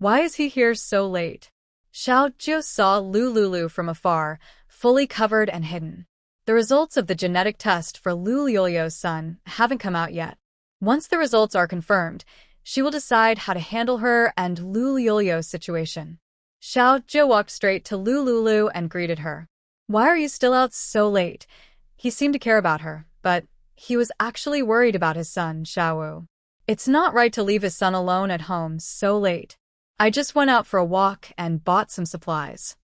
Why is he here so late? Xiao Jiu saw Lulu from afar, fully covered and hidden. The results of the genetic test for Lulu's son haven't come out yet. Once the results are confirmed, she will decide how to handle her and Lulu's situation. Xiao Jiu walked straight to Lulu and greeted her. Why are you still out so late? He seemed to care about her, but he was actually worried about his son, Xiaowu. It's not right to leave his son alone at home so late. I just went out for a walk and bought some supplies.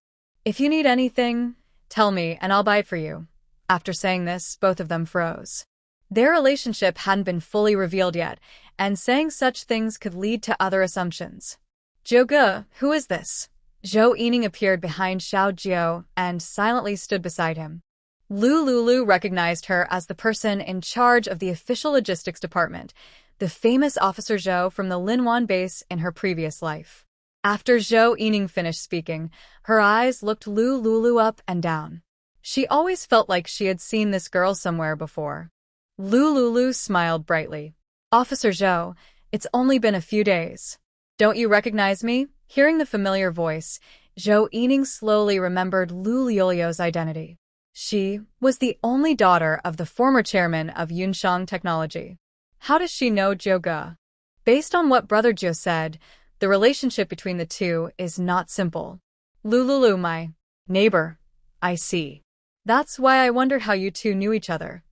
If you need anything, tell me and I'll buy it for you. After saying this, both of them froze. Their relationship hadn't been fully revealed yet, and saying such things could lead to other assumptions. Zhou, who is this? Zhou Yining appeared behind Xiao Jiu and silently stood beside him. Lulu recognized her as the person in charge of the official logistics department, the famous Officer Zhou from the Linwan base in her previous life. After Zhou Yining finished speaking, her eyes looked Lulu up and down. She always felt like she had seen this girl somewhere before. Lulu smiled brightly. Officer Zhou, it's only been a few days. Don't you recognize me? Hearing the familiar voice, Zhou Yining slowly remembered Lulu's identity. She was the only daughter of the former chairman of Yunshang Technology. How does she know Zhou Ge? Based on what Brother Zhou said, the relationship between the two is not simple. Lulu, my neighbor. I see. That's why I wondered how you two knew each other.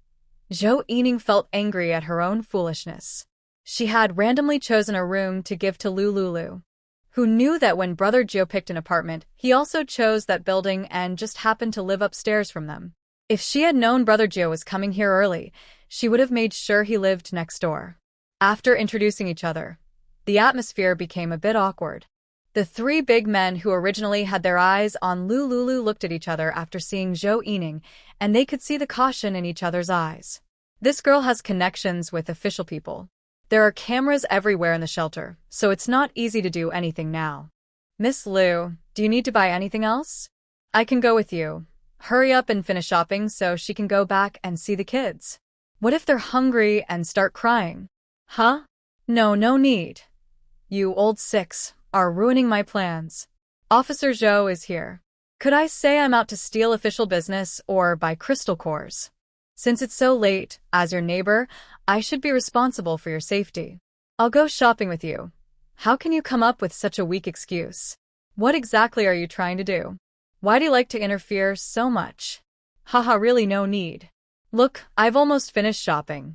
Zhou Yining felt angry at her own foolishness. She had randomly chosen a room to give to Lulu, who knew that when Brother Zhou picked an apartment, he also chose that building and just happened to live upstairs from them. If she had known Brother Zhou was coming here early, she would have made sure he lived next door. After introducing each other, the atmosphere became a bit awkward. The three big men who originally had their eyes on Lulu looked at each other after seeing Zhou Yining, and they could see the caution in each other's eyes. This girl has connections with official people. There are cameras everywhere in the shelter, so it's not easy to do anything now. Miss Liu, do you need to buy anything else? I can go with you. Hurry up and finish shopping so she can go back and see the kids. What if they're hungry and start crying? Huh? No need. You old six are ruining my plans. Officer Zhou is here. Could I say I'm out to steal official business or buy crystal cores? Since it's so late, as your neighbor, I should be responsible for your safety. I'll go shopping with you. How can you come up with such a weak excuse? What exactly are you trying to do? Why do you like to interfere so much? Haha, really no need. Look, I've almost finished shopping.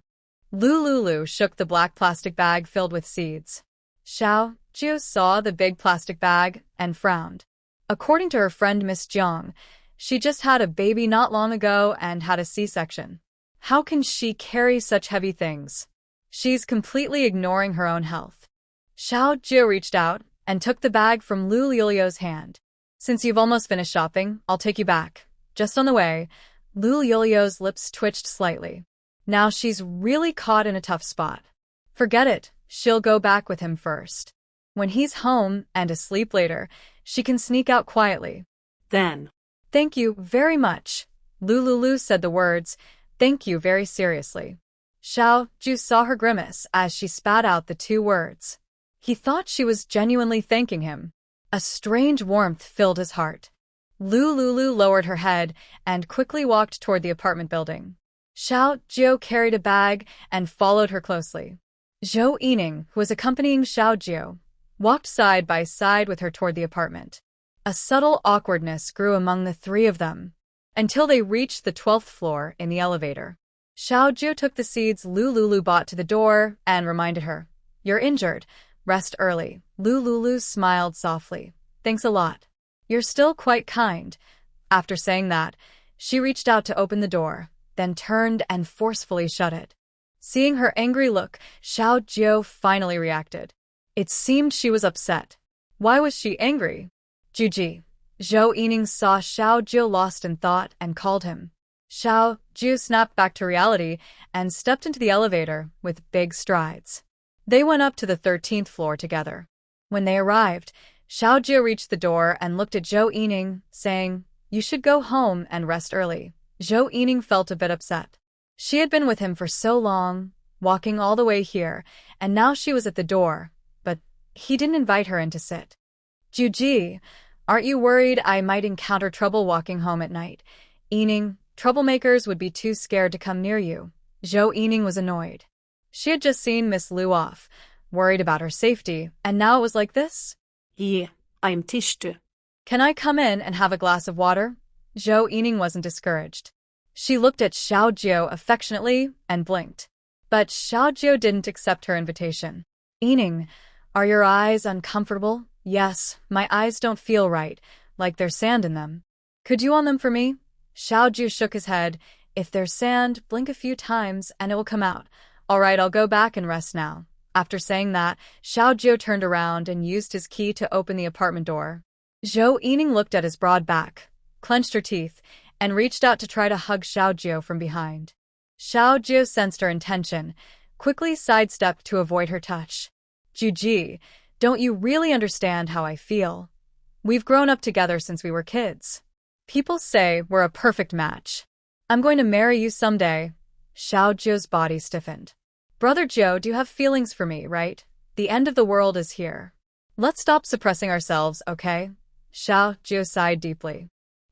Lulu shook the black plastic bag filled with seeds. Xiao Jiu saw the big plastic bag and frowned. According to her friend Miss Jiang, she just had a baby not long ago and had a C-section. How can she carry such heavy things? She's completely ignoring her own health. Xiao Jiu reached out and took the bag from Lulu's hand. Since you've almost finished shopping, I'll take you back. Just on the way, Lulu's lips twitched slightly. Now she's really caught in a tough spot. Forget it, she'll go back with him first. When he's home and asleep later, she can sneak out quietly. Then. Thank you very much. Lulu said the words, thank you very seriously. Xiao Jiu saw her grimace as she spat out the two words. He thought she was genuinely thanking him. A strange warmth filled his heart. Lulu lowered her head and quickly walked toward the apartment building. Xiao Jiu carried a bag and followed her closely. Zhou Yining, who was accompanying Xiao Jiu, walked side by side with her toward the apartment. A subtle awkwardness grew among the three of them, until they reached the 12th floor in the elevator. Xiao Jiu took the seeds Lulu bought to the door and reminded her, "You're injured. Rest early." Lulu smiled softly. "Thanks a lot. You're still quite kind." After saying that, she reached out to open the door, then turned and forcefully shut it. Seeing her angry look, Xiao Jiu finally reacted. It seemed she was upset. Why was she angry? Juji. Zhou Yining saw Xiao Jiu lost in thought and called him. Xiao Jiu snapped back to reality and stepped into the elevator with big strides. They went up to the 13th floor together. When they arrived, Xiao Jiu reached the door and looked at Zhou Yining, saying, "You should go home and rest early." Zhou Yining felt a bit upset. She had been with him for so long, walking all the way here, and now she was at the door, but he didn't invite her in to sit. Juji, aren't you worried I might encounter trouble walking home at night? Yining, troublemakers would be too scared to come near you. Zhou Yining was annoyed. She had just seen Miss Lu off, worried about her safety, and now it was like this? Yeah, I'm tished. Can I come in and have a glass of water? Zhou Yining wasn't discouraged. She looked at Xiao Jiu affectionately and blinked. But Xiao Jiu didn't accept her invitation. Yining, are your eyes uncomfortable? Yes, my eyes don't feel right, like there's sand in them. Could you on them for me? Xiao Jiu shook his head. If there's sand, blink a few times and it will come out. All right, I'll go back and rest now. After saying that, Xiao Jiu turned around and used his key to open the apartment door. Zhou Yining looked at his broad back, clenched her teeth, and reached out to try to hug Xiao Jiu from behind. Xiao Jiu sensed her intention, quickly sidestepped to avoid her touch. Juji, don't you really understand how I feel? We've grown up together since we were kids. People say we're a perfect match. I'm going to marry you someday. Xiao Jiu's body stiffened. Brother Joe, do you have feelings for me, right? The end of the world is here. Let's stop suppressing ourselves, okay? Xiao Jiu sighed deeply.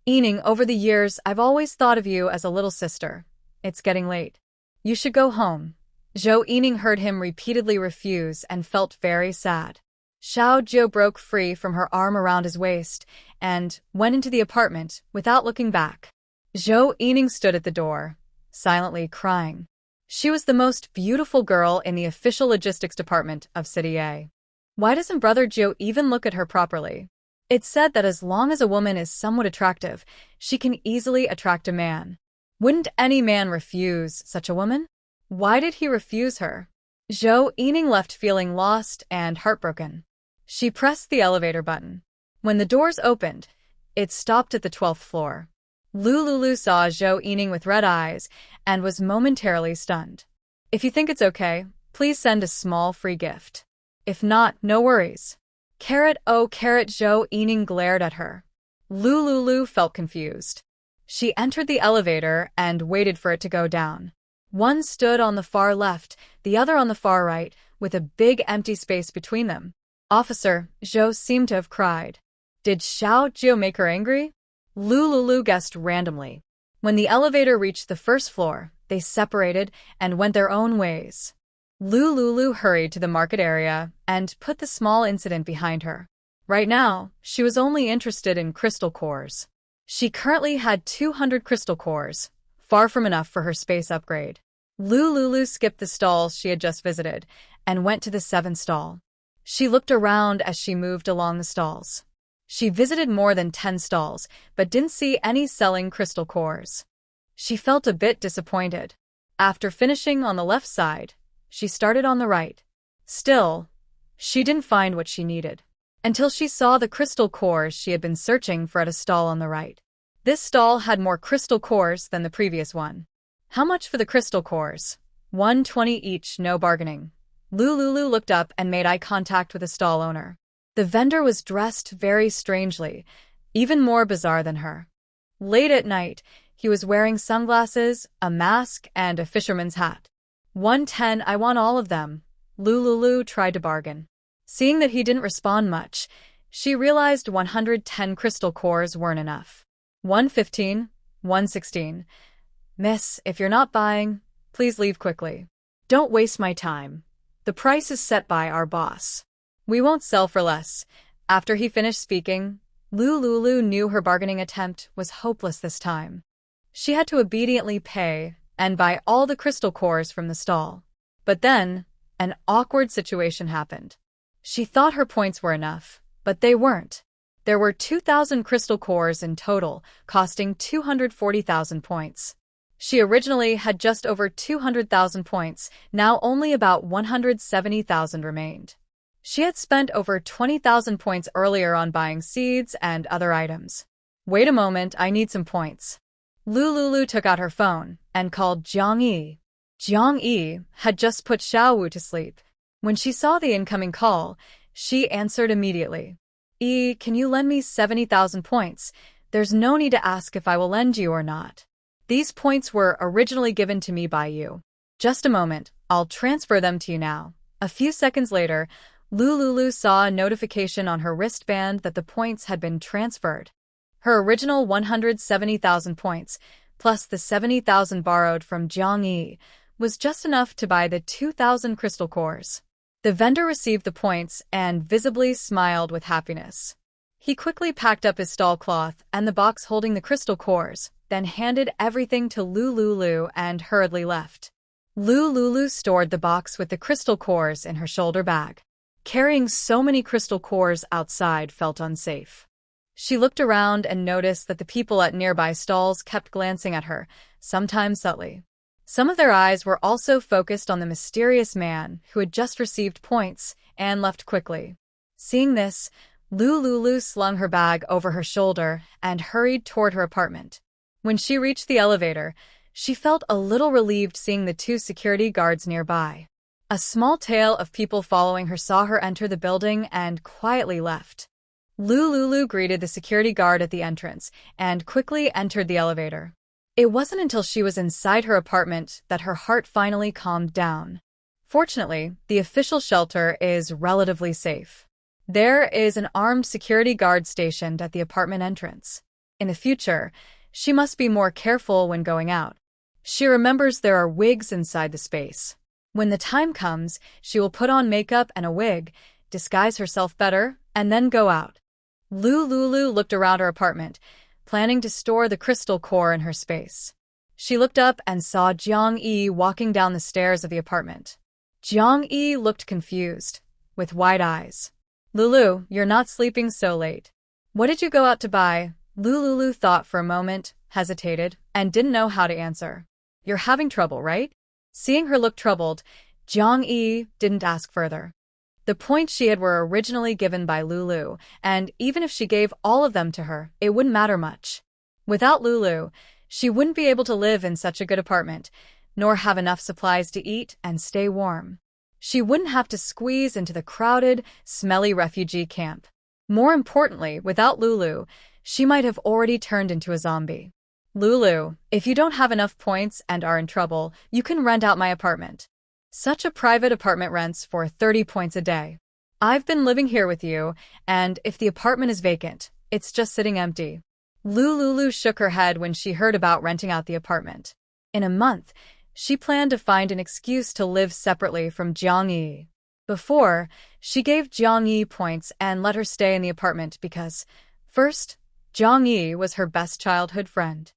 Yining, over the years, I've always thought of you as a little sister. It's getting late. You should go home. Zhou Yining heard him repeatedly refuse and felt very sad. Xiao Jiu broke free from her arm around his waist and went into the apartment without looking back. Zhou Yining stood at the door, silently crying. She was the most beautiful girl in the official logistics department of City A. Why doesn't Brother Jiu even look at her properly? It's said that as long as a woman is somewhat attractive, she can easily attract a man. Wouldn't any man refuse such a woman? Why did he refuse her? Zhou Yining left feeling lost and heartbroken. She pressed the elevator button. When the doors opened, it stopped at the 12th floor. Lulu saw Zhou Yining with red eyes and was momentarily stunned. If you think it's okay, please send a small free gift. If not, no worries. Zhou Yining glared at her. Lulu felt confused. She entered the elevator and waited for it to go down. One stood on the far left, the other on the far right, with a big empty space between them. Officer, Zhou seemed to have cried. Did Xiao Jiu make her angry? Lulu guessed randomly. When the elevator reached the first floor, they separated and went their own ways. Lulu hurried to the market area and put the small incident behind her. Right now, she was only interested in crystal cores. She currently had 200 crystal cores, far from enough for her space upgrade. Lulu skipped the stalls she had just visited and went to the 7th stall. She looked around as she moved along the stalls. She visited more than 10 stalls, but didn't see any selling crystal cores. She felt a bit disappointed. After finishing on the left side, she started on the right. Still, she didn't find what she needed, until she saw the crystal cores she had been searching for at a stall on the right. This stall had more crystal cores than the previous one. How much for the crystal cores? 120 each, no bargaining. Lulu looked up and made eye contact with the stall owner. The vendor was dressed very strangely, even more bizarre than her. Late at night, he was wearing sunglasses, a mask, and a fisherman's hat. 110, I want all of them. Lulu tried to bargain. Seeing that he didn't respond much, she realized 110 crystal cores weren't enough. 115, 116. Miss, if you're not buying, please leave quickly. Don't waste my time. The price is set by our boss. We won't sell for less. After he finished speaking, Lulu knew her bargaining attempt was hopeless this time. She had to obediently pay and buy all the crystal cores from the stall. But then, an awkward situation happened. She thought her points were enough, but they weren't. There were 2,000 crystal cores in total, costing 240,000 points. She originally had just over 200,000 points, now only about 170,000 remained. She had spent over 20,000 points earlier on buying seeds and other items. Wait a moment, I need some points. Lulu took out her phone and called Jiang Yi. Jiang Yi had just put Xiao Wu to sleep. When she saw the incoming call, she answered immediately. Can you lend me 70,000 points? There's no need to ask if I will lend you or not. These points were originally given to me by you. Just a moment, I'll transfer them to you now. A few seconds later, Lulu saw a notification on her wristband that the points had been transferred. Her original 170,000 points, plus the 70,000 borrowed from Jiang Yi, was just enough to buy the 2,000 crystal cores. The vendor received the points and visibly smiled with happiness. He quickly packed up his stall cloth and the box holding the crystal cores, then handed everything to Lulu and hurriedly left. Lulu stored the box with the crystal cores in her shoulder bag. Carrying so many crystal cores outside felt unsafe. She looked around and noticed that the people at nearby stalls kept glancing at her, sometimes subtly. Some of their eyes were also focused on the mysterious man who had just received points and left quickly. Seeing this, Lulu slung her bag over her shoulder and hurried toward her apartment. When she reached the elevator, she felt a little relieved seeing the 2 security guards nearby. A small tail of people following her saw her enter the building and quietly left. Lulu greeted the security guard at the entrance and quickly entered the elevator. It wasn't until she was inside her apartment that her heart finally calmed down. Fortunately, the official shelter is relatively safe. There is an armed security guard stationed at the apartment entrance. In the future, she must be more careful when going out. She remembers there are wigs inside the space. When the time comes, she will put on makeup and a wig, disguise herself better, and then go out. Lulu looked around her apartment, planning to store the crystal core in her space. She looked up and saw Jiang Yi walking down the stairs of the apartment. Jiang Yi looked confused, with wide eyes. "Lulu, you're not sleeping so late. What did you go out to buy?" Lulu thought for a moment, hesitated, and didn't know how to answer. "You're having trouble, right?" Seeing her look troubled, Jiang Yi didn't ask further. The points she had were originally given by Lulu, and even if she gave all of them to her, it wouldn't matter much. Without Lulu, she wouldn't be able to live in such a good apartment, nor have enough supplies to eat and stay warm. She wouldn't have to squeeze into the crowded, smelly refugee camp. More importantly, without Lulu, she might have already turned into a zombie. "Lulu, if you don't have enough points and are in trouble, you can rent out my apartment. Such a private apartment rents for 30 points a day. I've been living here with you, and if the apartment is vacant, it's just sitting empty." Lulu shook her head when she heard about renting out the apartment. In a month, she planned to find an excuse to live separately from Jiang Yi. Before, she gave Jiang Yi points and let her stay in the apartment because, first, Jiang Yi was her best childhood friend.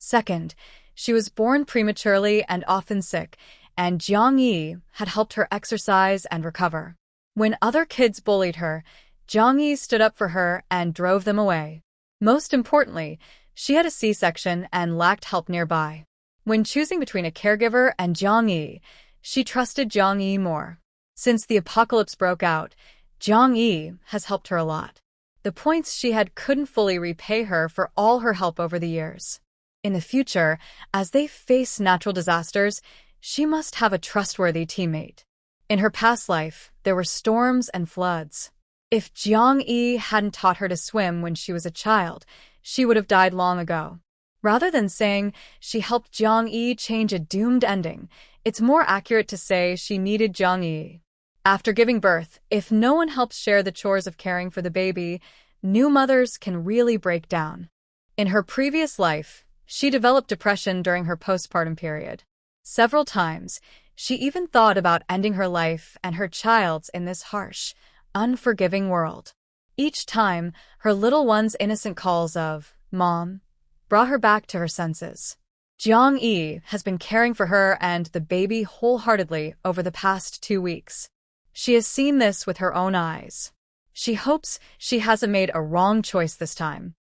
Second, she was born prematurely and often sick, and Jiang Yi had helped her exercise and recover. When other kids bullied her, Jiang Yi stood up for her and drove them away. Most importantly, she had a C-section and lacked help nearby. When choosing between a caregiver and Jiang Yi, she trusted Jiang Yi more. Since the apocalypse broke out, Jiang Yi has helped her a lot. The points she had couldn't fully repay her for all her help over the years. In the future, as they face natural disasters, she must have a trustworthy teammate. In her past life, there were storms and floods. If Jiang Yi hadn't taught her to swim when she was a child, she would have died long ago. Rather than saying she helped Jiang Yi change a doomed ending, it's more accurate to say she needed Jiang Yi. After giving birth, if no one helps share the chores of caring for the baby, new mothers can really break down. In her previous life, she developed depression during her postpartum period. Several times, she even thought about ending her life and her child's in this harsh, unforgiving world. Each time, her little one's innocent calls of "Mom" brought her back to her senses. Jiang Yi has been caring for her and the baby wholeheartedly over the past 2 weeks. She has seen this with her own eyes. She hopes she hasn't made a wrong choice this time.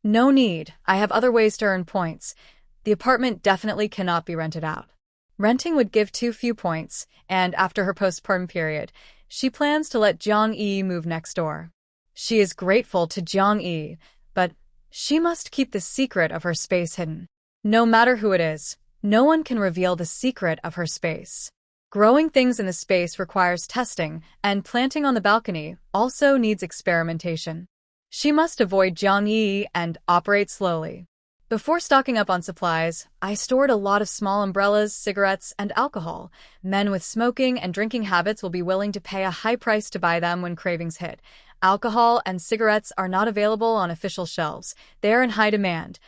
"No need, I have other ways to earn points. The apartment definitely cannot be rented out." Renting would give too few points, and after her postpartum period, she plans to let Jiang Yi move next door. She is grateful to Jiang Yi, but she must keep the secret of her space hidden. No matter who it is, no one can reveal the secret of her space. Growing things in the space requires testing, and planting on the balcony also needs experimentation. She must avoid Jiang Yi and operate slowly. Before stocking up on supplies, I stored a lot of small umbrellas, cigarettes, and alcohol. Men with smoking and drinking habits will be willing to pay a high price to buy them when cravings hit. Alcohol and cigarettes are not available on official shelves. They are in high demand.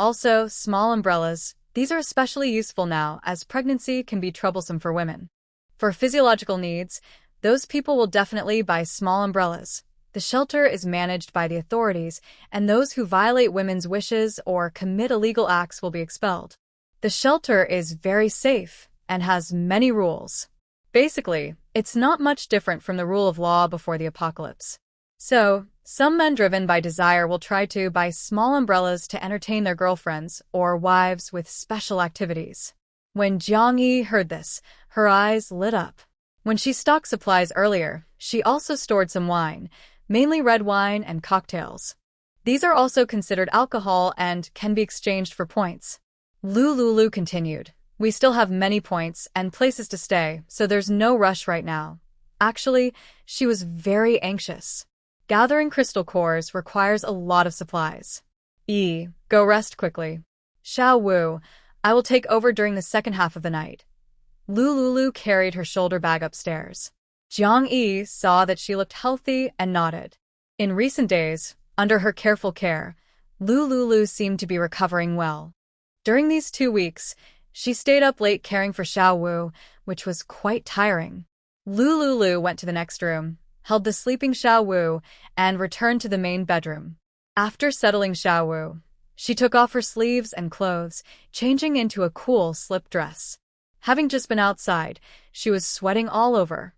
Also, small umbrellas. These are especially useful now, as pregnancy can be troublesome for women. For physiological needs, those people will definitely buy small umbrellas. The shelter is managed by the authorities, and those who violate women's wishes or commit illegal acts will be expelled. The shelter is very safe and has many rules. Basically, it's not much different from the rule of law before the apocalypse. So, some men driven by desire will try to buy small umbrellas to entertain their girlfriends or wives with special activities. When Jiang Yi heard this, her eyes lit up. When she stocked supplies earlier, she also stored some wine, mainly red wine and cocktails. These are also considered alcohol and can be exchanged for points. Lulu continued, "We still have many points and places to stay, so there's no rush right now." Actually, she was very anxious. Gathering crystal cores requires a lot of supplies. Go rest quickly. Xiao Wu, I will take over during the second half of the night. Lulu carried her shoulder bag upstairs. Jiang Yi saw that she looked healthy and nodded. In recent days, under her careful care, Lulu seemed to be recovering well. During these 2 weeks, she stayed up late caring for Xiao Wu, which was quite tiring. Lulu went to the next room, held the sleeping Xiao Wu, and returned to the main bedroom. After settling Xiao Wu, she took off her sleeves and clothes, changing into a cool slip dress. Having just been outside, she was sweating all over.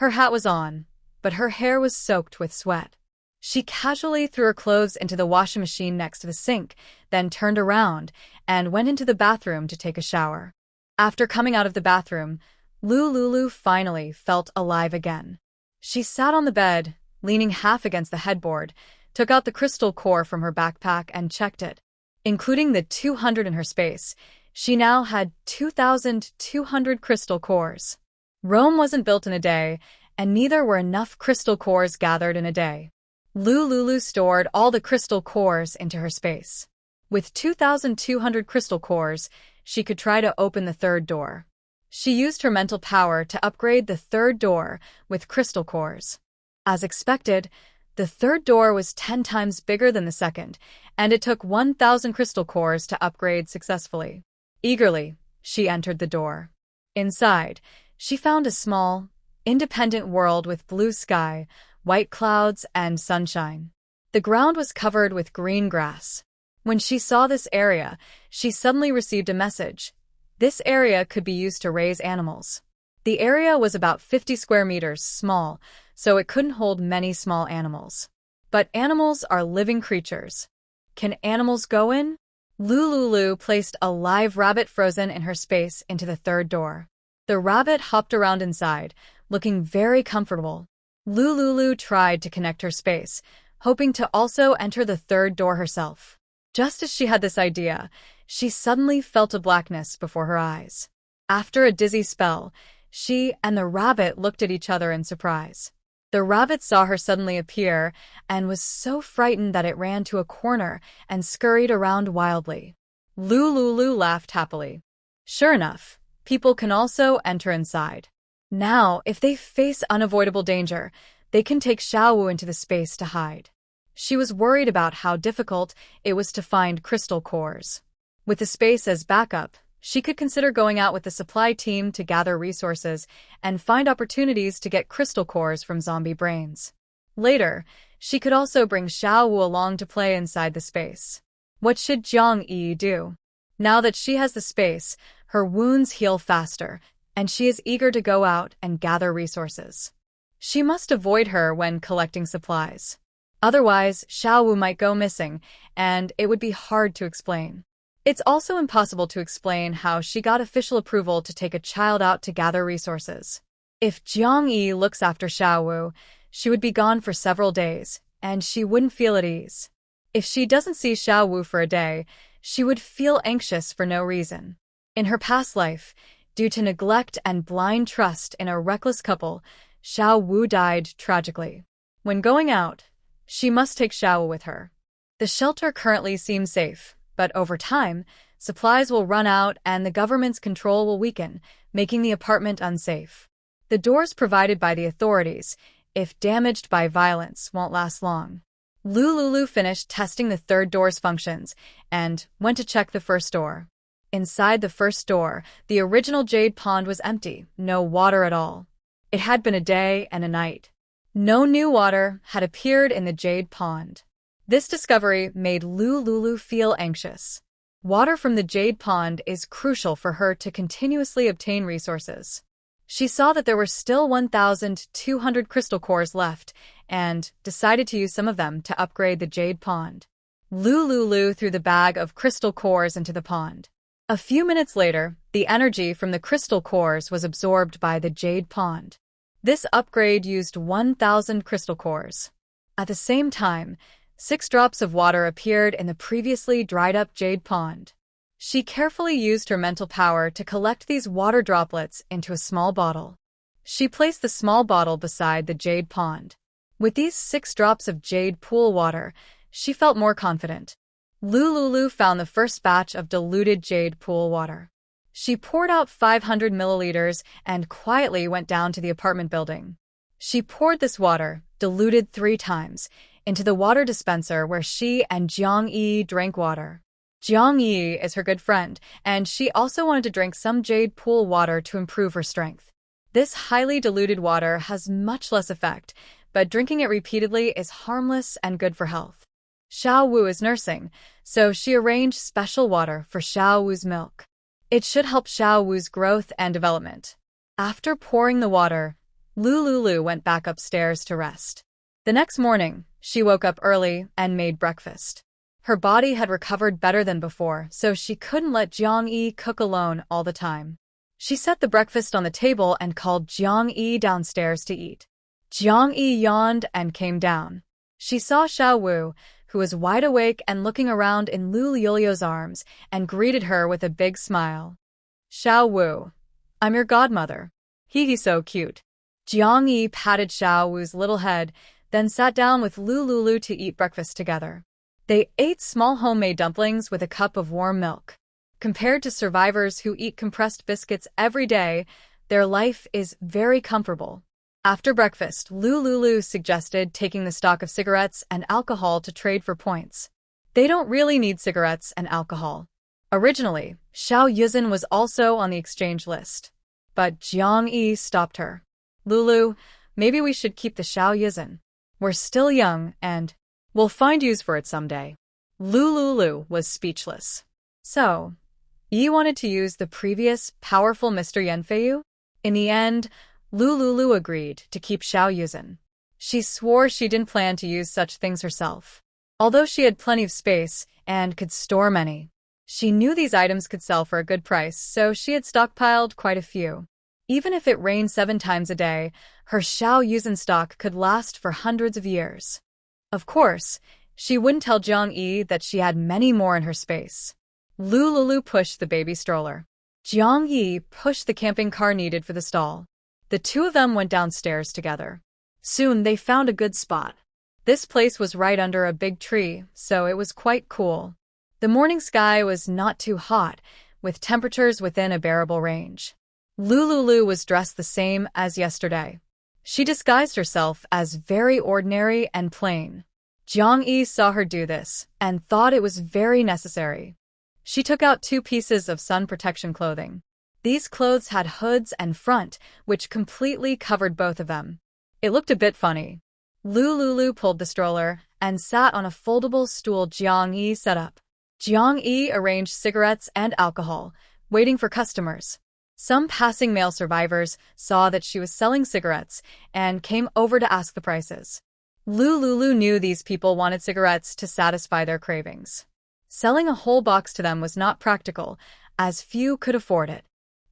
Her hat was on, but her hair was soaked with sweat. She casually threw her clothes into the washing machine next to the sink, then turned around and went into the bathroom to take a shower. After coming out of the bathroom, Lulu finally felt alive again. She sat on the bed, leaning half against the headboard, took out the crystal core from her backpack and checked it. Including the 200 in her space, she now had 2,200 crystal cores. Rome wasn't built in a day, and neither were enough crystal cores gathered in a day. Lulu stored all the crystal cores into her space. With 2,200 crystal cores, she could try to open the third door. She used her mental power to upgrade the third door with crystal cores. As expected, the third door was 10 times bigger than the second, and it took 1,000 crystal cores to upgrade successfully. Eagerly, she entered the door. Inside, she found a small, independent world with blue sky, white clouds, and sunshine. The ground was covered with green grass. When she saw this area, she suddenly received a message. This area could be used to raise animals. The area was about 50 square meters small, so it couldn't hold many small animals. But animals are living creatures. Can animals go in? Lulu placed a live rabbit frozen in her space into the third door. The rabbit hopped around inside, looking very comfortable. Lulu tried to connect her space, hoping to also enter the third door herself. Just as she had this idea, she suddenly felt a blackness before her eyes. After a dizzy spell, she and the rabbit looked at each other in surprise. The rabbit saw her suddenly appear and was so frightened that it ran to a corner and scurried around wildly. Lulu laughed happily. Sure enough, people can also enter inside. Now, if they face unavoidable danger, they can take Xiao Wu into the space to hide. She was worried about how difficult it was to find crystal cores. With the space as backup, she could consider going out with the supply team to gather resources and find opportunities to get crystal cores from zombie brains. Later, she could also bring Xiao Wu along to play inside the space. What should Jiang Yi do? Now that she has the space, her wounds heal faster, and she is eager to go out and gather resources. She must avoid her when collecting supplies. Otherwise, Xiao Wu might go missing, and it would be hard to explain. It's also impossible to explain how she got official approval to take a child out to gather resources. If Jiang Yi looks after Xiao Wu, she would be gone for several days, and she wouldn't feel at ease. If she doesn't see Xiao Wu for a day, she would feel anxious for no reason. In her past life, due to neglect and blind trust in a reckless couple, Xiao Wu died tragically. When going out, she must take Xiao Wu with her. The shelter currently seems safe, But over time, supplies will run out and the government's control will weaken, making the apartment unsafe. The doors provided by the authorities, if damaged by violence, won't last long. Lulu finished testing the third door's functions and went to check the first door. Inside the first door, the original jade pond was empty, no water at all. It had been a day and a night. No new water had appeared in the jade pond. This discovery made Lulu feel anxious. Water from the jade pond is crucial for her to continuously obtain resources. She saw that there were still 1,200 crystal cores left and decided to use some of them to upgrade the jade pond. Lulu threw the bag of crystal cores into the pond. A few minutes later, the energy from the crystal cores was absorbed by the jade pond. This upgrade used 1,000 crystal cores. At the same time, 6 drops of water appeared in the previously dried-up jade pond. She carefully used her mental power to collect these water droplets into a small bottle. She placed the small bottle beside the jade pond. With these 6 drops of jade pool water, she felt more confident. Lulu found the first batch of diluted jade pool water. She poured out 500 milliliters and quietly went down to the apartment building. She poured this water, diluted 3 times, into the water dispenser where she and Jiang-yi drank water. Jiang-yi is her good friend, and she also wanted to drink some jade pool water to improve her strength. This highly diluted water has much less effect, but drinking it repeatedly is harmless and good for health. Xiao Wu is nursing, so she arranged special water for Xiao Wu's milk. It should help Xiao Wu's growth and development. After pouring the water, Lulu went back upstairs to rest. The next morning, she woke up early and made breakfast. Her body had recovered better than before, so she couldn't let Jiang-yi cook alone all the time. She set the breakfast on the table and called Jiang-yi downstairs to eat. Jiang-yi yawned and came down. She saw Xiao Wu, who was wide awake and looking around in Lulu's arms, and greeted her with a big smile. "Xiao Wu, I'm your godmother. He's so cute." Jiang-yi patted Xiao Wu's little head, then sat down with Lulu to eat breakfast together. They ate small homemade dumplings with a cup of warm milk. Compared to survivors who eat compressed biscuits every day, their life is very comfortable. After breakfast, Lulu suggested taking the stock of cigarettes and alcohol to trade for points. They don't really need cigarettes and alcohol. Originally, Xiao Yuzhen was also on the exchange list. But Jiang-yi stopped her. "Lulu, maybe we should keep the Xiao Yuzhen. We're still young and we'll find use for it someday." Lulu was speechless. "So, you wanted to use the previous powerful Mr. Yanfeiyu?" In the end, Lulu agreed to keep Xiao Yuzhen. She swore she didn't plan to use such things herself. Although she had plenty of space and could store many, she knew these items could sell for a good price, so she had stockpiled quite a few. Even if it rained 7 times a day, her Xiao Yuzhen stock could last for hundreds of years. Of course, she wouldn't tell Jiang-yi that she had many more in her space. Lulu pushed the baby stroller. Jiang-yi pushed the camping car needed for the stall. The two of them went downstairs together. Soon they found a good spot. This place was right under a big tree, so it was quite cool. The morning sky was not too hot, with temperatures within a bearable range. Lulu was dressed the same as yesterday. She disguised herself as very ordinary and plain. Jiang-yi saw her do this and thought it was very necessary. She took out 2 pieces of sun protection clothing. These clothes had hoods and front, which completely covered both of them. It looked a bit funny. Lulu pulled the stroller and sat on a foldable stool Jiang-yi set up. Jiang-yi arranged cigarettes and alcohol, waiting for customers. Some passing male survivors saw that she was selling cigarettes and came over to ask the prices. Lulu knew these people wanted cigarettes to satisfy their cravings. Selling a whole box to them was not practical, as few could afford it.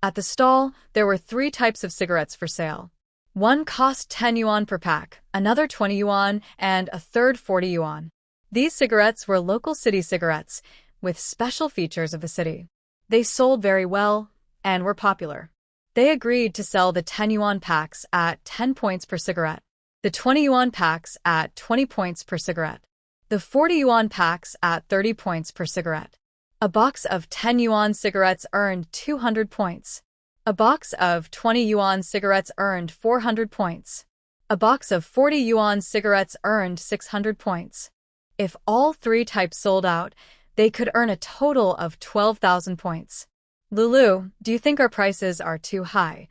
At the stall, there were 3 types of cigarettes for sale. One cost 10 yuan per pack, another 20 yuan, and a third 40 yuan. These cigarettes were local city cigarettes, with special features of the city. They sold very well and were popular. They agreed to sell the 10 yuan packs at 10 points per cigarette, the 20 yuan packs at 20 points per cigarette, the 40 yuan packs at 30 points per cigarette. A box of 10 yuan cigarettes earned 200 points. A box of 20 yuan cigarettes earned 400 points. A box of 40 yuan cigarettes earned 600 points. If all three types sold out, they could earn a total of 12,000 points. Lulu, do you think our prices are too high?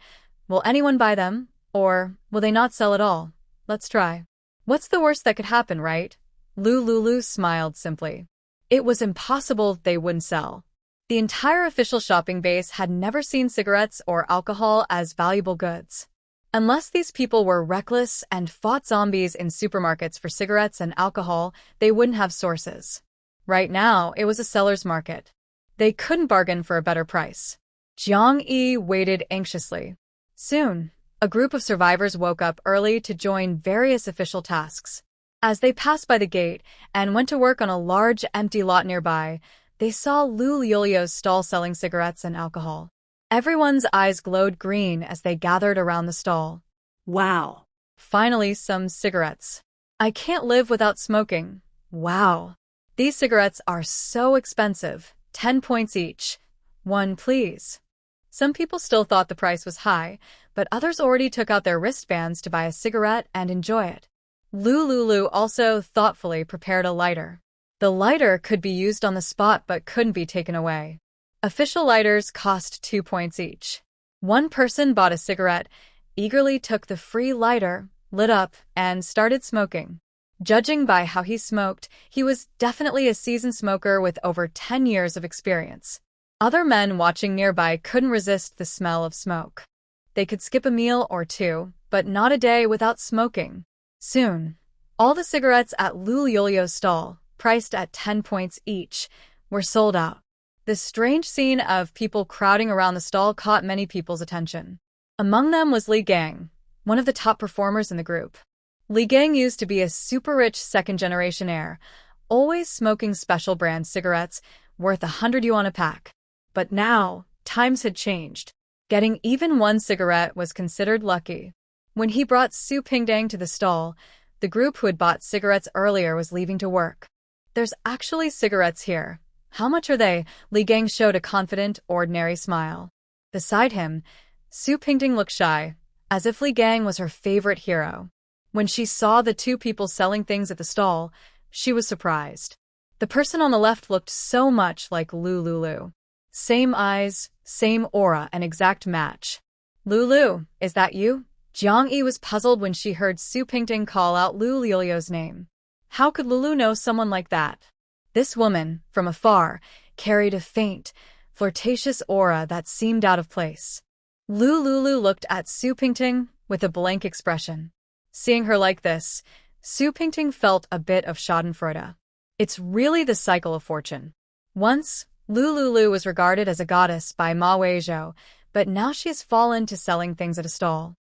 Will anyone buy them? Or will they not sell at all? Let's try. What's the worst that could happen, right? Lulu smiled simply. It was impossible they wouldn't sell. The entire official shopping base had never seen cigarettes or alcohol as valuable goods. Unless these people were reckless and fought zombies in supermarkets for cigarettes and alcohol, they wouldn't have sources. Right now, it was a seller's market. They couldn't bargain for a better price. Jiang Yi waited anxiously. Soon, a group of survivors woke up early to join various official tasks. As they passed by the gate and went to work on a large empty lot nearby, they saw Lu Yolio's stall selling cigarettes and alcohol. Everyone's eyes glowed green as they gathered around the stall. Wow. Finally, some cigarettes. I can't live without smoking. Wow. These cigarettes are so expensive. 10 points each. One, please. Some people still thought the price was high, but others already took out their wristbands to buy a cigarette and enjoy it. Lulu also thoughtfully prepared a lighter. The lighter could be used on the spot but couldn't be taken away. Official lighters cost 2 points each. One person bought a cigarette, eagerly took the free lighter, lit up, and started smoking. Judging by how he smoked, he was definitely a seasoned smoker with over 10 years of experience. Other men watching nearby couldn't resist the smell of smoke. They could skip a meal or two, but not a day without smoking. Soon, all the cigarettes at Lu Yolio's stall, priced at 10 points each, were sold out. The strange scene of people crowding around the stall caught many people's attention. Among them was Li Gang, one of the top performers in the group. Li Gang used to be a super-rich second-generation heir, always smoking special brand cigarettes worth 100 yuan a pack. But now, times had changed. Getting even one cigarette was considered lucky. When he brought Su Pingdang to the stall, the group who had bought cigarettes earlier was leaving to work. There's actually cigarettes here. How much are they? Li Gang showed a confident, ordinary smile. Beside him, Su Pingdang looked shy, as if Li Gang was her favorite hero. When she saw the two people selling things at the stall, she was surprised. The person on the left looked so much like Lulu. Same eyes, same aura, an exact match. Lulu, is that you? Jiang Yi was puzzled when she heard Su Pingdang call out Lu Liulio's name. How could Lulu know someone like that? This woman, from afar, carried a faint, flirtatious aura that seemed out of place. Lulu looked at Su Pingdang with a blank expression. Seeing her like this, Su Pingdang felt a bit of schadenfreude. It's really the cycle of fortune. Once, Lulu was regarded as a goddess by Ma Weizhou, but now she has fallen to selling things at a stall.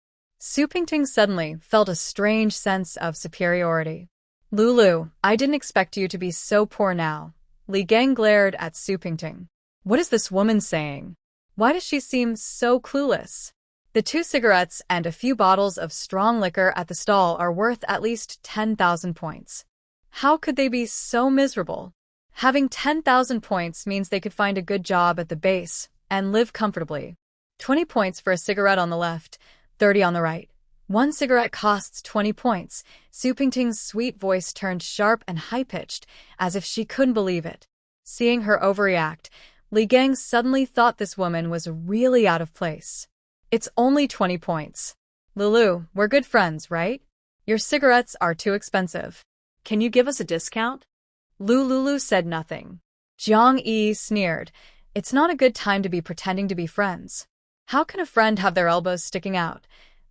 Su Pingdang suddenly felt a strange sense of superiority. Lulu, I didn't expect you to be so poor now. Li Gang glared at Su Pingdang. What is this woman saying? Why does she seem so clueless? The 2 cigarettes and a few bottles of strong liquor at the stall are worth at least 10,000 points. How could they be so miserable? Having 10,000 points means they could find a good job at the base and live comfortably. 20 points for a cigarette on the left, 30 on the right. One cigarette costs 20 points. Su Pingdang's sweet voice turned sharp and high-pitched, as if she couldn't believe it. Seeing her overreact, Li Gang suddenly thought this woman was really out of place. It's only 20 points. Lulu, we're good friends, right? Your cigarettes are too expensive. Can you give us a discount? Lulu said nothing. Jiang Yi sneered. It's not a good time to be pretending to be friends. How can a friend have their elbows sticking out?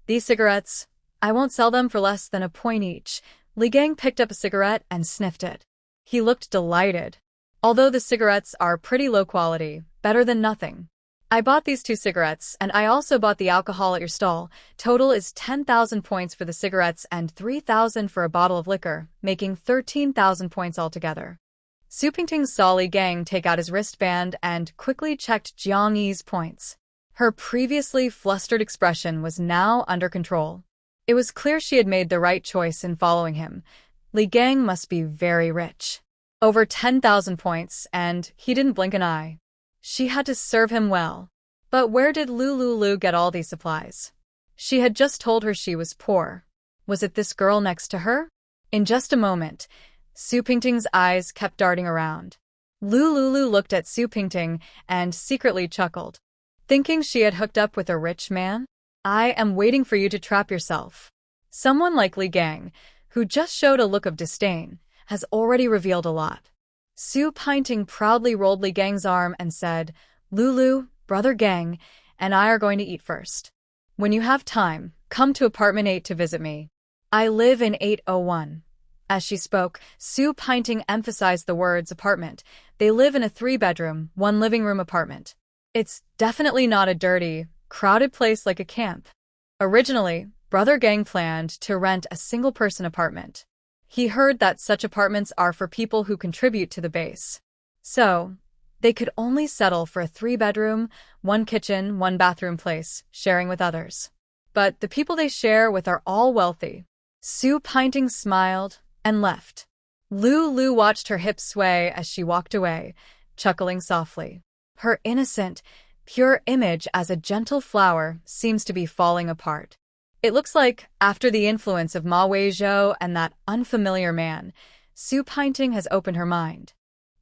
These cigarettes, I won't sell them for less than a point each. Li Gang picked up a cigarette and sniffed it. He looked delighted. Although the cigarettes are pretty low quality, better than nothing. I bought these 2 cigarettes, and I also bought the alcohol at your stall. Total is 10,000 points for the cigarettes and 3,000 for a bottle of liquor, making 13,000 points altogether. Su Pingdang saw Li Gang take out his wristband and quickly checked Jiang Yi's points. Her previously flustered expression was now under control. It was clear she had made the right choice in following him. Li Gang must be very rich. Over 10,000 points, and he didn't blink an eye. She had to serve him well. But where did Lulu get all these supplies? She had just told her she was poor. Was it this girl next to her? In just a moment, Su Pingting's eyes kept darting around. Lulu looked at Su Pingting and secretly chuckled, thinking she had hooked up with a rich man. I am waiting for you to trap yourself. Someone like Li Gang, who just showed a look of disdain, has already revealed a lot. Su Pingting proudly rolled Li Gang's arm and said, Lulu, brother Gang, and I are going to eat first. When you have time, come to apartment 8 to visit me. I live in 801. As she spoke, Su Pingting emphasized the words apartment. They live in a 3-bedroom, 1 living room apartment. It's definitely not a dirty, crowded place like a camp. Originally, Brother Gang planned to rent a single-person apartment. He heard that such apartments are for people who contribute to the base. So, they could only settle for a 3-bedroom, 1 kitchen, 1 bathroom place, sharing with others. But the people they share with are all wealthy. Su Pingting smiled and left. Lulu watched her hips sway as she walked away, chuckling softly. Her innocent, pure image as a gentle flower seems to be falling apart. It looks like, after the influence of Ma Weizhou and that unfamiliar man, Su Pingting has opened her mind.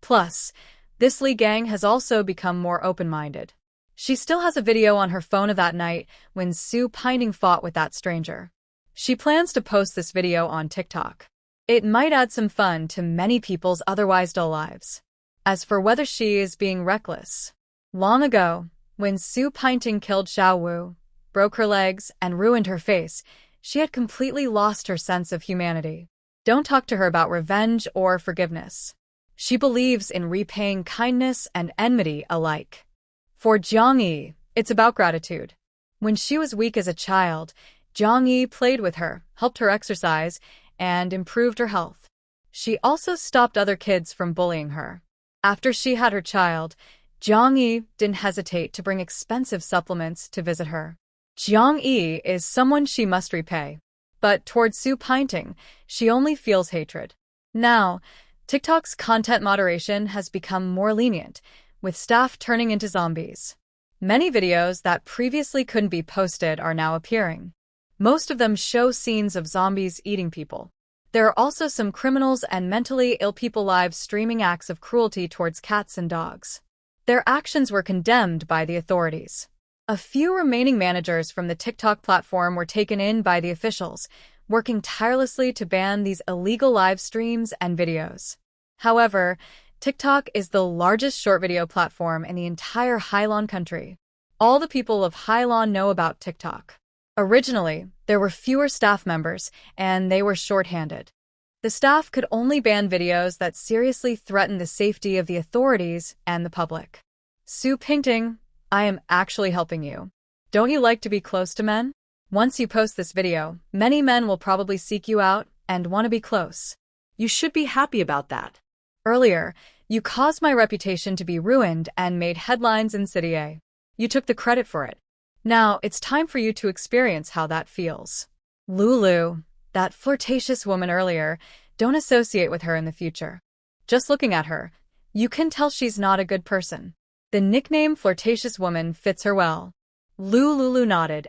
Plus, this Li Gang has also become more open-minded. She still has a video on her phone of that night when Su Pingting fought with that stranger. She plans to post this video on TikTok. It might add some fun to many people's otherwise dull lives. As for whether she is being reckless, long ago, when Su Pingting killed Xiao Wu, broke her legs, and ruined her face, she had completely lost her sense of humanity. Don't talk to her about revenge or forgiveness. She believes in repaying kindness and enmity alike. For Jiang Yi, it's about gratitude. When she was weak as a child, Jiang Yi played with her, helped her exercise, and improved her health. She also stopped other kids from bullying her. After she had her child, Jiang Yi didn't hesitate to bring expensive supplements to visit her. Jiang Yi is someone she must repay. But towards Su Pingting, she only feels hatred. Now, TikTok's content moderation has become more lenient, with staff turning into zombies. Many videos that previously couldn't be posted are now appearing. Most of them show scenes of zombies eating people. There are also some criminals and mentally ill people live streaming acts of cruelty towards cats and dogs. Their actions were condemned by the authorities. A few remaining managers from the TikTok platform were taken in by the officials, working tirelessly to ban these illegal live streams and videos. However, TikTok is the largest short video platform in the entire Hailan country. All the people of Hailan know about TikTok. Originally, there were fewer staff members, and they were short-handed. The staff could only ban videos that seriously threatened the safety of the authorities and the public. Su Pingting, I am actually helping you. Don't you like to be close to men? Once you post this video, many men will probably seek you out and want to be close. You should be happy about that. Earlier, you caused my reputation to be ruined and made headlines in City A. You took the credit for it. Now, it's time for you to experience how that feels. Lulu, that flirtatious woman earlier, don't associate with her in the future. Just looking at her, you can tell she's not a good person. The nickname flirtatious woman fits her well. Lulu nodded,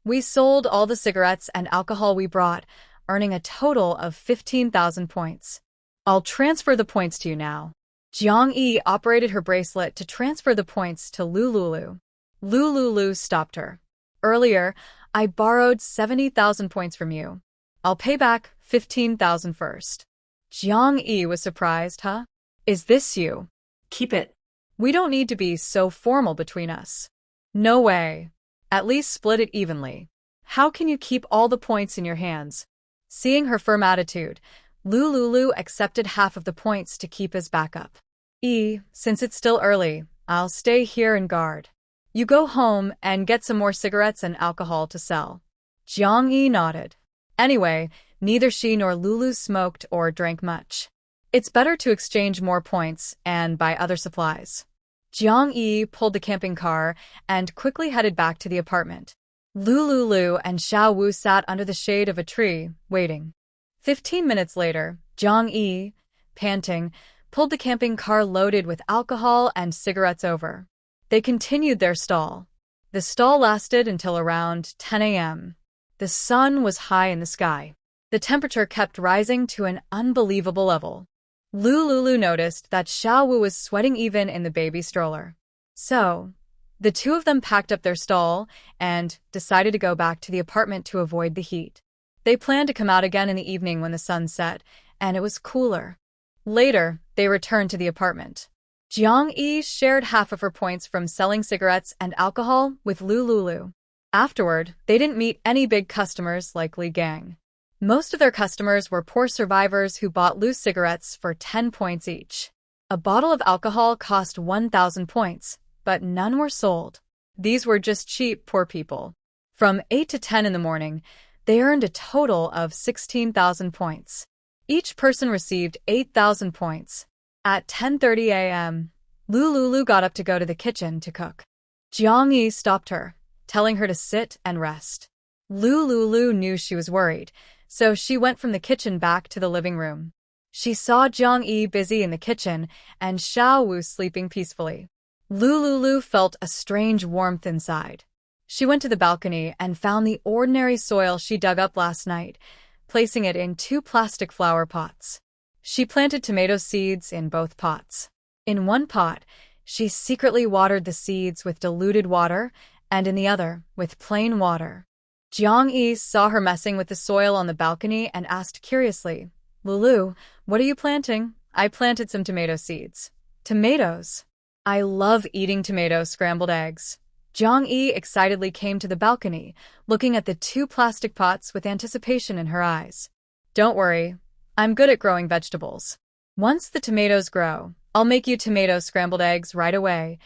We sold all the cigarettes and alcohol we brought, earning a total of 15,000 points. I'll transfer the points to you now. Jiang Yi operated her bracelet to transfer the points to Lulu. Lulu stopped her. Earlier, I borrowed 70,000 points from you. I'll pay back 15,000 first. Jiang Yi was surprised, huh? Is this you? Keep it. We don't need to be so formal between us. No way. At least split it evenly. How can you keep all the points in your hands? Seeing her firm attitude, Lulu accepted half of the points to keep as backup. Since it's still early, I'll stay here and guard. You go home and get some more cigarettes and alcohol to sell. Jiang Yi nodded. Anyway, neither she nor Lulu smoked or drank much. It's better to exchange more points and buy other supplies. Jiang Yi pulled the camping car and quickly headed back to the apartment. Lulu and Xiao Wu sat under the shade of a tree, waiting. 15 minutes later, Jiang Yi, panting, pulled the camping car loaded with alcohol and cigarettes over. They continued their stall. The stall lasted until around 10 a.m. The sun was high in the sky. The temperature kept rising to an unbelievable level. Lulu noticed that Xiaowu was sweating even in the baby stroller. So, the two of them packed up their stall and decided to go back to the apartment to avoid the heat. They planned to come out again in the evening when the sun set, and it was cooler. Later, they returned to the apartment. Jiang Yi shared half of her points from selling cigarettes and alcohol with Lulu. Afterward, they didn't meet any big customers like Li Gang. Most of their customers were poor survivors who bought loose cigarettes for 10 points each. A bottle of alcohol cost 1,000 points, but none were sold. These were just cheap, poor people. From 8 to 10 in the morning, they earned a total of 16,000 points. Each person received 8,000 points. At 10:30 a.m., Lulu got up to go to the kitchen to cook. Jiang Yi stopped her, telling her to sit and rest. Lulu knew she was worried, so she went from the kitchen back to the living room. She saw Jiang Yi busy in the kitchen and Xiaowu sleeping peacefully. Lulu felt a strange warmth inside. She went to the balcony and found the ordinary soil she dug up last night, placing it in 2 plastic flower pots. She planted tomato seeds in both pots. In one pot, she secretly watered the seeds with diluted water, and in the other, with plain water. Jiang Yi saw her messing with the soil on the balcony and asked curiously, "Lulu, what are you planting?" "I planted some tomato seeds." "Tomatoes? I love eating tomato scrambled eggs." Jiang Yi excitedly came to the balcony, looking at the 2 plastic pots with anticipation in her eyes. "Don't worry, I'm good at growing vegetables. Once the tomatoes grow, I'll make you tomato scrambled eggs right away."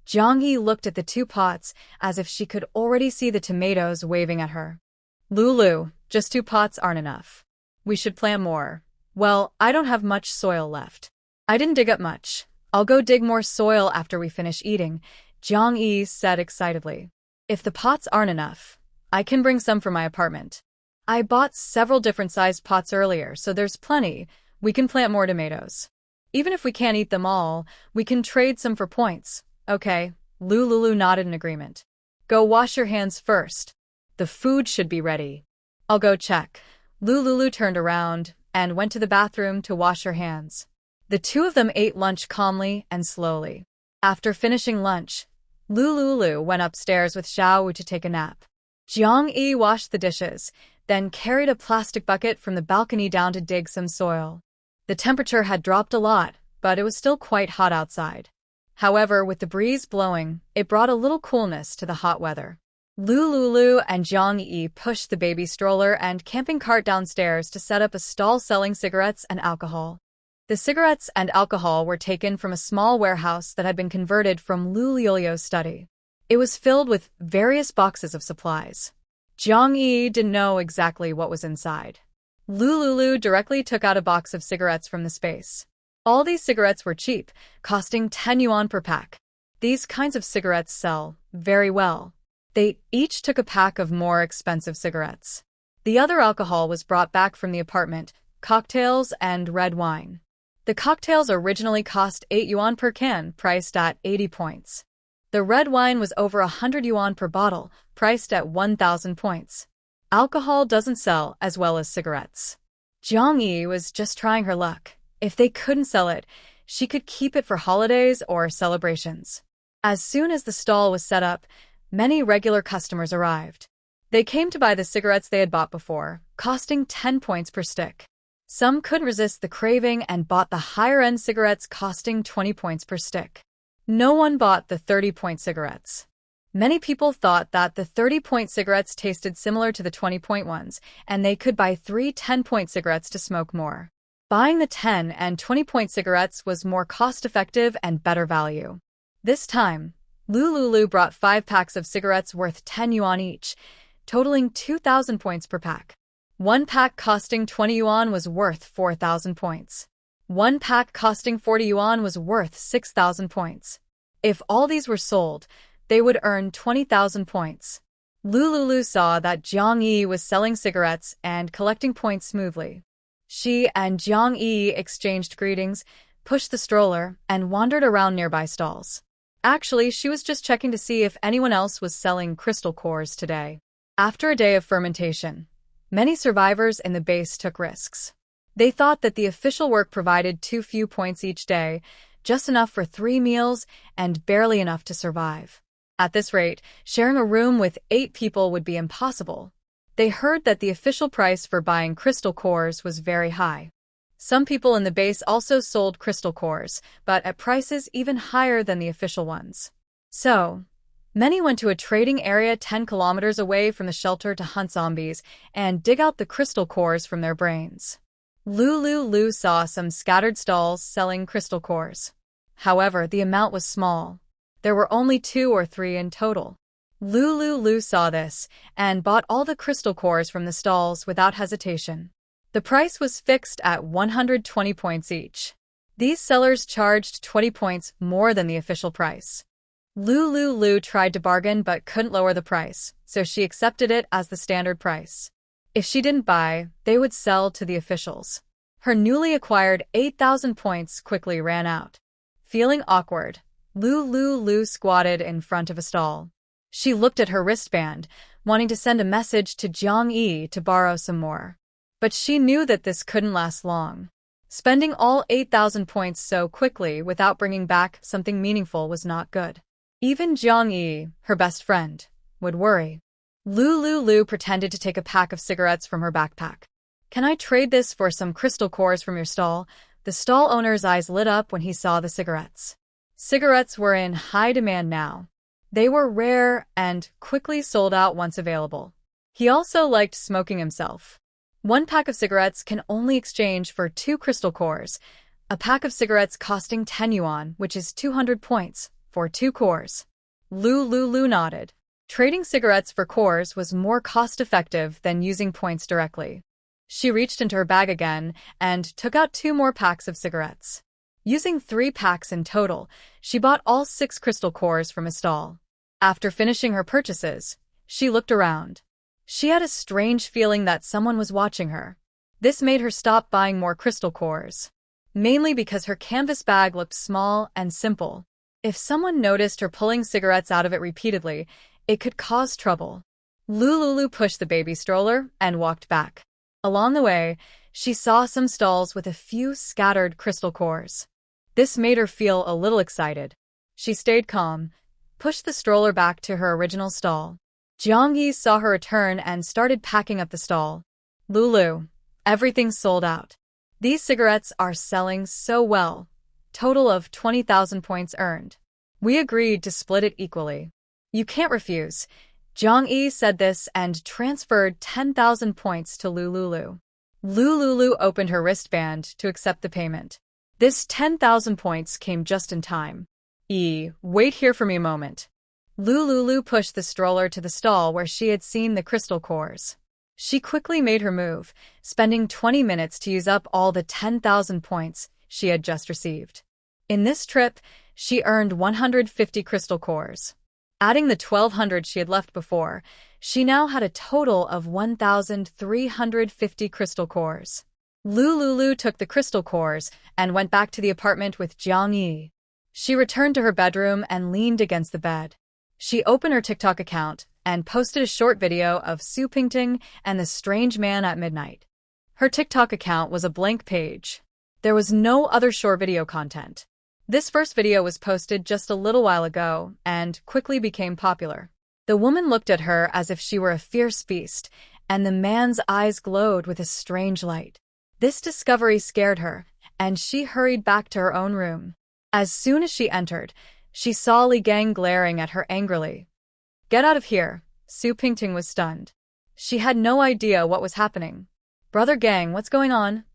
Jiang Yi looked at the 2 pots as if she could already see the tomatoes waving at her. "Lulu, just 2 pots aren't enough. We should plant more." "Well, I don't have much soil left. I didn't dig up much. I'll go dig more soil after we finish eating," Jiang Yi said excitedly. "If the pots aren't enough, I can bring some from my apartment. I bought several different sized pots earlier, so there's plenty. We can plant more tomatoes. Even if we can't eat them all, we can trade some for points." "Okay," Lulu nodded in agreement. "Go wash your hands first. The food should be ready." "I'll go check." Lulu turned around and went to the bathroom to wash her hands. The 2 of them ate lunch calmly and slowly. After finishing lunch, Lulu went upstairs with Xiaowu to take a nap. Jiang Yi washed the dishes, then carried a plastic bucket from the balcony down to dig some soil. The temperature had dropped a lot, but it was still quite hot outside. However, with the breeze blowing, it brought a little coolness to the hot weather. Lulu and Jiang Yi pushed the baby stroller and camping cart downstairs to set up a stall selling cigarettes and alcohol. The cigarettes and alcohol were taken from a small warehouse that had been converted from Lulu's study. It was filled with various boxes of supplies. Jiang Yi didn't know exactly what was inside. Lulu directly took out a box of cigarettes from the space. All these cigarettes were cheap, costing 10 yuan per pack. These kinds of cigarettes sell very well. They each took a pack of more expensive cigarettes. The other alcohol was brought back from the apartment, cocktails and red wine. The cocktails originally cost 8 yuan per can, priced at 80 points. The red wine was over 100 yuan per bottle, priced at 1,000 points. Alcohol doesn't sell as well as cigarettes. Jiang Yi was just trying her luck. If they couldn't sell it, she could keep it for holidays or celebrations. As soon as the stall was set up, many regular customers arrived. They came to buy the cigarettes they had bought before, costing 10 points per stick. Some couldn't resist the craving and bought the higher-end cigarettes costing 20 points per stick. No one bought the 30-point cigarettes. Many people thought that the 30-point cigarettes tasted similar to the 20-point ones, and they could buy 3 10-point cigarettes to smoke more. Buying the 10 and 20-point cigarettes was more cost-effective and better value. This time, Lulu brought 5 packs of cigarettes worth 10 yuan each, totaling 2,000 points per pack. One pack costing 20 yuan was worth 4,000 points. One pack costing 40 yuan was worth 6,000 points. If all these were sold, they would earn 20,000 points. Lulu saw that Jiang Yi was selling cigarettes and collecting points smoothly. She and Jiang Yi exchanged greetings, pushed the stroller, and wandered around nearby stalls. Actually, she was just checking to see if anyone else was selling crystal cores today. After a day of fermentation, many survivors in the base took risks. They thought that the official work provided too few points each day, just enough for 3 meals and barely enough to survive. At this rate, sharing a room with 8 people would be impossible. They heard that the official price for buying crystal cores was very high. Some people in the base also sold crystal cores, but at prices even higher than the official ones. So, many went to a trading area 10 kilometers away from the shelter to hunt zombies and dig out the crystal cores from their brains. Lu saw some scattered stalls selling crystal cores. However, the amount was small. There were only 2 or 3 in total. Lu saw this and bought all the crystal cores from the stalls without hesitation. The price was fixed at 120 points each. These sellers charged 20 points more than the official price. Lu tried to bargain but couldn't lower the price, so she accepted it as the standard price. If she didn't buy, they would sell to the officials. Her newly acquired 8,000 points quickly ran out. Feeling awkward, Lu squatted in front of a stall. She looked at her wristband, wanting to send a message to Jiang Yi to borrow some more. But she knew that this couldn't last long. Spending all 8,000 points so quickly without bringing back something meaningful was not good. Even Jiang Yi, her best friend, would worry. Lu pretended to take a pack of cigarettes from her backpack. "Can I trade this for some crystal cores from your stall?" The stall owner's eyes lit up when he saw the cigarettes. Cigarettes were in high demand now. They were rare and quickly sold out once available. He also liked smoking himself. 1 pack of cigarettes can only exchange for 2 crystal cores, a pack of cigarettes costing 10 yuan, which is 200 points, for 2 cores. Lu nodded. Trading cigarettes for cores was more cost-effective than using points directly. She reached into her bag again and took out 2 more packs of cigarettes. Using 3 packs in total, she bought all 6 crystal cores from a stall. After finishing her purchases, she looked around. She had a strange feeling that someone was watching her. This made her stop buying more crystal cores, mainly because her canvas bag looked small and simple. If someone noticed her pulling cigarettes out of it repeatedly, it could cause trouble. Lu pushed the baby stroller and walked back. Along the way, she saw some stalls with a few scattered crystal cores. This made her feel a little excited. She stayed calm, pushed the stroller back to her original stall. Jiang Yi saw her return and started packing up the stall. "Lulu, everything's sold out. These cigarettes are selling so well. Total of 20,000 points earned. We agreed to split it equally. You can't refuse." Jiang Yi said this and transferred 10,000 points to Lulu. Lulu opened her wristband to accept the payment. This 10,000 points came just in time. Wait here for me a moment." Lulu pushed the stroller to the stall where she had seen the crystal cores. She quickly made her move, spending 20 minutes to use up all the 10,000 points she had just received. In this trip, she earned 150 crystal cores. Adding the 1,200 she had left before, she now had a total of 1,350 crystal cores. Lulu took the crystal cores and went back to the apartment with Jiang Yi. She returned to her bedroom and leaned against the bed. She opened her TikTok account and posted a short video of Su Pingting and the strange man at midnight. Her TikTok account was a blank page. There was no other short video content. This first video was posted just a little while ago and quickly became popular. The woman looked at her as if she were a fierce beast, and the man's eyes glowed with a strange light. This discovery scared her, and she hurried back to her own room. As soon as she entered, she saw Li Gang glaring at her angrily. "Get out of here." Su Pingting was stunned. She had no idea what was happening. "Brother Gang, what's going on?"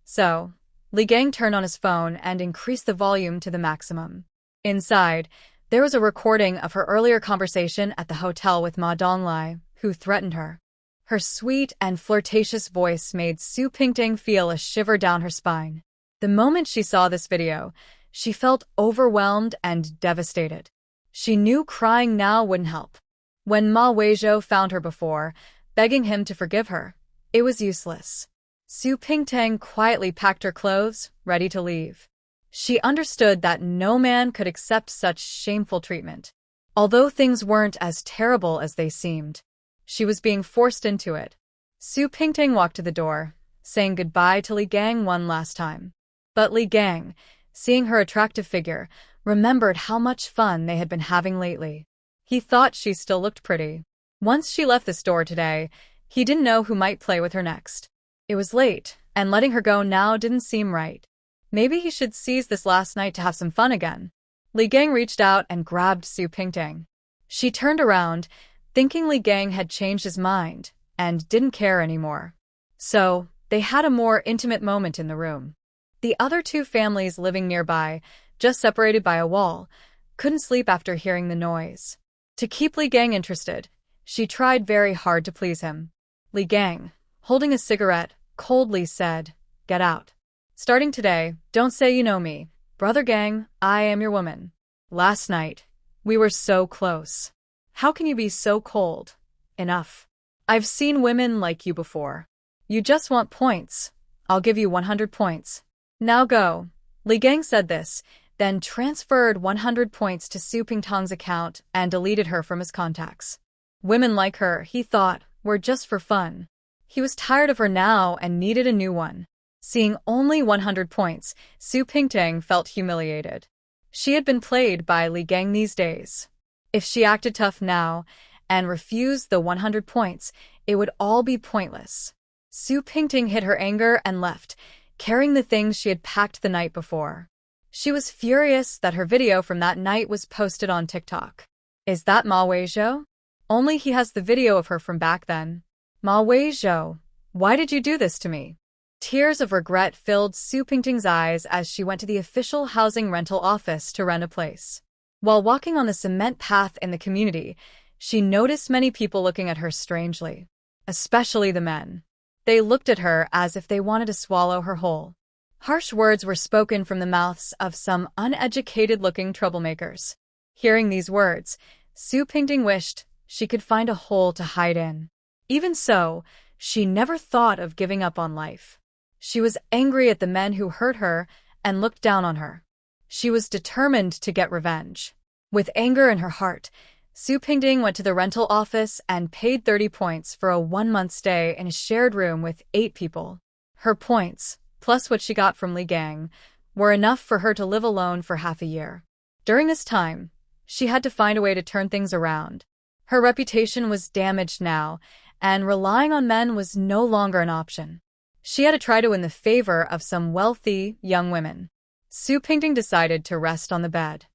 Li Gang turned on his phone and increased the volume to the maximum. Inside, there was a recording of her earlier conversation at the hotel with Ma Donglai, who threatened her. Her sweet and flirtatious voice made Su Pingting feel a shiver down her spine. The moment she saw this video, she felt overwhelmed and devastated. She knew crying now wouldn't help. When Ma Weizhou found her before, begging him to forgive her, it was useless. Su Pingtang quietly packed her clothes, ready to leave. She understood that no man could accept such shameful treatment. Although things weren't as terrible as they seemed, she was being forced into it. Su Pingtang walked to the door, saying goodbye to Li Gang one last time. But Li Gang, seeing her attractive figure, remembered how much fun they had been having lately. He thought she still looked pretty. Once she left the store today, he didn't know who might play with her next. It was late, and letting her go now didn't seem right. Maybe he should seize this last night to have some fun again. Li Gang reached out and grabbed Su Pingtang. She turned around, thinking Li Gang had changed his mind and didn't care anymore. So, they had a more intimate moment in the room. The other two families living nearby, just separated by a wall, couldn't sleep after hearing the noise. To keep Li Gang interested, she tried very hard to please him. Li Gang, holding a cigarette, coldly said, "Get out. Starting today, don't say you know me. Brother Gang, I am your woman. Last night, we were so close. How can you be so cold? Enough. I've seen women like you before. You just want points. I'll give you 100 points. Now go." Li Gang said this, then transferred 100 points to Su Pingtang's account and deleted her from his contacts. Women like her, he thought, were just for fun. He was tired of her now and needed a new one. Seeing only 100 points, Su Pingtang felt humiliated. She had been played by Li Gang these days. If she acted tough now and refused the 100 points, it would all be pointless. Su Pingtang hid her anger and left, carrying the things she had packed the night before. She was furious that her video from that night was posted on TikTok. Is that Ma Weizhou? Only he has the video of her from back then. Ma Weizhou, why did you do this to me? Tears of regret filled Su Pingtang's eyes as she went to the official housing rental office to rent a place. While walking on the cement path in the community, she noticed many people looking at her strangely, especially the men. They looked at her as if they wanted to swallow her whole. Harsh words were spoken from the mouths of some uneducated-looking troublemakers. Hearing these words, Su Pingtang wished she could find a hole to hide in. Even so, she never thought of giving up on life. She was angry at the men who hurt her and looked down on her. She was determined to get revenge. With anger in her heart, Su Pingtang went to the rental office and paid 30 points for a 1-month stay in a shared room with 8 people. Her points, plus what she got from Li Gang, were enough for her to live alone for half a year. During this time, she had to find a way to turn things around. Her reputation was damaged now, and relying on men was no longer an option. She had to try to win the favor of some wealthy, young women. Su Pingtang decided to rest on the bed.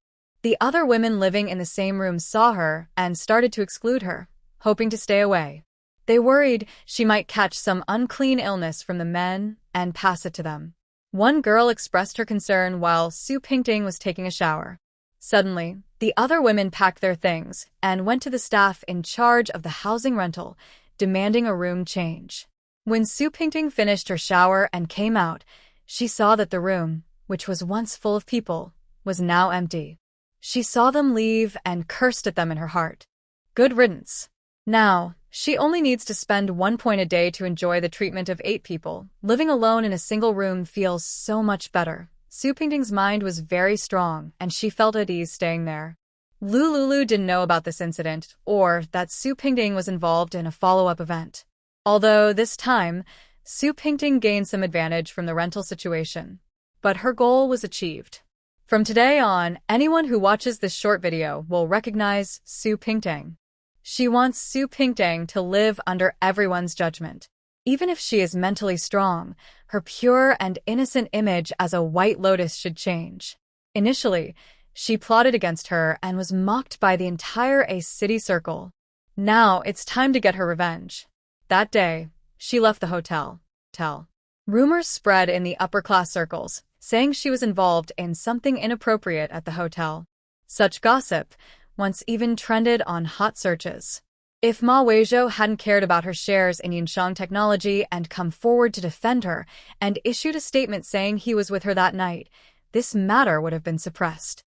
The other women living in the same room saw her and started to exclude her, hoping to stay away. They worried she might catch some unclean illness from the men and pass it to them. One girl expressed her concern while Su Pingtang was taking a shower. Suddenly, the other women packed their things and went to the staff in charge of the housing rental, demanding a room change. When Su Pingtang finished her shower and came out, she saw that the room, which was once full of people, was now empty. She saw them leave and cursed at them in her heart. Good riddance. Now, she only needs to spend 1 point a day to enjoy the treatment of 8 people. Living alone in a single room feels so much better. Su Pingtang's mind was very strong, and she felt at ease staying there. Lulu didn't know about this incident, or that Su Pingtang was involved in a follow-up event. Although this time, Su Pingtang gained some advantage from the rental situation. But her goal was achieved. From today on, anyone who watches this short video will recognize Su Pingtang. She wants Su Pingtang to live under everyone's judgment. Even if she is mentally strong, her pure and innocent image as a white lotus should change. Initially, she plotted against her and was mocked by the entire city circle. Now it's time to get her revenge. That day, she left the hotel. Rumors spread in the upper-class circles, saying she was involved in something inappropriate at the hotel. Such gossip once even trended on hot searches. If Ma Weizhou hadn't cared about her shares in Yinshang Technology and come forward to defend her and issued a statement saying he was with her that night, this matter would have been suppressed.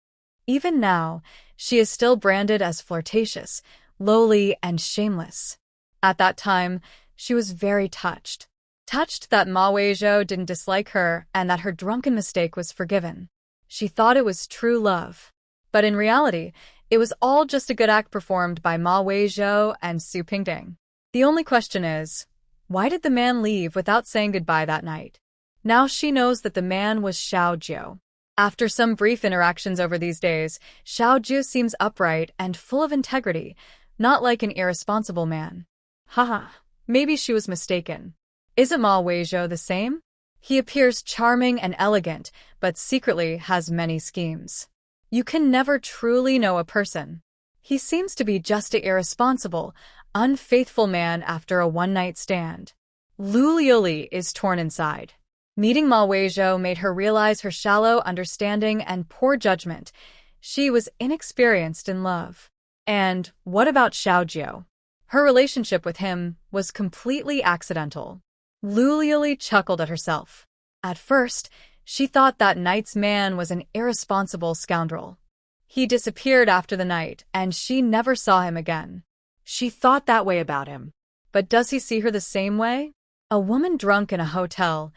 Even now, she is still branded as flirtatious, lowly, and shameless. At that time, she was very touched. Touched that Ma Weizhou didn't dislike her and that her drunken mistake was forgiven. She thought it was true love. But in reality, it was all just a good act performed by Ma Weizhou and Su Pingding. The only question is, why did the man leave without saying goodbye that night? Now she knows that the man was Xiao Jiu. After some brief interactions over these days, Xiao Jiu seems upright and full of integrity, not like an irresponsible man. Haha, maybe she was mistaken. Isn't Ma Weizhou the same? He appears charming and elegant, but secretly has many schemes. You can never truly know a person. He seems to be just an irresponsible, unfaithful man after a one-night stand. Lu Liuli is torn inside. Meeting Ma Weizhou made her realize her shallow understanding and poor judgment. She was inexperienced in love. And what about Xiao Jiu? Her relationship with him was completely accidental. Lu Liuli chuckled at herself. At first, she thought that night's man was an irresponsible scoundrel. He disappeared after the night, and she never saw him again. She thought that way about him. But does he see her the same way? A woman drunk in a hotel,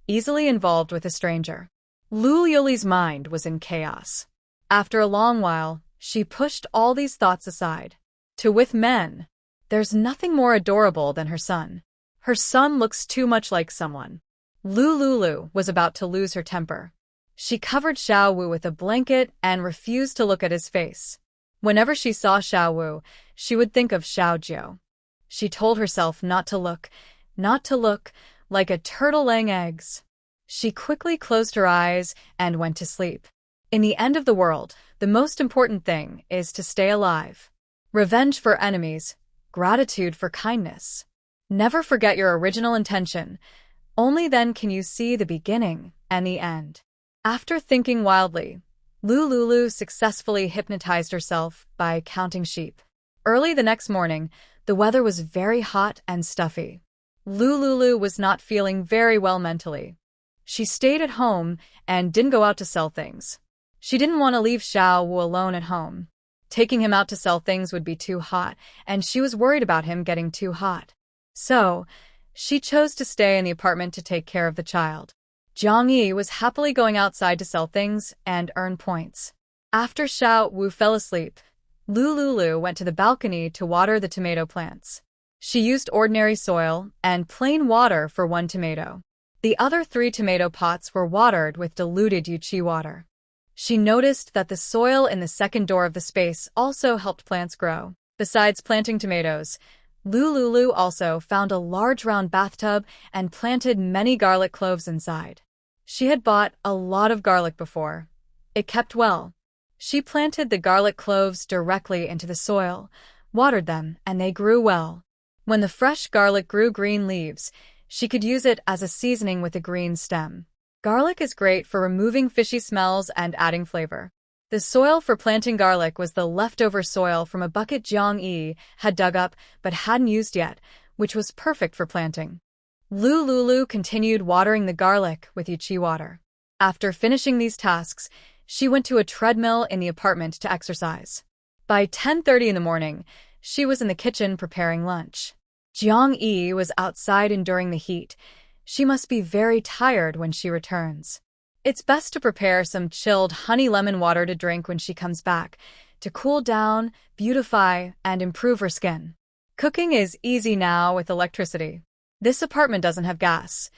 easily involved with a stranger. Lu Liuli's mind was in chaos. After a long while, she pushed all these thoughts aside. With men, there's nothing more adorable than her son. Her son looks too much like someone. Lu Lulu was about to lose her temper. She covered Xiao Wu with a blanket and refused to look at his face. Whenever she saw Xiao Wu, she would think of Xiao Jiu. She told herself not to look, like a turtle laying eggs. She quickly closed her eyes and went to sleep. In the end of the world, the most important thing is to stay alive. Revenge for enemies, gratitude for kindness. Never forget your original intention. Only then can you see the beginning and the end. After thinking wildly, Lu Lulu successfully hypnotized herself by counting sheep. Early the next morning, the weather was very hot and stuffy. Lu Lulu was not feeling very well mentally. She stayed at home and didn't go out to sell things. She didn't want to leave Xiao Wu alone at home. Taking him out to sell things would be too hot, and she was worried about him getting too hot. So, she chose to stay in the apartment to take care of the child. Jiang Yi was happily going outside to sell things and earn points. After Xiao Wu fell asleep, Lu Lulu went to the balcony to water the tomato plants. She used ordinary soil and plain water for one tomato. The other 3 tomato pots were watered with diluted Yuqi water. She noticed that the soil in the second door of the space also helped plants grow. Besides planting tomatoes, Lu Lulu also found a large round bathtub and planted many garlic cloves inside. She had bought a lot of garlic before. It kept well. She planted the garlic cloves directly into the soil, watered them, and they grew well. When the fresh garlic grew green leaves, she could use it as a seasoning with a green stem. Garlic is great for removing fishy smells and adding flavor. The soil for planting garlic was the leftover soil from a bucket Jiang Yi had dug up but hadn't used yet, which was perfect for planting. Lu Lulu continued watering the garlic with Yuqi water. After finishing these tasks, she went to a treadmill in the apartment to exercise. By 10:30 in the morning, she was in the kitchen preparing lunch. Jiang Yi was outside enduring the heat. She must be very tired when she returns. It's best to prepare some chilled honey lemon water to drink when she comes back, to cool down, beautify, and improve her skin. Cooking is easy now with electricity. This apartment doesn't have gas.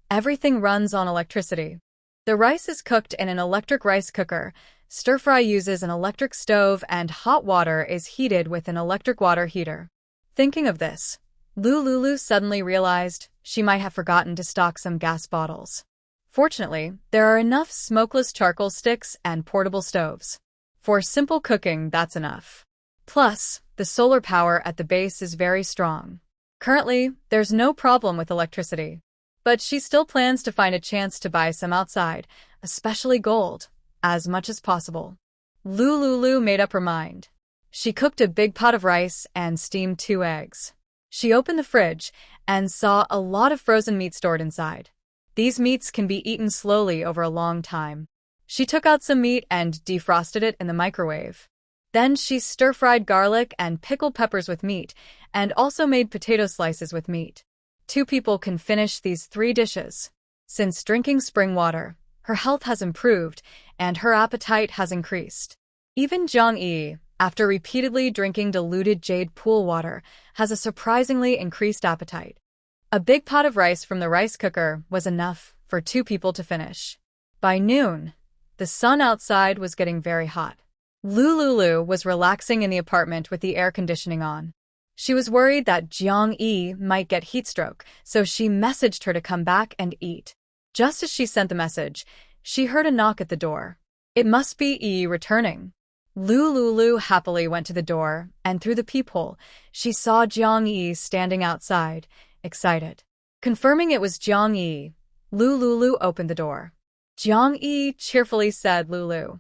Everything runs on electricity. The rice is cooked in an electric rice cooker, stir-fry uses an electric stove, and hot water is heated with an electric water heater. Thinking of this, Lu Lulu suddenly realized she might have forgotten to stock some gas bottles. Fortunately, there are enough smokeless charcoal sticks and portable stoves. For simple cooking, that's enough. Plus, the solar power at the base is very strong. Currently, there's no problem with electricity. But she still plans to find a chance to buy some outside, especially gold, as much as possible. Lu Lulu made up her mind. She cooked a big pot of rice and steamed 2 eggs. She opened the fridge and saw a lot of frozen meat stored inside. These meats can be eaten slowly over a long time. She took out some meat and defrosted it in the microwave. Then she stir-fried garlic and pickled peppers with meat, and also made potato slices with meat. 2 people can finish these 3 dishes. Since drinking spring water, her health has improved and her appetite has increased. Even Jiang Yi, after repeatedly drinking diluted jade pool water, has a surprisingly increased appetite. A big pot of rice from the rice cooker was enough for 2 people to finish. By noon, the sun outside was getting very hot. Lulu was relaxing in the apartment with the air conditioning on. She was worried that Jiang Yi might get heat stroke, so she messaged her to come back and eat. Just as she sent the message, she heard a knock at the door. It must be Yi returning. Lulu happily went to the door, and through the peephole, she saw Jiang Yi standing outside, excited. Confirming it was Jiang Yi, Lulu opened the door. Jiang Yi cheerfully said, "Lulu,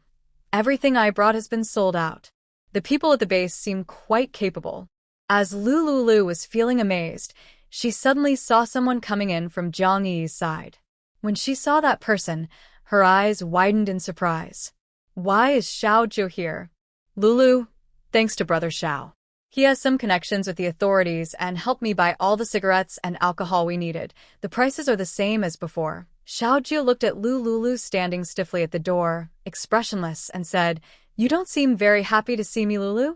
everything I brought has been sold out." The people at the base seemed quite capable. As Lulu was feeling amazed, she suddenly saw someone coming in from Jiang Yi's side. When she saw that person, her eyes widened in surprise. "Why is Xiaojiu here?" "Lulu, thanks to Brother Xiao. He has some connections with the authorities and helped me buy all the cigarettes and alcohol we needed. The prices are the same as before." Xiaojiu looked at Lulu standing stiffly at the door, expressionless, and said, "You don't seem very happy to see me, Lulu?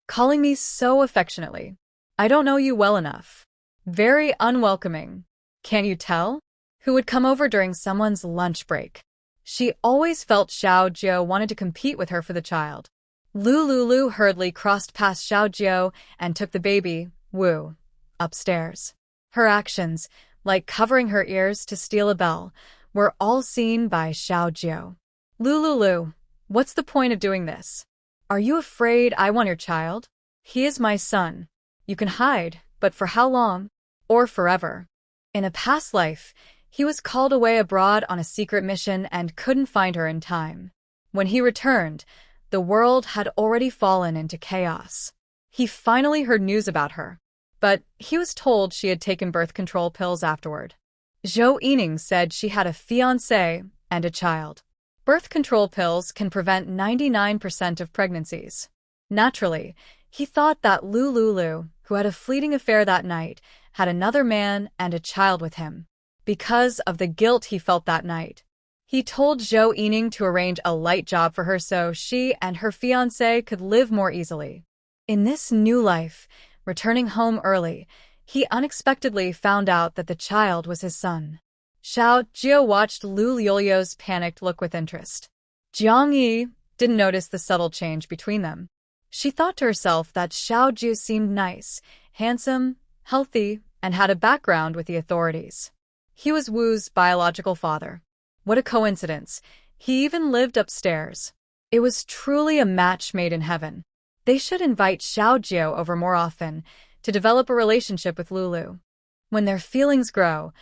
Calling me so affectionately. I don't know you well enough. Very unwelcoming. Can't you tell? Who would come over during someone's lunch break?" She always felt Xiaojiu wanted to compete with her for the child. Lulu hurriedly crossed past Xiaojiu and took the baby, Wu, upstairs. Her actions, like covering her ears to steal a bell, were all seen by Xiaojiu. "Lulu, what's the point of doing this? Are you afraid I want your child? He is my son. You can hide, but for how long? Or forever?" In a past life, he was called away abroad on a secret mission and couldn't find her in time. When he returned, the world had already fallen into chaos. He finally heard news about her, but he was told she had taken birth control pills afterward. Zhou Yining said she had a fiancé and a child. Birth control pills can prevent 99% of pregnancies. Naturally, he thought that Lulu, who had a fleeting affair that night, had another man and a child with him. Because of the guilt he felt that night, he told Zhou Yining to arrange a light job for her so she and her fiancé could live more easily. In this new life, returning home early, he unexpectedly found out that the child was his son. Xiaojiu watched Lulu's panicked look with interest. Jiang Yi didn't notice the subtle change between them. She thought to herself that Xiaojiu seemed nice, handsome, healthy, and had a background with the authorities. He was Wu's biological father. What a coincidence. He even lived upstairs. It was truly a match made in heaven. They should invite Xiaojiu over more often to develop a relationship with Lulu. When their feelings grow,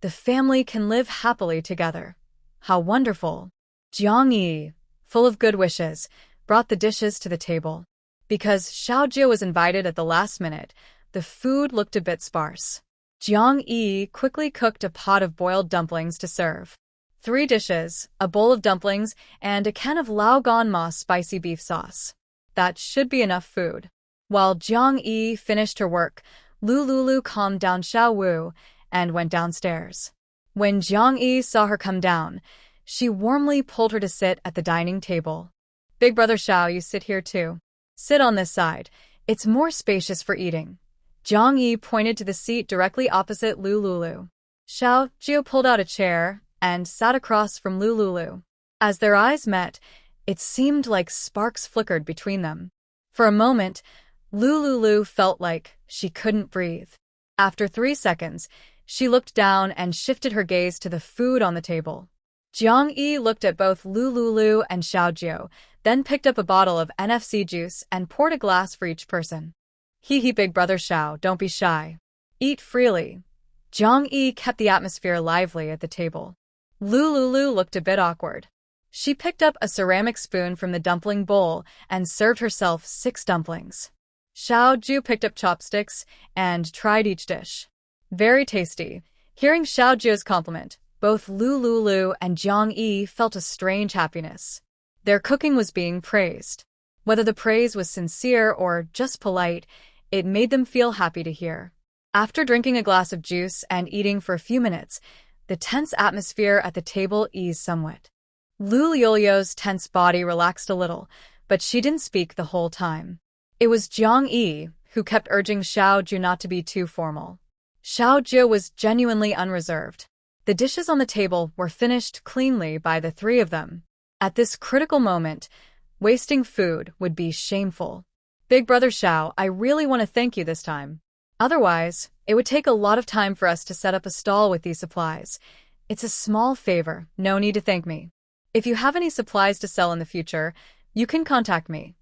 the family can live happily together. How wonderful. Jiang Yi, full of good wishes, brought the dishes to the table. Because Xiaojiu was invited at the last minute, the food looked a bit sparse. Jiang Yi quickly cooked a pot of boiled dumplings to serve. 3 dishes, a bowl of dumplings, and a can of Lao Gan Ma spicy beef sauce. That should be enough food. While Jiang Yi finished her work, Lulu calmed down Xiao Wu and went downstairs. When Jiang Yi saw her come down, she warmly pulled her to sit at the dining table. "Big brother Xiao, you sit here too. Sit on this side. It's more spacious for eating." Jiang Yi pointed to the seat directly opposite Lulu. Xiaojiu pulled out a chair and sat across from Lulu. As their eyes met, it seemed like sparks flickered between them. For a moment, Lulu felt like she couldn't breathe. After 3 seconds, she looked down and shifted her gaze to the food on the table. Jiang Yi looked at both Lulu and Xiaojiu, then picked up a bottle of NFC juice and poured a glass for each person. "Hee big brother Xiao, don't be shy. Eat freely." Jiang Yi kept the atmosphere lively at the table. Lulu looked a bit awkward. She picked up a ceramic spoon from the dumpling bowl and served herself 6 dumplings. Xiaojiu picked up chopsticks and tried each dish. Very tasty. Hearing Xiaojiu's compliment, both Lulu and Jiang Yi felt a strange happiness. Their cooking was being praised. Whether the praise was sincere or just polite, it made them feel happy to hear. After drinking a glass of juice and eating for a few minutes, the tense atmosphere at the table eased somewhat. Lu Liolio's tense body relaxed a little, but she didn't speak the whole time. It was Jiang Yi who kept urging Xiao Zhu not to be too formal. Xiao Zhu was genuinely unreserved. The dishes on the table were finished cleanly by the three of them. At this critical moment, wasting food would be shameful. Big Brother Xiao, I really want to thank you this time. Otherwise, it would take a lot of time for us to set up a stall with these supplies. It's a small favor, no need to thank me. If you have any supplies to sell in the future, you can contact me.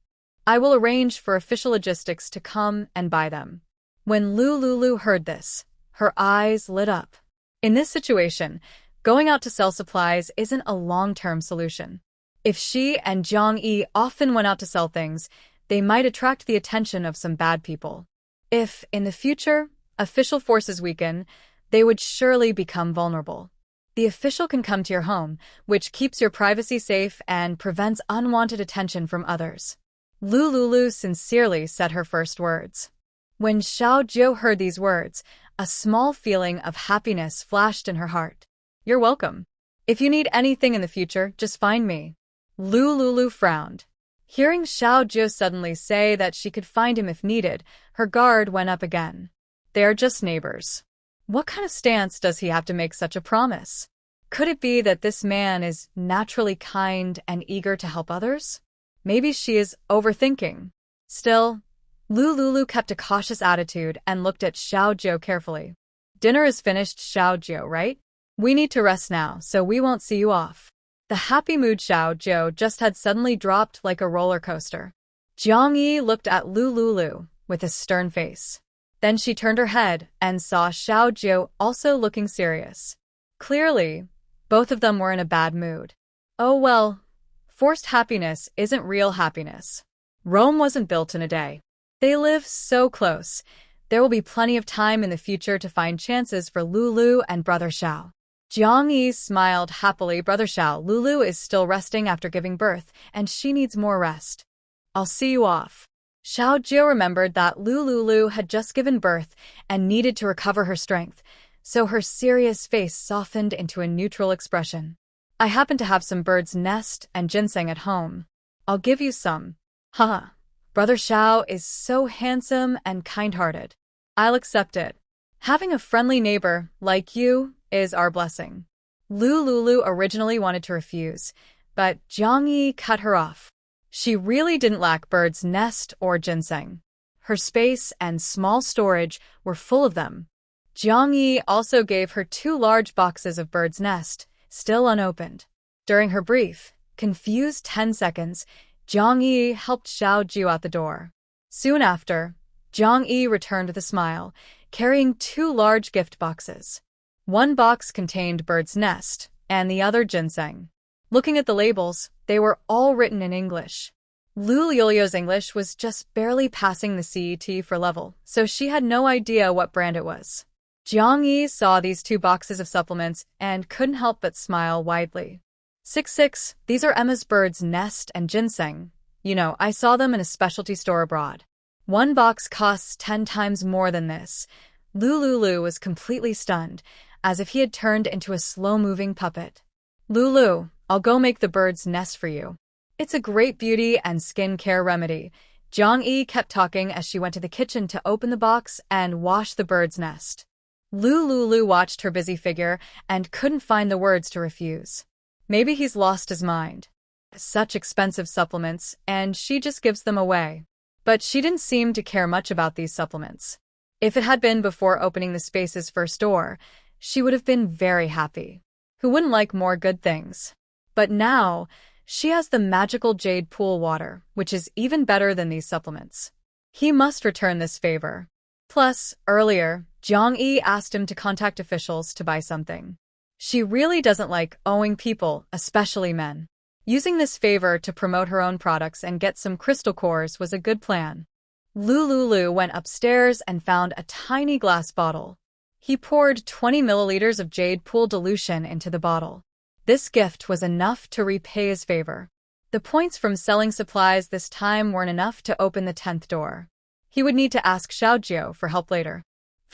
I will arrange for official logistics to come and buy them. When Lulu heard this, her eyes lit up. In this situation, going out to sell supplies isn't a long-term solution. If she and Jiang Yi often went out to sell things, they might attract the attention of some bad people. If, in the future, official forces weaken, they would surely become vulnerable. The official can come to your home, which keeps your privacy safe and prevents unwanted attention from others. Lulu sincerely said her first words. When Xiao Zhu heard these words, a small feeling of happiness flashed in her heart. You're welcome. If you need anything in the future, just find me. Lulu frowned. Hearing Xiao Zhu suddenly say that she could find him if needed, her guard went up again. They're just neighbors. What kind of stance does he have to make such a promise? Could it be that this man is naturally kind and eager to help others? Maybe she is overthinking. Still, Lulu kept a cautious attitude and looked at Xiao Zhu carefully. Dinner is finished, Xiao Zhu, right? We need to rest now, so we won't see you off. The happy mood Xiao Zhu just had suddenly dropped like a roller coaster. Jiang Yi looked at Lulu with a stern face. Then she turned her head and saw Xiao Zhu also looking serious. Clearly, both of them were in a bad mood. Oh well, forced happiness isn't real happiness. Rome wasn't built in a day. They live so close. There will be plenty of time in the future to find chances for Lulu and Brother Xiao. Jiang Yi smiled happily. Brother Xiao, Lulu is still resting after giving birth, and she needs more rest. I'll see you off. Xiao Zhu remembered that Lulu had just given birth and needed to recover her strength, so her serious face softened into a neutral expression. I happen to have some bird's nest and ginseng at home. I'll give you some. Haha. Brother Xiao is so handsome and kind-hearted. I'll accept it. Having a friendly neighbor like you is our blessing. Lulu originally wanted to refuse, but Jiang Yi cut her off. She really didn't lack bird's nest or ginseng. Her space and small storage were full of them. Jiang Yi also gave her 2 large boxes of bird's nest, still unopened. During her brief, confused 10 seconds, Jiang Yi helped Xiao Zhu out the door. Soon after, Jiang Yi returned with a smile, carrying 2 large gift boxes. One box contained bird's nest, and the other ginseng. Looking at the labels, they were all written in English. Liolio's English was just barely passing the CET for level, so she had no idea what brand it was. Jiang Yi saw these 2 boxes of supplements and couldn't help but smile widely. 6, these are Emma's bird's nest and ginseng. You know, I saw them in a specialty store abroad. One box costs 10 times more than this. Lulu was completely stunned, as if he had turned into a slow-moving puppet. Lulu, I'll go make the bird's nest for you. It's a great beauty and skin care remedy. Jiang Yi kept talking as she went to the kitchen to open the box and wash the bird's nest. Lulu watched her busy figure and couldn't find the words to refuse. Maybe he's lost his mind. Such expensive supplements, and she just gives them away. But she didn't seem to care much about these supplements. If it had been before opening the space's first door, she would have been very happy. Who wouldn't like more good things? But now, she has the magical jade pool water, which is even better than these supplements. He must return this favor. Plus, earlier, Jiang Yi asked him to contact officials to buy something. She really doesn't like owing people, especially men. Using this favor to promote her own products and get some crystal cores was a good plan. Lulu went upstairs and found a tiny glass bottle. He poured 20 milliliters of jade pool dilution into the bottle. This gift was enough to repay his favor. The points from selling supplies this time weren't enough to open the 10th door. He would need to ask Xiao Zhu for help later.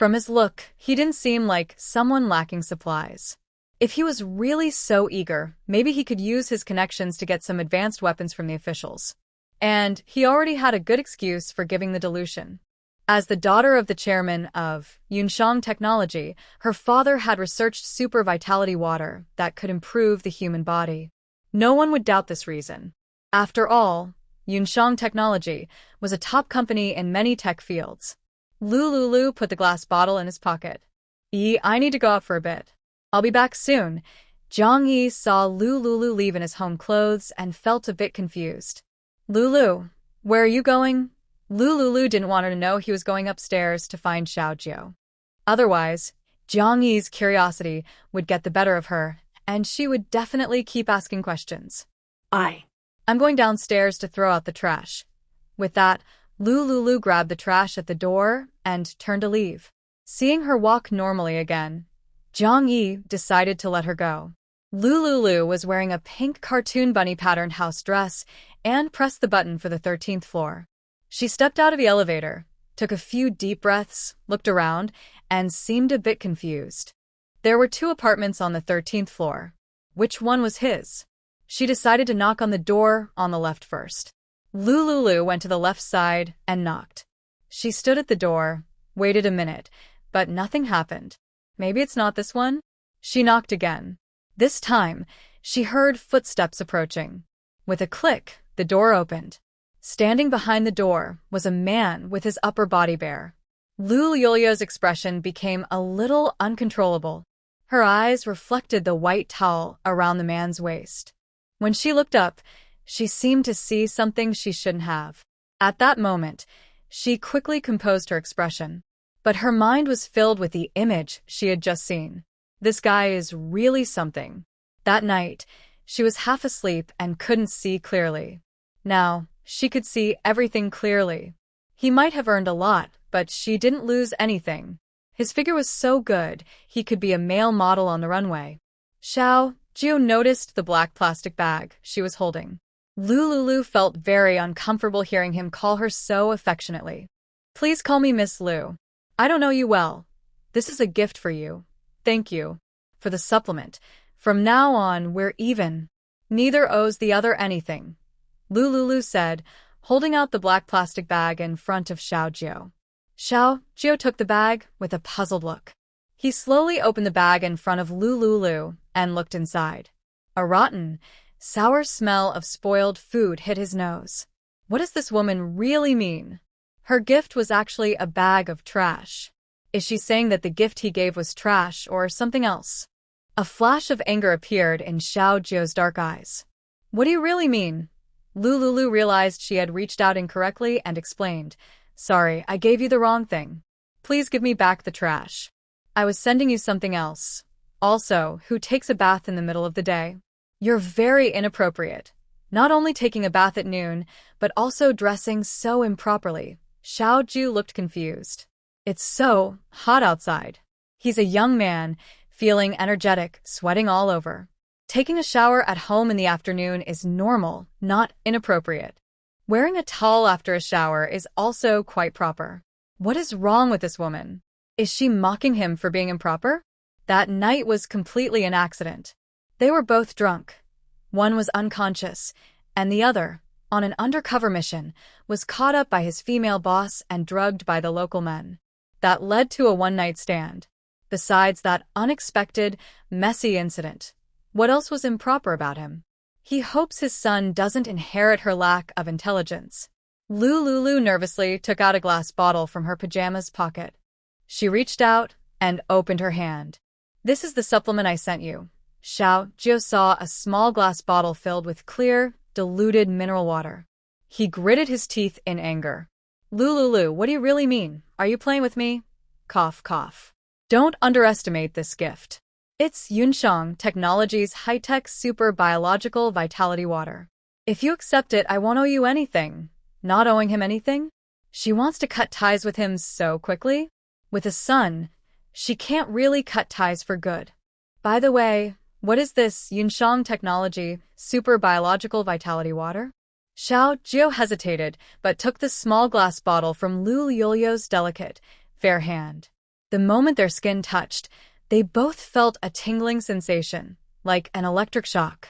From his look, he didn't seem like someone lacking supplies. If he was really so eager, maybe he could use his connections to get some advanced weapons from the officials. And he already had a good excuse for giving the dilution. As the daughter of the chairman of Yunshang Technology, her father had researched super vitality water that could improve the human body. No one would doubt this reason. After all, Yunshang Technology was a top company in many tech fields. Lulu put the glass bottle in his pocket. I need to go out for a bit. I'll be back soon. Zhang Yi saw Lulu leave in his home clothes and felt a bit confused. Lulu, where are you going? Lulu didn't want her to know he was going upstairs to find Xiaojiu. Otherwise, Zhang Yi's curiosity would get the better of her, and she would definitely keep asking questions. I'm going downstairs to throw out the trash. With that, Lulu grabbed the trash at the door and turned to leave. Seeing her walk normally again, Zhang Yi decided to let her go. Lulu was wearing a pink cartoon bunny patterned house dress and pressed the button for the 13th floor. She stepped out of the elevator, took a few deep breaths, looked around, and seemed a bit confused. There were 2 apartments on the 13th floor. Which one was his? She decided to knock on the door on the left first. Lulu went to the left side and knocked. She stood at the door, waited a minute, but nothing happened. Maybe it's not this one? She knocked again. This time, she heard footsteps approaching. With a click, the door opened. Standing behind the door was a man with his upper body bare. Lulu's expression became a little uncontrollable. Her eyes reflected the white towel around the man's waist. When she looked up, she seemed to see something she shouldn't have. At that moment, she quickly composed her expression. But her mind was filled with the image she had just seen. This guy is really something. That night, she was half asleep and couldn't see clearly. Now, she could see everything clearly. He might have earned a lot, but she didn't lose anything. His figure was so good, he could be a male model on the runway. Xiaojiu noticed the black plastic bag she was holding. Lulu felt very uncomfortable hearing him call her so affectionately. Please call me Miss Lu. I don't know you well. This is a gift for you. Thank you for the supplement. From now on, we're even. Neither owes the other anything, Lulu said, holding out the black plastic bag in front of Xiaojiu. Xiaojiu took the bag with a puzzled look. He slowly opened the bag in front of Lulu and looked inside. A rotten, sour smell of spoiled food hit his nose. What does this woman really mean? Her gift was actually a bag of trash. Is she saying that the gift he gave was trash or something else? A flash of anger appeared in Xiaojiu's dark eyes. What do you really mean? Lulu realized she had reached out incorrectly and explained, Sorry, I gave you the wrong thing. Please give me back the trash. I was sending you something else. Also, who takes a bath in the middle of the day? You're very inappropriate. Not only taking a bath at noon, but also dressing so improperly. Xiaojiu looked confused. It's so hot outside. He's a young man, feeling energetic, sweating all over. Taking a shower at home in the afternoon is normal, not inappropriate. Wearing a towel after a shower is also quite proper. What is wrong with this woman? Is she mocking him for being improper? That night was completely an accident. They were both drunk. One was unconscious, and the other, on an undercover mission, was caught up by his female boss and drugged by the local men. That led to a one-night stand. Besides that unexpected, messy incident, what else was improper about him? He hopes his son doesn't inherit her lack of intelligence. Lulu nervously took out a glass bottle from her pajamas pocket. She reached out and opened her hand. This is the supplement I sent you. Xiaojiu saw a small glass bottle filled with clear, diluted mineral water. He gritted his teeth in anger. Lulu, what do you really mean? Are you playing with me? Cough, cough. Don't underestimate this gift. It's Yunshang Technology's high-tech super biological vitality water. If you accept it, I won't owe you anything. Not owing him anything? She wants to cut ties with him so quickly? With a son, she can't really cut ties for good. By the way, what is this Yunshang Technology super biological vitality water? Xiaojiu hesitated, but took the small glass bottle from Lulu's delicate, fair hand. The moment their skin touched, they both felt a tingling sensation, like an electric shock.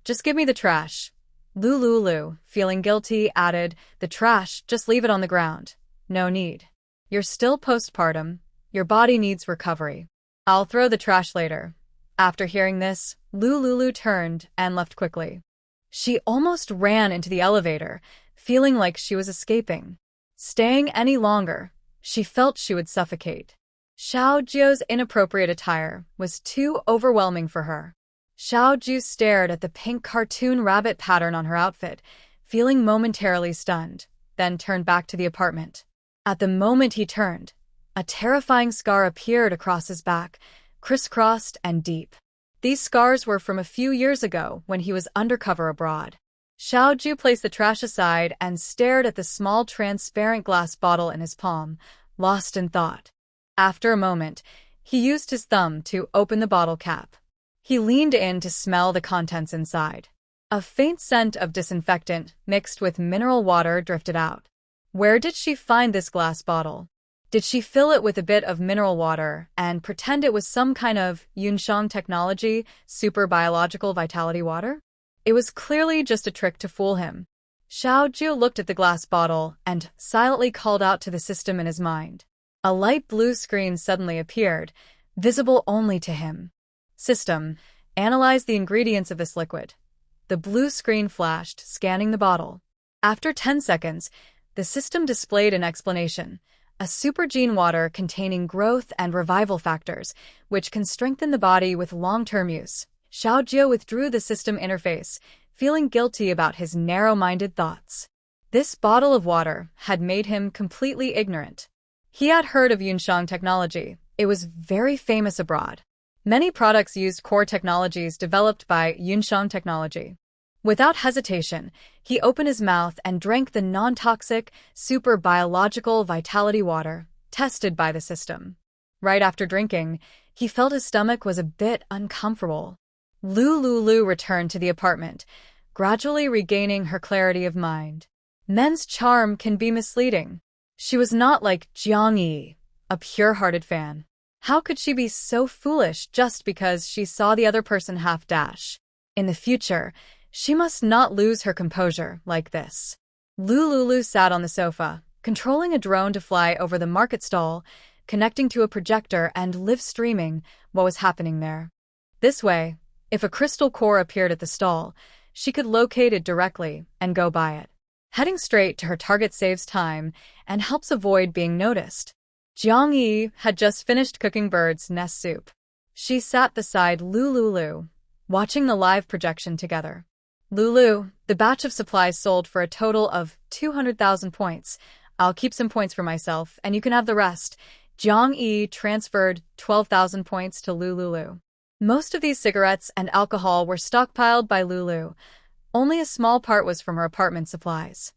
Just give me the trash. Lulu, feeling guilty, added, the trash, just leave it on the ground. No need. You're still postpartum. Your body needs recovery. I'll throw the trash later. After hearing this, Lulu turned and left quickly. She almost ran into the elevator, feeling like she was escaping. Staying any longer, she felt she would suffocate. Xiaoju's inappropriate attire was too overwhelming for her. Xiaoju stared at the pink cartoon rabbit pattern on her outfit, feeling momentarily stunned, then turned back to the apartment. At the moment he turned, a terrifying scar appeared across his back, crisscrossed and deep. These scars were from a few years ago when he was undercover abroad. Xiaoju placed the trash aside and stared at the small transparent glass bottle in his palm, lost in thought. After a moment, he used his thumb to open the bottle cap. He leaned in to smell the contents inside. A faint scent of disinfectant mixed with mineral water drifted out. Where did she find this glass bottle? Did she fill it with a bit of mineral water and pretend it was some kind of Yunshang technology, super biological vitality water? It was clearly just a trick to fool him. Xiaoju looked at the glass bottle and silently called out to the system in his mind. A light blue screen suddenly appeared, visible only to him. System, analyze the ingredients of this liquid. The blue screen flashed, scanning the bottle. After 10 seconds, the system displayed an explanation. A super gene water containing growth and revival factors, which can strengthen the body with long-term use. Xiaoju withdrew the system interface, feeling guilty about his narrow-minded thoughts. This bottle of water had made him completely ignorant. He had heard of Yunshang technology. It was very famous abroad. Many products used core technologies developed by Yunshang technology. Without hesitation, he opened his mouth and drank the non-toxic, super biological vitality water, tested by the system. Right after drinking, he felt his stomach was a bit uncomfortable. Lulu returned to the apartment, gradually regaining her clarity of mind. Men's charm can be misleading. She was not like Jiang Yi, a pure-hearted fan. How could she be so foolish just because she saw the other person half-dash? In the future, she must not lose her composure like this. Lulu sat on the sofa, controlling a drone to fly over the market stall, connecting to a projector and live streaming what was happening there. This way, if a crystal core appeared at the stall, she could locate it directly and go by it. Heading straight to her target saves time and helps avoid being noticed. Jiang Yi had just finished cooking bird's nest soup. She sat beside Lulu, watching the live projection together. Lulu, the batch of supplies sold for a total of 200,000 points. I'll keep some points for myself, and you can have the rest. Jiang Yi transferred 12,000 points to Lulu. Most of these cigarettes and alcohol were stockpiled by Lulu. Only a small part was from her apartment supplies.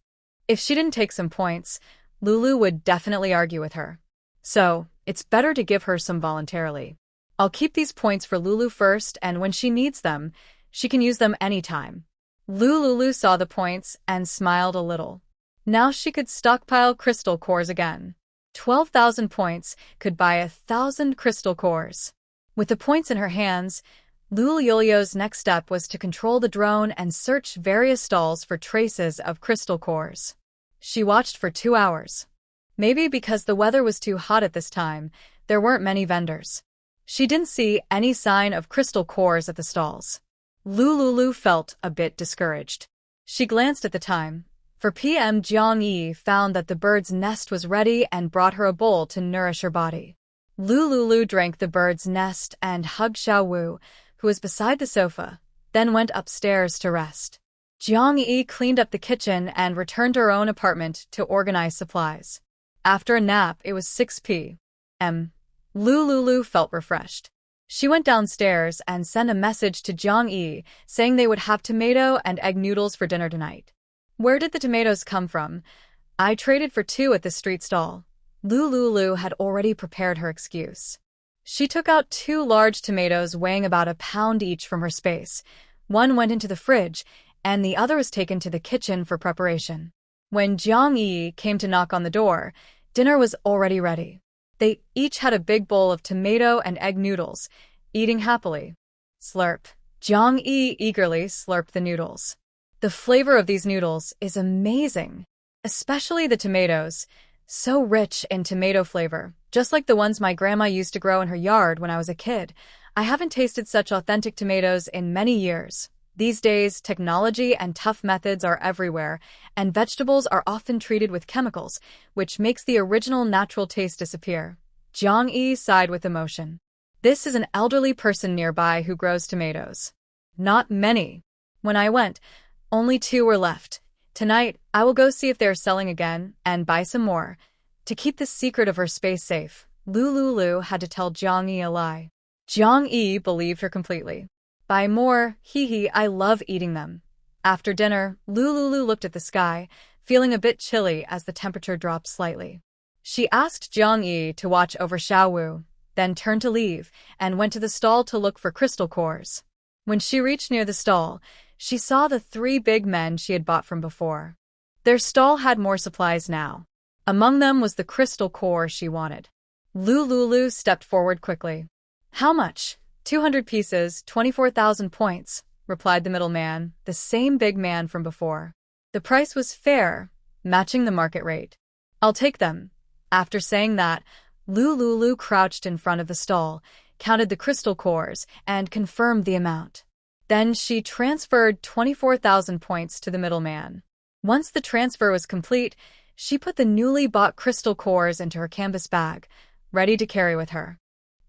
If she didn't take some points, Lulu would definitely argue with her. So, it's better to give her some voluntarily. I'll keep these points for Lulu first, and when she needs them, she can use them anytime. Lulu saw the points and smiled a little. Now she could stockpile crystal cores again. 12,000 points could buy 1,000 crystal cores. With the points in her hands, Lulu's next step was to control the drone and search various stalls for traces of crystal cores. She watched for 2 hours. Maybe because the weather was too hot at this time, there weren't many vendors. She didn't see any sign of crystal cores at the stalls. Lulu felt a bit discouraged. She glanced at the time. For PM Jiang Yi found that the bird's nest was ready and brought her a bowl to nourish her body. Lulu drank the bird's nest and hugged Xiaowu, who was beside the sofa, then went upstairs to rest. Jiang Yi cleaned up the kitchen and returned to her own apartment to organize supplies. After a nap, it was 6 p.m. Lulu felt refreshed. She went downstairs and sent a message to Jiang Yi saying they would have tomato and egg noodles for dinner tonight. Where did the tomatoes come from? I traded for 2 at the street stall. Lulu had already prepared her excuse. She took out 2 large tomatoes weighing about a pound each from her space. One went into the fridge, and the other was taken to the kitchen for preparation. When Jiang Yi came to knock on the door, dinner was already ready. They each had a big bowl of tomato and egg noodles, eating happily. Slurp. Jiang-yi eagerly slurped the noodles. The flavor of these noodles is amazing, especially the tomatoes, so rich in tomato flavor, just like the ones my grandma used to grow in her yard when I was a kid. I haven't tasted such authentic tomatoes in many years. These days, technology and tough methods are everywhere, and vegetables are often treated with chemicals, which makes the original natural taste disappear. Jiang-yi sighed with emotion. This is an elderly person nearby who grows tomatoes. Not many. When I went, only 2 were left. Tonight, I will go see if they are selling again and buy some more. To keep the secret of her space safe, Lulu had to tell Jiang-yi a lie. Jiang-yi believed her completely. Buy more, hee, I love eating them. After dinner, Lulu looked at the sky, feeling a bit chilly as the temperature dropped slightly. She asked Jiang-yi to watch over Xiaowu, then turned to leave and went to the stall to look for crystal cores. When she reached near the stall, she saw the 3 big men she had bought from before. Their stall had more supplies now. Among them was the crystal core she wanted. Lulu stepped forward quickly. How much? 200 pieces, 24,000 points, replied the middleman, the same big man from before. The price was fair, matching the market rate. I'll take them. After saying that, Lulu crouched in front of the stall, counted the crystal cores, and confirmed the amount. Then she transferred 24,000 points to the middleman. Once the transfer was complete, she put the newly bought crystal cores into her canvas bag, ready to carry with her.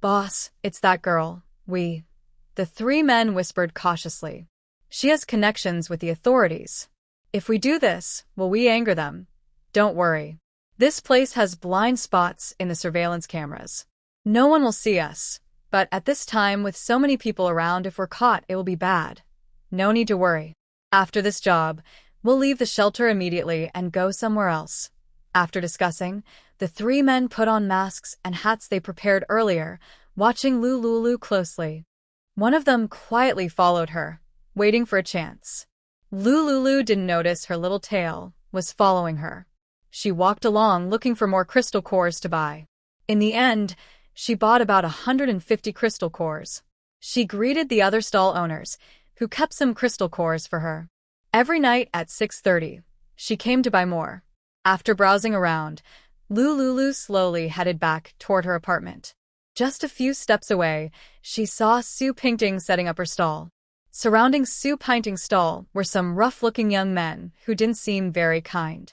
Boss, it's that girl. The 3 men whispered cautiously. She has connections with the authorities. If we do this, will we anger them? Don't worry. This place has blind spots in the surveillance cameras. No one will see us, but at this time with so many people around, if we're caught, it will be bad. No need to worry. After this job, we'll leave the shelter immediately and go somewhere else. After discussing, the 3 men put on masks and hats they prepared earlier, watching Lulu closely. One of them quietly followed her, waiting for a chance. Lulu didn't notice her little tail was following her. She walked along looking for more crystal cores to buy. In the end, she bought about 150 crystal cores. She greeted the other stall owners, who kept some crystal cores for her. Every night at 6:30, she came to buy more. After browsing around, Lulu slowly headed back toward her apartment. Just a few steps away, she saw Su Pingting setting up her stall. Surrounding Su Pingting's stall were some rough-looking young men who didn't seem very kind.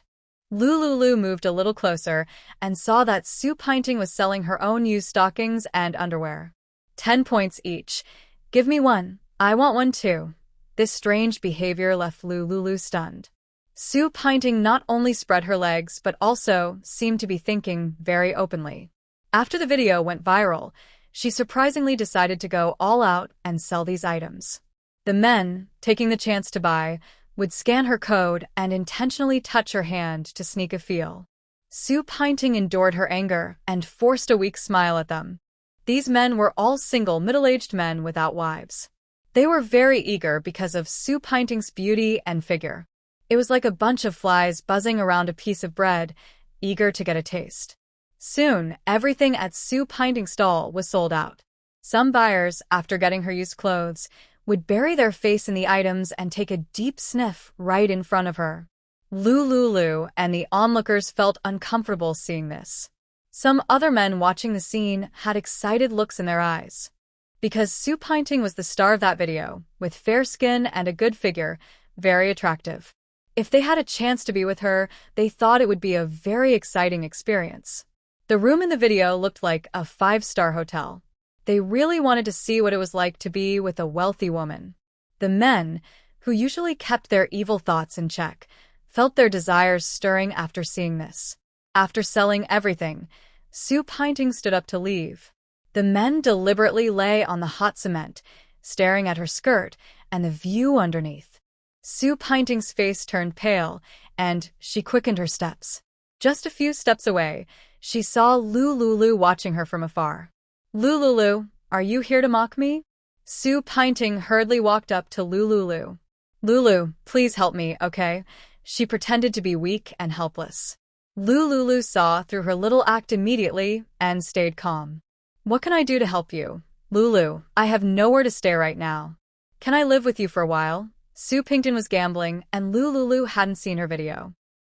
Lulu moved a little closer and saw that Su Pingting was selling her own used stockings and underwear. 10 points each. Give me one. I want one too. This strange behavior left Lulu stunned. Su Pingting not only spread her legs but also seemed to be thinking very openly. After the video went viral, she surprisingly decided to go all out and sell these items. The men, taking the chance to buy, would scan her code and intentionally touch her hand to sneak a feel. Su Pingting endured her anger and forced a weak smile at them. These men were all single, middle-aged men without wives. They were very eager because of Su Pingting's beauty and figure. It was like a bunch of flies buzzing around a piece of bread, eager to get a taste. Soon, everything at Su Pingting's stall was sold out. Some buyers, after getting her used clothes, would bury their face in the items and take a deep sniff right in front of her. Lulu and the onlookers felt uncomfortable seeing this. Some other men watching the scene had excited looks in their eyes. Because Su Pingting was the star of that video, with fair skin and a good figure, very attractive. If they had a chance to be with her, they thought it would be a very exciting experience. The room in the video looked like a 5-star hotel. They really wanted to see what it was like to be with a wealthy woman. The men, who usually kept their evil thoughts in check, felt their desires stirring after seeing this. After selling everything, Su Pingting stood up to leave. The men deliberately lay on the hot cement, staring at her skirt and the view underneath. Su Pingting's face turned pale, and she quickened her steps. Just a few steps away, she saw Lulu watching her from afar. Lulu, are you here to mock me? Su Pingting hurriedly walked up to Lulu. Lulu, please help me, okay? She pretended to be weak and helpless. Lulu saw through her little act immediately and stayed calm. What can I do to help you? Lulu, I have nowhere to stay right now. Can I live with you for a while? Sue Pinkton was gambling, and Lulu hadn't seen her video.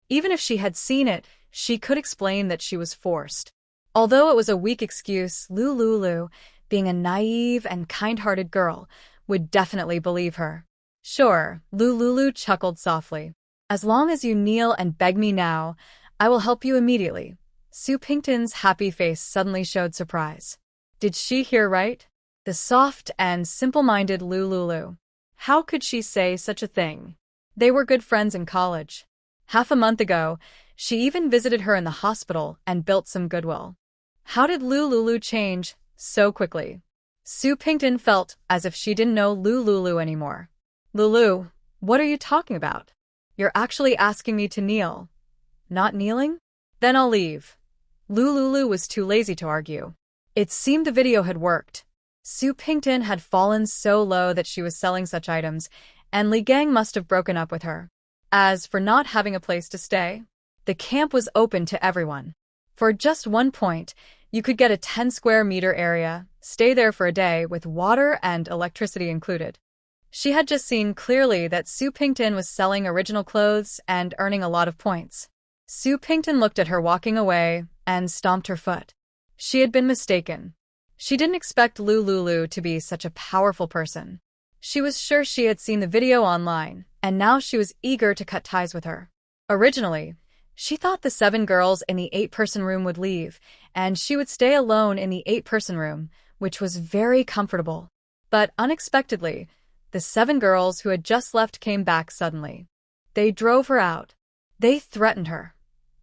Even if she had seen it, she could explain that she was forced. Although it was a weak excuse, Lulu, being a naive and kind-hearted girl, would definitely believe her. Sure, Lulu chuckled softly. As long as you kneel and beg me now, I will help you immediately. Sue Pinkton's happy face suddenly showed surprise. Did she hear right? The soft and simple-minded Lulu. How could she say such a thing? They were good friends in college. Half a month ago, she even visited her in the hospital and built some goodwill. How did Lulu change so quickly? Sue Pinkton felt as if she didn't know Lulu anymore. Lulu, what are you talking about? You're actually asking me to kneel. Not kneeling? Then I'll leave. Lulu was too lazy to argue. It seemed the video had worked. Sue Pinkton had fallen so low that she was selling such items, and Li Gang must have broken up with her. As for not having a place to stay, the camp was open to everyone. For just 1 point, you could get a 10-square-meter area, stay there for a day with water and electricity included. She had just seen clearly that Sue Pinkton was selling original clothes and earning a lot of points. Sue Pinkton looked at her walking away and stomped her foot. She had been mistaken. She didn't expect Lulu to be such a powerful person. She was sure she had seen the video online, and now she was eager to cut ties with her. Originally, she thought the 7 girls in the 8-person room would leave, and she would stay alone in the 8-person room, which was very comfortable. But unexpectedly, the 7 girls who had just left came back suddenly. They drove her out. They threatened her.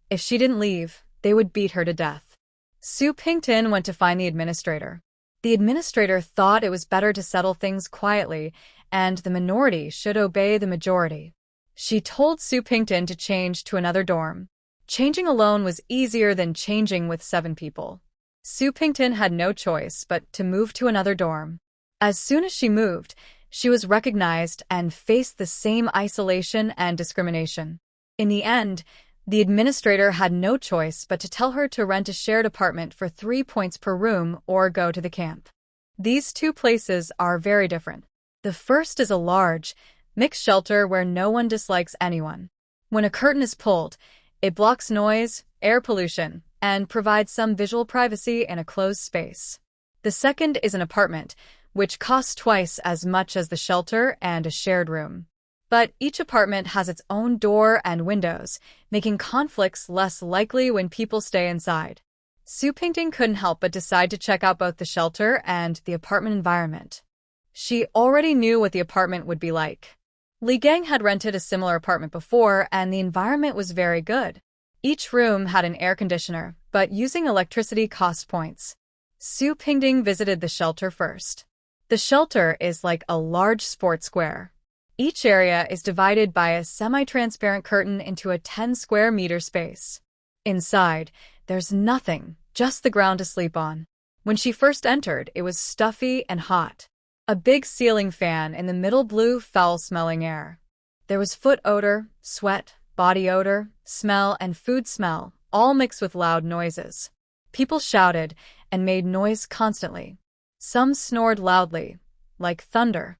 If she didn't leave, they would beat her to death. Sue Pinkton went to find the administrator. The administrator thought it was better to settle things quietly, and the minority should obey the majority. She told Sue Pinkton to change to another dorm. Changing alone was easier than changing with 7 people. Sue Pinkton had no choice but to move to another dorm. As soon as she moved, she was recognized and faced the same isolation and discrimination. In the end, the administrator had no choice but to tell her to rent a shared apartment for 3 points per room or go to the camp. These 2 places are very different. The first is a large, mixed shelter where no one dislikes anyone. When a curtain is pulled, it blocks noise, air pollution, and provides some visual privacy in a closed space. The second is an apartment, which costs twice as much as the shelter and a shared room. But each apartment has its own door and windows, making conflicts less likely when people stay inside. Sue Pinkton couldn't help but decide to check out both the shelter and the apartment environment. She already knew what the apartment would be like. Li Gang had rented a similar apartment before, and the environment was very good. Each room had an air conditioner, but using electricity cost points. Sue Pinkton visited the shelter first. The shelter is like a large sports square. Each area is divided by a semi-transparent curtain into a 10-square-meter space. Inside, there's nothing, just the ground to sleep on. When she first entered, it was stuffy and hot. A big ceiling fan in the middle blew foul-smelling air. There was foot odor, sweat, body odor, smell, and food smell, all mixed with loud noises. People shouted and made noise constantly. Some snored loudly, like thunder.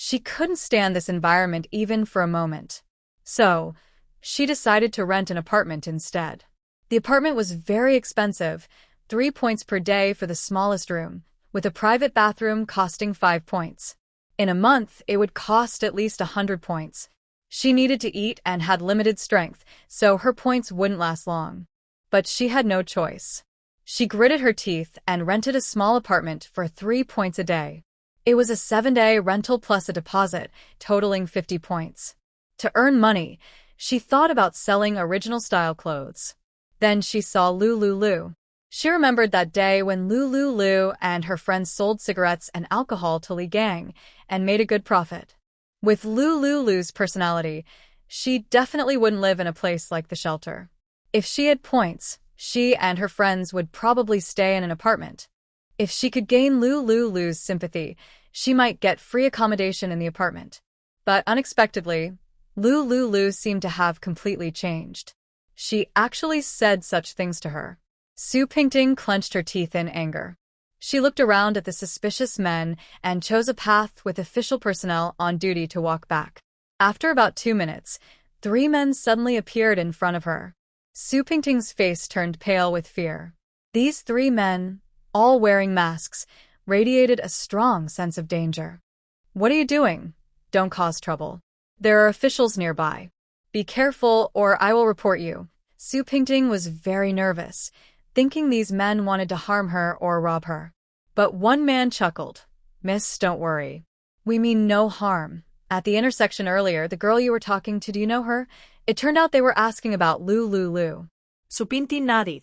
She couldn't stand this environment even for a moment. So, she decided to rent an apartment instead. The apartment was very expensive, 3 points per day for the smallest room, with a private bathroom costing 5 points. In a month, it would cost at least 100 points. She needed to eat and had limited strength, so her points wouldn't last long. But she had no choice. She gritted her teeth and rented a small apartment for 3 points a day. It was a 7-day rental plus a deposit, totaling 50 points. To earn money, she thought about selling original-style clothes. Then she saw Lulu. She remembered that day when Lulu and her friends sold cigarettes and alcohol to Li Gang and made a good profit. With Lulu's personality, she definitely wouldn't live in a place like the shelter. If she had points, she and her friends would probably stay in an apartment. If she could gain Lulu's sympathy, she might get free accommodation in the apartment. But unexpectedly, Lulu seemed to have completely changed. She actually said such things to her. Su Pingting clenched her teeth in anger. She looked around at the suspicious men and chose a path with official personnel on duty to walk back. After about 2 minutes, 3 men suddenly appeared in front of her. Su Pingting's face turned pale with fear. These 3 men, all wearing masks, radiated a strong sense of danger. "What are you doing? Don't cause trouble. There are officials nearby. Be careful or I will report you." Su Pingting was very nervous, thinking these men wanted to harm her or rob her. But one man chuckled. "Miss, don't worry. We mean no harm. At the intersection earlier, the girl you were talking to, do you know her? It turned out they were asking about Lu. Su Pingting nodded.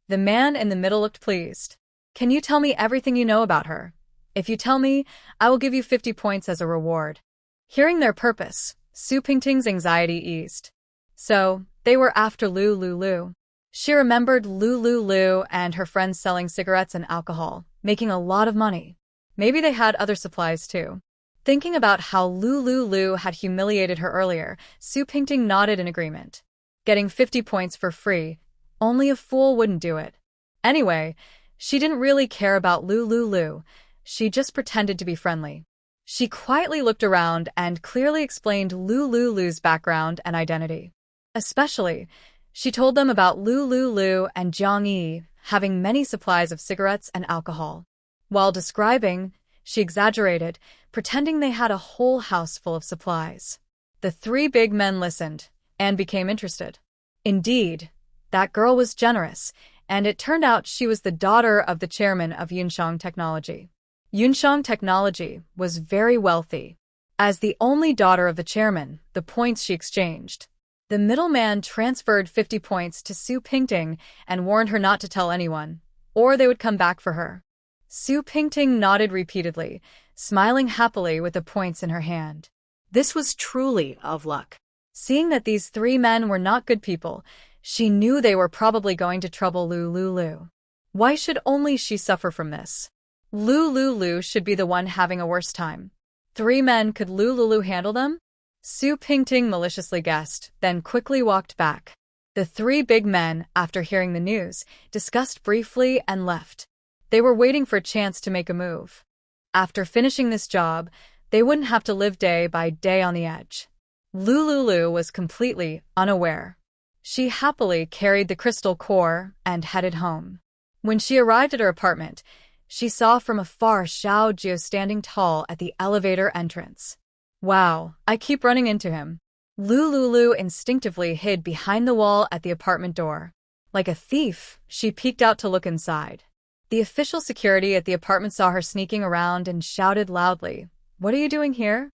The man in the middle looked pleased. "Can you tell me everything you know about her? If you tell me, I will give you 50 points as a reward." Hearing their purpose, Su Pingting's anxiety eased. So, they were after Lu. She remembered Lu and her friends selling cigarettes and alcohol, making a lot of money. Maybe they had other supplies too. Thinking about how Lu had humiliated her earlier, Su Pingting nodded in agreement. Getting 50 points for free, only a fool wouldn't do it. Anyway, she didn't really care about Lu. She just pretended to be friendly. She quietly looked around and clearly explained Lu's background and identity. Especially, she told them about Lu and Jiang Yi having many supplies of cigarettes and alcohol. While describing, she exaggerated, pretending they had a whole house full of supplies. The 3 big men listened and became interested. Indeed, that girl was generous, and it turned out she was the daughter of the chairman of Yunshang Technology. Yunshang Technology was very wealthy. As the only daughter of the chairman, the points she exchanged. The middleman transferred 50 points to Su Pingting and warned her not to tell anyone, or they would come back for her. Su Pingting nodded repeatedly, smiling happily with the points in her hand. This was truly of luck. Seeing that these 3 men were not good people, she knew they were probably going to trouble Lu. Why should only she suffer from this? Lu should be the one having a worse time. 3 men, could Lu handle them? Su Pingting maliciously guessed, then quickly walked back. The 3 big men, after hearing the news, discussed briefly and left. They were waiting for a chance to make a move. After finishing this job, they wouldn't have to live day by day on the edge. Lu was completely unaware. She happily carried the crystal core and headed home. When she arrived at her apartment, she saw from afar Xiao Jiu standing tall at the elevator entrance. Wow, I keep running into him. Lu instinctively hid behind the wall at the apartment door. Like a thief, she peeked out to look inside. The official security at the apartment saw her sneaking around and shouted loudly, "What are you doing here?"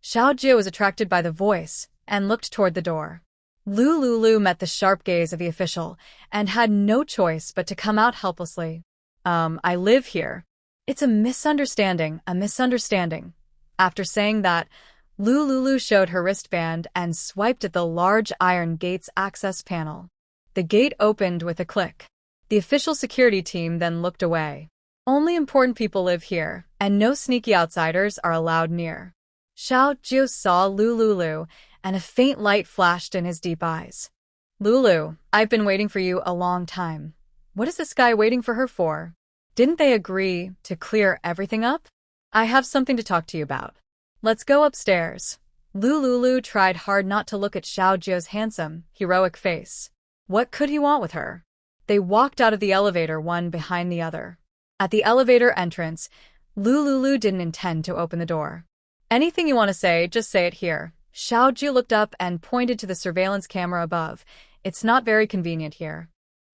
Xiao Jiu was attracted by the voice and looked toward the door. Lu met the sharp gaze of the official and had no choice but to come out helplessly. I live here." "It's a misunderstanding. After saying that, Lu showed her wristband and swiped at the large iron gate's access panel. The gate opened with a click. The official security team then looked away. Only important people live here, and no sneaky outsiders are allowed near. Xiao Jiu saw Lu, and a faint light flashed in his deep eyes. "Lulu, I've been waiting for you a long time. What is this guy waiting for her for? Didn't they agree to clear everything up? I have something to talk to you about. Let's go upstairs." Lu tried hard not to look at Xiao Jiu's handsome, heroic face. What could he want with her? They walked out of the elevator one behind the other. At the elevator entrance, Lu didn't intend to open the door. "Anything you want to say, just say it here." Xiao Jiu looked up and pointed to the surveillance camera above. "It's not very convenient here."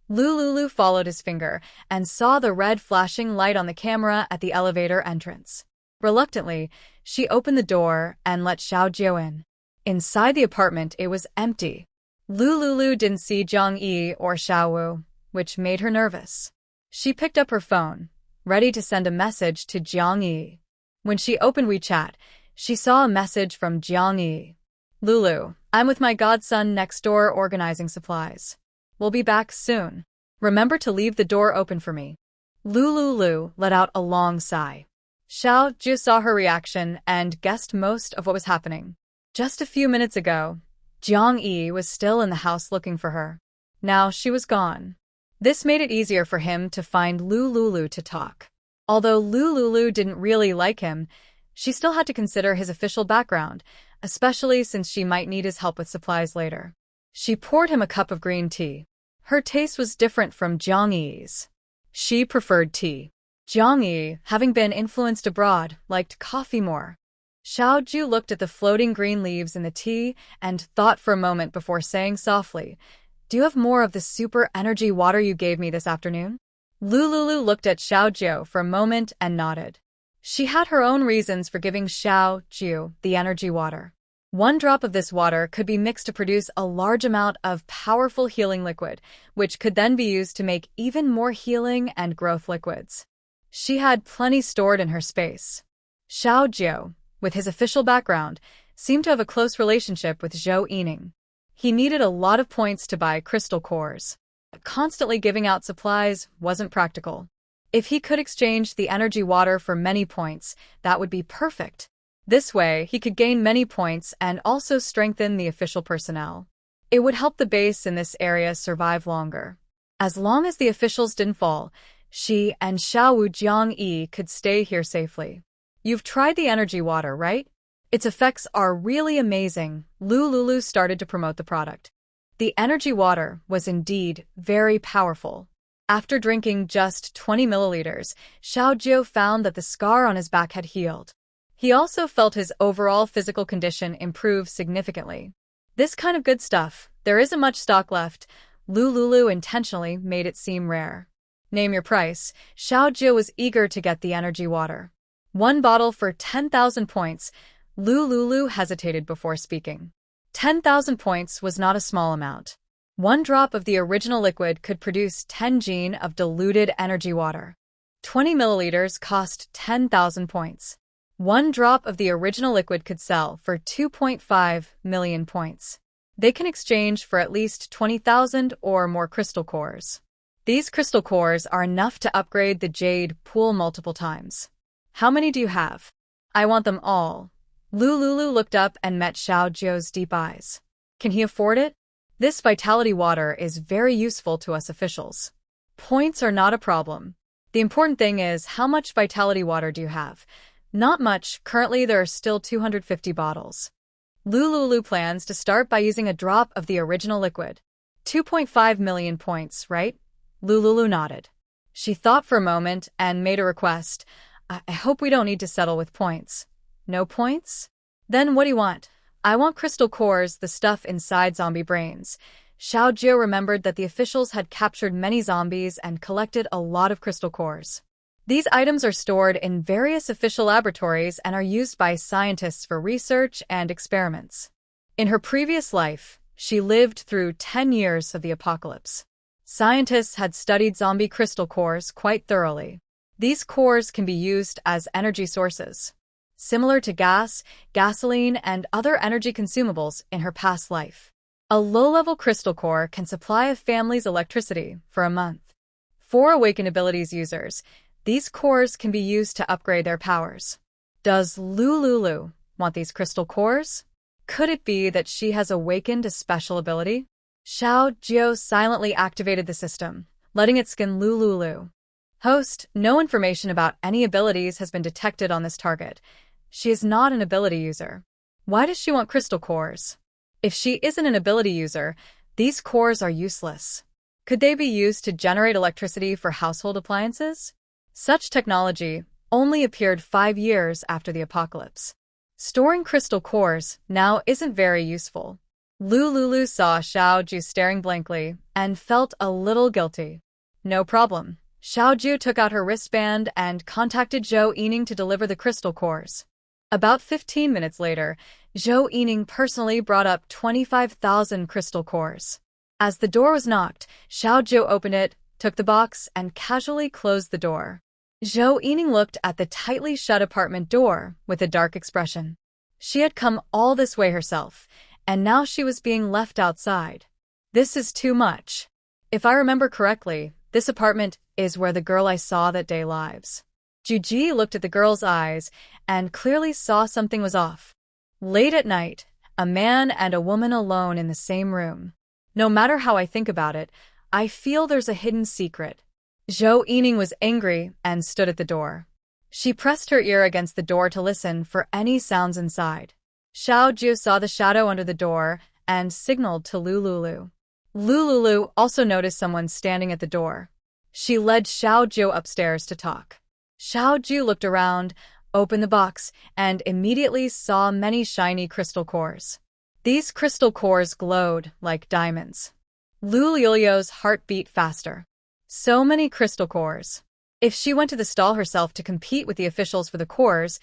Lu followed his finger and saw the red flashing light on the camera at the elevator entrance. Reluctantly, she opened the door and let Xiao Jiu in. Inside the apartment, it was empty. Lu didn't see Jiang Yi or Xiao Wu, which made her nervous. She picked up her phone, ready to send a message to Jiang Yi. When she opened WeChat, she saw a message from Jiang Yi. "Lulu, I'm with my godson next door organizing supplies. We'll be back soon. Remember to leave the door open for me." Lu let out a long sigh. Xiao Jiu saw her reaction and guessed most of what was happening. Just a few minutes ago, Jiang Yi was still in the house looking for her. Now she was gone. This made it easier for him to find Lulu to talk. Although Lulu didn't really like him, she still had to consider his official background, especially since she might need his help with supplies later. She poured him a cup of green tea. Her taste was different from Jiang Yi's. She preferred tea. Jiang Yi, having been influenced abroad, liked coffee more. Xiao Ju looked at the floating green leaves in the tea and thought for a moment before saying softly, "Do you have more of the super energy water you gave me this afternoon?" Lulu looked at Xiao Jiu for a moment and nodded. She had her own reasons for giving Xiao Jiu the energy water. One drop of this water could be mixed to produce a large amount of powerful healing liquid, which could then be used to make even more healing and growth liquids. She had plenty stored in her space. Xiao Jiu, with his official background, seemed to have a close relationship with Zhou Yining. He needed a lot of points to buy crystal cores. Constantly giving out supplies wasn't practical. If he could exchange the energy water for many points, that would be perfect. This way, he could gain many points and also strengthen the official personnel. It would help the base in this area survive longer. As long as the officials didn't fall, she and Xiao Jiang Yi could stay here safely. You've tried the energy water, right? Its effects are really amazing. Lulu started to promote the product. The energy water was indeed very powerful. After drinking just 20 milliliters, Xiao Jiu found that the scar on his back had healed. He also felt his overall physical condition improve significantly. This kind of good stuff, there isn't much stock left. Lulu intentionally made it seem rare. Name your price. Xiao Jiu was eager to get the energy water. One bottle for 10,000 points. Lulu hesitated before speaking. 10,000 points was not a small amount. One drop of the original liquid could produce 10 jin of diluted energy water. 20 milliliters cost 10,000 points. One drop of the original liquid could sell for 2.5 million points. They can exchange for at least 20,000 or more crystal cores. These crystal cores are enough to upgrade the jade pool multiple times. How many do you have? I want them all. Lulu looked up and met Xiao Jiu's deep eyes. Can he afford it? This vitality water is very useful to us officials. Points are not a problem. The important thing is, how much vitality water do you have? Not much. Currently there are still 250 bottles. Lulu plans to start by using a drop of the original liquid. 2.5 million points, right? Lulu nodded. She thought for a moment and made a request. I hope we don't need to settle with points. No points? Then what do you want? I want crystal cores, the stuff inside zombie brains. Xiao Jiu remembered that the officials had captured many zombies and collected a lot of crystal cores. These items are stored in various official laboratories and are used by scientists for research and experiments. In her previous life, she lived through 10 years of the apocalypse. Scientists had studied zombie crystal cores quite thoroughly. These cores can be used as energy sources, similar to gas, gasoline, and other energy consumables in her past life. A low-level crystal core can supply a family's electricity for a month. For Awakened Abilities users, these cores can be used to upgrade their powers. Does Lulu want these crystal cores? Could it be that she has awakened a special ability? Xiao Jiu silently activated the system, letting it scan Lulu. Host, no information about any abilities has been detected on this target. She is not an ability user. Why does she want crystal cores? If she isn't an ability user, these cores are useless. Could they be used to generate electricity for household appliances? Such technology only appeared 5 years after the apocalypse. Storing crystal cores now isn't very useful. Lulu saw Xiao Jiu staring blankly and felt a little guilty. No problem. Xiao Jiu took out her wristband and contacted Zhou Yining to deliver the crystal cores. About 15 minutes later, Zhou Yining personally brought up 25,000 crystal cores. As the door was knocked, Xiao Jiu opened it, took the box, and casually closed the door. Zhou Yining looked at the tightly shut apartment door with a dark expression. She had come all this way herself, and now she was being left outside. This is too much. If I remember correctly, this apartment is where the girl I saw that day lives. Juji looked at the girl's eyes and clearly saw something was off. Late at night, a man and a woman alone in the same room. No matter how I think about it, I feel there's a hidden secret. Zhou Yining was angry and stood at the door. She pressed her ear against the door to listen for any sounds inside. Xiao Jiu saw the shadow under the door and signaled to Lululu. Lululu also noticed someone standing at the door. She led Xiao Jiu upstairs to talk. Xiao Jiu looked around, opened the box, and immediately saw many shiny crystal cores. These crystal cores glowed like diamonds. Lululio's heart beat faster. So many crystal cores. If she went to the stall herself to compete with the officials for the cores,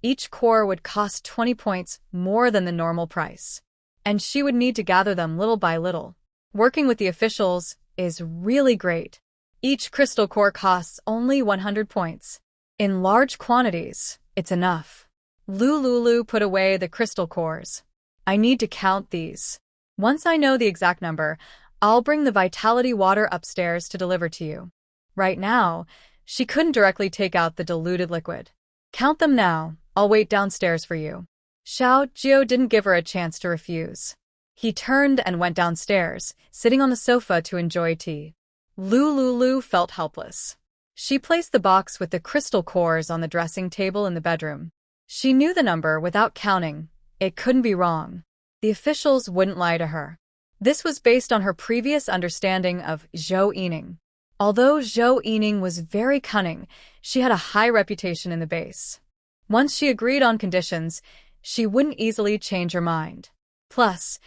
each core would cost 20 points more than the normal price. And she would need to gather them little by little. Working with the officials is really great. Each crystal core costs only 100 points. In large quantities, it's enough. Lululu put away the crystal cores. I need to count these. Once I know the exact number, I'll bring the vitality water upstairs to deliver to you. Right now, she couldn't directly take out the diluted liquid. Count them now, I'll wait downstairs for you. Xiao Jiu didn't give her a chance to refuse. He turned and went downstairs, sitting on the sofa to enjoy tea. Lululu felt helpless. She placed the box with the crystal cores on the dressing table in the bedroom. She knew the number without counting. It couldn't be wrong. The officials wouldn't lie to her. This was based on her previous understanding of Zhou Yining. Although Zhou Yining was very cunning, she had a high reputation in the base. Once she agreed on conditions, she wouldn't easily change her mind. Plus,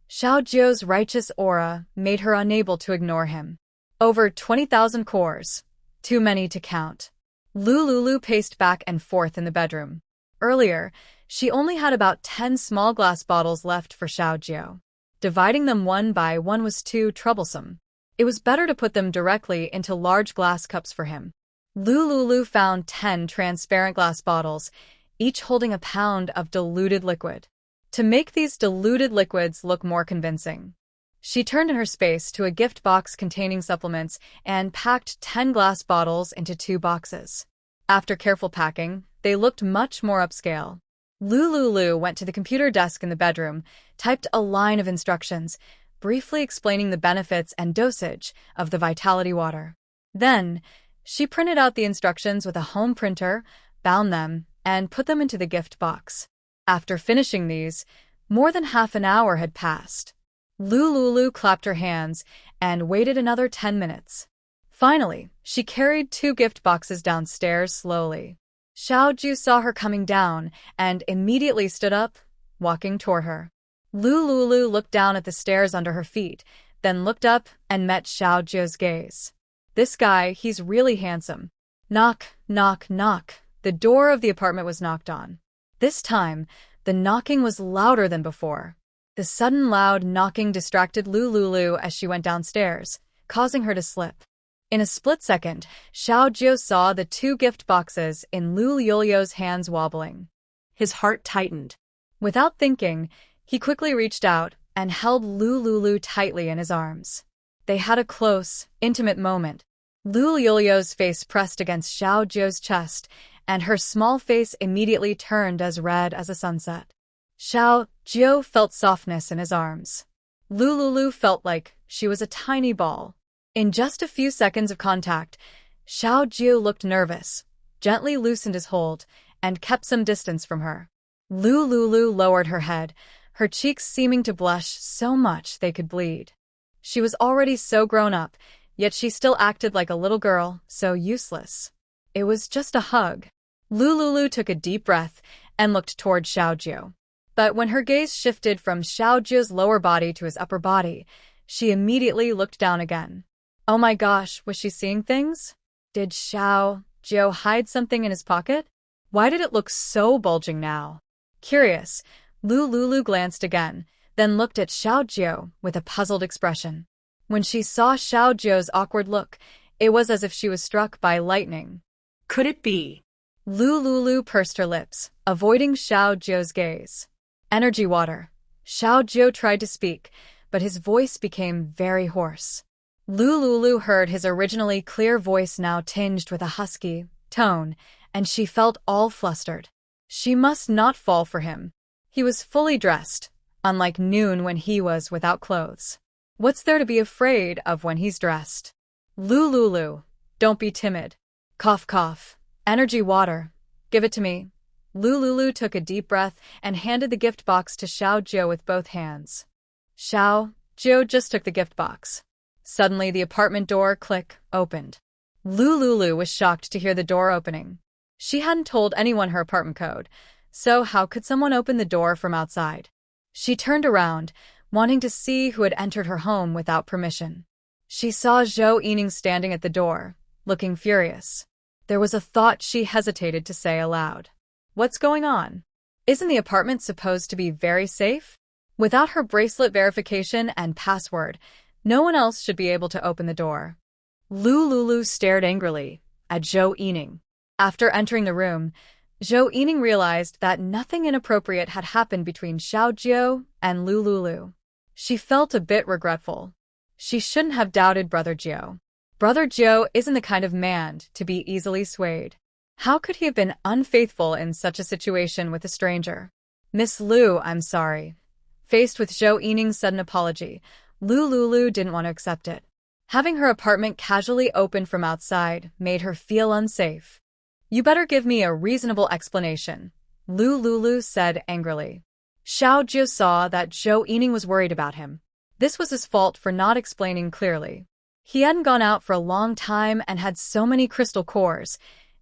Xiao Jiu's righteous aura made her unable to ignore him. Over 20,000 cores. Too many to count. Lululu paced back and forth in the bedroom. Earlier, she only had about 10 small glass bottles left for Xiao Jiu. Dividing them one by one was too troublesome. It was better to put them directly into large glass cups for him. Lululu found 10 transparent glass bottles, each holding a pound of diluted liquid. To make these diluted liquids look more convincing, she turned in her space to a gift box containing supplements and packed 10 glass bottles into 2 boxes. After careful packing, they looked much more upscale. Lululu went to the computer desk in the bedroom, typed a line of instructions, briefly explaining the benefits and dosage of the vitality water. Then, she printed out the instructions with a home printer, bound them, and put them into the gift box. After finishing these, more than half an hour had passed. Lululu clapped her hands and waited another 10 minutes. Finally, she carried 2 gift boxes downstairs slowly. Xiao Jiu saw her coming down and immediately stood up, walking toward her. Lululu looked down at the stairs under her feet, then looked up and met Xiao Jiu's gaze. This guy, he's really handsome. Knock, knock, knock. The door of the apartment was knocked on. This time, the knocking was louder than before. The sudden loud knocking distracted Lululu as she went downstairs, causing her to slip. In a split second, Xiao Jiu saw the 2 gift boxes in Lululio's hands wobbling. His heart tightened. Without thinking, he quickly reached out and held Lululu tightly in his arms. They had a close, intimate moment. Lululio's face pressed against Xiao Jiu's chest, and her small face immediately turned as red as a sunset. Xiao Jiu felt softness in his arms. Lululu felt like she was a tiny ball. In just a few seconds of contact, Xiao Jiu looked nervous, gently loosened his hold, and kept some distance from her. Lululu lowered her head, her cheeks seeming to blush so much they could bleed. She was already so grown up, yet she still acted like a little girl, so useless. It was just a hug. Lululu took a deep breath and looked toward Xiao Jiu. But when her gaze shifted from Xiao Jiu's lower body to his upper body, she immediately looked down again. Oh my gosh, was she seeing things? Did Xiao Jiu hide something in his pocket? Why did it look so bulging now? Curious, Lululu glanced again, then looked at Xiao Jiu with a puzzled expression. When she saw Xiao Jiu's awkward look, it was as if she was struck by lightning. Could it be? Lululu pursed her lips, avoiding Xiao Jiu's gaze. Energy water. Xiao Jiu tried to speak, but his voice became very hoarse. Lululu heard his originally clear voice now tinged with a husky tone, and she felt all flustered. She must not fall for him. He was fully dressed, unlike noon when he was without clothes. What's there to be afraid of when he's dressed? Lulu, don't be timid. Cough, cough. Energy water. Give it to me. Lulu took a deep breath and handed the gift box to Xiao Jiu with both hands. Xiao Jiu just took the gift box. Suddenly, the apartment door opened. Lulu was shocked to hear the door opening. She hadn't told anyone her apartment code, so how could someone open the door from outside? She turned around, wanting to see who had entered her home without permission. She saw Zhou Yining standing at the door, looking furious. There was a thought she hesitated to say aloud. What's going on? Isn't the apartment supposed to be very safe? Without her bracelet verification and password, no one else should be able to open the door. Lulu stared angrily at Zhou Yining. After entering the room, Zhou Yining realized that nothing inappropriate had happened between Xiao Jiu and Lulu. She felt a bit regretful. She shouldn't have doubted Brother Jiu. Brother Jiu isn't the kind of man to be easily swayed. How could he have been unfaithful in such a situation with a stranger? Miss Lu, I'm sorry. Faced with Zhou Yining's sudden apology, Lulu didn't want to accept it. Having her apartment casually opened from outside made her feel unsafe. You better give me a reasonable explanation, Lulu said angrily. Xiao Jiu saw that Zhou Yining was worried about him. This was his fault for not explaining clearly. He hadn't gone out for a long time and had so many crystal cores.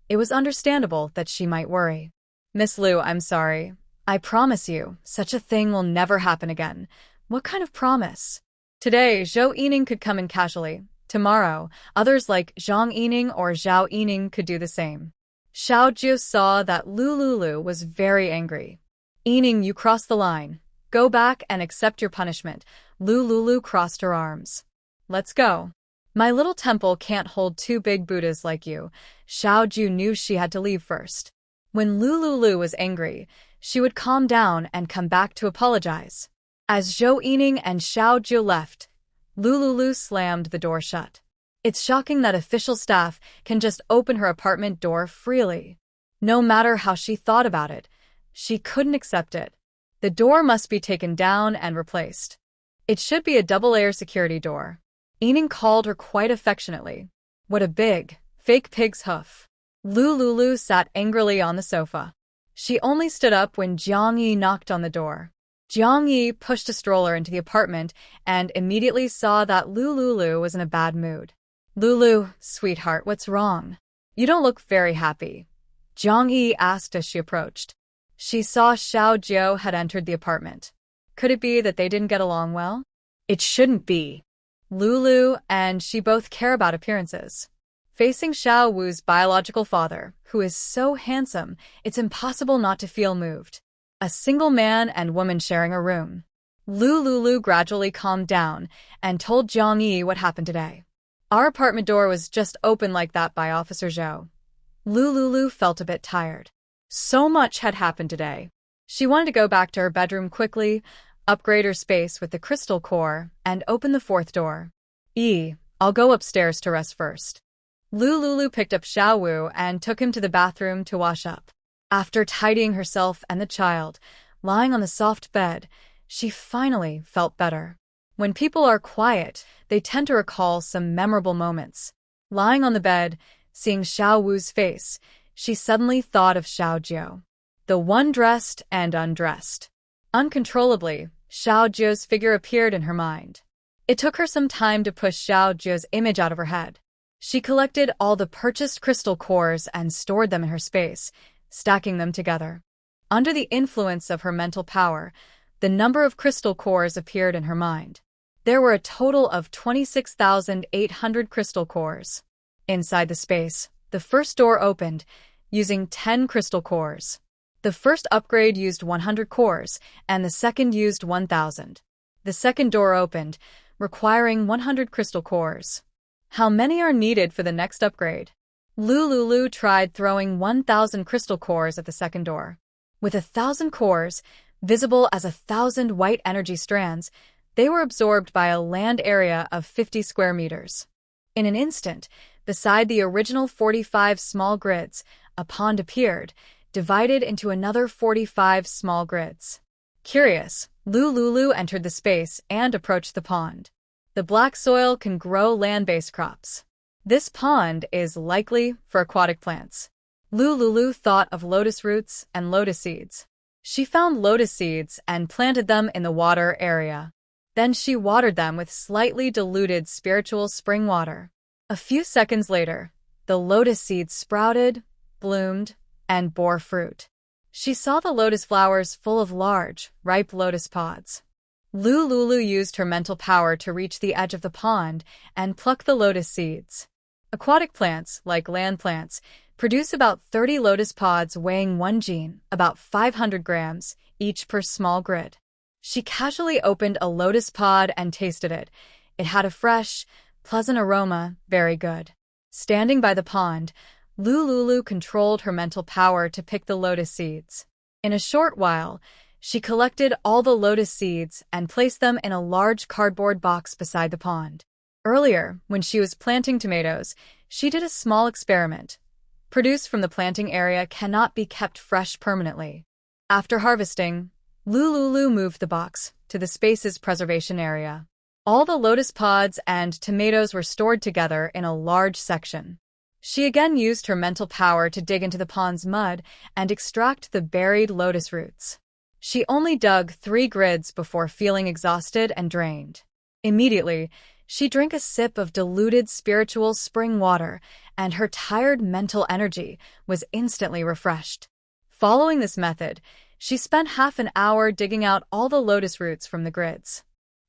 It was understandable that she might worry. Miss Lu, I'm sorry. I promise you, such a thing will never happen again. What kind of promise? Today, Zhou Yining could come in casually. Tomorrow, others like Zhang Yining or Zhao Yining could do the same. Xiao Jiu saw that Lulu was very angry. Yining, you crossed the line. Go back and accept your punishment. Lulu crossed her arms. Let's go. My little temple can't hold two big Buddhas like you. Xiao Jiu knew she had to leave first. When Lulu was angry, she would calm down and come back to apologize. As Zhou Yining and Xiao Jiu left, Lulu slammed the door shut. It's shocking that official staff can just open her apartment door freely. No matter how she thought about it, she couldn't accept it. The door must be taken down and replaced. It should be a double-layer security door. Yining called her quite affectionately. What a big, fake pig's hoof. Lulu sat angrily on the sofa. She only stood up when Jiang Yi knocked on the door. Jiang Yi pushed a stroller into the apartment and immediately saw that Lulu was in a bad mood. Lulu, sweetheart, what's wrong? You don't look very happy. Jiang Yi asked as she approached. She saw Xiao Jiu had entered the apartment. Could it be that they didn't get along well? It shouldn't be. Lulu and she both care about appearances. Facing Xiao Wu's biological father, who is so handsome, it's impossible not to feel moved. A single man and woman sharing a room. Lulu gradually calmed down and told Jiang Yi what happened today. Our apartment door was just opened like that by Officer Zhou. Lulu felt a bit tired. So much had happened today. She wanted to go back to her bedroom quickly, upgrade her space with the crystal core, and open the fourth door. I'll go upstairs to rest first. Lulu picked up Xiao Wu and took him to the bathroom to wash up. After tidying herself and the child, lying on the soft bed, she finally felt better. When people are quiet, they tend to recall some memorable moments. Lying on the bed, seeing Xiao Wu's face, she suddenly thought of Xiao Jiu. The one dressed and undressed. Uncontrollably, Xiao Jiu's figure appeared in her mind. It took her some time to push Xiao Jiu's image out of her head. She collected all the purchased crystal cores and stored them in her space, stacking them together. Under the influence of her mental power, the number of crystal cores appeared in her mind. There were a total of 26,800 crystal cores. Inside the space, the first door opened, using 10 crystal cores. The first upgrade used 100 cores, and the second used 1,000. The second door opened, requiring 100 crystal cores. How many are needed for the next upgrade? Lulu tried throwing 1,000 crystal cores at the second door. With 1,000 cores, visible as 1,000 white energy strands, they were absorbed by a land area of 50 square meters. In an instant, beside the original 45 small grids, a pond appeared, divided into another 45 small grids. Curious, Lulu entered the space and approached the pond. The black soil can grow land-based crops. This pond is likely for aquatic plants. Lulu thought of lotus roots and lotus seeds. She found lotus seeds and planted them in the water area. Then she watered them with slightly diluted spiritual spring water. A few seconds later, the lotus seeds sprouted, bloomed, and bore fruit. She saw the lotus flowers full of large, ripe lotus pods. Lulu used her mental power to reach the edge of the pond and pluck the lotus seeds. Aquatic plants, like land plants, produce about 30 lotus pods weighing 1 gene, about 500 grams, each per small grid. She casually opened a lotus pod and tasted it. It had a fresh, pleasant aroma, very good. Standing by the pond, Lulu controlled her mental power to pick the lotus seeds. In a short while, she collected all the lotus seeds and placed them in a large cardboard box beside the pond. Earlier, when she was planting tomatoes, she did a small experiment. Produce from the planting area cannot be kept fresh permanently. After harvesting, Lulu moved the box to the space's preservation area. All the lotus pods and tomatoes were stored together in a large section. She again used her mental power to dig into the pond's mud and extract the buried lotus roots. She only dug 3 grids before feeling exhausted and drained. Immediately, she drank a sip of diluted spiritual spring water, and her tired mental energy was instantly refreshed. Following this method, she spent half an hour digging out all the lotus roots from the grids.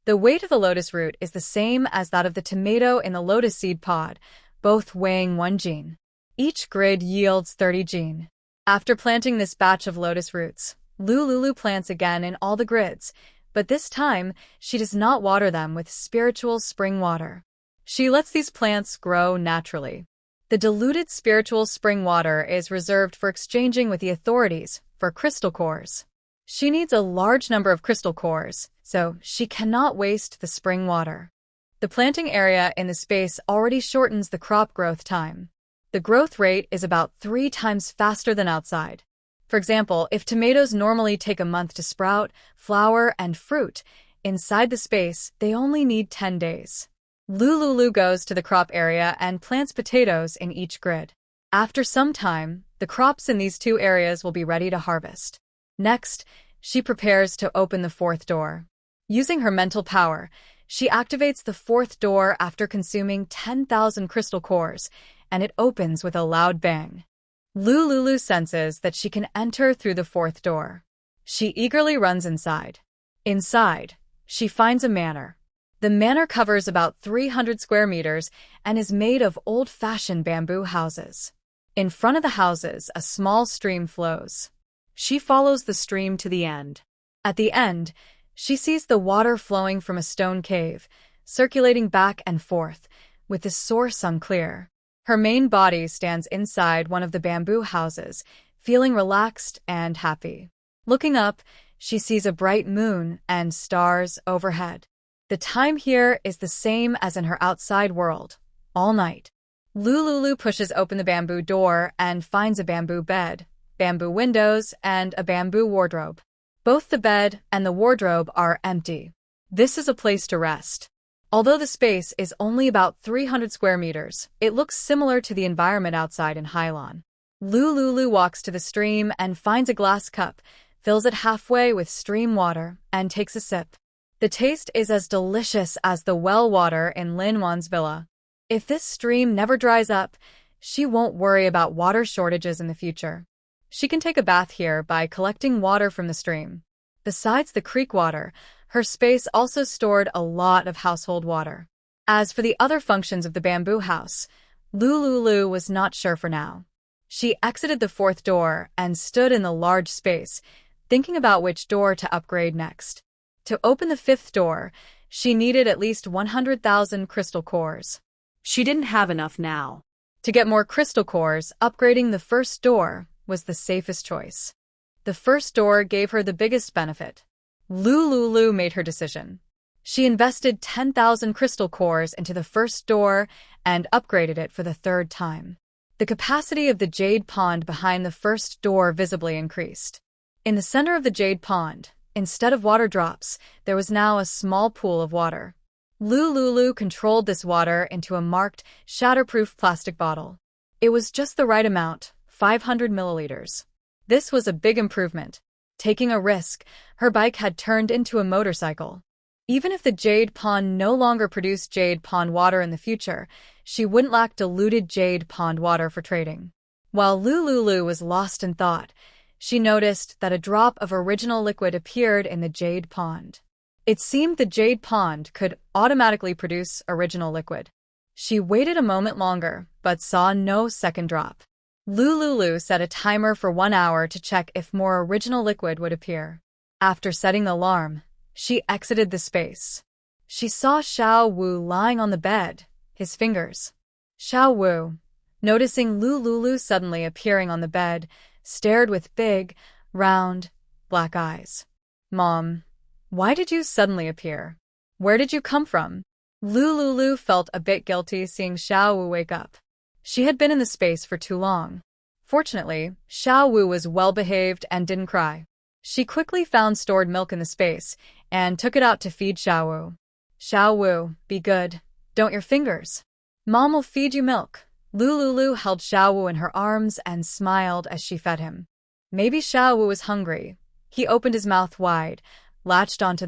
The weight of a lotus root is the same as that of the tomato in the lotus seed pod, both weighing 1 gene. Each grid yields 30 gene. After planting this batch of lotus roots, Lulu plants again in all the grids, but this time she does not water them with spiritual spring water. She lets these plants grow naturally. The diluted spiritual spring water is reserved for exchanging with the authorities for crystal cores. She needs a large number of crystal cores, so she cannot waste the spring water. The planting area in the space already shortens the crop growth time. The growth rate is about 3 times faster than outside. For example, if tomatoes normally take a month to sprout, flower, and fruit, inside the space, they only need 10 days. Lulu goes to the crop area and plants potatoes in each grid. After some time, the crops in these 2 areas will be ready to harvest. Next, she prepares to open the 4th door. Using her mental power, she activates the 4th door after consuming 10,000 crystal cores, and it opens with a loud bang. Lulu senses that she can enter through the 4th door. She eagerly runs inside. Inside, she finds a manor. The manor covers about 300 square meters and is made of old-fashioned bamboo houses. In front of the houses, a small stream flows. She follows the stream to the end. At the end, she sees the water flowing from a stone cave, circulating back and forth, with the source unclear. Her main body stands inside one of the bamboo houses, feeling relaxed and happy. Looking up, she sees a bright moon and stars overhead. The time here is the same as in her outside world, all night. Lulu pushes open the bamboo door and finds a bamboo bed, bamboo windows, and a bamboo wardrobe. Both the bed and the wardrobe are empty. This is a place to rest. Although the space is only about 300 square meters, it looks similar to the environment outside in Hylon. Lulu walks to the stream and finds a glass cup, fills it halfway with stream water, and takes a sip. The taste is as delicious as the well water in Linwan's villa. If this stream never dries up, she won't worry about water shortages in the future. She can take a bath here by collecting water from the stream. Besides the creek water, her space also stored a lot of household water. As for the other functions of the bamboo house, Lulu was not sure for now. She exited the 4th door and stood in the large space, thinking about which door to upgrade next. To open the 5th door, she needed at least 100,000 crystal cores. She didn't have enough now. To get more crystal cores, upgrading the 1st door was the safest choice. The 1st door gave her the biggest benefit. Lulu made her decision. She invested 10,000 crystal cores into the 1st door and upgraded it for the 3rd time. The capacity of the jade pond behind the 1st door visibly increased. In the center of the jade pond, instead of water drops, there was now a small pool of water. Lulu controlled this water into a marked, shatterproof plastic bottle. It was just the right amount, 500 milliliters. This was a big improvement. Taking a risk, her bike had turned into a motorcycle. Even if the Jade Pond no longer produced Jade Pond water in the future, she wouldn't lack diluted Jade Pond water for trading. While Lulu was lost in thought, she noticed that a drop of original liquid appeared in the Jade Pond. It seemed the Jade Pond could automatically produce original liquid. She waited a moment longer, but saw no second drop. Lulu set a timer for 1 hour to check if more original liquid would appear. After setting the alarm, she exited the space. She saw Xiao Wu lying on the bed, his fingers. Xiao Wu, noticing Lulu suddenly appearing on the bed, stared with big, round, black eyes. "Mom, why did you suddenly appear? Where did you come from?" Lulu felt a bit guilty seeing Xiao Wu wake up. She had been in the space for too long. Fortunately, Xiao Wu was well-behaved and didn't cry. She quickly found stored milk in the space and took it out to feed Xiao Wu. "Xiao Wu, be good. Don't your fingers. Mom will feed you milk." Lulu held Xiao Wu in her arms and smiled as she fed him. Maybe Xiao Wu was hungry. He opened his mouth wide, latched onto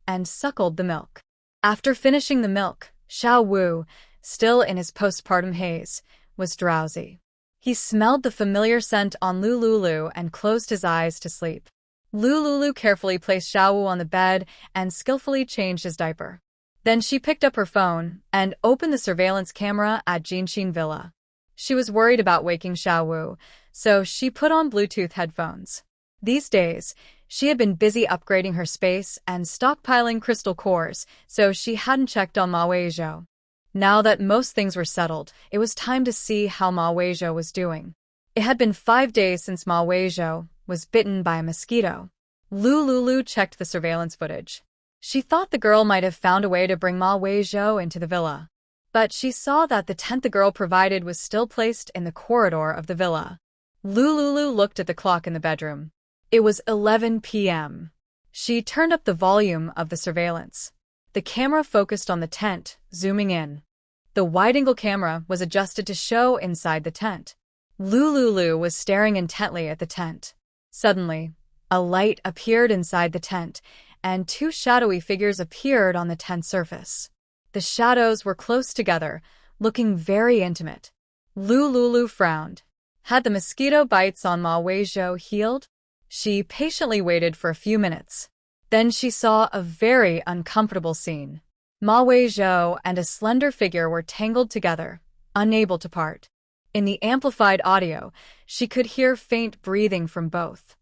and suckled the milk. After finishing the milk, Xiao Wu, still in his postpartum haze, was drowsy. He smelled the familiar scent on Lulu and closed his eyes to sleep. Lulu carefully placed Xiao Wu on the bed and skillfully changed his diaper. Then she picked up her phone and opened the surveillance camera at Jinshin Villa. She was worried about waking Xiao Wu, so she put on Bluetooth headphones. These days, she had been busy upgrading her space and stockpiling crystal cores, so she hadn't checked on Ma Weizhou. Now that most things were settled, it was time to see how Ma Weizhou was doing. It had been 5 days since Ma Weizhou was bitten by a mosquito. Lulu checked the surveillance footage. She thought the girl might have found a way to bring Ma Weizhou into the villa. But she saw that the tent the girl provided was still placed in the corridor of the villa. Lulu looked at the clock in the bedroom. It was 11 p.m. She turned up the volume of the surveillance. The camera focused on the tent, zooming in. The wide-angle camera was adjusted to show inside the tent. Lulu was staring intently at the tent. Suddenly, a light appeared inside the tent, and 2 shadowy figures appeared on the tent surface. The shadows were close together, looking very intimate. Lulu frowned. Had the mosquito bites on Ma Weizhou healed? She patiently waited for a few minutes. Then she saw a very uncomfortable scene. Ma Weizhou and a slender figure were tangled together, unable to part. In the amplified audio, she could hear faint breathing from both.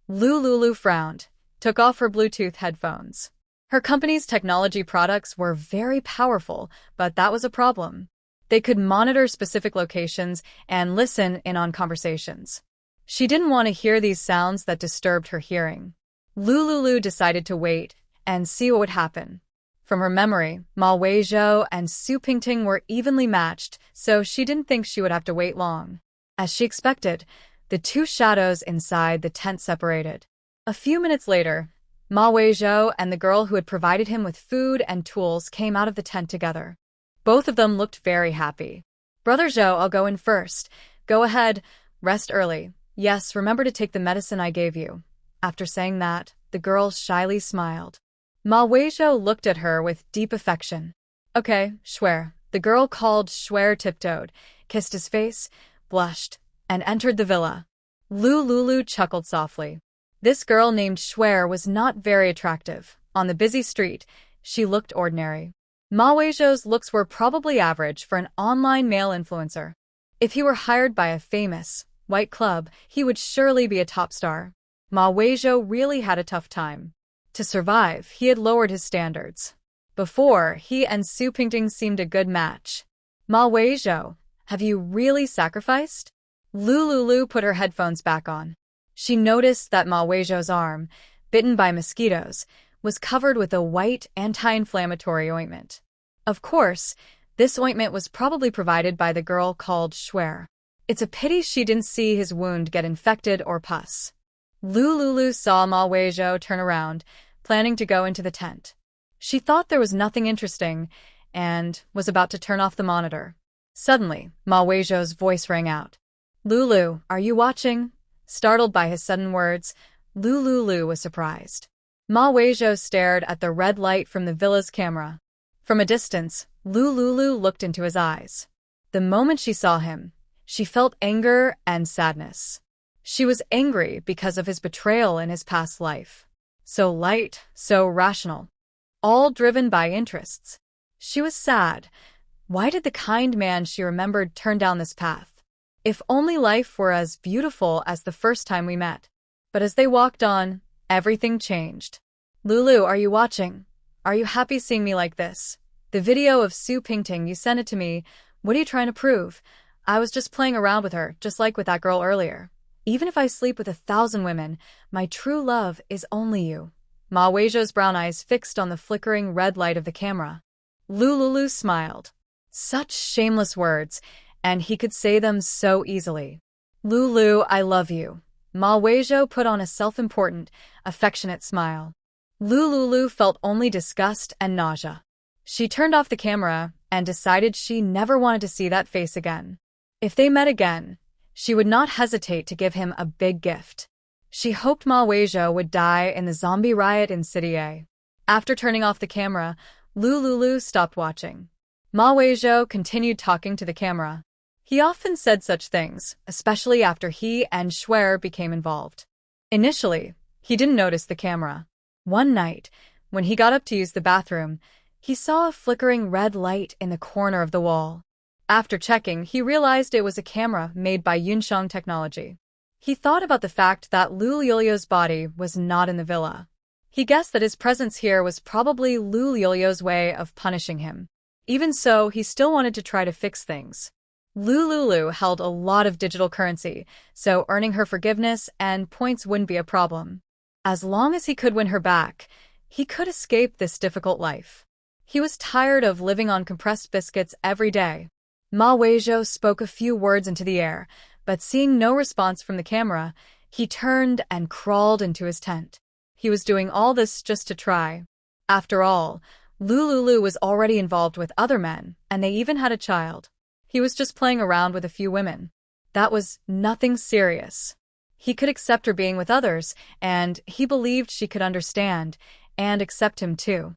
Lulu frowned, took off her Bluetooth headphones. Her company's technology products were very powerful, but that was a problem. They could monitor specific locations and listen in on conversations. She didn't want to hear these sounds that disturbed her hearing. Lulu decided to wait and see what would happen. From her memory, Ma Weizhou and Su Pingting were evenly matched, so she didn't think she would have to wait long. As she expected, the 2 shadows inside the tent separated. A few minutes later, Ma Weizhou and the girl who had provided him with food and tools came out of the tent together. Both of them looked very happy. "Brother Zhou, I'll go in first. Go ahead, rest early. Yes, remember to take the medicine I gave you." After saying that, the girl shyly smiled. Ma Weizhou looked at her with deep affection. "Okay, Shuer." The girl called Shuer tiptoed, kissed his face, blushed, and entered the villa. Lulu chuckled softly. This girl named Shuer was not very attractive. On the busy street, she looked ordinary. Ma Weizhou's looks were probably average for an online male influencer. If he were hired by a famous, white club, he would surely be a top star. Ma Weizhou really had a tough time. To survive, he had lowered his standards. Before, he and Su Pingting seemed a good match. "Ma Weizhou, have you really sacrificed?" Lulu put her headphones back on. She noticed that Ma Weizhou's arm, bitten by mosquitoes, was covered with a white anti-inflammatory ointment. Of course, this ointment was probably provided by the girl called Shuer. It's a pity she didn't see his wound get infected or pus. Lulu saw Ma Weizhou turn around, planning to go into the tent. She thought there was nothing interesting and was about to turn off the monitor. Suddenly, Ma Weizhou's voice rang out. "Lulu, are you watching?" Startled by his sudden words, Lulu was surprised. Ma Weizhou stared at the red light from the villa's camera. From a distance, Lulu looked into his eyes. The moment she saw him, she felt anger and sadness. She was angry because of his betrayal in his past life. So light, so rational, all driven by interests. She was sad. Why did the kind man she remembered turn down this path? If only life were as beautiful as the first time we met. But as they walked on, everything changed. "Lulu, are you watching? Are you happy seeing me like this? The video of Su Pingting, you sent it to me. What are you trying to prove? I was just playing around with her, just like with that girl earlier. Even if I sleep with 1,000 women, my true love is only you." Ma Weizhou's brown eyes fixed on the flickering red light of the camera. Lulu smiled. Such shameless words, and he could say them so easily. "Lulu, I love you." Ma Weizhou put on a self-important, affectionate smile. Lulu felt only disgust and nausea. She turned off the camera and decided she never wanted to see that face again. If they met again, she would not hesitate to give him a big gift. She hoped Ma Weizhou would die in the zombie riot in City A. After turning off the camera, Lulu stopped watching. Ma Weizhou continued talking to the camera. He often said such things, especially after he and Shuer became involved. Initially, he didn't notice the camera. One night, when he got up to use the bathroom, he saw a flickering red light in the corner of the wall. After checking, he realized it was a camera made by Yunsheng Technology. He thought about the fact that Lu Liulio's body was not in the villa. He guessed that his presence here was probably Lu Liulio's way of punishing him. Even so, he still wanted to try to fix things. Lulu held a lot of digital currency, so earning her forgiveness and points wouldn't be a problem. As long as he could win her back, he could escape this difficult life. He was tired of living on compressed biscuits every day. Ma Weizhou spoke a few words into the air, but seeing no response from the camera, he turned and crawled into his tent. He was doing all this just to try. After all, Lulu was already involved with other men, and they even had a child. He was just playing around with a few women. That was nothing serious. He could accept her being with others, and he believed she could understand and accept him too.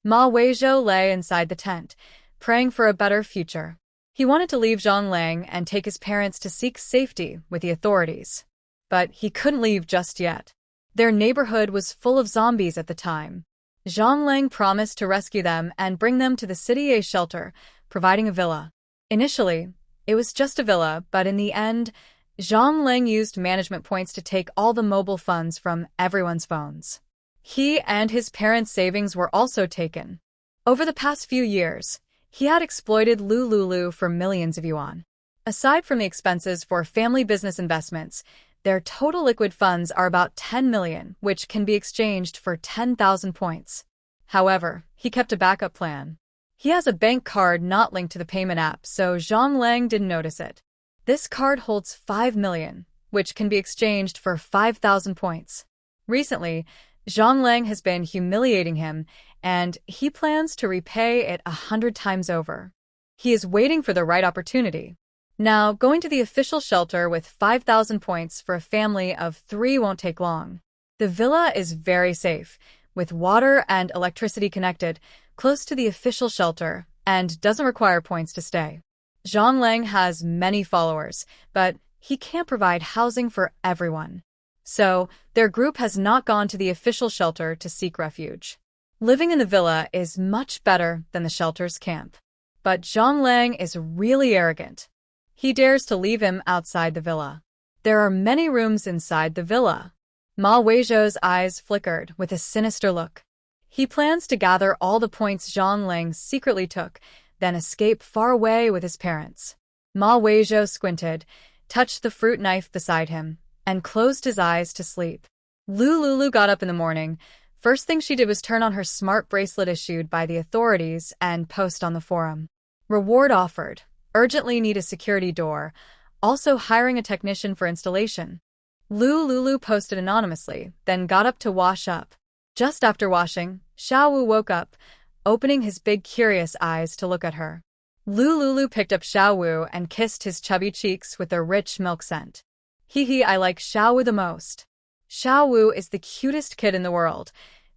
Ma Weizhou lay inside the tent, praying for a better future. He wanted to leave Zhonglang and take his parents to seek safety with the authorities. But he couldn't leave just yet. Their neighborhood was full of zombies at the time. Zhonglang promised to rescue them and bring them to the City A shelter, providing a villa. Initially, it was just a villa, but in the end, Zhonglang used management points to take all the mobile funds from everyone's phones. He and his parents' savings were also taken. Over the past few years, he had exploited Lulu for millions of yuan. Aside from the expenses for family business investments, their total liquid funds are about 10 million, which can be exchanged for 10,000 points. However, he kept a backup plan. He has a bank card not linked to the payment app, so Zhonglang didn't notice it. This card holds 5 million, which can be exchanged for 5,000 points. Recently, Zhonglang has been humiliating him, and he plans to repay it 100 times over. He is waiting for the right opportunity. Now, going to the official shelter with 5,000 points for a family of 3 won't take long. The villa is very safe, with water and electricity connected, close to the official shelter, and doesn't require points to stay. Zhonglang has many followers, but he can't provide housing for everyone. So, their group has not gone to the official shelter to seek refuge. Living in the villa is much better than the shelter's camp. But Zhonglang is really arrogant. He dares to leave him outside the villa. There are many rooms inside the villa. Ma Weizhou's eyes flickered with a sinister look. He plans to gather all the points Zhonglang secretly took, then escape far away with his parents. Ma Weizhou squinted, touched the fruit knife beside him, and closed his eyes to sleep. Lulu got up in the morning. First thing she did was turn on her smart bracelet issued by the authorities and post on the forum. Reward offered. Urgently need a security door. Also hiring a technician for installation. Lulu posted anonymously, then got up to wash up. Just after washing, Xiao Wu woke up, opening his big curious eyes to look at her. Lulu picked up Xiao Wu and kissed his chubby cheeks with a rich milk scent. Hee, I like Xiao Wu the most. Xiao Wu is the cutest kid in the world.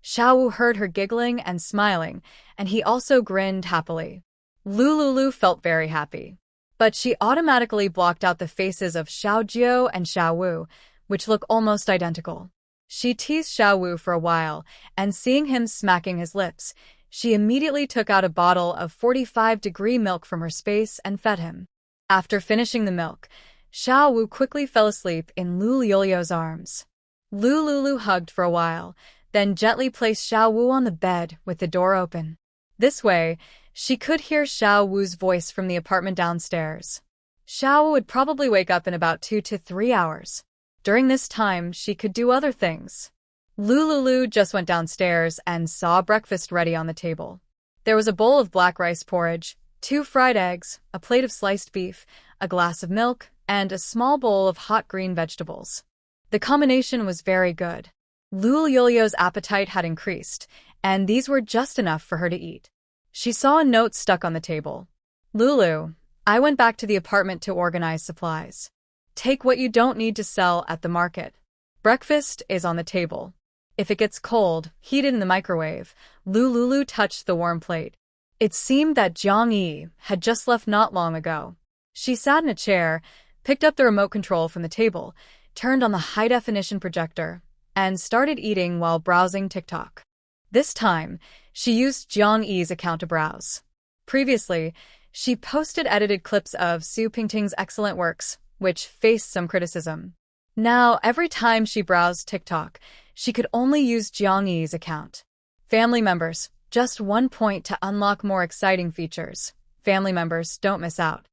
Xiao Wu heard her giggling and smiling, and he also grinned happily. Lulu felt very happy. But she automatically blocked out the faces of Xiao Jiao and Xiao Wu, which look almost identical. She teased Xiao Wu for a while, and seeing him smacking his lips, she immediately took out a bottle of 45-degree milk from her space and fed him. After finishing the milk, Xiao Wu quickly fell asleep in Lulu's arms. Lulu hugged for a while, then gently placed Xiao Wu on the bed with the door open. This way, she could hear Xiao Wu's voice from the apartment downstairs. Xiao Wu would probably wake up in about 2 to 3 hours. During this time, she could do other things. Lulu just went downstairs and saw breakfast ready on the table. There was a bowl of black rice porridge, 2 fried eggs, a plate of sliced beef, a glass of milk, and a small bowl of hot green vegetables. The combination was very good. Lulu's appetite had increased, and these were just enough for her to eat. She saw a note stuck on the table. Lulu, I went back to the apartment to organize supplies. Take what you don't need to sell at the market. Breakfast is on the table. If it gets cold, heat it in the microwave. Lulu touched the warm plate. It seemed that Jiang Yi had just left not long ago. She sat in a chair, picked up the remote control from the table, turned on the high-definition projector, and started eating while browsing TikTok. This time, she used Jiang Yi's account to browse. Previously, she posted edited clips of Su Pingting's excellent works, which faced some criticism. Now, every time she browsed TikTok, she could only use Jiang Yi's account. Family members, just 1 point to unlock more exciting features. Family members, don't miss out.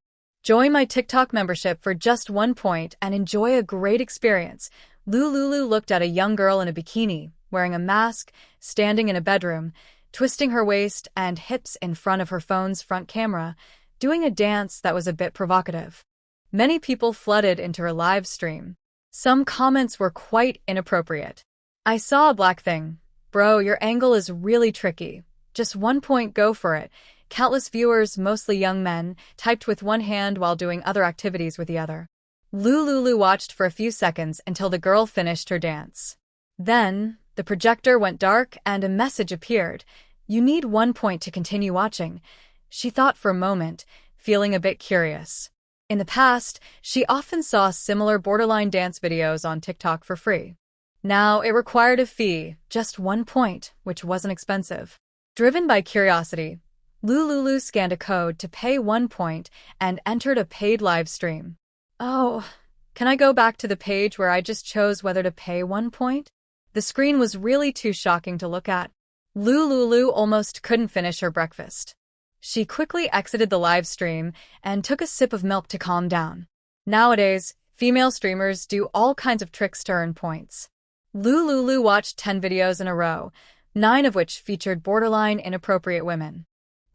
Join my TikTok membership for just 1 point and enjoy a great experience. Lulu looked at a young girl in a bikini, wearing a mask, standing in a bedroom, twisting her waist and hips in front of her phone's front camera, doing a dance that was a bit provocative. Many people flooded into her live stream. Some comments were quite inappropriate. I saw a black thing. Bro, your angle is really tricky. Just 1 point, go for it. Countless viewers, mostly young men, typed with one hand while doing other activities with the other. Lulu watched for a few seconds until the girl finished her dance. Then, the projector went dark and a message appeared. You need 1 point to continue watching. She thought for a moment, feeling a bit curious. In the past, she often saw similar borderline dance videos on TikTok for free. Now, it required a fee, just 1 point, which wasn't expensive. Driven by curiosity, Lulu scanned a code to pay 1 point and entered a paid live stream. Oh, can I go back to the page where I just chose whether to pay 1 point? The screen was really too shocking to look at. Lulu almost couldn't finish her breakfast. She quickly exited the live stream and took a sip of milk to calm down. Nowadays, female streamers do all kinds of tricks to earn points. Lulu watched 10 videos in a row, 9 of which featured borderline inappropriate women.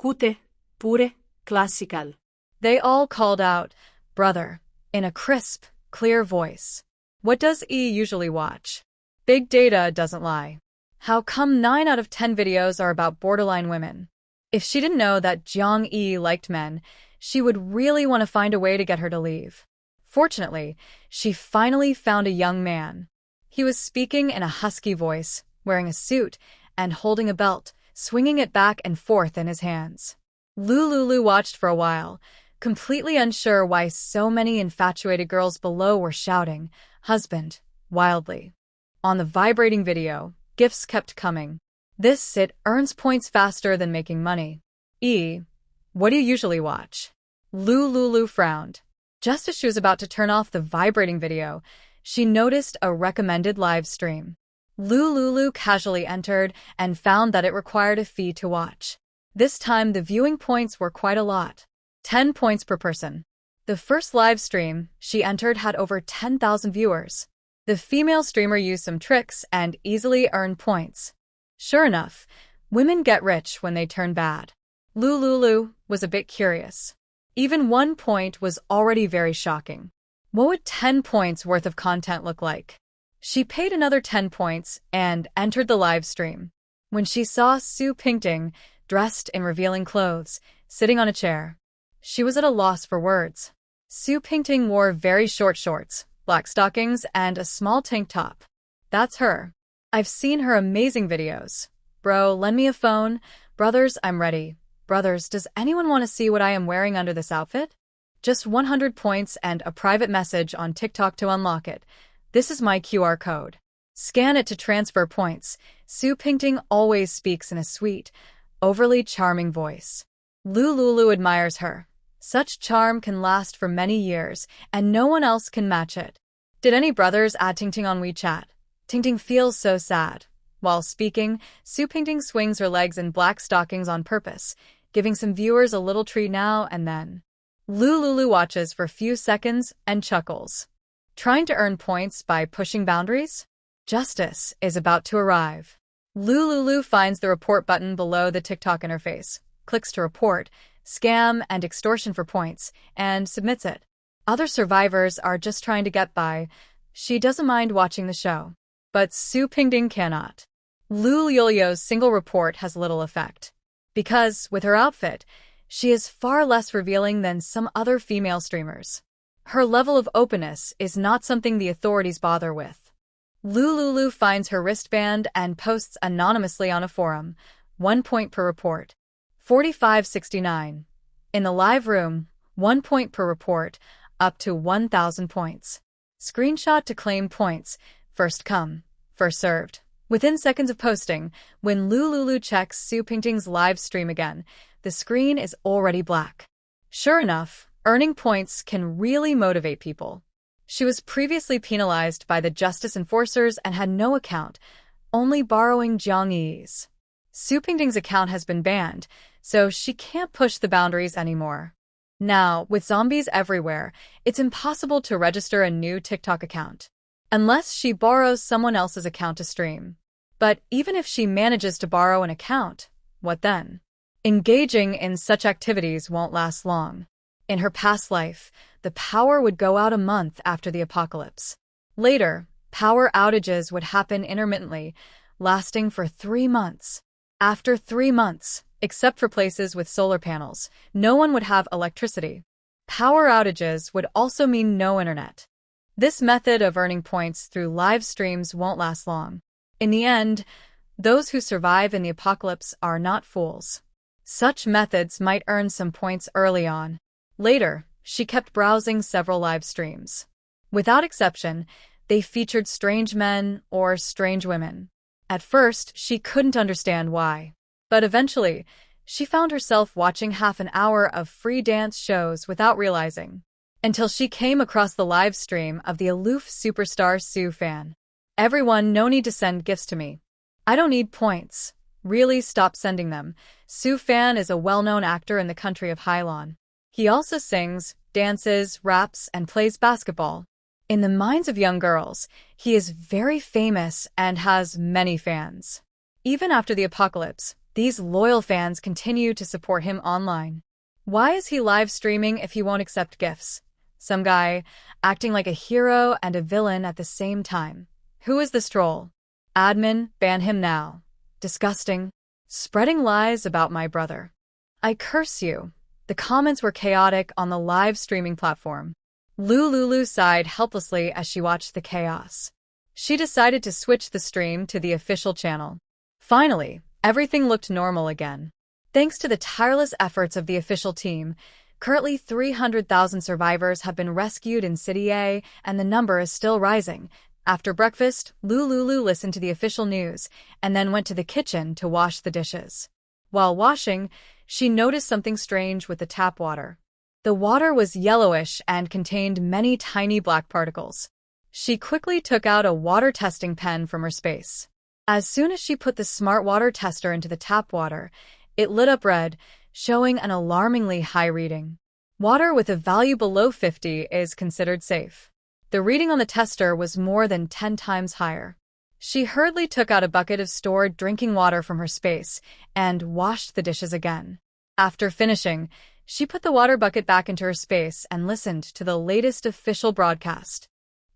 Cute, pure, classical. They all called out, brother, in a crisp, clear voice. What does E usually watch? Big data doesn't lie. How come 9 out of 10 videos are about borderline women? If she didn't know that Jiang Yi liked men, she would really want to find a way to get her to leave. Fortunately, she finally found a young man. He was speaking in a husky voice, wearing a suit, and holding a belt, swinging it back and forth in his hands. Lulu watched for a while, completely unsure why so many infatuated girls below were shouting, "Husband," wildly. On the vibrating video, gifts kept coming. It earns points faster than making money. E, what do you usually watch? Lulu frowned. Just as she was about to turn off the vibrating video, she noticed a recommended live stream. Lulu casually entered and found that it required a fee to watch. This time, the viewing points were quite a lot. 10 points per person. The first live stream she entered had over 10,000 viewers. The female streamer used some tricks and easily earned points. Sure enough, women get rich when they turn bad. Lulu was a bit curious. Even 1 point was already very shocking. What would 10 points worth of content look like? She paid another 10 points and entered the live stream. when she saw Su Pingting, dressed in revealing clothes, sitting on a chair. She was at a loss for words. Su Pingting wore very short shorts, black stockings, and a small tank top. That's her. I've seen her amazing videos. Bro, lend me a phone. Brothers, I'm ready. Brothers, does anyone want to see what I am wearing under this outfit? Just 100 points and a private message on TikTok to unlock it. This is my QR code. Scan it to transfer points. Su Pingting always speaks in a sweet, overly charming voice. Lulu admires her. Such charm can last for many years, and no one else can match it. Did any brothers add Tingting on WeChat? Tingting feels so sad. While speaking, Su Pingting swings her legs in black stockings on purpose, giving some viewers a little treat now and then. Lulu watches for a few seconds and chuckles. Trying to earn points by pushing boundaries? Justice is about to arrive. Lulu finds the report button below the TikTok interface, clicks to report, scam and extortion for points, and submits it. Other survivors are just trying to get by. She doesn't mind watching the show. But Su Pingting cannot. Lulu's single report has little effect. Because, with her outfit, she is far less revealing than some other female streamers. Her level of openness is not something the authorities bother with. Lulu finds her wristband and posts anonymously on a forum. 1 point per report. 4569. In the live room, 1 point per report, up to 1,000 points. Screenshot to claim points. First come, first served. Within seconds of posting, when Lulu checks Su Pingting's live stream again, the screen is already black. Sure enough, earning points can really motivate people. She was previously penalized by the justice enforcers and had no account, only borrowing Jiang Yi's. Su Pingting's account has been banned, so she can't push the boundaries anymore. Now, with zombies everywhere, it's impossible to register a new TikTok account, unless she borrows someone else's account to stream. But even if she manages to borrow an account, what then? Engaging in such activities won't last long. In her past life, the power would go out a month after the apocalypse. Later, power outages would happen intermittently, lasting for 3 months. After 3 months, except for places with solar panels, no one would have electricity. Power outages would also mean no internet. This method of earning points through live streams won't last long. In the end, those who survive in the apocalypse are not fools. Such methods might earn some points early on. Later, she kept browsing several live streams. Without exception, they featured strange men or strange women. At first, she couldn't understand why. But eventually, she found herself watching half an hour of free dance shows without realizing. Until she came across the live stream of the aloof superstar Su Fan. Everyone, no need to send gifts to me. I don't need points. Really, stop sending them. Su Fan is a well-known actor in the country of Hailan. He also sings, dances, raps, and plays basketball. In the minds of young girls, he is very famous and has many fans. Even after the apocalypse, these loyal fans continue to support him online. Why is he live streaming if he won't accept gifts? Some guy, acting like a hero and a villain at the same time. Who is this troll? Admin, ban him now. Disgusting. Spreading lies about my brother. I curse you. The comments were chaotic on the live streaming platform. Lulu sighed helplessly as she watched the chaos. She decided to switch the stream to the official channel. Finally, everything looked normal again. Thanks to the tireless efforts of the official team, currently 300,000 survivors have been rescued in City A, and the number is still rising. After breakfast, Lulu listened to the official news and then went to the kitchen to wash the dishes. While washing, she noticed something strange with the tap water. The water was yellowish and contained many tiny black particles. She quickly took out a water testing pen from her space. As soon as she put the smart water tester into the tap water, it lit up red, showing an alarmingly high reading. Water with a value below 50 is considered safe. The reading on the tester was more than 10 times higher. She hurriedly took out a bucket of stored drinking water from her space and washed the dishes again. After finishing, she put the water bucket back into her space and listened to the latest official broadcast.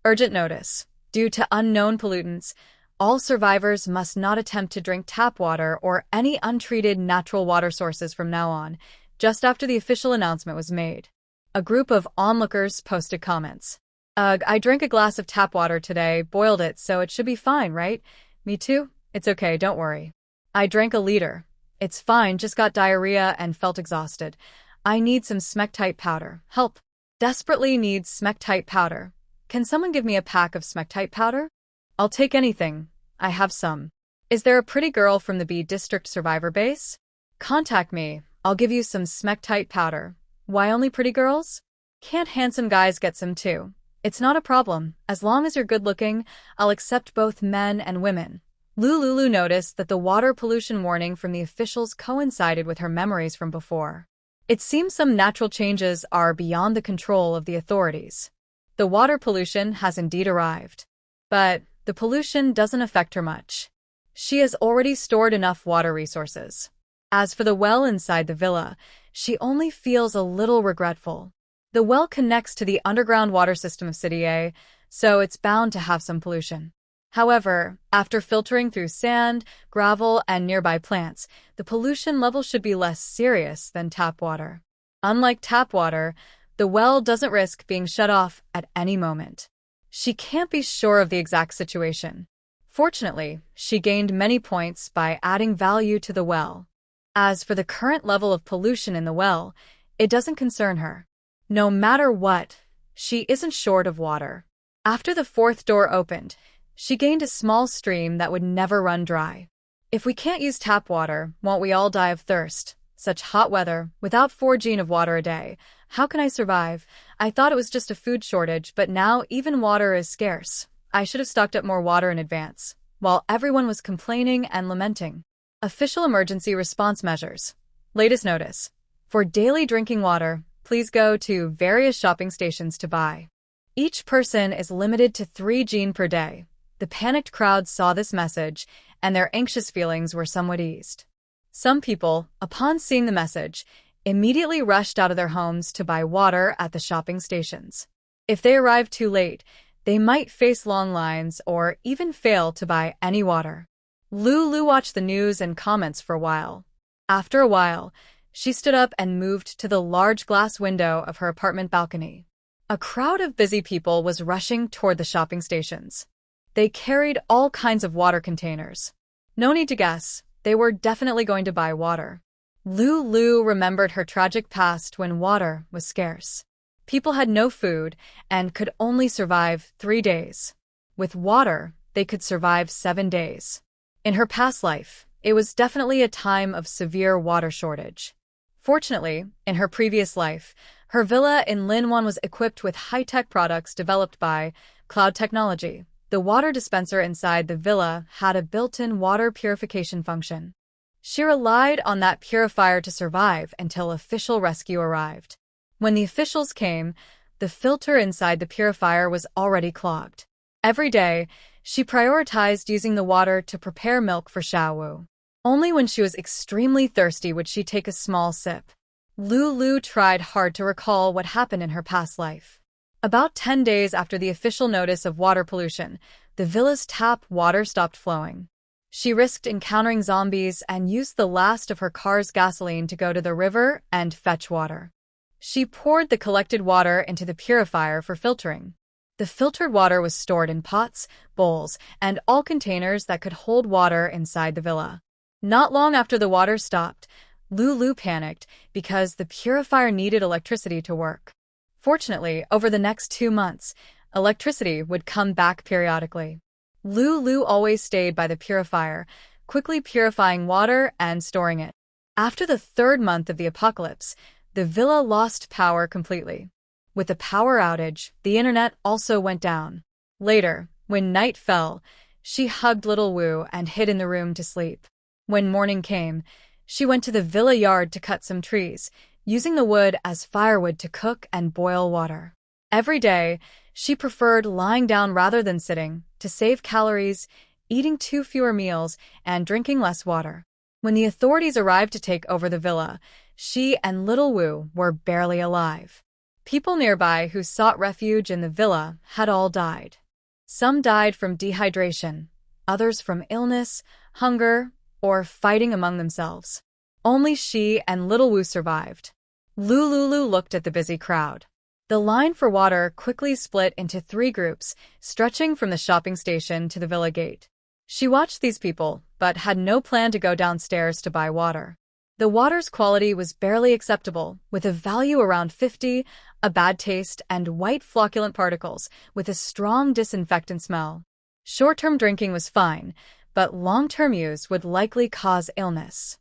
Urgent notice. Due to unknown pollutants, All survivors must not attempt to drink tap water or any untreated natural water sources from now on, just after the official announcement was made. A group of onlookers posted comments. Ugh, I drank a glass of tap water today, boiled it, so it should be fine, right? Me too? It's okay, don't worry. I drank a liter. It's fine, just got diarrhea and felt exhausted. I need some smectite powder. Help. Desperately needs smectite powder. Can someone give me a pack of smectite powder? I'll take anything. I have some. Is there a pretty girl from the B District Survivor Base? Contact me. I'll give you some smectite powder. Why only pretty girls? Can't handsome guys get some too? It's not a problem. As long as you're good-looking, I'll accept both men and women. Lulu noticed that the water pollution warning from the officials coincided with her memories from before. It seems some natural changes are beyond the control of the authorities. The water pollution has indeed arrived. But the pollution doesn't affect her much. She has already stored enough water resources. As for the well inside the villa, she only feels a little regretful. The well connects to the underground water system of City A, so it's bound to have some pollution. However, after filtering through sand, gravel, and nearby plants, the pollution level should be less serious than tap water. Unlike tap water, the well doesn't risk being shut off at any moment. She can't be sure of the exact situation. Fortunately, she gained many points by adding value to the well. As for the current level of pollution in the well, it doesn't concern her. No matter what, she isn't short of water. After the fourth door opened, she gained a small stream that would never run dry. If we can't use tap water, won't we all die of thirst? Such hot weather, without 4 gallons of water a day. How can I survive? I thought it was just a food shortage, but now even water is scarce. I should have stocked up more water in advance. While everyone was complaining and lamenting. Official emergency response measures. Latest notice. For daily drinking water, please go to various shopping stations to buy. Each person is limited to 3 gallons per day. The panicked crowd saw this message, and their anxious feelings were somewhat eased. Some people, upon seeing the message, immediately rushed out of their homes to buy water at the shopping stations. If they arrived too late, they might face long lines or even fail to buy any water. Lulu watched the news and comments for a while. After a while, she stood up and moved to the large glass window of her apartment balcony. A crowd of busy people was rushing toward the shopping stations. They carried all kinds of water containers. No need to guess, they were definitely going to buy water. Lulu remembered her tragic past when water was scarce. People had no food and could only survive 3 days. With water, they could survive 7 days. In her past life, it was definitely a time of severe water shortage. Fortunately, in her previous life, her villa in Linwon was equipped with high-tech products developed by Cloud Technology. The water dispenser inside the villa had a built-in water purification function. She relied on that purifier to survive until official rescue arrived. When the officials came, the filter inside the purifier was already clogged. Every day, she prioritized using the water to prepare milk for Xiaowu. Only when she was extremely thirsty would she take a small sip. Lulu tried hard to recall what happened in her past life. About 10 days after the official notice of water pollution, the villa's tap water stopped flowing. She risked encountering zombies and used the last of her car's gasoline to go to the river and fetch water. She poured the collected water into the purifier for filtering. The filtered water was stored in pots, bowls, and all containers that could hold water inside the villa. Not long after the water stopped, Lulu panicked because the purifier needed electricity to work. Fortunately, over the next 2 months, electricity would come back periodically. Lulu always stayed by the purifier, quickly purifying water and storing it. After the 3rd month of the apocalypse, the villa lost power completely. With the power outage, the internet also went down. Later, when night fell, she hugged little Wu and hid in the room to sleep. When morning came, she went to the villa yard to cut some trees, using the wood as firewood to cook and boil water. Every day, she preferred lying down rather than sitting, to save calories, eating 2 fewer meals, and drinking less water. When the authorities arrived to take over the villa, she and little Wu were barely alive. People nearby who sought refuge in the villa had all died. Some died from dehydration, others from illness, hunger, or fighting among themselves. Only she and Little Wu survived. Lulu looked at the busy crowd. The line for water quickly split into 3 groups, stretching from the shopping station to the villa gate. She watched these people, but had no plan to go downstairs to buy water. The water's quality was barely acceptable, with a value around 50, a bad taste, and white flocculent particles, with a strong disinfectant smell. Short-term drinking was fine, but long-term use would likely cause illness.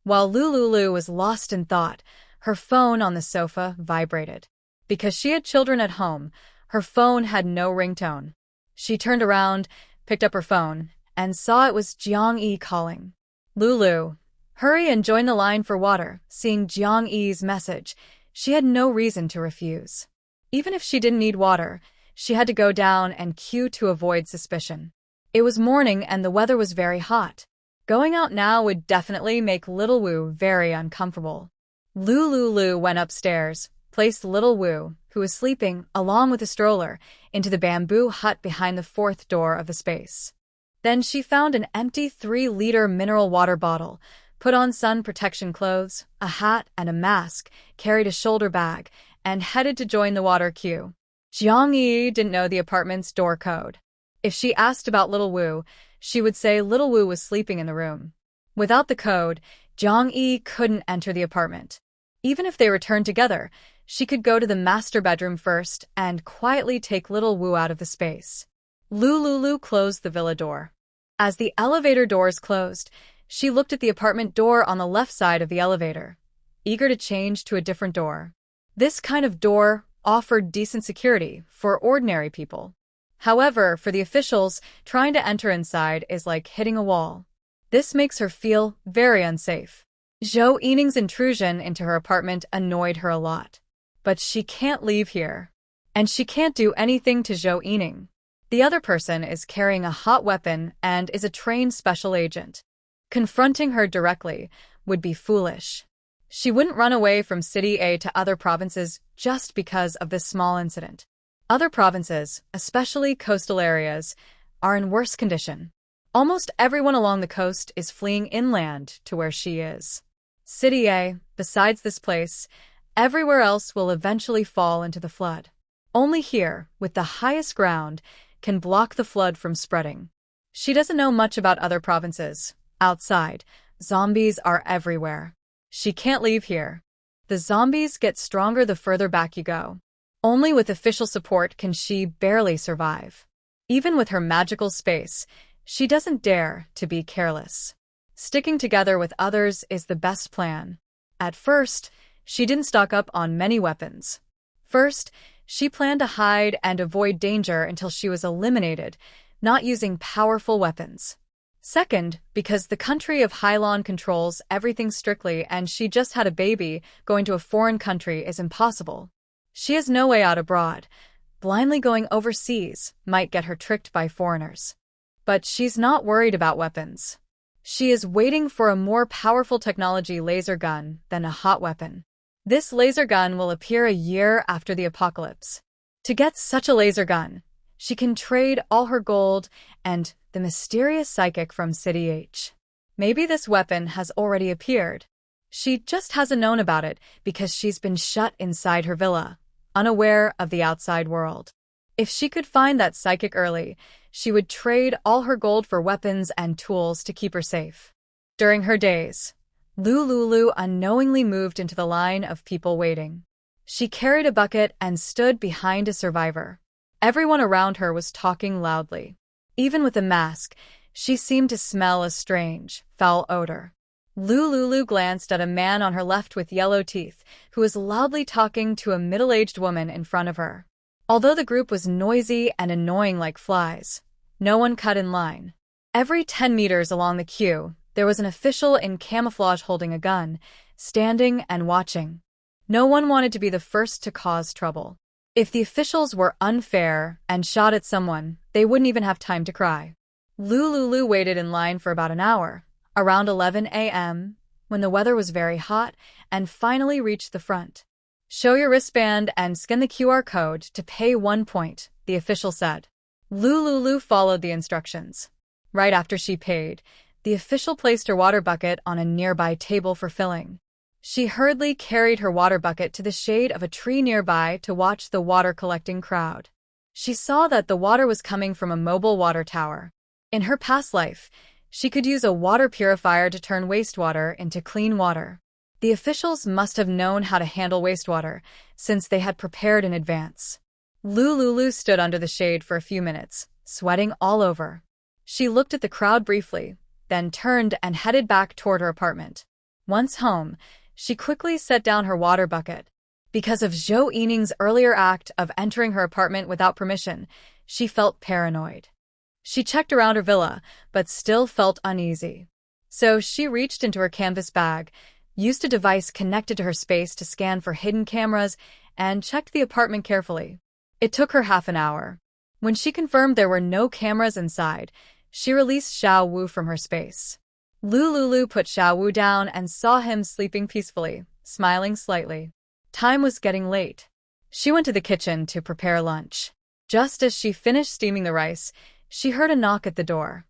While Lulu was lost in thought, her phone on the sofa vibrated. Because she had children at home, her phone had no ringtone. She turned around, picked up her phone, and saw it was Jiang Yi calling. Lulu, hurry and join the line for water. Seeing Jiang Yi's message, she had no reason to refuse. Even if she didn't need water, she had to go down and queue to avoid suspicion. It was morning and the weather was very hot. Going out now would definitely make Little Wu very uncomfortable. Lulu went upstairs, placed Little Wu, who was sleeping, along with a stroller, into the bamboo hut behind the 4th door of the space. Then she found an empty 3-liter mineral water bottle, put on sun protection clothes, a hat and a mask, carried a shoulder bag, and headed to join the water queue. Jiang Yi didn't know the apartment's door code. If she asked about Little Wu, she would say Little Wu was sleeping in the room. Without the code, Jiang Yi couldn't enter the apartment. Even if they returned together, she could go to the master bedroom first and quietly take Little Wu out of the space. Lulu closed the villa door. As the elevator doors closed, she looked at the apartment door on the left side of the elevator, eager to change to a different door. This kind of door offered decent security for ordinary people. However, for the officials, trying to enter inside is like hitting a wall. This makes her feel very unsafe. Zhou Yining's intrusion into her apartment annoyed her a lot. But she can't leave here. And she can't do anything to Zhou Yining. The other person is carrying a hot weapon and is a trained special agent. Confronting her directly would be foolish. She wouldn't run away from City A to other provinces just because of this small incident. Other provinces, especially coastal areas, are in worse condition. Almost everyone along the coast is fleeing inland to where she is. City A, besides this place, everywhere else will eventually fall into the flood. Only here, with the highest ground, can block the flood from spreading. She doesn't know much about other provinces. Outside, zombies are everywhere. She can't leave here. The zombies get stronger the further back you go. Only with official support can she barely survive. Even with her magical space, she doesn't dare to be careless. Sticking together with others is the best plan. At first, she didn't stock up on many weapons. First, she planned to hide and avoid danger until she was eliminated, not using powerful weapons. Second, because the country of Hylon controls everything strictly and she just had a baby, going to a foreign country is impossible. She has no way out abroad. Blindly going overseas might get her tricked by foreigners. But she's not worried about weapons. She is waiting for a more powerful technology laser gun than a hot weapon. This laser gun will appear a year after the apocalypse. To get such a laser gun, she can trade all her gold and the mysterious psychic from City H. Maybe this weapon has already appeared. She just hasn't known about it because she's been shut inside her villa, unaware of the outside world. If she could find that psychic early, she would trade all her gold for weapons and tools to keep her safe. During her days, Lulu unknowingly moved into the line of people waiting. She carried a bucket and stood behind a survivor. Everyone around her was talking loudly. Even with a mask, she seemed to smell a strange, foul odor. Lulu glanced at a man on her left with yellow teeth, who was loudly talking to a middle-aged woman in front of her. Although the group was noisy and annoying like flies, no one cut in line. Every 10 meters along the queue, there was an official in camouflage holding a gun, standing and watching. No one wanted to be the first to cause trouble. If the officials were unfair and shot at someone, they wouldn't even have time to cry. Lulu waited in line for about an hour, around 11 a.m., when the weather was very hot, and finally reached the front. "Show your wristband and scan the QR code to pay 1 point," the official said. Lulu followed the instructions. Right after she paid, the official placed her water bucket on a nearby table for filling. She hurriedly carried her water bucket to the shade of a tree nearby to watch the water-collecting crowd. She saw that the water was coming from a mobile water tower. In her past life, she could use a water purifier to turn wastewater into clean water. The officials must have known how to handle wastewater, since they had prepared in advance. Lulu stood under the shade for a few minutes, sweating all over. She looked at the crowd briefly, then turned and headed back toward her apartment. Once home, she quickly set down her water bucket. Because of Zhou Yining's earlier act of entering her apartment without permission, she felt paranoid. She checked around her villa, but still felt uneasy. So she reached into her canvas bag, used a device connected to her space to scan for hidden cameras, and checked the apartment carefully. It took her half an hour. When she confirmed there were no cameras inside, she released Xiao Wu from her space. Lulu put Xiao Wu down and saw him sleeping peacefully, smiling slightly. Time was getting late. She went to the kitchen to prepare lunch. Just as she finished steaming the rice, she heard a knock at the door.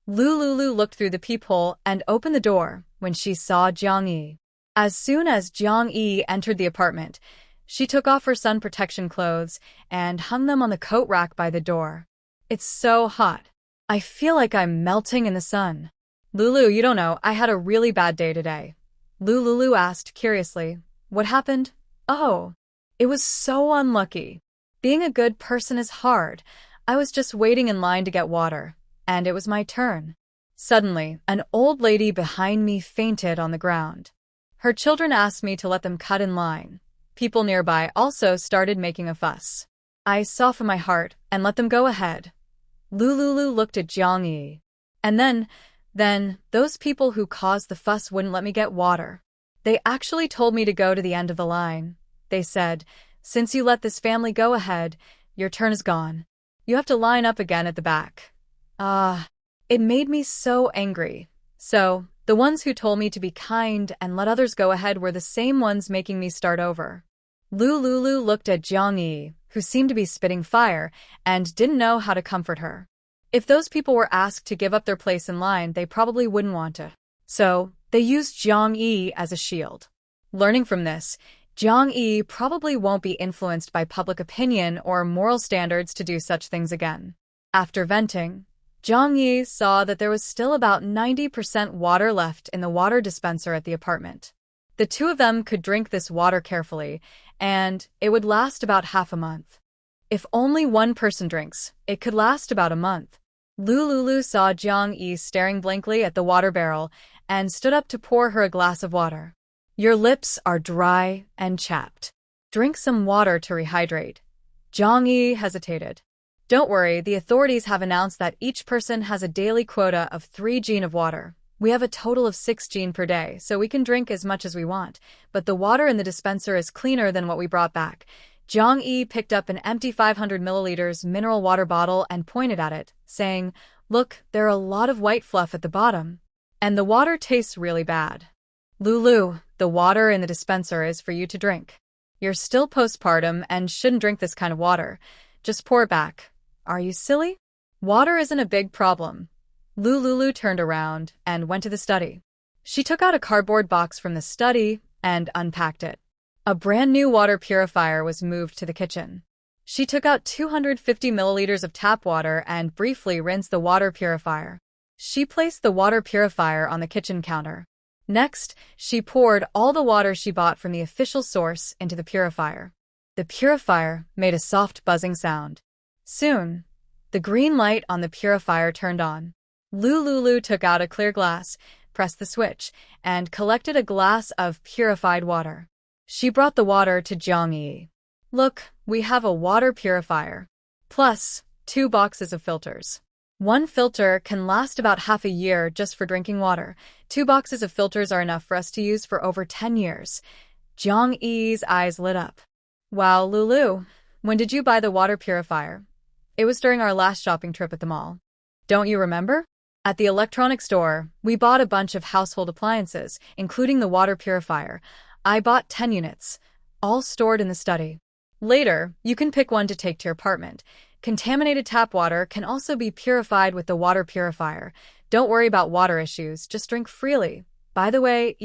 Lulu looked through the peephole and opened the door when she saw Jiang Yi. As soon as Jiang Yi entered the apartment, she took off her sun protection clothes and hung them on the coat rack by the door. It's so hot. I feel like I'm melting in the sun. Lulu, you don't know, I had a really bad day today. Lulu asked curiously. What happened? Oh, it was so unlucky. Being a good person is hard. I was just waiting in line to get water, and it was my turn. Suddenly, an old lady behind me fainted on the ground. Her children asked me to let them cut in line. People nearby also started making a fuss. I softened my heart and let them go ahead. Lulu looked at Jiang Yi. And then, those people who caused the fuss wouldn't let me get water. They actually told me to go to the end of the line. They said, since you let this family go ahead, your turn is gone. You have to line up again at the back. It made me so angry. So, the ones who told me to be kind and let others go ahead were the same ones making me start over. Lulu looked at Jiang Yi, who seemed to be spitting fire, and didn't know how to comfort her. If those people were asked to give up their place in line, they probably wouldn't want to. So, they used Jiang Yi as a shield. Learning from this, Jiang Yi probably won't be influenced by public opinion or moral standards to do such things again. After venting, Jiang Yi saw that there was still about 90% water left in the water dispenser at the apartment. The two of them could drink this water carefully, and it would last about half a month. If only one person drinks, it could last about a month. Lulu saw Jiang Yi staring blankly at the water barrel and stood up to pour her a glass of water. Your lips are dry and chapped. Drink some water to rehydrate. Jiang Yi hesitated. Don't worry, the authorities have announced that each person has a daily quota of 3 jin of water. We have a total of 6 jin per day, so we can drink as much as we want, but the water in the dispenser is cleaner than what we brought back. Jiang Yi picked up an empty 500 milliliters mineral water bottle and pointed at it, saying, Look, there are a lot of white fluff at the bottom. And the water tastes really bad. Lulu, the water in the dispenser is for you to drink. You're still postpartum and shouldn't drink this kind of water. Just pour it back. Are you silly? Water isn't a big problem. Lulu turned around and went to the study. She took out a cardboard box from the study and unpacked it. A brand new water purifier was moved to the kitchen. She took out 250 milliliters of tap water and briefly rinsed the water purifier. She placed the water purifier on the kitchen counter. Next, she poured all the water she bought from the official source into the purifier. The purifier made a soft buzzing sound. Soon, the green light on the purifier turned on. Lulu took out a clear glass, pressed the switch, and collected a glass of purified water. She brought the water to Jiang Yi. Look, we have a water purifier. Plus, 2 boxes of filters. 1 filter can last about half a year just for drinking water. 2 boxes of filters are enough for us to use for over 10 years. Jiang Yi's eyes lit up. Wow, Lulu, when did you buy the water purifier? It was during our last shopping trip at the mall. Don't you remember? At the electronics store, we bought a bunch of household appliances, including the water purifier. I bought 10 units, all stored in the study. Later, you can pick one to take to your apartment. Contaminated tap water can also be purified with the water purifier. Don't worry about water issues, just drink freely. By the way,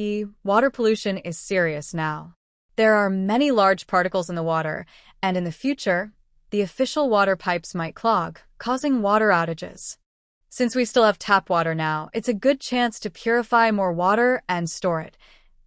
water pollution is serious now. There are many large particles in the water, and in the future, the official water pipes might clog, causing water outages. Since we still have tap water now, it's a good chance to purify more water and store it.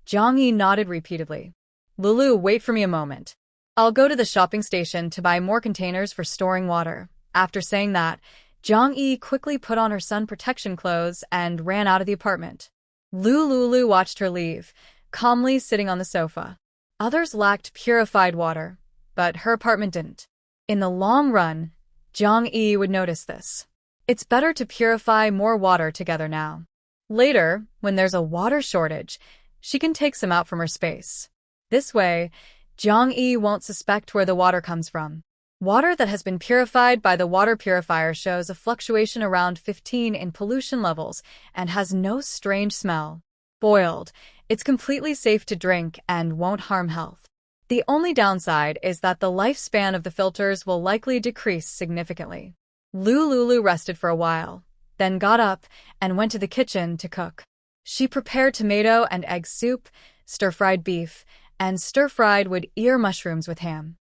Jiang Yi nodded repeatedly. Lulu, wait for me a moment. I'll go to the shopping station to buy more containers for storing water. After saying that, Jiang Yi quickly put on her sun protection clothes and ran out of the apartment. Lulu watched her leave, calmly sitting on the sofa. Others lacked purified water, but her apartment didn't. In the long run, Jiang Yi would notice this. It's better to purify more water together now. Later, when there's a water shortage, she can take some out from her space. This way, Jiang Yi won't suspect where the water comes from. Water that has been purified by the water purifier shows a fluctuation around 15 in pollution levels and has no strange smell. Boiled, it's completely safe to drink and won't harm health. The only downside is that the lifespan of the filters will likely decrease significantly. Lulu rested for a while, then got up and went to the kitchen to cook. She prepared tomato and egg soup, stir-fried beef, and stir-fried wood ear mushrooms with ham.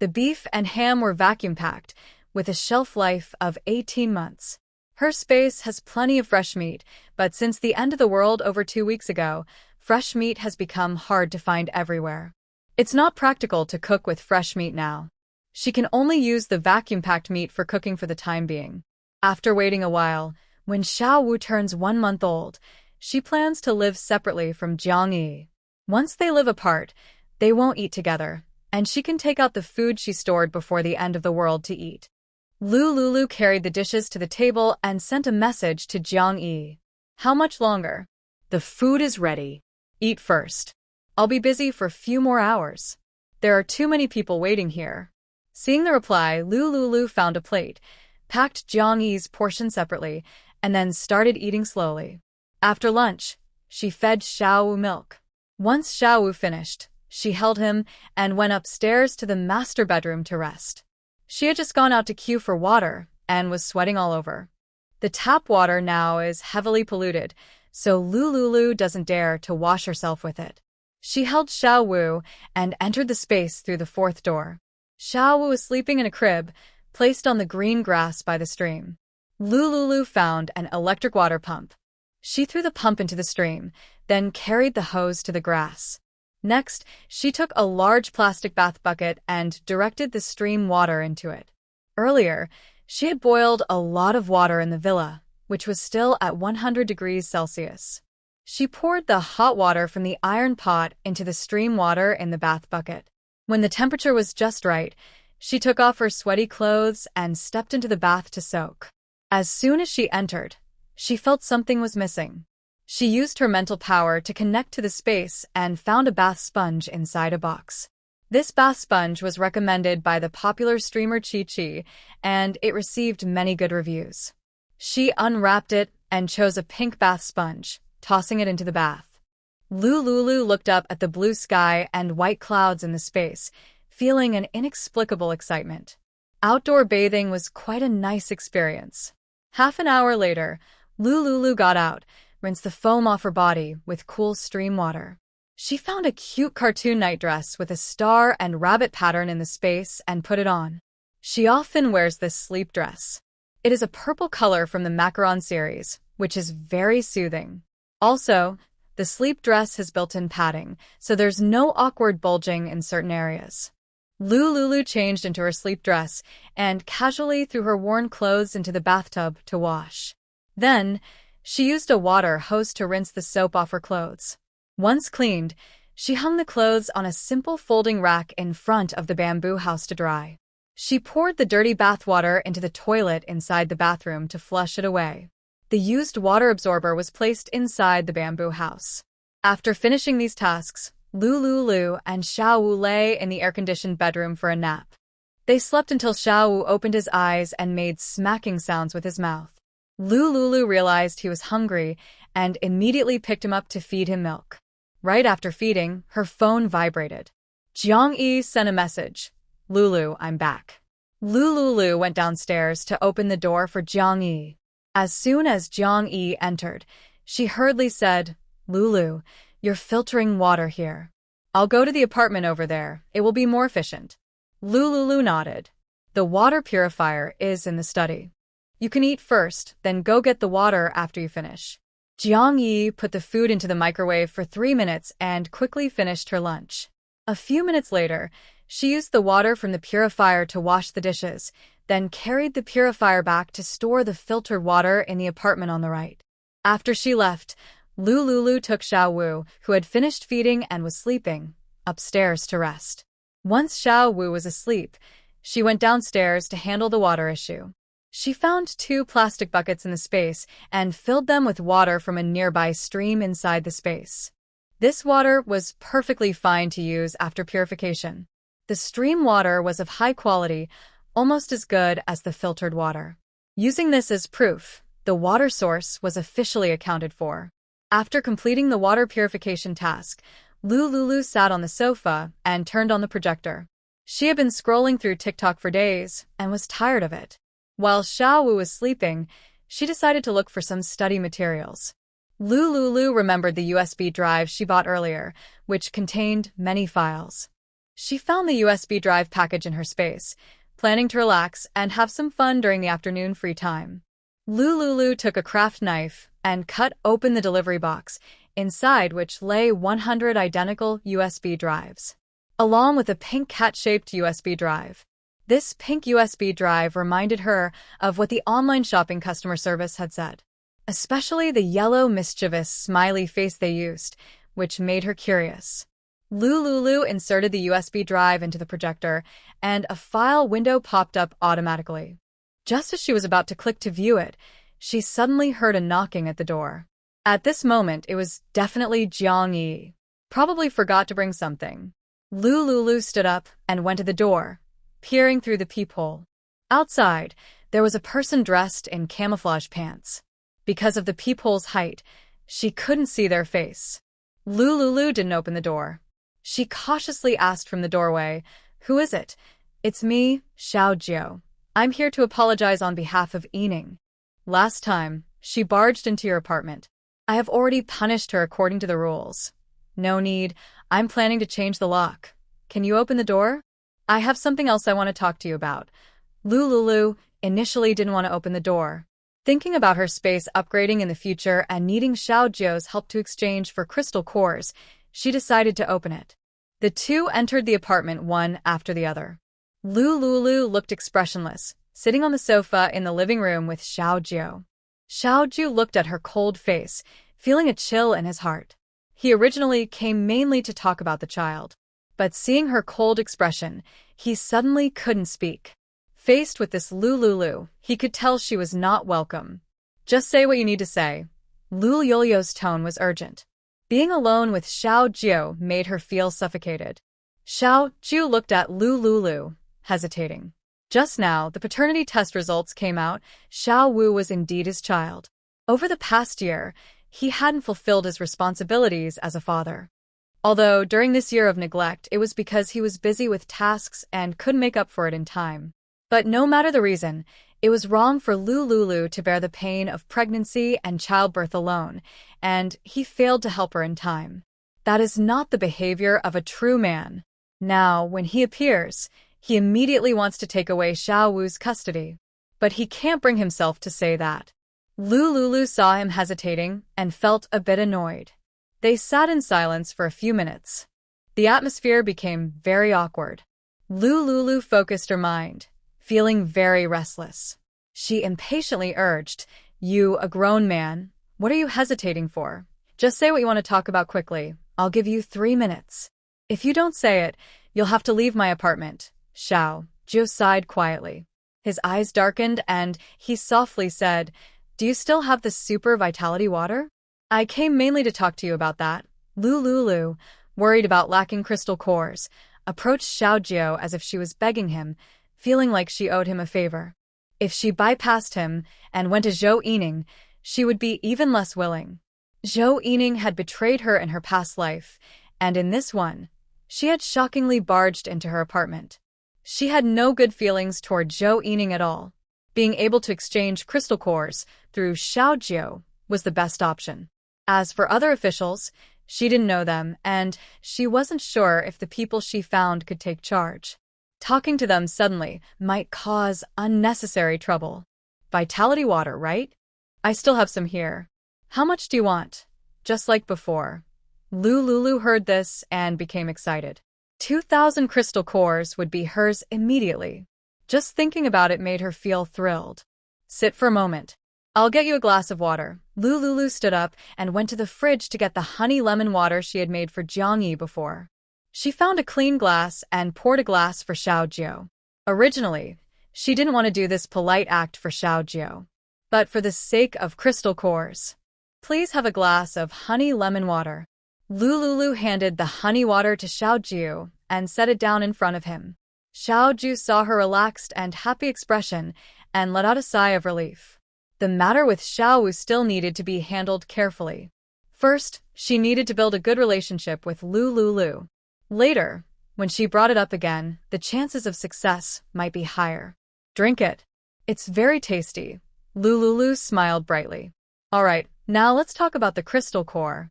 The beef and ham were vacuum-packed, with a shelf life of 18 months. Her space has plenty of fresh meat, but since the end of the world over 2 weeks ago, fresh meat has become hard to find everywhere. It's not practical to cook with fresh meat now. She can only use the vacuum-packed meat for cooking for the time being. After waiting a while, when Xiao Wu turns 1 month old, she plans to live separately from Jiang Yi. Once they live apart, they won't eat together, and she can take out the food she stored before the end of the world to eat. Lulu carried the dishes to the table and sent a message to Jiang Yi. How much longer? The food is ready. Eat first. I'll be busy for a few more hours. There are too many people waiting here. Seeing the reply, Lulu found a plate, packed Jiang Yi's portion separately, and then started eating slowly. After lunch, she fed Xiao Wu milk. Once Xiao Wu finished, she held him and went upstairs to the master bedroom to rest. She had just gone out to queue for water and was sweating all over. The tap water now is heavily polluted, so Lulu doesn't dare to wash herself with it. She held Xiao Wu and entered the space through the 4th door. Xiao Wu was sleeping in a crib, placed on the green grass by the stream. Lulu found an electric water pump. She threw the pump into the stream, then carried the hose to the grass. Next, she took a large plastic bath bucket and directed the stream water into it. Earlier, she had boiled a lot of water in the villa, which was still at 100 degrees Celsius. She poured the hot water from the iron pot into the stream water in the bath bucket. When the temperature was just right, she took off her sweaty clothes and stepped into the bath to soak. As soon as she entered, she felt something was missing. She used her mental power to connect to the space and found a bath sponge inside a box. This bath sponge was recommended by the popular streamer Chi, and it received many good reviews. She unwrapped it and chose a pink bath sponge, tossing it into the bath. Lulu looked up at the blue sky and white clouds in the space, feeling an inexplicable excitement. Outdoor bathing was quite a nice experience. Half an hour later, Lulu got out, rinsed the foam off her body with cool stream water. She found a cute cartoon nightdress with a star and rabbit pattern in the space and put it on. She often wears this sleep dress. It is a purple color from the Macaron series, which is very soothing. Also, the sleep dress has built-in padding, so there's no awkward bulging in certain areas. Lulu changed into her sleep dress and casually threw her worn clothes into the bathtub to wash. Then, she used a water hose to rinse the soap off her clothes. Once cleaned, she hung the clothes on a simple folding rack in front of the bamboo house to dry. She poured the dirty bath water into the toilet inside the bathroom to flush it away. The used water absorber was placed inside the bamboo house. After finishing these tasks, Lulu and Xiao Wu lay in the air-conditioned bedroom for a nap. They slept until Xiao Wu opened his eyes and made smacking sounds with his mouth. Lulu realized he was hungry and immediately picked him up to feed him milk. Right after feeding, her phone vibrated. Jiang Yi sent a message. "Lulu, I'm back." Lulu went downstairs to open the door for Jiang Yi. As soon as Jiang Yi entered, she hurriedly said, "Lulu, you're filtering water here. I'll go to the apartment over there. It will be more efficient." Lulu nodded. "The water purifier is in the study. You can eat first, then go get the water after you finish." Jiang Yi put the food into the microwave for 3 minutes and quickly finished her lunch. A few minutes later, she used the water from the purifier to wash the dishes, then carried the purifier back to store the filtered water in the apartment on the right. After she left, Lulu took Xiao Wu, who had finished feeding and was sleeping, upstairs to rest. Once Xiao Wu was asleep, she went downstairs to handle the water issue. She found 2 plastic buckets in the space and filled them with water from a nearby stream inside the space. This water was perfectly fine to use after purification. The stream water was of high quality, almost as good as the filtered water. Using this as proof, the water source was officially accounted for. After completing the water purification task, Lulu sat on the sofa and turned on the projector. She had been scrolling through TikTok for days and was tired of it. While Xiao Wu was sleeping, she decided to look for some study materials. Lulu remembered the USB drive she bought earlier, which contained many files. She found the USB drive package in her space, planning to relax and have some fun during the afternoon free time. Lulu took a craft knife and cut open the delivery box, inside which lay 100 identical USB drives, along with a pink cat-shaped USB drive. This pink USB drive reminded her of what the online shopping customer service had said, especially the yellow mischievous smiley face they used, which made her curious. Lulu inserted the USB drive into the projector, and a file window popped up automatically. Just as she was about to click to view it, she suddenly heard a knocking at the door. At this moment, it was definitely Jiang Yi. Probably forgot to bring something. Lulu stood up and went to the door, peering through the peephole. Outside, there was a person dressed in camouflage pants. Because of the peephole's height, she couldn't see their face. Lulu didn't open the door. She cautiously asked from the doorway, "Who is it?" "It's me, Xiao Jiao. I'm here to apologize on behalf of Yining. Last time, she barged into your apartment. I have already punished her according to the rules. No need, I'm planning to change the lock. Can you open the door? I have something else I want to talk to you about." Lulu initially didn't want to open the door. Thinking about her space upgrading in the future and needing Xiao Jiao's help to exchange for crystal cores, she decided to open it. The two entered the apartment one after the other. Lulu looked expressionless, sitting on the sofa in the living room with Xiao Jiao. Xiao Jiao looked at her cold face, feeling a chill in his heart. He originally came mainly to talk about the child, but seeing her cold expression, he suddenly couldn't speak. Faced with this Lulu, he could tell she was not welcome. "Just say what you need to say." Lulu's tone was urgent. Being alone with Xiao Jiao made her feel suffocated. Xiao Jiao looked at Lulu, hesitating. Just now, the paternity test results came out. Xiao Wu was indeed his child. Over the past year, he hadn't fulfilled his responsibilities as a father. Although during this year of neglect, it was because he was busy with tasks and couldn't make up for it in time. But no matter the reason, it was wrong for Lulu to bear the pain of pregnancy and childbirth alone, and he failed to help her in time. That is not the behavior of a true man. Now, when he appears, he immediately wants to take away Xiao Wu's custody. But he can't bring himself to say that. Lulu saw him hesitating and felt a bit annoyed. They sat in silence for a few minutes. The atmosphere became very awkward. Lulu focused her mind, feeling very restless. She impatiently urged, "You, a grown man, what are you hesitating for? Just say what you want to talk about quickly. I'll give you 3 minutes. If you don't say it, you'll have to leave my apartment." Xiao Jiao sighed quietly. His eyes darkened and he softly said, "Do you still have the super vitality water? I came mainly to talk to you about that." Lulu, worried about lacking crystal cores, approached Xiao Jiao as if she was begging him, feeling like she owed him a favor. If she bypassed him and went to Zhou Yining, she would be even less willing. Zhou Yining had betrayed her in her past life, and in this one, she had shockingly barged into her apartment. She had no good feelings toward Zhou Yining at all. Being able to exchange crystal cores through Xiaojiu was the best option. As for other officials, she didn't know them, and she wasn't sure if the people she found could take charge. Talking to them suddenly might cause unnecessary trouble. Vitality water, right? I still have some here. How much do you want? Just like before. Lulu heard this and became excited. 2,000 crystal cores would be hers immediately. Just thinking about it made her feel thrilled. Sit for a moment. I'll get you a glass of water. Lulu stood up and went to the fridge to get the honey lemon water she had made for Jiangyi before. She found a clean glass and poured a glass for Xiaojiu. Originally, she didn't want to do this polite act for Xiaojiu, but for the sake of crystal cores. Please have a glass of honey lemon water. Lulu handed the honey water to Xiaojiu and set it down in front of him. Xiaojiu saw her relaxed and happy expression and let out a sigh of relief. The matter with Xiaowu still needed to be handled carefully. First, she needed to build a good relationship with Lulu. Later, when she brought it up again, the chances of success might be higher. Drink it. It's very tasty. Lulu smiled brightly. All right, now let's talk about the crystal core.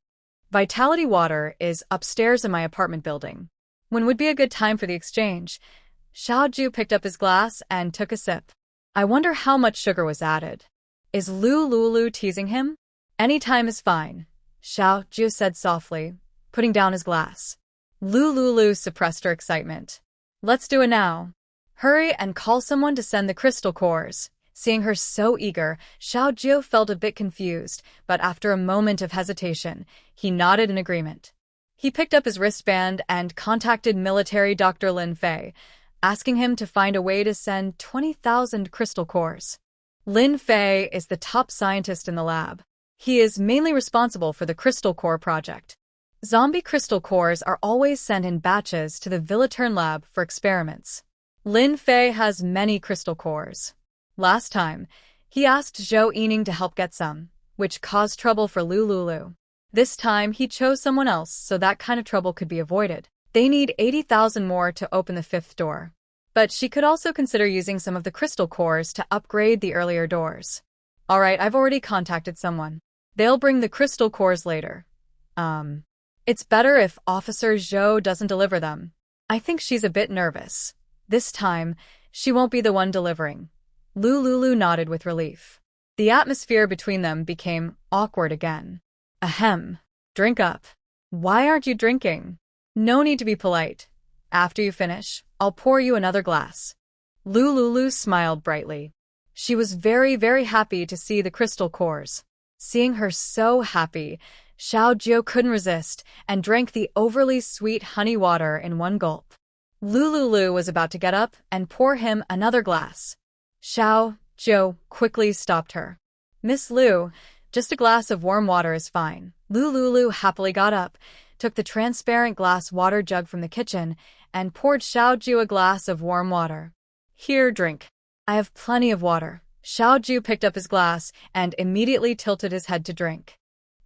Vitality water is upstairs in my apartment building. When would be a good time for the exchange? Xiaojiu picked up his glass and took a sip. I wonder how much sugar was added. Is Lulu teasing him? Any time is fine, Xiaojiu said softly, putting down his glass. Lulu suppressed her excitement. Let's do it now. Hurry and call someone to send the crystal cores. Seeing her so eager, Xiaojiu felt a bit confused, but after a moment of hesitation, he nodded in agreement. He picked up his wristband and contacted military Dr. Lin Fei, asking him to find a way to send 20,000 crystal cores. Lin Fei is the top scientist in the lab. He is mainly responsible for the crystal core project. Zombie crystal cores are always sent in batches to the Villatern lab for experiments. Lin Fei has many crystal cores. Last time, he asked Zhou Yining to help get some, which caused trouble for Lulu. This time, he chose someone else so that kind of trouble could be avoided. They need 80,000 more to open the fifth door. But she could also consider using some of the crystal cores to upgrade the earlier doors. Alright, I've already contacted someone. They'll bring the crystal cores later. It's better if Officer Zhou doesn't deliver them. I think she's a bit nervous. This time, she won't be the one delivering. Lulu nodded with relief. The atmosphere between them became awkward again. Ahem. Drink up. Why aren't you drinking? No need to be polite. After you finish, I'll pour you another glass. Lulu smiled brightly. She was very happy to see the crystal cores. Seeing her so happy, Xiaojiu couldn't resist and drank the overly sweet honey water in one gulp. Lulu was about to get up and pour him another glass. Xiaojiu quickly stopped her. Miss Lu, just a glass of warm water is fine. Lulu happily got up, took the transparent glass water jug from the kitchen, and poured Xiaojiu a glass of warm water. Here, drink. I have plenty of water. Xiaojiu picked up his glass and immediately tilted his head to drink.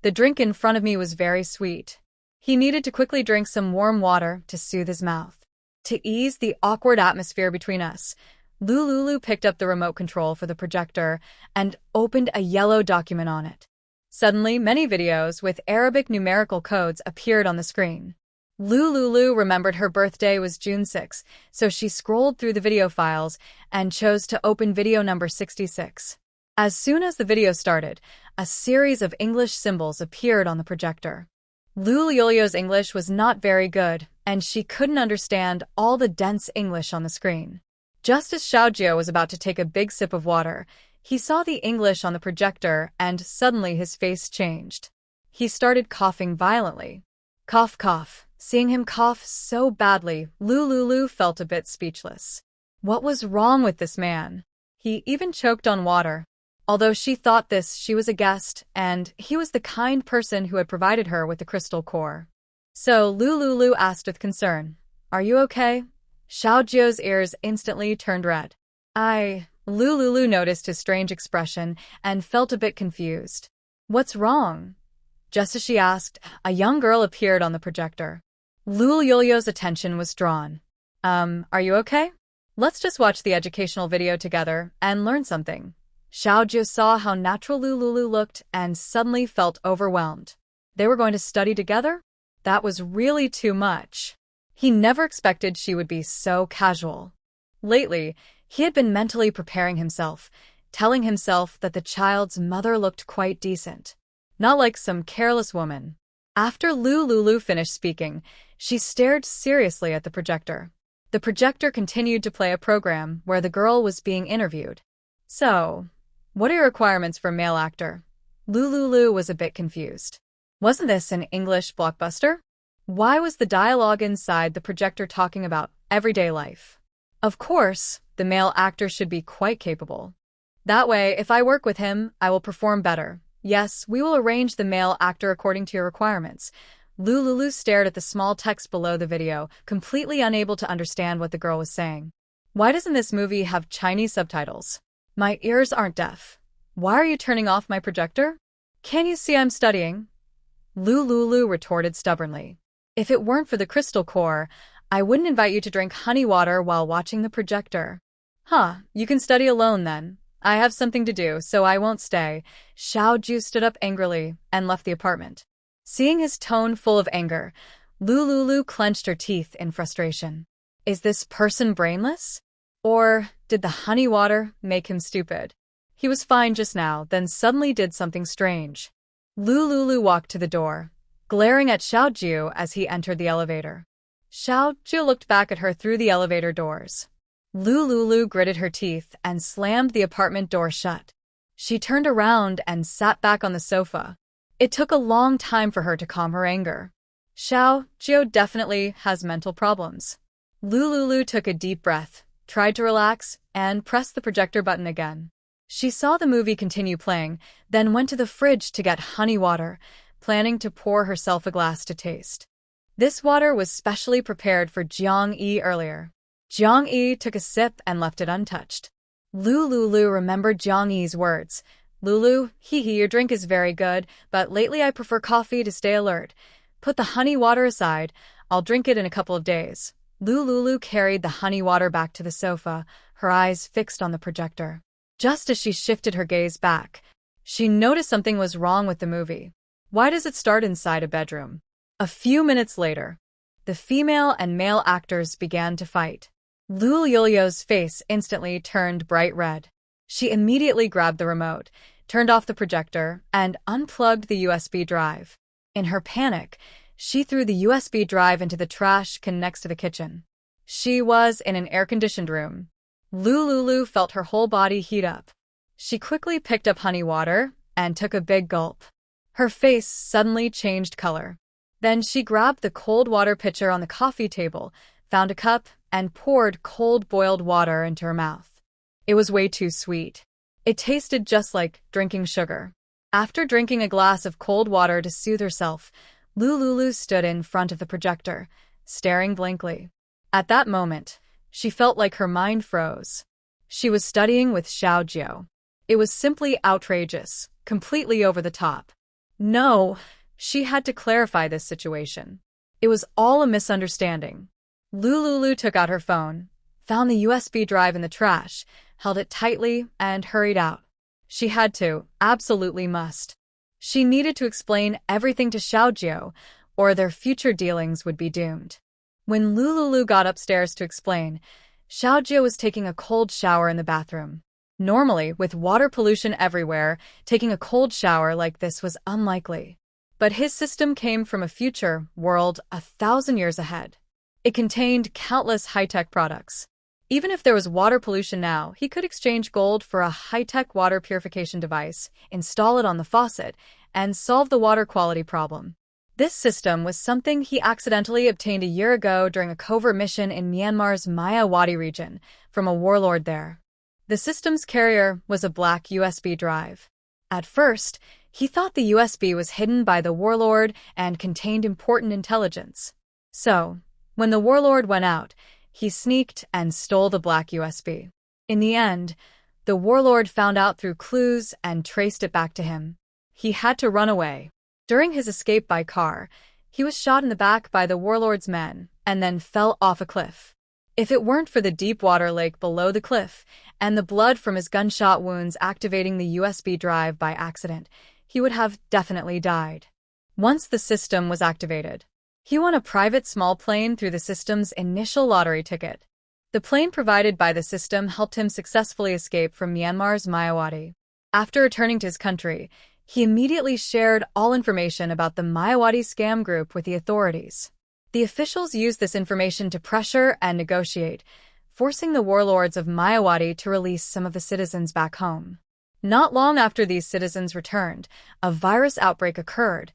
The drink in front of me was very sweet. He needed to quickly drink some warm water to soothe his mouth. To ease the awkward atmosphere between us, Lulu picked up the remote control for the projector and opened a yellow document on it. Suddenly, many videos with Arabic numerical codes appeared on the screen. Lulu remembered her birthday was June 6, so she scrolled through the video files and chose to open video number 66. As soon as the video started, a series of English symbols appeared on the projector. Lulu's English was not very good, and she couldn't understand all the dense English on the screen. Just as Xiaojiu was about to take a big sip of water, he saw the English on the projector and suddenly his face changed. He started coughing violently. Cough, cough. Seeing him cough so badly, Lulu felt a bit speechless. What was wrong with this man? He even choked on water. Although she thought this, she was a guest, and he was the kind person who had provided her with the crystal core. So Lulu asked with concern, "Are you okay?" Xiaojiu's ears instantly turned red. Lulu noticed his strange expression and felt a bit confused. What's wrong? Just as she asked, a young girl appeared on the projector. Lulu's attention was drawn. Are you okay? Let's just watch the educational video together and learn something. Xiaojie saw how natural Lulu looked and suddenly felt overwhelmed. They were going to study together? That was really too much. He never expected she would be so casual. Lately, he had been mentally preparing himself, telling himself that the child's mother looked quite decent. Not like some careless woman. After Lulu finished speaking, she stared seriously at the projector. The projector continued to play a program where the girl was being interviewed. So, what are your requirements for male actor? Lulu was a bit confused. Wasn't this an English blockbuster? Why was the dialogue inside the projector talking about everyday life? Of course, the male actor should be quite capable. That way, if I work with him, I will perform better. Yes, we will arrange the male actor according to your requirements. Lulu stared at the small text below the video, completely unable to understand what the girl was saying. Why doesn't this movie have Chinese subtitles? My ears aren't deaf. Why are you turning off my projector? Can't you see I'm studying? Lulu retorted stubbornly. If it weren't for the crystal core, I wouldn't invite you to drink honey water while watching the projector. Huh, you can study alone then. I have something to do, so I won't stay. Xiaojie stood up angrily and left the apartment. Seeing his tone full of anger, Lulu clenched her teeth in frustration. Is this person brainless? Or did the honey water make him stupid? He was fine just now, then suddenly did something strange. Lulu walked to the door, glaring at Xiaojie as he entered the elevator. Xiaojie looked back at her through the elevator doors. Lulu gritted her teeth and slammed the apartment door shut. She turned around and sat back on the sofa. It took a long time for her to calm her anger. Xiaojie definitely has mental problems. Lulu took a deep breath, tried to relax, and pressed the projector button again. She saw the movie continue playing, then went to the fridge to get honey water, planning to pour herself a glass to taste. This water was specially prepared for Jiang-yi earlier. Jiang-yi took a sip and left it untouched. Lulu remembered Jiang-yi's words. Lulu, your drink is very good, but lately I prefer coffee to stay alert. Put the honey water aside, I'll drink it in a couple of days. Lulu carried the honey water back to the sofa, her eyes fixed on the projector. Just as she shifted her gaze back, she noticed something was wrong with the movie. Why does it start inside a bedroom? A few minutes later, the female and male actors began to fight. Lulu's face instantly turned bright red. She immediately grabbed the remote, turned off the projector, and unplugged the USB drive. In her panic, she threw the USB drive into the trash can next to the kitchen. She was in an air-conditioned room. Lulu felt her whole body heat up. She quickly picked up honey water and took a big gulp. Her face suddenly changed color. Then she grabbed the cold water pitcher on the coffee table, found a cup, and poured cold boiled water into her mouth. It was way too sweet. It tasted just like drinking sugar. After drinking a glass of cold water to soothe herself, Lulu stood in front of the projector, staring blankly. At that moment, she felt like her mind froze. She was studying with Xiaojie. It was simply outrageous, completely over the top. No, she had to clarify this situation. It was all a misunderstanding. Lulu took out her phone, found the USB drive in the trash, held it tightly, and hurried out. She had to, absolutely must. She needed to explain everything to Xiaojie, or their future dealings would be doomed. When Lulu got upstairs to explain, Xiaojie was taking a cold shower in the bathroom. Normally, with water pollution everywhere, taking a cold shower like this was unlikely. But his system came from a future world 1,000 years ahead. It contained countless high-tech products. Even if there was water pollution now, he could exchange gold for a high-tech water purification device, install it on the faucet, and solve the water quality problem. This system was something he accidentally obtained a year ago during a covert mission in Myanmar's Maya-Wadi region from a warlord there. The system's carrier was a black USB drive. At first, he thought the USB was hidden by the warlord and contained important intelligence. So, when the warlord went out, he sneaked and stole the black USB. In the end, the warlord found out through clues and traced it back to him. He had to run away. During his escape by car, he was shot in the back by the warlord's men and then fell off a cliff. If it weren't for the deep water lake below the cliff and the blood from his gunshot wounds activating the USB drive by accident, he would have definitely died. Once the system was activated, he won a private small plane through the system's initial lottery ticket. The plane provided by the system helped him successfully escape from Myanmar's Mayawati. After returning to his country, he immediately shared all information about the Mayawati scam group with the authorities. The officials used this information to pressure and negotiate, forcing the warlords of Mayawati to release some of the citizens back home. Not long after these citizens returned, a virus outbreak occurred,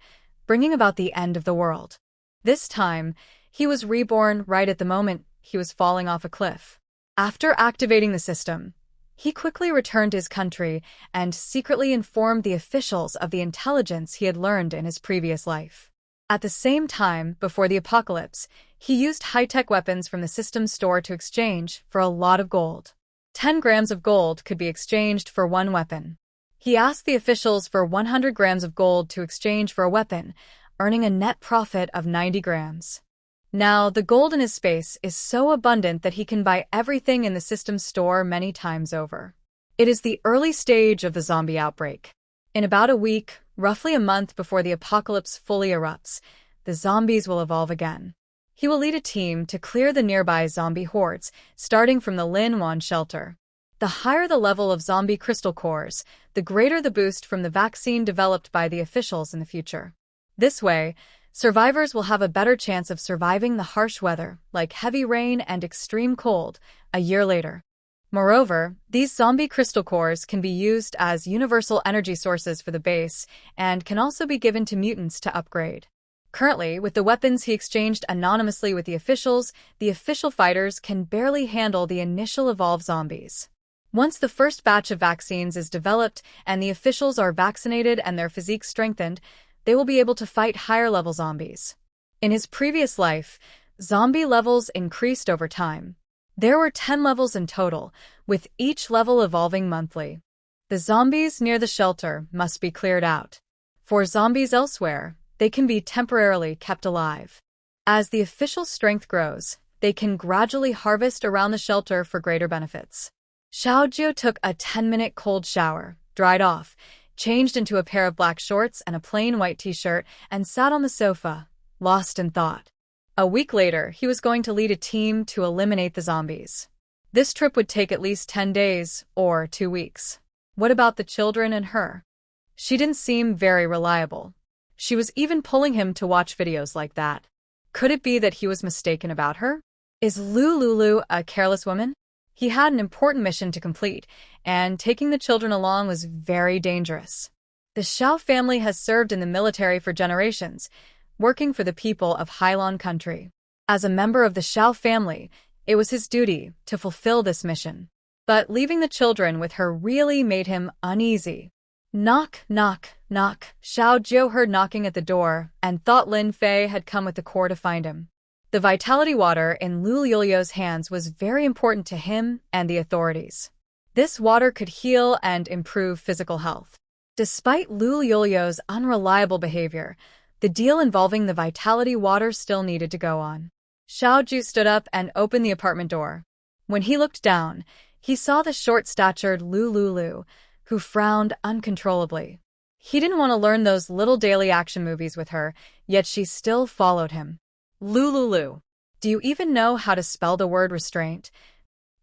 bringing about the end of the world. This time, he was reborn right at the moment he was falling off a cliff. After activating the system, he quickly returned to his country and secretly informed the officials of the intelligence he had learned in his previous life. At the same time, before the apocalypse, he used high-tech weapons from the system's store to exchange for a lot of gold. 10 grams of gold could be exchanged for one weapon. He asked the officials for 100 grams of gold to exchange for a weapon, earning a net profit of 90 grams. Now, the gold in his space is so abundant that he can buy everything in the system's store many times over. It is the early stage of the zombie outbreak. In about a week, roughly a month before the apocalypse fully erupts, the zombies will evolve again. He will lead a team to clear the nearby zombie hordes, starting from the Lin Wan shelter. The higher the level of zombie crystal cores, the greater the boost from the vaccine developed by the officials in the future. This way, survivors will have a better chance of surviving the harsh weather, like heavy rain and extreme cold, a year later. Moreover, these zombie crystal cores can be used as universal energy sources for the base and can also be given to mutants to upgrade. Currently, with the weapons he exchanged anonymously with the official fighters can barely handle the initial evolved zombies. Once the first batch of vaccines is developed and the officials are vaccinated and their physique strengthened, they will be able to fight higher-level zombies. In his previous life, zombie levels increased over time. There were 10 levels in total, with each level evolving monthly. The zombies near the shelter must be cleared out. For zombies elsewhere, they can be temporarily kept alive. As the official strength grows, they can gradually harvest around the shelter for greater benefits. Xiaojie took a 10-minute cold shower, dried off, changed into a pair of black shorts and a plain white t-shirt, and sat on the sofa, lost in thought. A week later, he was going to lead a team to eliminate the zombies. This trip would take at least 10 days, or 2 weeks. What about the children and her? She didn't seem very reliable. She was even pulling him to watch videos like that. Could it be that he was mistaken about her? Is Lulu a careless woman? He had an important mission to complete, and taking the children along was very dangerous. The Xiao family has served in the military for generations, working for the people of Hailan country. As a member of the Xiao family, it was his duty to fulfill this mission. But leaving the children with her really made him uneasy. Knock, knock, knock. Xiaojie heard knocking at the door and thought Lin Fei had come with the core to find him. The vitality water in Lu Liulio's hands was very important to him and the authorities. This water could heal and improve physical health. Despite Lu Liulio's unreliable behavior, the deal involving the vitality water still needed to go on. Xiaojie stood up and opened the apartment door. When he looked down, he saw the short-statured Lu, who frowned uncontrollably. He didn't want to learn those little daily action movies with her, yet she still followed him. Lu, do you even know how to spell the word restraint?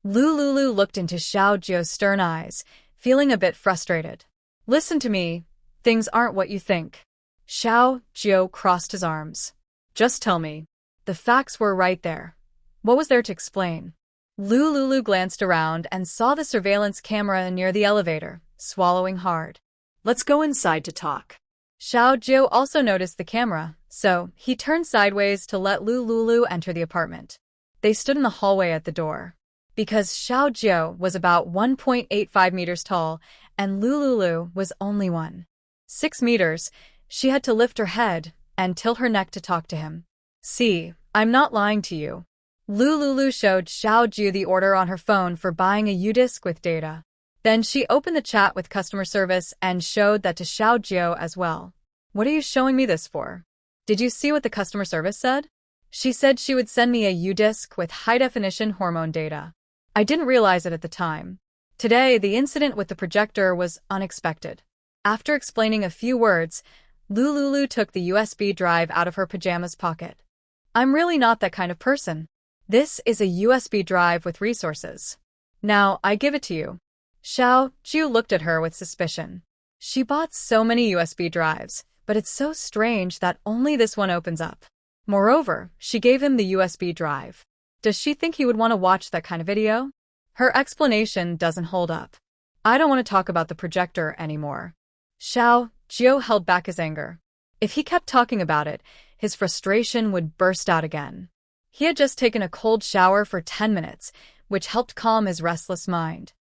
Lu looked into Xiaojie's stern eyes, feeling a bit frustrated. Listen to me, things aren't what you think. Xiaojie crossed his arms. Just tell me. The facts were right there. What was there to explain? Lu glanced around and saw the surveillance camera near the elevator, swallowing hard. Let's go inside to talk. Xiaojie also noticed the camera, so he turned sideways to let Lu enter the apartment. They stood in the hallway at the door. Because Xiaojie was about 1.85 meters tall and Lu was only 1.6 meters, she had to lift her head and tilt her neck to talk to him. See, I'm not lying to you. Lu showed Xiaojie the order on her phone for buying a U-disc with data. Then she opened the chat with customer service and showed that to Xiaojie as well. What are you showing me this for? Did you see what the customer service said? She said she would send me a U-disc with high-definition hormone data. I didn't realize it at the time. Today, the incident with the projector was unexpected. After explaining a few words, Lulu took the USB drive out of her pajamas pocket. I'm really not that kind of person. This is a USB drive with resources. Now, I give it to you. Xiao Ju looked at her with suspicion. She bought so many USB drives, but it's so strange that only this one opens up. Moreover, she gave him the USB drive. Does she think he would want to watch that kind of video? Her explanation doesn't hold up. I don't want to talk about the projector anymore. Xiao Jiu held back his anger. If he kept talking about it, his frustration would burst out again. He had just taken a cold shower for 10 minutes, which helped calm his restless mind.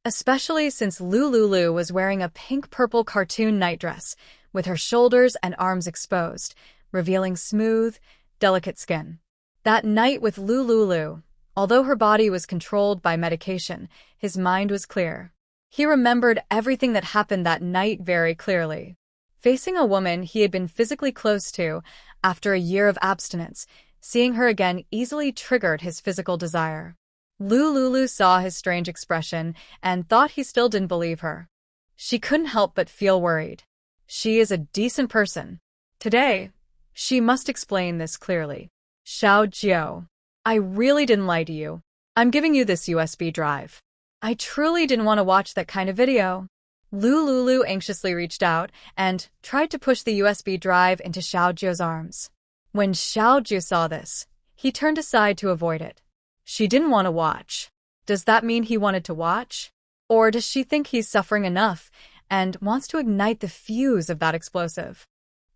Especially since Lulu was wearing a pink-purple cartoon nightdress, with her shoulders and arms exposed, revealing smooth, delicate skin. That night with Lulu, although her body was controlled by medication, his mind was clear. He remembered everything that happened that night very clearly. Facing a woman he had been physically close to after a year of abstinence, seeing her again easily triggered his physical desire. Lulu saw his strange expression and thought he still didn't believe her. She couldn't help but feel worried. She is a decent person. Today, she must explain this clearly. Xiao Jiu, I really didn't lie to you. I'm giving you this USB drive. I truly didn't want to watch that kind of video. Lulu anxiously reached out and tried to push the USB drive into Xiao Jiu's arms. When Xiao Jiu saw this, he turned aside to avoid it. She didn't want to watch. Does that mean he wanted to watch? Or does she think he's suffering enough and wants to ignite the fuse of that explosive?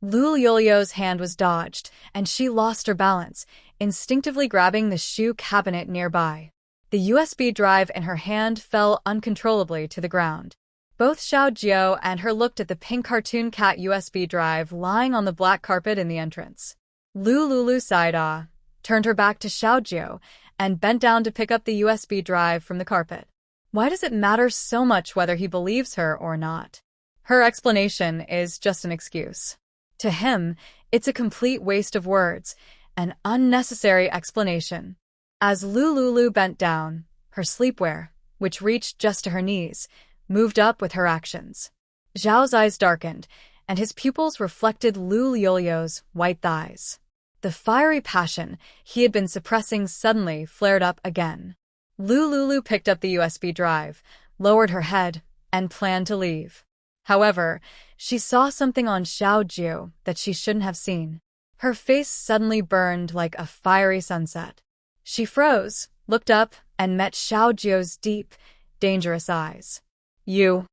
Lulu's hand was dodged, and she lost her balance, instinctively grabbing the shoe cabinet nearby. The USB drive in her hand fell uncontrollably to the ground. Both Xiao Jiu and her looked at the pink cartoon cat USB drive lying on the black carpet in the entrance. Lulu sighed, turned her back to Xiao Jiu, and bent down to pick up the USB drive from the carpet. Why does it matter so much whether he believes her or not? Her explanation is just an excuse. To him, it's a complete waste of words, an unnecessary explanation. As Lulu bent down, her sleepwear, which reached just to her knees, moved up with her actions. Zhao's eyes darkened, and his pupils reflected Lulu's white thighs. The fiery passion he had been suppressing suddenly flared up again. Lulu picked up the USB drive, lowered her head, and planned to leave. However, she saw something on Xiao Jiu that she shouldn't have seen. Her face suddenly burned like a fiery sunset. She froze, looked up, and met Xiao Jiu's deep, dangerous eyes. You're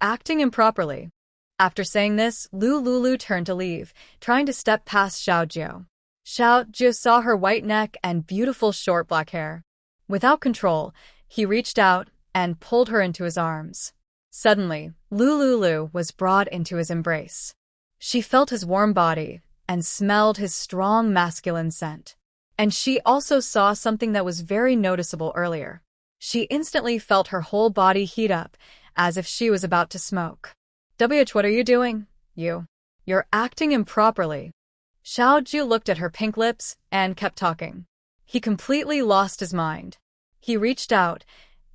acting improperly. After saying this, Lulu turned to leave, trying to step past Xiao Jiu. Xiao Jiu saw her white neck and beautiful short black hair. Without control, he reached out and pulled her into his arms. Suddenly, Lulu was brought into his embrace. She felt his warm body and smelled his strong masculine scent. And she also saw something that was very noticeable earlier. She instantly felt her whole body heat up, as if she was about to smoke. What are you doing? You're acting improperly. Xiao Jiu looked at her pink lips and kept talking. He completely lost his mind. He reached out,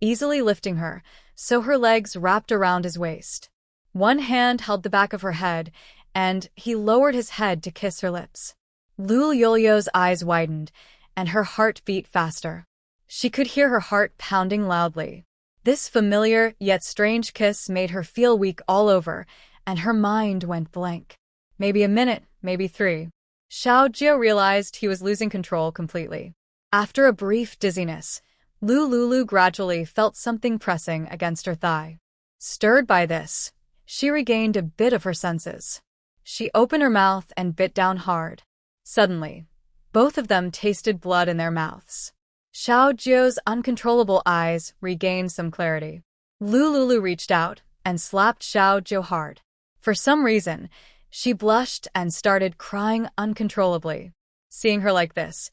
easily lifting her, so her legs wrapped around his waist. One hand held the back of her head, and he lowered his head to kiss her lips. Lulu's eyes widened, and her heart beat faster. She could hear her heart pounding loudly. This familiar yet strange kiss made her feel weak all over, and her mind went blank. Maybe a minute, maybe 3. Xiao Jiu realized he was losing control completely. After a brief dizziness, Lulu gradually felt something pressing against her thigh. Stirred by this, she regained a bit of her senses. She opened her mouth and bit down hard. Suddenly, both of them tasted blood in their mouths. Xiao Jiu's uncontrollable eyes regained some clarity. Lulu reached out and slapped Xiao Jiu hard. For some reason, she blushed and started crying uncontrollably. Seeing her like this,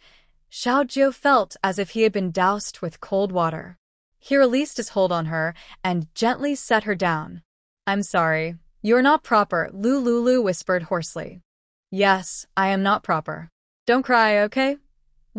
Xiao Jiu felt as if he had been doused with cold water. He released his hold on her and gently set her down. I'm sorry, you're not proper, Lulu whispered hoarsely. Yes, I am not proper. Don't cry, okay?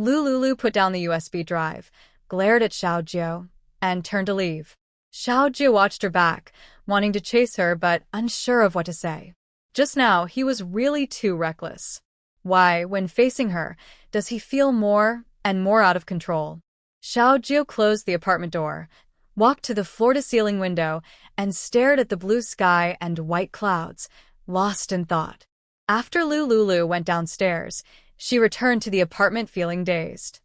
Lulu put down the USB drive, glared at Xiaojiu, and turned to leave. Xiaojiu watched her back, wanting to chase her but unsure of what to say. Just now, he was really too reckless. Why, when facing her, does he feel more and more out of control? Xiaojiu closed the apartment door, walked to the floor-to-ceiling window, and stared at the blue sky and white clouds, lost in thought. After Lulu went downstairs, she returned to the apartment feeling dazed.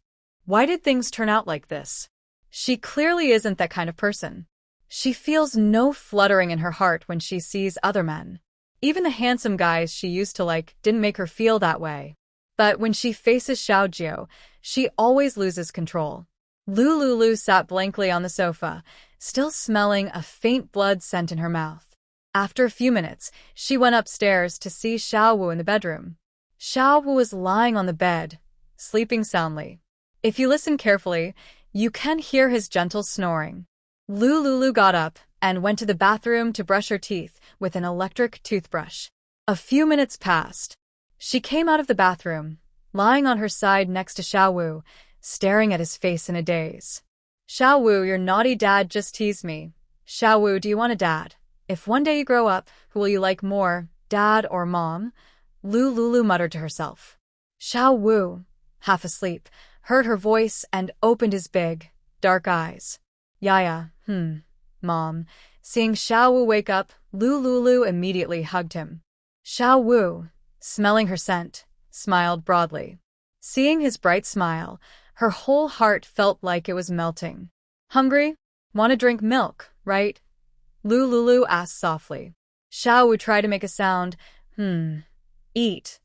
Why did things turn out like this? She clearly isn't that kind of person. She feels no fluttering in her heart when she sees other men. Even the handsome guys she used to like didn't make her feel that way. But when she faces Xiaojiu, she always loses control. Lulu sat blankly on the sofa, still smelling a faint blood scent in her mouth. After a few minutes, she went upstairs to see Xiaowu in the bedroom. Xiaowu was lying on the bed, sleeping soundly. If you listen carefully, you can hear his gentle snoring. Lulu got up and went to the bathroom to brush her teeth with an electric toothbrush. A few minutes passed. She came out of the bathroom, lying on her side next to Xiaowu, staring at his face in a daze. Xiaowu, your naughty dad just teased me. Xiaowu, do you want a dad? If one day you grow up, who will you like more, dad or mom? Lulu muttered to herself. Xiaowu, half asleep, heard her voice and opened his big, dark eyes. Yaya, Mom. Seeing Xiaowu wake up, Lulu immediately hugged him. Xiaowu, smelling her scent, smiled broadly. Seeing his bright smile, her whole heart felt like it was melting. Hungry? Want to drink milk, right? Lulu asked softly. Xiaowu tried to make a sound. Eat.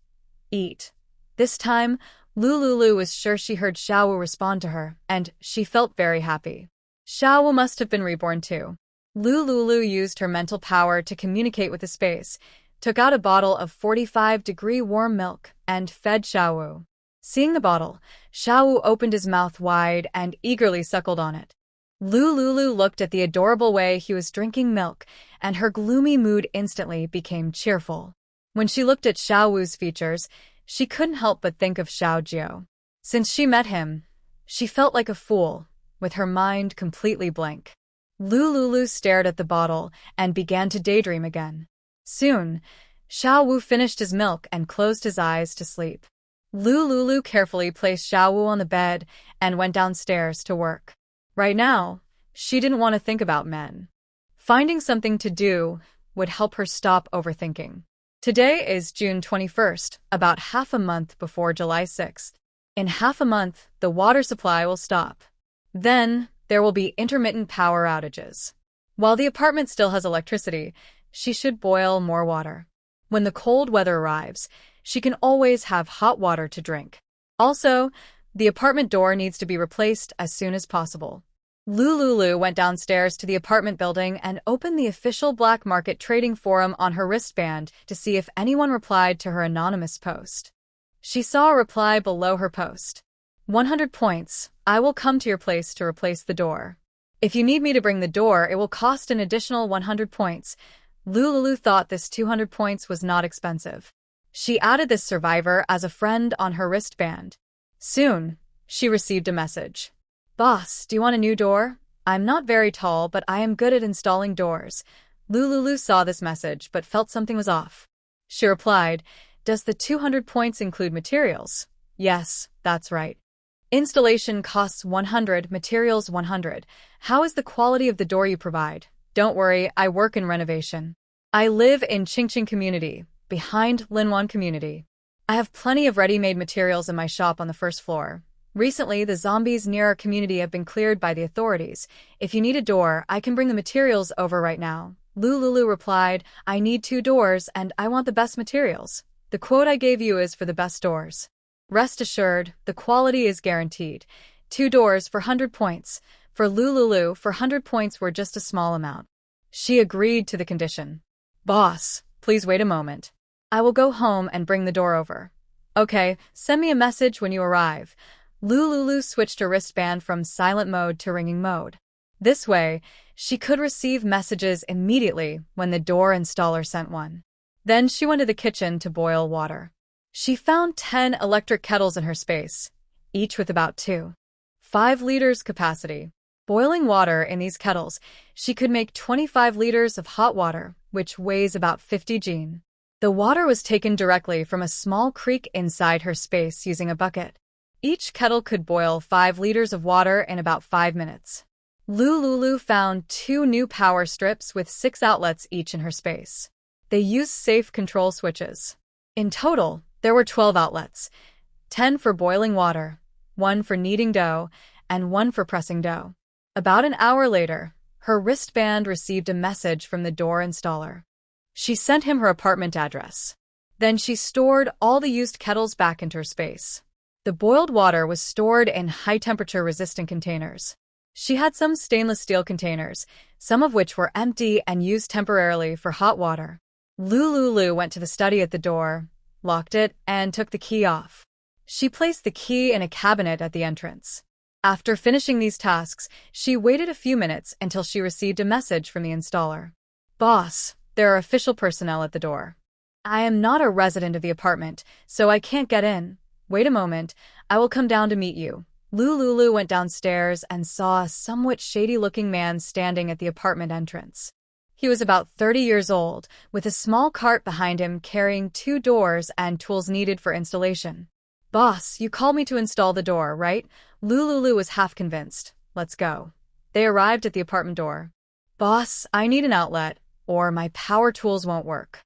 This time, Lulu was sure she heard Xiaowu respond to her, and she felt very happy. Xiaowu must have been reborn too. Lulu used her mental power to communicate with the space, took out a bottle of 45-degree warm milk, and fed Xiaowu. Seeing the bottle, Xiaowu opened his mouth wide and eagerly suckled on it. Lulu looked at the adorable way he was drinking milk, and her gloomy mood instantly became cheerful. When she looked at Xiaowu's features, she couldn't help but think of Xiaojiu. Since she met him, she felt like a fool, with her mind completely blank. Lulu stared at the bottle and began to daydream again. Soon, Xiaowu finished his milk and closed his eyes to sleep. Lulu carefully placed Xiaowu on the bed and went downstairs to work. Right now, she didn't want to think about men. Finding something to do would help her stop overthinking. Today is June 21st, about half a month before July 6th. In half a month, the water supply will stop. Then, there will be intermittent power outages. While the apartment still has electricity, she should boil more water. When the cold weather arrives, she can always have hot water to drink. Also, the apartment door needs to be replaced as soon as possible. Lulu went downstairs to the apartment building and opened the official black market trading forum on her wristband to see if anyone replied to her anonymous post. She saw a reply below her post. 100 points. I will come to your place to replace the door. If you need me to bring the door, it will cost an additional 100 points. Lulu thought this 200 points was not expensive. She added this survivor as a friend on her wristband. Soon, she received a message. Boss, do you want a new door? I'm not very tall, but I am good at installing doors. Lulu saw this message but felt something was off. She replied, does the 200 points include materials? Yes, that's right. Installation costs 100, materials 100. How is the quality of the door you provide? Don't worry, I work in renovation. I live in Qingqing Community, behind Linwan Community. I have plenty of ready-made materials in my shop on the first floor. Recently, the zombies near our community have been cleared by the authorities. If you need a door, I can bring the materials over right now. Lulu replied, I need 2 doors and I want the best materials. The quote I gave you is for the best doors. Rest assured, the quality is guaranteed. 2 doors for 100 points. For Lulu, for 100 points were just a small amount. She agreed to the condition. Boss, please wait a moment. I will go home and bring the door over. Okay, send me a message when you arrive. Lulu switched her wristband from silent mode to ringing mode. This way, she could receive messages immediately when the door installer sent one. Then she went to the kitchen to boil water. She found 10 electric kettles in her space. each with about 2.5 liters capacity. Boiling water in these kettles, she could make 25 liters of hot water, which weighs about 50 jin. The water was taken directly from a small creek inside her space using a bucket. Each kettle could boil 5 liters of water in about 5 minutes. Lulu found 2 new power strips with 6 outlets each in her space. They used safe control switches. In total, there were 12 outlets, 10 for boiling water, 1 for kneading dough, and 1 for pressing dough. About an hour later, her wristband received a message from the door installer. She sent him her apartment address. Then she stored all the used kettles back into her space. The boiled water was stored in high-temperature resistant containers. She had some stainless steel containers, some of which were empty and used temporarily for hot water. Lulu went to the study at the door, locked it, and took the key off. She placed the key in a cabinet at the entrance. After finishing these tasks, she waited a few minutes until she received a message from the installer. "Boss, there are official personnel at the door. I am not a resident of the apartment, so I can't get in. Wait a moment, I will come down to meet you." Lulu went downstairs and saw a somewhat shady-looking man standing at the apartment entrance. He was about 30 years old, with a small cart behind him carrying 2 doors and tools needed for installation. "Boss, you called me to install the door, right?" Lulu was half convinced. "Let's go." They arrived at the apartment door. "Boss, I need an outlet, or my power tools won't work."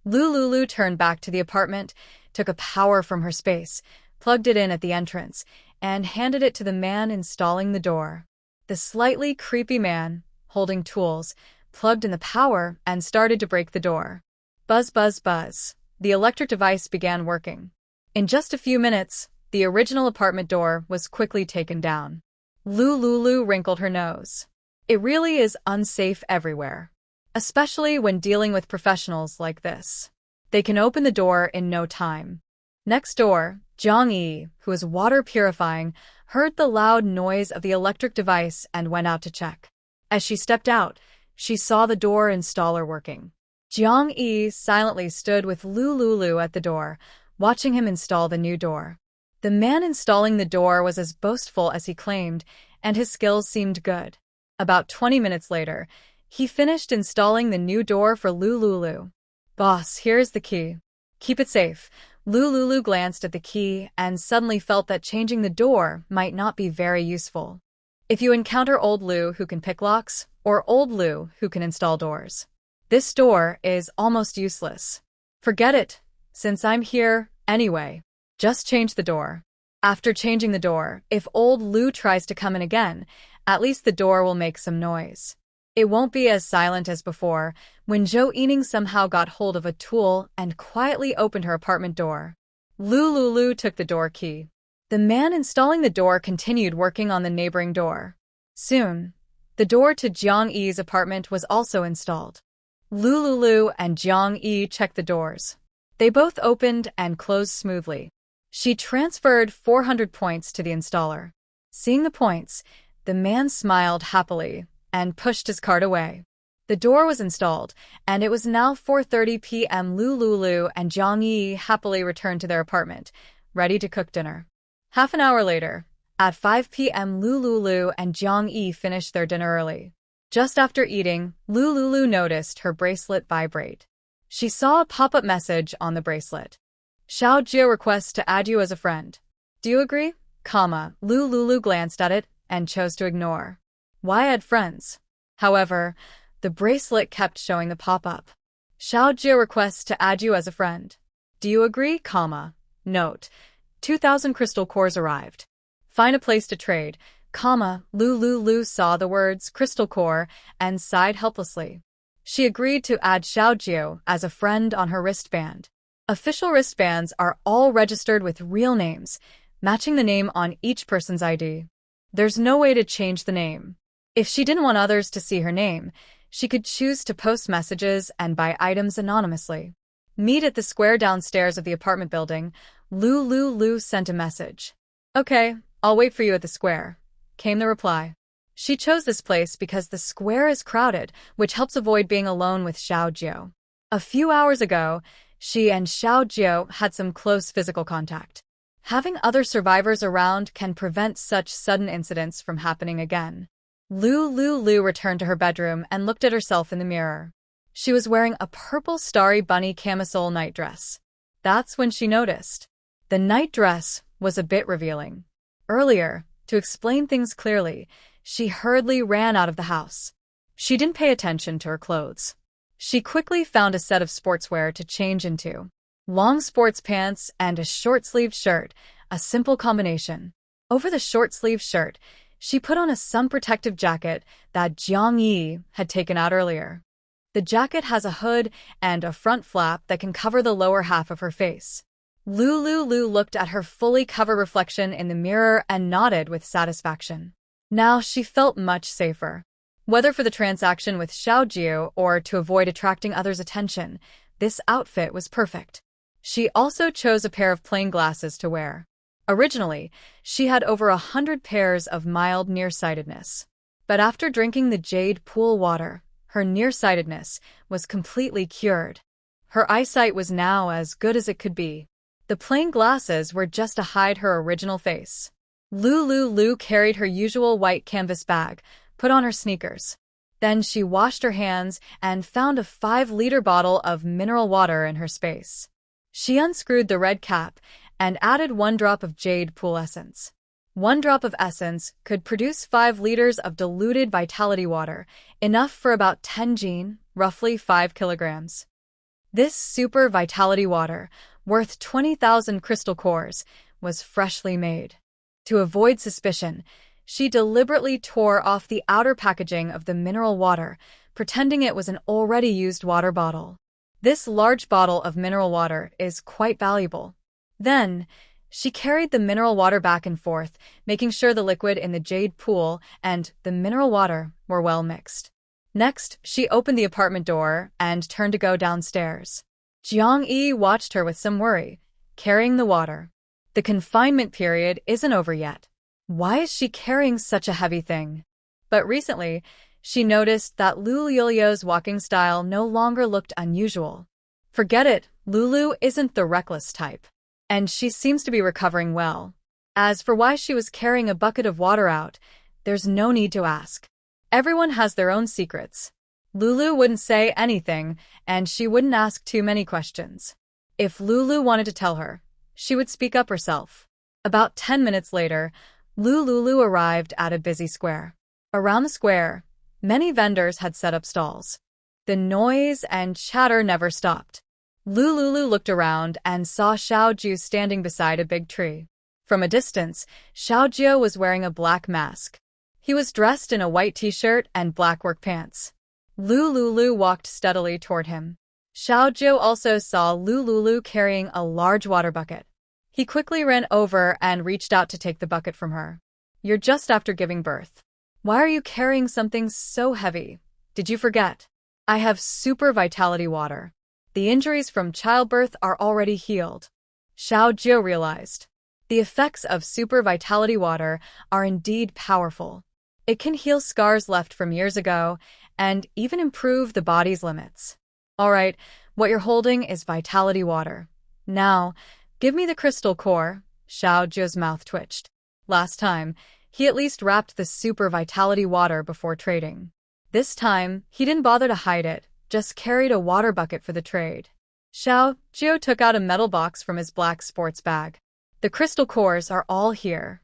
Lulu turned back to the apartment, took a power from her space, plugged it in at the entrance, and handed it to the man installing the door. The slightly creepy man, holding tools, plugged in the power and started to break the door. Buzz, buzz, buzz. The electric device began working. In just a few minutes, the original apartment door was quickly taken down. Lulu wrinkled her nose. It really is unsafe everywhere, especially when dealing with professionals like this. They can open the door in no time. Next door, Zhang-yi, who was water purifying, heard the loud noise of the electric device and went out to check. As she stepped out, she saw the door installer working. Zhang-yi silently stood with Lulu at the door, watching him install the new door. The man installing the door was as boastful as he claimed, and his skills seemed good. About 20 minutes later, he finished installing the new door for Lulu. "Boss, here's the key. Keep it safe." Lulu glanced at the key and suddenly felt that changing the door might not be very useful. If you encounter old Lu who can pick locks, or old Lu who can install doors, this door is almost useless. Forget it, since I'm here anyway. Just change the door. After changing the door, if old Lu tries to come in again, at least the door will make some noise. It won't be as silent as before, when Zhou Yining somehow got hold of a tool and quietly opened her apartment door. Lulu took the door key. The man installing the door continued working on the neighboring door. Soon, the door to Jiang Yi's apartment was also installed. Lulu and Jiang Yi checked the doors. They both opened and closed smoothly. She transferred 400 points to the installer. Seeing the points, the man smiled happily and pushed his cart away. The door was installed, and it was now 4:30 p.m. Lulu and Jiang Yi happily returned to their apartment, ready to cook dinner. Half an hour later, at 5 p.m. Lulu and Jiang Yi finished their dinner early. Just after eating, Lulu noticed her bracelet vibrate. She saw a pop-up message on the bracelet. "Xiao Jia requests to add you as a friend. Do you agree?" Lulu glanced at it and chose to ignore. Why add friends? However, the bracelet kept showing the pop-up. "Xiao Jia requests to add you as a friend. Do you agree? Note: 2,000 crystal cores arrived. Find a place to trade. Lulu saw the words crystal core and sighed helplessly. She agreed to add Xiao Jia as a friend on her wristband. Official wristbands are all registered with real names, matching the name on each person's ID. There's no way to change the name. If she didn't want others to see her name, she could choose to post messages and buy items anonymously. Meet at the square downstairs of the apartment building. Lulu sent a message. "Okay, I'll wait for you at the square," came the reply. She chose this place because the square is crowded, which helps avoid being alone with Xiao Jia. A few hours ago, she and Xiao Jia had some close physical contact. Having other survivors around can prevent such sudden incidents from happening again. Lu returned to her bedroom and looked at herself in the mirror. She was wearing a purple starry bunny camisole nightdress. That's when she noticed. The nightdress was a bit revealing. Earlier, to explain things clearly, she hurriedly ran out of the house. She didn't pay attention to her clothes. She quickly found a set of sportswear to change into. Long sports pants and a short-sleeved shirt, a simple combination. Over the short-sleeved shirt, she put on a sun-protective jacket that Jiang Yi had taken out earlier. The jacket has a hood and a front flap that can cover the lower half of her face. Lu looked at her fully covered reflection in the mirror and nodded with satisfaction. Now she felt much safer. Whether for the transaction with Xiaojiu or to avoid attracting others' attention, this outfit was perfect. She also chose a pair of plain glasses to wear. Originally, she had over 100 pairs of mild nearsightedness. But after drinking the jade pool water, her nearsightedness was completely cured. Her eyesight was now as good as it could be. The plain glasses were just to hide her original face. Lu carried her usual white canvas bag, put on her sneakers. Then she washed her hands and found a 5-liter bottle of mineral water in her space. She unscrewed the red cap and added 1 drop of jade pool essence. 1 drop of essence could produce 5 liters of diluted vitality water, enough for about 10 jin, roughly 5 kilograms. This super vitality water, worth 20,000 crystal cores, was freshly made. To avoid suspicion, she deliberately tore off the outer packaging of the mineral water, pretending it was an already used water bottle. This large bottle of mineral water is quite valuable. Then, she carried the mineral water back and forth, making sure the liquid in the jade pool and the mineral water were well mixed. Next, she opened the apartment door and turned to go downstairs. Jiang Yi watched her with some worry, carrying the water. The confinement period isn't over yet. Why is she carrying such a heavy thing? But recently, she noticed that Lulu's walking style no longer looked unusual. Forget it, Lulu isn't the reckless type. And she seems to be recovering well. As for why she was carrying a bucket of water out, there's no need to ask. Everyone has their own secrets. Lulu wouldn't say anything, and she wouldn't ask too many questions. If Lulu wanted to tell her, she would speak up herself. About 10 minutes later, Lulu arrived at a busy square. Around the square, many vendors had set up stalls. The noise and chatter never stopped. Lulu looked around and saw Xiaojiu standing beside a big tree. From a distance, Xiaojiu was wearing a black mask. He was dressed in a white t-shirt and black work pants. Lulu walked steadily toward him. Xiaojiu also saw Lulu carrying a large water bucket. He quickly ran over and reached out to take the bucket from her. "You're just after giving birth. Why are you carrying something so heavy? Did you forget? I have super vitality water. The injuries from childbirth are already healed." Xiaojiu realized. The effects of super vitality water are indeed powerful. It can heal scars left from years ago and even improve the body's limits. All right, what you're holding is vitality water. Now, give me the crystal core. Xiaojiu's mouth twitched. Last time, he at least wrapped the super vitality water before trading. This time, he didn't bother to hide it, just carried a water bucket for the trade. Xiaojiu took out a metal box from his black sports bag. The crystal cores are all here.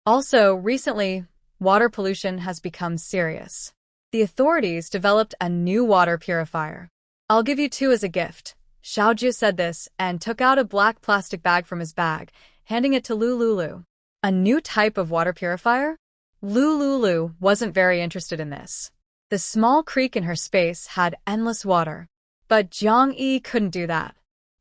Also, recently, water pollution has become serious. The authorities developed a new water purifier. I'll give you 2 as a gift. Xiaojiu said this and took out a black plastic bag from his bag, handing it to Lulu. A new type of water purifier? Lulu wasn't very interested in this. The small creek in her space had endless water. But Jiang Yi couldn't do that.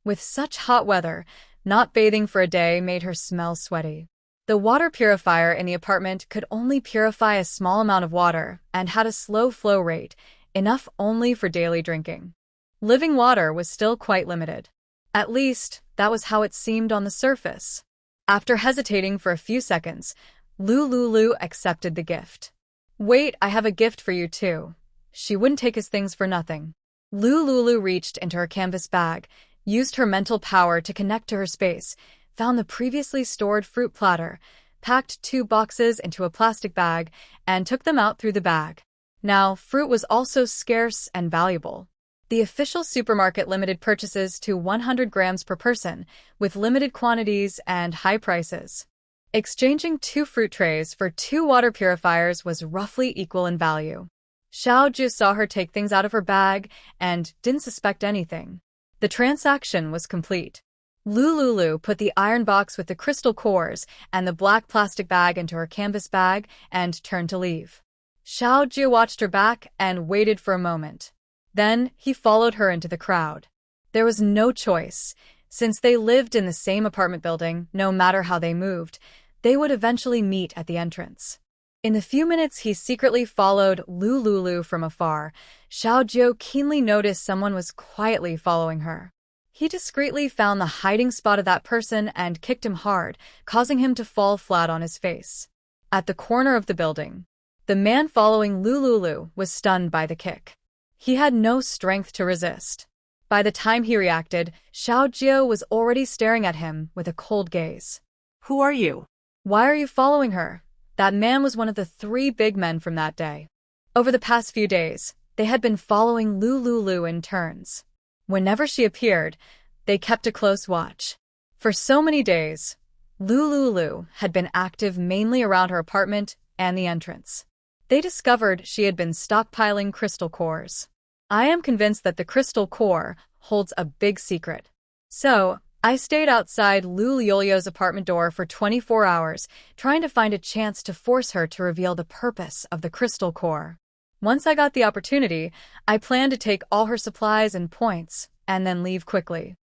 With such hot weather, not bathing for a day made her smell sweaty. The water purifier in the apartment could only purify a small amount of water and had a slow flow rate, enough only for daily drinking. Living water was still quite limited. At least, that was how it seemed on the surface. After hesitating for a few seconds, Lulu accepted the gift. "Wait, I have a gift for you too." She wouldn't take his things for nothing. Lulu reached into her canvas bag, used her mental power to connect to her space, found the previously stored fruit platter, packed 2 boxes into a plastic bag, and took them out through the bag. Now, fruit was also scarce and valuable. The official supermarket limited purchases to 100 grams per person, with limited quantities and high prices. Exchanging 2 fruit trays for 2 water purifiers was roughly equal in value. Xiao Ju saw her take things out of her bag and didn't suspect anything. The transaction was complete. Lulu put the iron box with the crystal cores and the black plastic bag into her canvas bag and turned to leave. Xiao Ju watched her back and waited for a moment. Then he followed her into the crowd. There was no choice. Since they lived in the same apartment building, no matter how they moved, they would eventually meet at the entrance. In the few minutes he secretly followed Lulu from afar, Xiao Ju keenly noticed someone was quietly following her. He discreetly found the hiding spot of that person and kicked him hard, causing him to fall flat on his face. At the corner of the building, the man following Lulu was stunned by the kick. He had no strength to resist. By the time he reacted, Xiao Ju was already staring at him with a cold gaze. Who are you? Why are you following her? That man was one of the 3 big men from that day. Over the past few days, they had been following Lulu in turns. Whenever she appeared, they kept a close watch. For so many days, Lulu had been active mainly around her apartment and the entrance. They discovered she had been stockpiling crystal cores. I am convinced that the crystal core holds a big secret. So, I stayed outside Lulu's apartment door for 24 hours, trying to find a chance to force her to reveal the purpose of the crystal core. Once I got the opportunity, I planned to take all her supplies and points, and then leave quickly.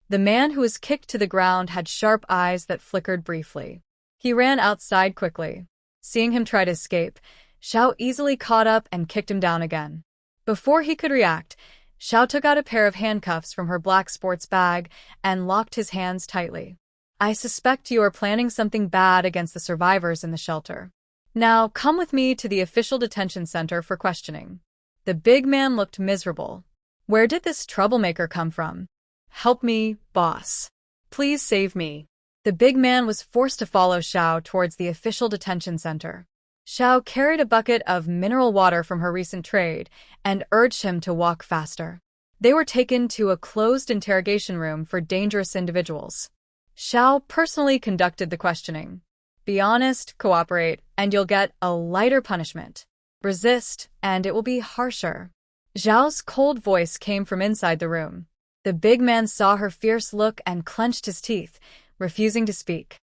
The man who was kicked to the ground had sharp eyes that flickered briefly. He ran outside quickly. Seeing him try to escape, Xiao easily caught up and kicked him down again. Before he could react, Xiao took out a pair of handcuffs from her black sports bag and locked his hands tightly. I suspect you are planning something bad against the survivors in the shelter. Now come with me to the official detention center for questioning. The big man looked miserable. Where did this troublemaker come from? Help me, boss. Please save me. The big man was forced to follow Xiao towards the official detention center. Xiao carried a bucket of mineral water from her recent trade and urged him to walk faster. They were taken to a closed interrogation room for dangerous individuals. Xiao personally conducted the questioning. Be honest, cooperate, and you'll get a lighter punishment. Resist, and it will be harsher. Zhao's cold voice came from inside the room. The big man saw her fierce look and clenched his teeth, refusing to speak.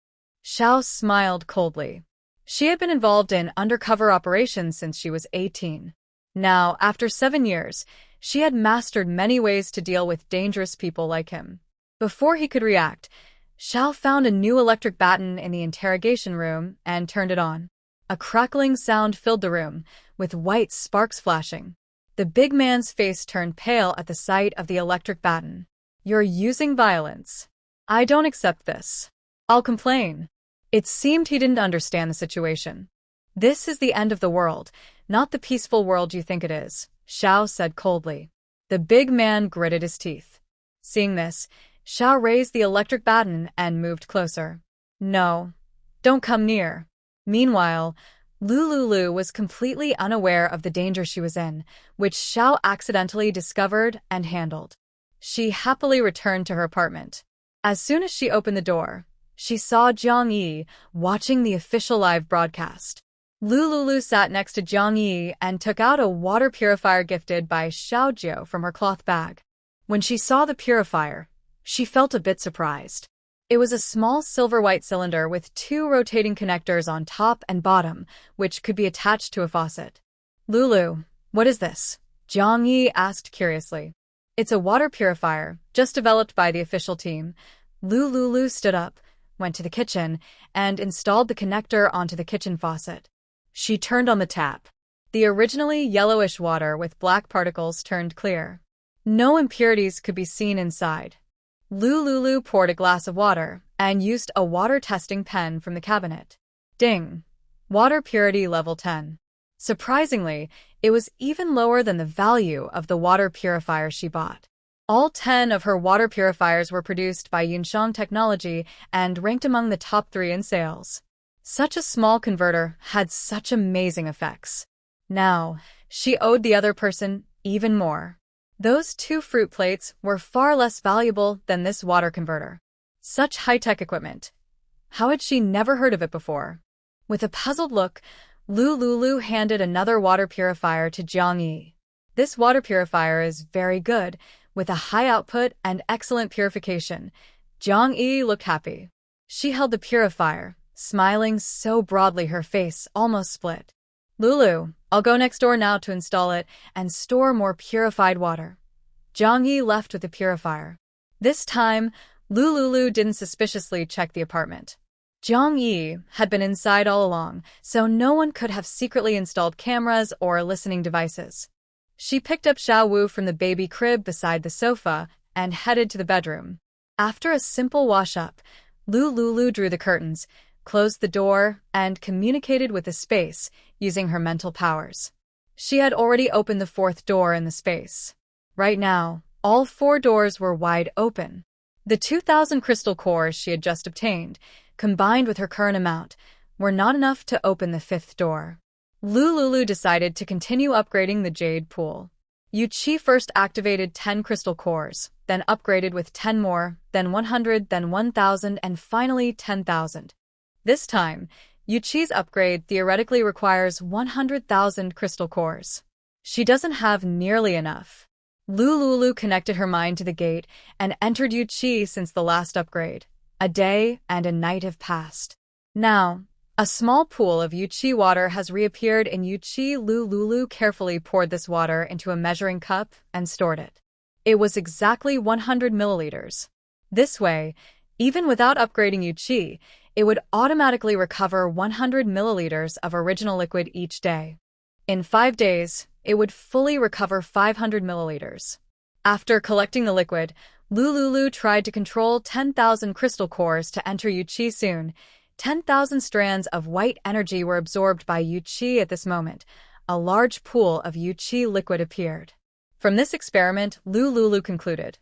Xiao smiled coldly. She had been involved in undercover operations since she was 18. Now, after 7 years, she had mastered many ways to deal with dangerous people like him. Before he could react, Xiao found a new electric baton in the interrogation room and turned it on. A crackling sound filled the room, with white sparks flashing. The big man's face turned pale at the sight of the electric baton. You're using violence. I don't accept this. I'll complain. It seemed he didn't understand the situation. This is the end of the world, not the peaceful world you think it is, Xiao said coldly. The big man gritted his teeth. Seeing this, Xiao raised the electric baton and moved closer. No, don't come near. Meanwhile, Lulu was completely unaware of the danger she was in, which Xiao accidentally discovered and handled. She happily returned to her apartment. As soon as she opened the door, she saw Jiang Yi watching the official live broadcast. Lulu sat next to Jiang Yi and took out a water purifier gifted by Xiao Jiu from her cloth bag. When she saw the purifier, she felt a bit surprised. It was a small silver-white cylinder with 2 rotating connectors on top and bottom, which could be attached to a faucet. Lulu, what is this? Jiang Yi asked curiously. It's a water purifier, just developed by the official team. Lulu stood up, went to the kitchen, and installed the connector onto the kitchen faucet. She turned on the tap. The originally yellowish water with black particles turned clear. No impurities could be seen inside. Lulu poured a glass of water and used a water testing pen from the cabinet. Ding! Water purity level 10. Surprisingly, it was even lower than the value of the water purifier she bought. All 10 of her water purifiers were produced by Yunxiang Technology and ranked among the top 3 in sales. Such a small converter had such amazing effects. Now, she owed the other person even more. Those 2 fruit plates were far less valuable than this water converter. Such high-tech equipment. How had she never heard of it before? With a puzzled look, Lulu handed another water purifier to Jiang Yi. This water purifier is very good, with a high output and excellent purification. Jiang Yi looked happy. She held the purifier, smiling so broadly her face almost split. Lulu, I'll go next door now to install it and store more purified water. Jiang Yi left with the purifier. This time, Lulu didn't suspiciously check the apartment. Jiang Yi had been inside all along, so no one could have secretly installed cameras or listening devices. She picked up Xiao Wu from the baby crib beside the sofa and headed to the bedroom. After a simple wash-up, Lulu drew the curtains, closed the door, and communicated with the space using her mental powers. She had already opened the 4th door in the space. Right now, all 4 doors were wide open. The 2,000 crystal cores she had just obtained, combined with her current amount, were not enough to open the 5th door. Lulu decided to continue upgrading the jade pool. Yuqi first activated 10 crystal cores, then upgraded with 10 more, then 100, then 1,000, and finally 10,000. This time, Yuqi's upgrade theoretically requires 100,000 crystal cores. She doesn't have nearly enough. Lulu connected her mind to the gate and entered Yuqi since the last upgrade. A day and a night have passed. Now, a small pool of Yuqi water has reappeared in Yuqi. Lulu carefully poured this water into a measuring cup and stored it. It was exactly 100 milliliters. This way, even without upgrading Yuqi, it would automatically recover 100 milliliters of original liquid each day. In 5 days, it would fully recover 500 milliliters. After collecting the liquid, Lulu tried to control 10,000 crystal cores to enter Yuqi soon. 10,000 strands of white energy were absorbed by Yuqi at this moment. A large pool of Yuqi liquid appeared. From this experiment, Lulu concluded,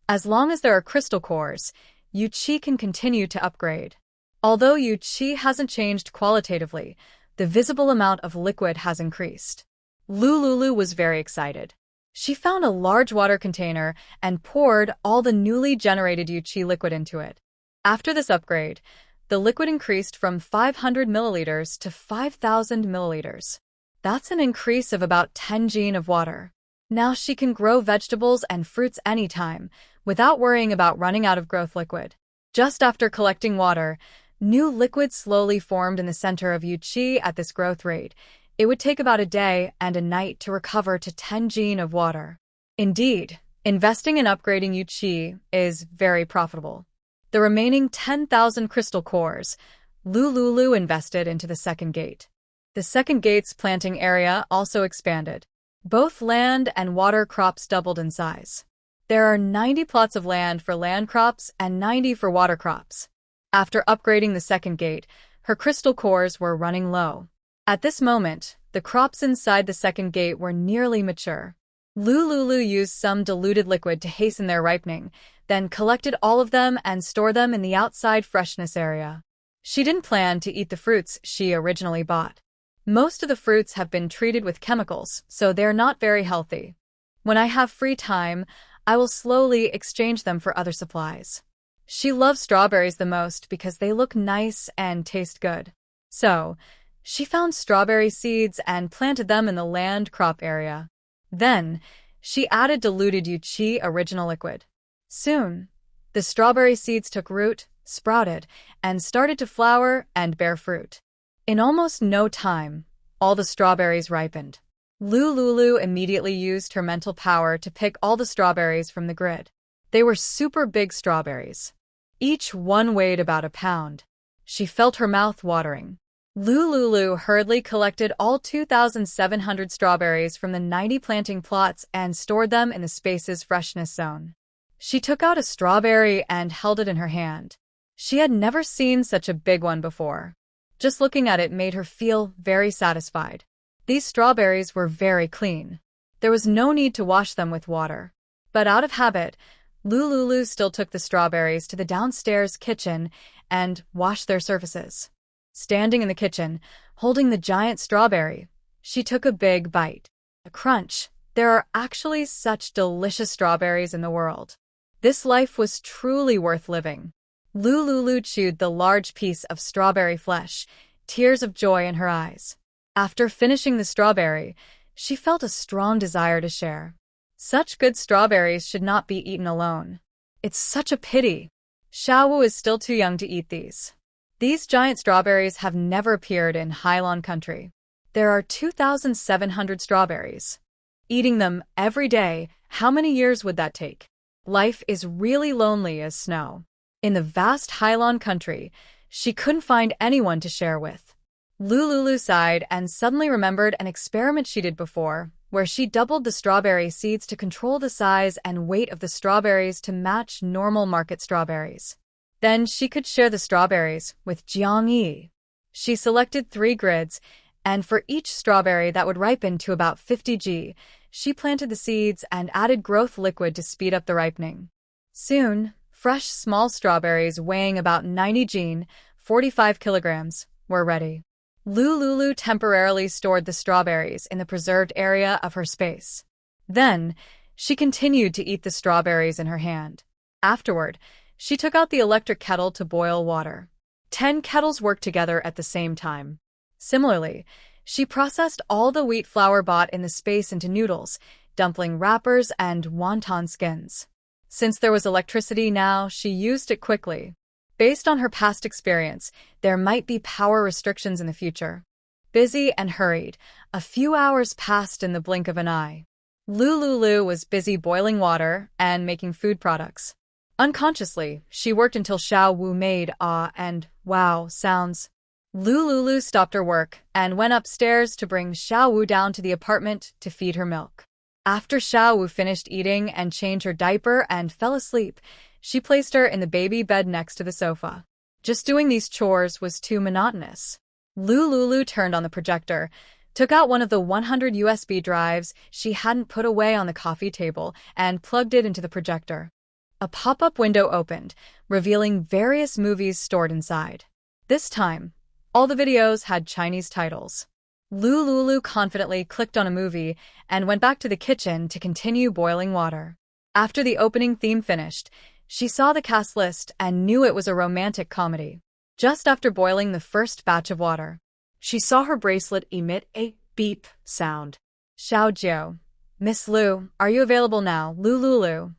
as long as there are crystal cores, Yuqi can continue to upgrade. Although Yuqi hasn't changed qualitatively, the visible amount of liquid has increased. Lulu was very excited. She found a large water container and poured all the newly generated Yuqi liquid into it. After this upgrade, the liquid increased from 500 milliliters to 5,000 milliliters. That's an increase of about 10 gene of water. Now she can grow vegetables and fruits anytime, without worrying about running out of growth liquid. Just after collecting water, new liquid slowly formed in the center of Yuqi at this growth rate. It would take about a day and a night to recover to 10 gene of water. Indeed, investing in upgrading Yuqi is very profitable. The remaining 10,000 crystal cores, Lulu invested into the second gate. The second gate's planting area also expanded. Both land and water crops doubled in size. There are 90 plots of land for land crops and 90 for water crops. After upgrading the second gate, her crystal cores were running low. At this moment, the crops inside the second gate were nearly mature. Lulu used some diluted liquid to hasten their ripening, then collected all of them and stored them in the outside freshness area. She didn't plan to eat the fruits she originally bought. Most of the fruits have been treated with chemicals, so they're not very healthy. When I have free time, I will slowly exchange them for other supplies. She loves strawberries the most because they look nice and taste good. So, she found strawberry seeds and planted them in the land crop area. Then, she added diluted Yuqi original liquid. Soon, the strawberry seeds took root, sprouted, and started to flower and bear fruit. In almost no time, all the strawberries ripened. Lulu immediately used her mental power to pick all the strawberries from the grid. They were super big strawberries. Each one weighed about a pound. She felt her mouth watering. Lulu hurriedly collected all 2,700 strawberries from the 90 planting plots and stored them in the space's freshness zone. She took out a strawberry and held it in her hand. She had never seen such a big one before. Just looking at it made her feel very satisfied. These strawberries were very clean. There was no need to wash them with water. But out of habit, Lulu still took the strawberries to the downstairs kitchen and washed their surfaces. Standing in the kitchen, holding the giant strawberry, she took a big bite. A crunch. There are actually such delicious strawberries in the world. This life was truly worth living. Lulu chewed the large piece of strawberry flesh, tears of joy in her eyes. After finishing the strawberry, she felt a strong desire to share. Such good strawberries should not be eaten alone. It's such a pity. Xiaowu is still too young to eat these. These giant strawberries have never appeared in Hailan country. There are 2,700 strawberries. Eating them every day, how many years would that take? Life is really lonely as snow. In the vast Hailan country, she couldn't find anyone to share with. Lulu sighed and suddenly remembered an experiment she did before, where she doubled the strawberry seeds to control the size and weight of the strawberries to match normal market strawberries. Then she could share the strawberries with Jiang Yi. She selected 3 grids, and for each strawberry that would ripen to about 50 g, she planted the seeds and added growth liquid to speed up the ripening. Soon, fresh small strawberries weighing about 90 g, 45 kilograms, were ready. Lulu temporarily stored the strawberries in the preserved area of her space. Then, she continued to eat the strawberries in her hand. Afterward, she took out the electric kettle to boil water. 10 kettles worked together at the same time. Similarly, she processed all the wheat flour bought in the space into noodles, dumpling wrappers, and wonton skins. Since there was electricity now, she used it quickly. Based on her past experience, there might be power restrictions in the future. Busy and hurried, a few hours passed in the blink of an eye. Lulu was busy boiling water and making food products. Unconsciously, she worked until Xiaowu made ah and wow sounds. Lulu stopped her work and went upstairs to bring Xiaowu down to the apartment to feed her milk. After Xiaowu finished eating and changed her diaper and fell asleep, she placed her in the baby bed next to the sofa. Just doing these chores was too monotonous. Lulu turned on the projector, took out one of the 100 USB drives she hadn't put away on the coffee table, and plugged it into the projector. A pop-up window opened, revealing various movies stored inside. This time, all the videos had Chinese titles. Lulu confidently clicked on a movie and went back to the kitchen to continue boiling water. After the opening theme finished, she saw the cast list and knew it was a romantic comedy. Just after boiling the first batch of water, She saw her bracelet emit a beep sound. Xiaojiu. Miss Lu, are you available now? Lulu.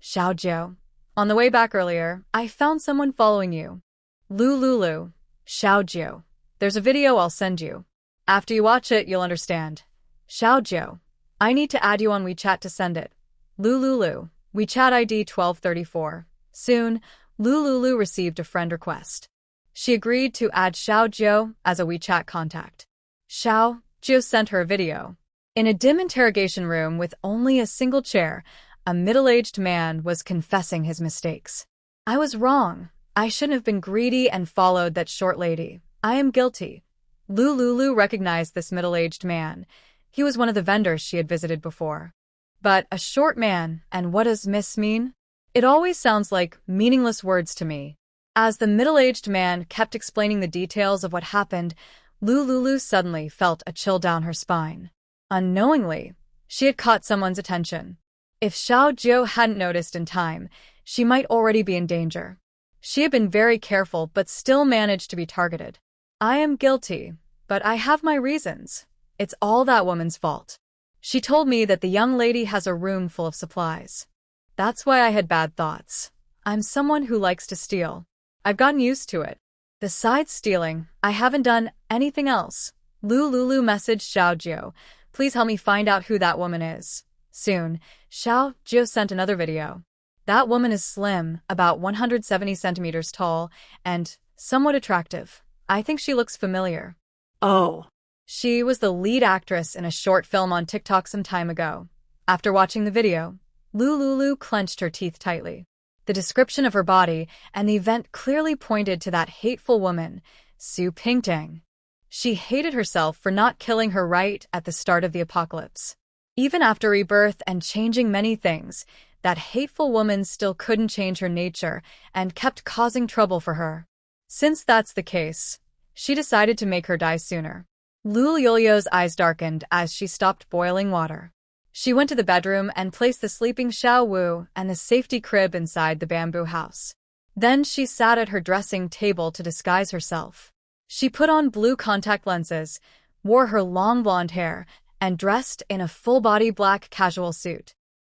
Xiaojiu. On the way back earlier, I found someone following you. Lulu. Xiaojiu. There's a video I'll send you. After you watch it, you'll understand. Xiaojiu. I need to add you on WeChat to send it. Lulu. WeChat ID 1234. Soon, Lulu received a friend request. She agreed to add Xiaojiu as a WeChat contact. Xiaojiu sent her a video. In a dim interrogation room with only a single chair, a middle-aged man was confessing his mistakes. I was wrong. I shouldn't have been greedy and followed that short lady. I am guilty. Lulu recognized this middle-aged man. He was one of the vendors she had visited before. But a short man, and what does miss mean? It always sounds like meaningless words to me. As the middle-aged man kept explaining the details of what happened, Lulu suddenly felt a chill down her spine. Unknowingly, she had caught someone's attention. If Xiaojiu hadn't noticed in time, she might already be in danger. She had been very careful but still managed to be targeted. I am guilty, but I have my reasons. It's all that woman's fault. She told me that the young lady has a room full of supplies. That's why I had bad thoughts. I'm someone who likes to steal. I've gotten used to it. Besides stealing, I haven't done anything else. Lulu messaged Xiaojiu. Please help me find out who that woman is. Soon, Xiaojiu sent another video. That woman is slim, about 170 centimeters tall, and somewhat attractive. I think she looks familiar. Oh. She was the lead actress in a short film on TikTok some time ago. After watching the video, Lulu clenched her teeth tightly. The description of her body and the event clearly pointed to that hateful woman, Su Pingtang. She hated herself for not killing her right at the start of the apocalypse. Even after rebirth and changing many things, that hateful woman still couldn't change her nature and kept causing trouble for her. Since that's the case, she decided to make her die sooner. Lul Yolyo's eyes darkened as she stopped boiling water. She went to the bedroom and placed the sleeping Xiao Wu and the safety crib inside the bamboo house. Then she sat at her dressing table to disguise herself. She put on blue contact lenses, wore her long blonde hair, and dressed in a full-body black casual suit.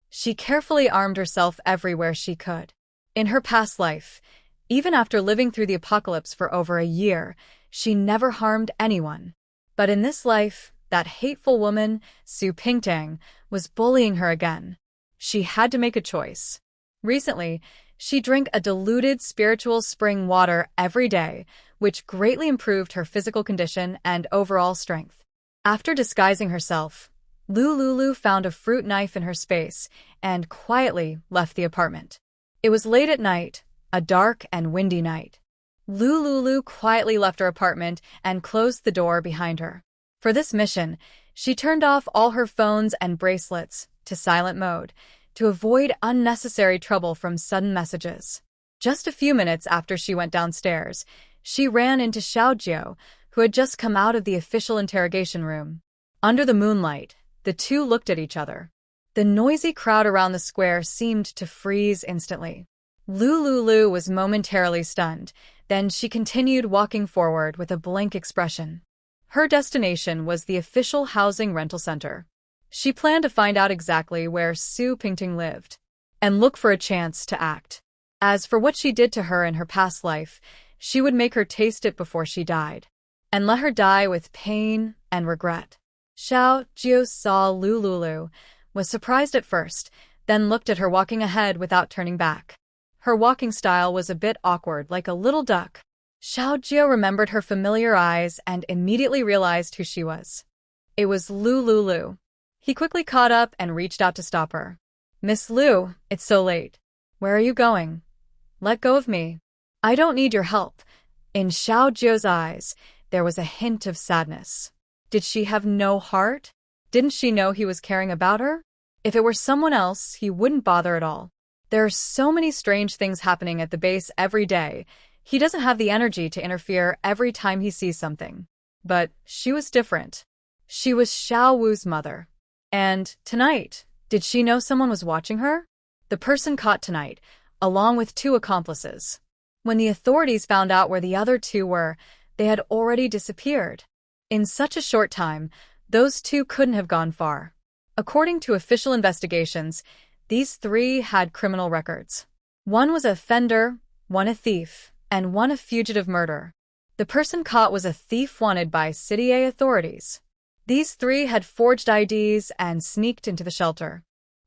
She carefully armed herself everywhere she could. In her past life, even after living through the apocalypse for over a year, she never harmed anyone. But in this life, that hateful woman, Su Pingtang, was bullying her again. She had to make a choice. Recently, she drank a diluted spiritual spring water every day, which greatly improved her physical condition and overall strength. After disguising herself, Lulu found a fruit knife in her space and quietly left the apartment. It was late at night, a dark and windy night. Lulu quietly left her apartment and closed the door behind her. For this mission, she turned off all her phones and bracelets to silent mode to avoid unnecessary trouble from sudden messages. Just a few minutes after she went downstairs, she ran into Xiaojiu, who had just come out of the official interrogation room. Under the moonlight, the two looked at each other. The noisy crowd around the square seemed to freeze instantly. Lulu was momentarily stunned, then she continued walking forward with a blank expression. Her destination was the official housing rental center. She planned to find out exactly where Su Pingting lived and look for a chance to act. As for what she did to her in her past life, she would make her taste it before she died, and let her die with pain and regret. Xiao Jiu saw Lulu, was surprised at first, then looked at her walking ahead without turning back. Her walking style was a bit awkward, like a little duck. Xiao Jiu remembered her familiar eyes and immediately realized who she was. It was Lulu. He quickly caught up and reached out to stop her. "Miss Lu, it's so late. Where are you going? Let go of me. I don't need your help." In Xiao Jiu's eyes, there was a hint of sadness. Did she have no heart? Didn't she know he was caring about her? If it were someone else, he wouldn't bother at all. There are so many strange things happening at the base every day. He doesn't have the energy to interfere every time he sees something. But she was different. She was Xiao Wu's mother. And tonight, did she know someone was watching her? The person caught tonight, along with 2 accomplices. When the authorities found out where the other 2 were, they had already disappeared. In such a short time, those 2 couldn't have gone far. According to official investigations, these 3 had criminal records. One was a offender, one a thief, and one a fugitive murderer. The person caught was a thief wanted by City A authorities. These 3 had forged IDs and sneaked into the shelter.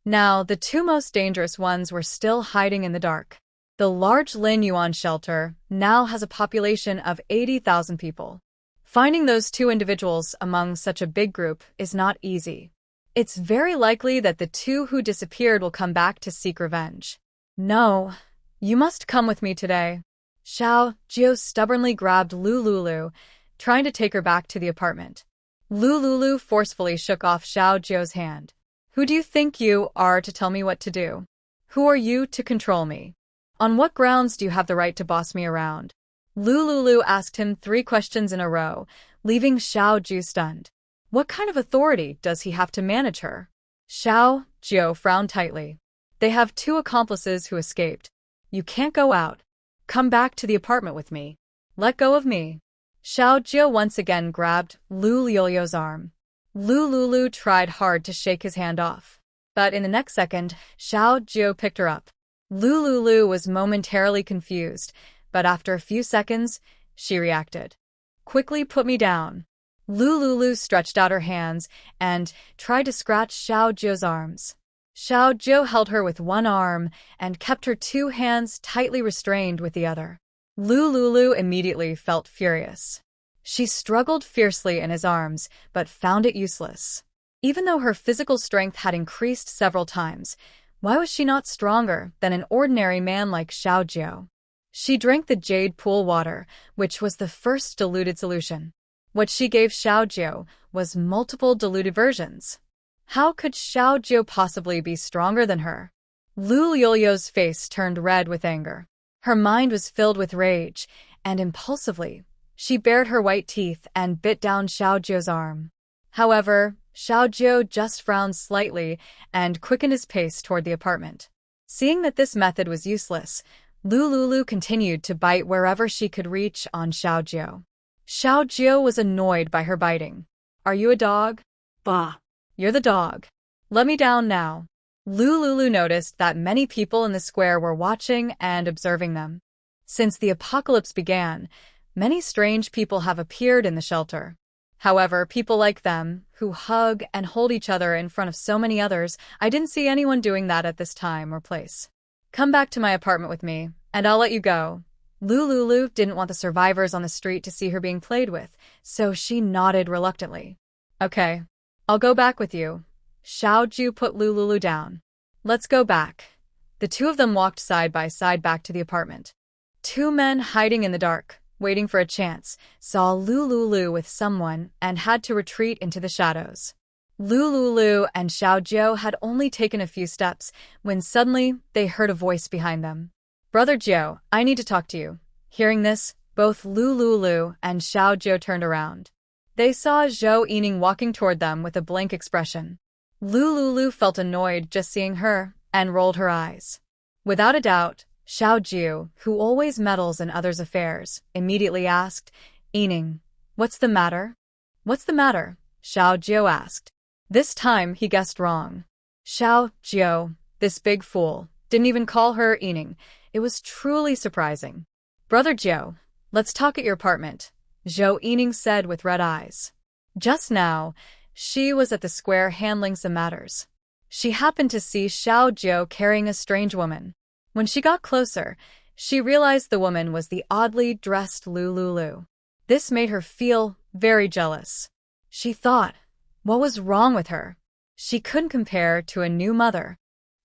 Now, the 2 most dangerous ones were still hiding in the dark. The large Lin Yuan shelter now has a population of 80,000 people. Finding those 2 individuals among such a big group is not easy. It's very likely that the 2 who disappeared will come back to seek revenge. "No, you must come with me today." Xiao Jiu stubbornly grabbed Lulu, trying to take her back to the apartment. Lulu forcefully shook off Xiao Jiu's hand. "Who do you think you are to tell me what to do? Who are you to control me? On what grounds do you have the right to boss me around?" Lulu asked him 3 questions in a row, leaving Xiao Jiu stunned. What kind of authority does he have to manage her? Xiao Jiu frowned tightly. "They have 2 accomplices who escaped. You can't go out. Come back to the apartment with me. Let go of me." Xiao Jiu once again grabbed Lulu's arm. Lulu tried hard to shake his hand off. But in the next second, Xiao Jiu picked her up. Lulu was momentarily confused, but after a few seconds, she reacted. "Quickly put me down." Lulu stretched out her hands and tried to scratch Xiao Jiu's arms. Xiao Jiu held her with one arm and kept her 2 hands tightly restrained with the other. Lulu immediately felt furious. She struggled fiercely in his arms, but found it useless. Even though her physical strength had increased several times, why was she not stronger than an ordinary man like Xiao Jiu? She drank the jade pool water, which was the first diluted solution. What she gave Xiao Jiu was multiple diluted versions. How could Xiao Jiu possibly be stronger than her? Lu Yolio's face turned red with anger. Her mind was filled with rage, and impulsively, she bared her white teeth and bit down Xiao Jiu's arm. However, Xiao Jiu just frowned slightly and quickened his pace toward the apartment. Seeing that this method was useless, Lulu continued to bite wherever she could reach on Xiao Jiu. Xiao Jiu was annoyed by her biting. Are you a dog? Bah. You're the dog. Let me down now. Lulu noticed that many people in the square were watching and observing them. Since the apocalypse began, many strange people have appeared in the shelter. However, people like them, who hug and hold each other in front of so many others, I didn't see anyone doing that at this time or place. Come back to my apartment with me, and I'll let you go. Lulu didn't want the survivors on the street to see her being played with, so she nodded reluctantly. Okay, I'll go back with you. Xiao Jiu put Lulu down. Let's go back. The two of them walked side by side back to the apartment. Two men hiding in the dark, waiting for a chance, saw Lulu with someone and had to retreat into the shadows. Lulu and Xiao Jiu had only taken a few steps when suddenly they heard a voice behind them. Brother Jiu, I need to talk to you. Hearing this, both Lulu and Xiao Jiu turned around. They saw Zhou Yining walking toward them with a blank expression. Lulu felt annoyed just seeing her and rolled her eyes. Without a doubt, Xiao Jiu, who always meddles in others' affairs, immediately asked, Yining, what's the matter? What's the matter? Xiao Jiu asked. This time he guessed wrong. Xiao Jiu, this big fool, didn't even call her Yining. It was truly surprising. Brother Jiu, let's talk at your apartment, Zhou Yining said with red eyes. Just now, she was at the square handling some matters. She happened to see Xiao Jiu carrying a strange woman. When she got closer, she realized the woman was the oddly dressed Lulu. This made her feel very jealous. She thought, what was wrong with her? She couldn't compare to a new mother.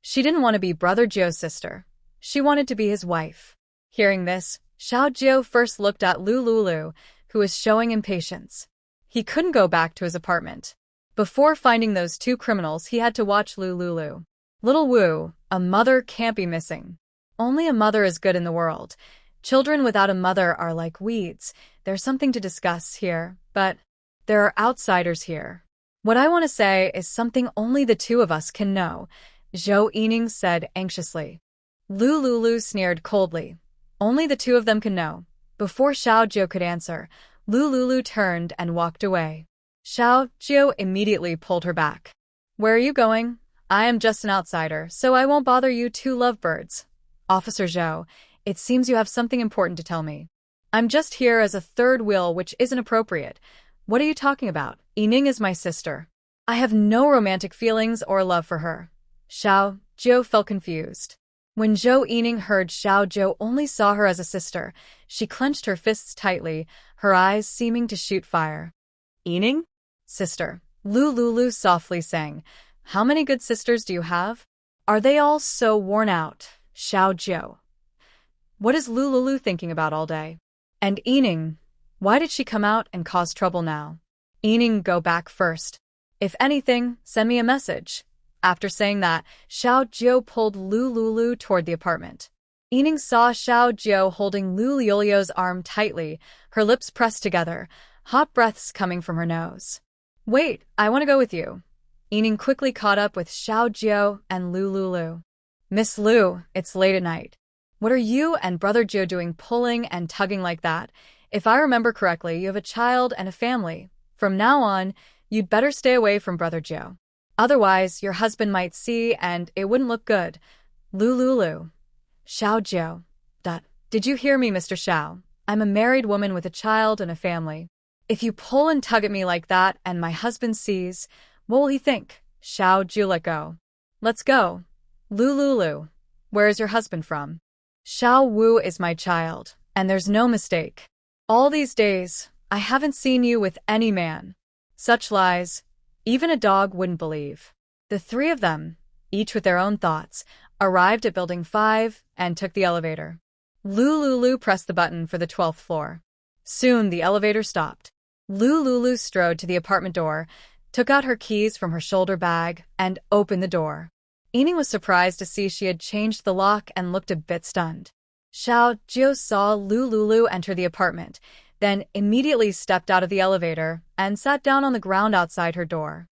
She didn't want to be Brother Jiu's sister. She wanted to be his wife. Hearing this, Xiao Jiu first looked at Lulu, who was showing impatience. He couldn't go back to his apartment. Before finding those two criminals, he had to watch Lulu. Little Wu, a mother can't be missing. Only a mother is good in the world. Children without a mother are like weeds. There's something to discuss here, but there are outsiders here. What I want to say is something only the two of us can know, Zhou Yining said anxiously. Lulu sneered coldly. Only the two of them can know. Before Xiao Jiu could answer, Lulu turned and walked away. Xiao Jiu immediately pulled her back. Where are you going? I am just an outsider, so I won't bother you two lovebirds. Officer Zhou, it seems you have something important to tell me. I'm just here as a third wheel, which isn't appropriate. What are you talking about? Yining is my sister. I have no romantic feelings or love for her. Xiao Jiu felt confused. When Zhou Yining heard Xiao Jiu only saw her as a sister, she clenched her fists tightly, her eyes seeming to shoot fire. Yining? Sister. Lulu softly sang. How many good sisters do you have? Are they all so worn out? Xiao Jiu. What is Lulu thinking about all day? And Yining, why did she come out and cause trouble now? Yining, go back first. If anything, send me a message. After saying that, Xiao Jiu pulled Lulu toward the apartment. Yining saw Xiao Jiu holding Lulio's arm tightly, her lips pressed together, hot breaths coming from her nose. Wait, I want to go with you. Yining quickly caught up with Xiao Jiu and Lulu. Miss Lu, it's late at night. What are you and Brother Jiu doing pulling and tugging like that? If I remember correctly, you have a child and a family. From now on, you'd better stay away from Brother Jiu. Otherwise, your husband might see and it wouldn't look good. Lulu. Xiao Jiu. Did you hear me, Mr. Xiao? I'm a married woman with a child and a family. If you pull and tug at me like that and my husband sees, what will he think? Xiao Jiu, let go. Let's go. Lulu. Where is your husband from? Xiao Wu is my child, and there's no mistake. All these days, I haven't seen you with any man. Such lies, even a dog wouldn't believe. The three of them, each with their own thoughts, arrived at Building 5 and took the elevator. Lulu pressed the button for the 12th floor. Soon the elevator stopped. Lulu strode to the apartment door, took out her keys from her shoulder bag, and opened the door. Yining was surprised to see she had changed the lock and looked a bit stunned. Xiao Jiu saw Lu Lulu enter the apartment, then immediately stepped out of the elevator and sat down on the ground outside her door.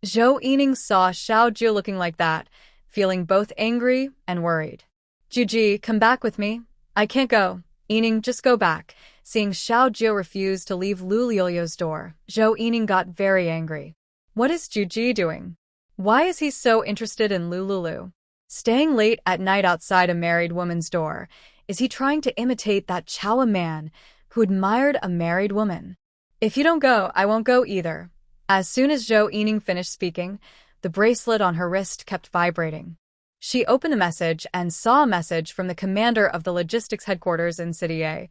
Zhou Yining saw Xiao Jiu looking like that, feeling both angry and worried. Juji, come back with me. I can't go. Yining, just go back. Seeing Xiao Jiu refuse to leave Lu Liu's door, Zhou Yining got very angry. What is Juji doing? Why is he so interested in Lu Lulu? Staying late at night outside a married woman's door, is he trying to imitate that Chaoa man who admired a married woman? If you don't go, I won't go either. As soon as Zhou Yining finished speaking, the bracelet on her wrist kept vibrating. She opened the message and saw a message from the commander of the logistics headquarters in City A.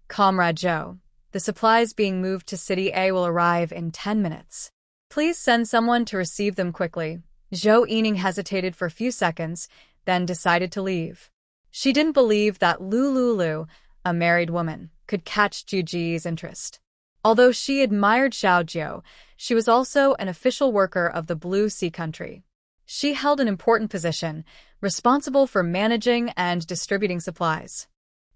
Comrade Zhou, the supplies being moved to City A will arrive in 10 minutes. Please send someone to receive them quickly. Zhou Yining hesitated for a few seconds, then decided to leave. She didn't believe that Lu Lulu, a married woman, could catch Juji's interest. Although she admired Xiao Jiu, she was also an official worker of the Blue Sea country. She held an important position, responsible for managing and distributing supplies.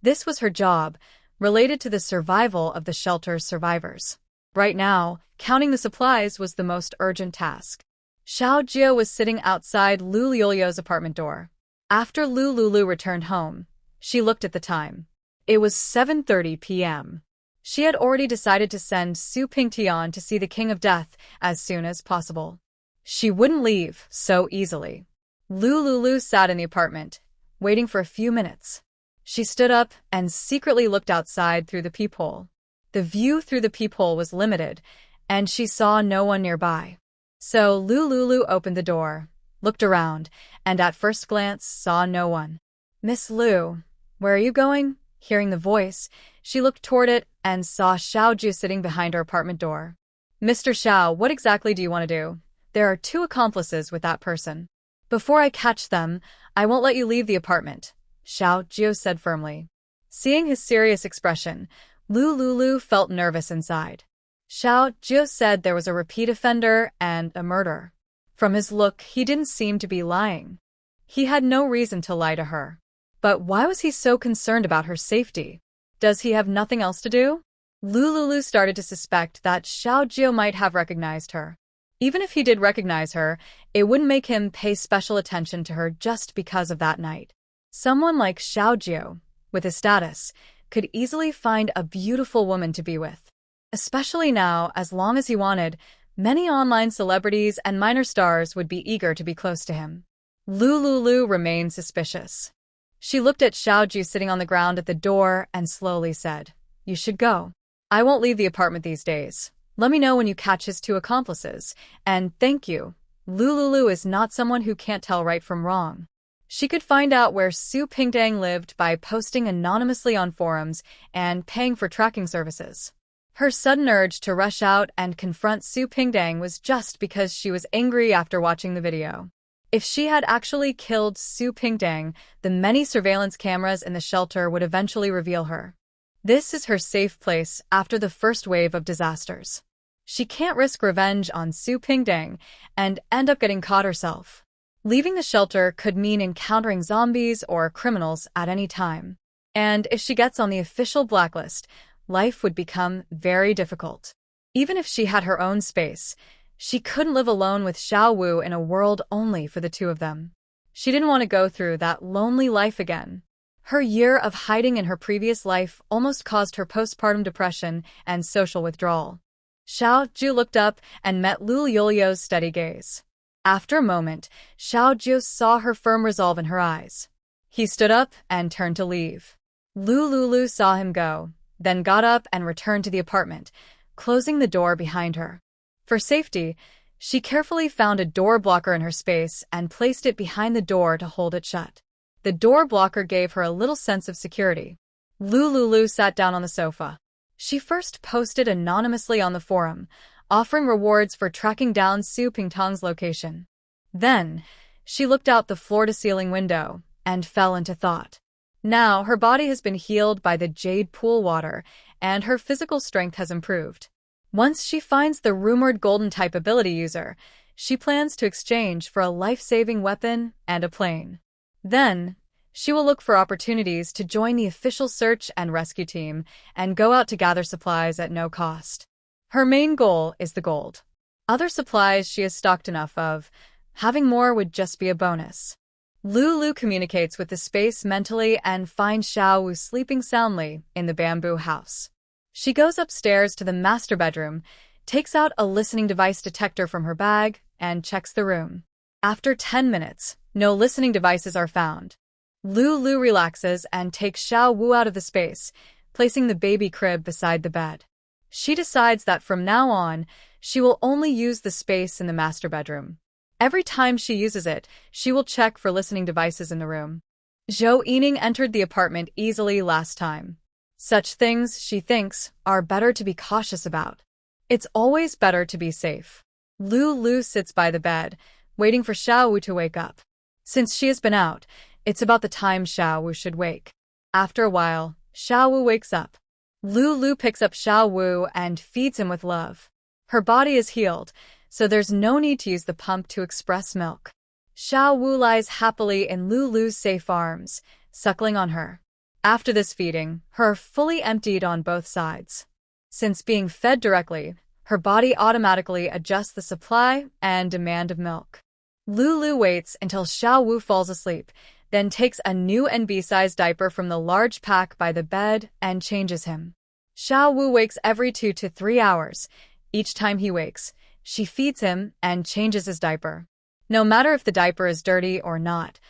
This was her job, related to the survival of the shelter's survivors. Right now, counting the supplies was the most urgent task. Xiao Jiu was sitting outside Lu Liu's apartment door. After Lu Lulu returned home, she looked at the time. It was 7:30 p.m. She had already decided to send Su Pingtian to see the King of Death as soon as possible. She wouldn't leave so easily. Lu Lulu sat in the apartment, waiting for a few minutes. She stood up and secretly looked outside through the peephole. The view through the peephole was limited, and she saw no one nearby. So Lu Lulu opened the door, looked around, and at first glance saw no one. Miss Lu, where are you going? Hearing the voice, she looked toward it and saw Xiao Jiu sitting behind her apartment door. Mr. Xiao, what exactly do you want to do? There are 2 accomplices with that person. Before I catch them, I won't let you leave the apartment, Xiao Jiu said firmly. Seeing his serious expression, Lu Lulu felt nervous inside. Xiao Jiu said there was a repeat offender and a murder. From his look, he didn't seem to be lying. He had no reason to lie to her. But why was he so concerned about her safety? Does he have nothing else to do? Lu Lulu started to suspect that Xiao Jiu might have recognized her. Even if he did recognize her, it wouldn't make him pay special attention to her just because of that night. Someone like Xiao Jiu, with his status, could easily find a beautiful woman to be with. Especially now, as long as he wanted, many online celebrities and minor stars would be eager to be close to him. Lu Lulu remained suspicious. She looked at Xiao Jiu sitting on the ground at the door and slowly said, "You should go. I won't leave the apartment these days. Let me know when you catch his 2 accomplices. And thank you. Lu Lulu is not someone who can't tell right from wrong." She could find out where Su Pingdang lived by posting anonymously on forums and paying for tracking services. Her sudden urge to rush out and confront Su Pingdang was just because she was angry after watching the video. If she had actually killed Su Pingdang, the many surveillance cameras in the shelter would eventually reveal her. This is her safe place after the first wave of disasters. She can't risk revenge on Su Pingdang and end up getting caught herself. Leaving the shelter could mean encountering zombies or criminals at any time. And if she gets on the official blacklist, life would become very difficult. Even if she had her own space, she couldn't live alone with Xiao Wu in a world only for the 2 of them. She didn't want to go through that lonely life again. Her year of hiding in her previous life almost caused her postpartum depression and social withdrawal. Xiao Jiu looked up and met Lu Liu's steady gaze. After a moment, Xiao Jiu saw her firm resolve in her eyes. He stood up and turned to leave. Lu Lulu saw him go, then got up and returned to the apartment, closing the door behind her. For safety, she carefully found a door blocker in her space and placed it behind the door to hold it shut. The door blocker gave her a little sense of security. Lu Lulu sat down on the sofa. She first posted anonymously on the forum, offering rewards for tracking down Su Pingtang's location. Then, she looked out the floor-to-ceiling window and fell into thought. Now, her body has been healed by the jade pool water, and her physical strength has improved. Once she finds the rumored golden-type ability user, she plans to exchange for a life-saving weapon and a plane. Then, she will look for opportunities to join the official search and rescue team and go out to gather supplies at no cost. Her main goal is the gold. Other supplies she has stocked enough of. Having more would just be a bonus. Lulu communicates with the space mentally and finds Xiao Wu sleeping soundly in the bamboo house. She goes upstairs to the master bedroom, takes out a listening device detector from her bag, and checks the room. After 10 minutes, no listening devices are found. Lulu relaxes and takes Xiao Wu out of the space, placing the baby crib beside the bed. She decides that from now on, she will only use the space in the master bedroom. Every time she uses it, she will check for listening devices in the room. Zhou Yining entered the apartment easily last time. Such things, she thinks, are better to be cautious about. It's always better to be safe. Lulu sits by the bed, waiting for Xiao Wu to wake up. Since she has been out, it's about the time Xiao Wu should wake. After a while, Xiao Wu wakes up. Lulu picks up Xiao Wu and feeds him with love. Her body is healed, so there's no need to use the pump to express milk. Xiao Wu lies happily in Lulu's safe arms, suckling on her. After this feeding, her are fully emptied on both sides. Since being fed directly, her body automatically adjusts the supply and demand of milk. Lulu waits until Xiao Wu falls asleep, then takes a new NB-sized diaper from the large pack by the bed and changes him. Xiao Wu wakes every 2 to 3 hours. Each time he wakes, she feeds him and changes his diaper. No matter if the diaper is dirty or not,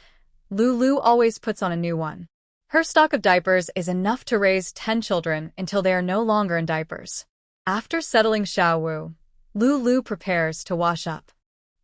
Lulu always puts on a new one. Her stock of diapers is enough to raise 10 children until they are no longer in diapers. After settling Xiao Wu, Lulu prepares to wash up.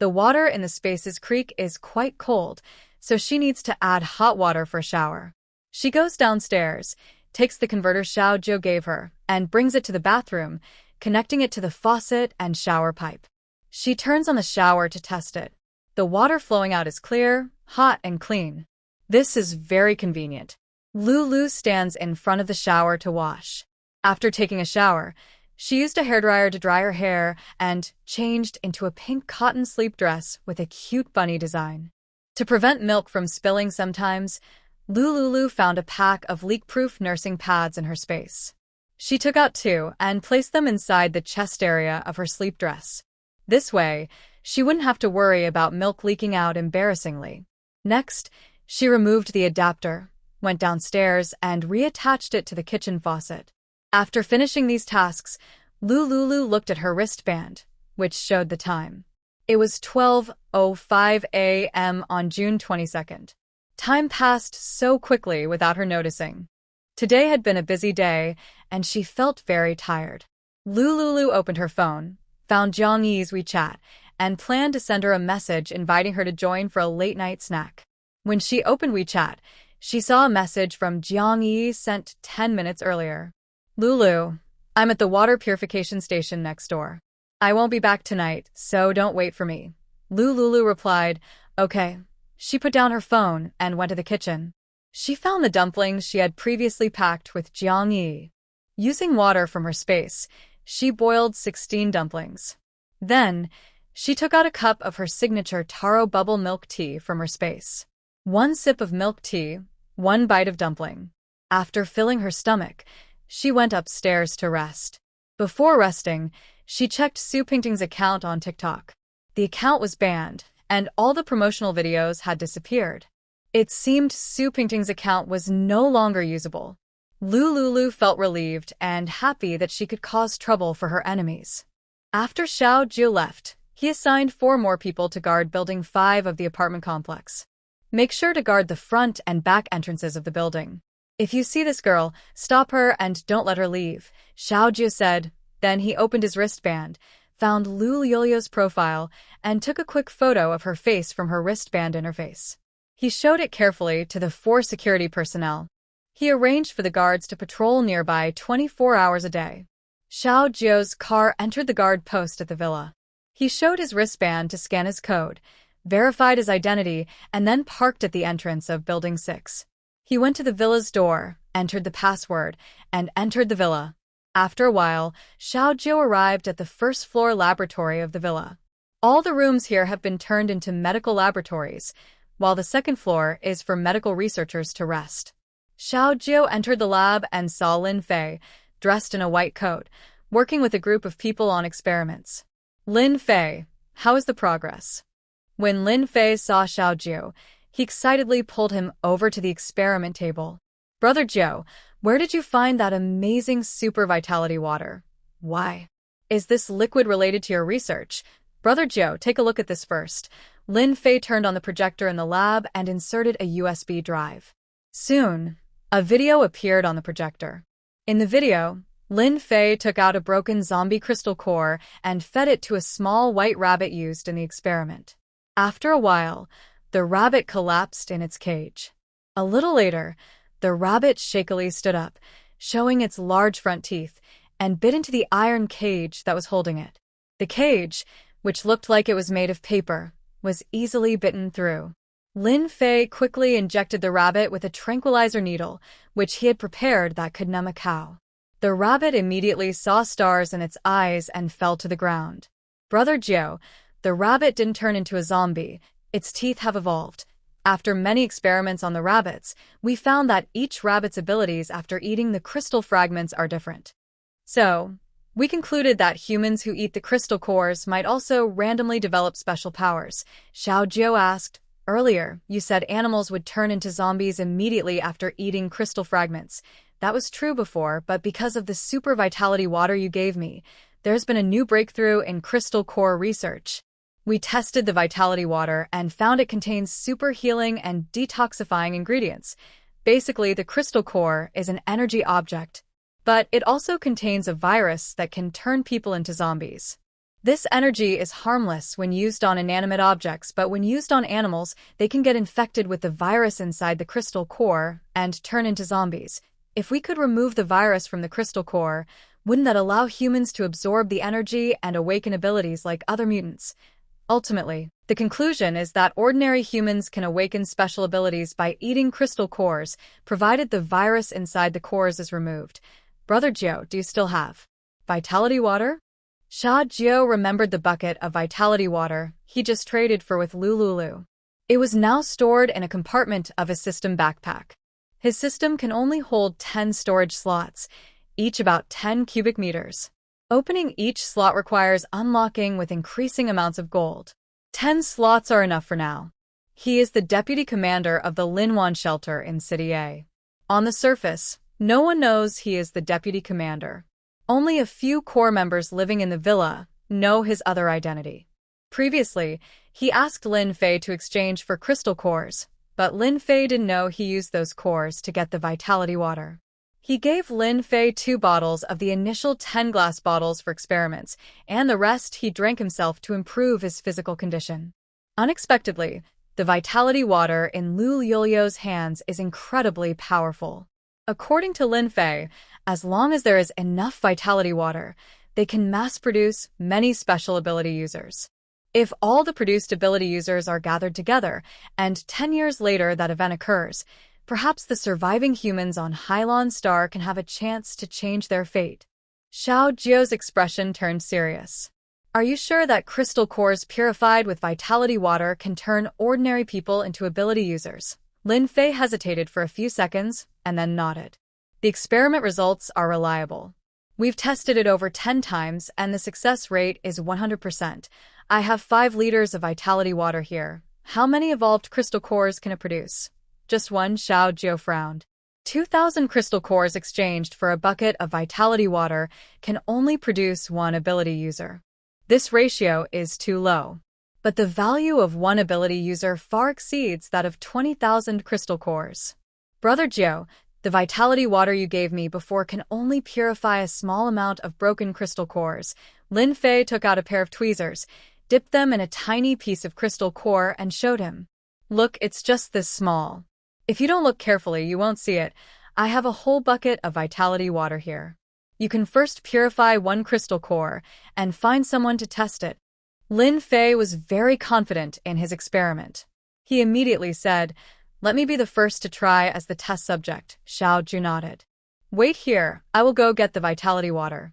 The water in the space's creek is quite cold, so she needs to add hot water for a shower. She goes downstairs, takes the converter Xiao Zhou gave her, and brings it to the bathroom, connecting it to the faucet and shower pipe. She turns on the shower to test it. The water flowing out is clear, hot, and clean. This is very convenient. Lulu stands in front of the shower to wash. After taking a shower, she used a hairdryer to dry her hair and changed into a pink cotton sleep dress with a cute bunny design. To prevent milk from spilling sometimes, Lulu found a pack of leak-proof nursing pads in her space. She took out 2 and placed them inside the chest area of her sleep dress. This way, she wouldn't have to worry about milk leaking out embarrassingly. Next, she removed the adapter, went downstairs, and reattached it to the kitchen faucet. After finishing these tasks, Lulu looked at her wristband, which showed the time. It was 12:05 a.m. on June 22nd. Time passed so quickly without her noticing. Today had been a busy day, and she felt very tired. Lulu opened her phone, found Jiang Yi's WeChat, and planned to send her a message inviting her to join for a late-night snack. When she opened WeChat, she saw a message from Jiang Yi sent 10 minutes earlier. Lulu, I'm at the water purification station next door. I won't be back tonight, so don't wait for me. Lulu replied, okay. She put down her phone and went to the kitchen. She found the dumplings she had previously packed with Jiang Yi. Using water from her space, she boiled 16 dumplings. Then, she took out a cup of her signature taro bubble milk tea from her space. 1 sip of milk tea, 1 bite of dumpling. After filling her stomach, she went upstairs to rest. Before resting, she checked Su Pingting's account on TikTok. The account was banned, and all the promotional videos had disappeared. It seemed Su Pingting's account was no longer usable. Lulu felt relieved and happy that she could cause trouble for her enemies. After Xiao Zhou left, he assigned 4 more people to guard Building 5 of the apartment complex. Make sure to guard the front and back entrances of the building. If you see this girl, stop her and don't let her leave, Xiao Zhou said. Then he opened his wristband, found Lulu's profile, and took a quick photo of her face from her wristband interface. He showed it carefully to the 4 security personnel. He arranged for the guards to patrol nearby 24 hours a day. Xiao Zhou's car entered the guard post at the villa. He showed his wristband to scan his code, verified his identity, and then parked at the entrance of Building 6. He went to the villa's door, entered the password, and entered the villa. After a while, Xiao Jiu arrived at the first-floor laboratory of the villa. All the rooms here have been turned into medical laboratories, while the second floor is for medical researchers to rest. Xiao Jiu entered the lab and saw Lin Fei, dressed in a white coat, working with a group of people on experiments. Lin Fei, how is the progress? When Lin Fei saw Xiao Jiu, he excitedly pulled him over to the experiment table. Brother Jiu, where did you find that amazing super vitality water? Why? Is this liquid related to your research? Brother Jiu, take a look at this first. Lin Fei turned on the projector in the lab and inserted a USB drive. Soon, a video appeared on the projector. In the video, Lin Fei took out a broken zombie crystal core and fed it to a small white rabbit used in the experiment. After a while, the rabbit collapsed in its cage. A little later, the rabbit shakily stood up, showing its large front teeth, and bit into the iron cage that was holding it. The cage, which looked like it was made of paper, was easily bitten through. Lin Fei quickly injected the rabbit with a tranquilizer needle, which he had prepared that could numb a cow. The rabbit immediately saw stars in its eyes and fell to the ground. Brother Jiu, the rabbit didn't turn into a zombie. Its teeth have evolved. After many experiments on the rabbits, we found that each rabbit's abilities after eating the crystal fragments are different. So, we concluded that humans who eat the crystal cores might also randomly develop special powers. Xiao Jiu asked, earlier, you said animals would turn into zombies immediately after eating crystal fragments. That was true before, but because of the super vitality water you gave me, there's been a new breakthrough in crystal core research. We tested the vitality water and found it contains super healing and detoxifying ingredients. Basically, the crystal core is an energy object, but it also contains a virus that can turn people into zombies. This energy is harmless when used on inanimate objects, but when used on animals, they can get infected with the virus inside the crystal core and turn into zombies. If we could remove the virus from the crystal core, wouldn't that allow humans to absorb the energy and awaken abilities like other mutants? Ultimately, the conclusion is that ordinary humans can awaken special abilities by eating crystal cores, provided the virus inside the cores is removed. Brother Jiu, do you still have vitality water? Xiao Jiu remembered the bucket of vitality water he just traded for with Lululu. It was now stored in a compartment of his system backpack. His system can only hold 10 storage slots, each about 10 cubic meters. Opening each slot requires unlocking with increasing amounts of gold. 10 slots are enough for now. He is the deputy commander of the Linwan shelter in City A. On the surface, no one knows he is the deputy commander. Only a few core members living in the villa know his other identity. Previously, he asked Lin Fei to exchange for crystal cores, but Lin Fei didn't know he used those cores to get the vitality water. He gave Lin Fei 2 bottles of the initial 10 glass bottles for experiments, and the rest he drank himself to improve his physical condition. Unexpectedly, the vitality water in Lu Yulio's hands is incredibly powerful. According to Lin Fei, as long as there is enough vitality water, they can mass-produce many special ability users. If all the produced ability users are gathered together, and 10 years later that event occurs, perhaps the surviving humans on Hylon Star can have a chance to change their fate. Xiao Jiu's expression turned serious. Are you sure that crystal cores purified with vitality water can turn ordinary people into ability users? Lin Fei hesitated for a few seconds and then nodded. The experiment results are reliable. We've tested it over 10 times and the success rate is 100%. I have 5 liters of vitality water here. How many evolved crystal cores can it produce? Just one, Xiao Jiu frowned. 2,000 crystal cores exchanged for a bucket of vitality water can only produce 1 ability user. This ratio is too low. But the value of 1 ability user far exceeds that of 20,000 crystal cores. Brother Jiu, the vitality water you gave me before can only purify a small amount of broken crystal cores. Lin Fei took out a pair of tweezers, dipped them in a tiny piece of crystal core and showed him. Look, it's just this small. If you don't look carefully, you won't see it. I have a whole bucket of vitality water here. You can first purify 1 crystal core and find someone to test it. Lin Fei was very confident in his experiment. He immediately said, "Let me be the first to try as the test subject." Xiao Jiu nodded. Wait here, I will go get the vitality water.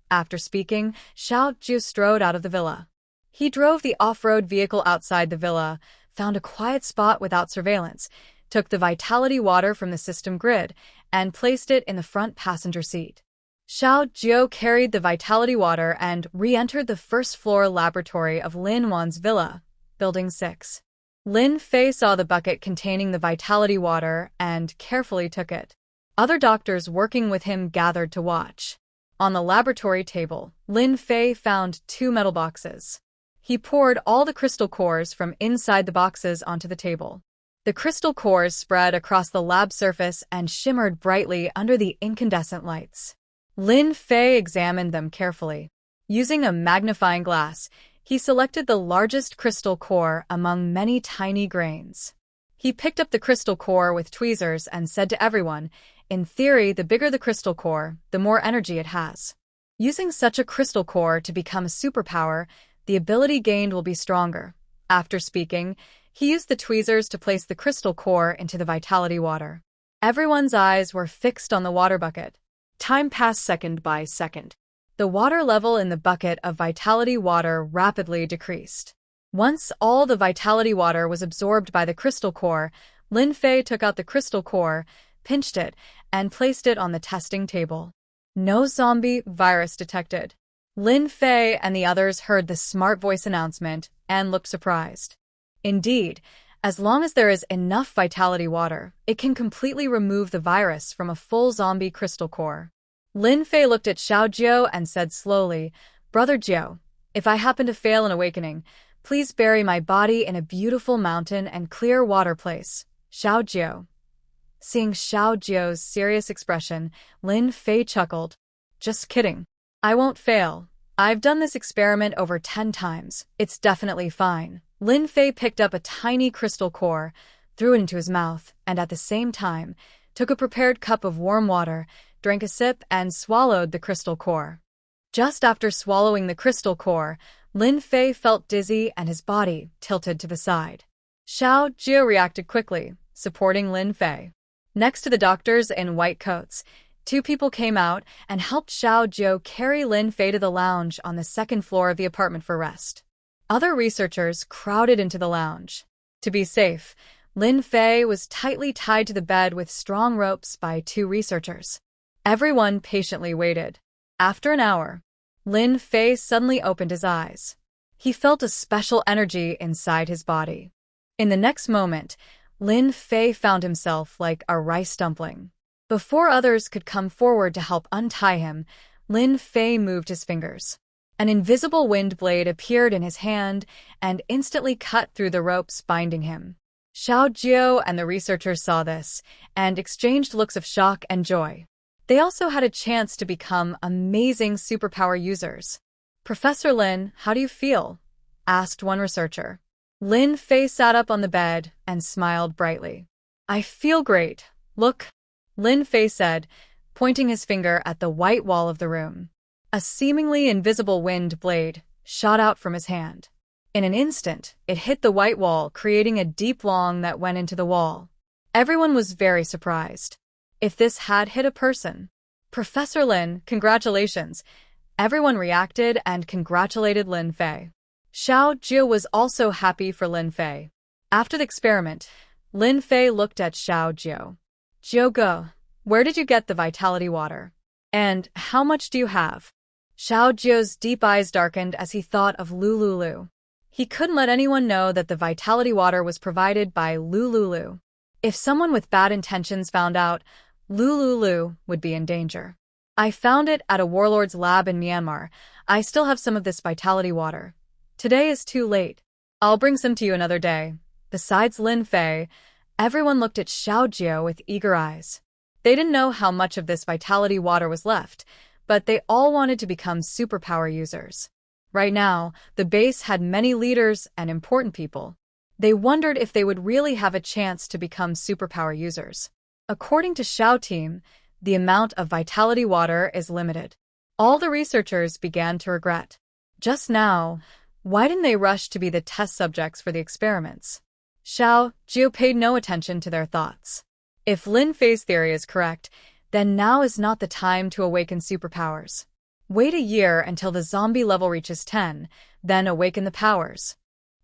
After speaking, Xiao Zhu strode out of the villa. He drove the off-road vehicle outside the villa, found a quiet spot without surveillance, took the vitality water from the system grid, and placed it in the front passenger seat. Xiao Zhu carried the vitality water and re-entered the first-floor laboratory of Lin Wan's villa, Building 6. Lin Fei saw the bucket containing the vitality water and carefully took it. Other doctors working with him gathered to watch. On the laboratory table, Lin Fei found 2 metal boxes. He poured all the crystal cores from inside the boxes onto the table. The crystal cores spread across the lab surface and shimmered brightly under the incandescent lights. Lin Fei examined them carefully. Using a magnifying glass, he selected the largest crystal core among many tiny grains. He picked up the crystal core with tweezers and said to everyone, "In theory, the bigger the crystal core, the more energy it has. Using such a crystal core to become a superpower, the ability gained will be stronger." After speaking, he used the tweezers to place the crystal core into the vitality water. Everyone's eyes were fixed on the water bucket. Time passed second by second. The water level in the bucket of vitality water rapidly decreased. Once all the vitality water was absorbed by the crystal core, Lin Fei took out the crystal core, pinched it, and placed it on the testing table. No zombie virus detected. Lin Fei and the others heard the smart voice announcement and looked surprised. Indeed, as long as there is enough vitality water, it can completely remove the virus from a full zombie crystal core. Lin Fei looked at Xiao Zhu and said slowly, "Brother Zhu, if I happen to fail in awakening, please bury my body in a beautiful mountain and clear water place." Xiao Zhu. Seeing Xiao Zhu's serious expression, Lin Fei chuckled. "Just kidding. I won't fail. I've done this experiment over 10 times. It's definitely fine." Lin Fei picked up a tiny crystal core, threw it into his mouth, and at the same time, took a prepared cup of warm water, drank a sip, and swallowed the crystal core. Just after swallowing the crystal core, Lin Fei felt dizzy and his body tilted to the side. Xiao Zhu reacted quickly, supporting Lin Fei. Next to the doctors in white coats, 2 people came out and helped Xiao Zhu carry Lin Fei to the lounge on the 2nd floor of the apartment for rest. Other researchers crowded into the lounge. To be safe, Lin Fei was tightly tied to the bed with strong ropes by 2 researchers. Everyone patiently waited. After an hour, Lin Fei suddenly opened his eyes. He felt a special energy inside his body. In the next moment, Lin Fei found himself like a rice dumpling. Before others could come forward to help untie him, Lin Fei moved his fingers. An invisible wind blade appeared in his hand and instantly cut through the ropes binding him. Xiao Zhu and the researchers saw this and exchanged looks of shock and joy. They also had a chance to become amazing superpower users. "Professor Lin, how do you feel?" asked one researcher. Lin Fei sat up on the bed and smiled brightly. "I feel great. Look," Lin Fei said, pointing his finger at the white wall of the room. A seemingly invisible wind blade shot out from his hand. In an instant, it hit the white wall, creating a deep long that went into the wall. Everyone was very surprised. If this had hit a person. "Professor Lin, congratulations." Everyone reacted and congratulated Lin Fei. Xiao Zhu was also happy for Lin Fei. After the experiment, Lin Fei looked at Xiao Zhu. "Zhu Ge, where did you get the vitality water? And how much do you have?" Xiao Zhu's deep eyes darkened as he thought of Lulu. He couldn't let anyone know that the vitality water was provided by Lulu. If someone with bad intentions found out, Lulu would be in danger. "I found it at a warlord's lab in Myanmar. I still have some of this vitality water. Today is too late. I'll bring some to you another day." Besides Lin Fei, everyone looked at Xiao Zhu with eager eyes. They didn't know how much of this vitality water was left, but they all wanted to become superpower users. Right now, the base had many leaders and important people. They wondered if they would really have a chance to become superpower users. According to Xiao Team, the amount of vitality water is limited. All the researchers began to regret. Just now, why didn't they rush to be the test subjects for the experiments? Xiao Zhu paid no attention to their thoughts. If Lin Fei's theory is correct, then now is not the time to awaken superpowers. Wait a year until the zombie level reaches 10, then awaken the powers.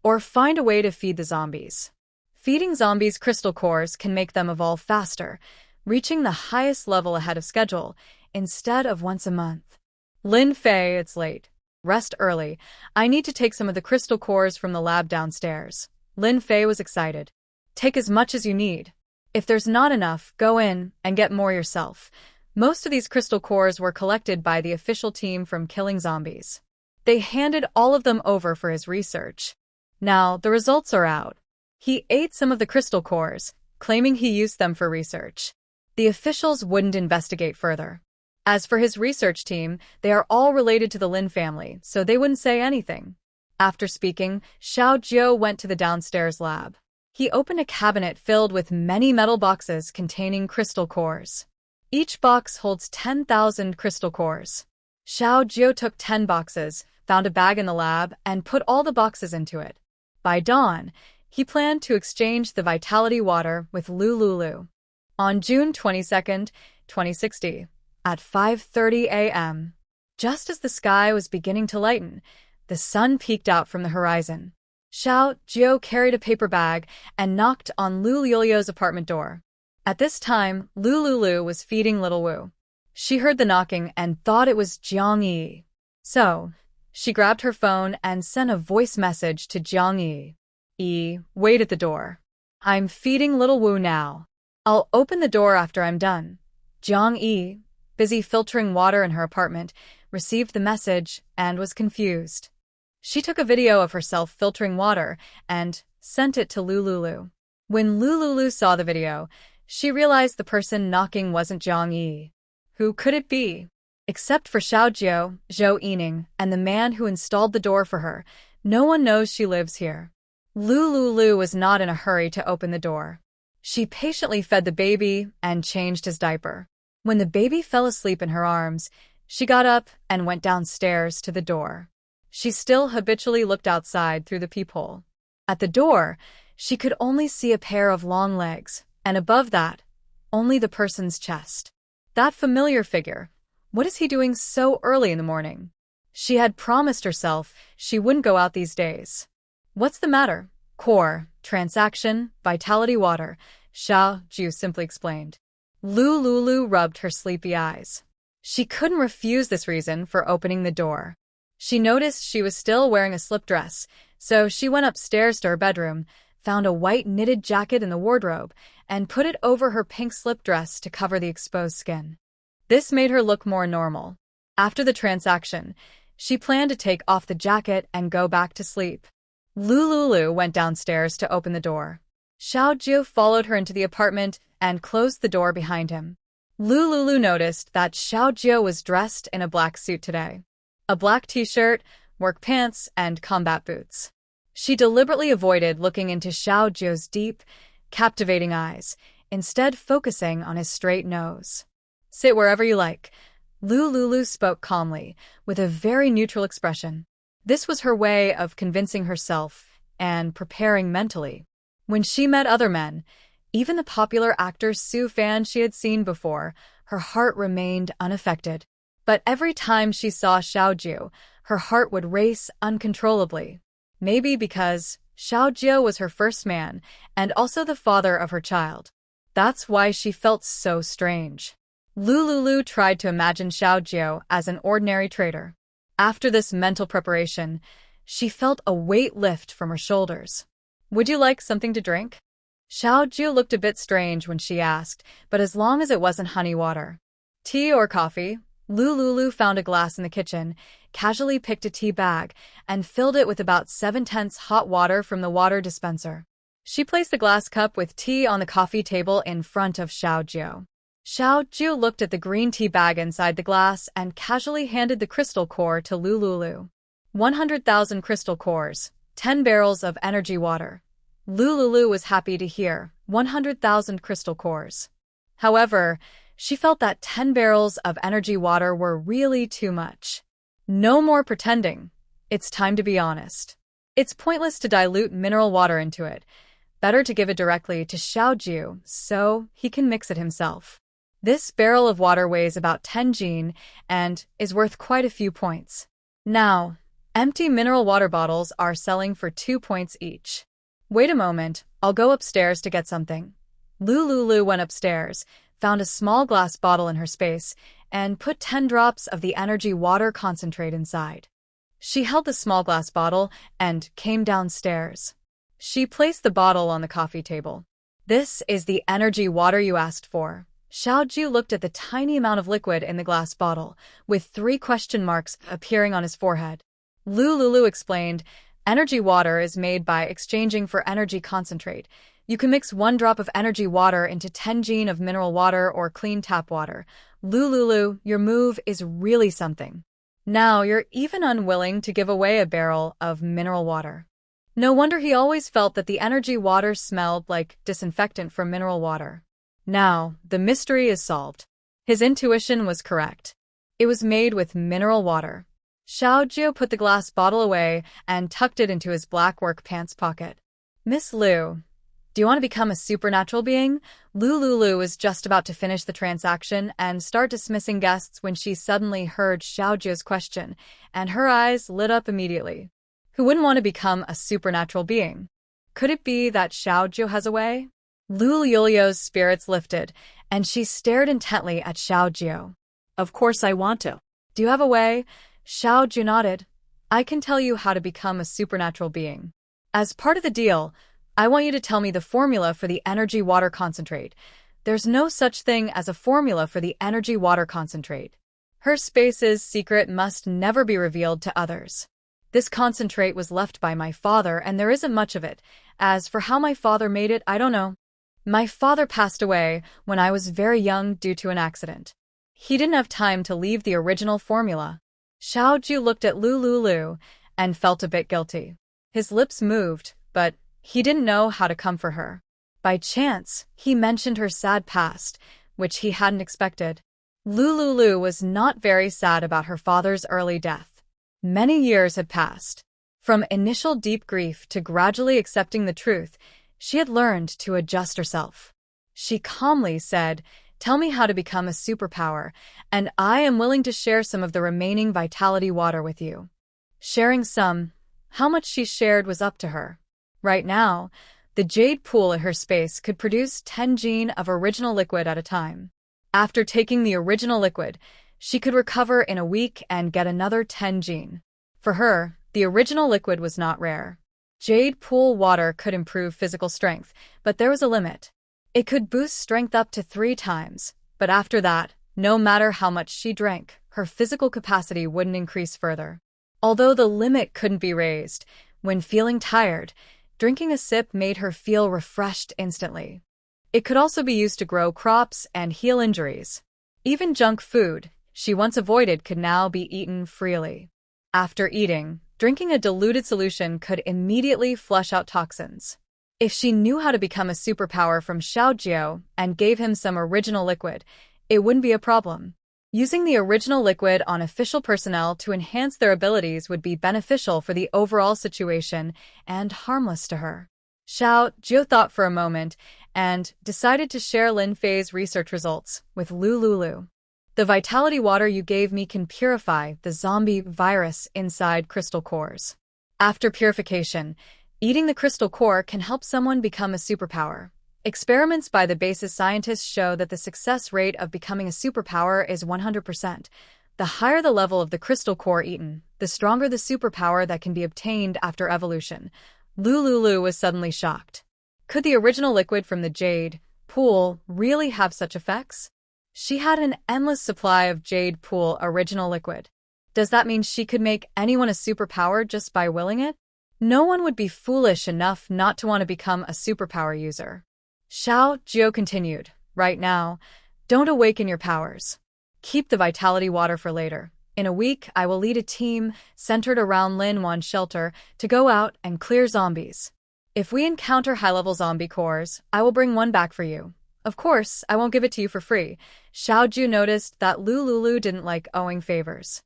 Or find a way to feed the zombies. Feeding zombies crystal cores can make them evolve faster, reaching the highest level ahead of schedule, instead of once a month. Lin Fei, it's late. Rest early. I need to take some of the crystal cores from the lab downstairs. Lin Fei was excited. Take as much as you need. If there's not enough, go in and get more yourself. Most of these crystal cores were collected by the official team from killing zombies. They handed all of them over for his research. Now, the results are out. He ate some of the crystal cores, claiming he used them for research. The officials wouldn't investigate further. As for his research team, they are all related to the Lin family, so they wouldn't say anything. After speaking, Xiao Jiu went to the downstairs lab. He opened a cabinet filled with many metal boxes containing crystal cores. Each box holds 10,000 crystal cores. Xiao Jiu took 10 boxes, found a bag in the lab, and put all the boxes into it. By dawn, he planned to exchange the vitality water with Lulu. On June 22, 2060, at 5:30 a.m., just as the sky was beginning to lighten, the sun peeked out from the horizon. Xiao Jiu carried a paper bag and knocked on Lu Yulio's apartment door. At this time, Lulu was feeding little Wu. She heard the knocking and thought it was Jiang Yi. So, she grabbed her phone and sent a voice message to Jiang Yi. Wait at the door. I'm feeding little Wu now. I'll open the door after I'm done. Jiang Yi, busy filtering water in her apartment, received the message and was confused. She took a video of herself filtering water and sent it to Lulu. When Lulu saw the video, she realized the person knocking wasn't Jiang Yi. Who could it be? Except for Xiao Jiu, Zhou Yining, and the man who installed the door for her, no one knows she lives here. Lulu was not in a hurry to open the door. She patiently fed the baby and changed his diaper. When the baby fell asleep in her arms, she got up and went downstairs to the door. She still habitually looked outside through the peephole. At the door, she could only see a pair of long legs, and above that, only the person's chest. That familiar figure. What is he doing so early in the morning? She had promised herself she wouldn't go out these days. What's the matter? Core, transaction, vitality water, Xiao Jiu simply explained. Lulu rubbed her sleepy eyes. She couldn't refuse this reason for opening the door. She noticed she was still wearing a slip dress, so she went upstairs to her bedroom, found a white knitted jacket in the wardrobe, and put it over her pink slip dress to cover the exposed skin. This made her look more normal. After the transaction, she planned to take off the jacket and go back to sleep. Lulu went downstairs to open the door. Xiao Jiu followed her into the apartment and closed the door behind him. Lulu noticed that Xiao Jiu was dressed in a black suit today. A black t-shirt, work pants, and combat boots. She deliberately avoided looking into Xiao Jiu's deep, captivating eyes, instead focusing on his straight nose. Sit wherever you like. Lulu spoke calmly, with a very neutral expression. This was her way of convincing herself and preparing mentally. When she met other men, even the popular actor Su Fan she had seen before, her heart remained unaffected. But every time she saw Xiao Jiu, her heart would race uncontrollably. Maybe because Xiao Jiu was her first man and also the father of her child. That's why she felt so strange. Lulu tried to imagine Xiao Jiu as an ordinary trader. After this mental preparation, she felt a weight lift from her shoulders. Would you like something to drink? Xiao Jiu looked a bit strange when she asked, but as long as it wasn't honey water. Tea or coffee? Lulu found a glass in the kitchen, casually picked a tea bag, and filled it with about 7/10 hot water from the water dispenser. She placed the glass cup with tea on the coffee table in front of Xiao Jiu. Xiao Jiu looked at the green tea bag inside the glass and casually handed the crystal core to Lulu. 100,000 crystal cores, 10 barrels of energy water. Lulu was happy to hear 100,000 crystal cores. However, she felt that 10 barrels of energy water were really too much. No more pretending. It's time to be honest. It's pointless to dilute mineral water into it. Better to give it directly to Xiao Jiu so he can mix it himself. This barrel of water weighs about 10 jin and is worth quite a few points. Now, empty mineral water bottles are selling for 2 points each. Wait a moment, I'll go upstairs to get something. Lulu went upstairs, found a small glass bottle in her space, and put 10 drops of the energy water concentrate inside. She held the small glass bottle and came downstairs. She placed the bottle on the coffee table. This is the energy water you asked for. Xiaoju looked at the tiny amount of liquid in the glass bottle, with 3 question marks appearing on his forehead. Lulu explained, energy water is made by exchanging for energy concentrate. You can mix 1 drop of energy water into 10 jin of mineral water or clean tap water. Lulu, your move is really something. Now you're even unwilling to give away a barrel of mineral water. No wonder he always felt that the energy water smelled like disinfectant from mineral water. Now, the mystery is solved. His intuition was correct. It was made with mineral water. Xiaoju put the glass bottle away and tucked it into his black work pants pocket. Miss Liu, do you want to become a supernatural being? Lulu was just about to finish the transaction and start dismissing guests when she suddenly heard Xiaoju's question, and her eyes lit up immediately. Who wouldn't want to become a supernatural being? Could it be that Xiaoju has a way? Lulu's spirits lifted, and she stared intently at Xiaoju. Of course I want to. Do you have a way? Xiaoju nodded. I can tell you how to become a supernatural being. As part of the deal, I want you to tell me the formula for the energy water concentrate. There's no such thing as a formula for the energy water concentrate. Her space's secret must never be revealed to others. This concentrate was left by my father, and there isn't much of it. As for how my father made it, I don't know. My father passed away when I was very young due to an accident. He didn't have time to leave the original formula. Xiaoju looked at Lulu and felt a bit guilty. His lips moved, but he didn't know how to comfort her. By chance, he mentioned her sad past, which he hadn't expected. Lulu was not very sad about her father's early death. Many years had passed. From initial deep grief to gradually accepting the truth, she had learned to adjust herself. She calmly said, "Tell me how to become a superpower, and I am willing to share some of the remaining vitality water with you." Sharing some, how much she shared was up to her. Right now, the jade pool in her space could produce 10 jin of original liquid at a time. After taking the original liquid, she could recover in a week and get another 10 jin. For her, the original liquid was not rare. Jade pool water could improve physical strength, but there was a limit. It could boost strength up to 3 times, but after that, no matter how much she drank, her physical capacity wouldn't increase further. Although the limit couldn't be raised, when feeling tired, drinking a sip made her feel refreshed instantly. It could also be used to grow crops and heal injuries. Even junk food she once avoided could now be eaten freely. After eating, drinking a diluted solution could immediately flush out toxins. If she knew how to become a superpower from Xiaoju and gave him some original liquid, it wouldn't be a problem. Using the original liquid on official personnel to enhance their abilities would be beneficial for the overall situation and harmless to her. Xiaoju thought for a moment and decided to share Lin Fei's research results with Lulu. The vitality water you gave me can purify the zombie virus inside crystal cores. After purification, eating the crystal core can help someone become a superpower. Experiments by the basis scientists show that the success rate of becoming a superpower is 100%. The higher the level of the crystal core eaten, the stronger the superpower that can be obtained after evolution. Lulu was suddenly shocked. Could the original liquid from the jade pool really have such effects? She had an endless supply of jade pool original liquid. Does that mean she could make anyone a superpower just by willing it? No one would be foolish enough not to want to become a superpower user. Xiaoju continued, "Right now, don't awaken your powers. Keep the vitality water for later. In a week, I will lead a team centered around Linwan's shelter to go out and clear zombies. If we encounter high-level zombie cores, I will bring one back for you. Of course, I won't give it to you for free." Xiaoju noticed that Lulu didn't like owing favors.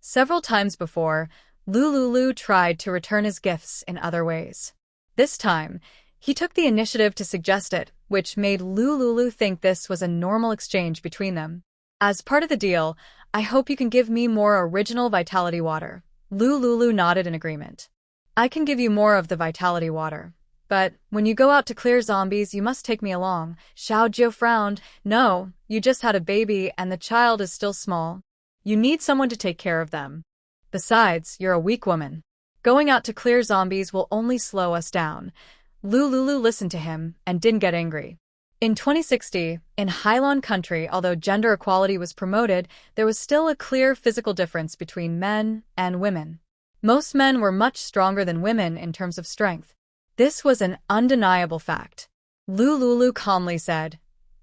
Several times before, Lulu tried to return his gifts in other ways. This time, he took the initiative to suggest it, which made Lulu think this was a normal exchange between them. As part of the deal, I hope you can give me more original vitality water. Lulu nodded in agreement. I can give you more of the vitality water. But when you go out to clear zombies, you must take me along. Xiao Jiu frowned. No, you just had a baby and the child is still small. You need someone to take care of them. Besides, you're a weak woman. Going out to clear zombies will only slow us down. Lulu listened to him and didn't get angry. In 2060, in Hylon country, although gender equality was promoted, there was still a clear physical difference between men and women. Most men were much stronger than women in terms of strength. This was an undeniable fact. Lulu calmly said,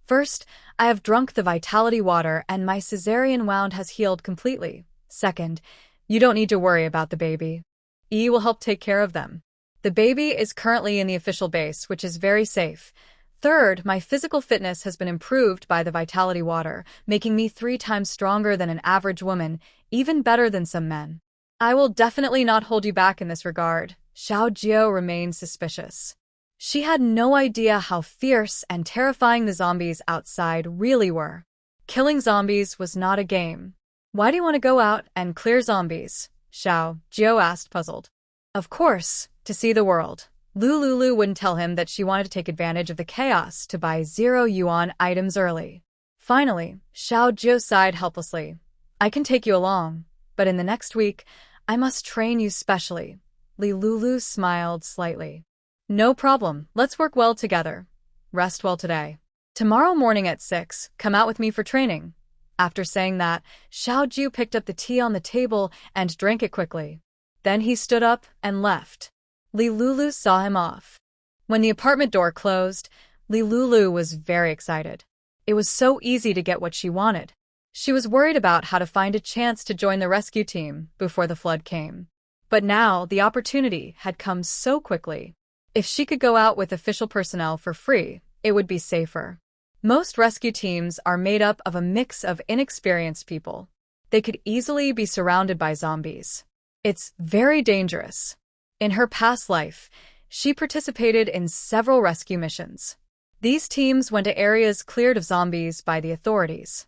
"First, I have drunk the vitality water and my cesarean wound has healed completely. Second, you don't need to worry about the baby. E will help take care of them. The baby is currently in the official base, which is very safe. Third, my physical fitness has been improved by the vitality water, making me 3 times stronger than an average woman, even better than some men. I will definitely not hold you back in this regard." Xiao Jiu remained suspicious. She had no idea how fierce and terrifying the zombies outside really were. Killing zombies was not a game. "Why do you want to go out and clear zombies?" Xiao Jiu asked, puzzled. Of course, to see the world. Lulu wouldn't tell him that she wanted to take advantage of the chaos to buy 0 yuan items early. Finally, Xiao Jiu sighed helplessly. "I can take you along, but in the next week, I must train you specially." Lulu smiled slightly. "No problem, let's work well together. Rest well today. Tomorrow morning at 6, come out with me for training." After saying that, Xiao Jiu picked up the tea on the table and drank it quickly. Then he stood up and left. Lulu saw him off. When the apartment door closed, Lulu was very excited. It was so easy to get what she wanted. She was worried about how to find a chance to join the rescue team before the flood came. But now the opportunity had come so quickly. If she could go out with official personnel for free, it would be safer. Most rescue teams are made up of a mix of inexperienced people. They could easily be surrounded by zombies. It's very dangerous. In her past life, she participated in several rescue missions. These teams went to areas cleared of zombies by the authorities.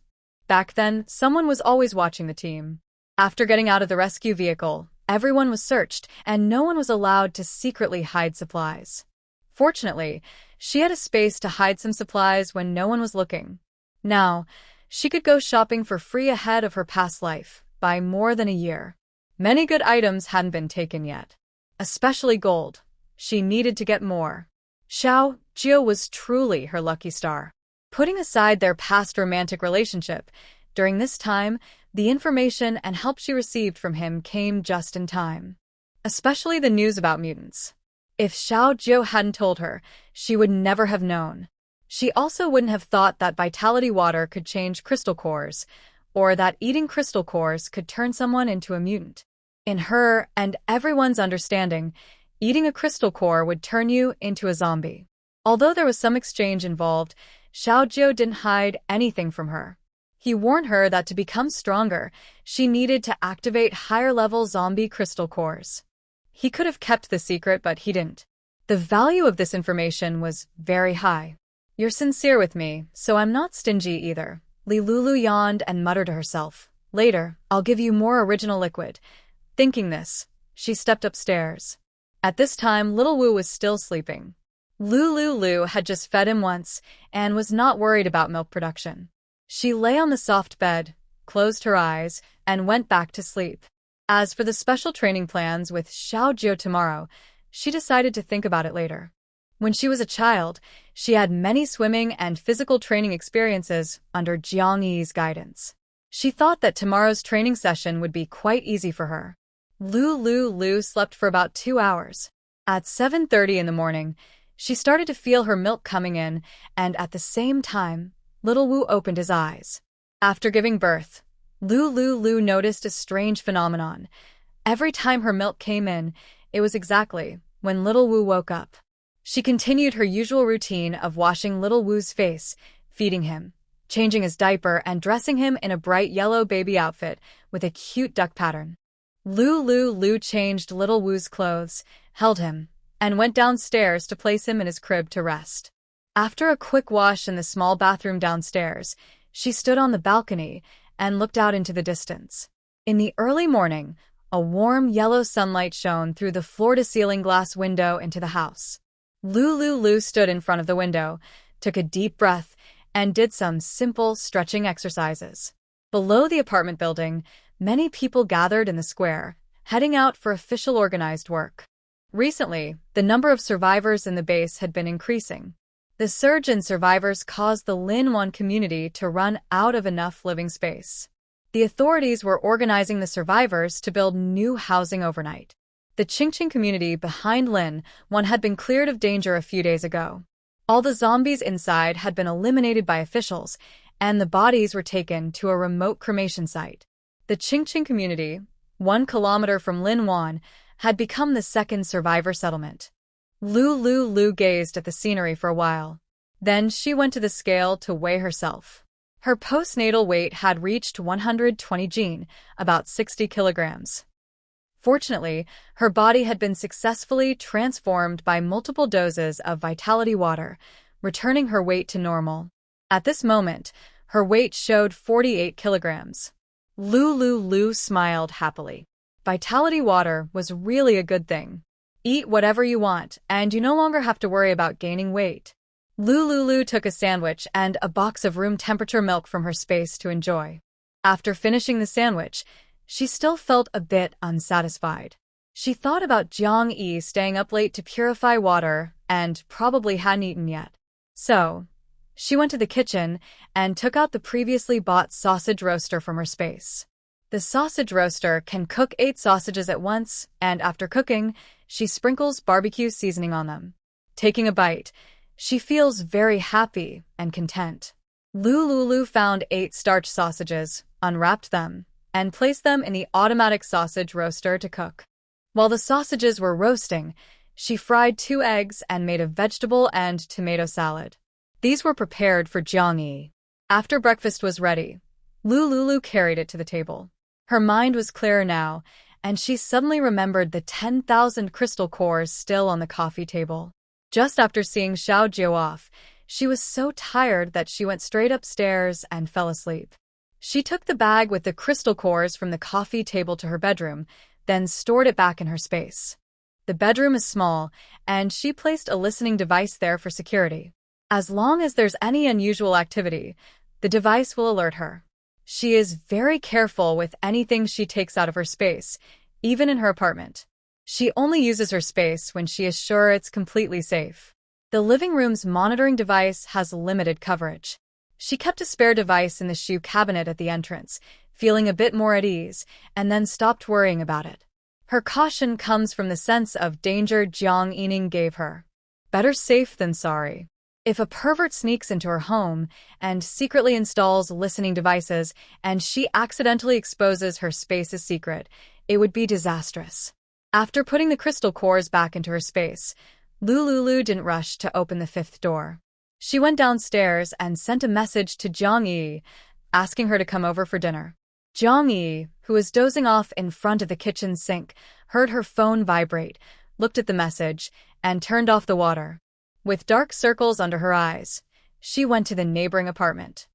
Back then, someone was always watching the team. After getting out of the rescue vehicle, everyone was searched, and no one was allowed to secretly hide supplies. Fortunately, she had a space to hide some supplies when no one was looking. Now, she could go shopping for free ahead of her past life by more than a year. Many good items hadn't been taken yet, especially gold. She needed to get more. Xiao Jiu was truly her lucky star. Putting aside their past romantic relationship, during this time, the information and help she received from him came just in time. Especially the news about mutants. If Xiao Jiu hadn't told her, she would never have known. She also wouldn't have thought that vitality water could change crystal cores, or that eating crystal cores could turn someone into a mutant. In her and everyone's understanding, eating a crystal core would turn you into a zombie. Although there was some exchange involved, Xiao Jiu didn't hide anything from her. He warned her that to become stronger, she needed to activate higher-level zombie crystal cores. He could have kept the secret, but he didn't. The value of this information was very high. "You're sincere with me, so I'm not stingy either." Lulu yawned and muttered to herself. "Later, I'll give you more original liquid." Thinking this, she stepped upstairs. At this time, little Wu was still sleeping. Lulu had just fed him once and was not worried about milk production. She lay on the soft bed, closed her eyes, and went back to sleep. As for the special training plans with Xiao Jiu tomorrow, she decided to think about it later. When she was a child, she had many swimming and physical training experiences under Jiang Yi's guidance. She thought that tomorrow's training session would be quite easy for her. Lulu slept for about 2 hours. At 7:30 in the morning, she started to feel her milk coming in, and at the same time, little Wu opened his eyes. After giving birth, Lulu noticed a strange phenomenon. Every time her milk came in, it was exactly when little Wu woke up. She continued her usual routine of washing little Wu's face, feeding him, changing his diaper, and dressing him in a bright yellow baby outfit with a cute duck pattern. Lulu changed little Wu's clothes, held him, and went downstairs to place him in his crib to rest. After a quick wash in the small bathroom downstairs, she stood on the balcony and looked out into the distance. In the early morning, a warm yellow sunlight shone through the floor-to-ceiling glass window into the house. Lulu stood in front of the window, took a deep breath, and did some simple stretching exercises. Below the apartment building, many people gathered in the square, heading out for official organized work. Recently, the number of survivors in the base had been increasing. The surge in survivors caused the Linwon community to run out of enough living space. The authorities were organizing the survivors to build new housing overnight. The Qingqing community behind Linwon had been cleared of danger a few days ago. All the zombies inside had been eliminated by officials, and the bodies were taken to a remote cremation site. The Qingqing community, 1 kilometer from Linwon, had become the second survivor settlement. Lulu gazed at the scenery for a while. Then she went to the scale to weigh herself. Her postnatal weight had reached 120 jin, about 60 kilograms. Fortunately, her body had been successfully transformed by multiple doses of vitality water, returning her weight to normal. At this moment, her weight showed 48 kilograms. Lulu smiled happily. Vitality water was really a good thing. Eat whatever you want, and you no longer have to worry about gaining weight. Lulu took a sandwich and a box of room-temperature milk from her space to enjoy. After finishing the sandwich, she still felt a bit unsatisfied. She thought about Jiang Yi staying up late to purify water and probably hadn't eaten yet. So, she went to the kitchen and took out the previously bought sausage roaster from her space. The sausage roaster can cook 8 sausages at once, and after cooking, she sprinkles barbecue seasoning on them. Taking a bite, she feels very happy and content. Lulu found 8 starch sausages, unwrapped them, and placed them in the automatic sausage roaster to cook. While the sausages were roasting, she fried 2 eggs and made a vegetable and tomato salad. These were prepared for Jiang Yi. After breakfast was ready, Lulu carried it to the table. Her mind was clearer now, and she suddenly remembered the 10,000 crystal cores still on the coffee table. Just after seeing Xiao Jiu off, she was so tired that she went straight upstairs and fell asleep. She took the bag with the crystal cores from the coffee table to her bedroom, then stored it back in her space. The bedroom is small, and she placed a listening device there for security. As long as there's any unusual activity, the device will alert her. She is very careful with anything she takes out of her space, even in her apartment. She only uses her space when she is sure it's completely safe. The living room's monitoring device has limited coverage. She kept a spare device in the shoe cabinet at the entrance, feeling a bit more at ease, and then stopped worrying about it. Her caution comes from the sense of danger Jiang Yining gave her. Better safe than sorry. If a pervert sneaks into her home and secretly installs listening devices and she accidentally exposes her space's secret, it would be disastrous. After putting the crystal cores back into her space, Lulu didn't rush to open the 5th door. She went downstairs and sent a message to Jiang Yi, asking her to come over for dinner. Jiang Yi, who was dozing off in front of the kitchen sink, heard her phone vibrate, looked at the message, and turned off the water. With dark circles under her eyes, she went to the neighboring apartment.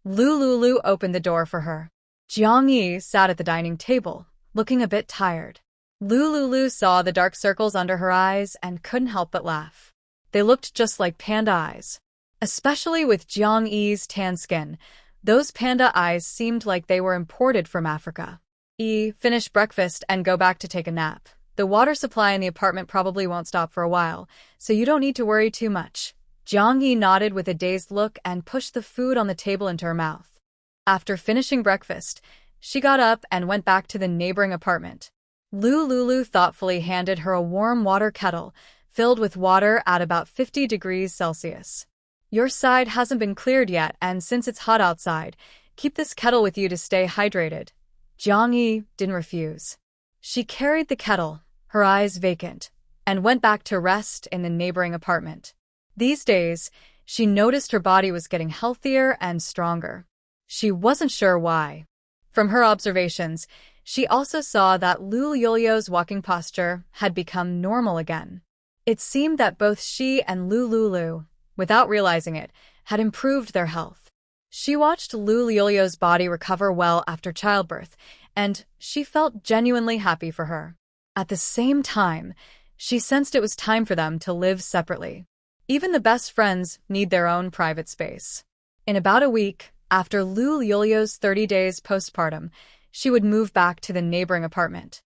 Lulu opened the door for her. Jiang Yi sat at the dining table, looking a bit tired. Lulu saw the dark circles under her eyes and couldn't help but laugh. They looked just like panda eyes. Especially with Jiang Yi's tan skin, those panda eyes seemed like they were imported from Africa. Finish breakfast and go back to take a nap. The water supply in the apartment probably won't stop for a while, so you don't need to worry too much. Jiang Yi nodded with a dazed look and pushed the food on the table into her mouth. After finishing breakfast, she got up and went back to the neighboring apartment. Lulu thoughtfully handed her a warm water kettle, filled with water at about 50 degrees Celsius. Your side hasn't been cleared yet, and since it's hot outside, keep this kettle with you to stay hydrated. Jiang Yi didn't refuse. She carried the kettle, her eyes vacant, and went back to rest in the neighboring apartment. These days, she noticed her body was getting healthier and stronger. She wasn't sure why. From her observations, she also saw that Lulu's walking posture had become normal again. It seemed that both she and Lulu without realizing it, had improved their health. She watched Lu Liolio's body recover well after childbirth, and she felt genuinely happy for her. At the same time, she sensed it was time for them to live separately. Even the best friends need their own private space. In about a week, after Lu Liolio's 30 days postpartum, she would move back to the neighboring apartment.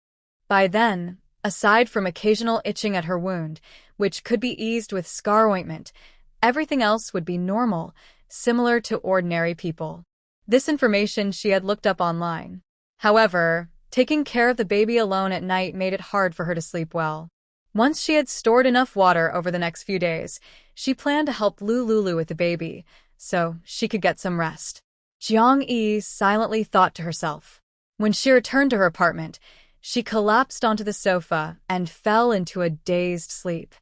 By then, aside from occasional itching at her wound, which could be eased with scar ointment, everything else would be normal, similar to ordinary people. This information she had looked up online. However, taking care of the baby alone at night made it hard for her to sleep well. Once she had stored enough water over the next few days, she planned to help Lulu with the baby, so she could get some rest. Jiang Yi silently thought to herself. When she returned to her apartment, she collapsed onto the sofa and fell into a dazed sleep.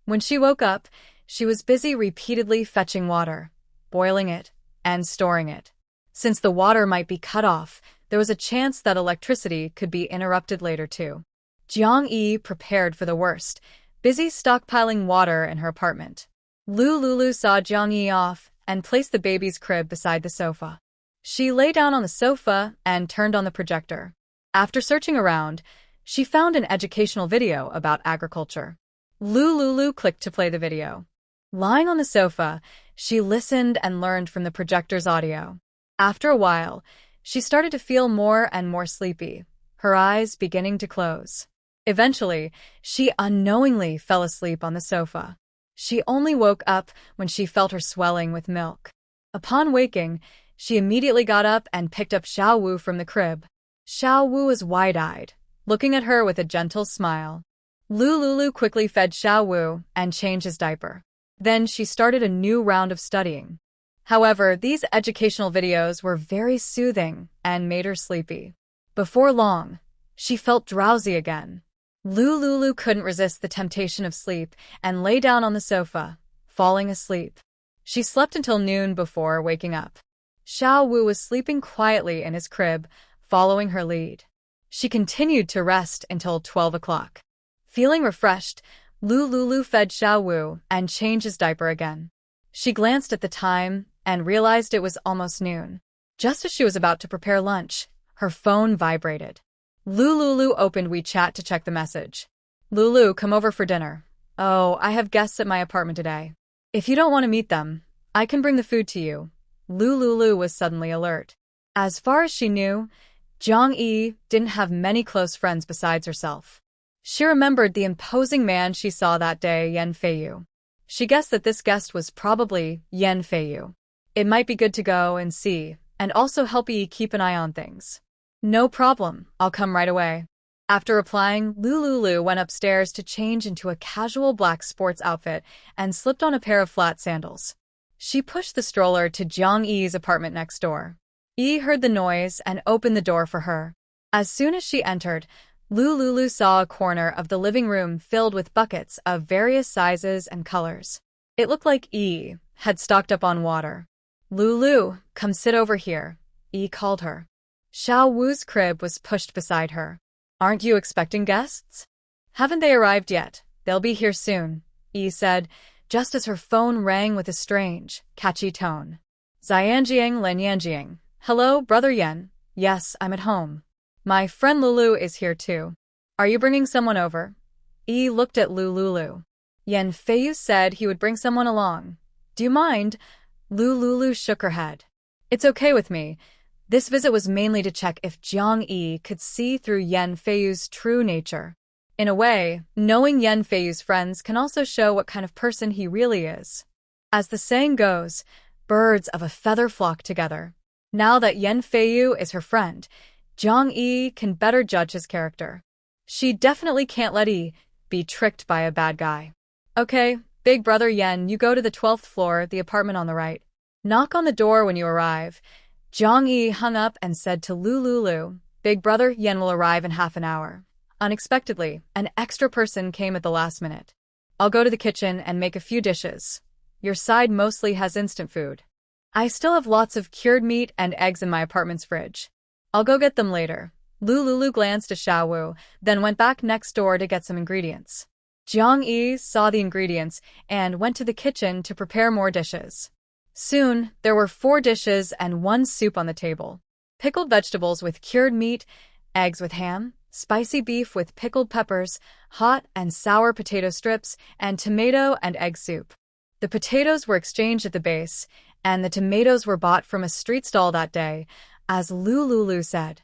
When she woke up, she was busy repeatedly fetching water, boiling it, and storing it. Since the water might be cut off, there was a chance that electricity could be interrupted later too. Jiang Yi prepared for the worst, busy stockpiling water in her apartment. Lulu saw Jiang Yi off and placed the baby's crib beside the sofa. She lay down on the sofa and turned on the projector. After searching around, she found an educational video about agriculture. Lulu clicked to play the video. Lying on the sofa, she listened and learned from the projector's audio. After a while, she started to feel more and more sleepy, her eyes beginning to close. Eventually, she unknowingly fell asleep on the sofa. She only woke up when she felt her swelling with milk. Upon waking, she immediately got up and picked up Xiao Wu from the crib. Xiao Wu was wide-eyed, looking at her with a gentle smile. Lulu quickly fed Xiao Wu and changed his diaper. Then she started a new round of studying. However, these educational videos were very soothing and made her sleepy. Before long, she felt drowsy again. Lulu couldn't resist the temptation of sleep and lay down on the sofa, falling asleep. She slept until noon before waking up. Xiao Wu was sleeping quietly in his crib, following her lead. She continued to rest until 12 o'clock. Feeling refreshed, Lulu fed Xiao Wu and changed his diaper again. She glanced at the time and realized it was almost noon. Just as she was about to prepare lunch, her phone vibrated. Lulu opened WeChat to check the message. Lulu, come over for dinner. Oh, I have guests at my apartment today. If you don't want to meet them, I can bring the food to you. Lulu was suddenly alert. As far as she knew, Jiang Yi didn't have many close friends besides herself. She remembered the imposing man she saw that day, Yan Feiyu. She guessed that this guest was probably Yan Feiyu. It might be good to go and see, and also help Yi keep an eye on things. No problem, I'll come right away. After replying, Lulu went upstairs to change into a casual black sports outfit and slipped on a pair of flat sandals. She pushed the stroller to Jiang Yi's apartment next door. Yi heard the noise and opened the door for her. As soon as she entered, Lulu saw a corner of the living room filled with buckets of various sizes and colors. It looked like Yi had stocked up on water. Lulu, come sit over here, Yi called her. Xiao Wu's crib was pushed beside her. Aren't you expecting guests? Haven't they arrived yet? They'll be here soon, Yi said, just as her phone rang with a strange, catchy tone. Xianjiang Lenyanjiang. Hello, Brother Yan. Yes, I'm at home. My friend Lulu is here too. Are you bringing someone over? Yi looked at Lulu. Yan Feiyu said he would bring someone along. Do you mind? Lulu shook her head. It's okay with me. This visit was mainly to check if Jiang Yi could see through Yan Feiyu's true nature. In a way, knowing Yan Feiyu's friends can also show what kind of person he really is. As the saying goes, birds of a feather flock together. Now that Yan Feiyu is her friend, Jiang Yi can better judge his character. She definitely can't let Yi be tricked by a bad guy. Okay, big brother Yan, you go to the 12th floor, the apartment on the right. Knock on the door when you arrive. Jiang Yi hung up and said to Lulu, Big brother Yan will arrive in half an hour. Unexpectedly, an extra person came at the last minute. I'll go to the kitchen and make a few dishes. Your side mostly has instant food. I still have lots of cured meat and eggs in my apartment's fridge. I'll go get them later. Lulu glanced at Xiao Wu, then went back next door to get some ingredients. Jiang Yi saw the ingredients and went to the kitchen to prepare more dishes. Soon, there were 4 dishes and 1 soup on the table. Pickled vegetables with cured meat, eggs with ham, spicy beef with pickled peppers, hot and sour potato strips, and tomato and egg soup. The potatoes were exchanged at the base, and the tomatoes were bought from a street stall that day, as Lulu said.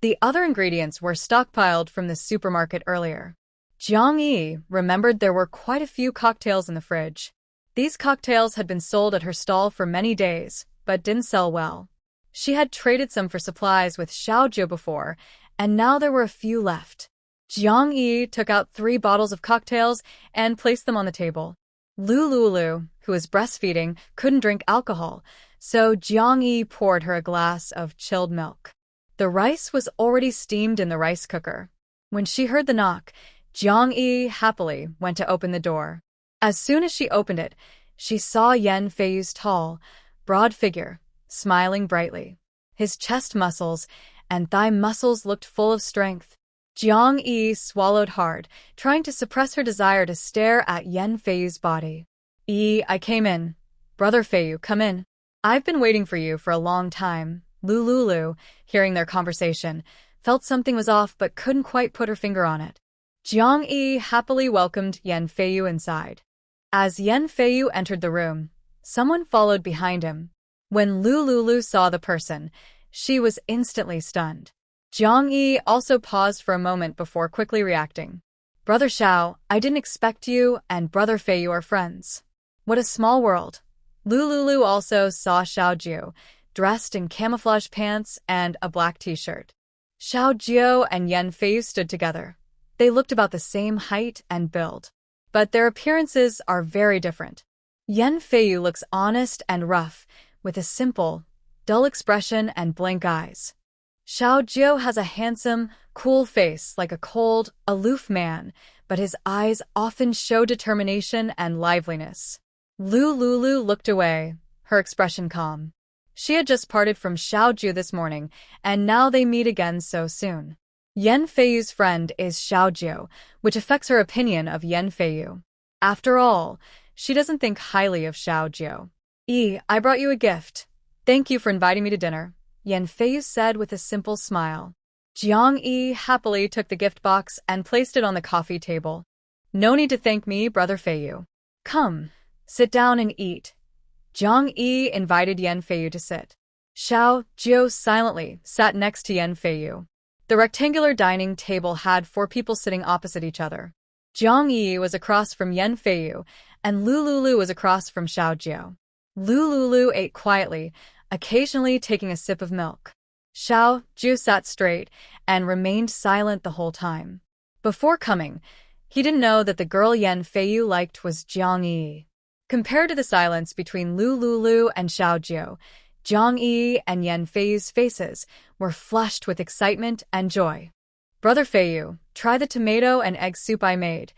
The other ingredients were stockpiled from the supermarket earlier. Jiang Yi remembered there were quite a few cocktails in the fridge. These cocktails had been sold at her stall for many days, but didn't sell well. She had traded some for supplies with Xiaojiu before, and now there were a few left. Jiang Yi took out 3 bottles of cocktails and placed them on the table. Lulu, who was breastfeeding, couldn't drink alcohol, so Jiang Yi poured her a glass of chilled milk. The rice was already steamed in the rice cooker. When she heard the knock, Jiang Yi happily went to open the door. As soon as she opened it, she saw Yan Feiyu's tall, broad figure, smiling brightly. His chest muscles and thigh muscles looked full of strength. Jiang Yi swallowed hard, trying to suppress her desire to stare at Yan Feiyu's body. I came in. Brother Feiyu, come in. I've been waiting for you for a long time. Lulu, hearing their conversation, felt something was off but couldn't quite put her finger on it. Jiang Yi happily welcomed Yan Feiyu inside. As Yan Feiyu entered the room, someone followed behind him. When Lulu saw the person, she was instantly stunned. Jiang Yi also paused for a moment before quickly reacting. Brother Xiao, I didn't expect you and Brother Feiyu are friends. What a small world. Lulu also saw Xiaojiu, dressed in camouflage pants and a black t-shirt. Xiaojiu and Yan Feiyu stood together. They looked about the same height and build, but their appearances are very different. Yan Feiyu looks honest and rough, with a simple, dull expression and blank eyes. Xiaojiu has a handsome, cool face like a cold, aloof man, but his eyes often show determination and liveliness. Lulu looked away, her expression calm. She had just parted from Xiaojiu this morning, and now they meet again so soon. Yan Feiyu's friend is Xiaojiu, which affects her opinion of Yan Feiyu. After all, she doesn't think highly of Xiaojiu. I brought you a gift. Thank you for inviting me to dinner, Yan Feiyu said with a simple smile. Jiang Yi happily took the gift box and placed it on the coffee table. No need to thank me, Brother Feiyu. Come, sit down and eat. Jiang Yi invited Yan Feiyu to sit. Xiaojiu silently sat next to Yan Feiyu. The rectangular dining table had 4 people sitting opposite each other. Jiang Yi was across from Yan Feiyu, and Lulu was across from Xiaojiu. Lulu ate quietly, occasionally taking a sip of milk. Xiaojiu sat straight and remained silent the whole time. Before coming, he didn't know that the girl Yan Feiyu liked was Jiang Yi. Compared to the silence between Lulu and Xiaojiu, Jiang Yi and Yan Feiyu's faces were flushed with excitement and joy. Brother Feiyu, try the tomato and egg soup I made.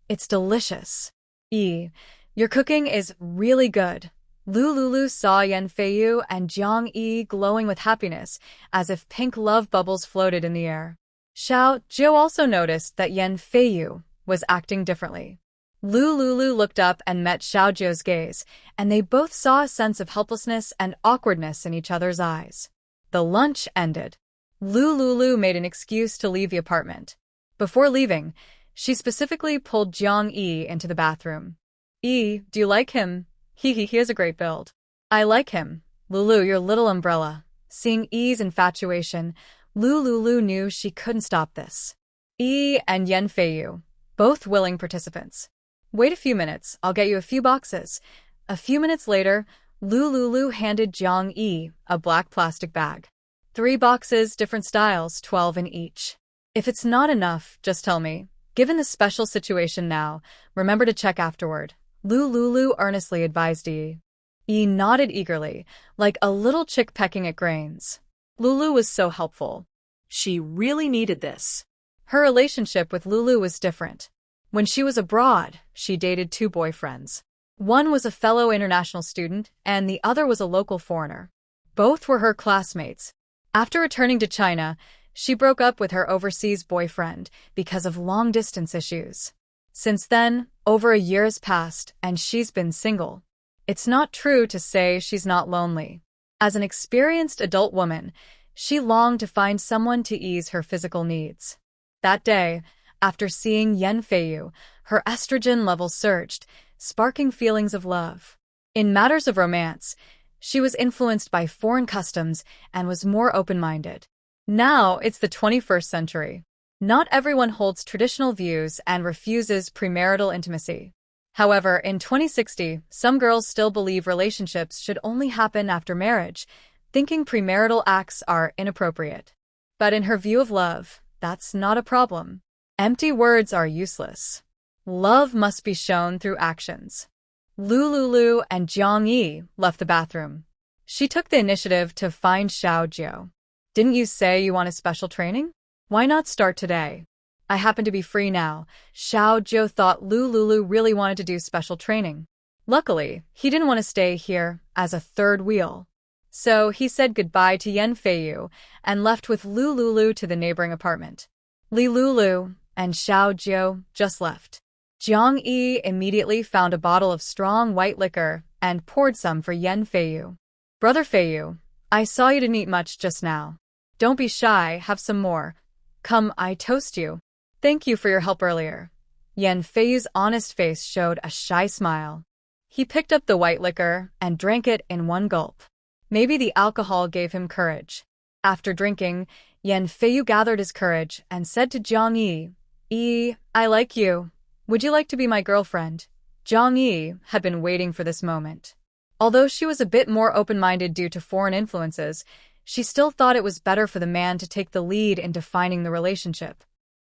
It's delicious. Your cooking is really good. Lulu saw Yan Feiyu and Jiang Yi glowing with happiness, as if pink love bubbles floated in the air. Xiaojiu also noticed that Yan Feiyu was acting differently. Lulu looked up and met Xiaojiu's gaze, and they both saw a sense of helplessness and awkwardness in each other's eyes. The lunch ended. Lulu made an excuse to leave the apartment. Before leaving, she specifically pulled Jiang Yi into the bathroom. Do you like him? He has a great build. I like him. Lulu, your little umbrella. Seeing Yi's infatuation, Lulu knew she couldn't stop this. Yi and Yan Feiyu, both willing participants. Wait a few minutes, I'll get you a few boxes. A few minutes later, Lulu handed Jiang Yi a black plastic bag. 3 boxes, different styles, 12 in each. If it's not enough, just tell me. Given the special situation now, remember to check afterward. Lulu earnestly advised Yi. Yi nodded eagerly, like a little chick pecking at grains. Lulu was so helpful. She really needed this. Her relationship with Lulu was different. When she was abroad, she dated 2 boyfriends. One was a fellow international student, and the other was a local foreigner. Both were her classmates. After returning to China, she broke up with her overseas boyfriend because of long-distance issues. Since then, over a year has passed, and she's been single. It's not true to say she's not lonely. As an experienced adult woman, she longed to find someone to ease her physical needs. That day, after seeing Yen Feiyu, her estrogen levels surged, sparking feelings of love. In matters of romance, she was influenced by foreign customs and was more open-minded. Now it's the 21st century. Not everyone holds traditional views and refuses premarital intimacy. However, in 2060, some girls still believe relationships should only happen after marriage, thinking premarital acts are inappropriate. But in her view of love, that's not a problem. Empty words are useless. Love must be shown through actions. Lulu and Jiang Yi left the bathroom. She took the initiative to find Xiao Jiu. Didn't you say you want a special training? Why not start today? I happen to be free now. Xiao Jiu thought Lulu really wanted to do special training. Luckily, he didn't want to stay here as a third wheel. So he said goodbye to Yen Feiyu and left with Lulu to the neighboring apartment. Lulu and Xiao Jiu just left. Jiang Yi immediately found a bottle of strong white liquor and poured some for Yen Feiyu. Brother Feiyu, I saw you didn't eat much just now. Don't be shy, have some more. Come, I toast you. Thank you for your help earlier. Yen Feiyu's honest face showed a shy smile. He picked up the white liquor and drank it in one gulp. Maybe the alcohol gave him courage. After drinking, Yen Feiyu gathered his courage and said to Jiang Yi, I like you. Would you like to be my girlfriend? Jiang Yi had been waiting for this moment. Although she was a bit more open-minded due to foreign influences, she still thought it was better for the man to take the lead in defining the relationship.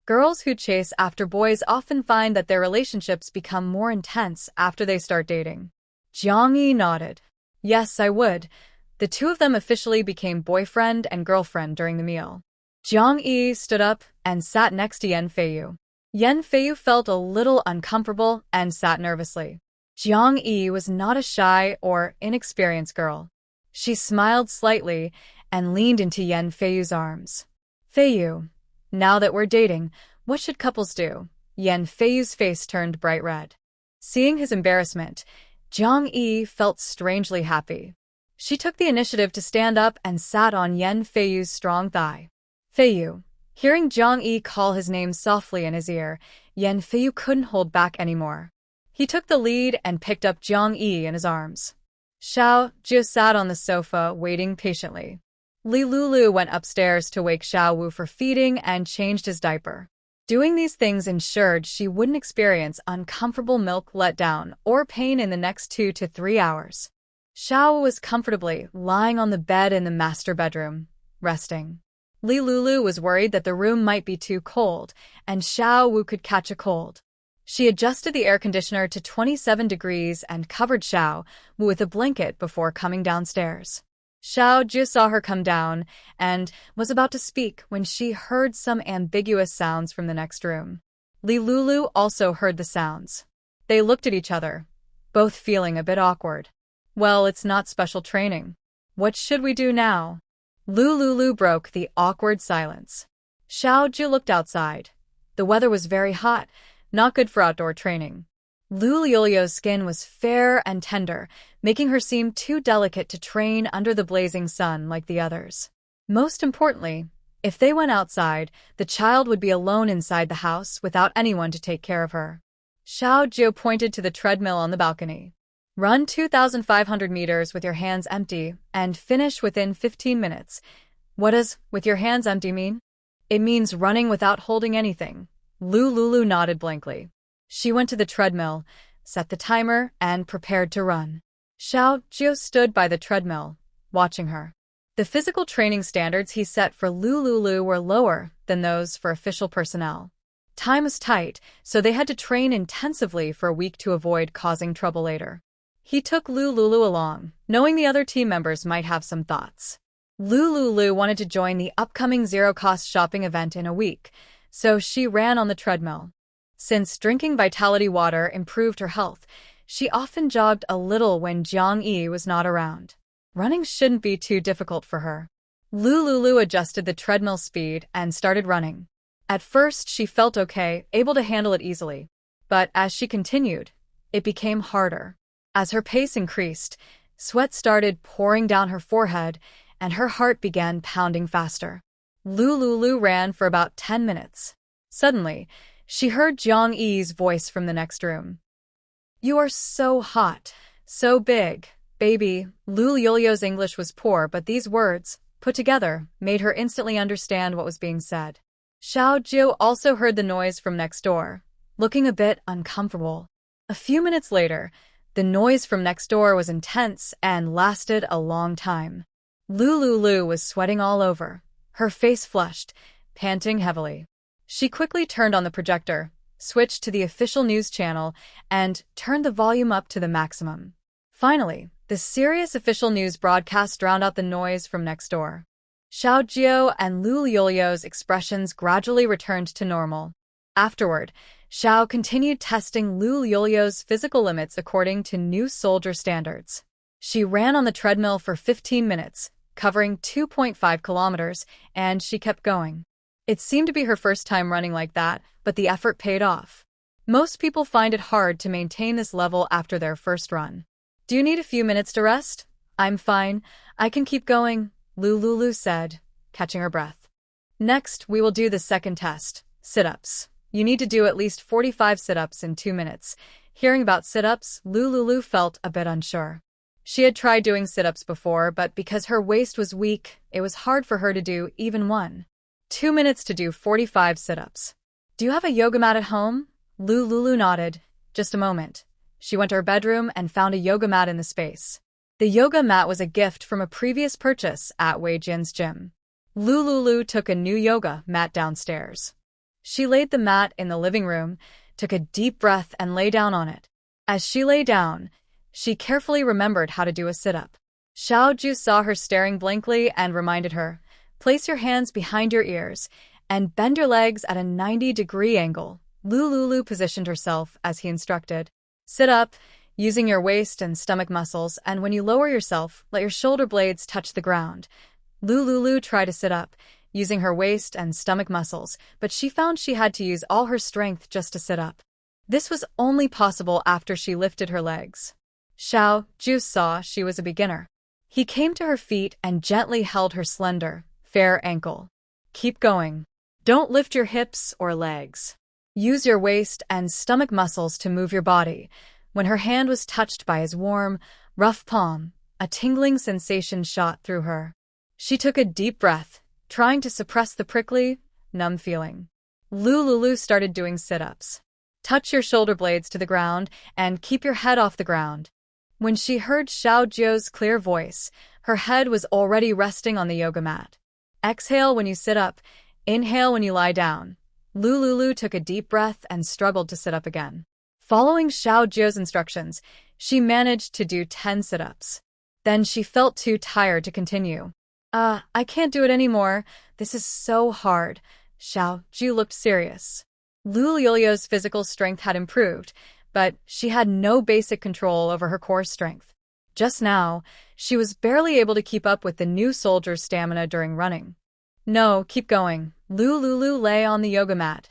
Girls who chase after boys often find that their relationships become more intense after they start dating. Jiang Yi nodded. Yes, I would. The two of them officially became boyfriend and girlfriend during the meal. Jiang Yi stood up and sat next to Yen Feiyu. Yen Feiyu felt a little uncomfortable and sat nervously. Jiang Yi was not a shy or inexperienced girl. She smiled slightly and leaned into Yen Feiyu's arms. Feiyu, now that we're dating, what should couples do? Yen Feiyu's face turned bright red. Seeing his embarrassment, Jiang Yi felt strangely happy. She took the initiative to stand up and sat on Yen Feiyu's strong thigh. Feiyu. Hearing Jiang Yi call his name softly in his ear, Yen Feiyu couldn't hold back anymore. He took the lead and picked up Jiang Yi in his arms. Xiao Jiu sat on the sofa, waiting patiently. Lulu went upstairs to wake Xiao Wu for feeding and changed his diaper. Doing these things ensured she wouldn't experience uncomfortable milk letdown or pain in the next 2 to 3 hours. Xiao Wu was comfortably lying on the bed in the master bedroom, resting. Lulu was worried that the room might be too cold, and Xiao Wu could catch a cold. She adjusted the air conditioner to 27 degrees and covered Xiao Wu with a blanket before coming downstairs. Xiao Jiu saw her come down and was about to speak when she heard some ambiguous sounds from the next room. Lulu also heard the sounds. They looked at each other, both feeling a bit awkward. Well, it's not special training. What should we do now? Lulu broke the awkward silence. Xiao Jiu looked outside. The weather was very hot, not good for outdoor training. Lulu's skin was fair and tender, making her seem too delicate to train under the blazing sun like the others. Most importantly, if they went outside, the child would be alone inside the house without anyone to take care of her. Xiao Jiu pointed to the treadmill on the balcony. Run 2,500 meters with your hands empty and finish within 15 minutes. What does with your hands empty mean? It means running without holding anything. Lulu nodded blankly. She went to the treadmill, set the timer, and prepared to run. Xiao Jiu stood by the treadmill, watching her. The physical training standards he set for Lulu were lower than those for official personnel. Time was tight, so they had to train intensively for a week to avoid causing trouble later. He took Lulu along, knowing the other team members might have some thoughts. Lulu wanted to join the upcoming zero-cost shopping event in a week, so she ran on the treadmill. Since drinking vitality water improved her health, she often jogged a little when Jiang Yi was not around. Running shouldn't be too difficult for her. Lulu adjusted the treadmill speed and started running. At first, she felt okay, able to handle it easily. But as she continued, it became harder. As her pace increased, sweat started pouring down her forehead, and her heart began pounding faster. Lulu ran for about 10 minutes. Suddenly, she heard Jiang Yi's voice from the next room. "You are so hot, so big, baby." Lulu's English was poor, but these words, put together, made her instantly understand what was being said. Xiaojiu also heard the noise from next door, looking a bit uncomfortable. A few minutes later, the noise from next door was intense and lasted a long time. Lulu was sweating all over, her face flushed, panting heavily. She quickly turned on the projector, switched to the official news channel, and turned the volume up to the maximum. Finally, the serious official news broadcast drowned out the noise from next door. Xiaojiu and Lulu's expressions gradually returned to normal. Afterward, Xiao continued testing Lulu's physical limits according to new soldier standards. She ran on the treadmill for 15 minutes, covering 2.5 kilometers, and she kept going. It seemed to be her first time running like that, but the effort paid off. Most people find it hard to maintain this level after their first run. "Do you need a few minutes to rest?" "I'm fine. I can keep going," Lulu said, catching her breath. "Next, we will do the second test, sit-ups. You need to do at least 45 sit-ups in 2 minutes." Hearing about sit-ups, Lulu felt a bit unsure. She had tried doing sit-ups before, but because her waist was weak, it was hard for her to do even one. 2 minutes to do 45 sit-ups. "Do you have a yoga mat at home?" Lulu nodded. Just a moment. She went to her bedroom and found a yoga mat in the space. The yoga mat was a gift from a previous purchase at Wei Jin's gym. Lulu took a new yoga mat downstairs. She laid the mat in the living room, took a deep breath, and lay down on it. As she lay down, she carefully remembered how to do a sit-up. Xiaojiu saw her staring blankly and reminded her, "Place your hands behind your ears and bend your legs at a 90-degree angle." Lulu positioned herself as he instructed. "Sit up, using your waist and stomach muscles, and when you lower yourself, let your shoulder blades touch the ground." Lulu tried to sit up, using her waist and stomach muscles, but she found she had to use all her strength just to sit up. This was only possible after she lifted her legs. Xiaojiu saw she was a beginner. He came to her feet and gently held her slender, fair ankle. "Keep going. Don't lift your hips or legs. Use your waist and stomach muscles to move your body." When her hand was touched by his warm, rough palm, a tingling sensation shot through her. She took a deep breath, trying to suppress the prickly, numb feeling. Lulu started doing sit-ups. "Touch your shoulder blades to the ground and keep your head off the ground." When she heard Xiaojiu's clear voice, her head was already resting on the yoga mat. "Exhale when you sit up, inhale when you lie down." Lulu took a deep breath and struggled to sit up again. Following Xiaojiu's instructions, she managed to do 10 sit-ups. Then she felt too tired to continue. I can't do it anymore. This is so hard." Xiaojiu looked serious. Lulu's physical strength had improved, but she had no basic control over her core strength. Just now, she was barely able to keep up with the new soldier's stamina during running. "No, keep going." Lulu lay on the yoga mat,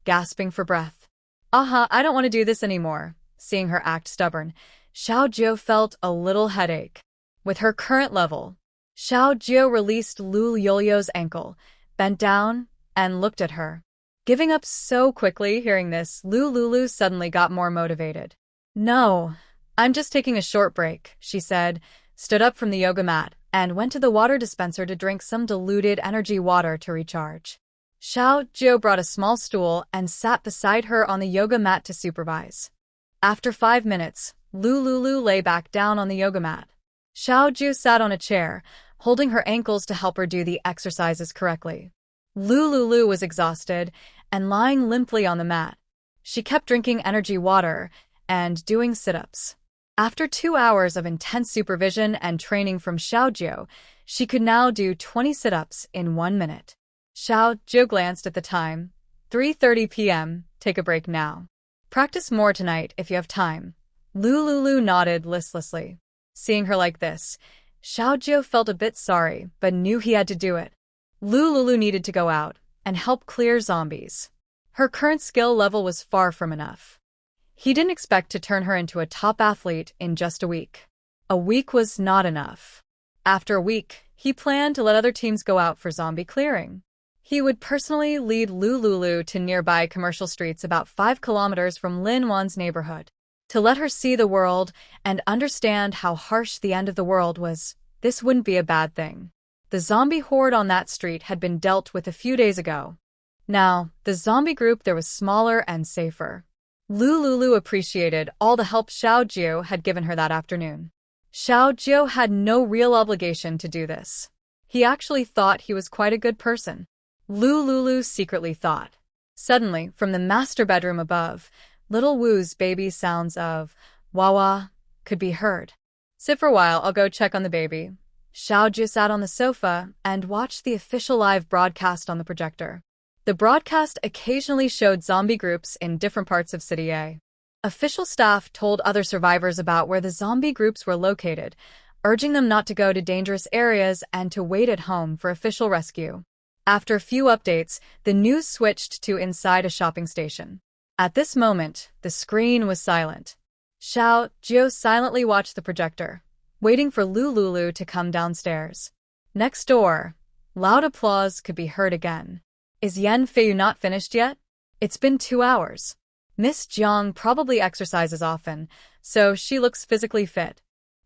gasping for breath. I don't want to do this anymore." Seeing her act stubborn, Xiaojiu felt a little headache. With her current level, Xiaojiu released Lulu's ankle, bent down, and looked at her. Giving up so quickly. Hearing this, Lulu suddenly got more motivated. "No, I'm just taking a short break," she said, stood up from the yoga mat, and went to the water dispenser to drink some diluted energy water to recharge. Xiaojiu brought a small stool and sat beside her on the yoga mat to supervise. After 5 minutes, Lulu lay back down on the yoga mat. Xiaojiu sat on a chair, holding her ankles to help her do the exercises correctly. Lulu was exhausted and lying limply on the mat. She kept drinking energy water and doing sit-ups. After 2 hours of intense supervision and training from Xiaojiu, she could now do 20 sit-ups in 1 minute. Xiaojiu glanced at the time. 3:30 p.m. Take a break now. Practice more tonight if you have time. Lulu nodded listlessly. Seeing her like this, Xiaojiu felt a bit sorry, but knew he had to do it. Lulu needed to go out and help clear zombies. Her current skill level was far from enough. He didn't expect to turn her into a top athlete in just a week. A week was not enough. After a week, he planned to let other teams go out for zombie clearing. He would personally lead Lulu to nearby commercial streets about 5 kilometers from Lin Wan's neighborhood. To let her see the world and understand how harsh the end of the world was, this wouldn't be a bad thing. The zombie horde on that street had been dealt with a few days ago. Now, the zombie group there was smaller and safer. Lulu appreciated all the help Xiao Jiu had given her that afternoon. Xiao Jiu had no real obligation to do this. He actually thought he was quite a good person. Lulu secretly thought. Suddenly, from the master bedroom above, little Wu's baby sounds of wah-wah could be heard. Sit for a while, I'll go check on the baby. Xiao Jiu sat on the sofa and watched the official live broadcast on the projector. The broadcast occasionally showed zombie groups in different parts of City A. Official staff told other survivors about where the zombie groups were located, urging them not to go to dangerous areas and to wait at home for official rescue. After a few updates, the news switched to inside a shopping station. At this moment, the screen was silent. Xiao Jiu silently watched the projector, waiting for Lulu to come downstairs. Next door, loud applause could be heard again. Is Yan Feiyu not finished yet? It's been 2 hours. Miss Jiang probably exercises often, so she looks physically fit.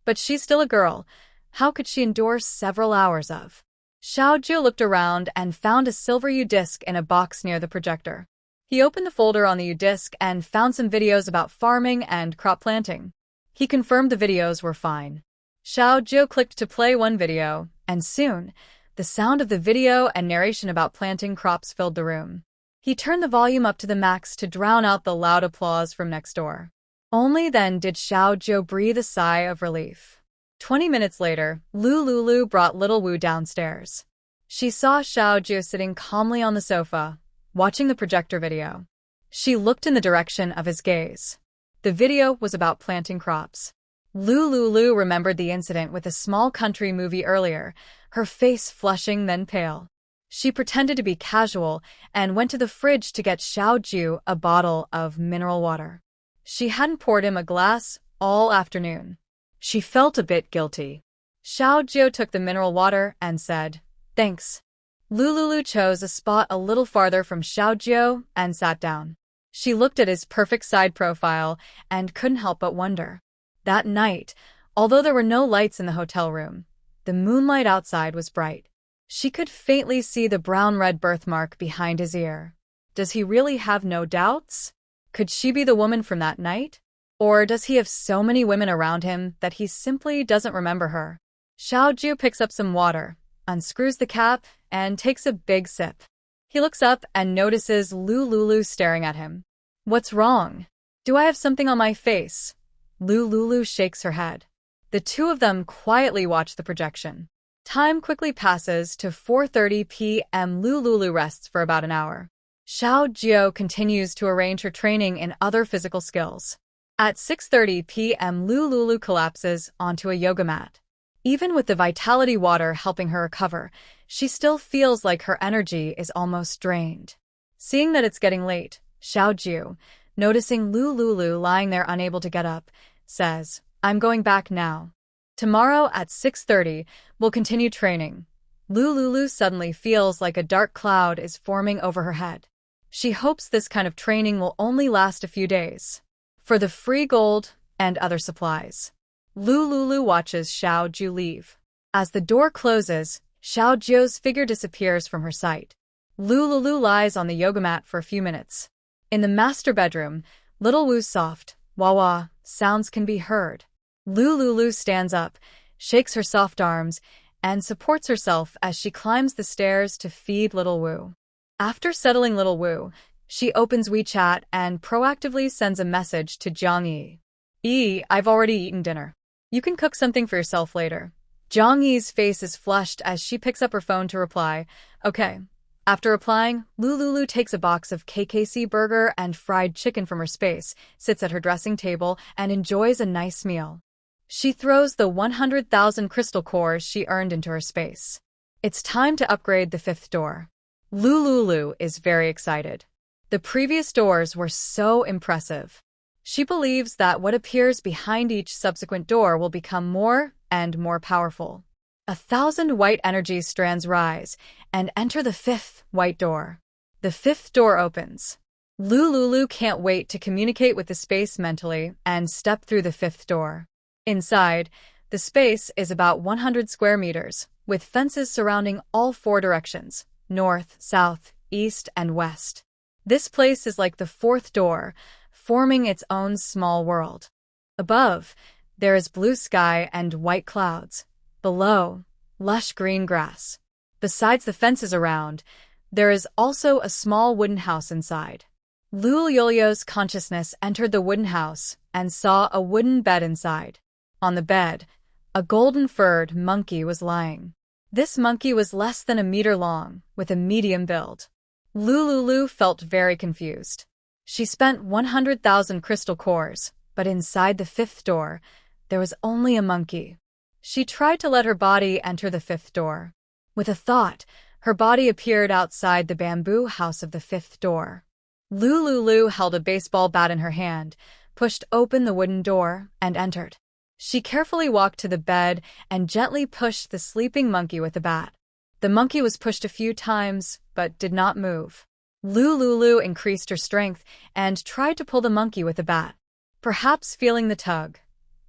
But she's still a girl. How could she endure several hours of? Xiao Jiu looked around and found a silver U-disc in a box near the projector. He opened the folder on the U-disc and found some videos about farming and crop planting. He confirmed the videos were fine. Xiao Jiu clicked to play one video, and soon, the sound of the video and narration about planting crops filled the room. He turned the volume up to the max to drown out the loud applause from next door. Only then did Xiao Jiu breathe a sigh of relief. 20 minutes later, Lulu brought little Wu downstairs. She saw Xiao Jiu sitting calmly on the sofa, watching the projector video. She looked in the direction of his gaze. The video was about planting crops. Lulu remembered the incident with a small country movie earlier, her face flushing then pale. She pretended to be casual and went to the fridge to get Xiao Jiu a bottle of mineral water. She hadn't poured him a glass all afternoon. She felt a bit guilty. Xiao Jiu took the mineral water and said, "Thanks." Lulu chose a spot a little farther from Xiao Jiu and sat down. She looked at his perfect side profile and couldn't help but wonder. That night, although there were no lights in the hotel room, the moonlight outside was bright. She could faintly see the brown-red birthmark behind his ear. Does he really have no doubts? Could she be the woman from that night? Or does he have so many women around him that he simply doesn't remember her? Xiao Jiu picks up some water, unscrews the cap, and takes a big sip. He looks up and notices Lulu staring at him. What's wrong? Do I have something on my face? Lulu shakes her head. The two of them quietly watch the projection. Time quickly passes to 4:30 p.m. Lulu rests for about an hour. Xiao Jiu continues to arrange her training in other physical skills. At 6:30 p.m. Lulu collapses onto a yoga mat. Even with the vitality water helping her recover, she still feels like her energy is almost drained. Seeing that it's getting late, Xiao Jiu, noticing Lulu lying there unable to get up, says, "I'm going back now. Tomorrow at 6:30, we'll continue training." Lulu suddenly feels like a dark cloud is forming over her head. She hopes this kind of training will only last a few days. For the free gold and other supplies. Lulu watches Xiao Jiu leave. As the door closes, Xiao Jiu's figure disappears from her sight. Lulu lies on the yoga mat for a few minutes. In the master bedroom, little Wu's soft, wah-wah, sounds can be heard. Lulu stands up, shakes her soft arms, and supports herself as she climbs the stairs to feed little Wu. After settling little Wu, she opens WeChat and proactively sends a message to Zhang Yi. I've already eaten dinner. You can cook something for yourself later." Zhang Yi's face is flushed as she picks up her phone to reply, "Okay." After replying, Lulu takes a box of KKC burger and fried chicken from her space, sits at her dressing table, and enjoys a nice meal. She throws the 100,000 crystal cores she earned into her space. It's time to upgrade the 5th door. Lulu is very excited. The previous doors were so impressive. She believes that what appears behind each subsequent door will become more and more powerful. 1,000 white energy strands rise and enter the fifth white door. The fifth door opens. Lulu can't wait to communicate with the space mentally and step through the fifth door. Inside, the space is about 100 square meters, with fences surrounding all four directions: north, south, east, and west. This place is like the fourth door, forming its own small world. Above, there is blue sky and white clouds. Below, lush green grass. Besides the fences around, there is also a small wooden house inside. Lulyo's consciousness entered the wooden house and saw a wooden bed inside. On the bed, a golden-furred monkey was lying. This monkey was less than a meter long, with a medium build. Lulu felt very confused. She spent 100,000 crystal cores, but inside the fifth door, there was only a monkey. She tried to let her body enter the fifth door. With a thought, her body appeared outside the bamboo house of the fifth door. Lulu held a baseball bat in her hand, pushed open the wooden door, and entered. She carefully walked to the bed and gently pushed the sleeping monkey with the bat. The monkey was pushed a few times, but did not move. Lulu increased her strength and tried to pull the monkey with the bat. Perhaps feeling the tug,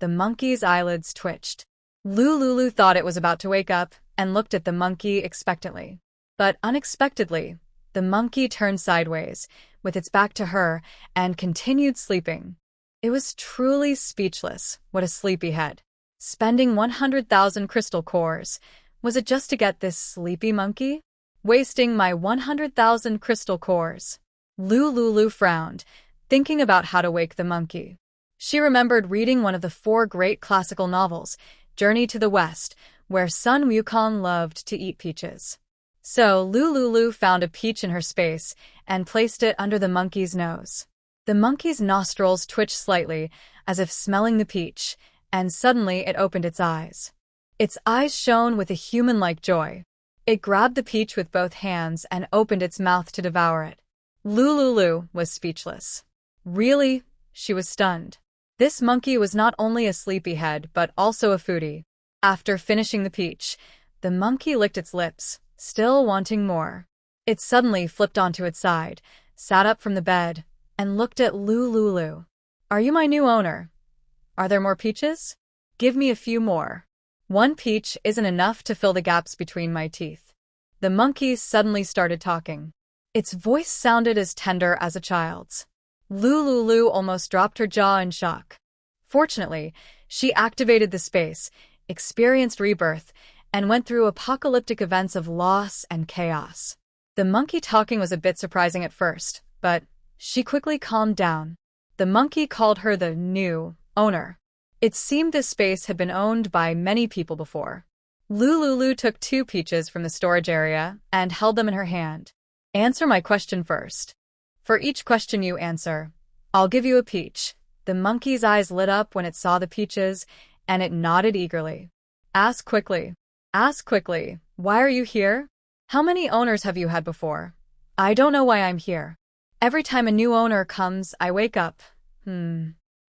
the monkey's eyelids twitched. Lulu thought it was about to wake up and looked at the monkey expectantly. But unexpectedly, the monkey turned sideways, with its back to her, and continued sleeping. It was truly speechless. What a sleepyhead. Spending 100,000 crystal cores. Was it just to get this sleepy monkey? Wasting my 100,000 crystal cores. Lulu frowned, thinking about how to wake the monkey. She remembered reading one of the 4 great classical novels, Journey to the West, where Sun Wukong loved to eat peaches. So Lulu found a peach in her space and placed it under the monkey's nose. The monkey's nostrils twitched slightly, as if smelling the peach, and suddenly it opened its eyes. Its eyes shone with a human-like joy. It grabbed the peach with both hands and opened its mouth to devour it. Lulu was speechless. Really? She was stunned. This monkey was not only a sleepyhead, but also a foodie. After finishing the peach, the monkey licked its lips, still wanting more. It suddenly flipped onto its side, sat up from the bed, and looked at Lulu. Are you my new owner? Are there more peaches? Give me a few more. 1 peach isn't enough to fill the gaps between my teeth. The monkey suddenly started talking. Its voice sounded as tender as a child's. Lulu almost dropped her jaw in shock. Fortunately, she activated the space, experienced rebirth, and went through apocalyptic events of loss and chaos. The monkey talking was a bit surprising at first, but she quickly calmed down. The monkey called her the new owner. It seemed this space had been owned by many people before. Lulu took 2 peaches from the storage area and held them in her hand. Answer my question first. For each question you answer, I'll give you a peach. The monkey's eyes lit up when it saw the peaches, and it nodded eagerly. Ask quickly. Ask quickly. Why are you here? How many owners have you had before? I don't know why I'm here. Every time a new owner comes, I wake up.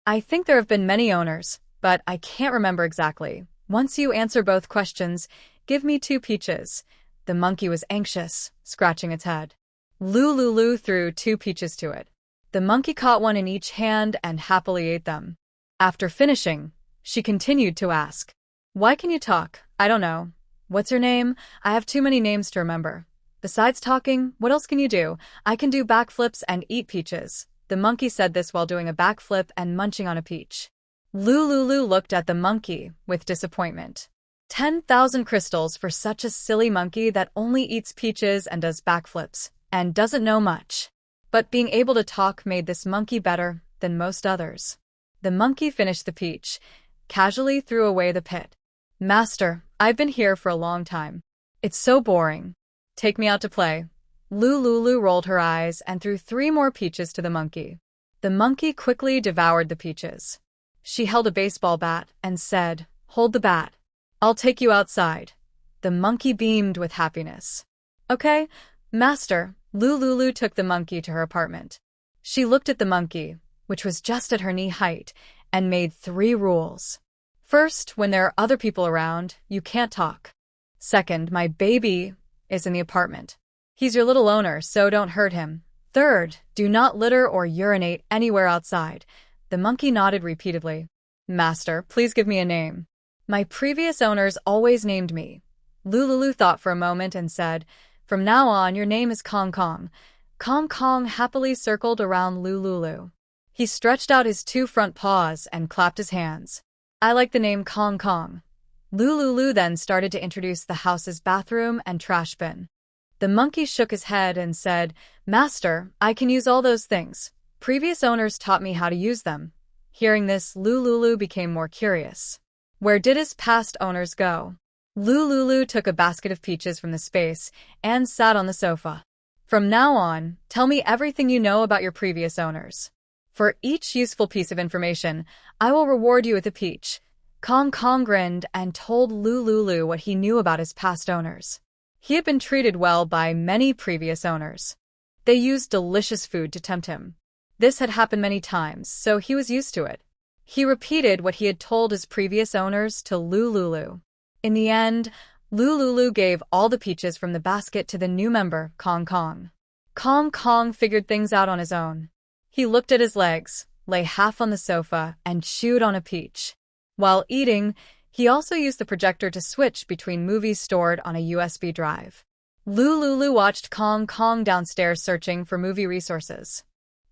I think there have been many owners, but I can't remember exactly. Once you answer both questions, give me 2 peaches. The monkey was anxious, scratching its head. Lulu threw 2 peaches to it. The monkey caught one in each hand and happily ate them. After finishing, she continued to ask. Why can you talk? I don't know. What's your name? I have too many names to remember. Besides talking, what else can you do? I can do backflips and eat peaches. The monkey said this while doing a backflip and munching on a peach. Lulu looked at the monkey with disappointment. 10,000 crystals for such a silly monkey that only eats peaches and does backflips, and doesn't know much. But being able to talk made this monkey better than most others. The monkey finished the peach, casually threw away the pit. Master, I've been here for a long time. It's so boring. Take me out to play. Lulu rolled her eyes and threw 3 more peaches to the monkey. The monkey quickly devoured the peaches. She held a baseball bat and said, Hold the bat. I'll take you outside. The monkey beamed with happiness. Okay, Master. Lulu took the monkey to her apartment. She looked at the monkey, which was just at her knee height, and made 3 rules. First, when there are other people around, you can't talk. Second, my baby is in the apartment. He's your little owner, so don't hurt him. Third, do not litter or urinate anywhere outside. The monkey nodded repeatedly. Master, please give me a name. My previous owners always named me. Lululu thought for a moment and said, From now on, your name is Kong Kong. Kong Kong happily circled around Lululu. He stretched out his 2 front paws and clapped his hands. I like the name Kong Kong. Lululu then started to introduce the house's bathroom and trash bin. The monkey shook his head and said, Master, I can use all those things. Previous owners taught me how to use them. Hearing this, Lululu became more curious. Where did his past owners go? Lululu took a basket of peaches from the space and sat on the sofa. From now on, tell me everything you know about your previous owners. For each useful piece of information, I will reward you with a peach. Kong Kong grinned and told Lululu what he knew about his past owners. He had been treated well by many previous owners. They used delicious food to tempt him. This had happened many times, so he was used to it. He repeated what he had told his previous owners to Lululu. In the end, Lululu gave all the peaches from the basket to the new member, Kong Kong. Kong Kong figured things out on his own. He looked at his legs, lay half on the sofa, and chewed on a peach. While eating, he also used the projector to switch between movies stored on a USB drive. Lululu watched Kong Kong downstairs searching for movie resources.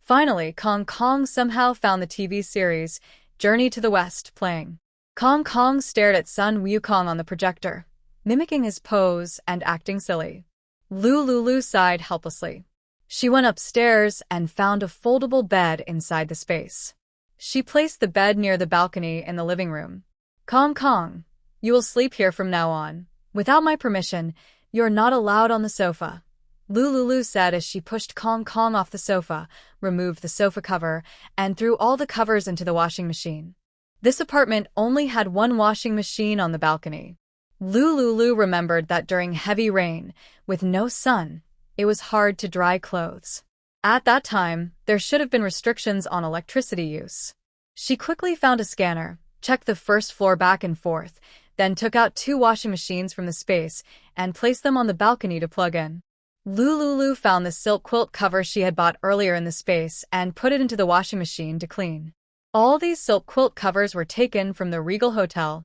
Finally, Kong Kong somehow found the TV series Journey to the West playing. Kong Kong stared at Sun Wukong on the projector, mimicking his pose and acting silly. Lululu sighed helplessly. She went upstairs and found a foldable bed inside the space. She placed the bed near the balcony in the living room. Kong Kong, you will sleep here from now on. Without my permission, you're not allowed on the sofa. Lululu said as she pushed Kong Kong off the sofa, removed the sofa cover, and threw all the covers into the washing machine. This apartment only had 1 washing machine on the balcony. Lululu remembered that during heavy rain, with no sun, it was hard to dry clothes. At that time, there should have been restrictions on electricity use. She quickly found a scanner, checked the first floor back and forth, then took out 2 washing machines from the space and placed them on the balcony to plug in. Lululu found the silk quilt cover she had bought earlier in the space and put it into the washing machine to clean. All these silk quilt covers were taken from the Regal Hotel.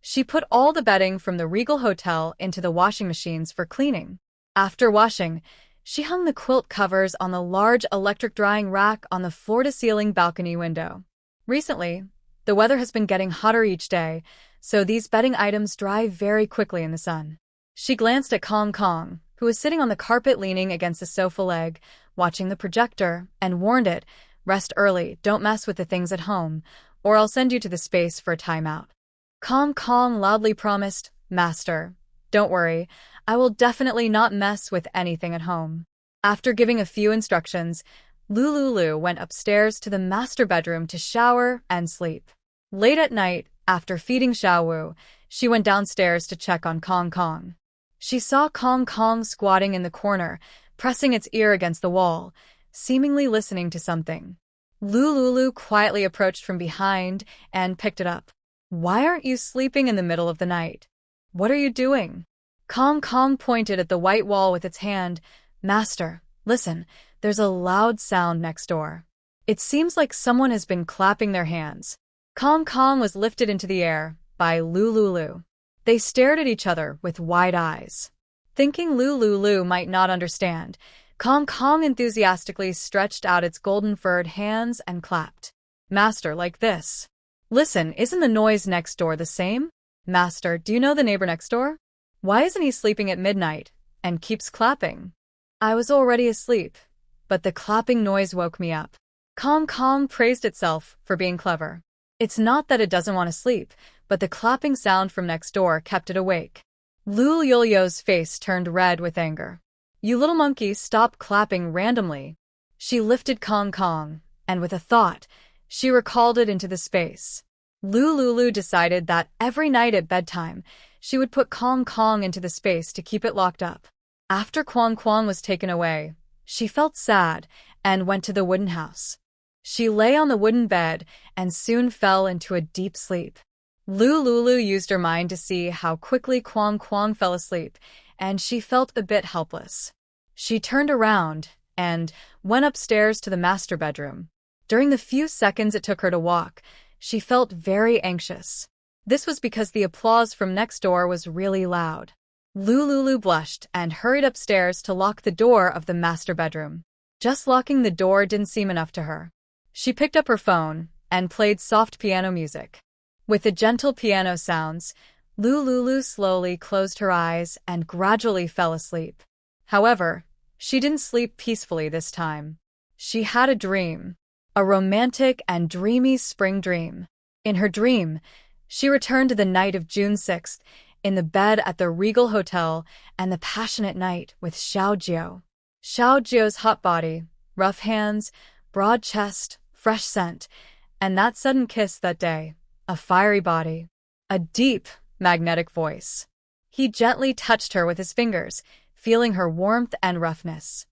She put all the bedding from the Regal Hotel into the washing machines for cleaning. After washing, she hung the quilt covers on the large electric drying rack on the floor-to-ceiling balcony window. Recently, the weather has been getting hotter each day, so these bedding items dry very quickly in the sun. She glanced at Kong Kong, who was sitting on the carpet leaning against a sofa leg, watching the projector, and warned it, Rest early, don't mess with the things at home, or I'll send you to the space for a timeout. Kong Kong loudly promised, Master, don't worry, I will definitely not mess with anything at home. After giving a few instructions, Lululu went upstairs to the master bedroom to shower and sleep. Late at night, after feeding Xiaowu, she went downstairs to check on Kong Kong. She saw Kong Kong squatting in the corner, pressing its ear against the wall, seemingly listening to something. Lululu quietly approached from behind and picked it up. Why aren't you sleeping in the middle of the night? What are you doing? Kong Kong pointed at the white wall with its hand. Master, listen, there's a loud sound next door. It seems like someone has been clapping their hands. Kong Kong was lifted into the air by Lululu. They stared at each other with wide eyes. Thinking Lululu might not understand, Kong Kong enthusiastically stretched out its golden-furred hands and clapped. Master, like this. Listen, isn't the noise next door the same? Master, do you know the neighbor next door? Why isn't he sleeping at midnight and keeps clapping? I was already asleep, but the clapping noise woke me up. Kong Kong praised itself for being clever. It's not that it doesn't want to sleep, but the clapping sound from next door kept it awake. Lulyo's face turned red with anger. You little monkey, stop clapping randomly. She lifted Kong Kong, and with a thought, she recalled it into the space. Lululu decided that every night at bedtime, she would put Kong Kong into the space to keep it locked up. After Kwong Kwong was taken away, she felt sad and went to the wooden house. She lay on the wooden bed and soon fell into a deep sleep. Lulu used her mind to see how quickly Kwang fell asleep, and she felt a bit helpless. She turned around and went upstairs to the master bedroom. During the few seconds it took her to walk, she felt very anxious. This was because the applause from next door was really loud. Lulu blushed and hurried upstairs to lock the door of the master bedroom. Just locking the door didn't seem enough to her. She picked up her phone and played soft piano music. With the gentle piano sounds, Lulu slowly closed her eyes and gradually fell asleep. However, she didn't sleep peacefully this time. She had a dream. A romantic and dreamy spring dream. In her dream, she returned to the night of June 6th, in the bed at the Regal Hotel and the passionate night with Xiaojio. Xiaojio's hot body, rough hands, broad chest, fresh scent, and that sudden kiss that day, a fiery body, a deep, magnetic voice. He gently touched her with his fingers, feeling her warmth and roughness.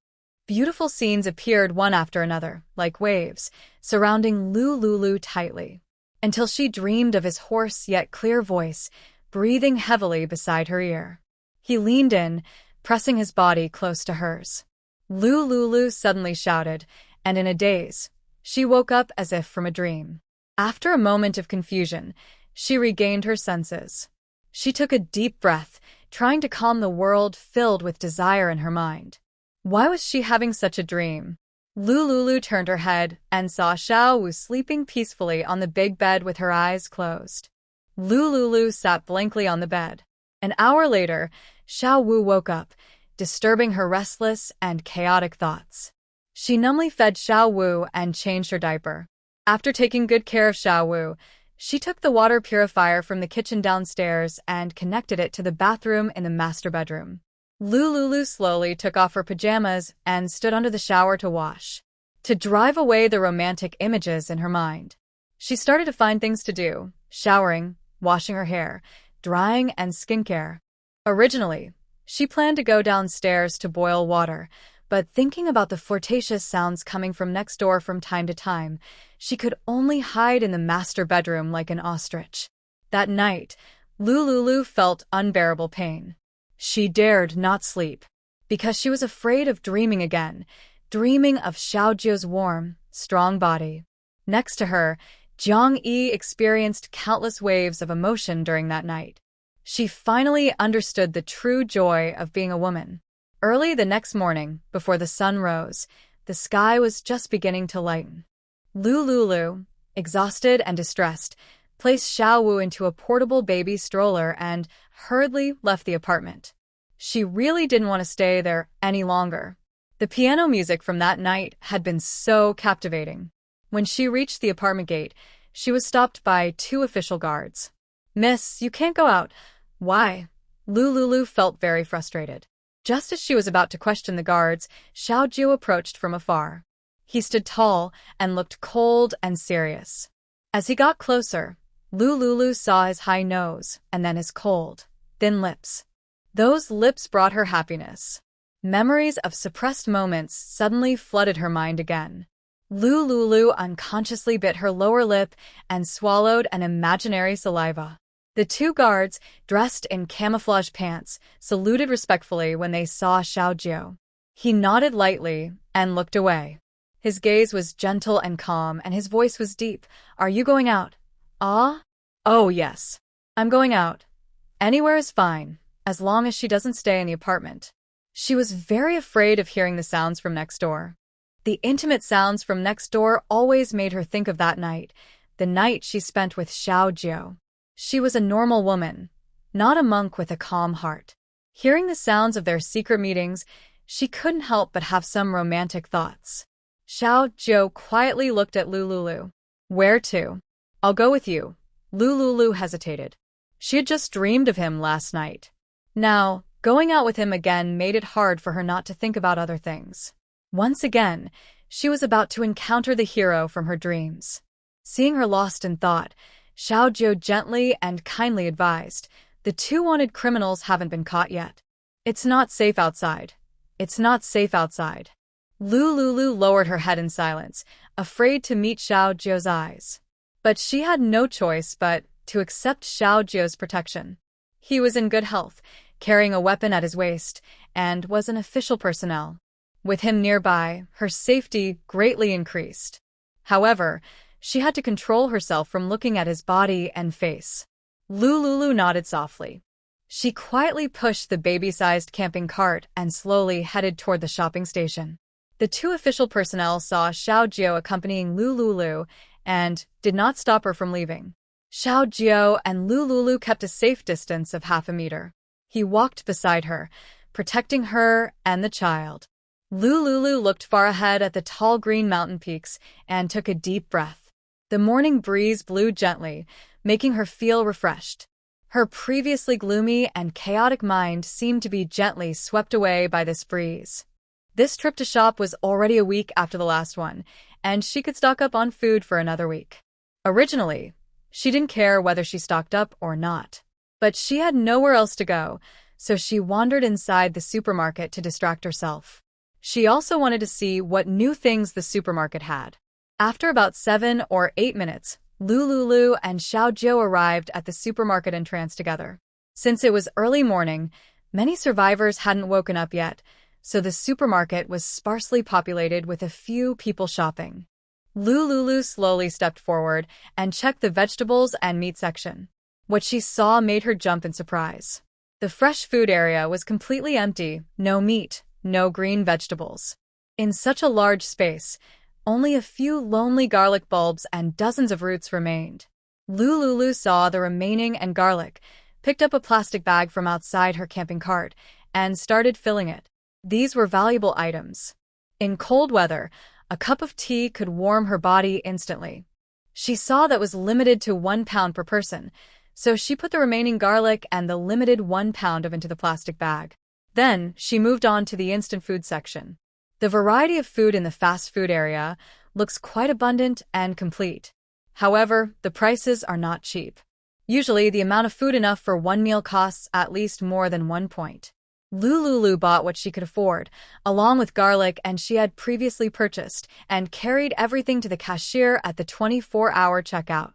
Beautiful scenes appeared one after another, like waves, surrounding Lulu tightly, until she dreamed of his hoarse yet clear voice, breathing heavily beside her ear. He leaned in, pressing his body close to hers. Lulu suddenly shouted, and in a daze, she woke up as if from a dream. After a moment of confusion, she regained her senses. She took a deep breath, trying to calm the world filled with desire in her mind. Why was she having such a dream? Lulu turned her head and saw Xiao Wu sleeping peacefully on the big bed with her eyes closed. Lulu sat blankly on the bed. An hour later, Xiao Wu woke up, disturbing her restless and chaotic thoughts. She numbly fed Xiao Wu and changed her diaper. After taking good care of Xiao Wu, she took the water purifier from the kitchen downstairs and connected it to the bathroom in the master bedroom. Lulu slowly took off her pajamas and stood under the shower to wash, to drive away the romantic images in her mind. She started to find things to do, showering, washing her hair, drying, and skincare. Originally, she planned to go downstairs to boil water, but thinking about the flirtatious sounds coming from next door from time to time, she could only hide in the master bedroom like an ostrich. That night, Lulu felt unbearable pain. She dared not sleep, because she was afraid of dreaming again, dreaming of Xiaojio's warm, strong body. Next to her, Jiang-yi experienced countless waves of emotion during that night. She finally understood the true joy of being a woman. Early the next morning, before the sun rose, the sky was just beginning to lighten. Lulu, exhausted and distressed, placed Xiao Wu into a portable baby stroller and hurriedly left the apartment. She really didn't want to stay there any longer. The piano music from that night had been so captivating. When she reached the apartment gate, she was stopped by 2 official guards. "Miss, you can't go out." "Why?" Lulu felt very frustrated. Just as she was about to question the guards, Xiaojio approached from afar. He stood tall and looked cold and serious. As he got closer, Lulu saw his high nose and then his cold, thin lips. Those lips brought her happiness. Memories of suppressed moments suddenly flooded her mind again. Lulu unconsciously bit her lower lip and swallowed an imaginary saliva. The 2 guards, dressed in camouflage pants, saluted respectfully when they saw Xiaojio. He nodded lightly and looked away. His gaze was gentle and calm, and his voice was deep. "Are you going out?" "Ah? Oh, yes. I'm going out. Anywhere is fine, as long as she doesn't stay in the apartment." She was very afraid of hearing the sounds from next door. The intimate sounds from next door always made her think of that night, the night she spent with Xiaojio. She was a normal woman, not a monk with a calm heart. Hearing the sounds of their secret meetings, she couldn't help but have some romantic thoughts. Xiaojio quietly looked at Lulu. "Where to?" "I'll go with you." Lulu hesitated. She had just dreamed of him last night. Now, going out with him again made it hard for her not to think about other things. Once again, she was about to encounter the hero from her dreams. Seeing her lost in thought, Xiaojio gently and kindly advised, "The 2 wanted criminals haven't been caught yet. It's not safe outside. It's not safe outside." Lulu lowered her head in silence, afraid to meet Xiao Jiu's eyes. But she had no choice but to accept Xiao Jiu's protection. He was in good health, carrying a weapon at his waist, and was an official personnel. With him nearby, her safety greatly increased. However, she had to control herself from looking at his body and face. Lulu nodded softly. She quietly pushed the baby-sized camping cart and slowly headed toward the shopping station. The two official personnel saw Xiao Jiu accompanying Lulu and did not stop her from leaving. Xiao Jiu and Lulu kept a safe distance of half a meter. He walked beside her, protecting her and the child. Lulu looked far ahead at the tall green mountain peaks and took a deep breath. The morning breeze blew gently, making her feel refreshed. Her previously gloomy and chaotic mind seemed to be gently swept away by this breeze. This trip to shop was already a week after the last one, and she could stock up on food for another week. Originally, she didn't care whether she stocked up or not. But she had nowhere else to go, so she wandered inside the supermarket to distract herself. She also wanted to see what new things the supermarket had. After about 7 or 8 minutes, Lulu and Xiao Jiu arrived at the supermarket entrance together. Since it was early morning, many survivors hadn't woken up yet, so the supermarket was sparsely populated with a few people shopping. Lulu slowly stepped forward and checked the vegetables and meat section. What she saw made her jump in surprise. The fresh food area was completely empty, no meat, no green vegetables. In such a large space, only a few lonely garlic bulbs and dozens of roots remained. Lulu saw the remaining and garlic, picked up a plastic bag from outside her camping cart, and started filling it. These were valuable items. In cold weather, a cup of tea could warm her body instantly. She saw that was limited to 1 pound per person, so she put the remaining garlic and the limited 1 pound into the plastic bag. Then, she moved on to the instant food section. The variety of food in the fast food area looks quite abundant and complete. However, the prices are not cheap. Usually, the amount of food enough for one meal costs at least more than 1 point. Lulu bought what she could afford, along with garlic and she had previously purchased, and carried everything to the cashier at the 24-hour checkout.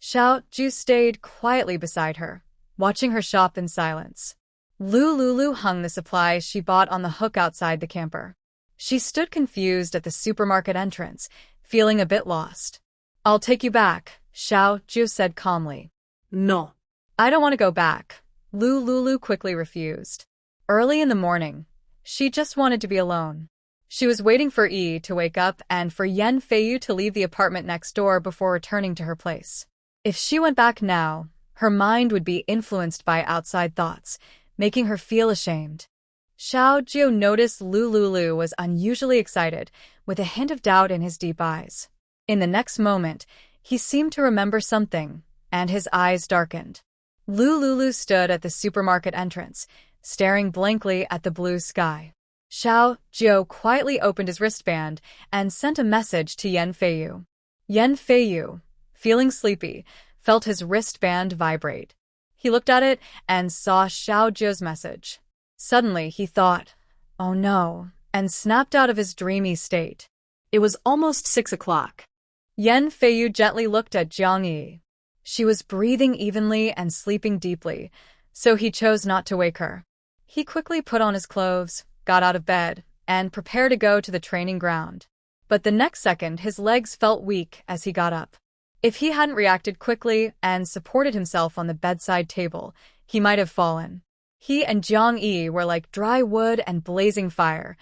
Xiao Jiu stayed quietly beside her, watching her shop in silence. Lulu hung the supplies she bought on the hook outside the camper. She stood confused at the supermarket entrance, feeling a bit lost. "I'll take you back," Xiao Jiu said calmly. No. "I don't want to go back," Lulu quickly refused. Early in the morning, she just wanted to be alone. She was waiting for Yi to wake up and for Yan Feiyu to leave the apartment next door before returning to her place. If she went back now, her mind would be influenced by outside thoughts, making her feel ashamed. Xiao Jiu noticed Lulu was unusually excited, with a hint of doubt in his deep eyes. In the next moment, he seemed to remember something, and his eyes darkened. Lulu stood at the supermarket entrance, staring blankly at the blue sky. Xiao Jiu quietly opened his wristband and sent a message to Yan Feiyu. Yan Feiyu, feeling sleepy, felt his wristband vibrate. He looked at it and saw Xiao Jiu's message. Suddenly, he thought, "Oh no," and snapped out of his dreamy state. It was almost 6 o'clock. Yan Feiyu gently looked at Jiang Yi. She was breathing evenly and sleeping deeply, so he chose not to wake her. He quickly put on his clothes, got out of bed, and prepared to go to the training ground. But the next second, his legs felt weak as he got up. If he hadn't reacted quickly and supported himself on the bedside table, he might have fallen. He and Jiang Yi were like dry wood and blazing fire.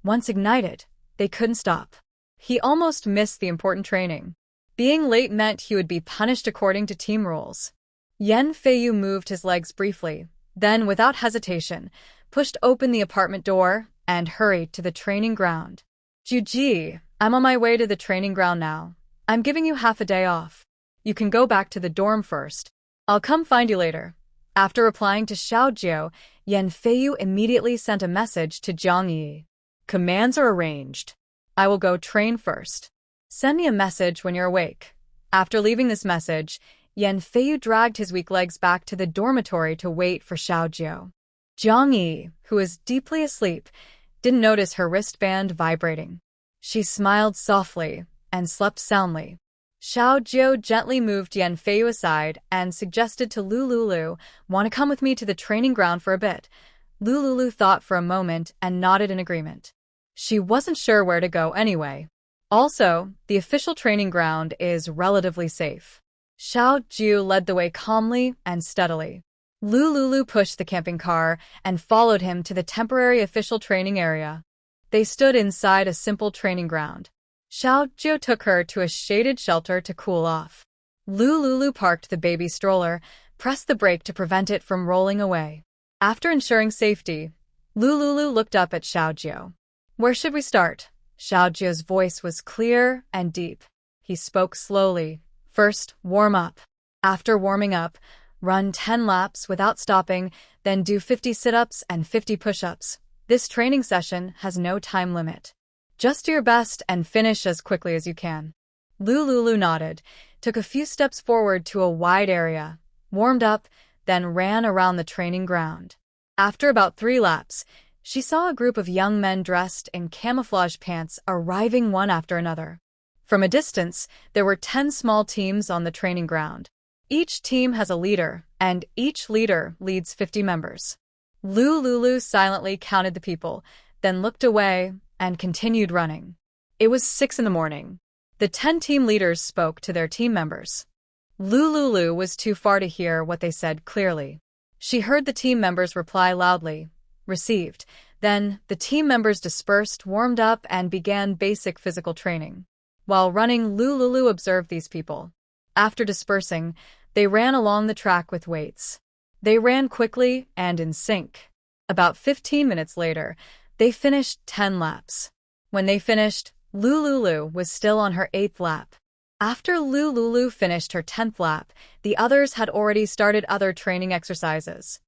Once ignited, they couldn't stop. He almost missed the important training. Being late meant he would be punished according to team rules. Yan Feiyu moved his legs briefly, then without hesitation, pushed open the apartment door and hurried to the training ground. "Juji, I'm on my way to the training ground now. I'm giving you half a day off. You can go back to the dorm first. I'll come find you later." After replying to Xiao Jiu, Yan Feiyu immediately sent a message to Jiang Yi. "Commands are arranged. I will go train first. Send me a message when you're awake." After leaving this message, Yan Feiyu dragged his weak legs back to the dormitory to wait for Xiao Jiu. Jiang Yi, who was deeply asleep, didn't notice her wristband vibrating. She smiled softly and slept soundly. Xiao Jiu gently moved Yan Feiyu aside and suggested to Lulu, "Want to come with me to the training ground for a bit?" Lulu thought for a moment and nodded in agreement. She wasn't sure where to go anyway. Also, the official training ground is relatively safe. Xiao Jiu led the way calmly and steadily. Lulu pushed the camping car and followed him to the temporary official training area. They stood inside a simple training ground. Xiao Jiu took her to a shaded shelter to cool off. Lulu parked the baby stroller, pressed the brake to prevent it from rolling away. After ensuring safety, Lulu looked up at Xiao Jiu. "Where should we start?" Xiao Jiu's voice was clear and deep. He spoke slowly. "First, warm up. After warming up, run 10 laps without stopping, then do 50 sit-ups and 50 push-ups. This training session has no time limit. Just do your best and finish as quickly as you can." Lulu nodded, took a few steps forward to a wide area, warmed up, then ran around the training ground. After about 3 laps, she saw a group of young men dressed in camouflage pants arriving one after another. From a distance, there were 10 small teams on the training ground. Each team has a leader, and each leader leads 50 members. Lulu silently counted the people, then looked away and continued running. It was 6 in the morning. The 10 team leaders spoke to their team members. Lulu was too far to hear what they said clearly. She heard the team members reply loudly, "Received." Then, the team members dispersed, warmed up, and began basic physical training. While running, Lulu observed these people. After dispersing, they ran along the track with weights. They ran quickly and in sync. About 15 minutes later, they finished 10 laps. When they finished, Lulu was still on her 8th lap. After Lulu finished her 10th lap, the others had already started other training exercises.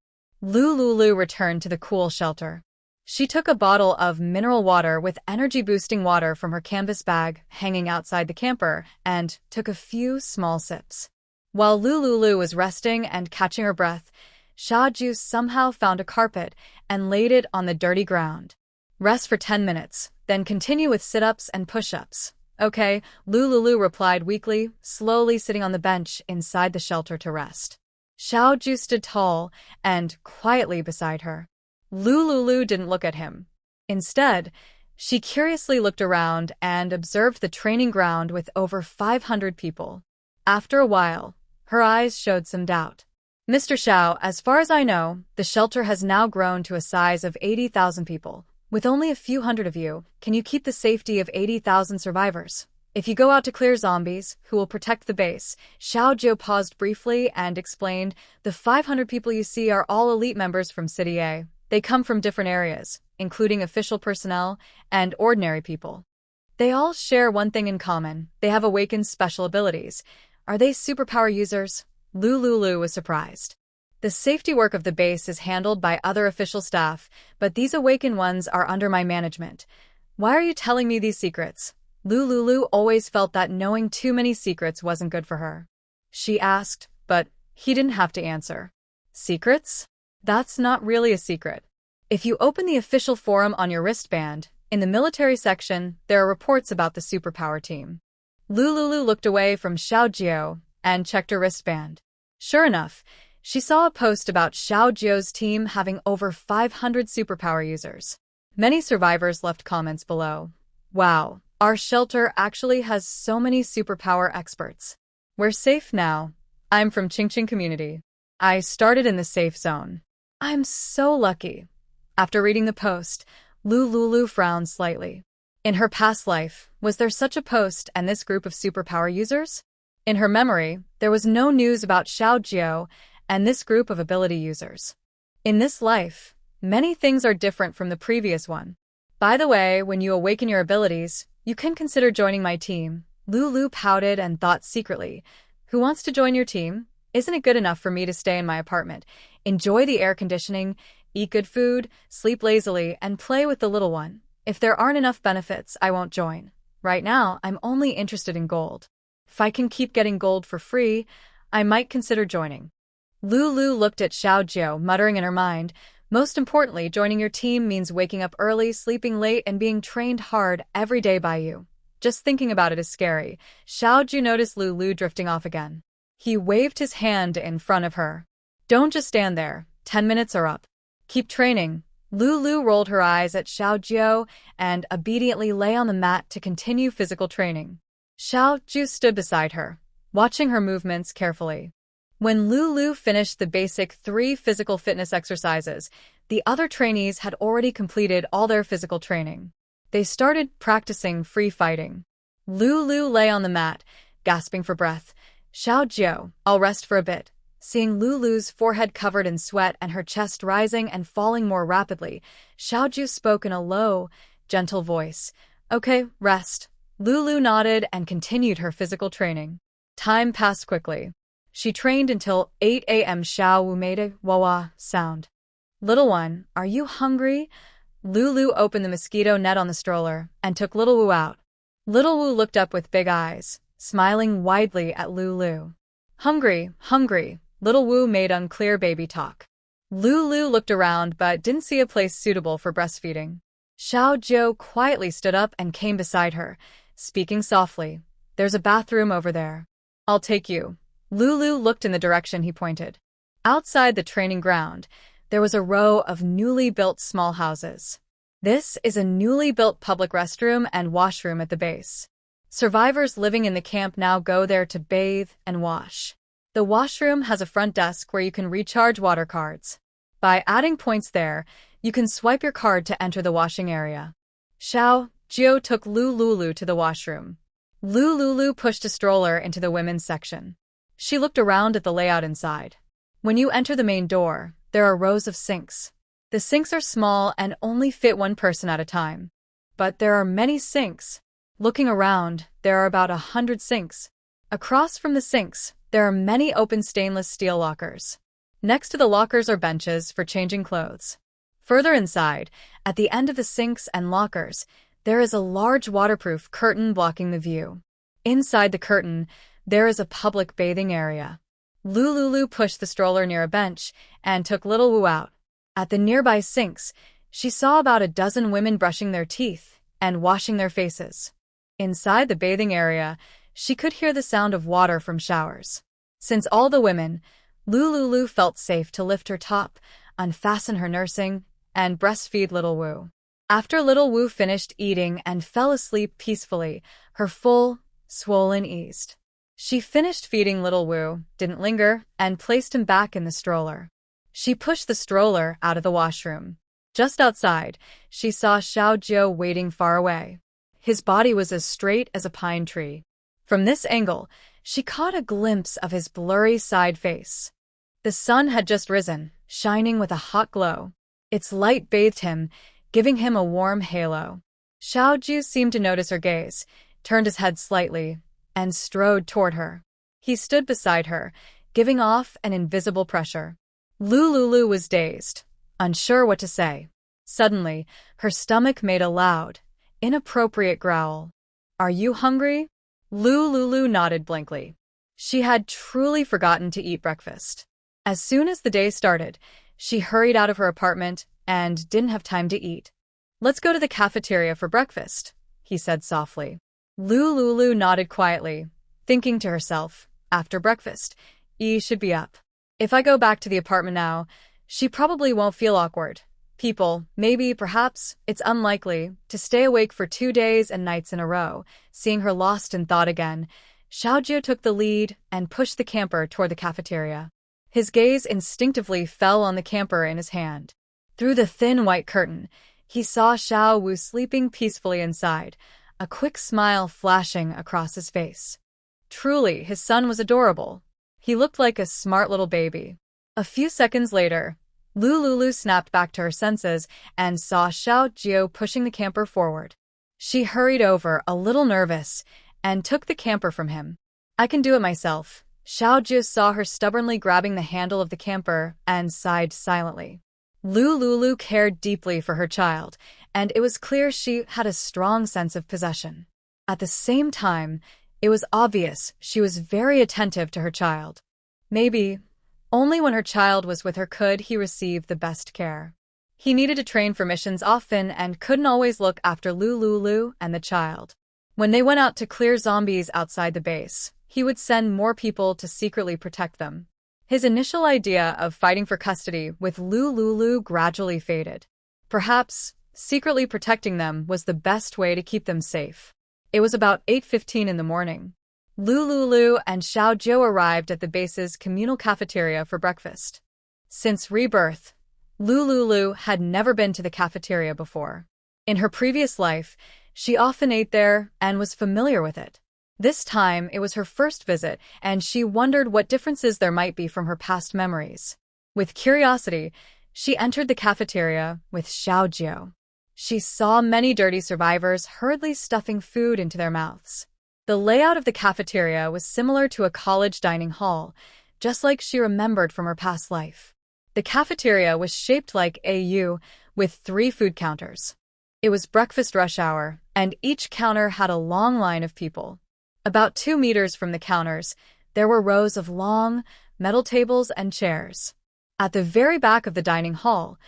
Lulu returned to the cool shelter. She took a bottle of mineral water with energy-boosting water from her canvas bag hanging outside the camper and took a few small sips. While Lulu was resting and catching her breath, Xiao Jiu somehow found a carpet and laid it on the dirty ground. "Rest for 10 minutes, then continue with sit-ups and push-ups." "Okay," Lulu replied weakly, slowly sitting on the bench inside the shelter to rest. Xiao Jiu stood tall and quietly beside her. Lulu didn't look at him. Instead, she curiously looked around and observed the training ground with over 500 people. After a while, her eyes showed some doubt. "Mr. Xiao, as far as I know, the shelter has now grown to a size of 80,000 people. With only a few hundred of you, can you keep the safety of 80,000 survivors? If you go out to clear zombies, who will protect the base?" Xiao Jiu paused briefly and explained, "The 500 people you see are all elite members from City A. They come from different areas, including official personnel and ordinary people. They all share one thing in common: they have awakened special abilities. Are they superpower users?" Lulu was surprised. "The safety work of the base is handled by other official staff, but these awakened ones are under my management. Why are you telling me these secrets?" Lulu always felt that knowing too many secrets wasn't good for her. She asked, but he didn't have to answer. "Secrets? That's not really a secret. If you open the official forum on your wristband, in the military section, there are reports about the superpower team." Lulu looked away from Xiao Jiu and checked her wristband. Sure enough, she saw a post about Xiao Jiu's team having over 500 superpower users. Many survivors left comments below. "Wow, our shelter actually has so many superpower experts. We're safe now. I'm from Qingqing community. I started in the safe zone. I'm so lucky." After reading the post, Lulu frowned slightly. In her past life, was there such a post and this group of superpower users? In her memory, there was no news about Xiao Jiu and this group of ability users. In this life, many things are different from the previous one. "By the way, when you awaken your abilities, you can consider joining my team." Lulu pouted and thought secretly, "Who wants to join your team? Isn't it good enough for me to stay in my apartment, enjoy the air conditioning, eat good food, sleep lazily, and play with the little one? If there aren't enough benefits, I won't join. Right now, I'm only interested in gold. If I can keep getting gold for free, I might consider joining." Lulu looked at Xiao Jiu, muttering in her mind, Most importantly, joining your team means waking up early, sleeping late, and being trained hard every day by you. Just thinking about it is scary. Xiaoju noticed Lulu drifting off again. He waved his hand in front of her. Don't just stand there. 10 minutes are up. Keep training. Lulu rolled her eyes at Xiaoju and obediently lay on the mat to continue physical training. Xiaoju stood beside her, watching her movements carefully. When Lulu finished the basic 3 physical fitness exercises, the other trainees had already completed all their physical training. They started practicing free fighting. Lulu lay on the mat, gasping for breath. Xiaoju, I'll rest for a bit. Seeing Lulu's forehead covered in sweat and her chest rising and falling more rapidly, Xiaoju spoke in a low, gentle voice. Okay, rest. Lulu nodded and continued her physical training. Time passed quickly. She trained until 8 a.m. Xiaowu made a wah-wah sound. Little one, are you hungry? Lulu opened the mosquito net on the stroller and took Little Wu out. Little Wu looked up with big eyes, smiling widely at Lulu. Hungry, hungry, Little Wu made unclear baby talk. Lulu looked around but didn't see a place suitable for breastfeeding. Xiaoju quietly stood up and came beside her, speaking softly. There's a bathroom over there. I'll take you. Lulu looked in the direction he pointed. Outside the training ground, there was a row of newly built small houses. This is a newly built public restroom and washroom at the base. Survivors living in the camp now go there to bathe and wash. The washroom has a front desk where you can recharge water cards. By adding points there, you can swipe your card to enter the washing area. Xiaoju took Lulu to the washroom. Lulu pushed a stroller into the women's section. She looked around at the layout inside. When you enter the main door, there are rows of sinks. The sinks are small and only fit one person at a time. But there are many sinks. Looking around, there are about 100 sinks. Across from the sinks, there are many open stainless steel lockers. Next to the lockers are benches for changing clothes. Further inside, at the end of the sinks and lockers, there is a large waterproof curtain blocking the view. Inside the curtain, there is a public bathing area. Lulu pushed the stroller near a bench and took Little Wu out. At the nearby sinks, she saw about a dozen women brushing their teeth and washing their faces. Inside the bathing area, she could hear the sound of water from showers. Since all the women, Lulu felt safe to lift her top, unfasten her nursing, and breastfeed Little Wu. After Little Wu finished eating and fell asleep peacefully, her full, swollen eased. She finished feeding Little Wu, didn't linger, and placed him back in the stroller. She pushed the stroller out of the washroom. Just outside, she saw Xiaoju waiting far away. His body was as straight as a pine tree. From this angle, she caught a glimpse of his blurry side face. The sun had just risen, shining with a hot glow. Its light bathed him, giving him a warm halo. Xiaoju seemed to notice her gaze, turned his head slightly, and strode toward her. He stood beside her, giving off an invisible pressure. Lulu was dazed, unsure what to say. Suddenly, her stomach made a loud, inappropriate growl. Are you hungry? Lulu nodded blankly. She had truly forgotten to eat breakfast. As soon as the day started, she hurried out of her apartment and didn't have time to eat. Let's go to the cafeteria for breakfast, he said softly. Lulu nodded quietly, thinking to herself, after breakfast, E should be up. If I go back to the apartment now, she probably won't feel awkward. People, maybe, perhaps, it's unlikely, to stay awake for 2 days and nights in a row. Seeing her lost in thought again, Xiaoju took the lead and pushed the camper toward the cafeteria. His gaze instinctively fell on the camper in his hand. Through the thin white curtain, he saw Xiaowu sleeping peacefully inside, a quick smile flashing across his face. Truly, his son was adorable. He looked like a smart little baby. A few seconds later, Lulu snapped back to her senses and saw Xiaoju pushing the camper forward. She hurried over, a little nervous, and took the camper from him. I can do it myself. Xiaoju saw her stubbornly grabbing the handle of the camper and sighed silently. Lulu cared deeply for her child, and it was clear she had a strong sense of possession. At the same time, it was obvious she was very attentive to her child. Maybe only when her child was with her could he receive the best care. He needed to train for missions often and couldn't always look after Lulu and the child. When they went out to clear zombies outside the base, he would send more people to secretly protect them. His initial idea of fighting for custody with Lulu gradually faded. Perhaps secretly protecting them was the best way to keep them safe. It was about 8:15 in the morning. Lulu and Xiaojiu arrived at the base's communal cafeteria for breakfast. Since rebirth, Lulu had never been to the cafeteria before. In her previous life, she often ate there and was familiar with it. This time, it was her first visit, and she wondered what differences there might be from her past memories. With curiosity, she entered the cafeteria with Xiaojiu. She saw many dirty survivors hurriedly stuffing food into their mouths. The layout of the cafeteria was similar to a college dining hall, just like she remembered from her past life. The cafeteria was shaped like a U, with 3 food counters. It was breakfast rush hour, and each counter had a long line of people. About 2 meters from the counters, there were rows of long, metal tables and chairs. At the very back of the dining hall,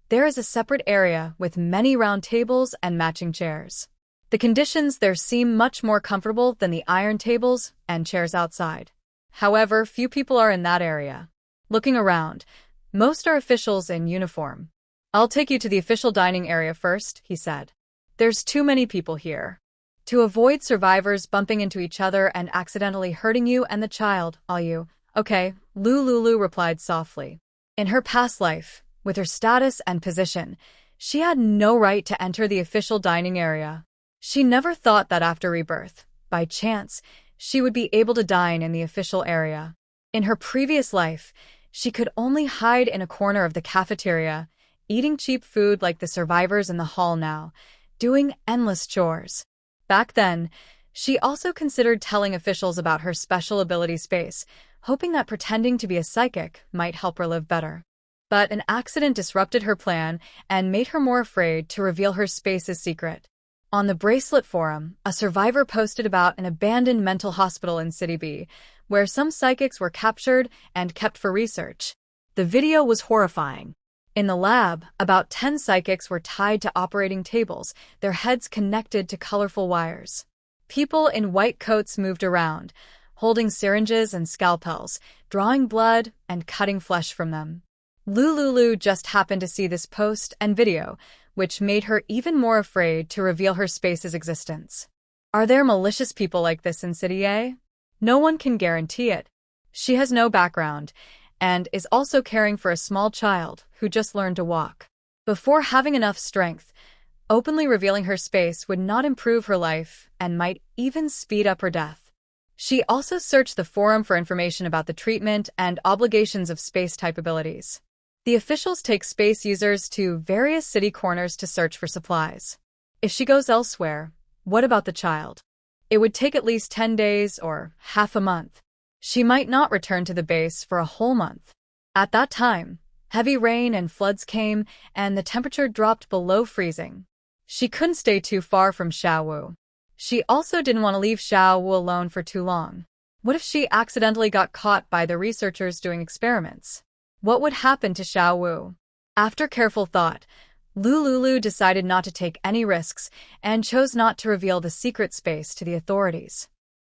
there is a separate area with many round tables and matching chairs. The conditions there seem much more comfortable than the iron tables and chairs outside. However, few people are in that area. Looking around, most are officials in uniform. "I'll take you to the official dining area first," he said. "There's too many people here. To avoid survivors bumping into each other and accidentally hurting you and the child, Okay, Lulu replied softly. In her past life, with her status and position, she had no right to enter the official dining area. She never thought that after rebirth, by chance, she would be able to dine in the official area. In her previous life, she could only hide in a corner of the cafeteria, eating cheap food like the survivors in the hall now, doing endless chores. Back then, she also considered telling officials about her special ability space, hoping that pretending to be a psychic might help her live better. But an accident disrupted her plan and made her more afraid to reveal her space's secret. On the Bracelet Forum, a survivor posted about an abandoned mental hospital in City B, where some psychics were captured and kept for research. The video was horrifying. In the lab, about 10 psychics were tied to operating tables, their heads connected to colorful wires. People in white coats moved around, holding syringes and scalpels, drawing blood and cutting flesh from them. Lulu just happened to see this post and video, which made her even more afraid to reveal her space's existence. Are there malicious people like this in City A? No one can guarantee it. She has no background, and is also caring for a small child who just learned to walk. Before having enough strength, openly revealing her space would not improve her life and might even speed up her death. She also searched the forum for information about the treatment and obligations of space-type abilities. The officials take space users to various city corners to search for supplies. If she goes elsewhere, what about the child? It would take at least 10 days or half a month. She might not return to the base for a whole month. At that time, heavy rain and floods came, and the temperature dropped below freezing. She couldn't stay too far from Xiaowu. She also didn't want to leave Xiaowu alone for too long. What if she accidentally got caught by the researchers doing experiments? What would happen to Xiaowu? After careful thought, Lulu decided not to take any risks and chose not to reveal the secret space to the authorities.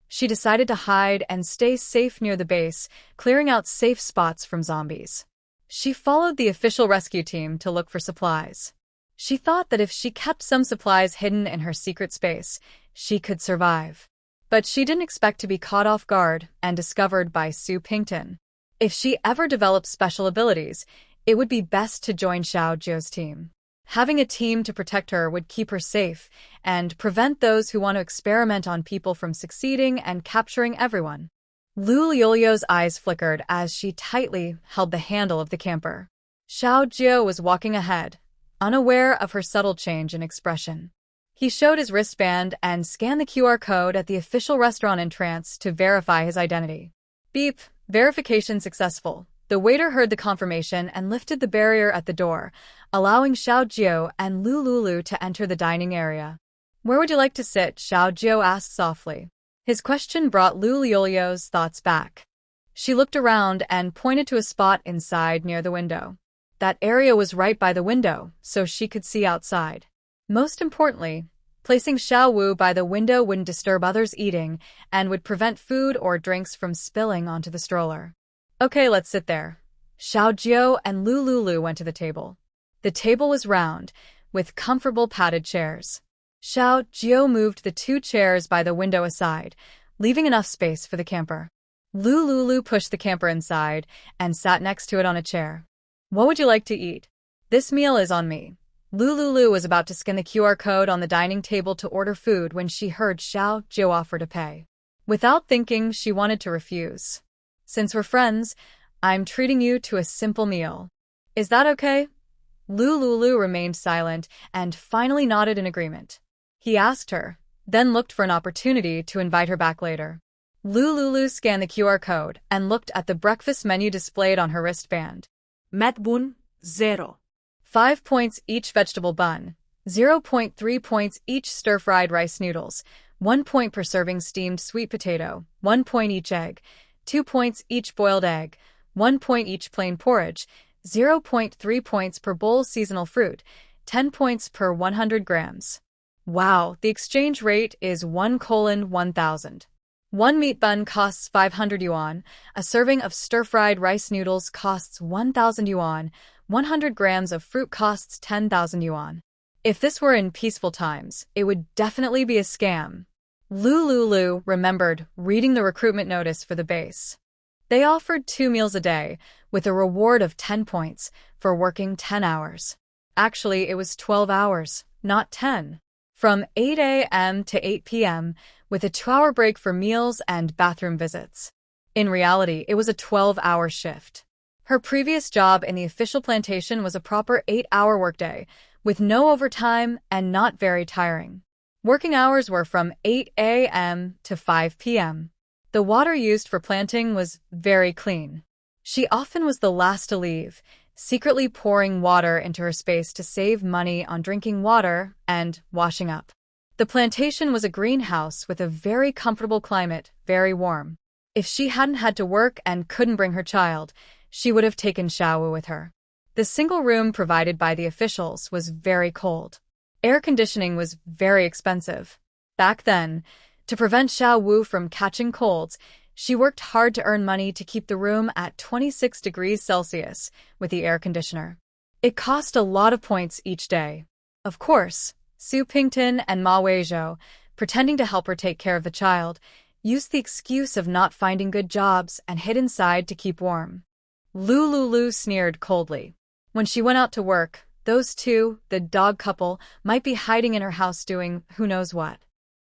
She decided to hide and stay safe near the base, clearing out safe spots from zombies. She followed the official rescue team to look for supplies. She thought that if she kept some supplies hidden in her secret space, she could survive. But she didn't expect to be caught off guard and discovered by Sue Pington. If she ever developed special abilities, it would be best to join Xiaojiu's team. Having a team to protect her would keep her safe and prevent those who want to experiment on people from succeeding and capturing everyone. Lulu's eyes flickered as she tightly held the handle of the camper. Xiaojiu was walking ahead, unaware of her subtle change in expression. He showed his wristband and scanned the QR code at the official restaurant entrance to verify his identity. Beep. Verification successful. The waiter heard the confirmation and lifted the barrier at the door, allowing Xiaojiu and Lulu to enter the dining area. "Where would you like to sit?" Xiaojiu asked softly. His question brought Lulu's thoughts back. She looked around and pointed to a spot inside near the window. That area was right by the window, so she could see outside. Most importantly, placing Xiao Wu by the window wouldn't disturb others eating and would prevent food or drinks from spilling onto the stroller. Okay, let's sit there. Xiao Jiu and Lu Lulu went to the table. The table was round, with comfortable padded chairs. Xiao Jiu moved the 2 chairs by the window aside, leaving enough space for the camper. Lu Lulu pushed the camper inside and sat next to it on a chair. What would you like to eat? This meal is on me. Lu Lulu was about to scan the QR code on the dining table to order food when she heard Xiao Jiu offer to pay. Without thinking, she wanted to refuse. Since we're friends, I'm treating you to a simple meal. Is that okay? Lu Lulu remained silent and finally nodded in agreement. He asked her, then looked for an opportunity to invite her back later. Lu Lulu scanned the QR code and looked at the breakfast menu displayed on her wristband. Met bun, 0. 5 points each vegetable bun, 0.3 points each stir-fried rice noodles, 1 point per serving steamed sweet potato, 1 point each egg, 2 points each boiled egg, 1 point each plain porridge, 0.3 points per bowl seasonal fruit, 10 points per 100 grams. Wow, the exchange rate is 1:1,000. One meat bun costs 500 yuan, a serving of stir-fried rice noodles costs 1,000 yuan, 100 grams of fruit costs 10,000 yuan. If this were in peaceful times, it would definitely be a scam. Lu Lulu remembered reading the recruitment notice for the base. They offered 2 meals a day, with a reward of 10 points for working 10 hours. Actually, it was 12 hours, not 10. From 8 a.m. to 8 p.m., with a 2-hour break for meals and bathroom visits. In reality, it was a 12-hour shift. Her previous job in the official plantation was a proper 8-hour workday, with no overtime and not very tiring. Working hours were from 8 a.m. to 5 p.m. The water used for planting was very clean. She often was the last to leave, secretly pouring water into her space to save money on drinking water and washing up. The plantation was a greenhouse with a very comfortable climate, very warm. If she hadn't had to work and couldn't bring her child, she would have taken Xiaowu with her. The single room provided by the officials was very cold. Air conditioning was very expensive. Back then, to prevent Xiaowu from catching colds, she worked hard to earn money to keep the room at 26 degrees Celsius with the air conditioner. It cost a lot of points each day. Of course, Su Pington and Ma Weizhou, pretending to help her take care of the child, used the excuse of not finding good jobs and hid inside to keep warm. Lu Lulu sneered coldly. When she went out to work, those two, the dog couple, might be hiding in her house doing who knows what.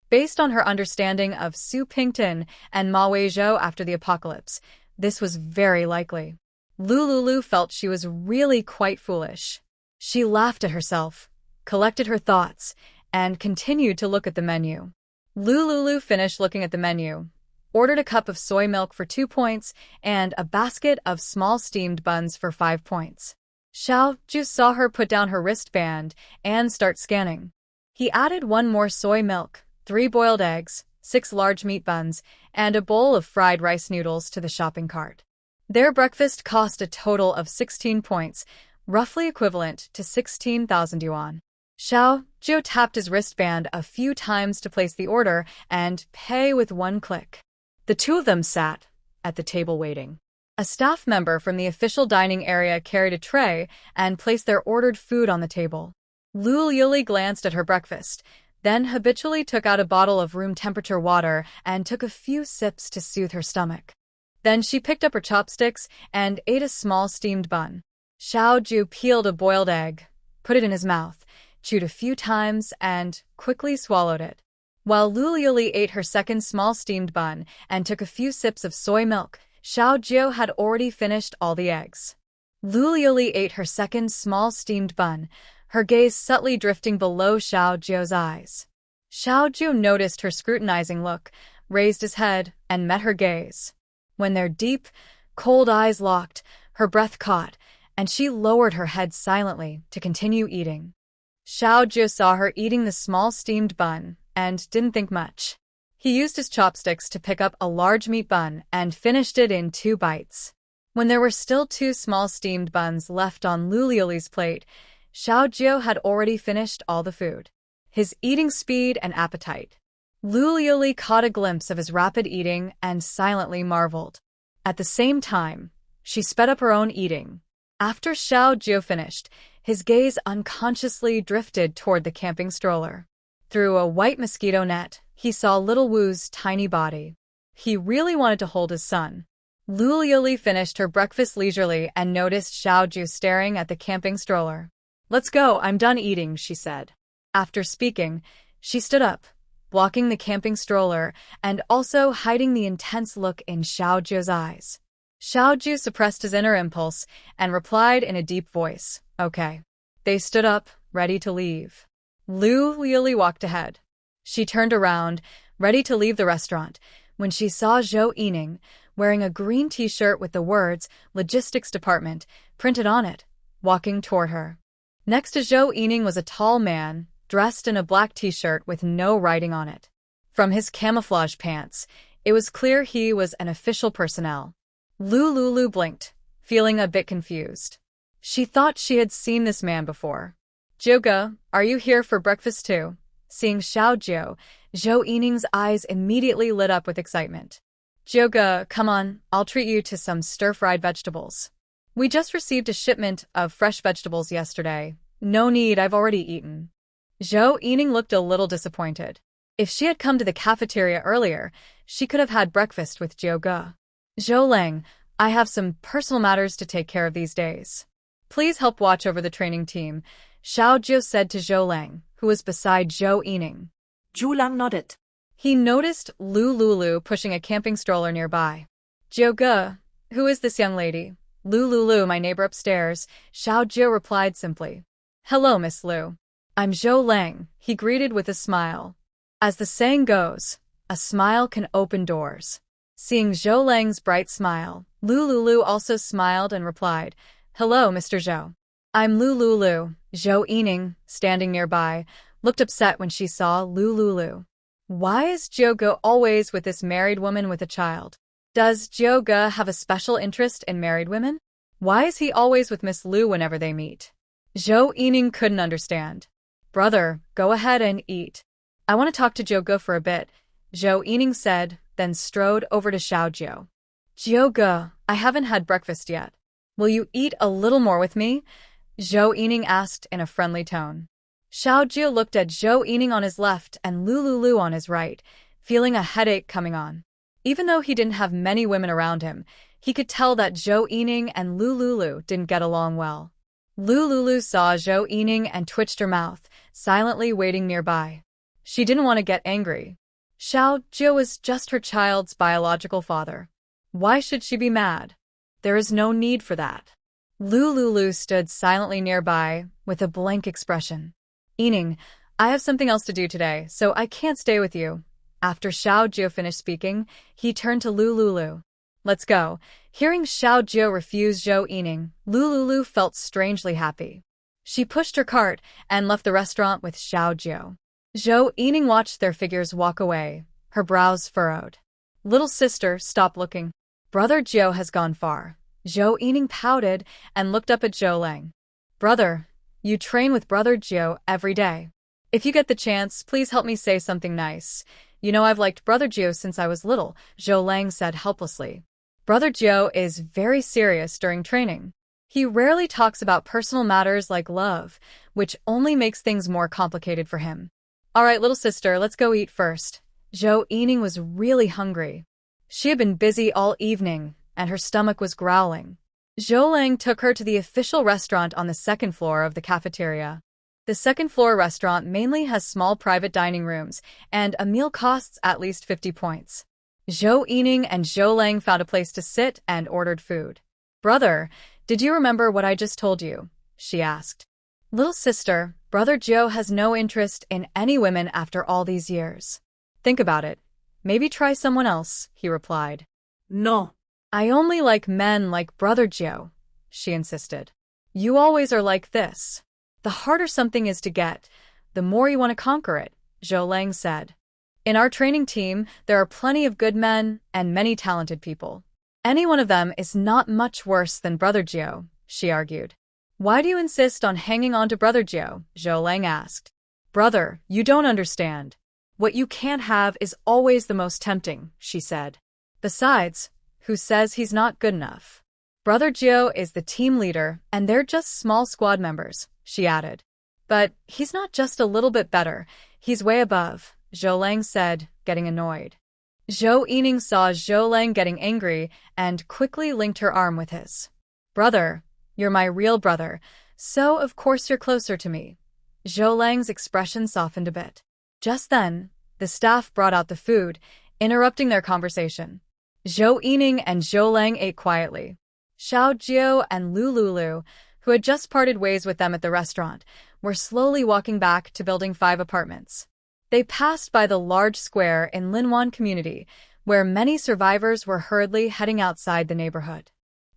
Based on her understanding of Su Pington and Ma Weizhou after the apocalypse, this was very likely. Lu Lulu felt she was really quite foolish. She laughed at herself, collected her thoughts, and continued to look at the menu. Lu Lulu finished looking at the menu, ordered a cup of soy milk for 2 points, and a basket of small steamed buns for 5 points. Xiao Jiu saw her put down her wristband and start scanning. He added 1 more soy milk, 3 boiled eggs, 6 large meat buns, and a bowl of fried rice noodles to the shopping cart. Their breakfast cost a total of 16 points, roughly equivalent to 16,000 yuan. Xiao Jiu tapped his wristband a few times to place the order and pay with 1 click. The two of them sat at the table waiting. A staff member from the official dining area carried a tray and placed their ordered food on the table. Lu Yuli glanced at her breakfast, then habitually took out a bottle of room-temperature water and took a few sips to soothe her stomach. Then she picked up her chopsticks and ate a small steamed bun. Xiao Jiu peeled a boiled egg, put it in his mouth, chewed a few times, and quickly swallowed it. While Lu Yuli ate her second small steamed bun and took a few sips of soy milk, Xiao Jiu had already finished all the eggs. Lu Yuli ate her second small steamed bun, her gaze subtly drifting below Xiao Jiu's eyes. Xiao Jiu noticed her scrutinizing look, raised his head, and met her gaze. When their deep, cold eyes locked, her breath caught, and she lowered her head silently to continue eating. Xiao Jiu saw her eating the small steamed bun and didn't think much. He used his chopsticks to pick up a large meat bun and finished it in 2 bites. When there were still 2 small steamed buns left on Lu Liuli's plate, Xiao Jiu had already finished all the food. His eating speed and appetite. Lu Liuli caught a glimpse of his rapid eating and silently marveled. At the same time, she sped up her own eating. After Xiao Jiu finished, his gaze unconsciously drifted toward the camping stroller. Through a white mosquito net, he saw little Wu's tiny body. He really wanted to hold his son. Lu Liuli finished her breakfast leisurely and noticed Xiao Jiu staring at the camping stroller. "Let's go, I'm done eating," she said. After speaking, she stood up, blocking the camping stroller and also hiding the intense look in Xiao Jiu's eyes. Xiao Jiu suppressed his inner impulse and replied in a deep voice, "Okay." They stood up, ready to leave. Lu Liuli walked ahead. She turned around, ready to leave the restaurant, when she saw Zhou Yining, wearing a green t-shirt with the words Logistics Department printed on it, walking toward her. Next to Zhou Yining was a tall man, dressed in a black t-shirt with no writing on it. From his camouflage pants, it was clear he was an official personnel. Lu Lulu blinked, feeling a bit confused. She thought she had seen this man before. "Jioge, are you here for breakfast too?" Seeing Xiao Jiu, Zhou Yining's eyes immediately lit up with excitement. "Jioge, come on, I'll treat you to some stir-fried vegetables. We just received a shipment of fresh vegetables yesterday. No need, I've already eaten." Zhou Yining looked a little disappointed. If she had come to the cafeteria earlier, she could have had breakfast with Jioge. "Zhou Lang, I have some personal matters to take care of these days. Please help watch over the training team," Xiao Jiu said to Zhou Lang, who was beside Zhou Yining. Zhou Lang nodded. He noticed Lu Lulu pushing a camping stroller nearby. "Jioge, who is this young lady?" "Lu Lulu, my neighbor upstairs," Xiao Jiu replied simply. "Hello, Miss Lu. I'm Zhou Lang," he greeted with a smile. As the saying goes, a smile can open doors. Seeing Zhou Lang's bright smile, Lu Lulu also smiled and replied, "Hello, Mr. Zhou. I'm Lu Lulu." Zhou Yining, standing nearby, looked upset when she saw Lu Lulu. Why is Jioge always with this married woman with a child? Does Jioge have a special interest in married women? Why is he always with Miss Lu whenever they meet? Zhou Yining couldn't understand. "Brother, go ahead and eat. I want to talk to Jioge for a bit," Zhou Yining said, then strode over to Xiao Jiu. "Jioge, I haven't had breakfast yet. Will you eat a little more with me?" Zhou Yining asked in a friendly tone. Xiao Jiu looked at Zhou Yining on his left and Lu Lulu on his right, feeling a headache coming on. Even though he didn't have many women around him, he could tell that Zhou Yining and Lu Lulu didn't get along well. Lu Lulu saw Zhou Yining and twitched her mouth, silently waiting nearby. She didn't want to get angry. Xiao Jiu was just her child's biological father. Why should she be mad? There is no need for that. Lu Lulu stood silently nearby, with a blank expression. "Yining, I have something else to do today, so I can't stay with you." After Xiao Jiu finished speaking, he turned to Lu Lulu. "Let's go." Hearing Xiao Jiu refuse Zhou Yining, Lu Lulu felt strangely happy. She pushed her cart and left the restaurant with Xiao Jiu. Zhou Yining watched their figures walk away, her brows furrowed. "Little sister, stop looking. Brother Jiu has gone far." Zhou Yining pouted and looked up at Zhou Lang. "Brother, you train with Brother Jiu every day. If you get the chance, please help me say something nice. You know I've liked Brother Jiu since I was little," Zhou Lang said helplessly. Brother Jiu is very serious during training. He rarely talks about personal matters like love, which only makes things more complicated for him. "All right, little sister, let's go eat first." Zhou Yining was really hungry. She had been busy all evening, and her stomach was growling. Zhou Lang took her to the official restaurant on the second floor of the cafeteria. The second-floor restaurant mainly has small private dining rooms, and a meal costs at least 50 points. Zhou Yining and Zhou Lang found a place to sit and ordered food. "Brother, did you remember what I just told you?" she asked. "Little sister, Brother Jiu has no interest in any women after all these years. Think about it. Maybe try someone else," he replied. "No. "I only like men like Brother Jiu," she insisted. "You always are like this. The harder something is to get, the more you want to conquer it," Zhou Lang said. "In our training team, there are plenty of good men and many talented people. Any one of them is not much worse than Brother Jiao, she argued. Why do you insist on hanging on to Brother Jiao? Zhou Lang asked. Brother, you don't understand. What you can't have is always the most tempting, she said. Besides, who says he's not good enough? Brother Jiao is the team leader, and they're just small squad members, she added. But he's not just a little bit better, he's way above, Zhou Lang said, getting annoyed. Zhou Yining saw Zhou Lang getting angry and quickly linked her arm with his. Brother, you're my real brother, so of course you're closer to me. Zhou Lang's expression softened a bit. Just then, the staff brought out the food, interrupting their conversation. Zhou Yining and Zhou Lang ate quietly. Xiao Jiao and Lu Lulu, who had just parted ways with them at the restaurant, were slowly walking back to Building 5 apartments. They passed by the large square in Linwan community, where many survivors were hurriedly heading outside the neighborhood.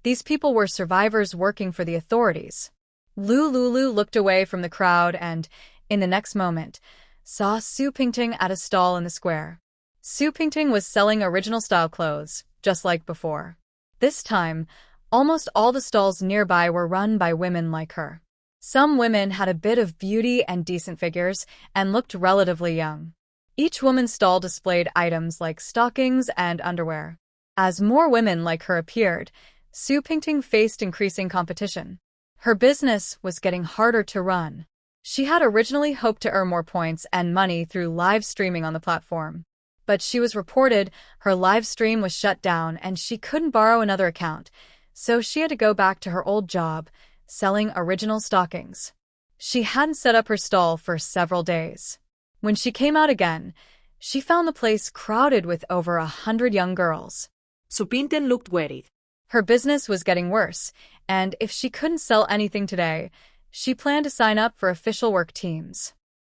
These people were survivors working for the authorities. Lu Lulu looked away from the crowd and, in the next moment, saw Su Pingting at a stall in the square. Su Pingting was selling original-style clothes, just like before. This time, almost all the stalls nearby were run by women like her. Some women had a bit of beauty and decent figures and looked relatively young. Each woman's stall displayed items like stockings and underwear. As more women like her appeared, Su Pingting faced increasing competition. Her business was getting harder to run. She had originally hoped to earn more points and money through live streaming on the platform. But she was reported her live stream was shut down and she couldn't borrow another account, so she had to go back to her old job, selling original stockings. She hadn't set up her stall for several days. When she came out again, she found the place crowded with over 100 young girls. Su Pingting looked worried. Her business was getting worse, and if she couldn't sell anything today, she planned to sign up for official work teams.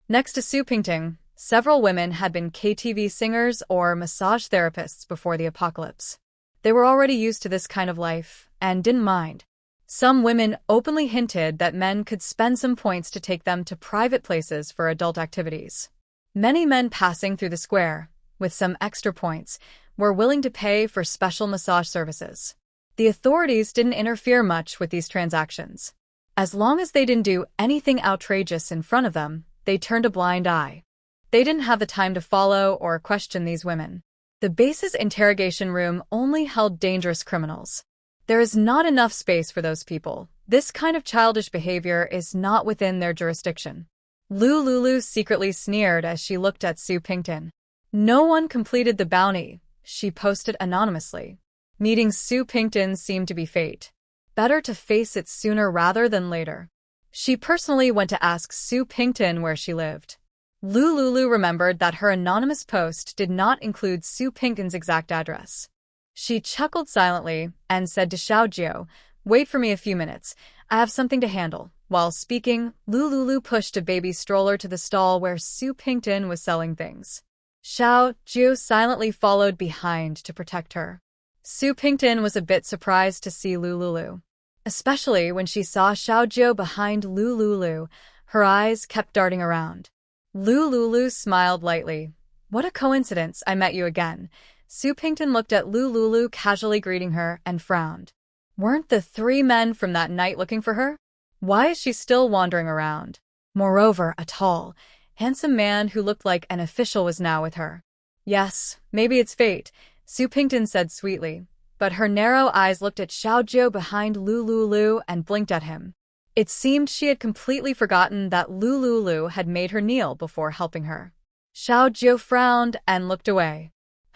Next to Su Pingting, several women had been KTV singers or massage therapists before the apocalypse. They were already used to this kind of life and didn't mind. Some women openly hinted that men could spend some points to take them to private places for adult activities. Many men passing through the square, with some extra points, were willing to pay for special massage services. The authorities didn't interfere much with these transactions. As long as they didn't do anything outrageous in front of them, they turned a blind eye. They didn't have the time to follow or question these women. The base's interrogation room only held dangerous criminals. There is not enough space for those people. This kind of childish behavior is not within their jurisdiction. Lu Lulu secretly sneered as she looked at Su Pingting. No one completed the bounty, she posted anonymously. Meeting Su Pingting seemed to be fate. Better to face it sooner rather than later. She personally went to ask Su Pingting where she lived. Lu Lulu remembered that her anonymous post did not include Su Pingting's exact address. She chuckled silently and said to Xiao Jiao, "Wait for me a few minutes, I have something to handle." While speaking, Lu Lulu pushed a baby stroller to the stall where Su Pingting was selling things. Xiao Jiao silently followed behind to protect her. Su Pingting was a bit surprised to see Lu Lulu. Especially when she saw Xiao Jiao behind Lu Lulu, her eyes kept darting around. Lu Lulu smiled lightly. "What a coincidence, I met you again." Su Pingting looked at Lu Lulu casually greeting her and frowned. Weren't the 3 men from that night looking for her? Why is she still wandering around? Moreover, a tall, handsome man who looked like an official was now with her. Yes, maybe it's fate, Su Pingting said sweetly, but her narrow eyes looked at Xiao Jiao behind Lu Lulu and blinked at him. It seemed she had completely forgotten that Lu Lulu had made her kneel before helping her. Xiao Jiao frowned and looked away.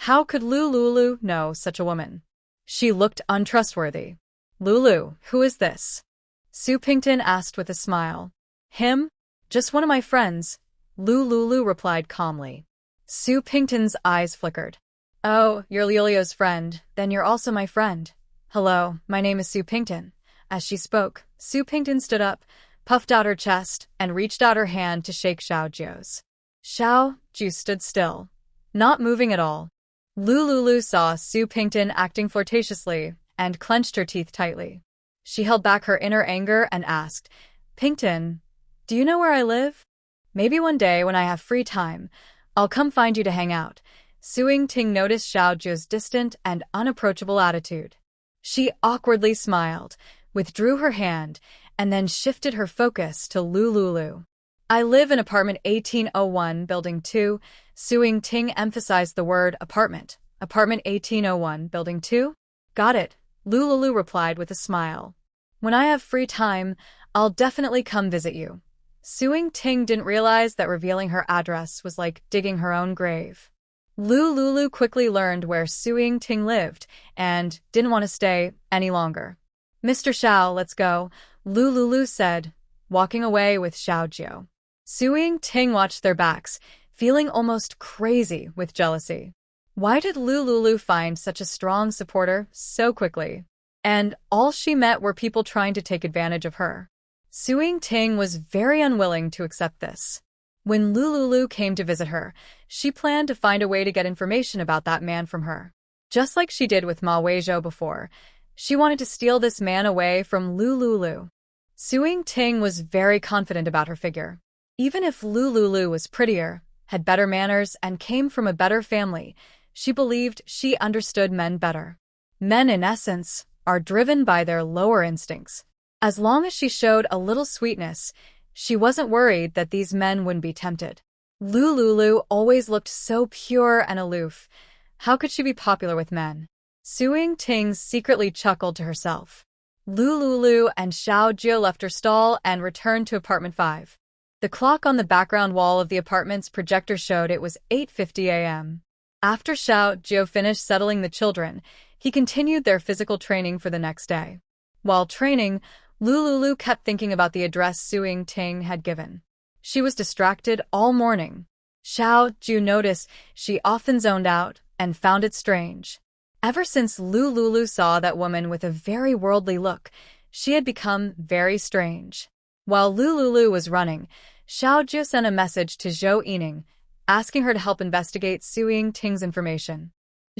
How could Lu Lulu know such a woman? She looked untrustworthy. "Lulu, who is this?" Su Pingting asked with a smile. "Him? Just one of my friends," Lu Lulu replied calmly. Su Pingting's eyes flickered. "Oh, you're Liolio's friend, then you're also my friend. Hello, my name is Su Pingting." As she spoke, Su Pingting stood up, puffed out her chest, and reached out her hand to shake Xiao Jiao's. Xiao Jiao stood still, not moving at all. Lu Lulu saw Su Pingting acting flirtatiously and clenched her teeth tightly. She held back her inner anger and asked, "Pingting, do you know where I live? Maybe one day when I have free time, I'll come find you to hang out." Su Pingting noticed Xiao Jiao's distant and unapproachable attitude. She awkwardly smiled, withdrew her hand, and then shifted her focus to Lulu. I live in apartment 1801, building 2. Suing Ting emphasized the word apartment. Apartment 1801, building 2? Got it, Lulu replied with a smile. When I have free time, I'll definitely come visit you. Suing Ting didn't realize that revealing her address was like digging her own grave. Lulu quickly learned where Suing Ting lived and didn't want to stay any longer. Mr. Xiao, let's go, Lulu said, walking away with Xiaojio. Suing Ting watched their backs, feeling almost crazy with jealousy. Why did Lulu find such a strong supporter so quickly? And all she met were people trying to take advantage of her. Suing Ting was very unwilling to accept this. When Lulu came to visit her, she planned to find a way to get information about that man from her. Just like she did with Ma Weizhou before, she wanted to steal this man away from Lulu. Suing Ting was very confident about her figure. Even if Lulu was prettier, had better manners, and came from a better family, she believed she understood men better. Men, in essence, are driven by their lower instincts. As long as she showed a little sweetness, she wasn't worried that these men wouldn't be tempted. Lulu always looked so pure and aloof. How could she be popular with men? Suing Ting secretly chuckled to herself. Lulu and Xiaojio left her stall and returned to apartment 5. The clock on the background wall of the apartment's projector showed it was 8:50 a.m. After Xiaojio finished settling the children, he continued their physical training for the next day. While training, Lulu kept thinking about the address Suing Ting had given. She was distracted all morning. Xiaojio noticed she often zoned out and found it strange. Ever since Lulu saw that woman with a very worldly look, she had become very strange. While Lulu was running, Xiaojio sent a message to Zhou Yining, asking her to help investigate Suing Ting's information.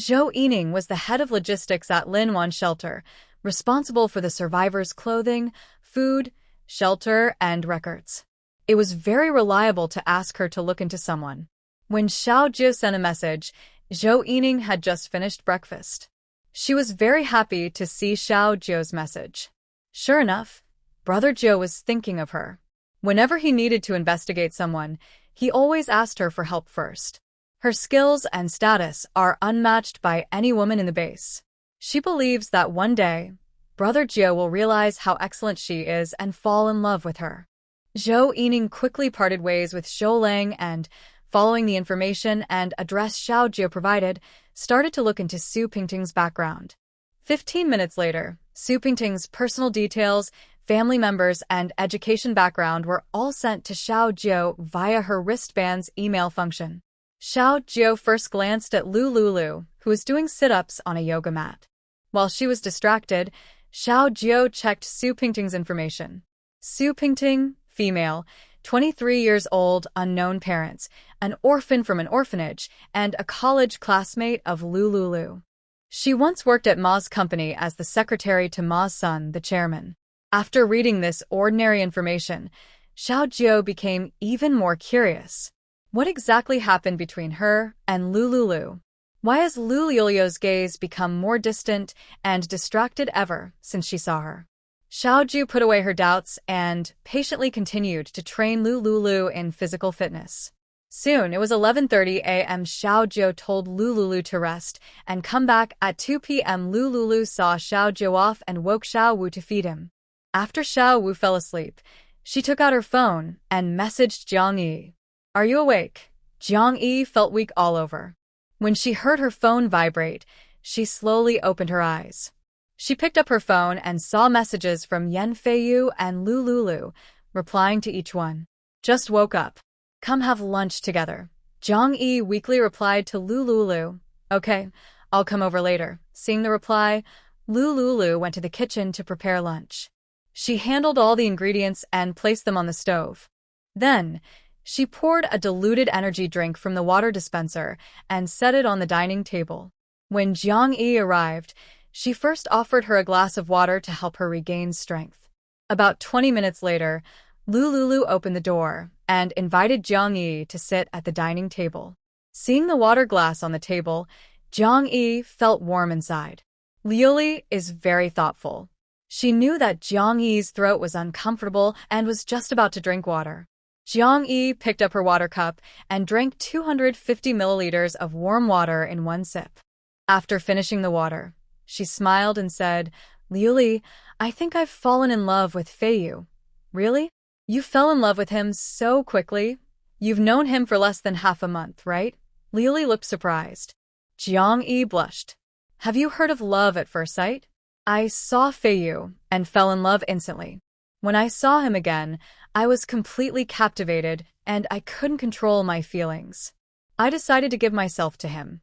Zhou Yining was the head of logistics at Linwan Shelter, responsible for the survivors' clothing, food, shelter, and records. It was very reliable to ask her to look into someone. When Xiaojio sent a message, Zhou Yining had just finished breakfast. She was very happy to see Xiaojio's message. Sure enough, Brother Zhou was thinking of her. Whenever he needed to investigate someone, he always asked her for help first. Her skills and status are unmatched by any woman in the base. She believes that one day, Brother Zhou will realize how excellent she is and fall in love with her. Zhou Yining quickly parted ways with Zhou Lang and, following the information and address Xiaojio provided, started to look into Su Pingting's background. 15 minutes later, Su Pingting's personal details, family members, and education background were all sent to Xiaojio via her wristband's email function. Xiaojio first glanced at Lulu, who was doing sit-ups on a yoga mat. While she was distracted, Xiaojio checked Su Pingting's information. Su Pingting, female, 23 years old, unknown parents, an orphan from an orphanage, and a college classmate of Lulu. She once worked at Ma's company as the secretary to Ma's son, the chairman. After reading this ordinary information, Xiaojio became even more curious. What exactly happened between her and Lulu? Why has Lulu's gaze become more distant and distracted ever since she saw her? Xiaojio put away her doubts and patiently continued to train Lulu in physical fitness. Soon, it was 11:30 a.m. Xiaojio told Lulu to rest and come back at 2 p.m. Lulu saw Xiaojio off and woke Xiaowu to feed him. After Xiaowu fell asleep, she took out her phone and messaged Jiang Yi. "Are you awake?" Jiang Yi felt weak all over. When she heard her phone vibrate, she slowly opened her eyes. She picked up her phone and saw messages from Yan Feiyu and Lulu, replying to each one. "Just woke up. Come have lunch together." Jiang Yi weakly replied to Lulu. "Okay, I'll come over later." Seeing the reply, Lulu went to the kitchen to prepare lunch. She handled all the ingredients and placed them on the stove. Then, she poured a diluted energy drink from the water dispenser and set it on the dining table. When Jiang Yi arrived, she first offered her a glass of water to help her regain strength. About 20 minutes later, Lulu opened the door and invited Jiang Yi to sit at the dining table. Seeing the water glass on the table, Jiang Yi felt warm inside. Liuli is very thoughtful. She knew that Jiang Yi's throat was uncomfortable and was just about to drink water. Jiang Yi picked up her water cup and drank 250 milliliters of warm water in one sip. After finishing the water, she smiled and said, Liuli, I think I've fallen in love with Feiyu. Really? You fell in love with him so quickly? You've known him for less than half a month, right? Liuli looked surprised. Jiang Yi blushed. Have you heard of love at first sight? I saw Feiyu and fell in love instantly. When I saw him again, I was completely captivated and I couldn't control my feelings. I decided to give myself to him.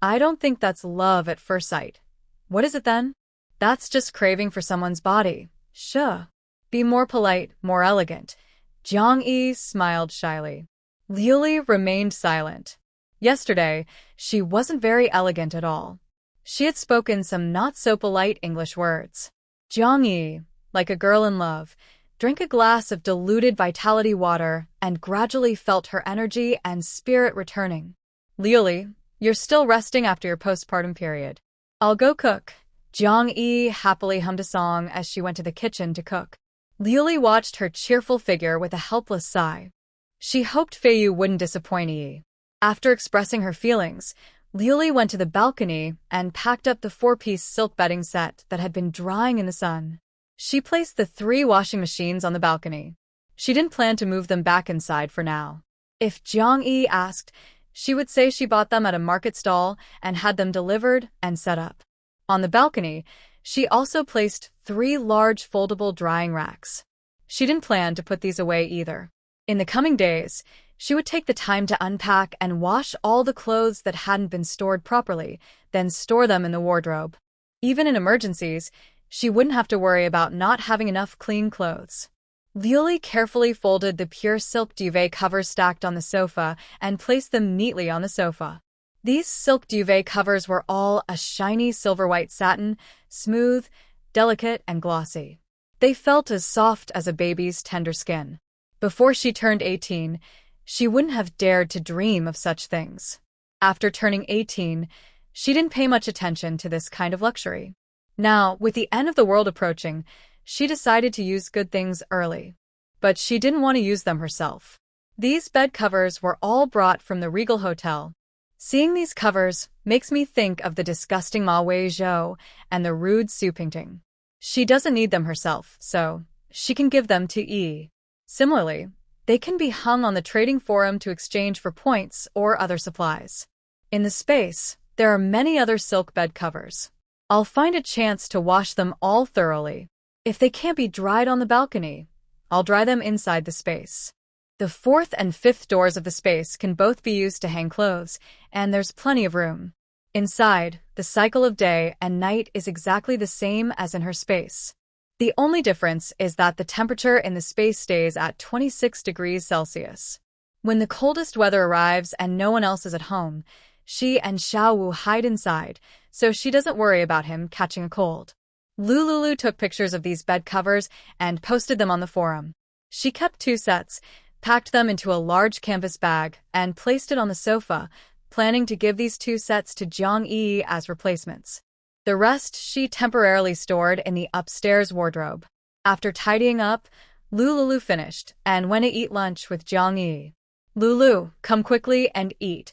I don't think that's love at first sight. What is it then? That's just craving for someone's body. Sure. Be more polite, more elegant. Jiang Yi smiled shyly. Liuli remained silent. Yesterday, she wasn't very elegant at all. She had spoken some not-so-polite English words. Jiang Yi, like a girl in love, drank a glass of diluted vitality water and gradually felt her energy and spirit returning. Liuli, you're still resting after your postpartum period. I'll go cook. Jiang Yi happily hummed a song as she went to the kitchen to cook. Liuli watched her cheerful figure with a helpless sigh. She hoped Feiyu wouldn't disappoint Yi. After expressing her feelings, Liuli went to the balcony and packed up the 4-piece silk bedding set that had been drying in the sun. She placed the 3 washing machines on the balcony. She didn't plan to move them back inside for now. If Jiang Yi asked, she would say she bought them at a market stall and had them delivered and set up. On the balcony, she also placed 3 large foldable drying racks. She didn't plan to put these away either. In the coming days, she would take the time to unpack and wash all the clothes that hadn't been stored properly, then store them in the wardrobe. Even in emergencies, she wouldn't have to worry about not having enough clean clothes. Liuli carefully folded the pure silk duvet covers stacked on the sofa and placed them neatly on the sofa. These silk duvet covers were all a shiny silver-white satin, smooth, delicate, and glossy. They felt as soft as a baby's tender skin. Before she turned 18, she wouldn't have dared to dream of such things. After turning 18, she didn't pay much attention to this kind of luxury. Now, with the end of the world approaching, she decided to use good things early. But she didn't want to use them herself. These bed covers were all brought from the Regal Hotel. Seeing these covers makes me think of the disgusting Ma Wei Zhou and the rude Su Pingting. She doesn't need them herself, so she can give them to Yi. Similarly, they can be hung on the trading forum to exchange for points or other supplies. In the space, there are many other silk bed covers. I'll find a chance to wash them all thoroughly. If they can't be dried on the balcony, I'll dry them inside the space. The 4th and 5th doors of the space can both be used to hang clothes, and there's plenty of room. Inside, the cycle of day and night is exactly the same as in her space. The only difference is that the temperature in the space stays at 26 degrees Celsius. When the coldest weather arrives and no one else is at home, she and Xiao Wu hide inside, so she doesn't worry about him catching a cold. Lulu took pictures of these bed covers and posted them on the forum. She kept 2 sets, packed them into a large canvas bag, and placed it on the sofa, planning to give these 2 sets to Jiang Yi as replacements. The rest she temporarily stored in the upstairs wardrobe. After tidying up, Lulu finished and went to eat lunch with Jiang Yi. Lulu, come quickly and eat.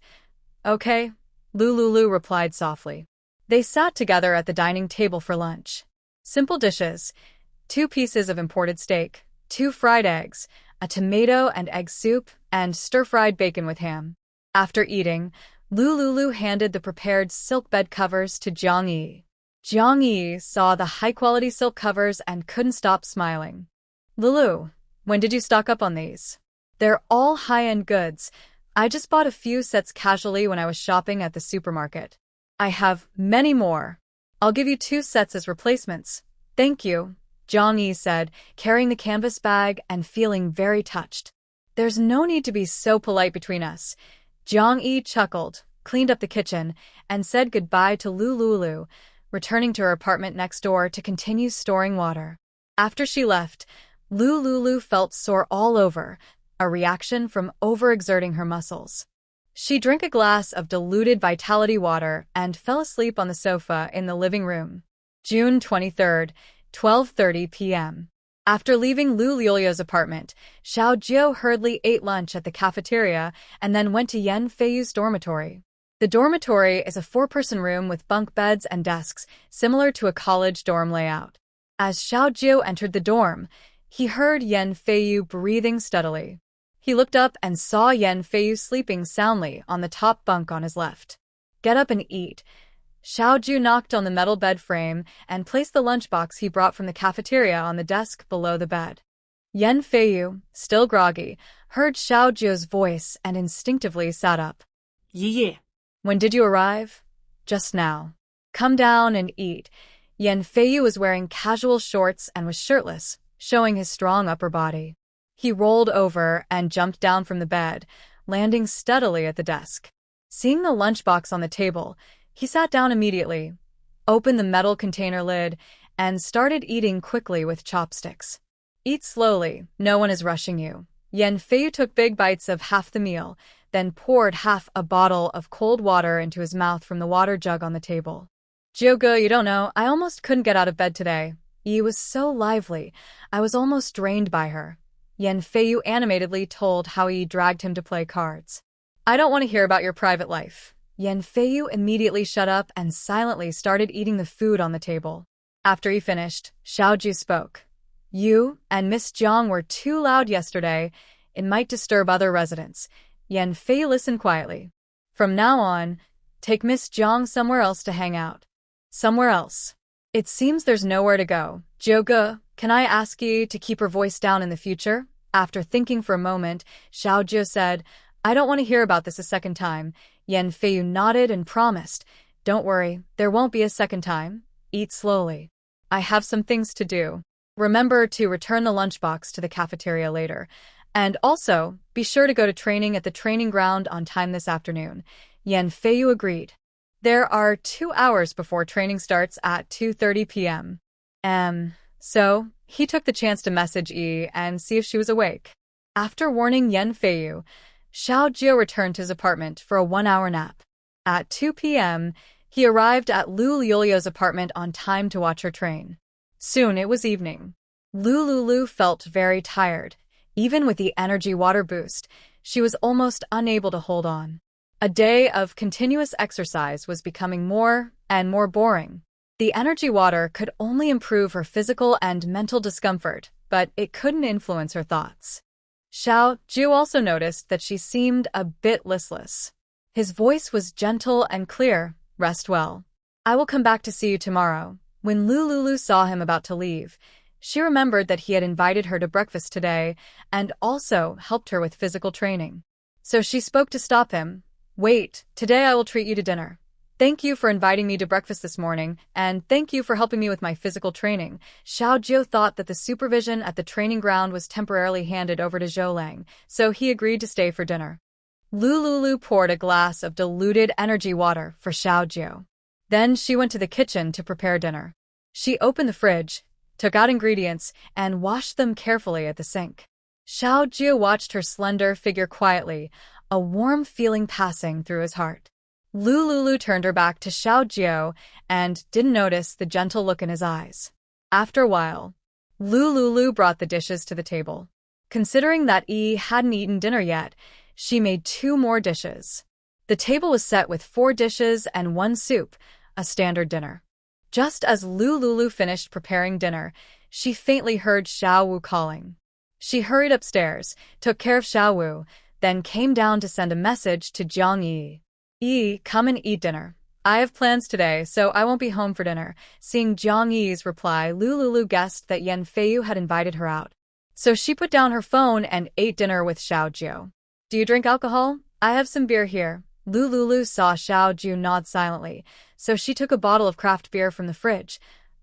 Okay, Lulu replied softly. They sat together at the dining table for lunch. Simple dishes, 2 pieces of imported steak, 2 fried eggs, a tomato and egg soup, and stir-fried bacon with ham. After eating, Lulu handed the prepared silk bed covers to Jiang Yi. Jiang Yi saw the high-quality silk covers and couldn't stop smiling. Lulu, when did you stock up on these? They're all high-end goods. I just bought a few sets casually when I was shopping at the supermarket. I have many more. I'll give you 2 sets as replacements. Thank you, Jiang Yi said, carrying the canvas bag and feeling very touched. There's no need to be so polite between us. Jiang Yi chuckled, cleaned up the kitchen, and said goodbye to Lulu, returning to her apartment next door to continue storing water. After she left, Lulu felt sore all over, a reaction from overexerting her muscles. She drank a glass of diluted vitality water and fell asleep on the sofa in the living room. June 23rd, 12:30 p.m. After leaving Lu Liulio's apartment, Xiaojiu hurriedly ate lunch at the cafeteria and then went to Yan Feiyu's dormitory. The dormitory is a 4-person room with bunk beds and desks, similar to a college dorm layout. As Xiaojiu entered the dorm, he heard Yan Feiyu breathing steadily. He looked up and saw Yan Feiyu sleeping soundly on the top bunk on his left. "Get up and eat." Xiaojiu knocked on the metal bed frame and placed the lunchbox he brought from the cafeteria on the desk below the bed. Yan Feiyu, still groggy, heard Xiaojiu's voice and instinctively sat up. "Yeah." "When did you arrive?" "Just now." "Come down and eat." Yan Feiyu was wearing casual shorts and was shirtless, showing his strong upper body. He rolled over and jumped down from the bed, landing steadily at the desk. Seeing the lunchbox on the table, he sat down immediately, opened the metal container lid, and started eating quickly with chopsticks. "Eat slowly, no one is rushing you." Yan Feiyu took big bites of half the meal, then poured half a bottle of cold water into his mouth from the water jug on the table. "Jioge, you don't know, I almost couldn't get out of bed today. Yi was so lively, I was almost drained by her." Yan Feiyu animatedly told how Yi dragged him to play cards. "I don't want to hear about your private life." Yan Feiyu immediately shut up and silently started eating the food on the table. After he finished, Xiaojiu spoke. "You and Miss Jiang were too loud yesterday. It might disturb other residents." Yan Feiyu listened quietly. "From now on, take Miss Jiang somewhere else to hang out." "Somewhere else? It seems there's nowhere to go." "Jioge, can I ask you to keep her voice down in the future?" After thinking for a moment, Xiaojiu said, "I don't want to hear about this a second time." Yan Feiyu nodded and promised, "Don't worry, there won't be a second time. Eat slowly. I have some things to do. Remember to return the lunchbox to the cafeteria later. And also, be sure to go to training at the training ground on time this afternoon." Yan Feiyu agreed. There are 2 hours before training starts at 2:30 p.m. So, he took the chance to message Yi and see if she was awake. After warning Yan Feiyu, Xiaojiu returned to his apartment for a 1-hour nap. At 2 p.m., he arrived at Lu Liulio's apartment on time to watch her train. Soon it was evening. Lu felt very tired. Even with the energy water boost, she was almost unable to hold on. A day of continuous exercise was becoming more and more boring. The energy water could only improve her physical and mental discomfort, but it couldn't influence her thoughts. Xiaojiu also noticed that she seemed a bit listless. His voice was gentle and clear. "Rest well. I will come back to see you tomorrow." When Lu saw him about to leave, she remembered that he had invited her to breakfast today and also helped her with physical training. So she spoke to stop him. "Wait, today I will treat you to dinner. Thank you for inviting me to breakfast this morning, and thank you for helping me with my physical training." Xiaojiu thought that the supervision at the training ground was temporarily handed over to Zhou, so he agreed to stay for dinner. Lu poured a glass of diluted energy water for Xiaojiu. Then she went to the kitchen to prepare dinner. She opened the fridge, took out ingredients, and washed them carefully at the sink. Xiaojiu watched her slender figure quietly, a warm feeling passing through his heart. Lu turned her back to Xiaojiu and didn't notice the gentle look in his eyes. After a while, Lu brought the dishes to the table. Considering that Yi hadn't eaten dinner yet, she made 2 more dishes. The table was set with 4 dishes and 1 soup, a standard dinner. Just as Lu finished preparing dinner, she faintly heard Xiao Wu calling. She hurried upstairs, took care of Xiao Wu, then came down to send a message to Jiang Yi. "Yi, come and eat dinner. I have plans today, so I won't be home for dinner." Seeing Jiang Yi's reply, Lu guessed that Yan Feiyu had invited her out. So she put down her phone and ate dinner with Xiaojiu. "Do you drink alcohol? I have some beer here." Lu saw Xiaojiu nod silently, so she took a bottle of craft beer from the fridge,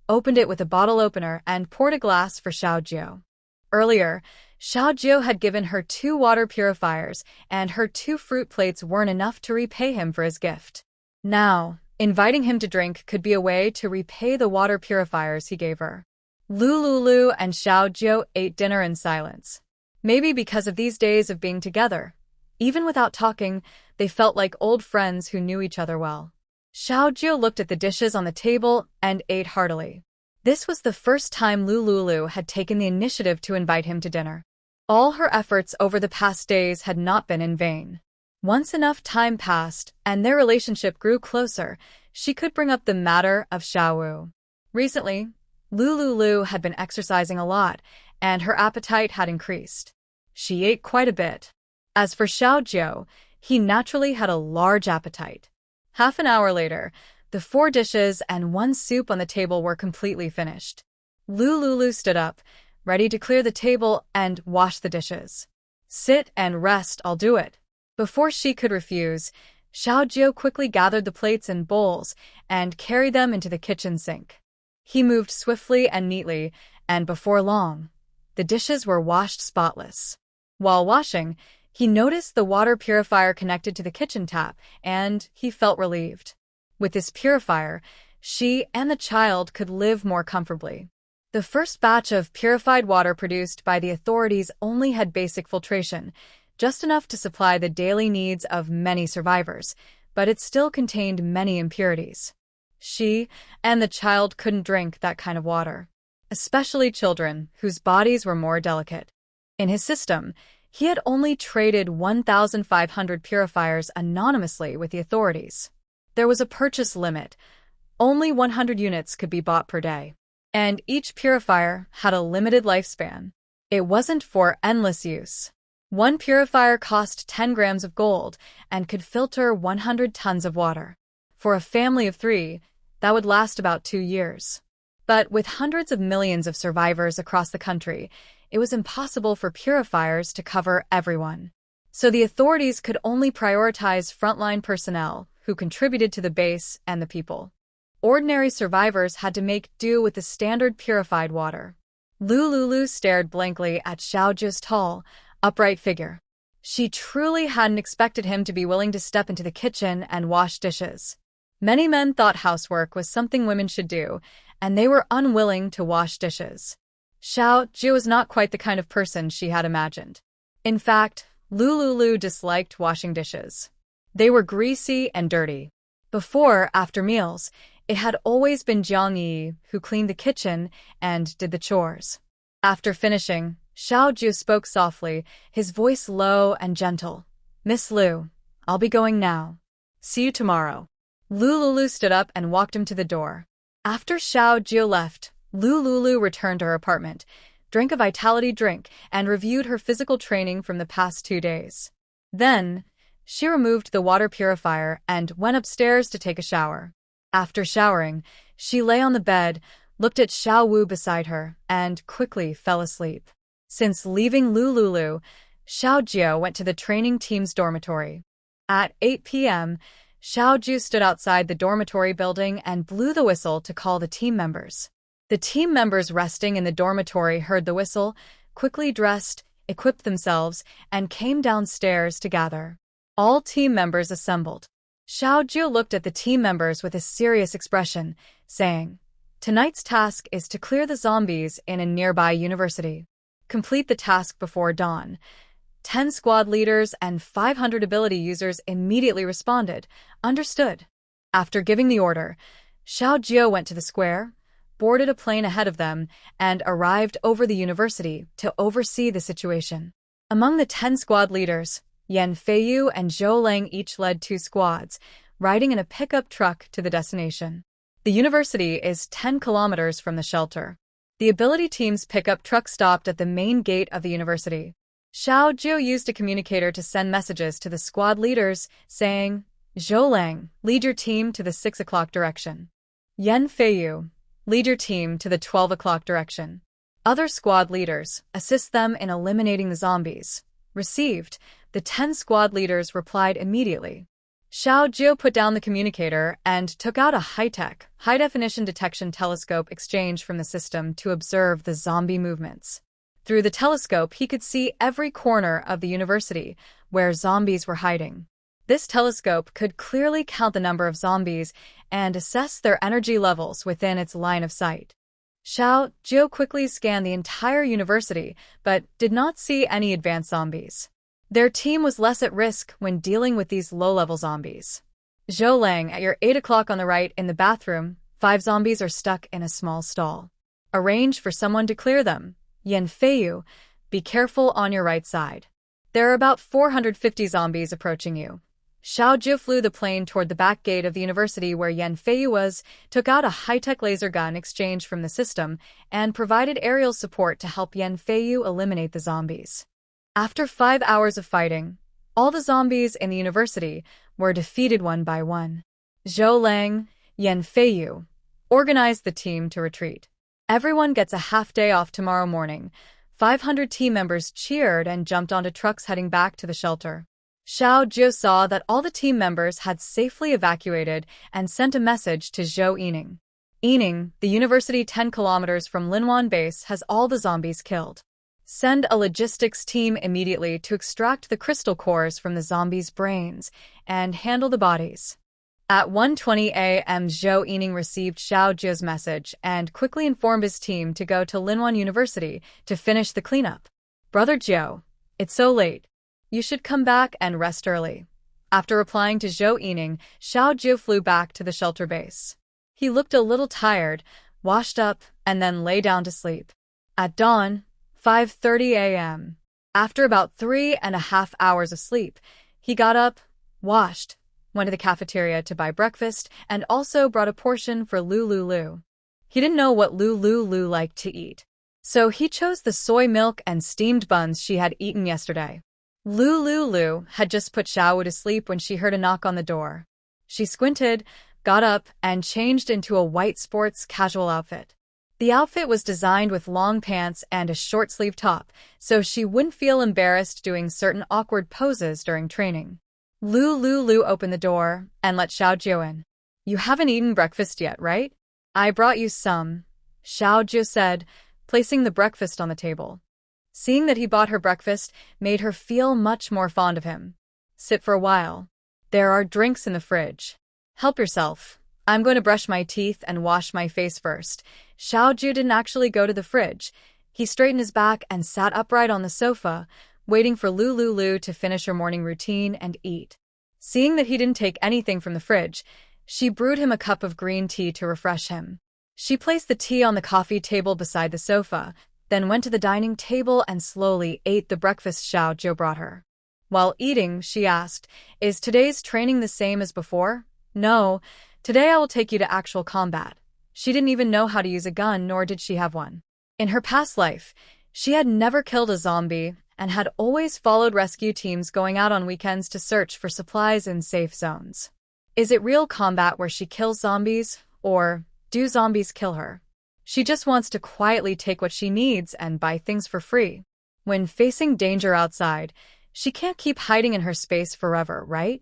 opened it with a bottle opener, and poured a glass for Xiaojiu. Earlier, Xiaojiu had given her 2 water purifiers, and her 2 fruit plates weren't enough to repay him for his gift. Now, inviting him to drink could be a way to repay the water purifiers he gave her. Lu and Xiaojiu ate dinner in silence. Maybe because of these days of being together, Even without talking, they felt like old friends who knew each other well. Xiaojiu looked at the dishes on the table and ate heartily. This was the first time Lulu had taken the initiative to invite him to dinner. All her efforts over the past days had not been in vain. Once enough time passed and their relationship grew closer, she could bring up the matter of Xiaowu. Recently, Lulu had been exercising a lot, and her appetite had increased. She ate quite a bit. As for Xiaojiu, he naturally had a large appetite. Half an hour later, the 4 dishes and 1 soup on the table were completely finished. Lulu stood up, ready to clear the table and wash the dishes. "Sit and rest, I'll do it." Before she could refuse, Xiaojiu quickly gathered the plates and bowls and carried them into the kitchen sink. He moved swiftly and neatly, and before long, the dishes were washed spotless. While washing, he noticed the water purifier connected to the kitchen tap, and he felt relieved. With this purifier, she and the child could live more comfortably. The first batch of purified water produced by the authorities only had basic filtration, just enough to supply the daily needs of many survivors, but it still contained many impurities. She and the child couldn't drink that kind of water, especially children whose bodies were more delicate. In his system, he had only traded 1,500 purifiers anonymously with the authorities. There was a purchase limit. Only 100 units could be bought per day. And each purifier had a limited lifespan. It wasn't for endless use. One purifier cost 10 grams of gold and could filter 100 tons of water. For a family of 3, that would last about 2 years. But with hundreds of millions of survivors across the country, it was impossible for purifiers to cover everyone. So the authorities could only prioritize frontline personnel who contributed to the base and the people. Ordinary survivors had to make do with the standard purified water. Lulu stared blankly at Xiaojiu's tall, upright figure. She truly hadn't expected him to be willing to step into the kitchen and wash dishes. Many men thought housework was something women should do, and they were unwilling to wash dishes. Xiaojiu was not quite the kind of person she had imagined. In fact, Lulu disliked washing dishes. They were greasy and dirty. After meals, it had always been Jiang Yi who cleaned the kitchen and did the chores. After finishing, Xiaojiu spoke softly, his voice low and gentle. "Miss Lu, I'll be going now. See you tomorrow." Lulu stood up and walked him to the door. After Xiaojiu left, Lulu returned to her apartment, drank a vitality drink, and reviewed her physical training from the past 2 days. Then, she removed the water purifier and went upstairs to take a shower. After showering, she lay on the bed, looked at Xiaowu beside her, and quickly fell asleep. Since leaving Lulu, Xiaojiu went to the training team's dormitory. At 8 p.m., Xiaojiu stood outside the dormitory building and blew the whistle to call the team members. The team members resting in the dormitory heard the whistle, quickly dressed, equipped themselves, and came downstairs to gather. All team members assembled. Xiaojiu looked at the team members with a serious expression, saying, "Tonight's task is to clear the zombies in a nearby university. Complete the task before dawn." 10 squad leaders and 500 ability users immediately responded, "Understood." After giving the order, Xiaojiu went to the square, boarded a plane ahead of them, and arrived over the university to oversee the situation. Among the 10 squad leaders, Yan Feiyu and Zhou Lang each led 2 squads, riding in a pickup truck to the destination. The university is 10 kilometers from the shelter. The ability team's pickup truck stopped at the main gate of the university. Xiaojiu used a communicator to send messages to the squad leaders, saying, "Zhou Lang, lead your team to the 6 o'clock direction. Yan Feiyu, lead your team to the 12 o'clock direction. Other squad leaders, assist them in eliminating the zombies." Received, the 10 squad leaders replied immediately. Xiaojiu put down the communicator and took out a high-tech, high-definition detection telescope exchange from the system to observe the zombie movements. Through the telescope, he could see every corner of the university where zombies were hiding. This telescope could clearly count the number of zombies and assess their energy levels within its line of sight. Xiaojiu quickly scanned the entire university, but did not see any advanced zombies. Their team was less at risk when dealing with these low-level zombies. Zhou Lang, at your 8 o'clock on the right in the bathroom, 5 zombies are stuck in a small stall. Arrange for someone to clear them. Yan Feiyu, be careful on your right side. There are about 450 zombies approaching you. Xiao Jiu flew the plane toward the back gate of the university where Yan Feiyu was, took out a high-tech laser gun exchanged from the system, and provided aerial support to help Yan Feiyu eliminate the zombies. After 5 hours of fighting, all the zombies in the university were defeated one by one. Zhou Lang, Yan Feiyu, organized the team to retreat. Everyone gets a half-day off tomorrow morning. 500 team members cheered and jumped onto trucks heading back to the shelter. Xiao Jiu saw that all the team members had safely evacuated and sent a message to Zhou Yining. Yining, the university 10 kilometers from Linwan base, has all the zombies killed. Send a logistics team immediately to extract the crystal cores from the zombies' brains and handle the bodies. At 1:20 a.m. Zhou Yining received Xiao Jiu's message and quickly informed his team to go to Linwan University to finish the cleanup. Brother Jiu, it's so late. You should come back and rest early. After replying to Zhou Yining, Xiao Jiu flew back to the shelter base. He looked a little tired, washed up, and then lay down to sleep. At dawn, 5:30 a.m. After about 3.5 hours of sleep, he got up, washed, went to the cafeteria to buy breakfast, and also brought a portion for Lu. He didn't know what Lu liked to eat, so he chose the soy milk and steamed buns she had eaten yesterday. Lu had just put Xiao to sleep when she heard a knock on the door. She squinted, got up, and changed into a white sports casual outfit. The outfit was designed with long pants and a short-sleeve top, so she wouldn't feel embarrassed doing certain awkward poses during training. Lu opened the door and let Xiao Jiu in. You haven't eaten breakfast yet, right? I brought you some, Xiao Jiu said, placing the breakfast on the table. Seeing that he bought her breakfast made her feel much more fond of him. Sit for a while. There are drinks in the fridge. Help yourself. I'm going to brush my teeth and wash my face first. Xiao Jiu didn't actually go to the fridge. He straightened his back and sat upright on the sofa, waiting for Lu to finish her morning routine and eat. Seeing that he didn't take anything from the fridge, she brewed him a cup of green tea to refresh him. She placed the tea on the coffee table beside the sofa, then went to the dining table and slowly ate the breakfast Xiao Jiu brought her. While eating, she asked, Is today's training the same as before? No, today I will take you to actual combat. She didn't even know how to use a gun, nor did she have one. In her past life, she had never killed a zombie and had always followed rescue teams going out on weekends to search for supplies in safe zones. Is it real combat where she kills zombies, or do zombies kill her? She just wants to quietly take what she needs and buy things for free. When facing danger outside, she can't keep hiding in her space forever, right?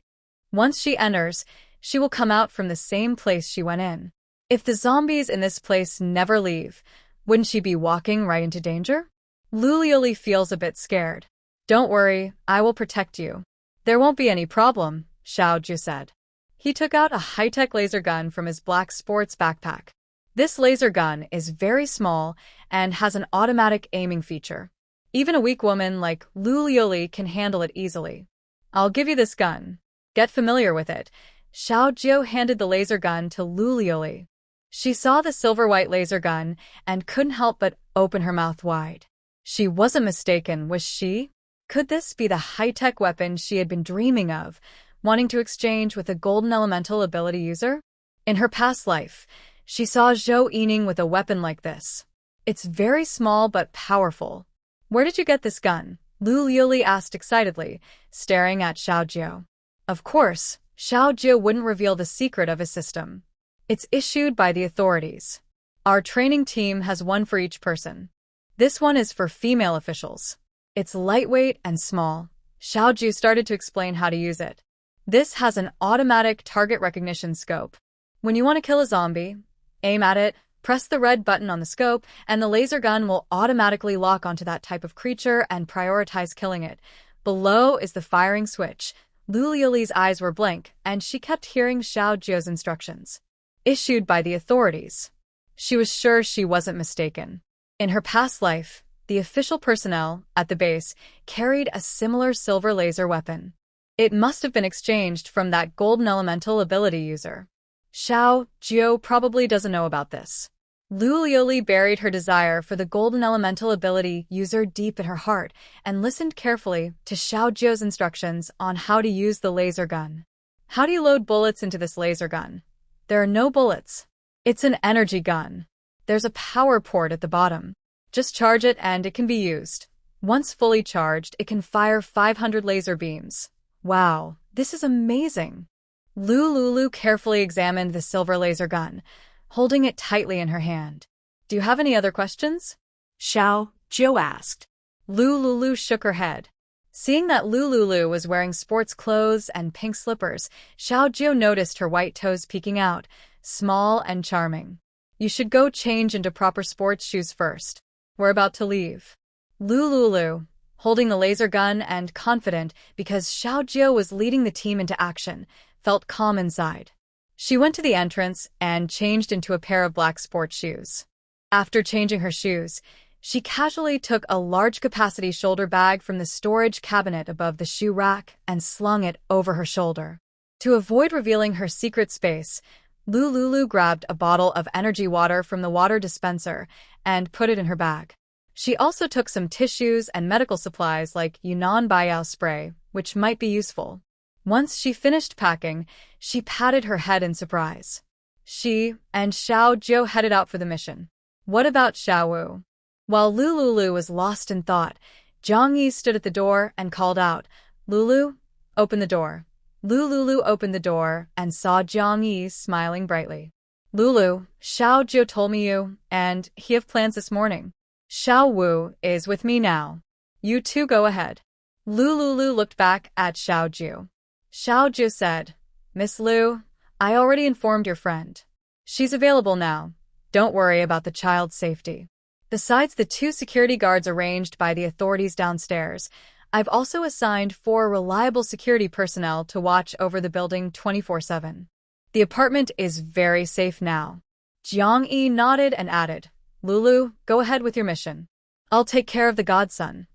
Once she enters, she will come out from the same place she went in. If the zombies in this place never leave, wouldn't she be walking right into danger? Lu feels a bit scared. Don't worry, I will protect you. There won't be any problem, Xiao Jiu said. He took out a high-tech laser gun from his black sports backpack. This laser gun is very small and has an automatic aiming feature. Even a weak woman like Lu can handle it easily. I'll give you this gun. Get familiar with it. Xiao Jiu handed the laser gun to Lu. She saw the silver-white laser gun and couldn't help but open her mouth wide. She wasn't mistaken, was she? Could this be the high-tech weapon she had been dreaming of, wanting to exchange with a golden elemental ability user? In her past life, she saw Zhou Yining with a weapon like this. It's very small but powerful. Where did you get this gun? Lu asked excitedly, staring at Xiao Jiu. Of course, Xiao Jiu wouldn't reveal the secret of his system. It's issued by the authorities. Our training team has one for each person. This one is for female officials. It's lightweight and small. Xiao Jiu started to explain how to use it. This has an automatic target recognition scope. When you want to kill a zombie, aim at it, press the red button on the scope, and the laser gun will automatically lock onto that type of creature and prioritize killing it. Below is the firing switch. Luli's eyes were blank, and she kept hearing Xiao Jiu's instructions. Issued by the authorities. She was sure she wasn't mistaken. In her past life, The official personnel, at the base, carried a similar silver laser weapon. It must have been exchanged from that golden elemental ability user. Xiao Jiu probably doesn't know about this. Lu Liuli buried her desire for the golden elemental ability user deep in her heart and listened carefully to Xiao Jiu's instructions on how to use the laser gun. How do you load bullets into this laser gun? There are no bullets. It's an energy gun. There's a power port at the bottom. Just charge it and it can be used. Once fully charged, it can fire 500 laser beams. Wow, this is amazing. Lu Lulu carefully examined the silver laser gun, holding it tightly in her hand. Do you have any other questions? Xiao Jiu asked. Lu Lulu shook her head. Seeing that Lu Lulu was wearing sports clothes and pink slippers, Xiao Jiu noticed her white toes peeking out, small and charming. You should go change into proper sports shoes first. We're about to leave. Lu Lulu, holding the laser gun and confident because Xiao Jiu was leading the team into action, felt calm inside. She went to the entrance and changed into a pair of black sports shoes. After changing her shoes, she casually took a large-capacity shoulder bag from the storage cabinet above the shoe rack and slung it over her shoulder. To avoid revealing her secret space, Lu Lulu grabbed a bottle of energy water from the water dispenser and put it in her bag. She also took some tissues and medical supplies like Yunnan Baiyao spray, which might be useful. Once she finished packing, she patted her head in surprise. She and Xiao Jiu headed out for the mission. What about Xiao Wu? While Lu Lulu was lost in thought, Zhang Yi stood at the door and called out, "Lulu, open the door." Lu Lulu opened the door and saw Zhang Yi smiling brightly. "Lulu, Xiao Jiu told me you, and he have plans this morning. Xiao Wu is with me now. You two go ahead." Lu Lulu looked back at Xiao Jiu. Xiao Jiu said, "Miss Lu, I already informed your friend. She's available now. Don't worry about the child's safety. Besides the 2 security guards arranged by the authorities downstairs, I've also assigned 4 reliable security personnel to watch over the building 24/7. The apartment is very safe now." Jiang Yi nodded and added, "Lulu, go ahead with your mission. I'll take care of the godson.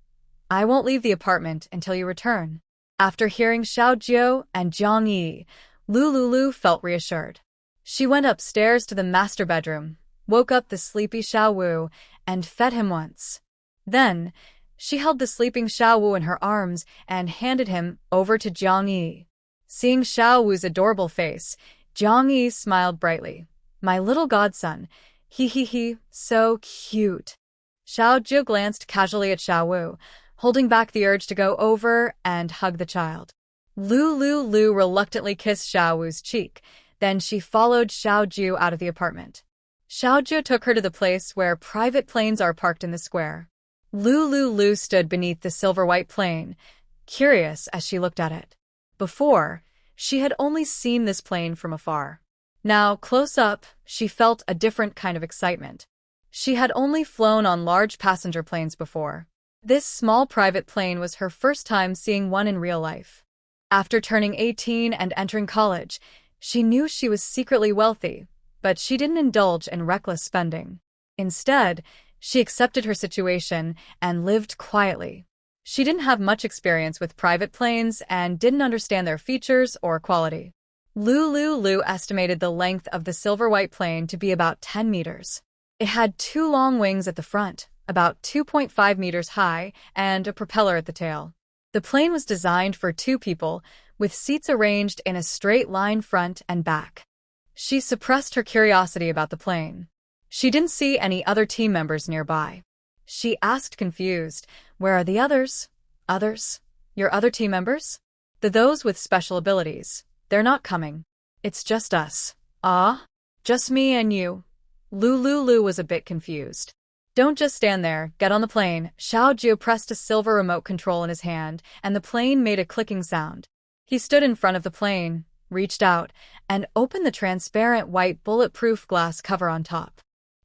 I won't leave the apartment until you return." After hearing Xiao Jiu and Jiang Yi, Lu Lulu felt reassured. She went upstairs to the master bedroom, woke up the sleepy Xiao Wu, and fed him once. Then, she held the sleeping Xiao Wu in her arms and handed him over to Jiang Yi. Seeing Xiao Wu's adorable face, Jiang Yi smiled brightly. "My little godson, he, so cute." Xiao Jiu glanced casually at Xiao Wu, holding back the urge to go over and hug the child. Lu Lulu reluctantly kissed Xiao Wu's cheek, then she followed Xiao Jiu out of the apartment. Xiao Jiu took her to the place where private planes are parked in the square. Lu Lulu stood beneath the silver-white plane, curious as she looked at it. Before, she had only seen this plane from afar. Now, close up, she felt a different kind of excitement. She had only flown on large passenger planes before. This small private plane was her first time seeing one in real life. After turning 18 and entering college, she knew she was secretly wealthy, but she didn't indulge in reckless spending. Instead, she accepted her situation and lived quietly. She didn't have much experience with private planes and didn't understand their features or quality. Lu Lulu estimated the length of the silver-white plane to be about 10 meters. It had 2 long wings at the front, about 2.5 meters high, and a propeller at the tail. The plane was designed for 2 people, with seats arranged in a straight line front and back. She suppressed her curiosity about the plane. She didn't see any other team members nearby. She asked confused, "Where are the others?" "Others? Your other team members?" Those with special abilities. They're not coming. It's just us." "Ah? Just me and you?" Lu Lulu was a bit confused. "Don't just stand there, get on the plane." Xiao Jiu pressed a silver remote control in his hand, and the plane made a clicking sound. He stood in front of the plane, reached out, and opened the transparent white bulletproof glass cover on top.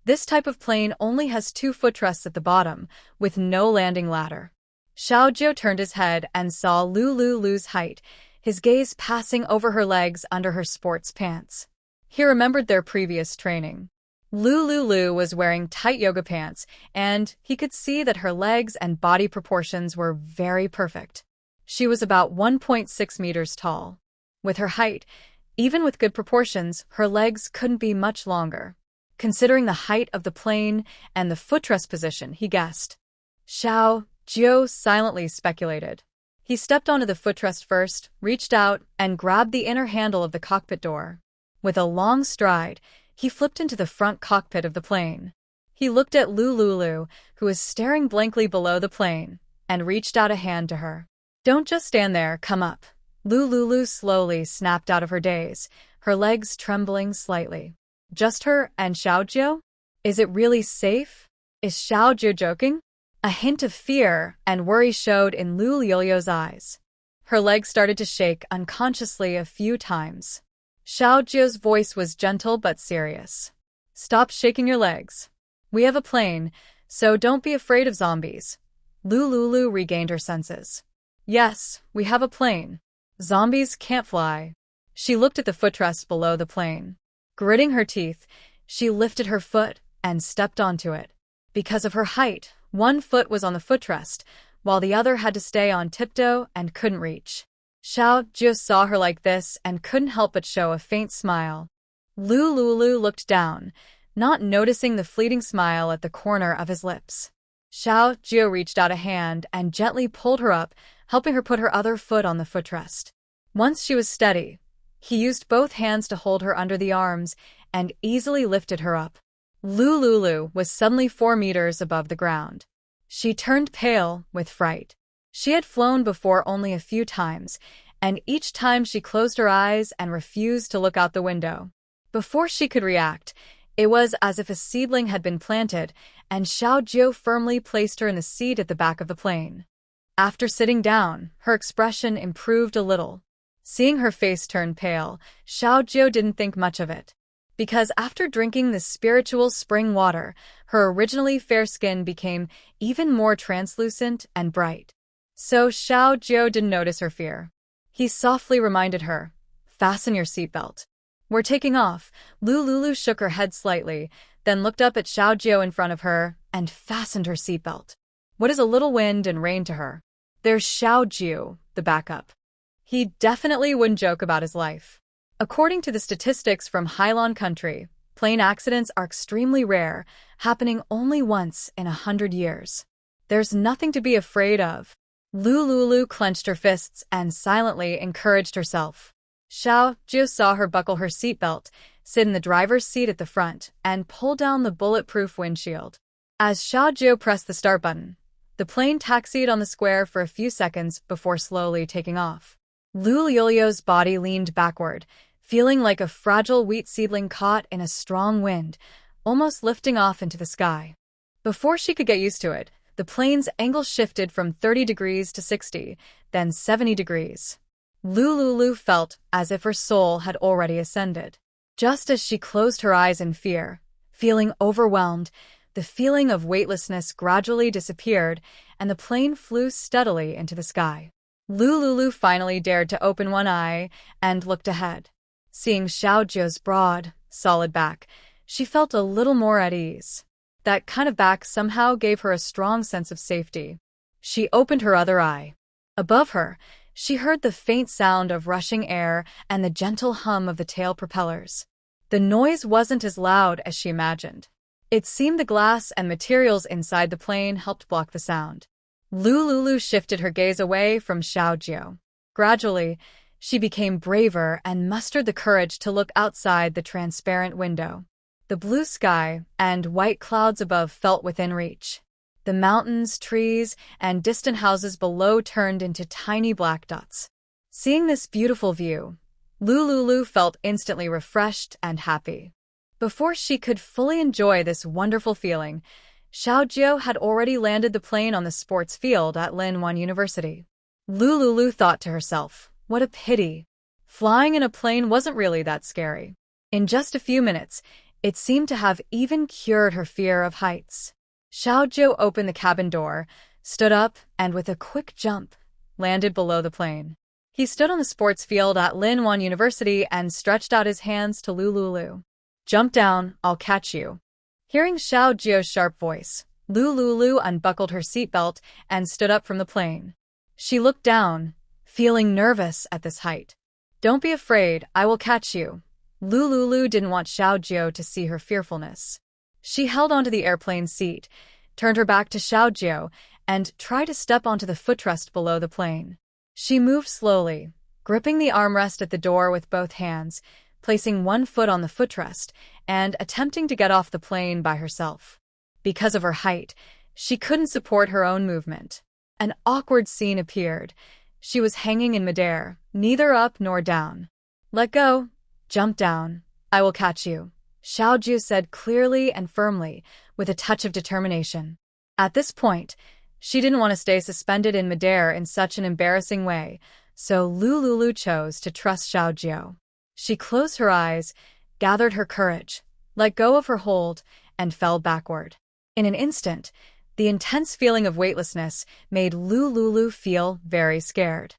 This type of plane only has 2 footrests at the bottom, with no landing ladder. Xiao Jiu turned his head and saw Lu Lulu's height, his gaze passing over her legs under her sports pants. He remembered their previous training. Lulu was wearing tight yoga pants, and he could see that her legs and body proportions were very perfect. She was about 1.6 meters tall. With her height, even with good proportions, her legs couldn't be much longer. Considering the height of the plane and the footrest position, he guessed. Xiao Jiu silently speculated. He stepped onto the footrest first, reached out, and grabbed the inner handle of the cockpit door. With a long stride, he flipped into the front cockpit of the plane. He looked at Lulu, who was staring blankly below the plane, and reached out a hand to her. "Don't just stand there, come up." Lulu slowly snapped out of her daze, her legs trembling slightly. Just her and Xiaojiu? Is it really safe? Is Xiaojiu joking? A hint of fear and worry showed in Lulu's eyes. Her legs started to shake unconsciously a few times. Xiaojiu's voice was gentle but serious. "Stop shaking your legs. We have a plane, so don't be afraid of zombies." Lulu regained her senses. "Yes, we have a plane. Zombies can't fly." She looked at the footrest below the plane. Gritting her teeth, she lifted her foot and stepped onto it. Because of her height, one foot was on the footrest, while the other had to stay on tiptoe and couldn't reach. Xiaojiu saw her like this and couldn't help but show a faint smile. Lulu looked down, not noticing the fleeting smile at the corner of his lips. Xiaojiu reached out a hand and gently pulled her up, helping her put her other foot on the footrest. Once she was steady, he used both hands to hold her under the arms and easily lifted her up. Lulu was suddenly 4 meters above the ground. She turned pale with fright. She had flown before only a few times, and each time she closed her eyes and refused to look out the window. Before she could react, it was as if a seedling had been planted, and Xiaojiu firmly placed her in the seat at the back of the plane. After sitting down, her expression improved a little. Seeing her face turn pale, Xiaojiu didn't think much of it. Because after drinking the spiritual spring water, her originally fair skin became even more translucent and bright. So Xiaojiu didn't notice her fear. He softly reminded her, "Fasten your seatbelt. We're taking off." Lulu shook her head slightly, then looked up at Xiaojiu in front of her and fastened her seatbelt. What is a little wind and rain to her? There's Xiaojiu, the backup. He definitely wouldn't joke about his life. According to the statistics from Hailan country, plane accidents are extremely rare, happening only once in 100 years. There's nothing to be afraid of. Lulu clenched her fists and silently encouraged herself. Xiaojiu saw her buckle her seatbelt, sit in the driver's seat at the front, and pull down the bulletproof windshield. As Xiaojiu pressed the start button, the plane taxied on the square for a few seconds before slowly taking off. Lulu's body leaned backward, feeling like a fragile wheat seedling caught in a strong wind, almost lifting off into the sky. Before she could get used to it, the plane's angle shifted from 30 degrees to 60, then 70 degrees. Lulu felt as if her soul had already ascended. Just as she closed her eyes in fear, feeling overwhelmed, the feeling of weightlessness gradually disappeared, and the plane flew steadily into the sky. Lulu finally dared to open one eye and looked ahead. Seeing Xiaojiu's broad, solid back, she felt a little more at ease. That kind of back somehow gave her a strong sense of safety. She opened her other eye. Above her, she heard the faint sound of rushing air and the gentle hum of the tail propellers. The noise wasn't as loud as she imagined. It seemed the glass and materials inside the plane helped block the sound. Lulu shifted her gaze away from Xiaojiu. Gradually, she became braver and mustered the courage to look outside the transparent window. The blue sky and white clouds above felt within reach. The mountains, trees, and distant houses below turned into tiny black dots. Seeing this beautiful view, Lulu felt instantly refreshed and happy. Before she could fully enjoy this wonderful feeling, Xiaojiu had already landed the plane on the sports field at Manhwa University. Lulu thought to herself, what a pity. Flying in a plane wasn't really that scary. In just a few minutes, it seemed to have even cured her fear of heights. Xiaojiu opened the cabin door, stood up, and with a quick jump, landed below the plane. He stood on the sports field at Manhwa University and stretched out his hands to Lulu. Jump down, I'll catch you. Hearing Xiao Jio's sharp voice, Lulu unbuckled her seatbelt and stood up from the plane. She looked down, feeling nervous at this height. Don't be afraid, I will catch you. Lulu didn't want Xiao Jio to see her fearfulness. She held onto the airplane seat, turned her back to Xiao Jio, and tried to step onto the footrest below the plane. She moved slowly, gripping the armrest at the door with both hands, placing one foot on the footrest, and attempting to get off the plane by herself. Because of her height, she couldn't support her own movement. An awkward scene appeared. She was hanging in midair, neither up nor down. Let go. Jump down. I will catch you, Xiao Ju said clearly and firmly, with a touch of determination. At this point, she didn't want to stay suspended in midair in such an embarrassing way, so Lulu chose to trust Xiao Jio. She closed her eyes, gathered her courage, let go of her hold, and fell backward. In an instant, the intense feeling of weightlessness made Lulu feel very scared.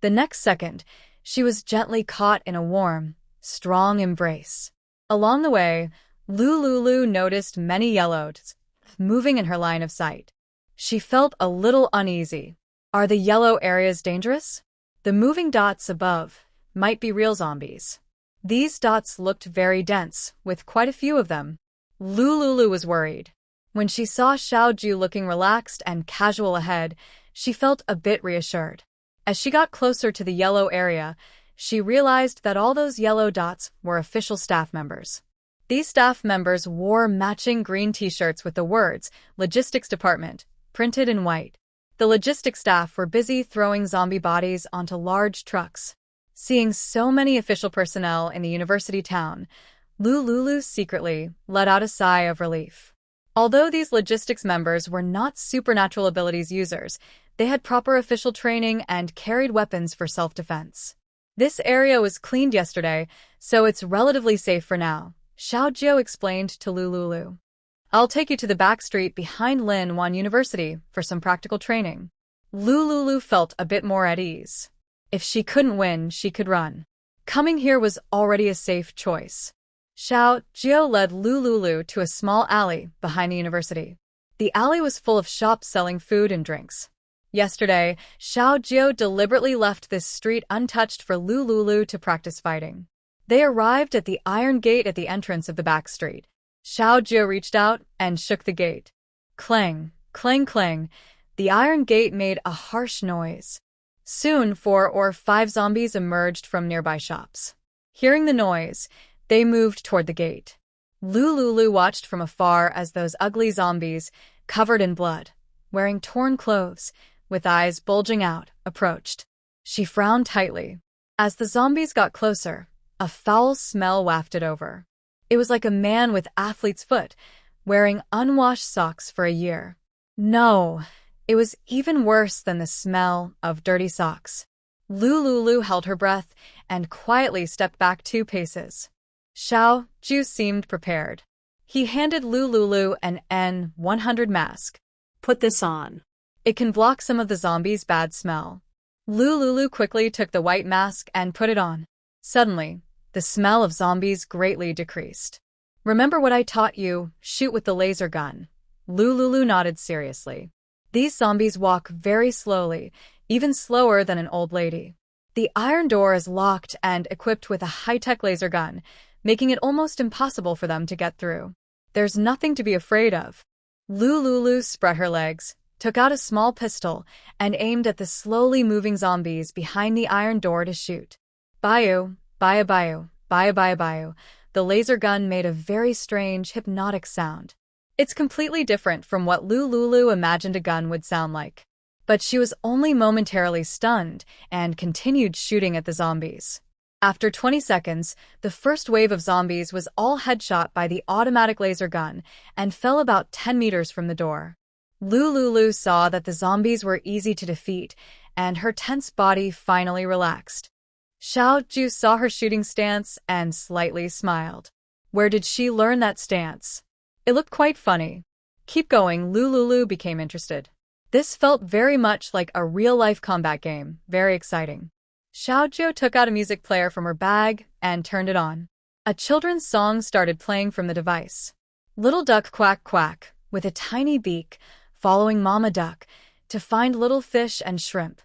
The next second, she was gently caught in a warm, strong embrace. Along the way, Lulu noticed many yellows moving in her line of sight. She felt a little uneasy. Are the yellow areas dangerous? The moving dots above might be real zombies. These dots looked very dense, with quite a few of them. Lulu was worried. When she saw Xiao Ju looking relaxed and casual ahead, she felt a bit reassured. As she got closer to the yellow area, she realized that all those yellow dots were official staff members. These staff members wore matching green t-shirts with the words, Logistics Department, printed in white. The logistics staff were busy throwing zombie bodies onto large trucks. Seeing so many official personnel in the university town, Lulu secretly let out a sigh of relief. Although these logistics members were not supernatural abilities users, they had proper official training and carried weapons for self-defense. This area was cleaned yesterday, so it's relatively safe for now, Xiao Jio explained to Lulu. I'll take you to the back street behind Lin Wan University for some practical training. Lulu felt a bit more at ease. If she couldn't win, she could run. Coming here was already a safe choice. Xiao Jio led Lulu to a small alley behind the university. The alley was full of shops selling food and drinks. Yesterday, Xiao Jio deliberately left this street untouched for Lulu to practice fighting. They arrived at the iron gate at the entrance of the back street. Xiao Jio reached out and shook the gate. Clang, clang, clang. The iron gate made a harsh noise. Soon 4 or 5 zombies emerged from nearby shops. Hearing the noise, they moved toward the gate. Lulu watched from afar as those ugly zombies, covered in blood, wearing torn clothes, with eyes bulging out, approached. She frowned tightly. As the zombies got closer, a foul smell wafted over. It was like a man with athlete's foot, wearing unwashed socks for a year. No, it was even worse than the smell of dirty socks. Lulu held her breath and quietly stepped back 2 paces. Xiao Ju seemed prepared. He handed Lulu an N100 mask. Put this on. It can block some of the zombies' bad smell. Lulu quickly took the white mask and put it on. Suddenly, the smell of zombies greatly decreased. Remember what I taught you, shoot with the laser gun. Lulu nodded seriously. These zombies walk very slowly, even slower than an old lady. The iron door is locked and equipped with a high-tech laser gun, making it almost impossible for them to get through. There's nothing to be afraid of. Lulu spread her legs, took out a small pistol, and aimed at the slowly moving zombies behind the iron door to shoot. Bayu, bayu, bayu, bayu, bayu, bayu. The laser gun made a very strange, hypnotic sound. It's completely different from what Lulu imagined a gun would sound like. But she was only momentarily stunned and continued shooting at the zombies. After 20 seconds, the first wave of zombies was all headshot by the automatic laser gun and fell about 10 meters from the door. Lulu saw that the zombies were easy to defeat, and her tense body finally relaxed. Xiao Ju saw her shooting stance and slightly smiled. Where did she learn that stance? It looked quite funny. Keep going, Lulu became interested. This felt very much like a real-life combat game, very exciting. Xiao Ju took out a music player from her bag and turned it on. A children's song started playing from the device. Little duck quack quack, with a tiny beak, following Mama Duck, to find little fish and shrimp.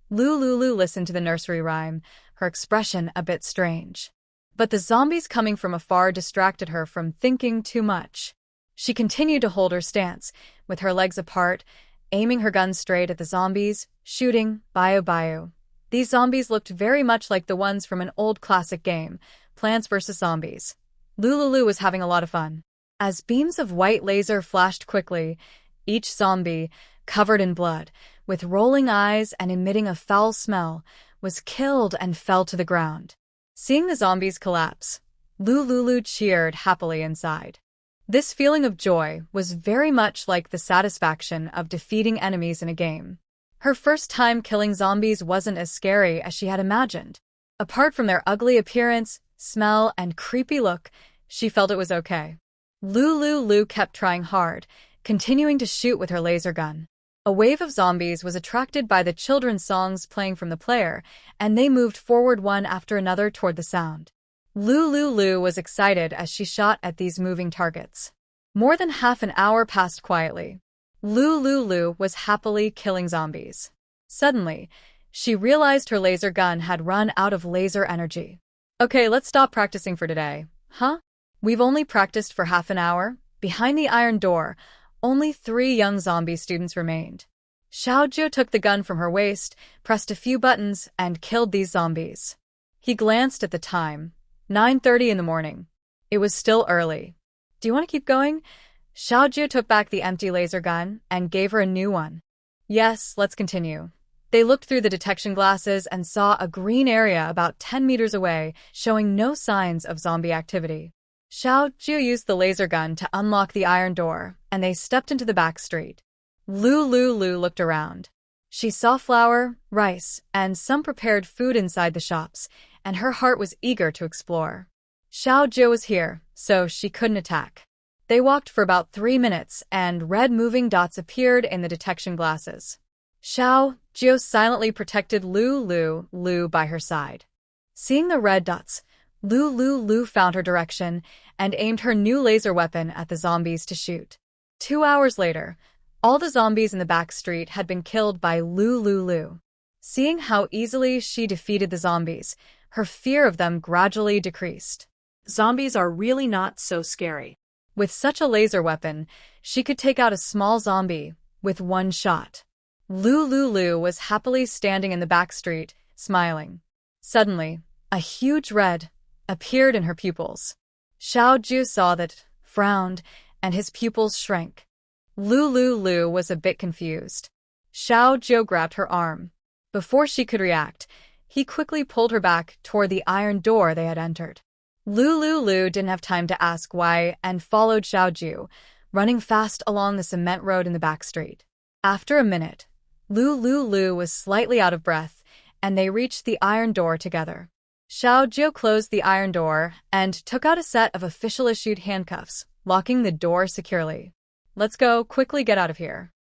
Lulu listened to the nursery rhyme, her expression a bit strange. But the zombies coming from afar distracted her from thinking too much. She continued to hold her stance, with her legs apart, aiming her gun straight at the zombies, shooting, bio. These zombies looked very much like the ones from an old classic game, Plants vs. Zombies. Lulu was having a lot of fun. As beams of white laser flashed quickly, each zombie, covered in blood, with rolling eyes and emitting a foul smell, was killed and fell to the ground. Seeing the zombies collapse, Lulu cheered happily inside. This feeling of joy was very much like the satisfaction of defeating enemies in a game. Her first time killing zombies wasn't as scary as she had imagined. Apart from their ugly appearance, smell, and creepy look, she felt it was okay. Lulu kept trying hard, continuing to shoot with her laser gun. A wave of zombies was attracted by the children's songs playing from the player, and they moved forward one after another toward the sound. Lulu was excited as she shot at these moving targets. More than half an hour passed quietly. Lulu was happily killing zombies. Suddenly, she realized her laser gun had run out of laser energy. Okay, let's stop practicing for today. Huh? We've only practiced for half an hour. Behind the iron door, only 3 young zombie students remained. Xiaojie took the gun from her waist, pressed a few buttons, and killed these zombies. He glanced at the time. 9:30 in the morning. It was still early. Do you want to keep going? Xiaojie took back the empty laser gun and gave her a new one. Yes, let's continue. They looked through the detection glasses and saw a green area about 10 meters away, showing no signs of zombie activity. Xiaojie used the laser gun to unlock the iron door, and they stepped into the back street. Lulu looked around. She saw flour, rice, and some prepared food inside the shops, and her heart was eager to explore. Xiaojie was here, so she couldn't attack. They walked for about 3 minutes, and red moving dots appeared in the detection glasses. Xiaojie silently protected Lulu by her side. Seeing the red dots, Lulu found her direction and aimed her new laser weapon at the zombies to shoot. 2 hours later, all the zombies in the back street had been killed by Lulu. Seeing how easily she defeated the zombies, her fear of them gradually decreased. Zombies are really not so scary. With such a laser weapon, she could take out a small zombie with one shot. Lulu was happily standing in the back street, smiling. Suddenly, a huge red appeared in her pupils. Xiaojie saw that, frowned, and his pupils shrank. Lulu was a bit confused. Xiaojie grabbed her arm. Before she could react, he quickly pulled her back toward the iron door they had entered. Lulu didn't have time to ask why and followed Xiaojie, running fast along the cement road in the back street. After a minute, Lulu was slightly out of breath, and they reached the iron door together. Xiaojie closed the iron door and took out a set of official-issued handcuffs, locking the door securely. Let's go, quickly get out of here.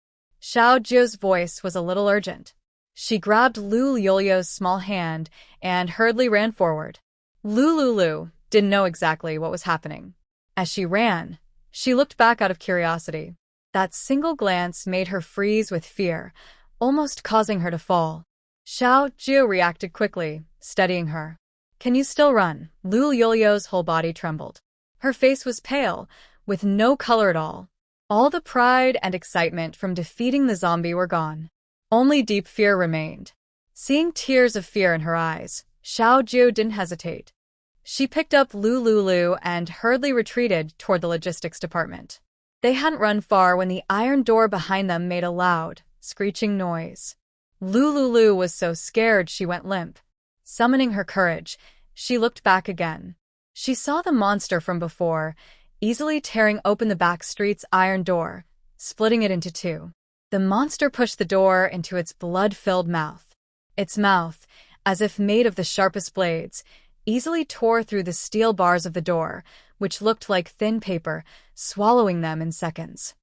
Xiaojie's voice was a little urgent. She grabbed Lulu's small hand and hurriedly ran forward. Lulu didn't know exactly what was happening. As she ran, she looked back out of curiosity. That single glance made her freeze with fear, almost causing her to fall. Xiaojie reacted quickly, steadying her. Can you still run? Lulu's whole body trembled. Her face was pale, with no color at all. All the pride and excitement from defeating the zombie were gone. Only deep fear remained. Seeing tears of fear in her eyes, Xiaojie didn't hesitate. She picked up Lulu and hurriedly retreated toward the logistics department. They hadn't run far when the iron door behind them made a loud, screeching noise. Lulu was so scared she went limp. Summoning her courage, she looked back again. She saw the monster from before, easily tearing open the back street's iron door, splitting it into 2. The monster pushed the door into its blood-filled mouth. Its mouth, as if made of the sharpest blades, easily tore through the steel bars of the door, which looked like thin paper, swallowing them in seconds.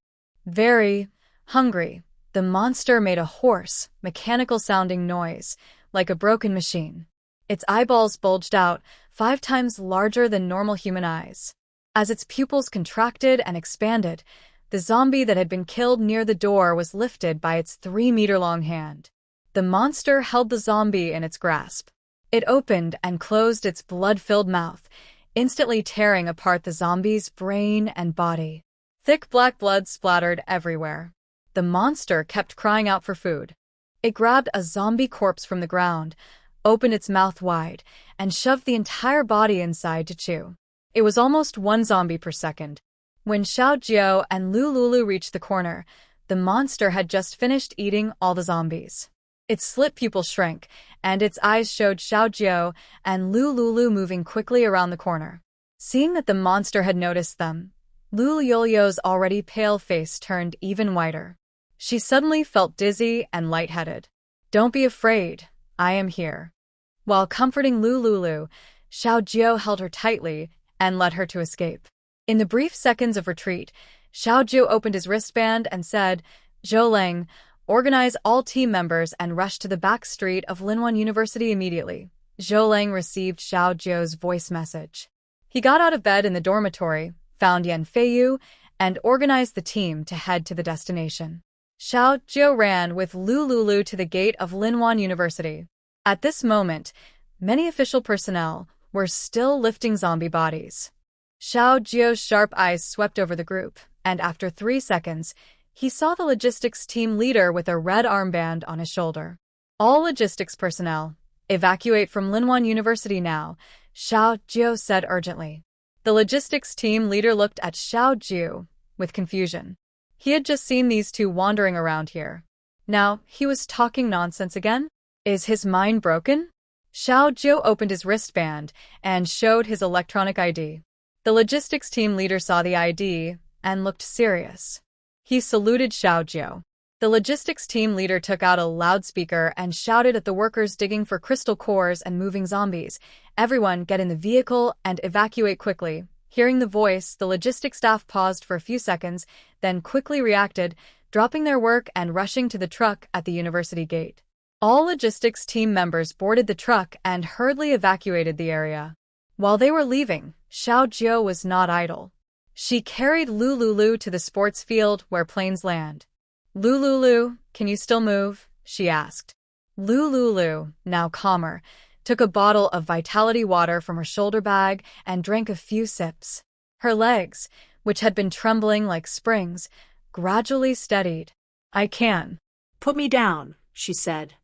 Very hungry, the monster made a hoarse, mechanical-sounding noise, like a broken machine. Its eyeballs bulged out, 5 times larger than normal human eyes. As its pupils contracted and expanded, the zombie that had been killed near the door was lifted by its 3-meter-long hand. The monster held the zombie in its grasp. It opened and closed its blood-filled mouth, instantly tearing apart the zombie's brain and body. Thick black blood splattered everywhere. The monster kept crying out for food. It grabbed a zombie corpse from the ground, opened its mouth wide, and shoved the entire body inside to chew. It was almost 1 zombie per second. When Xiaojiu and Lulu reached the corner, the monster had just finished eating all the zombies. Its slit pupil shrank, and its eyes showed Xiaojiu and Lulu moving quickly around the corner. Seeing that the monster had noticed them, Lulu's already pale face turned even whiter. She suddenly felt dizzy and lightheaded. "Don't be afraid, I am here." While comforting Lulu, Xiaojiu held her tightly and led her to escape. In the brief seconds of retreat, Xiaojiu opened his wristband and said, "Zhou, organize all team members and rush to the back street of Linwan University immediately." Zhou received Xiaojiu's voice message. He got out of bed in the dormitory, found Yan Feiyu, and organized the team to head to the destination. Xiaojiu ran with Lulu to the gate of Linwan University. At this moment, many official personnel were still lifting zombie bodies. Xiaojiu's sharp eyes swept over the group, and after 3 seconds, he saw the logistics team leader with a red armband on his shoulder. "All logistics personnel, evacuate from Linwan University now," Xiaojiu said urgently. The logistics team leader looked at Xiaojiu with confusion. He had just seen these two wandering around here. Now, he was talking nonsense again? Is his mind broken? Xiaojiu opened his wristband and showed his electronic ID. The logistics team leader saw the ID and looked serious. He saluted Xiaojiu. The logistics team leader took out a loudspeaker and shouted at the workers digging for crystal cores and moving zombies, "Everyone get in the vehicle and evacuate quickly." Hearing the voice, the logistics staff paused for a few seconds, then quickly reacted, dropping their work and rushing to the truck at the university gate. All logistics team members boarded the truck and hurriedly evacuated the area. While they were leaving, Xiaojiu was not idle. She carried Lulu to the sports field where planes land. "Lulu, can you still move?" she asked. Lulu, now calmer, took a bottle of vitality water from her shoulder bag and drank a few sips. Her legs, which had been trembling like springs, gradually steadied. "I can." "Put me down," she said.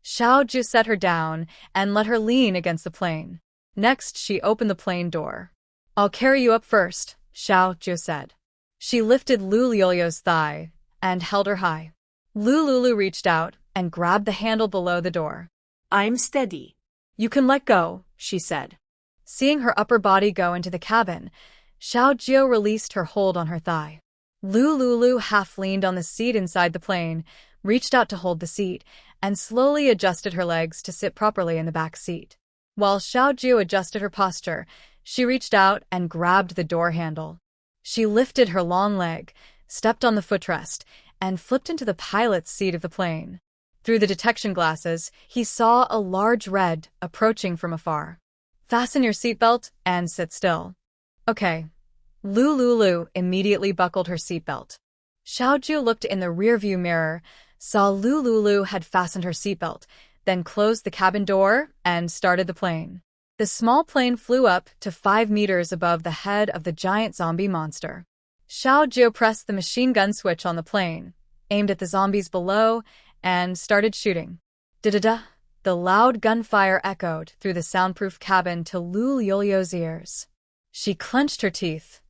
Xiaojiu set her down and let her lean against the plane. Next, she opened the plane door. "I'll carry you up first," Xiaojiu said. She lifted Lulu's thigh and held her high. Lulu reached out and grabbed the handle below the door. "I'm steady." "You can let go," she said. Seeing her upper body go into the cabin, Xiaojiu released her hold on her thigh. Lulu half leaned on the seat inside the plane, reached out to hold the seat, and slowly adjusted her legs to sit properly in the back seat. While Xiaojiu adjusted her posture, she reached out and grabbed the door handle. She lifted her long leg, stepped on the footrest, and flipped into the pilot's seat of the plane. Through the detection glasses, he saw a large red approaching from afar. "Fasten your seatbelt and sit still." "Okay." Lulu immediately buckled her seatbelt. Xiaojiu looked in the rearview mirror, saw Lulu had fastened her seatbelt, then closed the cabin door and started the plane. The small plane flew up to 5 meters above the head of the giant zombie monster. Xiaojiu pressed the machine gun switch on the plane, aimed at the zombies below, and started shooting. Da-da-da! The loud gunfire echoed through the soundproof cabin to Lulu's ears. She clenched her teeth,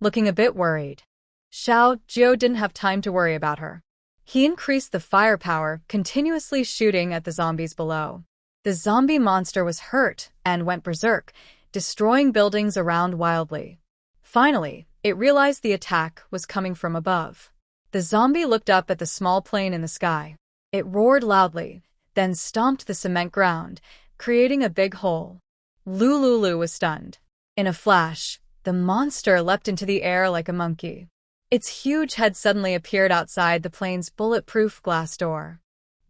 looking a bit worried. Xiaojiu didn't have time to worry about her. He increased the firepower, continuously shooting at the zombies below. The zombie monster was hurt and went berserk, destroying buildings around wildly. Finally, it realized the attack was coming from above. The zombie looked up at the small plane in the sky. It roared loudly, then stomped the cement ground, creating a big hole. Lulu was stunned. In a flash, the monster leapt into the air like a monkey. Its huge head suddenly appeared outside the plane's bulletproof glass door.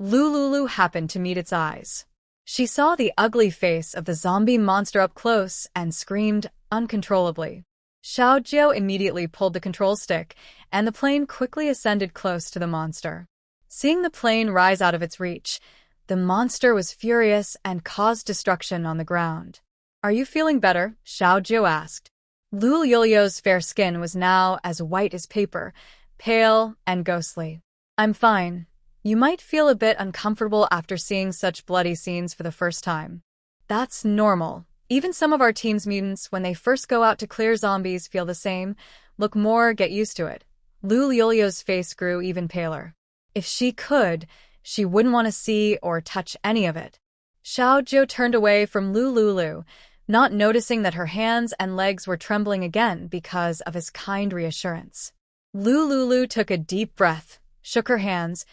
Lulu happened to meet its eyes. She saw the ugly face of the zombie monster up close and screamed uncontrollably. Xiao Jiao immediately pulled the control stick, and the plane quickly ascended close to the monster. Seeing the plane rise out of its reach, the monster was furious and caused destruction on the ground. "Are you feeling better?" Xiao Jiao asked. Lu Yulio's fair skin was now as white as paper, pale and ghostly. "I'm fine. You might feel a bit uncomfortable after seeing such bloody scenes for the first time. That's normal. Even some of our team's mutants, when they first go out to clear zombies, feel the same. Look more, get used to it." Lu Yulio's face grew even paler. If she could, she wouldn't want to see or touch any of it. Xiao Jiao turned away from Lu Lulu, not noticing that her hands and legs were trembling again because of his kind reassurance. Lu Lulu took a deep breath, shook her hands,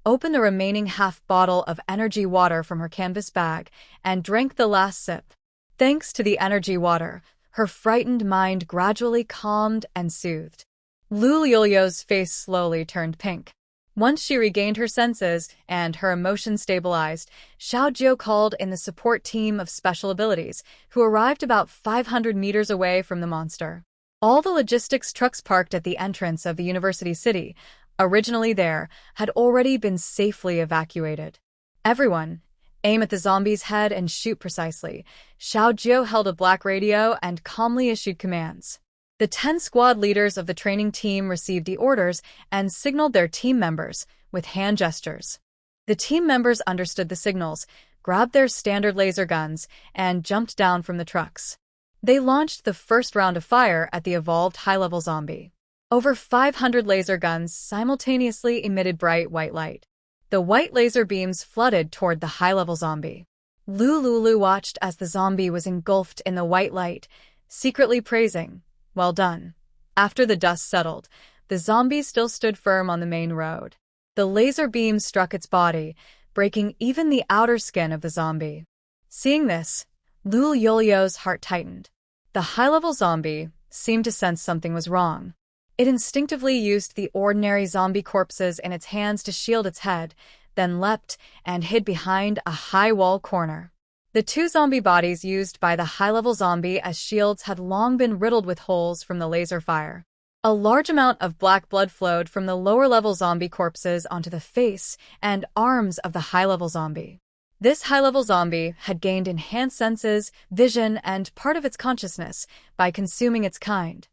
opened the remaining half bottle of energy water from her canvas bag, and drank the last sip. Thanks to the energy water, her frightened mind gradually calmed and soothed. Lu Yulio's face slowly turned pink. Once she regained her senses and her emotions stabilized, Xiao Jiao called in the support team of special abilities, who arrived about 500 meters away from the monster. All the logistics trucks parked at the entrance of the university city, originally there, had already been safely evacuated. "Everyone, aim at the zombie's head and shoot precisely." Xiao Jiao held a black radio and calmly issued commands. The 10 squad leaders of the training team received the orders and signaled their team members with hand gestures. The team members understood the signals, grabbed their standard laser guns, and jumped down from the trucks. They launched the first round of fire at the evolved high-level zombie. Over 500 laser guns simultaneously emitted bright white light. The white laser beams flooded toward the high-level zombie. Lu Lulu watched as the zombie was engulfed in the white light, secretly praising, "Well done." After the dust settled, the zombie still stood firm on the main road. The laser beam struck its body, breaking even the outer skin of the zombie. Seeing this, Lu Yulio's heart tightened. The high-level zombie seemed to sense something was wrong. It instinctively used the ordinary zombie corpses in its hands to shield its head, then leapt and hid behind a high wall corner. The 2 zombie bodies used by the high-level zombie as shields had long been riddled with holes from the laser fire. A large amount of black blood flowed from the lower-level zombie corpses onto the face and arms of the high-level zombie. This high-level zombie had gained enhanced senses, vision, and part of its consciousness by consuming its kind.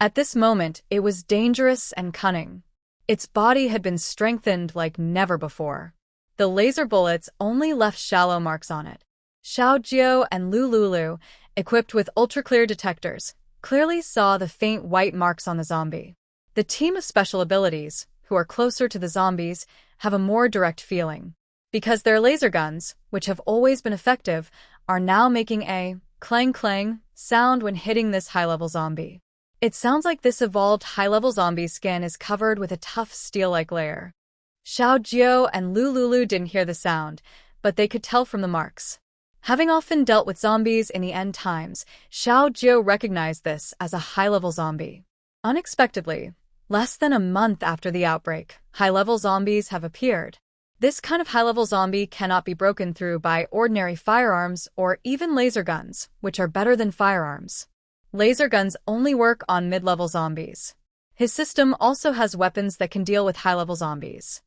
At this moment, it was dangerous and cunning. Its body had been strengthened like never before. The laser bullets only left shallow marks on it. Xiao Jiao and Lu Lulu, equipped with ultra-clear detectors, clearly saw the faint white marks on the zombie. The team of special abilities, who are closer to the zombies, have a more direct feeling. Because their laser guns, which have always been effective, are now making a clang-clang sound when hitting this high-level zombie. It sounds like this evolved high-level zombie's skin is covered with a tough steel-like layer. Xiao Jiao and Lu Lulu didn't hear the sound, but they could tell from the marks. Having often dealt with zombies in the end times, Xiao Jiao recognized this as a high-level zombie. Unexpectedly, less than a month after the outbreak, high-level zombies have appeared. This kind of high-level zombie cannot be broken through by ordinary firearms or even laser guns, which are better than firearms. Laser guns only work on mid-level zombies. His system also has weapons that can deal with high-level zombies.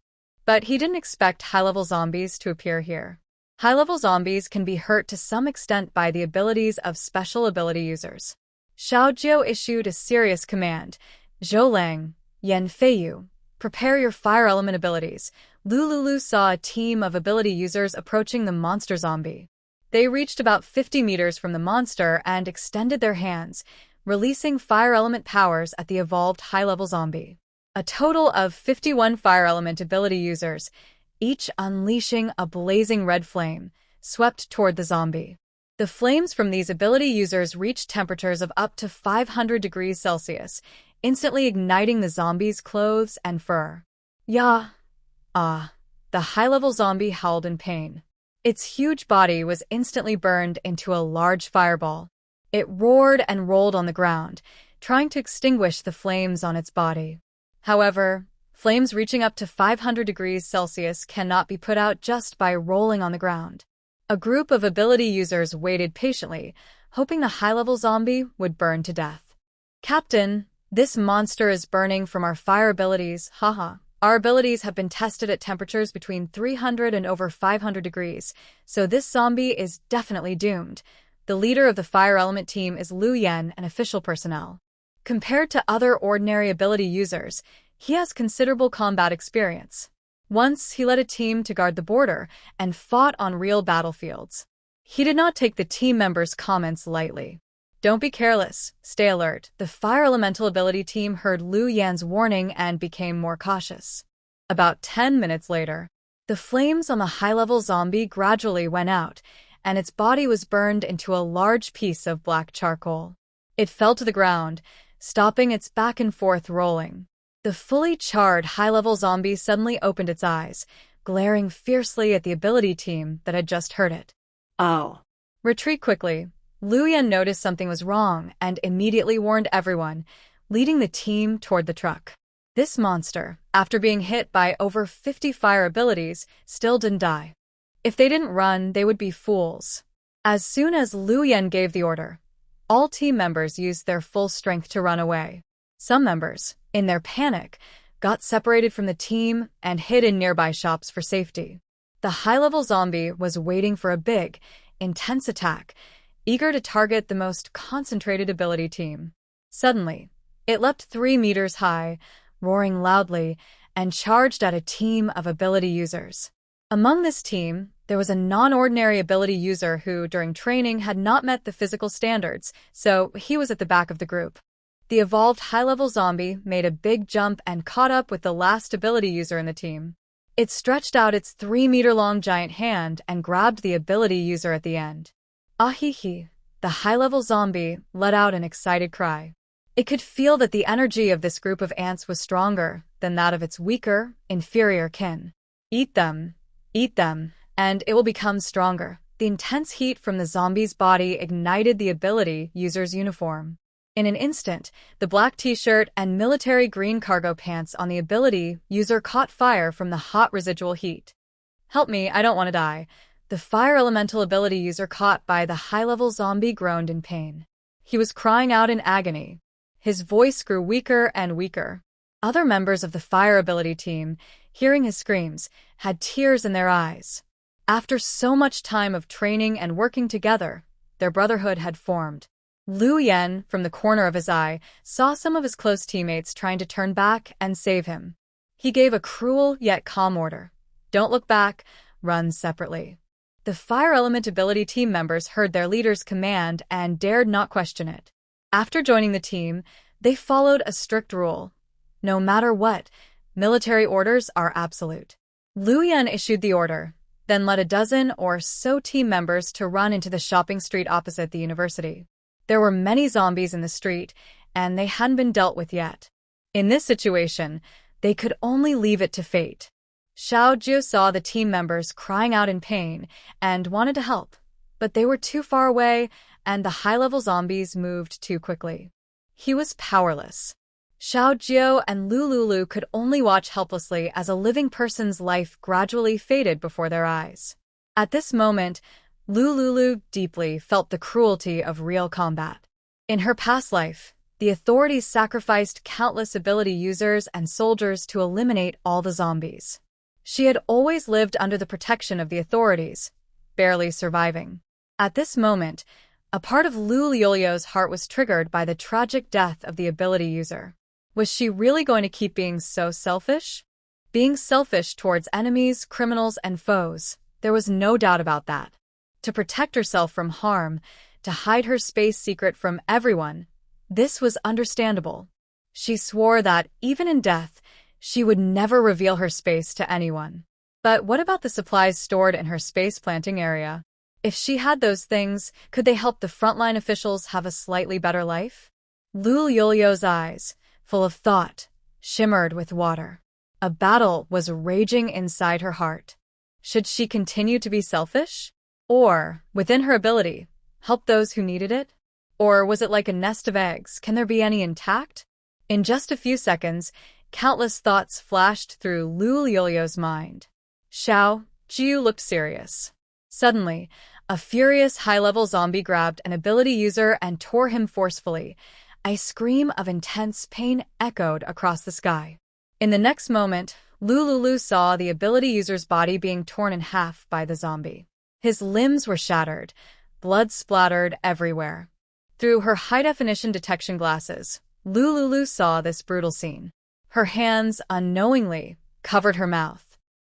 But he didn't expect high-level zombies to appear here. High-level zombies can be hurt to some extent by the abilities of special ability users. Xiao Jiao issued a serious command. "Zhou Lang, Yan Feiyu, prepare your fire element abilities." Lu Lulu saw a team of ability users approaching the monster zombie. They reached about 50 meters from the monster and extended their hands, releasing fire element powers at the evolved high-level zombie. A total of 51 fire element ability users, each unleashing a blazing red flame, swept toward the zombie. The flames from these ability users reached temperatures of up to 500 degrees Celsius, instantly igniting the zombie's clothes and fur. "Ya! Ah!" The high-level zombie howled in pain. Its huge body was instantly burned into a large fireball. It roared and rolled on the ground, trying to extinguish the flames on its body. However, flames reaching up to 500 degrees Celsius cannot be put out just by rolling on the ground. A group of ability users waited patiently, hoping the high-level zombie would burn to death. Captain, this monster is burning from our fire abilities, haha. Our abilities have been tested at temperatures between 300 and over 500 degrees, so this zombie is definitely doomed. The leader of the fire element team is Liu Yan, an official personnel. Compared to other ordinary ability users, he has considerable combat experience. Once, he led a team to guard the border and fought on real battlefields. He did not take the team members' comments lightly. Don't be careless, stay alert. The fire elemental ability team heard Liu Yan's warning and became more cautious. About 10 minutes later, the flames on the high-level zombie gradually went out, and its body was burned into a large piece of black charcoal. It fell to the ground, stopping its back-and-forth rolling. The fully charred high-level zombie suddenly opened its eyes, glaring fiercely at the ability team that had just heard it. Oh. Retreat quickly. Liu Yan noticed something was wrong and immediately warned everyone, leading the team toward the truck. This monster, after being hit by over 50 fire abilities, still didn't die. If they didn't run, they would be fools. As soon as Liu Yan gave the order, all team members used their full strength to run away. Some members, in their panic, got separated from the team and hid in nearby shops for safety. The high-level zombie was waiting for a big, intense attack, eager to target the most concentrated ability team. Suddenly, it leapt 3 meters high, roaring loudly, and charged at a team of ability users. Among this team, there was a non-ordinary ability user who, during training, had not met the physical standards, so he was at the back of the group. The evolved high-level zombie made a big jump and caught up with the last ability user in the team. It stretched out its 3-meter-long giant hand and grabbed the ability user at the end. Ahihi, the high-level zombie let out an excited cry. It could feel that the energy of this group of ants was stronger than that of its weaker, inferior kin. Eat them, and it will become stronger. The intense heat from the zombie's body ignited the ability user's uniform. In an instant, the black t-shirt and military green cargo pants on the ability user caught fire from the hot residual heat. Help me, I don't want to die. The fire elemental ability user caught by the high-level zombie groaned in pain. He was crying out in agony. His voice grew weaker and weaker. Other members of the fire ability team, hearing his screams, had tears in their eyes. After so much time of training and working together, their brotherhood had formed. Liu Yan, from the corner of his eye, saw some of his close teammates trying to turn back and save him. He gave a cruel yet calm order. Don't look back, run separately. The fire element ability team members heard their leader's command and dared not question it. After joining the team, they followed a strict rule. No matter what, military orders are absolute. Liu Yan issued the order, then led a dozen or so team members to run into the shopping street opposite the university. There were many zombies in the street, and they hadn't been dealt with yet. In this situation, they could only leave it to fate. Xiao Jiu saw the team members crying out in pain and wanted to help, but they were too far away and the high-level zombies moved too quickly. He was powerless. Xiao Jiu and Lulu could only watch helplessly as a living person's life gradually faded before their eyes. At this moment, Lulu deeply felt the cruelty of real combat. In her past life, the authorities sacrificed countless ability users and soldiers to eliminate all the zombies. She had always lived under the protection of the authorities, barely surviving. At this moment, a part of Lulio's heart was triggered by the tragic death of the ability user. Was she really going to keep being so selfish? Being selfish towards enemies, criminals, and foes, there was no doubt about that. To protect herself from harm, to hide her space secret from everyone, this was understandable. She swore that, even in death, she would never reveal her space to anyone. But what about the supplies stored in her space planting area? If she had those things, could they help the frontline officials have a slightly better life? Lulio's eyes, full of thought, shimmered with water. A battle was raging inside her heart. Should she continue to be selfish? Or, within her ability, help those who needed it? Or was it like a nest of eggs? Can there be any intact? In just a few seconds, countless thoughts flashed through Lulio's mind. Xiao Jiu looked serious. Suddenly, a furious high-level zombie grabbed an ability user and tore him forcefully. A scream of intense pain echoed across the sky. In the next moment, Lulu saw the ability user's body being torn in half by the zombie. His limbs were shattered, blood splattered everywhere. Through her high-definition detection glasses, Lulu saw this brutal scene. Her hands, unknowingly, covered her mouth.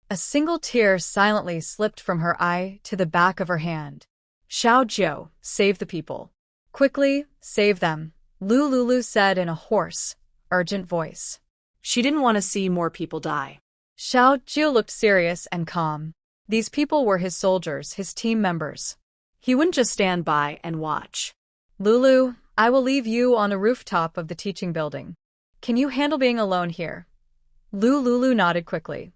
A single tear silently slipped from her eye to the back of her hand. "Xiaojiu, save the people. Quickly, save them," Lulu said in a hoarse, urgent voice. She didn't want to see more people die. Xiaojiu looked serious and calm. These people were his soldiers, his team members. He wouldn't just stand by and watch. "Lulu, I will leave you on a rooftop of the teaching building. Can you handle being alone here?" Lulu nodded quickly.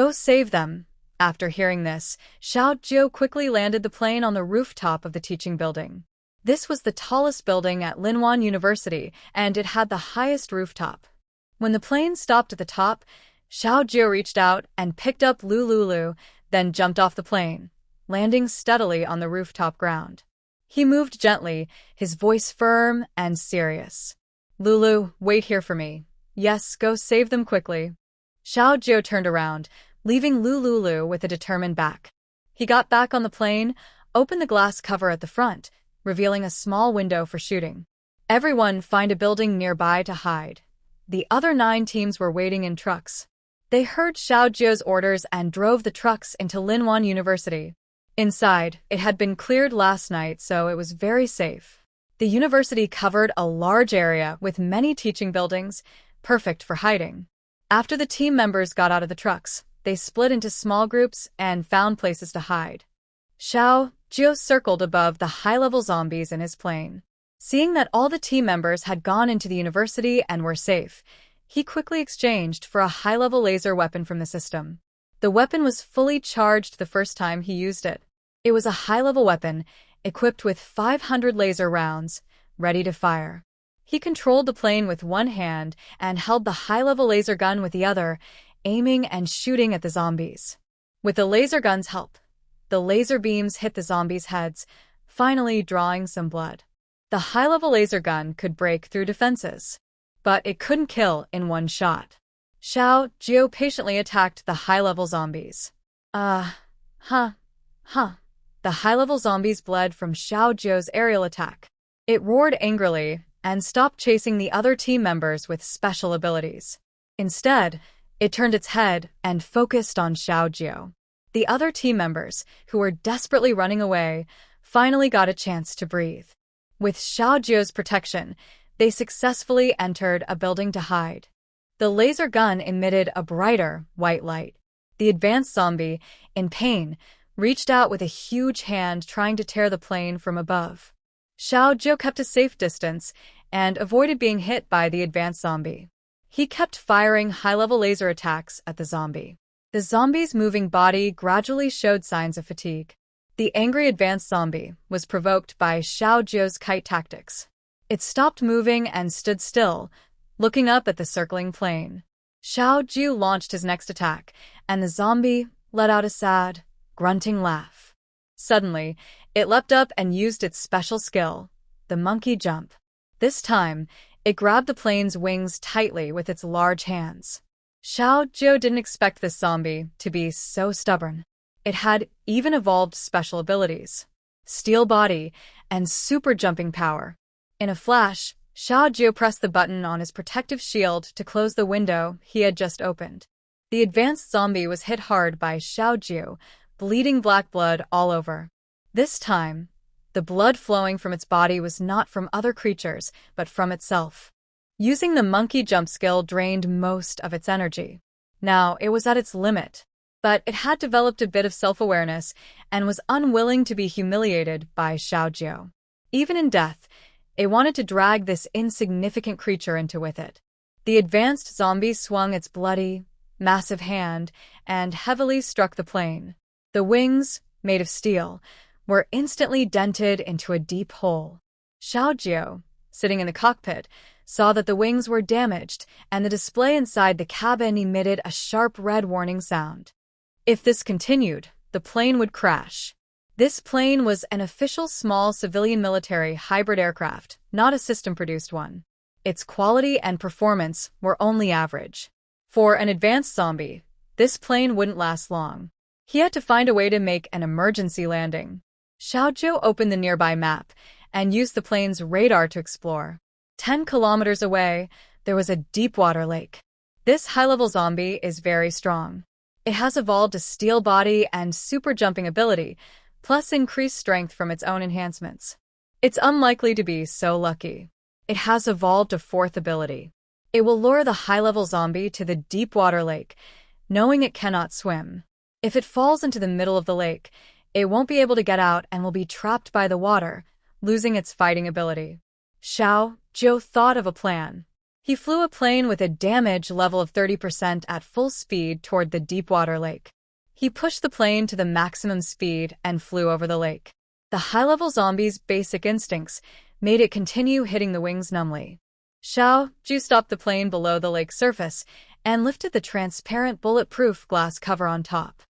"Go save them." After hearing this, Xiaojiu quickly landed the plane on the rooftop of the teaching building. This was the tallest building at Linwan University, and it had the highest rooftop. When the plane stopped at the top, Xiaojiu reached out and picked up Lulu, then jumped off the plane, landing steadily on the rooftop ground. He moved gently, his voice firm and serious. "Lulu, wait here for me. Yes, go save them quickly." Xiaojiu turned around, leaving Lulu with a determined back. He got back on the plane, opened the glass cover at the front, revealing a small window for shooting. Everyone find a building nearby to hide. The other 9 teams were waiting in trucks. They heard Xiaojiu's orders and drove the trucks into Linwan University. Inside, it had been cleared last night, so it was very safe. The university covered a large area with many teaching buildings, perfect for hiding. After the team members got out of the trucks, they split into small groups and found places to hide. Xiaojiu circled above the high-level zombies in his plane. Seeing that all the team members had gone into the university and were safe, he quickly exchanged for a high-level laser weapon from the system. The weapon was fully charged the first time he used it. It was a high-level weapon, equipped with 500 laser rounds, ready to fire. He controlled the plane with one hand and held the high-level laser gun with the other, aiming and shooting at the zombies. With the laser gun's help, the laser beams hit the zombies' heads, finally drawing some blood. The high-level laser gun could break through defenses, but it couldn't kill in one shot. Xiaojiu patiently attacked the high-level zombies. The high-level zombies bled from Xiaojiu's aerial attack. It roared angrily and stopped chasing the other team members with special abilities. Instead, it turned its head and focused on Xiaojiu. The other team members, who were desperately running away, finally got a chance to breathe. With Xiaojiu's protection, they successfully entered a building to hide. The laser gun emitted a brighter, white light. The advanced zombie, in pain, reached out with a huge hand trying to tear the plane from above. Xiaojiu kept a safe distance and avoided being hit by the advanced zombie. He kept firing high-level laser attacks at the zombie. The zombie's moving body gradually showed signs of fatigue. The angry advanced zombie was provoked by Xiaojiu's kite tactics. It stopped moving and stood still, looking up at the circling plane. Xiaojiu launched his next attack, and the zombie let out a sad, grunting laugh. Suddenly, it leapt up and used its special skill, the monkey jump. This time, it grabbed the plane's wings tightly with its large hands. Xiaojiu didn't expect this zombie to be so stubborn. It had even evolved special abilities, steel body, and super jumping power. In a flash, Xiaojiu pressed the button on his protective shield to close the window he had just opened. The advanced zombie was hit hard by Xiaojiu, bleeding black blood all over. This time, the blood flowing from its body was not from other creatures, but from itself. Using the monkey jump skill drained most of its energy. Now it was at its limit. But it had developed a bit of self-awareness and was unwilling to be humiliated by Xiaojiu. Even in death, it wanted to drag this insignificant creature into with it. The advanced zombie swung its bloody, massive hand and heavily struck the plane. The wings, made of steel, were instantly dented into a deep hole. Xiaojiu, sitting in the cockpit, saw that the wings were damaged and the display inside the cabin emitted a sharp red warning sound. If this continued, the plane would crash. This plane was an official small civilian military hybrid aircraft, not a system-produced one. Its quality and performance were only average. For an advanced zombie, this plane wouldn't last long. He had to find a way to make an emergency landing. Xiaozhou opened the nearby map and used the plane's radar to explore. 10 kilometers away, there was a deep-water lake. This high-level zombie is very strong. It has evolved a steel body and super jumping ability, plus increased strength from its own enhancements. It's unlikely to be so lucky. It has evolved a fourth ability. It will lure the high-level zombie to the deep-water lake, knowing it cannot swim. If it falls into the middle of the lake, it won't be able to get out and will be trapped by the water, losing its fighting ability. Xiaozhou thought of a plan. He flew a plane with a damage level of 30% at full speed toward the deep-water lake. He pushed the plane to the maximum speed and flew over the lake. The high-level zombie's basic instincts made it continue hitting the wings numbly. Xiaozhou stopped the plane below the lake's surface and lifted the transparent bulletproof glass cover on top.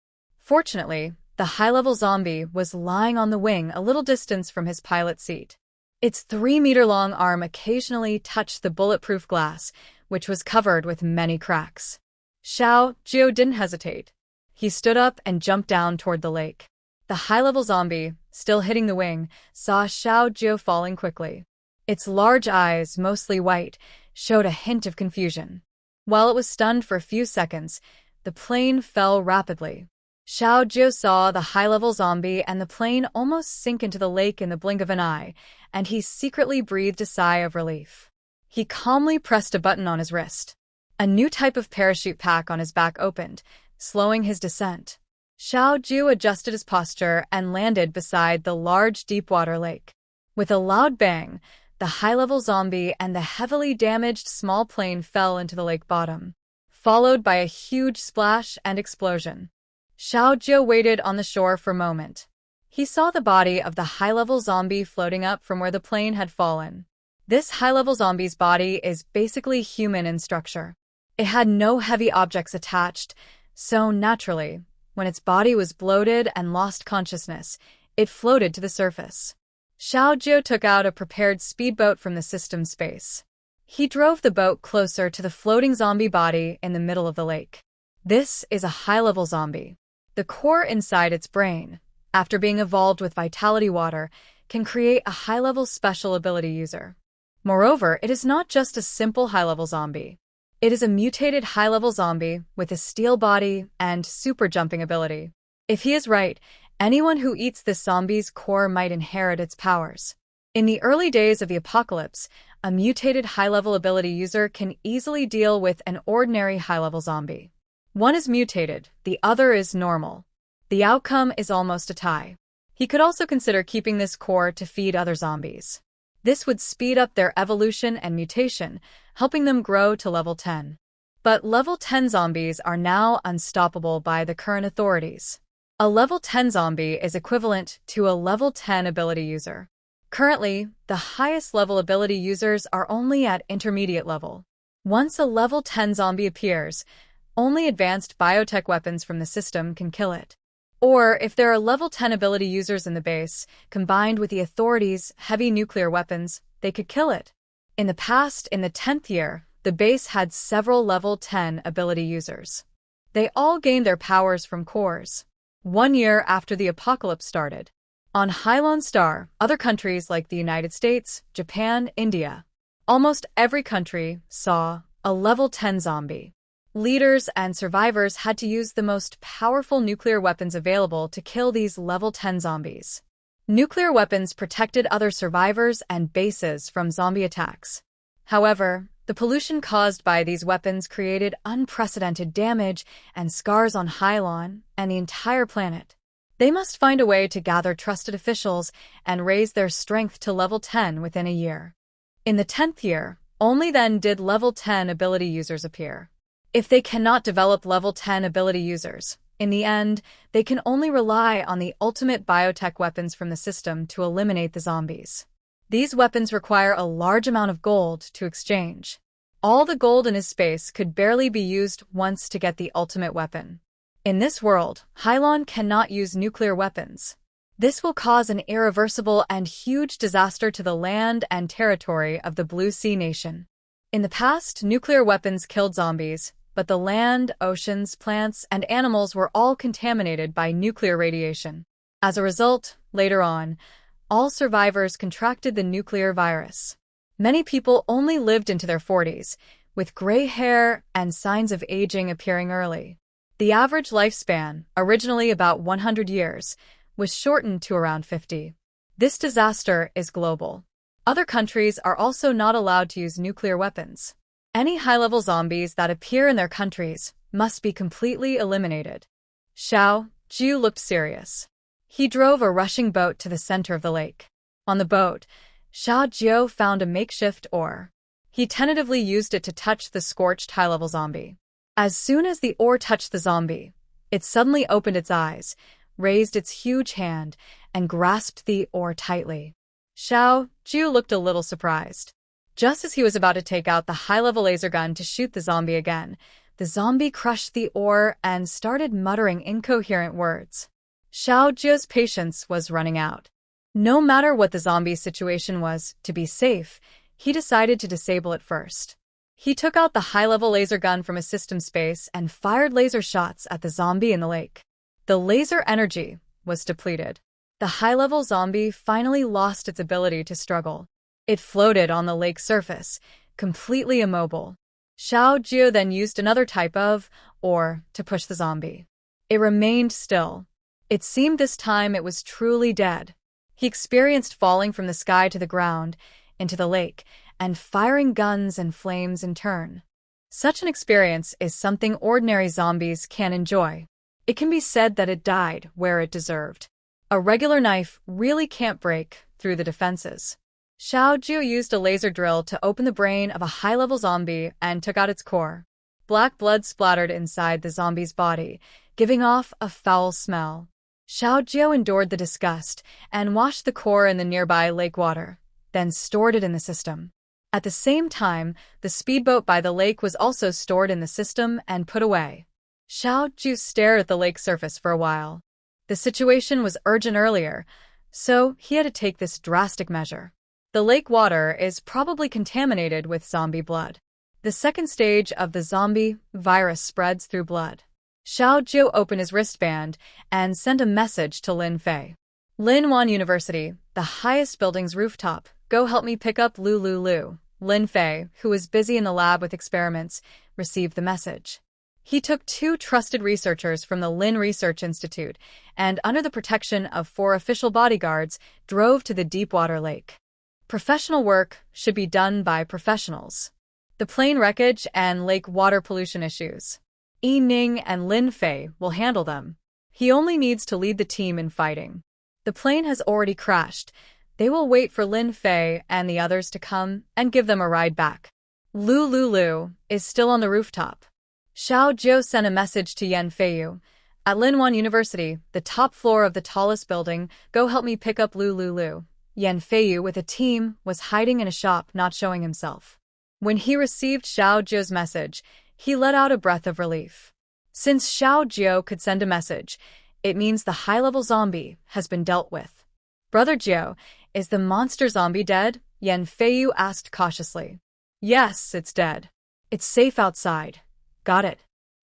Fortunately, the high-level zombie was lying on the wing a little distance from his pilot seat. Its 3-meter-long arm occasionally touched the bulletproof glass, which was covered with many cracks. Xiaozhou didn't hesitate. He stood up and jumped down toward the lake. The high-level zombie, still hitting the wing, saw Xiaozhou falling quickly. Its large eyes, mostly white, showed a hint of confusion. While it was stunned for a few seconds, the plane fell rapidly. Xiaozhou saw the high-level zombie and the plane almost sink into the lake in the blink of an eye, and he secretly breathed a sigh of relief. He calmly pressed a button on his wrist. A new type of parachute pack on his back opened, slowing his descent. Xiaozhou adjusted his posture and landed beside the large deep-water lake. With a loud bang, the high-level zombie and the heavily damaged small plane fell into the lake bottom, followed by a huge splash and explosion. Xiaozhou waited on the shore for a moment. He saw the body of the high-level zombie floating up from where the plane had fallen. This high-level zombie's body is basically human in structure. It had no heavy objects attached, so naturally, when its body was bloated and lost consciousness, it floated to the surface. Xiaozhou took out a prepared speedboat from the system space. He drove the boat closer to the floating zombie body in the middle of the lake. This is a high-level zombie. The core inside its brain, after being evolved with vitality water, can create a high-level special ability user. Moreover, it is not just a simple high-level zombie. It is a mutated high-level zombie with a steel body and super jumping ability. If he is right, anyone who eats this zombie's core might inherit its powers. In the early days of the apocalypse, a mutated high-level ability user can easily deal with an ordinary high-level zombie. One is mutated, the other is normal. The outcome is almost a tie. He could also consider keeping this core to feed other zombies. This would speed up their evolution and mutation, helping them grow to level 10. But level 10 zombies are now unstoppable by the current authorities. A level 10 zombie is equivalent to a level 10 ability user. Currently, the highest level ability users are only at intermediate level. Once a level 10 zombie appears, only advanced biotech weapons from the system can kill it. Or, if there are level 10 ability users in the base, combined with the authorities' heavy nuclear weapons, they could kill it. In the past, in the 10th year, the base had several level 10 ability users. They all gained their powers from cores. 1 year after the apocalypse started. On Hylon Star, other countries like the United States, Japan, India, almost every country saw a level 10 zombie. Leaders and survivors had to use the most powerful nuclear weapons available to kill these level 10 zombies. Nuclear weapons protected other survivors and bases from zombie attacks. However, the pollution caused by these weapons created unprecedented damage and scars on Hylon and the entire planet. They must find a way to gather trusted officials and raise their strength to level 10 within a year. In the 10th year, only then did level 10 ability users appear. If they cannot develop level 10 ability users, in the end, they can only rely on the ultimate biotech weapons from the system to eliminate the zombies. These weapons require a large amount of gold to exchange. All the gold in his space could barely be used once to get the ultimate weapon. In this world, Hylon cannot use nuclear weapons. This will cause an irreversible and huge disaster to the land and territory of the Blue Sea Nation. In the past, nuclear weapons killed zombies, but the land, oceans, plants, and animals were all contaminated by nuclear radiation. As a result, later on, all survivors contracted the nuclear virus. Many people only lived into their 40s, with gray hair and signs of aging appearing early. The average lifespan, originally about 100 years, was shortened to around 50. This disaster is global. Other countries are also not allowed to use nuclear weapons. Any high-level zombies that appear in their countries must be completely eliminated. Xiao Ju looked serious. He drove a rushing boat to the center of the lake. On the boat, Xiao Jiu found a makeshift oar. He tentatively used it to touch the scorched high-level zombie. As soon as the oar touched the zombie, it suddenly opened its eyes, raised its huge hand, and grasped the oar tightly. Xiao Ju looked a little surprised. Just as he was about to take out the high-level laser gun to shoot the zombie again, the zombie crushed the oar and started muttering incoherent words. Xiao Ju's patience was running out. No matter what the zombie's situation was, to be safe, he decided to disable it first. He took out the high-level laser gun from his system space and fired laser shots at the zombie in the lake. The laser energy was depleted. The high-level zombie finally lost its ability to struggle. It floated on the lake's surface, completely immobile. Xiao Jiu then used another type of oar to push the zombie. It remained still. It seemed this time it was truly dead. He experienced falling from the sky to the ground, into the lake, and firing guns and flames in turn. Such an experience is something ordinary zombies can enjoy. It can be said that it died where it deserved. A regular knife really can't break through the defenses. Xiao Jiu used a laser drill to open the brain of a high-level zombie and took out its core. Black blood splattered inside the zombie's body, giving off a foul smell. Xiao Jiu endured the disgust and washed the core in the nearby lake water, then stored it in the system. At the same time, the speedboat by the lake was also stored in the system and put away. Xiao Jiu stared at the lake surface for a while. The situation was urgent earlier, so he had to take this drastic measure. The lake water is probably contaminated with zombie blood. The second stage of the zombie virus spreads through blood. Xiao Jiu opened his wristband and sent a message to Lin Fei. Manhwa University, the highest building's rooftop. Go help me pick up Lu. Lin Fei, who was busy in the lab with experiments, received the message. He took 2 trusted researchers from the Lin Research Institute and, under the protection of 4 official bodyguards, drove to the deep-water lake. Professional work should be done by professionals. The plane wreckage and lake water pollution issues, Yi Ning and Lin Fei will handle them. He only needs to lead the team in fighting. The plane has already crashed. They will wait for Lin Fei and the others to come and give them a ride back. Lu is still on the rooftop. Xiao Jiu sent a message to Yan Feiyu. At Manhwa University, the top floor of the tallest building, go help me pick up Lu. Yan Feiyu with a team was hiding in a shop, not showing himself. When he received Xiao Jiu's message, he let out a breath of relief. Since Xiao Jiu could send a message, it means the high-level zombie has been dealt with. Brother Jiu, is the monster zombie dead? Yan Feiyu asked cautiously. Yes, it's dead. It's safe outside. Got it.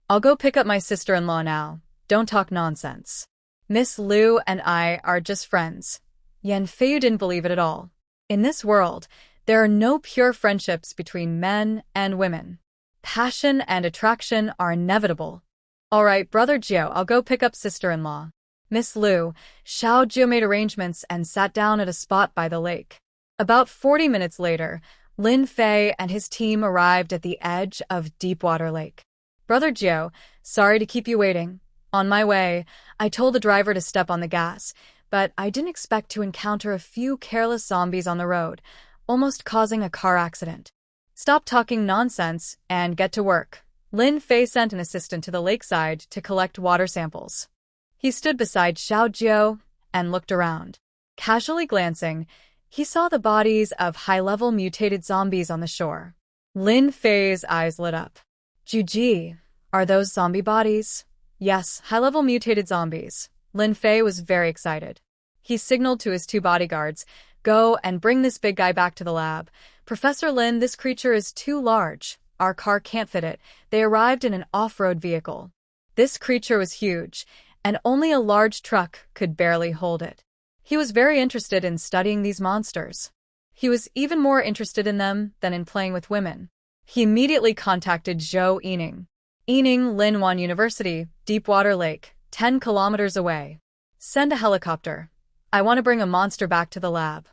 I'll go pick up my sister-in-law now. Don't talk nonsense. Miss Liu and I are just friends. Yan Feiyu didn't believe it at all. In this world, there are no pure friendships between men and women. Passion and attraction are inevitable. All right, Brother Jiu, I'll go pick up sister-in-law. Miss Liu, Xiao Jiu made arrangements and sat down at a spot by the lake. About 40 minutes later, Lin Fei and his team arrived at the edge of Deepwater Lake. Brother Jiu, sorry to keep you waiting. On my way, I told the driver to step on the gas, but I didn't expect to encounter a few careless zombies on the road, almost causing a car accident. Stop talking nonsense and get to work. Lin Fei sent an assistant to the lakeside to collect water samples. He stood beside Xiao Jiu and looked around. Casually glancing, he saw the bodies of high-level mutated zombies on the shore. Lin Fei's eyes lit up. Juji, are those zombie bodies? Yes, high-level mutated zombies. Lin Fei was very excited. He signaled to his 2 bodyguards, "Go and bring this big guy back to the lab. Professor Lin, this creature is too large. Our car can't fit it." They arrived in an off-road vehicle. This creature was huge, and only a large truck could barely hold it. He was very interested in studying these monsters. He was even more interested in them than in playing with women. He immediately contacted Zhou Yining. "Yining, Linwan University, Deepwater Lake, 10 kilometers away. Send a helicopter. I want to bring a monster back to the lab."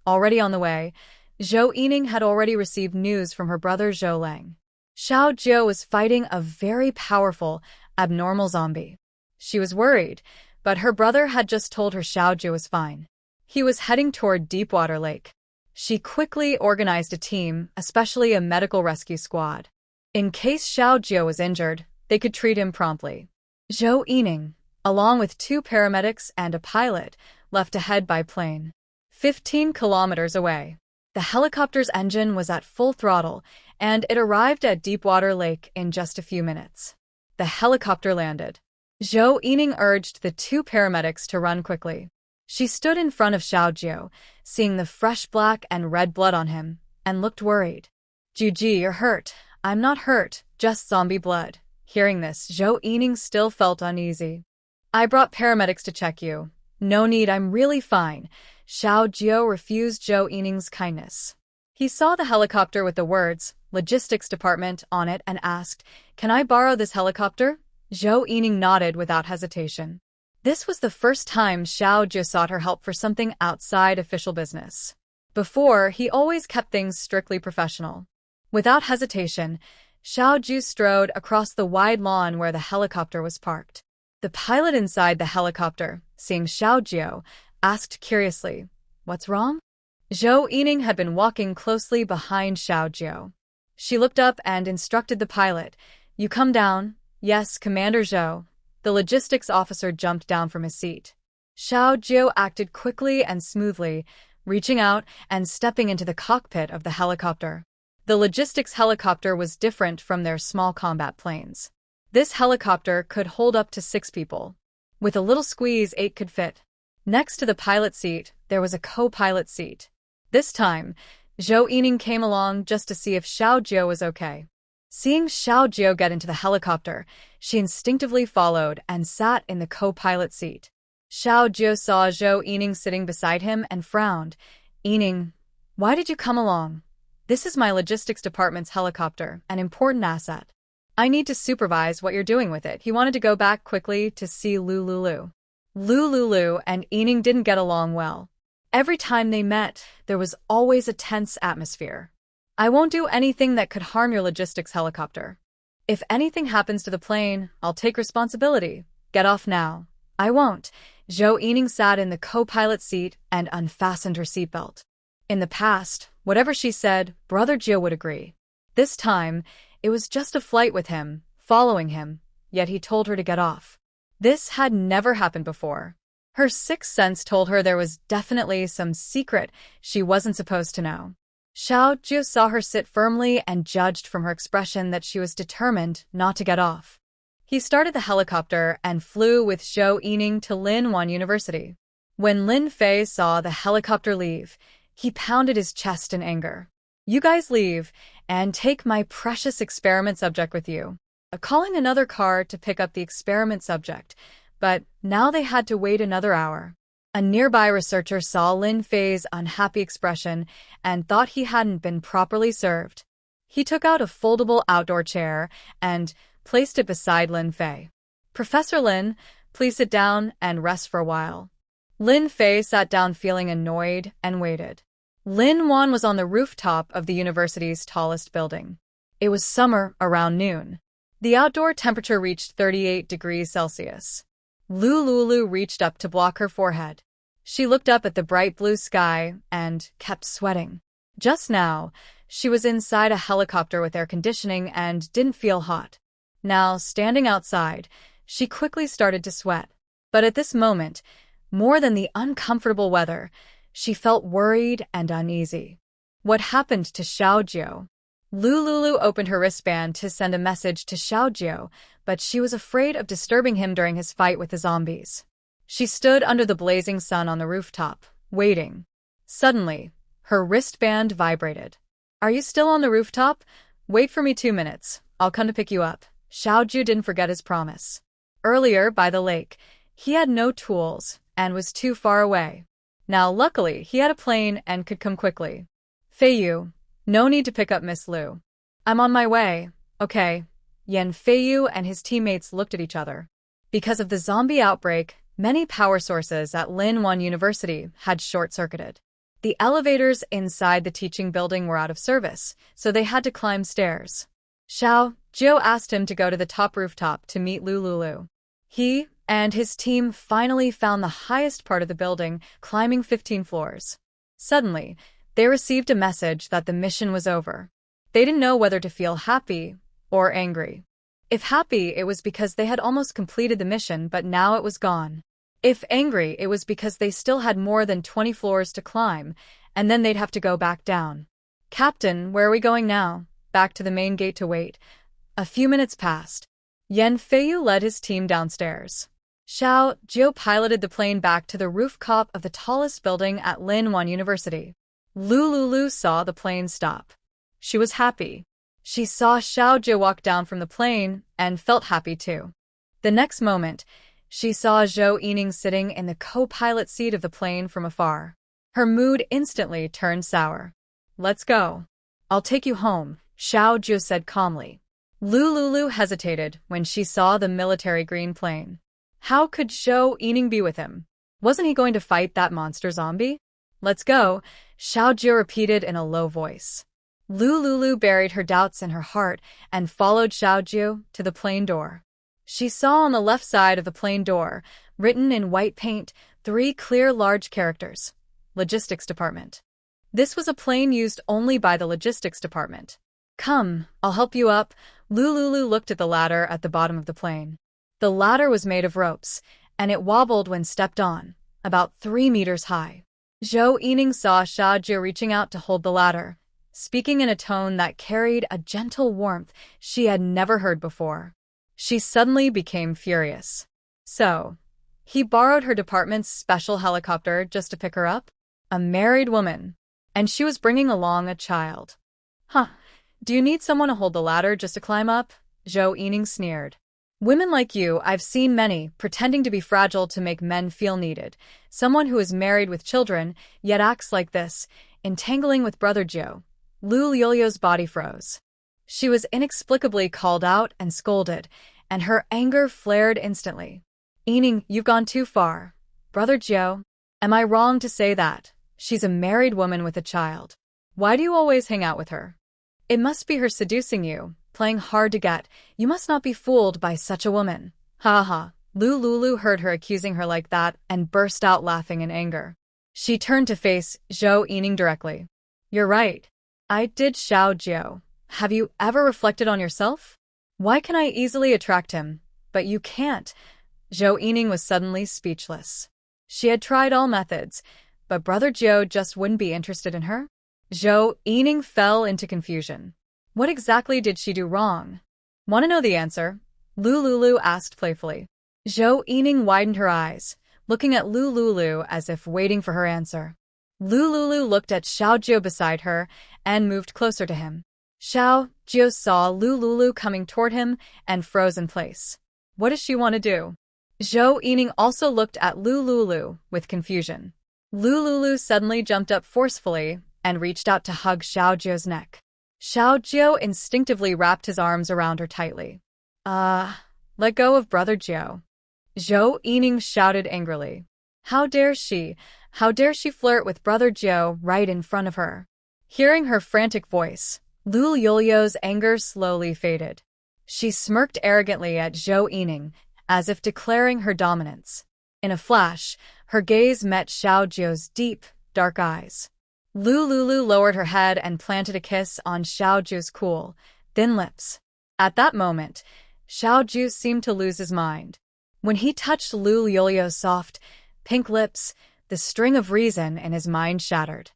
Already on the way, Zhou Yining had already received news from her brother Zhou Lang. Xiao Jiu was fighting a very powerful, abnormal zombie. She was worried, but her brother had just told her Xiao Jiu was fine. He was heading toward Deepwater Lake. She quickly organized a team, especially a medical rescue squad. In case Xiao Jiu was injured, they could treat him promptly. Zhou Yining, along with 2 paramedics and a pilot, left ahead by plane. 15 kilometers away. The helicopter's engine was at full throttle, and it arrived at Deepwater Lake in just a few minutes. The helicopter landed. Zhou Yining urged the 2 paramedics to run quickly. She stood in front of Xiao Jiu, seeing the fresh black and red blood on him, and looked worried. "Juji, you're hurt." "I'm not hurt, just zombie blood." Hearing this, Zhou Yining still felt uneasy. "I brought paramedics to check you." "No need, I'm really fine." Xiao Jiu refused Zhou Yining's kindness. He saw the helicopter with the words, "Logistics Department," on it and asked, "Can I borrow this helicopter?" Zhou Yining nodded without hesitation. This was the first time Xiao Jiu sought her help for something outside official business. Before, he always kept things strictly professional. Without hesitation, Xiao Jiu strode across the wide lawn where the helicopter was parked. The pilot inside the helicopter, seeing Xiao Jiu, asked curiously, "What's wrong?" Zhou Yining had been walking closely behind Xiao Jiu. She looked up and instructed the pilot, "You come down." "Yes, Commander Zhou." The logistics officer jumped down from his seat. Xiao Jiu acted quickly and smoothly, reaching out and stepping into the cockpit of the helicopter. The logistics helicopter was different from their small combat planes. This helicopter could hold up to 6 people. With a little squeeze, 8 could fit. Next to the pilot seat, there was a co-pilot seat. This time, Zhou Yining came along just to see if Xiao Jiu was okay. Seeing Xiao Jiu get into the helicopter, she instinctively followed and sat in the co-pilot seat. Xiao Jiu saw Zhou Yining sitting beside him and frowned. "Yining, why did you come along?" "This is my logistics department's helicopter, an important asset. I need to supervise what you're doing with it." He wanted to go back quickly to see Lulu. Lulu and Yining didn't get along well. Every time they met, there was always a tense atmosphere. "I won't do anything that could harm your logistics helicopter. If anything happens to the plane, I'll take responsibility. Get off now." "I won't." Zhou Yining sat in the co-pilot seat and unfastened her seatbelt. In the past, whatever she said, Brother Jiu would agree. This time, it was just a flight with him, following him, yet he told her to get off. This had never happened before. Her sixth sense told her there was definitely some secret she wasn't supposed to know. Xiao Jiu saw her sit firmly and judged from her expression that she was determined not to get off. He started the helicopter and flew with Zhou Yining to Linwan University. When Lin Fei saw the helicopter leave, he pounded his chest in anger. "You guys leave, and take my precious experiment subject with you." Calling another car to pick up the experiment subject, but now they had to wait another hour. A nearby researcher saw Lin Fei's unhappy expression and thought he hadn't been properly served. He took out a foldable outdoor chair and placed it beside Lin Fei. "Professor Lin, please sit down and rest for a while." Lin Fei sat down feeling annoyed and waited. Lin Wan was on the rooftop of the university's tallest building. It was summer around noon. The outdoor temperature reached 38 degrees Celsius. Lulu reached up to block her forehead. She looked up at the bright blue sky and kept sweating. Just now, she was inside a helicopter with air conditioning and didn't feel hot. Now, standing outside, she quickly started to sweat. But at this moment, more than the uncomfortable weather, she felt worried and uneasy. What happened to Xiao Jiu? Lulu opened her wristband to send a message to Xiao Jiu, but she was afraid of disturbing him during his fight with the zombies. She stood under the blazing sun on the rooftop, waiting. Suddenly, her wristband vibrated. Are you still on the rooftop? Wait for me 2 minutes. I'll come to pick you up. Xiaoju didn't forget his promise. Earlier, by the lake, he had no tools and was too far away. Now, luckily, he had a plane and could come quickly. Feiyu, no need to pick up Miss Liu. I'm on my way. Okay. Yan Feiyu and his teammates looked at each other. Because of the zombie outbreak, many power sources at Linwan University had short-circuited. The elevators inside the teaching building were out of service, so they had to climb stairs. Xiao Jiu asked him to go to the top rooftop to meet Lulu. He and his team finally found the highest part of the building, climbing 15 floors. Suddenly, they received a message that the mission was over. They didn't know whether to feel happy or angry. If happy, it was because they had almost completed the mission, but now it was gone. If angry, it was because they still had more than 20 floors to climb, and then they'd have to go back down. Captain, where are we going now? Back to the main gate to wait. A few minutes passed. Yan Feiyu led his team downstairs. Xiao Jiu piloted the plane back to the rooftop of the tallest building at Linwan University. Lulu saw the plane stop. She was happy. She saw Xiao Jiu walk down from the plane and felt happy too. The next moment, she saw Zhou Yining sitting in the co-pilot seat of the plane from afar. Her mood instantly turned sour. Let's go. I'll take you home, Xiao Jiu said calmly. Lulu hesitated when she saw the military green plane. How could Zhou Yining be with him? Wasn't he going to fight that monster zombie? Let's go, Xiao Jiu repeated in a low voice. Lulu buried her doubts in her heart and followed Xiao Jiu to the plane door. She saw on the left side of the plane door, written in white paint, 3 clear large characters. Logistics Department. This was a plane used only by the Logistics Department. Come, I'll help you up. Lulu looked at the ladder at the bottom of the plane. The ladder was made of ropes, and it wobbled when stepped on, about 3 meters high. Zhou Yining saw Xiao Jiu reaching out to hold the ladder, speaking in a tone that carried a gentle warmth she had never heard before. She suddenly became furious. So, he borrowed her department's special helicopter just to pick her up? A married woman. And she was bringing along a child. Huh, do you need someone to hold the ladder just to climb up? Zhou Yining sneered. Women like you, I've seen many, pretending to be fragile to make men feel needed. Someone who is married with children, yet acts like this, entangling with Brother Jiu. Lu Liulio's body froze. She was inexplicably called out and scolded, and her anger flared instantly. Yining, you've gone too far. Brother Jiu, am I wrong to say that? She's a married woman with a child. Why do you always hang out with her? It must be her seducing you, playing hard to get. You must not be fooled by such a woman. Ha ha. Lulu heard her accusing her like that and burst out laughing in anger. She turned to face Zhou Yining directly. You're right. I did Xiao Jiu. Have you ever reflected on yourself? Why can I easily attract him, but you can't? Zhou Yining was suddenly speechless. She had tried all methods, but Brother Jiu just wouldn't be interested in her? Zhou Yining fell into confusion. What exactly did she do wrong? Want to know the answer? Lulu asked playfully. Zhou Yining widened her eyes, looking at Lulu as if waiting for her answer. Lulu looked at Xiao Jiu beside her and moved closer to him. Xiao Jiu saw Lulu coming toward him and froze in place. What does she want to do? Zhou Yining also looked at Lulu with confusion. Lulu suddenly jumped up forcefully and reached out to hug Xiao Jiu's neck. Xiao Jiu instinctively wrapped his arms around her tightly. Let go of Brother Jiu. Zhou Yining shouted angrily. How dare she? How dare she flirt with Brother Jiu right in front of her? Hearing her frantic voice, Lu Liulio's anger slowly faded. She smirked arrogantly at Zhou Yining, as if declaring her dominance. In a flash, her gaze met Xiao Jiu's deep, dark eyes. Lulu lowered her head and planted a kiss on Xiao Jiu's cool, thin lips. At that moment, Xiao Jiu seemed to lose his mind. When he touched Lu Liulio's soft, pink lips, the string of reason in his mind shattered.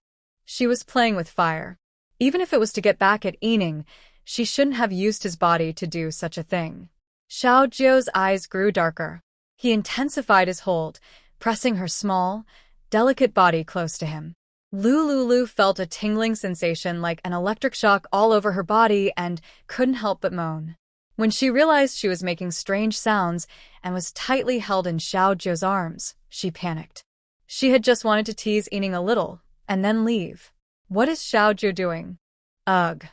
She was playing with fire. Even if it was to get back at Yining, she shouldn't have used his body to do such a thing. Xiao Jiu's eyes grew darker. He intensified his hold, pressing her small, delicate body close to him. Lulu felt a tingling sensation like an electric shock all over her body and couldn't help but moan. When she realized she was making strange sounds and was tightly held in Xiao Zhou's arms, she panicked. She had just wanted to tease Ying a little, and then leave. What is Xiao Zhou doing? Ugh.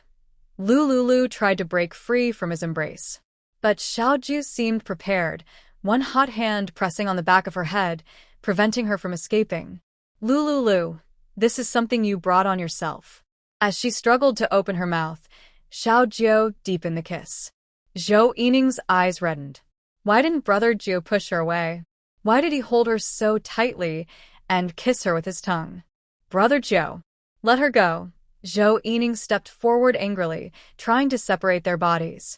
Lulu tried to break free from his embrace. But Xiao Zhou seemed prepared, one hot hand pressing on the back of her head, preventing her from escaping. Lulu, this is something you brought on yourself. As she struggled to open her mouth, Xiao Zhou deepened the kiss. Zhou Yining's eyes reddened. Why didn't Brother Zhou push her away? Why did he hold her so tightly and kiss her with his tongue? Brother Zhou, let her go. Zhou Yining stepped forward angrily, trying to separate their bodies.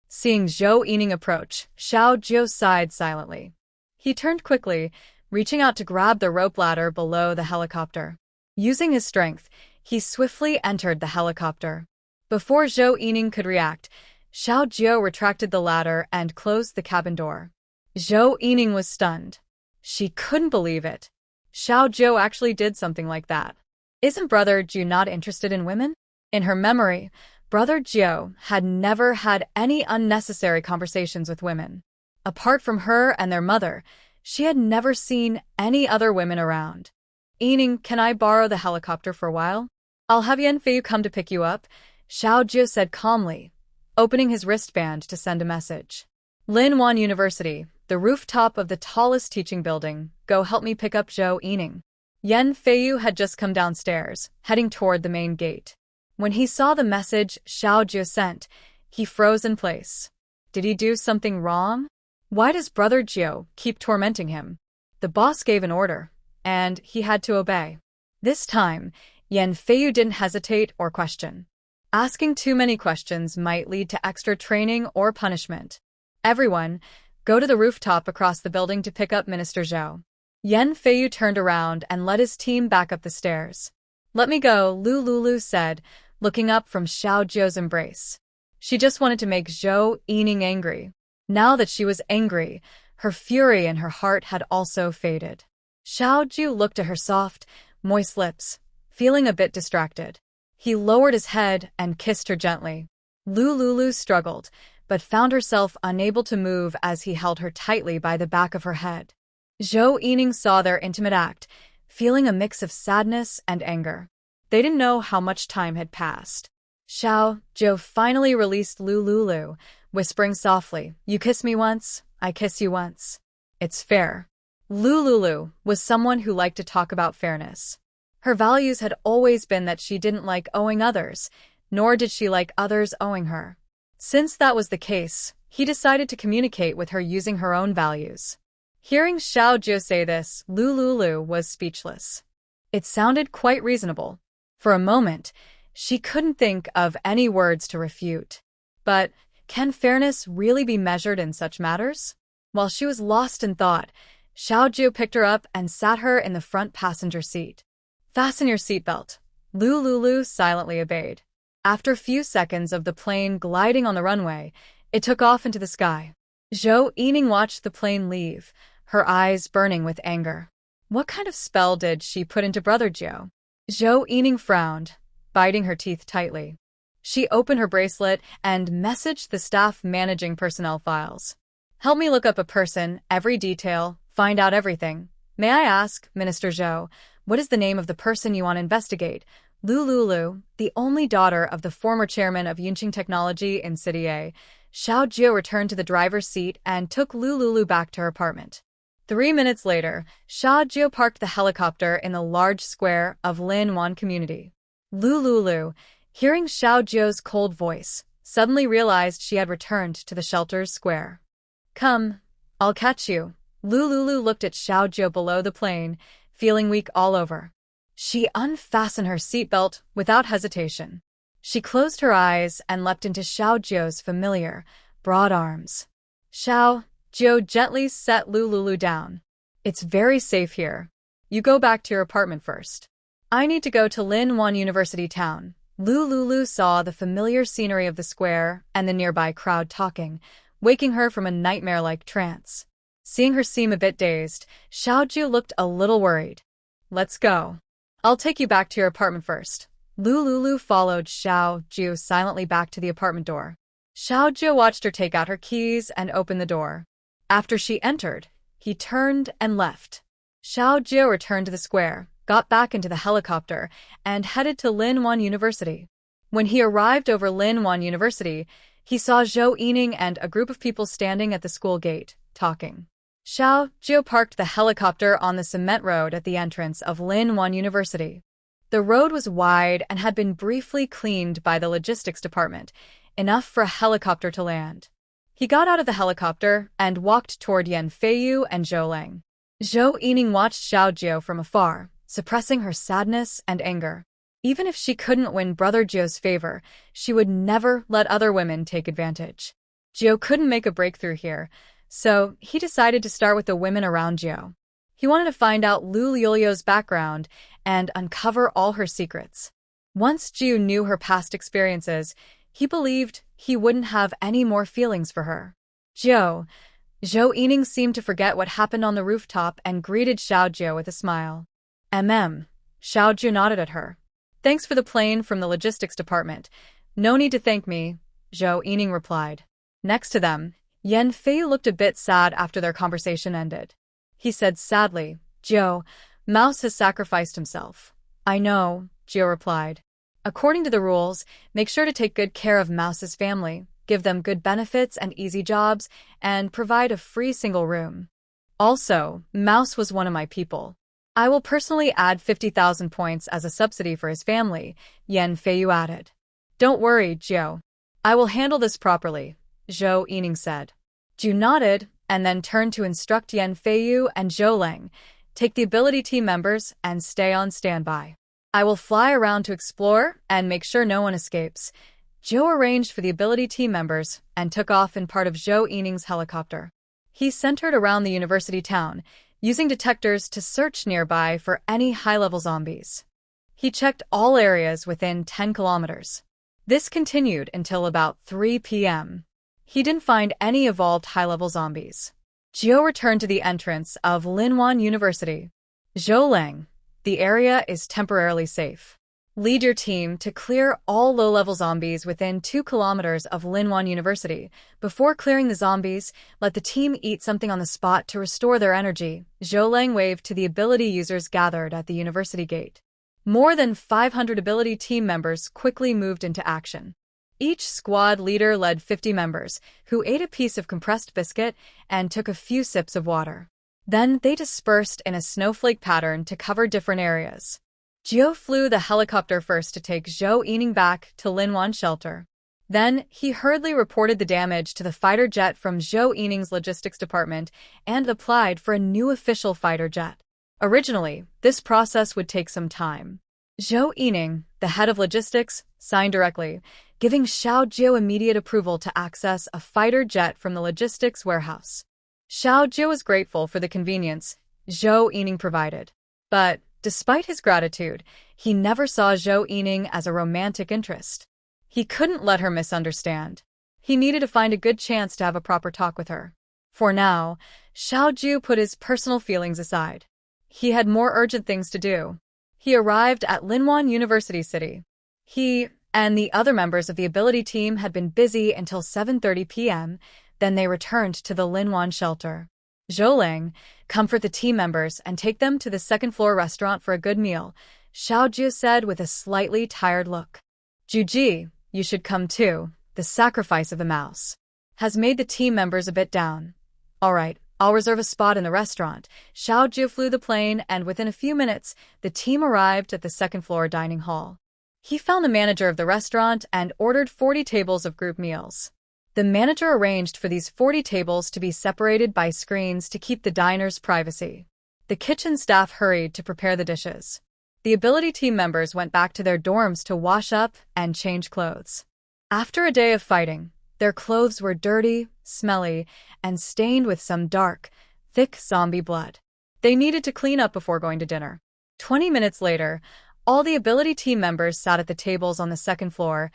Seeing Zhou Yining approach, Xiao Zhou sighed silently. He turned quickly, reaching out to grab the rope ladder below the helicopter. Using his strength, he swiftly entered the helicopter. Before Zhou Yining could react, Xiao Zhou retracted the ladder and closed the cabin door. Zhou Yining was stunned. She couldn't believe it. Xiao Zhou actually did something like that. Isn't Brother Zhou not interested in women? In her memory, Brother Zhou had never had any unnecessary conversations with women. Apart from her and their mother, she had never seen any other women around. Yining, can I borrow the helicopter for a while? I'll have Yan Feiyu come to pick you up, Xiao Zhou said calmly, opening his wristband to send a message. Manhwa University, the rooftop of the tallest teaching building, go help me pick up Zhou Yining. Yan Feiyu had just come downstairs, heading toward the main gate. When he saw the message Xiao Zhou sent, he froze in place. Did he do something wrong? Why does Brother Zhou keep tormenting him? The boss gave an order, and he had to obey. This time, Yan Feiyu didn't hesitate or question. Asking too many questions might lead to extra training or punishment. Everyone, go to the rooftop across the building to pick up Minister Zhou. Yan Feiyu turned around and led his team back up the stairs. Let me go, Lulu said, looking up from Xiao Zhou's embrace. She just wanted to make Zhou Yining angry. Now that she was angry, her fury and her heart had also faded. Xiao Zhou looked at her soft, moist lips, feeling a bit distracted. He lowered his head and kissed her gently. Lulu struggled, but found herself unable to move as he held her tightly by the back of her head. Zhou Yining saw their intimate act, feeling a mix of sadness and anger. They didn't know how much time had passed. Xiao Zhou finally released Lulu, whispering softly, "You kiss me once, I kiss you once. It's fair." Lulu was someone who liked to talk about fairness. Her values had always been that she didn't like owing others, nor did she like others owing her. Since that was the case, he decided to communicate with her using her own values. Hearing Xiao Zhou say this, Lulu was speechless. It sounded quite reasonable. For a moment, she couldn't think of any words to refute. But can fairness really be measured in such matters? While she was lost in thought, Xiao Zhou picked her up and sat her in the front passenger seat. "Fasten your seatbelt." Lulu silently obeyed. After a few seconds of the plane gliding on the runway, it took off into the sky. Zhou Yining watched the plane leave, her eyes burning with anger. What kind of spell did she put into Brother Zhou? Zhou Yining frowned, biting her teeth tightly. She opened her bracelet and messaged the staff managing personnel files. "Help me look up a person, every detail, find out everything. May I ask, Minister Zhou, what is the name of the person you want to investigate?" Lulu, the only daughter of the former chairman of Yunqing Technology in City A, Xiao Zhou returned to the driver's seat and took Lulu back to her apartment. 3 minutes later, Xiao Zhou parked the helicopter in the large square of Linwan community. Lulu, hearing Xiao Zhou's cold voice, suddenly realized she had returned to the shelter's square. "Come, I'll catch you." Lulu looked at Xiao Zhou below the plane, feeling weak all over. She unfastened her seatbelt without hesitation. She closed her eyes and leapt into Xiao Zhou's familiar, broad arms. Xiao Zhou gently set Lulu down. "It's very safe here. You go back to your apartment first. I need to go to Linwan University town." Lulu saw the familiar scenery of the square and the nearby crowd talking, waking her from a nightmare-like trance. Seeing her seem a bit dazed, Xiaoju looked a little worried. Let's go. I'll take you back to your apartment first. Lulu followed Xiaoju silently back to the apartment door. Xiaoju watched her take out her keys and open the door. After she entered, he turned and left. Xiaoju returned to the square, got back into the helicopter, and headed to Linwan University. When he arrived over Linwan University, he saw Zhou Yining and a group of people standing at the school gate, talking. Xiaoju parked the helicopter on the cement road at the entrance of Linwan University. The road was wide and had been briefly cleaned by the logistics department, enough for a helicopter to land. He got out of the helicopter and walked toward Yan Feiyu and Zhou Lang. Zhou Yining watched Xiaoju from afar, suppressing her sadness and anger. Even if she couldn't win Brother Zhou's favor, she would never let other women take advantage. Zhou couldn't make a breakthrough here, so he decided to start with the women around Zhou. He wanted to find out Lu Liulio's background and uncover all her secrets. Once Zhou knew her past experiences, he believed he wouldn't have any more feelings for her. Zhou Yining seemed to forget what happened on the rooftop and greeted Xiaoju with a smile. Xiaoju nodded at her. Thanks for the plane from the logistics department. No need to thank me, Zhou Yining replied. Next to them, Yan Fei looked a bit sad after their conversation ended. He said sadly, Zhou, Mouse has sacrificed himself. I know, Zhou replied. According to the rules, make sure to take good care of Mouse's family, give them good benefits and easy jobs, and provide a free single room. Also, Mouse was one of my people. I will personally add 50,000 points as a subsidy for his family, Yan Feiyu added. Don't worry, Zhou. I will handle this properly, Zhou Yining said. Zhou nodded and then turned to instruct Yan Feiyu and Zhou Lang, take the ability team members and stay on standby. I will fly around to explore and make sure no one escapes. Zhou arranged for the ability team members and took off in part of Zhou Yining's helicopter. He centered around the university town, using detectors to search nearby for any high-level zombies. He checked all areas within 10 kilometers. This continued until about 3 p.m. He didn't find any evolved high-level zombies. Zhou returned to the entrance of Linwan University. Zhou Lang, the area is temporarily safe. Lead your team to clear all low-level zombies within 2 kilometers of Linwan University. Before clearing the zombies, let the team eat something on the spot to restore their energy. Zhou Lang waved to the ability users gathered at the university gate. More than 500 ability team members quickly moved into action. Each squad leader led 50 members, who ate a piece of compressed biscuit and took a few sips of water. Then they dispersed in a snowflake pattern to cover different areas. Zhou flew the helicopter first to take Zhou Yining back to Linwan shelter. Then, he hurriedly reported the damage to the fighter jet from Zhou Yining's logistics department and applied for a new official fighter jet. Originally, this process would take some time. Zhou Yining, the head of logistics, signed directly, giving Xiaoju immediate approval to access a fighter jet from the logistics warehouse. Xiaoju was grateful for the convenience Zhou Yining provided. But, despite his gratitude, he never saw Zhou Yining as a romantic interest. He couldn't let her misunderstand. He needed to find a good chance to have a proper talk with her. For now, Xiaoju put his personal feelings aside. He had more urgent things to do. He arrived at Linwan University City. He and the other members of the ability team had been busy until 7:30 p.m., then they returned to the Linwan shelter. Zhou Lang, comfort the team members and take them to the second-floor restaurant for a good meal, Xiaoju said with a slightly tired look. Juji, you should come too. The sacrifice of the mouse has made the team members a bit down. All right, I'll reserve a spot in the restaurant. Xiaoju flew the plane and within a few minutes, the team arrived at the second-floor dining hall. He found the manager of the restaurant and ordered 40 tables of group meals. The manager arranged for these 40 tables to be separated by screens to keep the diners' privacy. The kitchen staff hurried to prepare the dishes. The ability team members went back to their dorms to wash up and change clothes. After a day of fighting, their clothes were dirty, smelly, and stained with some dark, thick zombie blood. They needed to clean up before going to dinner. 20 minutes later, all the ability team members sat at the tables on the second floor,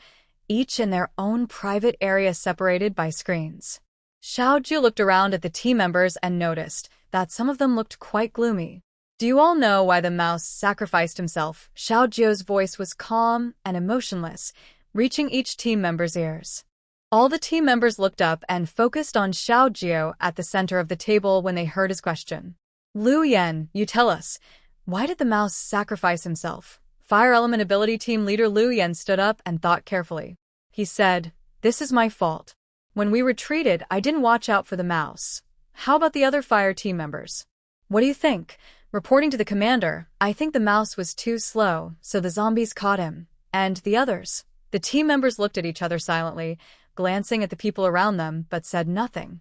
each in their own private area separated by screens. Xiao Jiu looked around at the team members and noticed that some of them looked quite gloomy. Do you all know why the mouse sacrificed himself? Xiao Jiu's voice was calm and emotionless, reaching each team member's ears. All the team members looked up and focused on Xiao Jiu at the center of the table when they heard his question. Lu Yan, you tell us, why did the mouse sacrifice himself? Fire Element Ability Team Leader Lu Yan stood up and thought carefully. He said, "This is my fault. When we retreated, I didn't watch out for the mouse. How about the other fire team members? What do you think?" Reporting to the commander, "I think the mouse was too slow, so the zombies caught him. And the others?" The team members looked at each other silently, glancing at the people around them, but said nothing.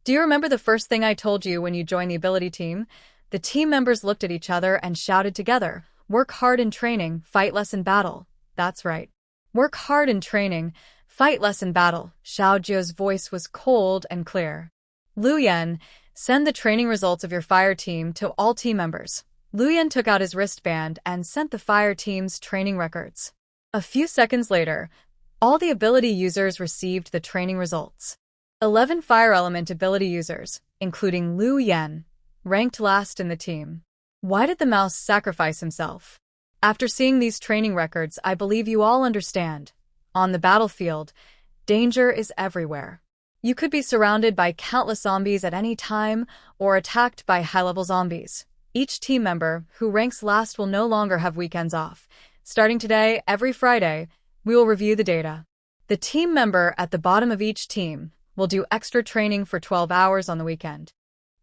"Do you remember the first thing I told you when you joined the ability team?" The team members looked at each other and shouted together, "Work hard in training, fight less in battle." That's right. Work hard in training, fight less in battle. Xiao Jiu's voice was cold and clear. Lu Yan, send the training results of your fire team to all team members. Lu Yan took out his wristband and sent the fire team's training records. A few seconds later, all the ability users received the training results. 11 fire element ability users, including Lu Yan, ranked last in the team. Why did the mouse sacrifice himself? After seeing these training records, I believe you all understand. On the battlefield, danger is everywhere. You could be surrounded by countless zombies at any time or attacked by high-level zombies. Each team member who ranks last will no longer have weekends off. Starting today, every Friday, we will review the data. The team member at the bottom of each team will do extra training for 12 hours on the weekend.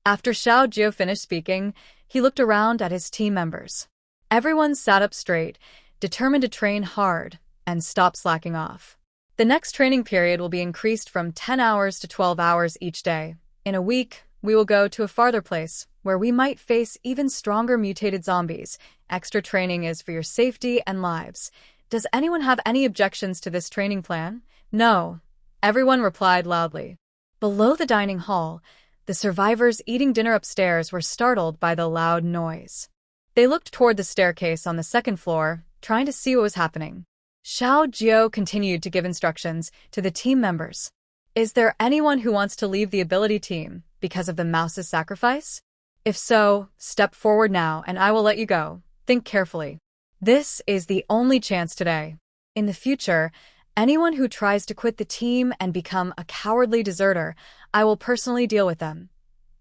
After Xiao Jiu finished speaking, he looked around at his team members. Everyone sat up straight, determined to train hard and stop slacking off. The next training period will be increased from 10 hours to 12 hours each day. In a week, we will go to a farther place where we might face even stronger mutated zombies. Extra training is for your safety and lives. Does anyone have any objections to this training plan? No. Everyone replied loudly. Below the dining hall, the survivors eating dinner upstairs were startled by the loud noise. They looked toward the staircase on the second floor, trying to see what was happening. Xiao Jiu continued to give instructions to the team members. Is there anyone who wants to leave the ability team because of the mouse's sacrifice? If so, step forward now and I will let you go. Think carefully. This is the only chance today. In the future, anyone who tries to quit the team and become a cowardly deserter, I will personally deal with them.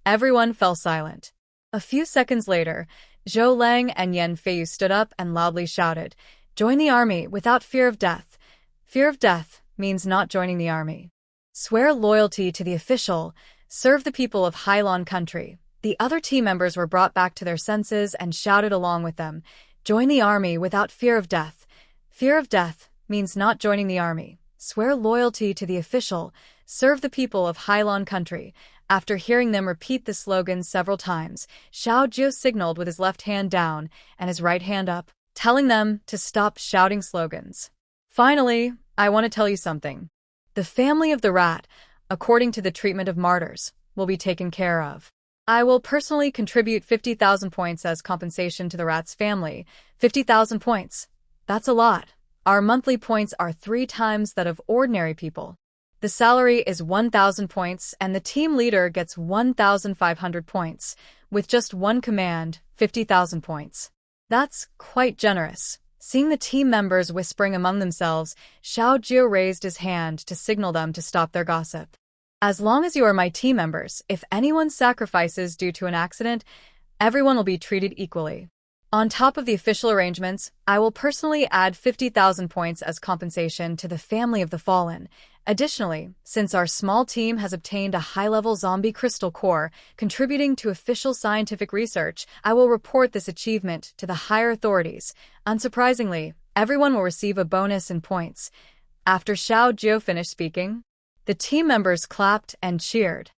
Everyone fell silent. A few seconds later, Zhou Lang and Yan Feiyu stood up and loudly shouted, "Join the army without fear of death." Fear of death means not joining the army. Swear loyalty to the official, serve the people of Hailan country. The other team members were brought back to their senses and shouted along with them, "Join the army without fear of death." Fear of death means not joining the army. Swear loyalty to the official, serve the people of Hailan country. After hearing them repeat the slogan several times, Xiao Jiu signaled with his left hand down and his right hand up, telling them to stop shouting slogans. Finally, I want to tell you something. The family of the rat, according to the treatment of martyrs, will be taken care of. I will personally contribute 50,000 points as compensation to the rat's family. 50,000 points. That's a lot. Our monthly points are 3 times that of ordinary people. The salary is 1,000 points and the team leader gets 1,500 points. With just one command, 50,000 points. That's quite generous. Seeing the team members whispering among themselves, Xiao Jiu raised his hand to signal them to stop their gossip. As long as you are my team members, if anyone sacrifices due to an accident, everyone will be treated equally. On top of the official arrangements, I will personally add 50,000 points as compensation to the family of the fallen. Additionally, since our small team has obtained a high-level zombie crystal core, contributing to official scientific research, I will report this achievement to the higher authorities. Unsurprisingly, everyone will receive a bonus in points. After Xiao Jiu finished speaking, the team members clapped and cheered.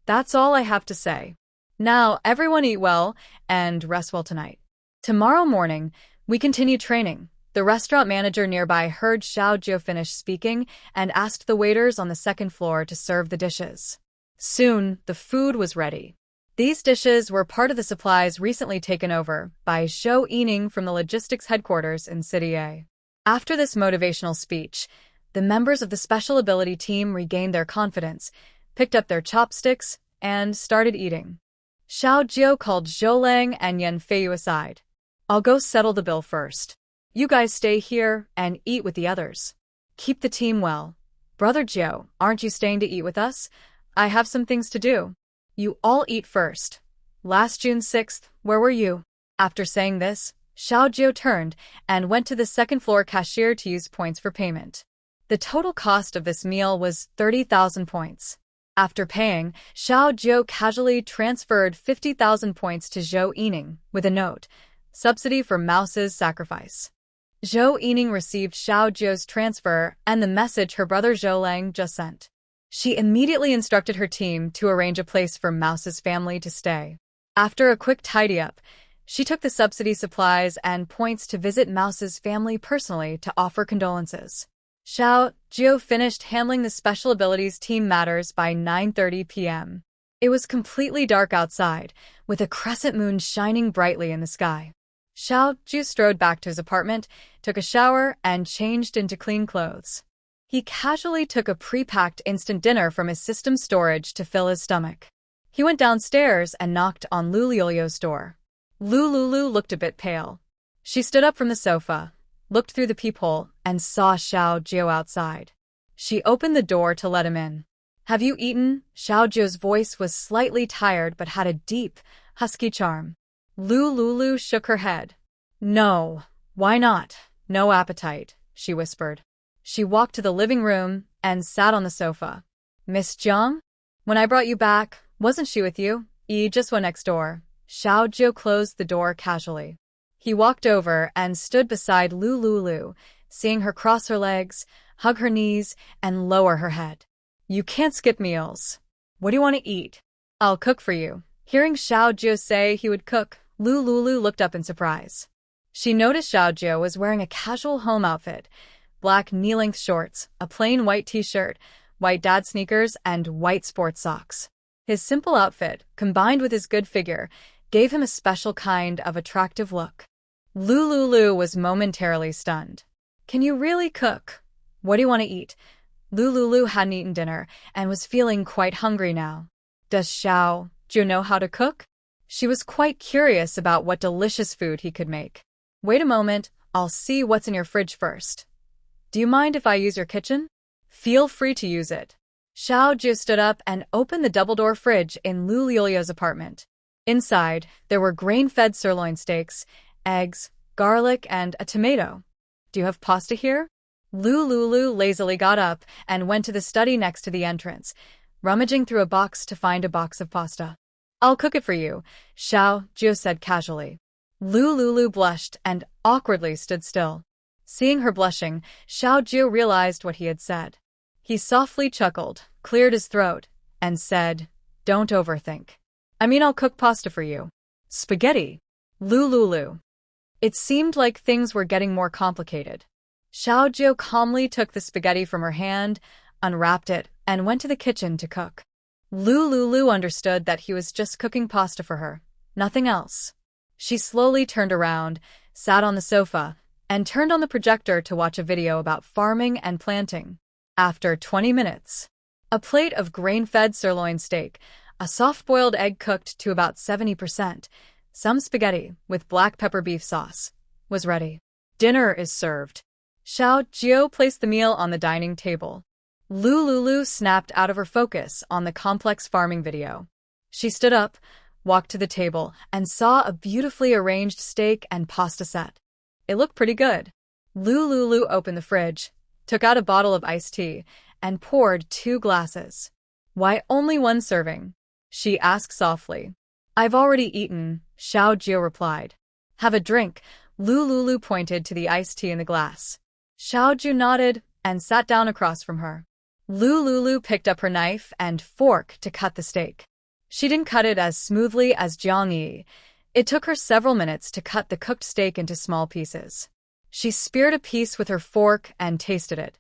That's all I have to say. Now, everyone eat well and rest well tonight. Tomorrow morning, we continue training. The restaurant manager nearby heard Xiao Jiu finish speaking and asked the waiters on the second floor to serve the dishes. Soon, the food was ready. These dishes were part of the supplies recently taken over by Zhou Yining from the logistics headquarters in City A. After this motivational speech, the members of the special ability team regained their confidence. picked up their chopsticks, and started eating. Xiao Jiu called Zhou Lang and Yan Feiyu aside. I'll go settle the bill first. You guys stay here and eat with the others. Keep the team well. Brother Jiu, aren't you staying to eat with us? I have some things to do. You all eat first. Last June 6th, where were you? After saying this, Xiao Jiu turned and went to the second-floor cashier to use points for payment. The total cost of this meal was 30,000 points. After paying, Xiao Jiu casually transferred 50,000 points to Zhou Yining with a note, subsidy for Mouse's sacrifice. Zhou Yining received Xiao Jiu's transfer and the message her brother Zhou Lang just sent. She immediately instructed her team to arrange a place for Mouse's family to stay. After a quick tidy-up, she took the subsidy supplies and points to visit Mouse's family personally to offer condolences. Xiao Jiu finished handling the Special Abilities Team Matters by 9:30 p.m. It was completely dark outside, with a crescent moon shining brightly in the sky. Xiao Jiu strode back to his apartment, took a shower, and changed into clean clothes. He casually took a pre-packed instant dinner from his system storage to fill his stomach. He went downstairs and knocked on Lu Liulio's door. Lu Lulu looked a bit pale. She stood up from the sofa, looked through the peephole, and saw Xiao Jiu outside. She opened the door to let him in. Have you eaten? Xiao Jiu's voice was slightly tired but had a deep, husky charm. Lu Lulu shook her head. No, why not? No appetite, she whispered. She walked to the living room and sat on the sofa. Miss Jiang? When I brought you back, wasn't she with you? Just went next door. Xiao Jiu closed the door casually. He walked over and stood beside Lu Lulu, seeing her cross her legs, hug her knees, and lower her head. You can't skip meals. What do you want to eat? I'll cook for you. Hearing Xiao Jiu say he would cook, Lu Lulu looked up in surprise. She noticed Xiao Jiu was wearing a casual home outfit, black knee-length shorts, a plain white t-shirt, white dad sneakers, and white sports socks. His simple outfit, combined with his good figure, gave him a special kind of attractive look. Lu Lulu was momentarily stunned. Can you really cook? What do you want to eat? Lu Lulu hadn't eaten dinner and was feeling quite hungry now. Does Xiao Jiu know how to cook? She was quite curious about what delicious food he could make. Wait a moment, I'll see what's in your fridge first. Do you mind if I use your kitchen? Feel free to use it. Xiao Jiu stood up and opened the double-door fridge in Lu Liulio's apartment. Inside, there were grain-fed sirloin steaks, eggs, garlic, and a tomato. Do you have pasta here? Lu Lulu lazily got up and went to the study next to the entrance, rummaging through a box to find a box of pasta. I'll cook it for you, Xiao Jiu said casually. Lu Lulu blushed and awkwardly stood still. Seeing her blushing, Xiao Jiu realized what he had said. He softly chuckled, cleared his throat, and said, Don't overthink. I'll cook pasta for you. Spaghetti. Lu Lulu. It seemed like things were getting more complicated. Xiao Jiu calmly took the spaghetti from her hand, unwrapped it, and went to the kitchen to cook. Lu Lulu understood that he was just cooking pasta for her, nothing else. She slowly turned around, sat on the sofa, and turned on the projector to watch a video about farming and planting. After 20 minutes, a plate of grain-fed sirloin steak, a soft-boiled egg cooked to about 70%, some spaghetti with black pepper beef sauce, was ready. Dinner is served. Xiao Jiu placed the meal on the dining table. Lu Lulu snapped out of her focus on the complex farming video. She stood up, walked to the table, and saw a beautifully arranged steak and pasta set. It looked pretty good. Lu Lulu opened the fridge, took out a bottle of iced tea, and poured 2 glasses. Why only 1 serving? She asked softly. I've already eaten, Xiao Jiu replied. Have a drink, Lu Lulu pointed to the iced tea in the glass. Xiao Jiu nodded and sat down across from her. Lu Lulu picked up her knife and fork to cut the steak. She didn't cut it as smoothly as Jiang Yi. It took her several minutes to cut the cooked steak into small pieces. She speared a piece with her fork and tasted it.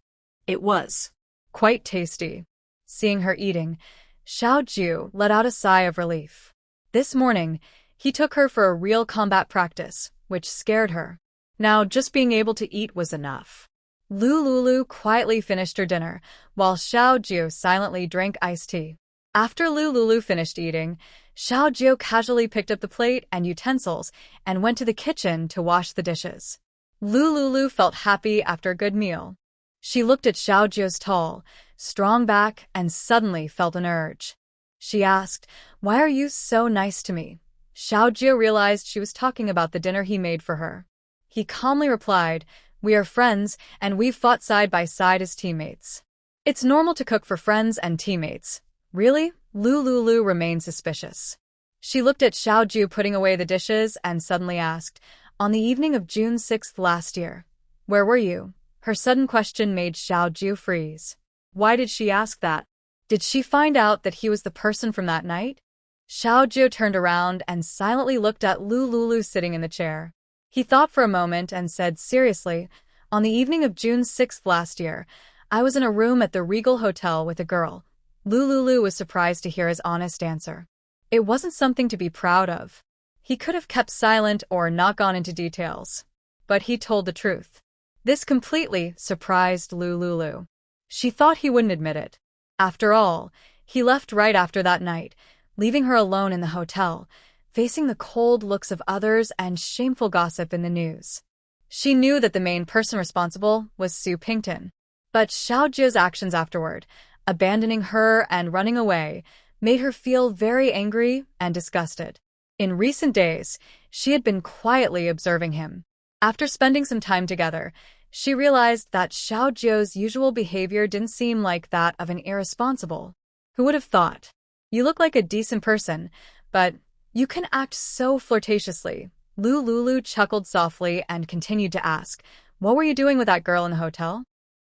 It was quite tasty. Seeing her eating, Xiao Jiu let out a sigh of relief. This morning, he took her for a real combat practice, which scared her. Now just being able to eat was enough. Lu Lulu quietly finished her dinner, while Xiao Jiu silently drank iced tea. After Lulu finished eating, Xiaojiu casually picked up the plate and utensils and went to the kitchen to wash the dishes. Lulu felt happy after a good meal. She looked at Xiaojiu's tall, strong back and suddenly felt an urge. She asked, "Why are you so nice to me?" Xiaojiu realized she was talking about the dinner he made for her. He calmly replied, "We are friends, and we've fought side by side as teammates. It's normal to cook for friends and teammates." Really? Lulu remained suspicious. She looked at Xiaojiu putting away the dishes and suddenly asked, "On the evening of June 6th last year, where were you?" Her sudden question made Xiaojiu freeze. Why did she ask that? Did she find out that he was the person from that night? Xiaojiu turned around and silently looked at Lulu sitting in the chair. He thought for a moment and said seriously, "On the evening of June 6th last year, I was in a room at the Regal Hotel with a girl." Lulu was surprised to hear his honest answer. It wasn't something to be proud of. He could have kept silent or not gone into details. But he told the truth. This completely surprised Lulu. She thought he wouldn't admit it. After all, he left right after that night, leaving her alone in the hotel, facing the cold looks of others and shameful gossip in the news. She knew that the main person responsible was Su Pington. But Xiaojiu's actions afterward, abandoning her and running away, made her feel very angry and disgusted. In recent days, she had been quietly observing him. After spending some time together, she realized that Xiaojiu's usual behavior didn't seem like that of an irresponsible. Who would have thought? You look like a decent person, but you can act so flirtatiously. Lulu chuckled softly and continued to ask, "What were you doing with that girl in the hotel?"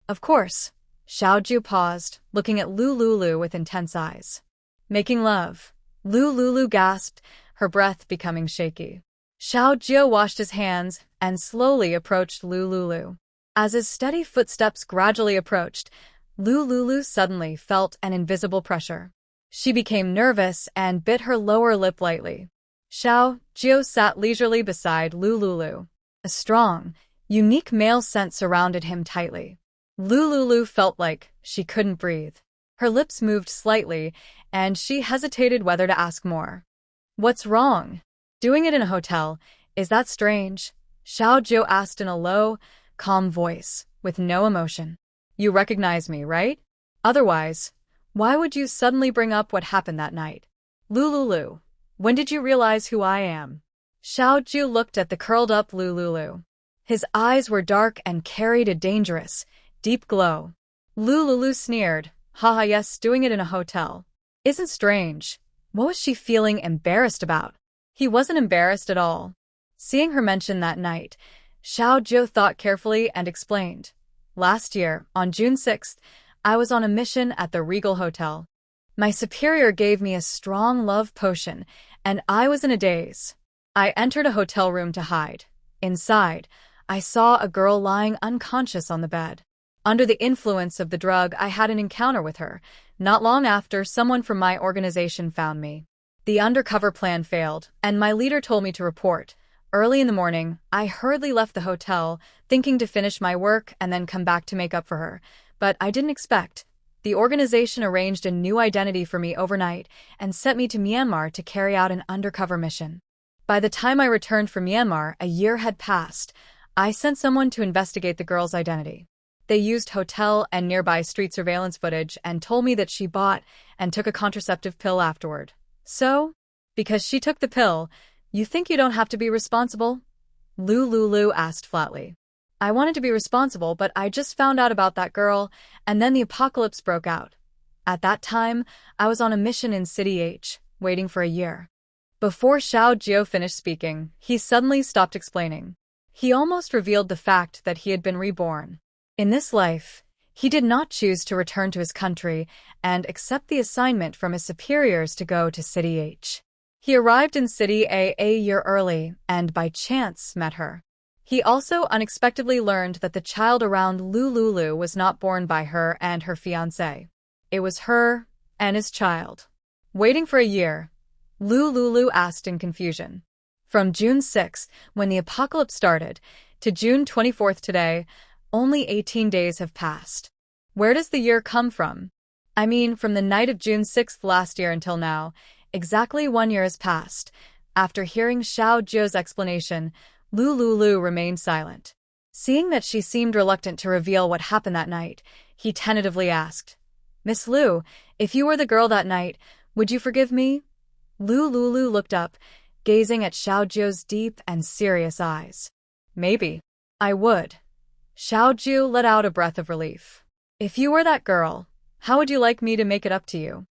"Of course." Xiaojiu paused, looking at Lulu with intense eyes. "Making love." Lulu gasped, her breath becoming shaky. Xiaojiu washed his hands and slowly approached Lulu. As his steady footsteps gradually approached, Lulu suddenly felt an invisible pressure. She became nervous and bit her lower lip lightly. Xiaojiu sat leisurely beside Lulu. A strong, unique male scent surrounded him tightly. Lulu felt like she couldn't breathe. Her lips moved slightly, and she hesitated whether to ask more. "What's wrong? Doing it in a hotel, is that strange?" Xiaojiu asked in a low, calm voice, with no emotion. "You recognize me, right? Otherwise, why would you suddenly bring up what happened that night?" "Lulu, when did you realize who I am?" Xiaojiu looked at the curled-up Lulu. His eyes were dark and carried a dangerous, deep glow. Lulu sneered, "Haha, yes, doing it in a hotel. Isn't strange." What was she feeling embarrassed about? He wasn't embarrassed at all. Seeing her mention that night, Xiaojiu thought carefully and explained. "Last year, on June 6th, I was on a mission at the Regal Hotel. My superior gave me a strong love potion, and I was in a daze. I entered a hotel room to hide. Inside, I saw a girl lying unconscious on the bed. Under the influence of the drug, I had an encounter with her. Not long after, someone from my organization found me. The undercover plan failed, and my leader told me to report. Early in the morning, I hurriedly left the hotel, thinking to finish my work and then come back to make up for her. But I didn't expect. The organization arranged a new identity for me overnight and sent me to Myanmar to carry out an undercover mission. By the time I returned from Myanmar, a year had passed. I sent someone to investigate the girl's identity. They used hotel and nearby street surveillance footage and told me that she bought and took a contraceptive pill afterward. So, because she took the pill, you think you don't have to be responsible?" Lulu asked flatly. "I wanted to be responsible, but I just found out about that girl, and then the apocalypse broke out. At that time, I was on a mission in City H, waiting for a year." Before Xiaojiu finished speaking, he suddenly stopped explaining. He almost revealed the fact that he had been reborn. In this life, he did not choose to return to his country and accept the assignment from his superiors to go to City H. He arrived in City A year early and by chance met her. He also unexpectedly learned that the child around Lulu was not born by her and her fiancé. It was her and his child. Waiting for a year, Lulu asked in confusion. From June 6th, when the apocalypse started, to June 24th today, only 18 days have passed. Where does the year come from? I mean, from the night of June 6th last year until now, exactly 1 year has passed. After hearing Xiao Zhou's explanation, Lu remained silent. Seeing that she seemed reluctant to reveal what happened that night, he tentatively asked, "Miss Lu, if you were the girl that night, would you forgive me?" Lu looked up, gazing at Xiao Zhou's deep and serious eyes. "Maybe. I would." Xiao Zhou let out a breath of relief. "If you were that girl, how would you like me to make it up to you?"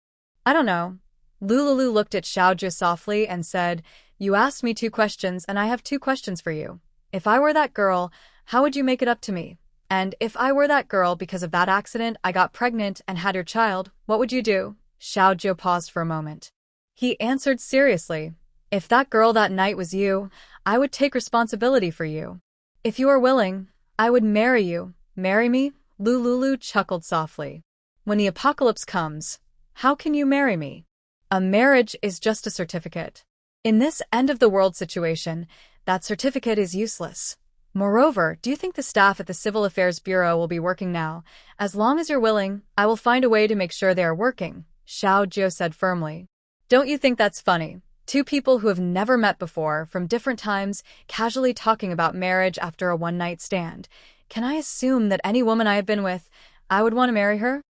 "I don't know." Lu looked at Xiao Zhou softly and said, "You asked me 2 questions and I have 2 questions for you. If I were that girl, how would you make it up to me? And if I were that girl because of that accident I got pregnant and had your child, what would you do?" Xiao Zhou paused for a moment. He answered seriously, "If that girl that night was you, I would take responsibility for you. If you are willing, I would marry you." "Marry me?" Lu chuckled softly. "When the apocalypse comes, how can you marry me? A marriage is just a certificate. In this end-of-the-world situation, that certificate is useless. Moreover, do you think the staff at the Civil Affairs Bureau will be working now? As long as you're willing, I will find a way to make sure they are working," Xiao Zhou said firmly. "Don't you think that's funny? 2 people who have never met before, from different times, casually talking about marriage after a one-night stand. Can I assume that any woman I have been with, I would want to marry her?"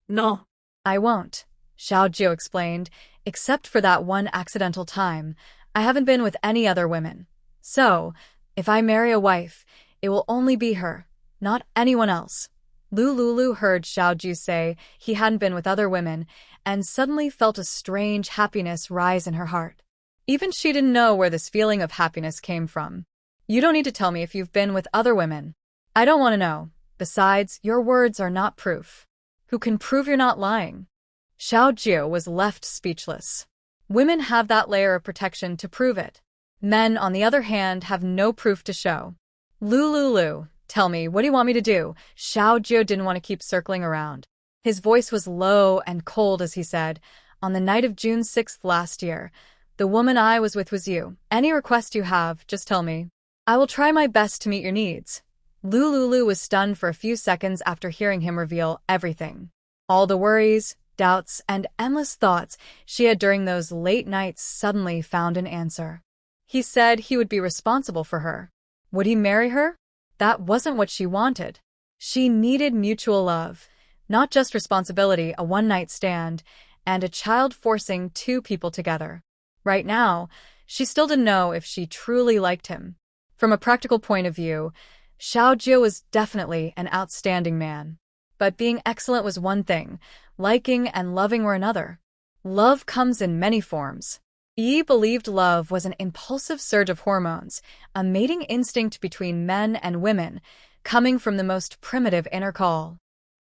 No. "I won't," Xiao Zhou explained. "Except for that one accidental time, I haven't been with any other women. So, if I marry a wife, it will only be her, not anyone else." Lu heard Xiao Zhou say he hadn't been with other women, and suddenly felt a strange happiness rise in her heart. Even she didn't know where this feeling of happiness came from. "You don't need to tell me if you've been with other women. I don't want to know. Besides, your words are not proof. Who can prove you're not lying?" Xiao Zhou was left speechless. Women have that layer of protection to prove it. Men, on the other hand, have no proof to show. Lu, tell me, what do you want me to do?" Xiao Zhou didn't want to keep circling around. His voice was low and cold as he said, "On the night of June 6th last year, the woman I was with was you. Any request you have, just tell me. I will try my best to meet your needs." Lu was stunned for a few seconds after hearing him reveal everything. All the worries, doubts, and endless thoughts she had during those late nights suddenly found an answer. He said he would be responsible for her. Would he marry her? That wasn't what she wanted. She needed mutual love, not just responsibility, a one-night stand, and a child forcing 2 people together. Right now, she still didn't know if she truly liked him. From a practical point of view, Xiao Zhou was definitely an outstanding man. But being excellent was one thing, liking and loving were another. Love comes in many forms. Yi believed love was an impulsive surge of hormones, a mating instinct between men and women, coming from the most primitive inner call.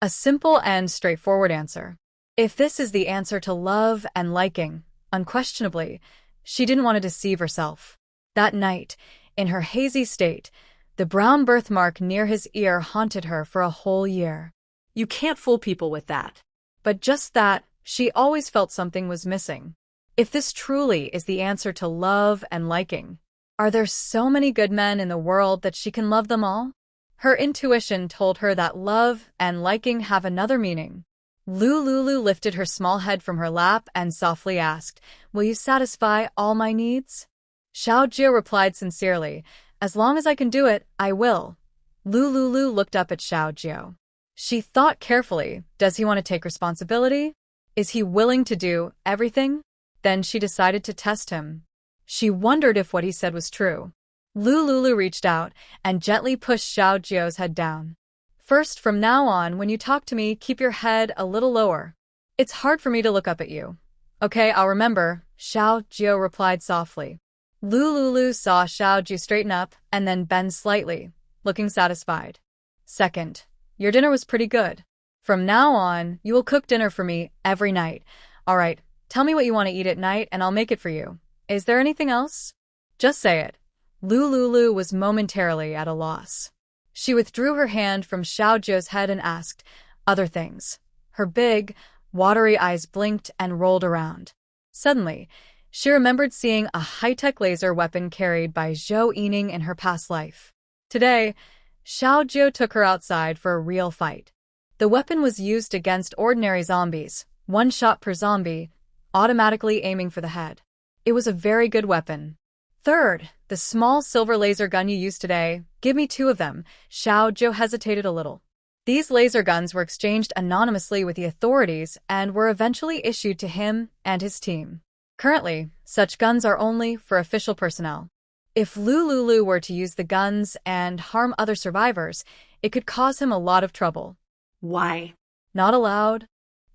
A simple and straightforward answer. If this is the answer to love and liking, unquestionably, she didn't want to deceive herself. That night, in her hazy state, the brown birthmark near his ear haunted her for a whole year. You can't fool people with that. But just that, she always felt something was missing. If this truly is the answer to love and liking, are there so many good men in the world that she can love them all? Her intuition told her that love and liking have another meaning. Lu lifted her small head from her lap and softly asked, "Will you satisfy all my needs?" Xiao Zhou replied sincerely, "As long as I can do it, I will." Lu looked up at Xiao Zhou. She thought carefully, does he want to take responsibility? Is he willing to do everything? Then she decided to test him. She wondered if what he said was true. Lu reached out and gently pushed Xiao Zhou's head down. "First, from now on, when you talk to me, keep your head a little lower. It's hard for me to look up at you." "Okay, I'll remember," Xiao Zhou replied softly. Lu saw Xiao Zhou straighten up and then bend slightly, looking satisfied. "Second, your dinner was pretty good. From now on, you will cook dinner for me every night. All right, tell me what you want to eat at night and I'll make it for you. Is there anything else? Just say it." Lu was momentarily at a loss. She withdrew her hand from Xiao Zhou's head and asked, "Other things?" Her big, watery eyes blinked and rolled around. Suddenly, she remembered seeing a high-tech laser weapon carried by Zhou Yining in her past life. Today, Xiao Zhou took her outside for a real fight. The weapon was used against ordinary zombies, one shot per zombie, automatically aiming for the head. It was a very good weapon. Third, the small silver laser gun you used today, give me 2 of them. Xiao Zhou hesitated a little. These laser guns were exchanged anonymously with the authorities and were eventually issued to him and his team. Currently, such guns are only for official personnel. If Lulu were to use the guns and harm other survivors, it could cause him a lot of trouble. Why? Not allowed.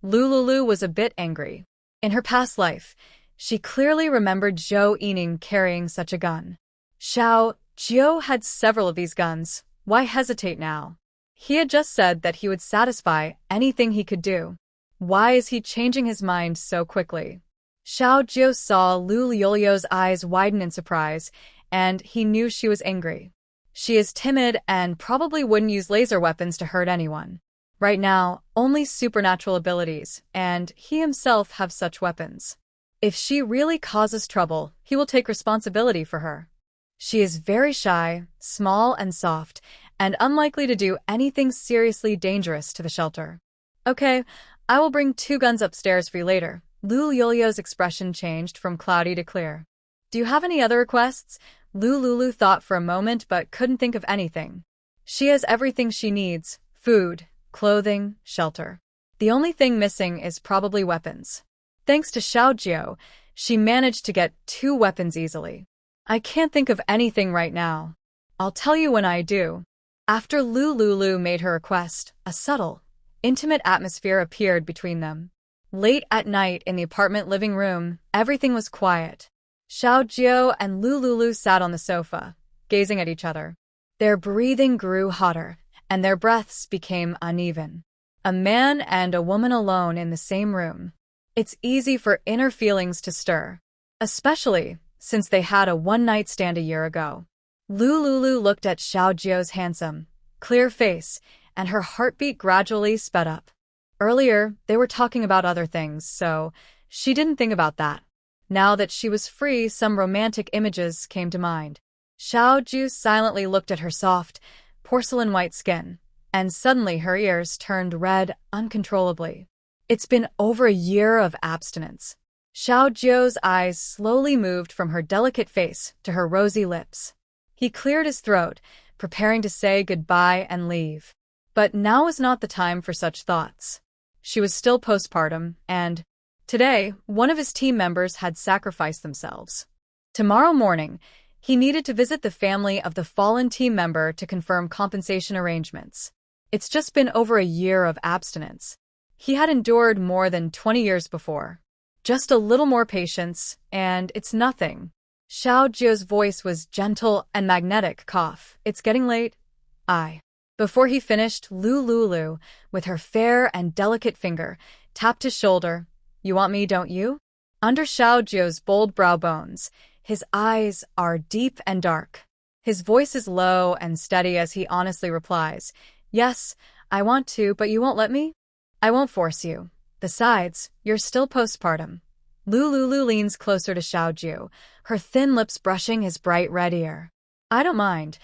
Lulu was a bit angry. In her past life, she clearly remembered Zhou Yining carrying such a gun. Xiao Zhou had several of these guns. Why hesitate now? He had just said that he would satisfy anything he could do. Why is he changing his mind so quickly? Xiao Zhou saw Lu Liolio's eyes widen in surprise, and he knew she was angry. She is timid and probably wouldn't use laser weapons to hurt anyone. Right now, only supernatural abilities, and he himself have such weapons. If she really causes trouble, he will take responsibility for her. She is very shy, small and soft, and unlikely to do anything seriously dangerous to the shelter. Okay, I will bring 2 guns upstairs for you later. Lu Liolio's expression changed from cloudy to clear. Do you have any other requests? Lulu thought for a moment but couldn't think of anything. She has everything she needs: food, clothing, shelter. The only thing missing is probably weapons. Thanks to Xiao Zhou, she managed to get 2 weapons easily. I can't think of anything right now. I'll tell you when I do. After Lulu made her request, a subtle, intimate atmosphere appeared between them. Late at night in the apartment living room, everything was quiet. Xiao Zhou and Lulu sat on the sofa, gazing at each other. Their breathing grew hotter, and their breaths became uneven. A man and a woman alone in the same room. It's easy for inner feelings to stir, especially since they had a one-night stand a year ago. Lulu looked at Xiao Zhou's handsome, clear face, and her heartbeat gradually sped up. Earlier, they were talking about other things, so she didn't think about that. Now that she was free, some romantic images came to mind. Xiao Zhou silently looked at her soft, porcelain-white skin, and suddenly her ears turned red uncontrollably. It's been over a year of abstinence. Xiao Zhou's eyes slowly moved from her delicate face to her rosy lips. He cleared his throat, preparing to say goodbye and leave. But now was not the time for such thoughts. She was still postpartum, and today, one of his team members had sacrificed themselves. Tomorrow morning, he needed to visit the family of the fallen team member to confirm compensation arrangements. It's just been over a year of abstinence. He had endured more than 20 years before. Just a little more patience, and it's nothing. Xiao Zhou's voice was gentle and magnetic. Cough. It's getting late. Before he finished, Lulu, with her fair and delicate finger, tapped his shoulder. You want me, don't you? Under Xiao Zhou's bold brow bones, his eyes are deep and dark. His voice is low and steady as he honestly replies, Yes, I want to, but you won't let me? I won't force you. Besides, you're still postpartum. Lulu leans closer to Xiao Zhou, her thin lips brushing his bright red ear. I don't mind.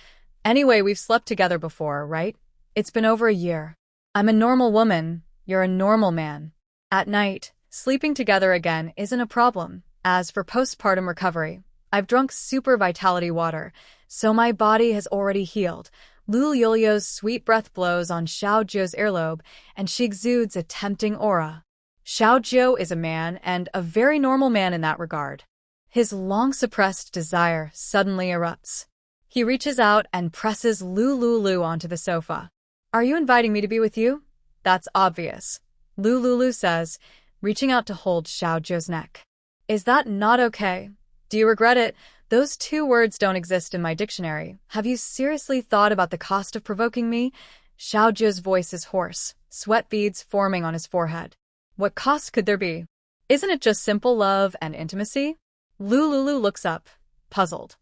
Anyway, we've slept together before, right? It's been over a year. I'm a normal woman. You're a normal man. At night, sleeping together again isn't a problem. As for postpartum recovery, I've drunk super vitality water, so my body has already healed. Lu Liolio's sweet breath blows on Xiao Zhou's earlobe, and she exudes a tempting aura. Xiao Zhou is a man, and a very normal man in that regard. His long-suppressed desire suddenly erupts. He reaches out and presses Lulu onto the sofa. Are you inviting me to be with you? That's obvious, Lulu says, reaching out to hold Xiao Zhou's neck. Is that not okay? Do you regret it? Those 2 words don't exist in my dictionary. Have you seriously thought about the cost of provoking me? Xiao Zhou's voice is hoarse, sweat beads forming on his forehead. What cost could there be? Isn't it just simple love and intimacy? Lulu looks up, puzzled.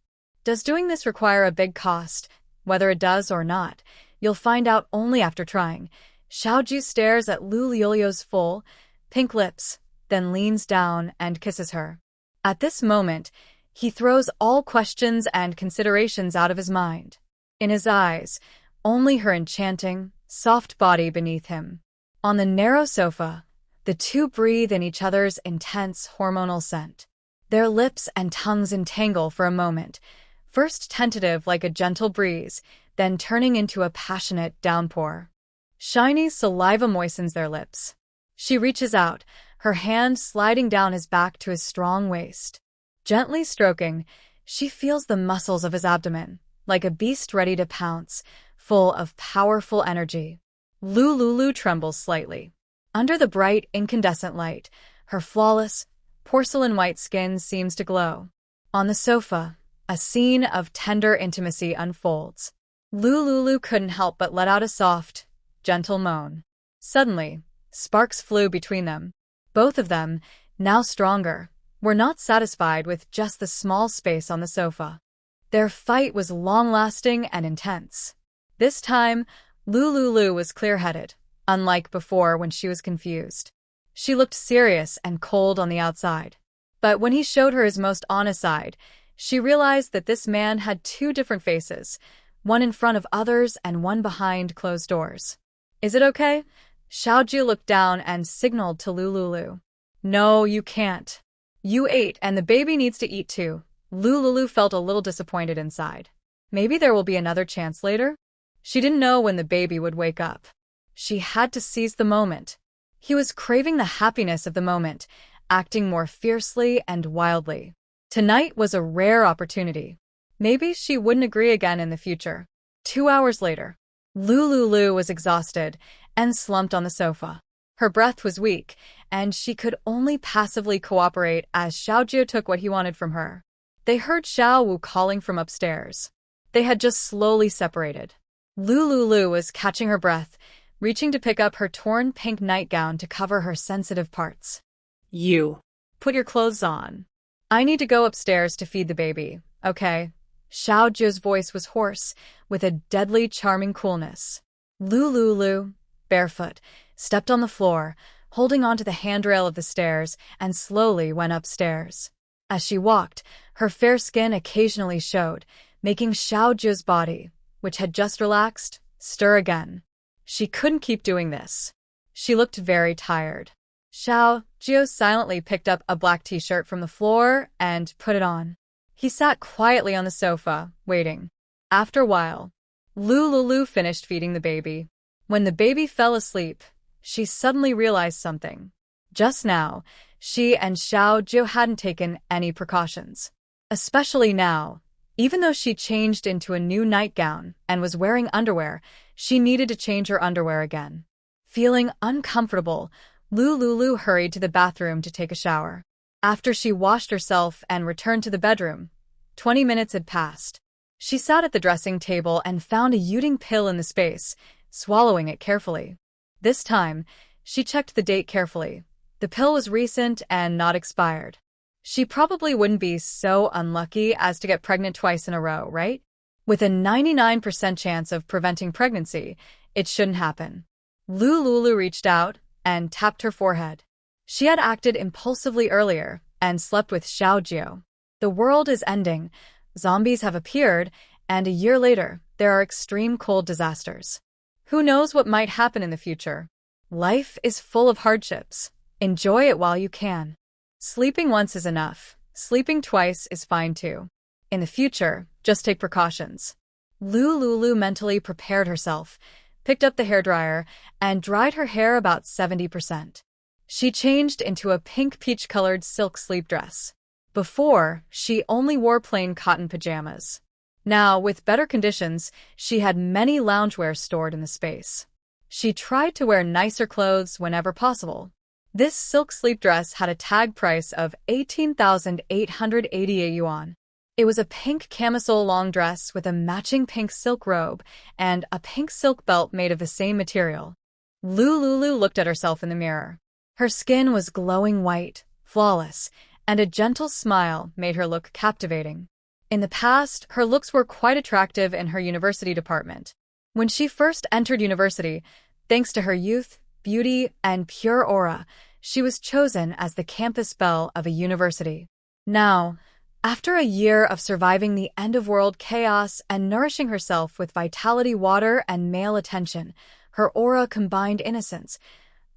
Does doing this require a big cost? Whether it does or not, you'll find out only after trying. Xiao Zhou stares at Lu Liolio's full, pink lips, then leans down and kisses her. At this moment, he throws all questions and considerations out of his mind. In his eyes, only her enchanting, soft body beneath him. On the narrow sofa, the two breathe in each other's intense hormonal scent. Their lips and tongues entangle for a moment, first tentative like a gentle breeze, then turning into a passionate downpour. Shiny saliva moistens their lips. She reaches out, her hand sliding down his back to his strong waist. Gently stroking, she feels the muscles of his abdomen, like a beast ready to pounce, full of powerful energy. Lulu trembles slightly. Under the bright, incandescent light, her flawless, porcelain-white skin seems to glow. On the sofa, a scene of tender intimacy unfolds. Lulu couldn't help but let out a soft, gentle moan. Suddenly, sparks flew between them. Both of them, now stronger, were not satisfied with just the small space on the sofa. Their fight was long-lasting and intense. This time, Lulu was clear-headed, unlike before when she was confused. She looked serious and cold on the outside. But when he showed her his most honest side, she realized that this man had two different faces, one in front of others and one behind closed doors. "Is it okay?" Xiaoju looked down and signaled to Lulu. "No, you can't. You ate, and the baby needs to eat too." Lulu felt a little disappointed inside. Maybe there will be another chance later? She didn't know when the baby would wake up. She had to seize the moment. He was craving the happiness of the moment, acting more fiercely and wildly. Tonight was a rare opportunity. Maybe she wouldn't agree again in the future. 2 hours later, Lulu was exhausted and slumped on the sofa. Her breath was weak, and she could only passively cooperate as Xiaoju took what he wanted from her. They heard Xiao Wu calling from upstairs. They had just slowly separated. Lulu was catching her breath, reaching to pick up her torn pink nightgown to cover her sensitive parts. You. "Put your clothes on. I need to go upstairs to feed the baby, okay?" Xiaoju's voice was hoarse, with a deadly charming coolness. Lulu, barefoot, stepped on the floor, holding onto the handrail of the stairs, and slowly went upstairs. As she walked, her fair skin occasionally showed, making Xiaoju's body, which had just relaxed, stir again. She couldn't keep doing this. She looked very tired. Xiaoju silently picked up a black t-shirt from the floor and put it on. He sat quietly on the sofa, waiting. After a while, Lulu finished feeding the baby. When the baby fell asleep, she suddenly realized something. Just now, she and Xiaoju hadn't taken any precautions. Especially now, even though she changed into a new nightgown and was wearing underwear, she needed to change her underwear again. Feeling uncomfortable, Lulu hurried to the bathroom to take a shower. After she washed herself and returned to the bedroom, 20 minutes had passed. She sat at the dressing table and found a Yuding pill in the space, swallowing it carefully. This time, she checked the date carefully. The pill was recent and not expired. She probably wouldn't be so unlucky as to get pregnant twice in a row, right? With a 99% chance of preventing pregnancy, it shouldn't happen. Lulu reached out and tapped her forehead. She had acted impulsively earlier and slept with Xiaoju. The world is ending, zombies have appeared, and a year later, there are extreme cold disasters. Who knows what might happen in the future? Life is full of hardships. Enjoy it while you can. Sleeping once is enough. Sleeping twice is fine too. In the future, just take precautions. Lulu mentally prepared herself, picked up the hairdryer, and dried her hair about 70%. She changed into a pink peach-colored silk sleep dress. Before, she only wore plain cotton pajamas. Now, with better conditions, she had many loungewear stored in the space. She tried to wear nicer clothes whenever possible. This silk sleep dress had a tag price of 18,880 yuan. It was a pink camisole long dress with a matching pink silk robe and a pink silk belt made of the same material. Lulu looked at herself in the mirror. Her skin was glowing white, flawless, and a gentle smile made her look captivating. In the past, her looks were quite attractive in her university department. When she first entered university, thanks to her youth, beauty, and pure aura, she was chosen as the campus belle of a university. Now, after a year of surviving the end-of-world chaos and nourishing herself with vitality water and male attention, her aura combined innocence,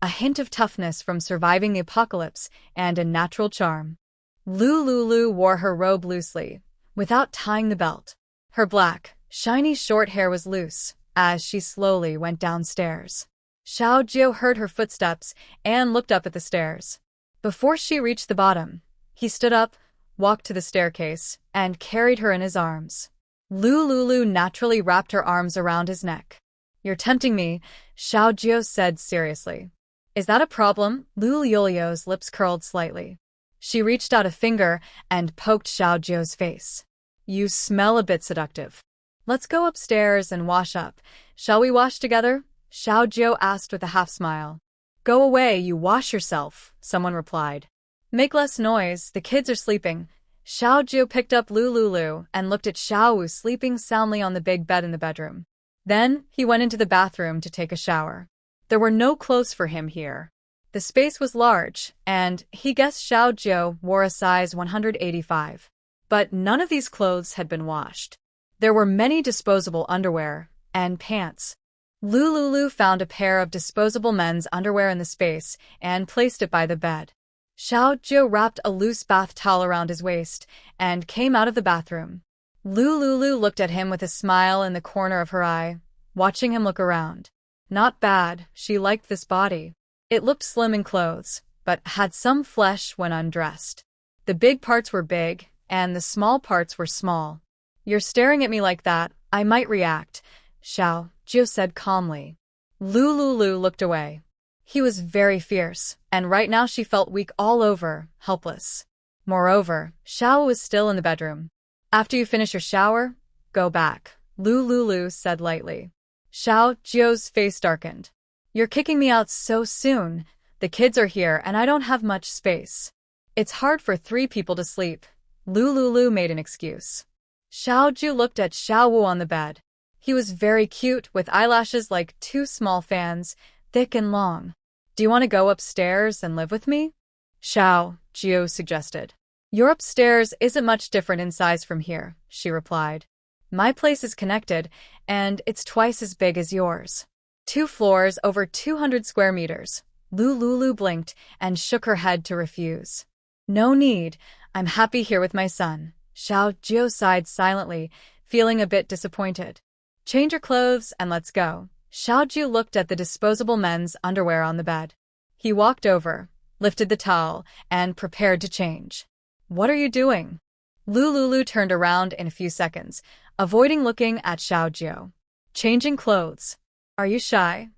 a hint of toughness from surviving the apocalypse, and a natural charm. Lulu wore her robe loosely, without tying the belt. Her black, shiny short hair was loose as she slowly went downstairs. Xiaojiu heard her footsteps and looked up at the stairs. Before she reached the bottom, he stood up, walked to the staircase, and carried her in his arms. Lulu naturally wrapped her arms around his neck. "You're tempting me," Xiaojiu said seriously. "Is that a problem?" Lulu's lips curled slightly. She reached out a finger and poked Xiaojiu's face. "You smell a bit seductive. Let's go upstairs and wash up. Shall we wash together?" Xiaojiu asked with a half-smile. "Go away, you wash yourself," someone replied. "Make less noise, the kids are sleeping." Xiaojiu picked up Lulu and looked at Xiaowu sleeping soundly on the big bed in the bedroom. Then, he went into the bathroom to take a shower. There were no clothes for him here. The space was large, and he guessed Xiaojiu wore a size 185. But none of these clothes had been washed. There were many disposable underwear and pants. Lulu found a pair of disposable men's underwear in the space and placed it by the bed. Xiaojiu wrapped a loose bath towel around his waist and came out of the bathroom. Lulu looked at him with a smile in the corner of her eye, watching him look around. Not bad, she liked this body. It looked slim in clothes, but had some flesh when undressed. The big parts were big, and the small parts were small. "You're staring at me like that, I might react," Xiaojiu said calmly. Lulu looked away. He was very fierce, and right now she felt weak all over, helpless. Moreover, Xiao was still in the bedroom. "After you finish your shower, go back," Lulu said lightly. Xiaojiu's face darkened. "You're kicking me out so soon. The kids are here and I don't have much space. It's hard for 3 people to sleep." Lulu made an excuse. Xiaojiu looked at Xiaowu on the bed. He was very cute, with eyelashes like 2 small fans, thick and long. "Do you want to go upstairs and live with me?" Xiaojiu suggested. "Your upstairs isn't much different in size from here," she replied. "My place is connected, and it's twice as big as yours. 2 floors, over 200 square meters. Lulu blinked and shook her head to refuse. "No need, I'm happy here with my son." Xiaojiu sighed silently, feeling a bit disappointed. "Change your clothes and let's go." Xiaojiu looked at the disposable men's underwear on the bed. He walked over, lifted the towel, and prepared to change. "What are you doing?" Lulu turned around in a few seconds, avoiding looking at Xiaojiu. "Changing clothes. Are you shy?"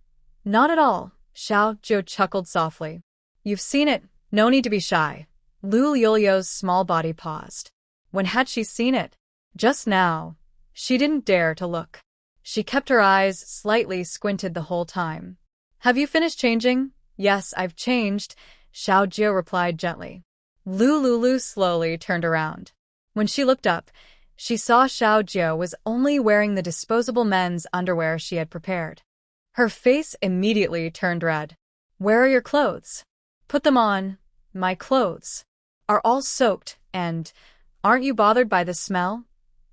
"Not at all," Xiaojiu chuckled softly. "You've seen it, no need to be shy." Lulu's small body paused. When had she seen it? Just now. She didn't dare to look. She kept her eyes slightly squinted the whole time. "Have you finished changing?" "Yes, I've changed," Xiaojiu replied gently. Lulu slowly turned around. When she looked up, she saw Xiaojiu was only wearing the disposable men's underwear she had prepared. Her face immediately turned red. "Where are your clothes?" "Put them on. My clothes are all soaked, and aren't you bothered by the smell?"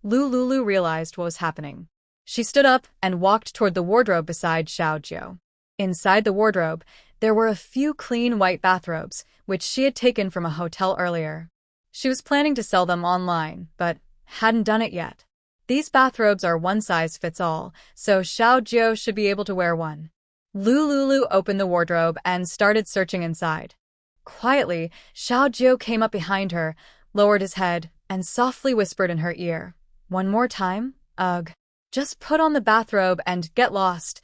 Lulu realized what was happening. She stood up and walked toward the wardrobe beside Xiaojiu. Inside the wardrobe, there were a few clean white bathrobes, which she had taken from a hotel earlier. She was planning to sell them online, but hadn't done it yet. These bathrobes are one size fits all, so Xiaojiu should be able to wear one. Lulu opened the wardrobe and started searching inside. Quietly, Xiaojiu came up behind her, lowered his head, and softly whispered in her ear. "One more time? Ugh. Just put on the bathrobe and get lost."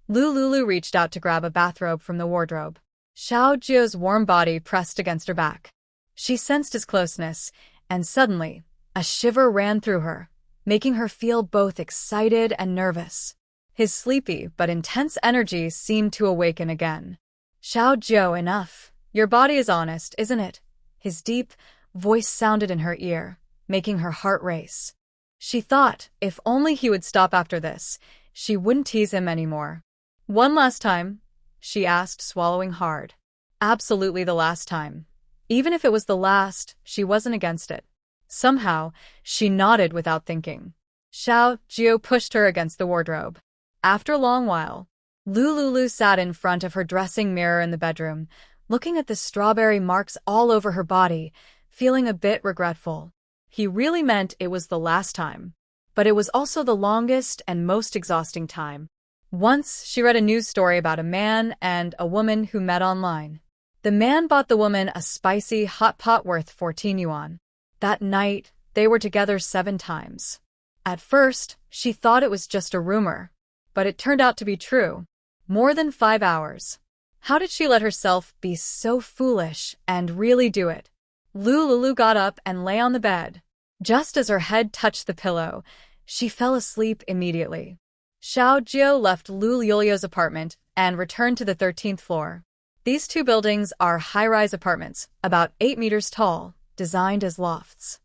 Lulu reached out to grab a bathrobe from the wardrobe. Xiaojiu's warm body pressed against her back. She sensed his closeness, and suddenly, a shiver ran through her, making her feel both excited and nervous. His sleepy but intense energy seemed to awaken again. "Xiaojiu, enough. Your body is honest, isn't it?" His deep voice sounded in her ear, making her heart race. She thought if only he would stop after this, she wouldn't tease him anymore. "One last time?" she asked, swallowing hard. Absolutely the last time. Even if it was the last, she wasn't against it. Somehow, she nodded without thinking. Xiaojiu pushed her against the wardrobe. After a long while, Lulu sat in front of her dressing mirror in the bedroom, looking at the strawberry marks all over her body, feeling a bit regretful. He really meant it was the last time. But it was also the longest and most exhausting time. Once, she read a news story about a man and a woman who met online. The man bought the woman a spicy hot pot worth 14 yuan. That night, they were together 7 times. At first, she thought it was just a rumor. But it turned out to be true. More than 5 hours. How did she let herself be so foolish and really do it? Lulu got up and lay on the bed. Just as her head touched the pillow, she fell asleep immediately. Xiaojio left Lulu's apartment and returned to the 13th floor. These 2 buildings are high-rise apartments, about 8 meters tall, designed as lofts.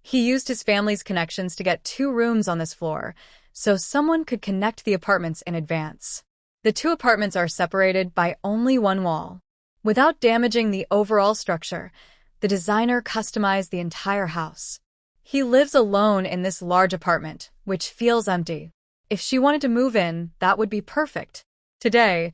He used his family's connections to get 2 rooms on this floor, so someone could connect the apartments in advance. The 2 apartments are separated by only 1 wall. Without damaging the overall structure, the designer customized the entire house. He lives alone in this large apartment, which feels empty. If she wanted to move in, that would be perfect. Today,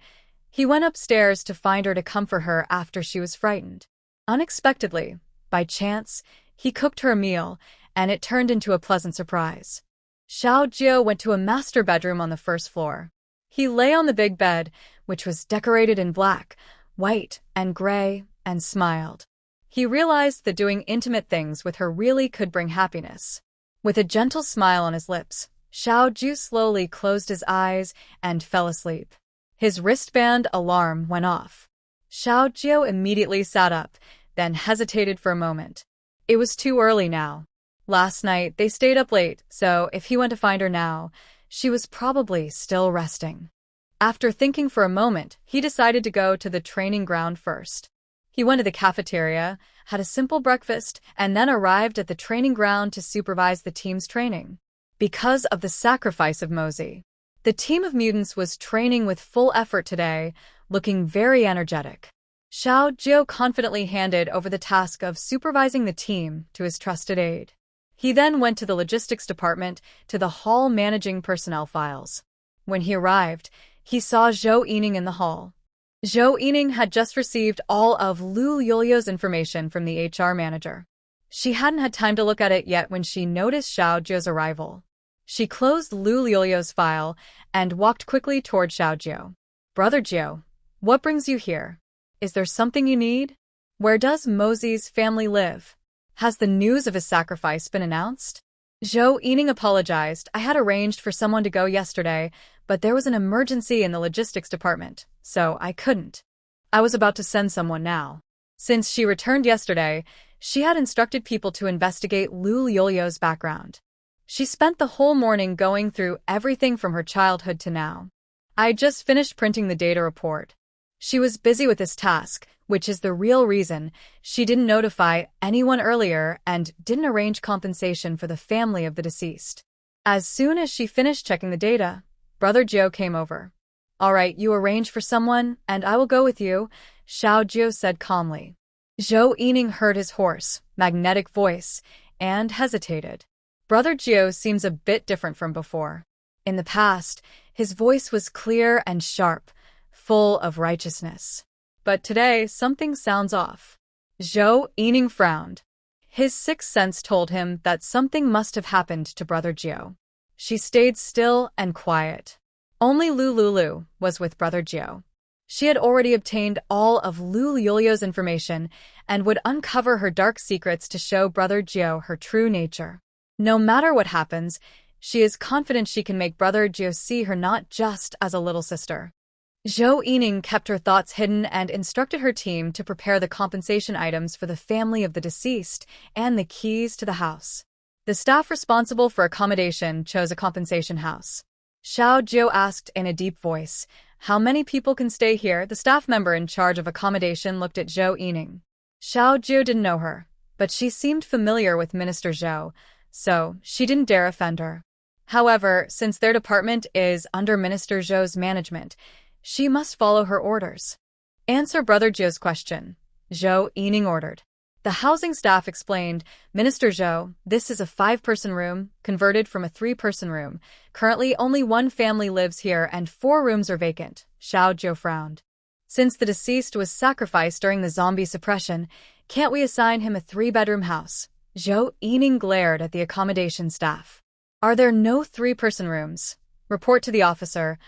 he went upstairs to find her to comfort her after she was frightened. Unexpectedly, by chance, he cooked her a meal, and it turned into a pleasant surprise. Xiaojio went to a master bedroom on the 1st floor. He lay on the big bed, which was decorated in black, white, and gray, and smiled. He realized that doing intimate things with her really could bring happiness. With a gentle smile on his lips, Xiaojio slowly closed his eyes and fell asleep. His wristband alarm went off. Xiaojio immediately sat up, then hesitated for a moment. It was too early now. Last night, they stayed up late, so if he went to find her now, she was probably still resting. After thinking for a moment, he decided to go to the training ground first. He went to the cafeteria, had a simple breakfast, and then arrived at the training ground to supervise the team's training. Because of the sacrifice of Mosey, the team of mutants was training with full effort today, looking very energetic. Xiaojio confidently handed over the task of supervising the team to his trusted aide. He then went to the logistics department to the hall managing personnel files. When he arrived, he saw Zhou Yining in the hall. Zhou Yining had just received all of Lu Yulio's information from the HR manager. She hadn't had time to look at it yet when she noticed Xiaojio's arrival. She closed Lu Yulio's file and walked quickly toward Xiaojio. "Brother Jiu, what brings you here? Is there something you need? Where does Mosey's family live? Has the news of his sacrifice been announced?" Zhou Yining apologized. "I had arranged for someone to go yesterday, but there was an emergency in the logistics department, so I couldn't. I was about to send someone now." Since she returned yesterday, she had instructed people to investigate Lu Yulio's background. She spent the whole morning going through everything from her childhood to now. "I just finished printing the data report." She was busy with this task, which is the real reason she didn't notify anyone earlier and didn't arrange compensation for the family of the deceased. As soon as she finished checking the data, Brother Jiu came over. "All right, you arrange for someone, and I will go with you," Xiaojio said calmly. Zhou Yining heard his hoarse, magnetic voice and hesitated. Brother Jiu seems a bit different from before. In the past, his voice was clear and sharp, full of righteousness. But today, something sounds off. Zhou Yining frowned. His sixth sense told him that something must have happened to Brother Jiu. She stayed still and quiet. Only Lulu was with Brother Jiu. She had already obtained all of Lu Yulio's information and would uncover her dark secrets to show Brother Jiu her true nature. No matter what happens, she is confident she can make Brother Jiu see her not just as a little sister. Zhou Yining kept her thoughts hidden and instructed her team to prepare the compensation items for the family of the deceased and the keys to the house. The staff responsible for accommodation chose a compensation house. Xiaojio asked in a deep voice, "How many people can stay here?" The staff member in charge of accommodation looked at Zhou Yining. Xiaojio didn't know her, but she seemed familiar with Minister Zhou, so she didn't dare offend her. However, since their department is under Minister Zhou's management, she must follow her orders. "Answer Brother Jiu's question," Zhou Yining ordered. The housing staff explained, Minister Zhou, this is a 5-person room, converted from a 3-person room. Currently, only one family lives here and 4 rooms are vacant. Xiao Zhou frowned. Since the deceased was sacrificed during the zombie suppression, can't we assign him a 3-bedroom house? Zhou Yining glared at the accommodation staff. Are there no 3-person rooms? Report to the officer.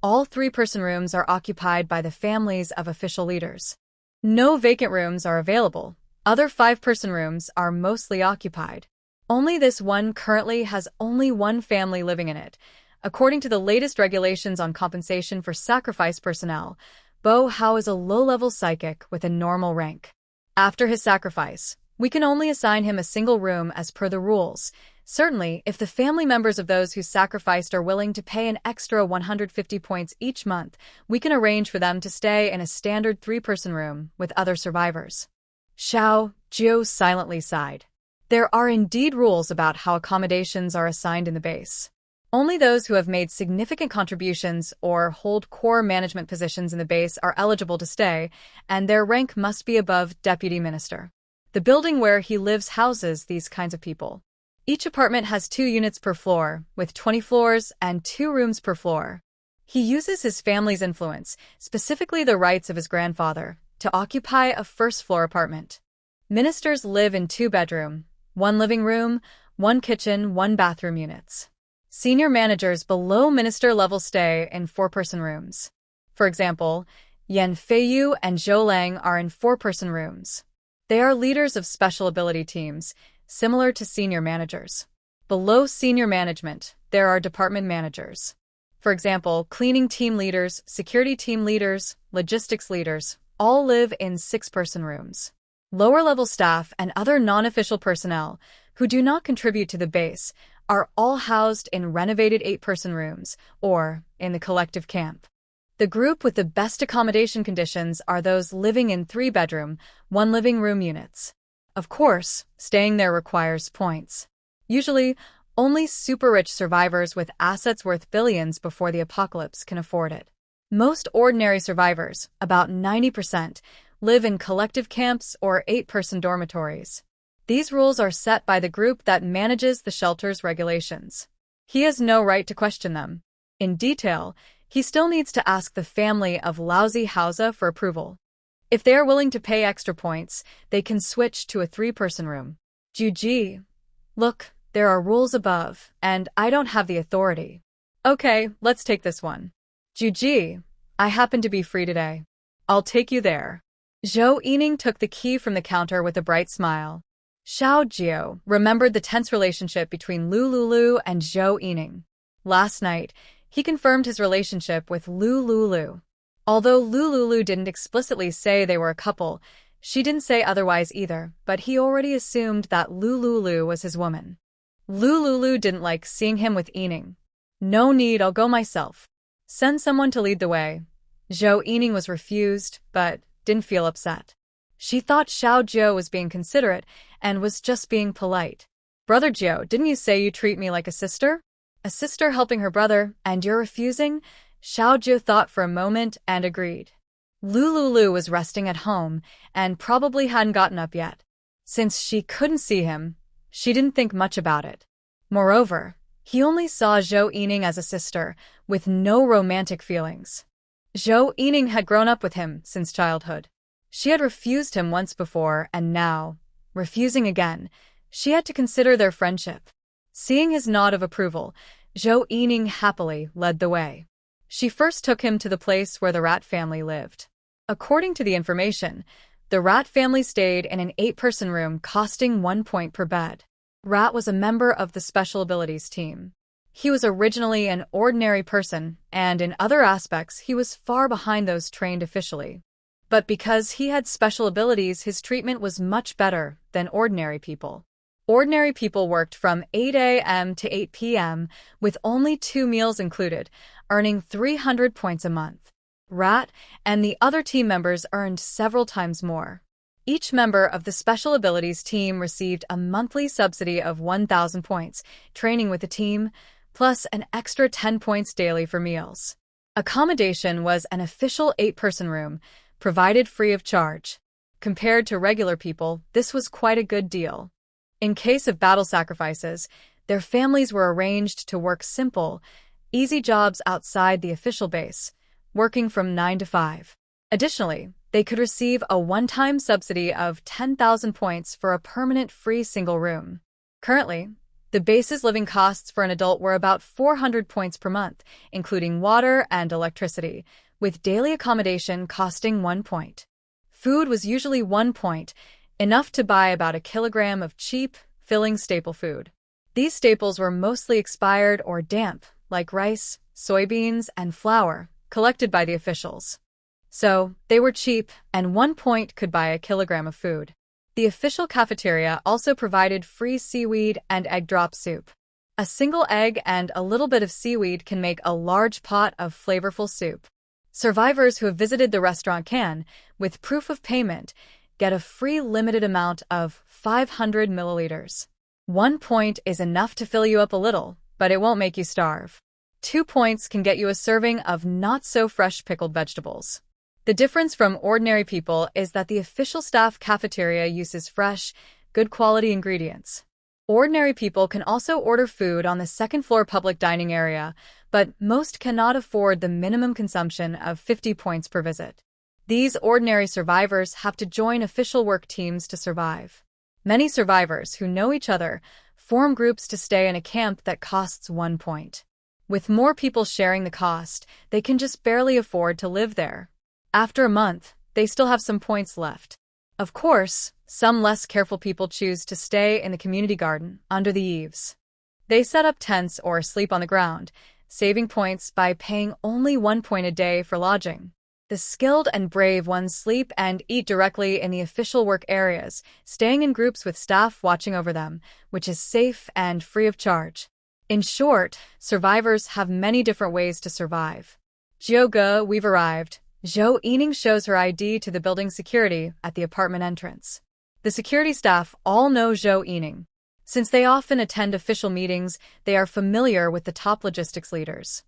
All 3-person rooms are occupied by the families of official leaders. No vacant rooms are available. Other 5-person rooms are mostly occupied. Only this one currently has only one family living in it. According to the latest regulations on compensation for sacrifice personnel, Bo Hao is a low-level psychic with a normal rank. After his sacrifice, we can only assign him a single room as per the rules. Certainly, if the family members of those who sacrificed are willing to pay an extra 150 points each month, we can arrange for them to stay in a standard 3-person room with other survivors. Xiao Zhou silently sighed. There are indeed rules about how accommodations are assigned in the base. Only those who have made significant contributions or hold core management positions in the base are eligible to stay, and their rank must be above deputy minister. The building where he lives houses these kinds of people. Each apartment has 2 units per floor, with 20 floors and 2 rooms per floor. He uses his family's influence, specifically the rights of his grandfather, to occupy a first-floor apartment. Ministers live in 2-bedroom, 1 living room, 1 kitchen, 1 bathroom units. Senior managers below minister level stay in 4-person rooms. For example, Yan Feiyu and Zhou Lang are in 4-person rooms. They are leaders of special ability teams, similar to senior managers. Below senior management, there are department managers. For example, cleaning team leaders, security team leaders, logistics leaders, all live in 6-person rooms. Lower-level staff and other non-official personnel, who do not contribute to the base, are all housed in renovated 8-person rooms, or in the collective camp. The group with the best accommodation conditions are those living in 3-bedroom, 1 living room units. Of course, staying there requires points. Usually, only super-rich survivors with assets worth billions before the apocalypse can afford it. Most ordinary survivors, about 90%, live in collective camps or 8-person dormitories. These rules are set by the group that manages the shelter's regulations. He has no right to question them. In detail, he still needs to ask the family of Lousy Hausa for approval. If they are willing to pay extra points, they can switch to a 3-person room. Juji. Look, there are rules above, and I don't have the authority. Okay, let's take this one. Juji, I happen to be free today. I'll take you there. Zhou Yining took the key from the counter with a bright smile. Xiao Zhou remembered the tense relationship between Lu Lulu and Zhou Yining. Last night, he confirmed his relationship with Lu Lulu. Although Lu Lulu didn't explicitly say they were a couple, she didn't say otherwise either, but he already assumed that Lu Lulu was his woman. Lu Lulu didn't like seeing him with Yining. No need, I'll go myself. Send someone to lead the way. Zhou Yining was refused, but didn't feel upset. She thought Xiao Zhou was being considerate and was just being polite. Brother Zhou, didn't you say you treat me like a sister? A sister helping her brother, and you're refusing? Xiao Zhou thought for a moment and agreed. Lu Lulu was resting at home and probably hadn't gotten up yet. Since she couldn't see him, she didn't think much about it. Moreover, he only saw Zhou Yining as a sister, with no romantic feelings. Zhou Yining had grown up with him since childhood. She had refused him once before, and now, refusing again, she had to consider their friendship. Seeing his nod of approval, Zhou Yining happily led the way. She first took him to the place where the rat family lived. According to the information, the rat family stayed in an 8-person room costing 1 point per bed. Rat was a member of the Special Abilities team. He was originally an ordinary person, and in other aspects he was far behind those trained officially. But because he had special abilities, his treatment was much better than ordinary people. Ordinary people worked from 8 a.m. to 8 p.m. with only 2 meals included, earning 300 points a month. Rat and the other team members earned several times more. Each member of the Special Abilities team received a monthly subsidy of 1,000 points, training with the team, plus an extra 10 points daily for meals. Accommodation was an official 8-person room, provided free of charge. Compared to regular people, this was quite a good deal. In case of battle sacrifices, their families were arranged to work simple, easy jobs outside the official base, working from 9 to 5. Additionally, they could receive a one-time subsidy of 10,000 points for a permanent free single room. Currently, the base's living costs for an adult were about 400 points per month, including water and electricity, with daily accommodation costing 1 point. Food was usually 1 point, enough to buy about a kilogram of cheap, filling staple food. These staples were mostly expired or damp, like rice, soybeans, and flour, collected by the officials. So, they were cheap, and 1 point could buy a kilogram of food. The official cafeteria also provided free seaweed and egg drop soup. A single egg and a little bit of seaweed can make a large pot of flavorful soup. Survivors who have visited the restaurant can, with proof of payment, get a free limited amount of 500 milliliters. 1 point is enough to fill you up a little, but it won't make you starve. 2 points can get you a serving of not-so-fresh pickled vegetables. The difference from ordinary people is that the official staff cafeteria uses fresh, good-quality ingredients. Ordinary people can also order food on the second-floor public dining area, but most cannot afford the minimum consumption of 50 points per visit. These ordinary survivors have to join official work teams to survive. Many survivors who know each other form groups to stay in a camp that costs 1 point. With more people sharing the cost, they can just barely afford to live there. After a month, they still have some points left. Of course, some less careful people choose to stay in the community garden under the eaves. They set up tents or sleep on the ground, saving points by paying only 1 point a day for lodging. The skilled and brave ones sleep and eat directly in the official work areas, staying in groups with staff watching over them, which is safe and free of charge. In short, survivors have many different ways to survive. Jioge, we've arrived. Zhou Yining shows her ID to the building security at the apartment entrance. The security staff all know Zhou Yining. Since they often attend official meetings, they are familiar with the top logistics leaders.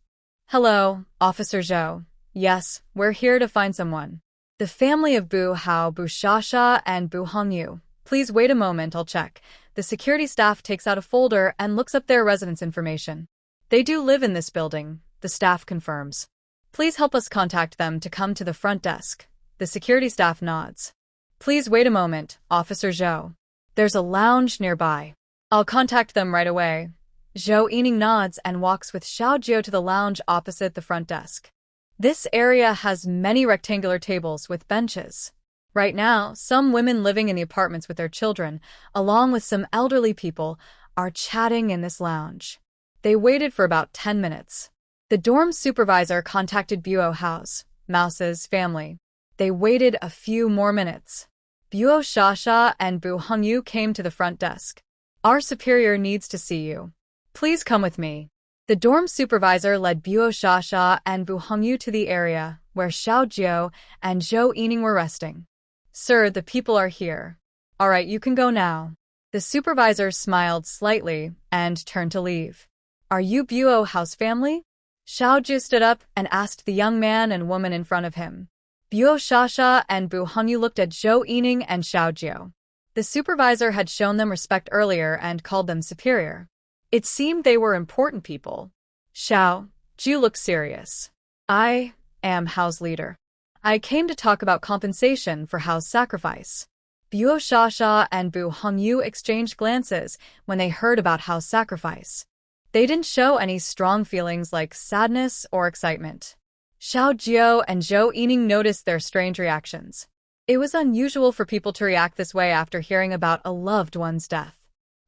Hello, Officer Zhou. Yes, we're here to find someone. The family of Bu Hao, Bu Shasha, and Bu Hongyu. Please wait a moment, I'll check. The security staff takes out a folder and looks up their residence information. They do live in this building, the staff confirms. Please help us contact them to come to the front desk. The security staff nods. Please wait a moment, Officer Zhou. There's a lounge nearby. I'll contact them right away. Zhou Yining nods and walks with Xiao Jiao to the lounge opposite the front desk. This area has many rectangular tables with benches. Right now, some women living in the apartments with their children, along with some elderly people, are chatting in this lounge. They waited for about 10 minutes. The dorm supervisor contacted Buo Hao's, Mouse's, family. They waited a few more minutes. Buo Shasha and Bu Hongyu came to the front desk. Our superior needs to see you. Please come with me. The dorm supervisor led Buo Shasha and Bu Hongyu to the area where Xiao Jiao and Zhou Yining were resting. Sir, the people are here. All right, you can go now. The supervisor smiled slightly and turned to leave. Are you Buo Hao's family? Xiao Jiao stood up and asked the young man and woman in front of him. Buo Shasha and Bu Hongyu looked at Zhou Yining and Xiao Jiao. The supervisor had shown them respect earlier and called them superior. It seemed they were important people. Xiao Jiao looked serious. I am Hao's leader. I came to talk about compensation for Hao's sacrifice. Buo Shasha and Bu Hongyu exchanged glances when they heard about Hao's sacrifice. They didn't show any strong feelings like sadness or excitement. Xiao Jiao and Zhou Yining noticed their strange reactions. It was unusual for people to react this way after hearing about a loved one's death.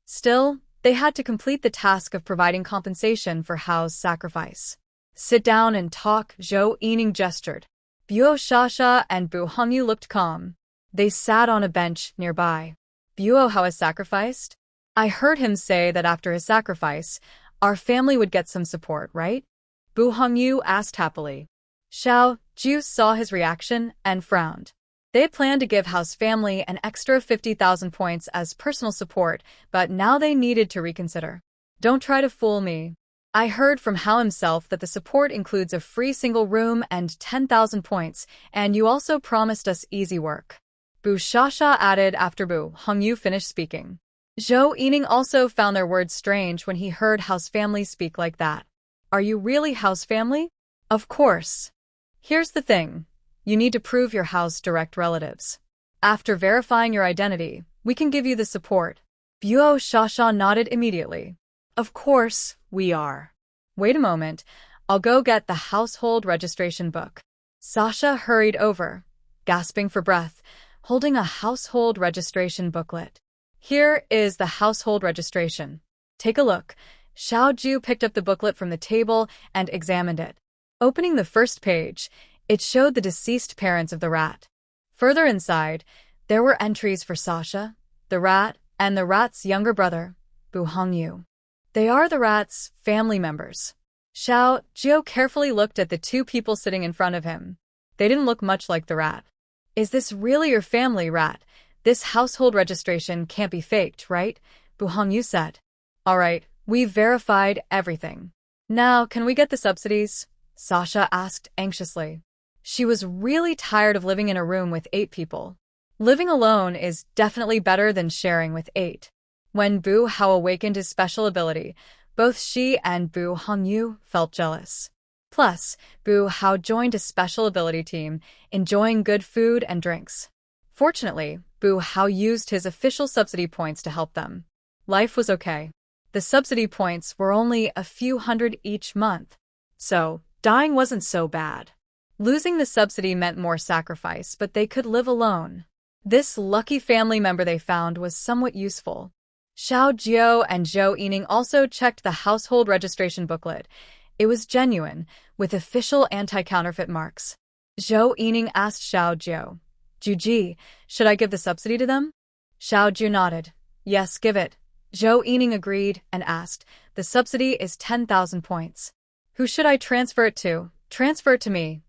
Still, they had to complete the task of providing compensation for Hao's sacrifice. Sit down and talk, Zhou Yining gestured. Buo Shasha and Bu Hongyu looked calm. They sat on a bench nearby. Buo Hao has sacrificed? I heard him say that after his sacrifice, our family would get some support, right? Bu Hongyu asked happily. Xiao Jiao saw his reaction and frowned. They planned to give Hao's family an extra 50,000 points as personal support, but now they needed to reconsider. Don't try to fool me. I heard from Hao himself that the support includes a free single room and 10,000 points, and you also promised us easy work. Bu Shasha added after Bu Hongyu finished speaking. Zhou Yining also found their words strange when he heard house families speak like that. Are you really house family? Of course. Here's the thing. You need to prove your house direct relatives. After verifying your identity, we can give you the support. Bu Shasha nodded immediately. Of course, we are. Wait a moment. I'll go get the household registration book. Sasha hurried over, gasping for breath, holding a household registration booklet. Here is the household registration. Take a look. Xiaoju picked up the booklet from the table and examined it. Opening the first page, it showed the deceased parents of the rat. Further inside, there were entries for Sasha, the rat, and the rat's younger brother, Bu Hongyu. They are the rat's family members. Xiaoju carefully looked at the two people sitting in front of him. They didn't look much like the rat. Is this really your family, rat? This household registration can't be faked, right? Bu Hongyu said. All right, we've verified everything. Now, can we get the subsidies? Sasha asked anxiously. She was really tired of living in a room with 8 people. Living alone is definitely better than sharing with 8. When Bu Hao awakened his special ability, both she and Bu Hongyu felt jealous. Plus, Bu Hao joined a special ability team, enjoying good food and drinks. Fortunately, Bu Hao used his official subsidy points to help them. Life was okay. The subsidy points were only a few hundred each month. So, dying wasn't so bad. Losing the subsidy meant more sacrifice, but they could live alone. This lucky family member they found was somewhat useful. Xiao Jiao and Zhou Yining also checked the household registration booklet. It was genuine, with official anti-counterfeit marks. Zhou Yining asked Xiao Jiao, Juji, should I give the subsidy to them? Xiao Jiao nodded. Yes, give it. Zhou Yining agreed and asked, the subsidy is 10,000 points. Who should I transfer it to? Transfer it to me.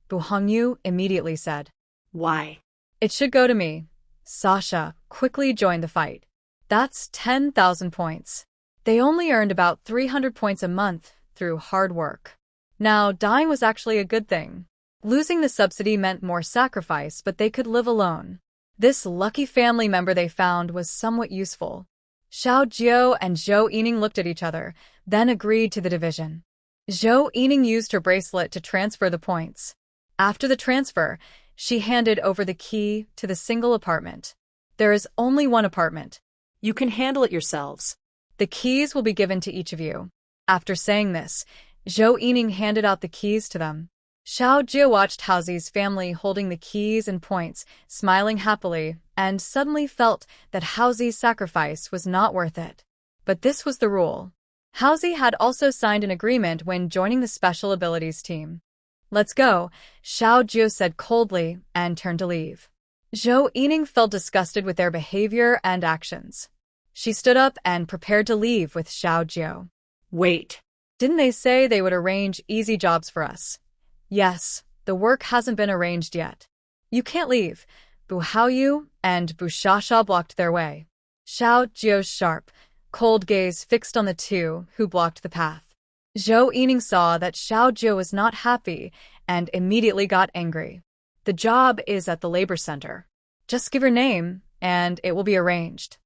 Bu Hongyu immediately said. Why? It should go to me. Sasha quickly joined the fight. That's 10,000 points. They only earned about 300 points a month through hard work. Now, dying was actually a good thing. Losing the subsidy meant more sacrifice, but they could live alone. This lucky family member they found was somewhat useful. Xiao Jiao and Zhou Yining looked at each other, then agreed to the division. Zhou Yining used her bracelet to transfer the points. After the transfer, she handed over the key to the single apartment. There is only one apartment. You can handle it yourselves. The keys will be given to each of you. After saying this, Zhou Yining handed out the keys to them. Xiao Jia watched Haozi's family holding the keys and points, smiling happily, and suddenly felt that Haozi's sacrifice was not worth it. But this was the rule. Haozi had also signed an agreement when joining the special abilities team. Let's go, Xiao Jia said coldly and turned to leave. Zhou Yining felt disgusted with their behavior and actions. She stood up and prepared to leave with Xiao Jia. Wait. Didn't they say they would arrange easy jobs for us? Yes, the work hasn't been arranged yet. You can't leave. Bu Haoyu and Bu Shasha blocked their way. Xiao Jia's sharp, cold gaze fixed on the two who blocked the path. Zhou Yining saw that Xiao Jia was not happy and immediately got angry. The job is at the labor center. Just give your name, and it will be arranged.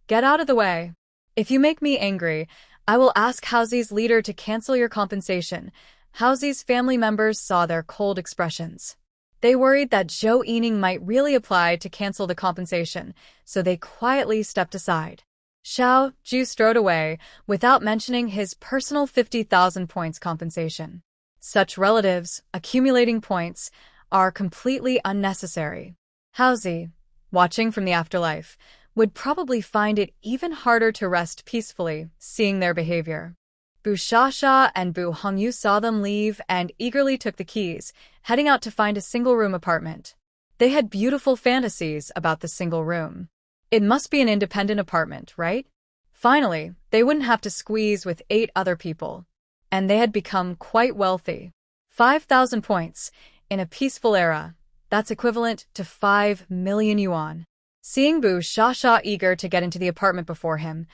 Get out of the way. If you make me angry, I will ask Haozi's leader to cancel your compensation. Haozi's family members saw their cold expressions. They worried that Zhou Yining might really apply to cancel the compensation, so they quietly stepped aside. Xiao Ju strode away without mentioning his personal 50,000 points compensation. Such relatives, accumulating points, are completely unnecessary. Haozi, watching from the afterlife, would probably find it even harder to rest peacefully, seeing their behavior. Bu Shasha and Bu Hongyu saw them leave and eagerly took the keys, heading out to find a single-room apartment. They had beautiful fantasies about the single room. It must be an independent apartment, right? Finally, they wouldn't have to squeeze with 8 other people. And they had become quite wealthy. 5,000 points. In a peaceful era, that's equivalent to 5 million yuan. Seeing Bu Shasha eager to get into the apartment before him,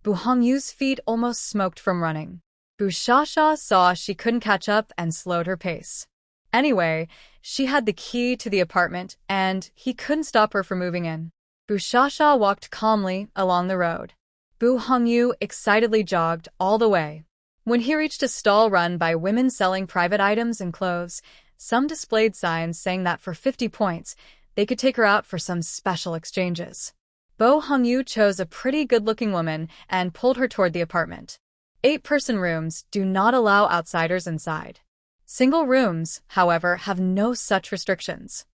Bu Hongyu's feet almost smoked from running. Bu Shasha saw she couldn't catch up and slowed her pace. Anyway, she had the key to the apartment, and he couldn't stop her from moving in. Bu Shasha walked calmly along the road. Bu Hongyu excitedly jogged all the way. When he reached a stall run by women selling private items and clothes, some displayed signs saying that for 50 points, they could take her out for some special exchanges. Bo Hongyu chose a pretty good-looking woman and pulled her toward the apartment. 8-person rooms do not allow outsiders inside. Single rooms, however, have no such restrictions.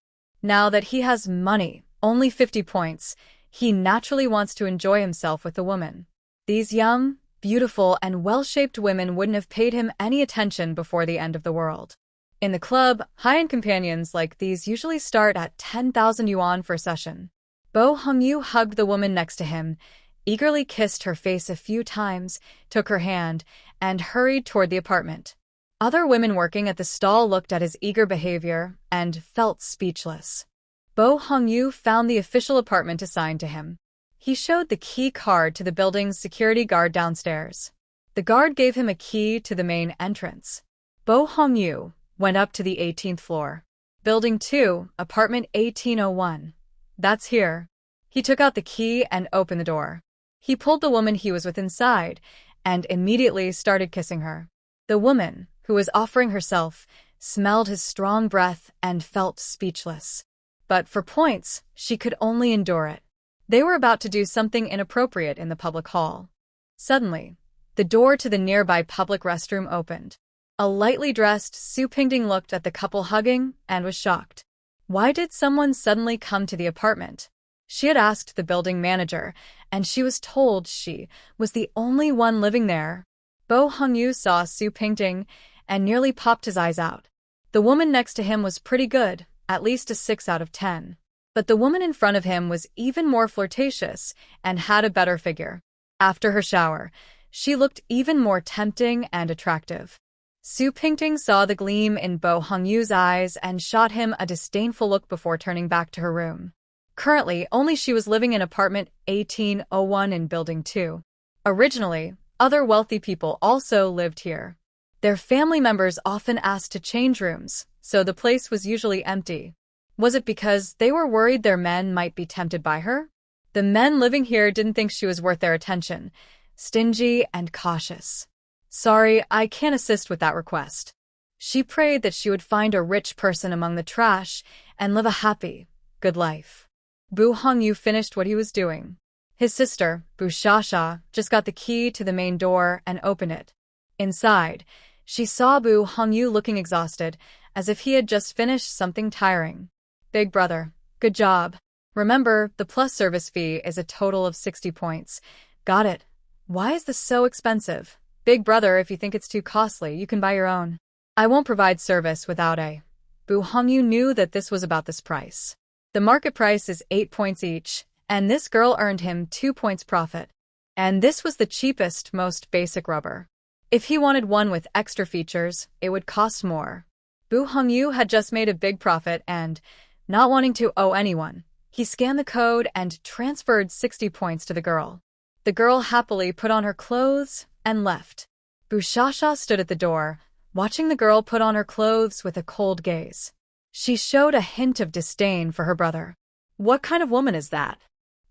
Now that he has money, only 50 points, he naturally wants to enjoy himself with the woman. These young, beautiful, and well-shaped women wouldn't have paid him any attention before the end of the world. In the club, high-end companions like these usually start at 10,000 yuan for a session. Bo Hongyu hugged the woman next to him, eagerly kissed her face a few times, took her hand, and hurried toward the apartment. Other women working at the stall looked at his eager behavior and felt speechless. Bo Hongyu found the official apartment assigned to him. He showed the key card to the building's security guard downstairs. The guard gave him a key to the main entrance. Bo Hongyu went up to the 18th floor. Building 2, apartment 1801. That's here. He took out the key and opened the door. He pulled the woman he was with inside and immediately started kissing her. The woman, who was offering herself, smelled his strong breath and felt speechless. But for points, she could only endure it. They were about to do something inappropriate in the public hall. Suddenly, the door to the nearby public restroom opened. A lightly dressed Su Pingding looked at the couple hugging and was shocked. Why did someone suddenly come to the apartment? She had asked the building manager, and she was told she was the only one living there. Bo Hongyu saw Su Pingding and nearly popped his eyes out. The woman next to him was pretty good, at least a 6 out of 10. But the woman in front of him was even more flirtatious and had a better figure. After her shower, she looked even more tempting and attractive. Su Pingting saw the gleam in Bo Hongyu's eyes and shot him a disdainful look before turning back to her room. Currently, only she was living in apartment 1801 in Building 2. Originally, other wealthy people also lived here. Their family members often asked to change rooms, so the place was usually empty. Was it because they were worried their men might be tempted by her? The men living here didn't think she was worth their attention, stingy and cautious. Sorry, I can't assist with that request. She prayed that she would find a rich person among the trash and live a happy, good life. Bu Hongyu finished what he was doing. His sister, Bu Shasha, just got the key to the main door and opened it. Inside, she saw Bu Hongyu looking exhausted, as if he had just finished something tiring. Big brother, good job. Remember, the plus service fee is a total of 60 points. Got it. Why is this so expensive? Big brother, if you think it's too costly, you can buy your own. I won't provide service without a. Bu Hongyu knew that this was about this price. The market price is 8 points each, and this girl earned him 2 points profit. And this was the cheapest, most basic rubber. If he wanted one with extra features, it would cost more. Bu Hongyu had just made a big profit and, not wanting to owe anyone, he scanned the code and transferred 60 points to the girl. The girl happily put on her clothes and left. Bu Shasha stood at the door, watching the girl put on her clothes with a cold gaze. She showed a hint of disdain for her brother. What kind of woman is that?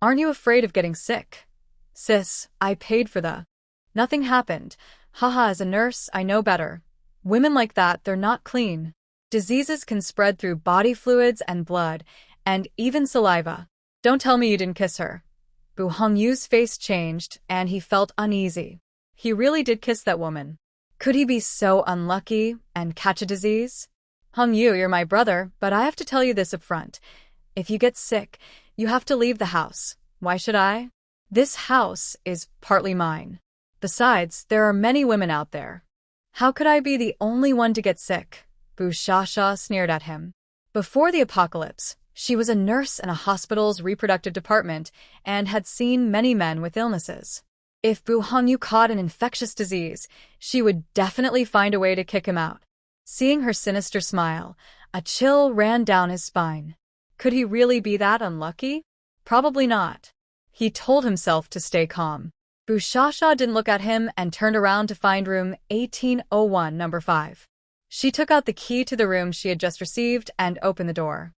Aren't you afraid of getting sick? Sis, I paid for the... Nothing happened. Haha, as a nurse, I know better. Women like that, they're not clean. Diseases can spread through body fluids and blood, and even saliva. Don't tell me you didn't kiss her. Bu Hongyu's face changed, and he felt uneasy. He really did kiss that woman. Could he be so unlucky and catch a disease? Hongyu, you're my brother, but I have to tell you this up front. If you get sick, you have to leave the house. Why should I? This house is partly mine. Besides, there are many women out there. How could I be the only one to get sick? Bu Shasha sneered at him. Before the apocalypse, she was a nurse in a hospital's reproductive department and had seen many men with illnesses. If Bu Hongyu caught an infectious disease, she would definitely find a way to kick him out. Seeing her sinister smile, a chill ran down his spine. Could he really be that unlucky? Probably not. He told himself to stay calm. Bu Shasha didn't look at him and turned around to find room 1801, number 5. She took out the key to the room she had just received and opened the door.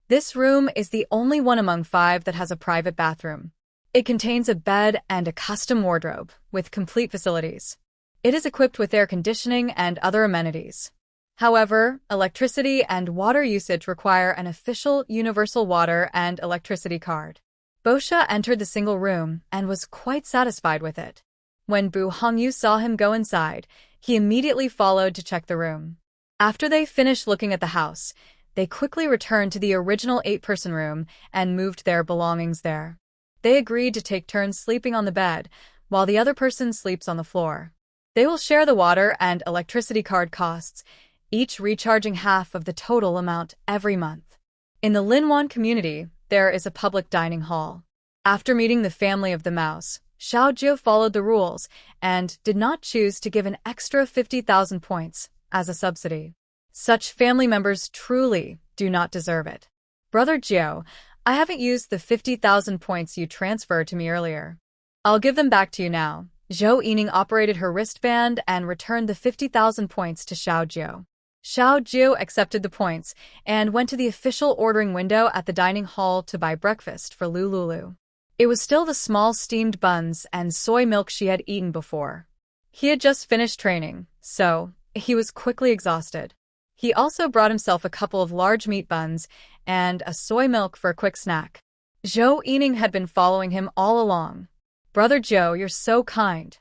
This room is the only one among 5 that has a private bathroom. It contains a bed and a custom wardrobe, with complete facilities. It is equipped with air conditioning and other amenities. However, electricity and water usage require an official universal water and electricity card. Bosha entered the single room and was quite satisfied with it. When Bu Hongyu saw him go inside, he immediately followed to check the room. After they finished looking at the house, they quickly returned to the original 8-person room and moved their belongings there. They agreed to take turns sleeping on the bed, while the other person sleeps on the floor. They will share the water and electricity card costs, each recharging half of the total amount every month. In the Linwan community, there is a public dining hall. After meeting the family of the mouse, Xiao Jiu followed the rules and did not choose to give an extra 50,000 points as a subsidy. Such family members truly do not deserve it. Brother Jiu, I haven't used the 50,000 points you transferred to me earlier. I'll give them back to you now. Zhou Yining operated her wristband and returned the 50,000 points to Xiao Jiu. Xiao Jiu accepted the points and went to the official ordering window at the dining hall to buy breakfast for Lulu. It was still the small steamed buns and soy milk she had eaten before. He had just finished training, so he was quickly exhausted. He also brought himself a couple of large meat buns and a soy milk for a quick snack. Zhou Yining had been following him all along. Brother Joe, you're so kind.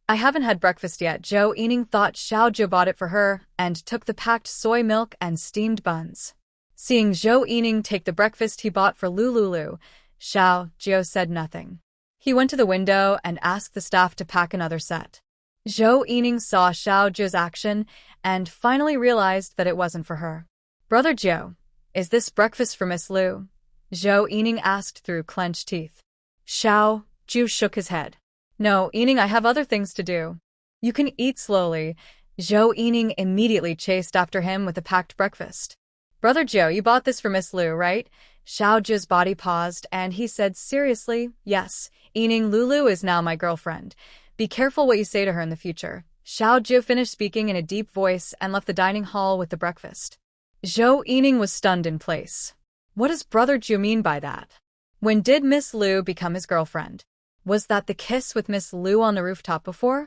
I haven't had breakfast yet. Zhou Yining thought Xiao Jiu bought it for her and took the packed soy milk and steamed buns. Seeing Zhou Yining take the breakfast he bought for Lulu, Xiao Jiu said nothing. He went to the window and asked the staff to pack another set. Zhou Yining saw Xiao Jiu's action and finally realized that it wasn't for her. Brother Jiu, is this breakfast for Miss Lu? Zhou Yining asked through clenched teeth. Xiao Jiu shook his head. No, Yining, I have other things to do. You can eat slowly. Zhou Yining immediately chased after him with a packed breakfast. Brother Jiu, you bought this for Miss Lu, right? Xiao Jiu's body paused and he said seriously, yes, Yining, Lulu is now my girlfriend. Be careful what you say to her in the future. Xiao Jiu finished speaking in a deep voice and left the dining hall with the breakfast. Zhou Yining was stunned in place. What does Brother Jiu mean by that? When did Miss Lu become his girlfriend? Was that the kiss with Miss Lu on the rooftop before?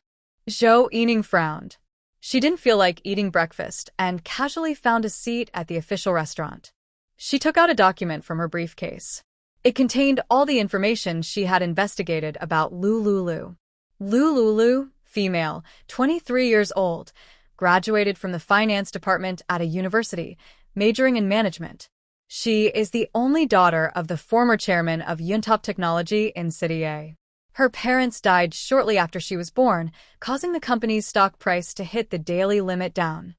Zhou Yining frowned. She didn't feel like eating breakfast and casually found a seat at the official restaurant. She took out a document from her briefcase. It contained all the information she had investigated about Lulu. Lulu, female, 23 years old, graduated from the finance department at a university, majoring in management. She is the only daughter of the former chairman of Yuntop Technology in City A. Her parents died shortly after she was born, causing the company's stock price to hit the daily limit down.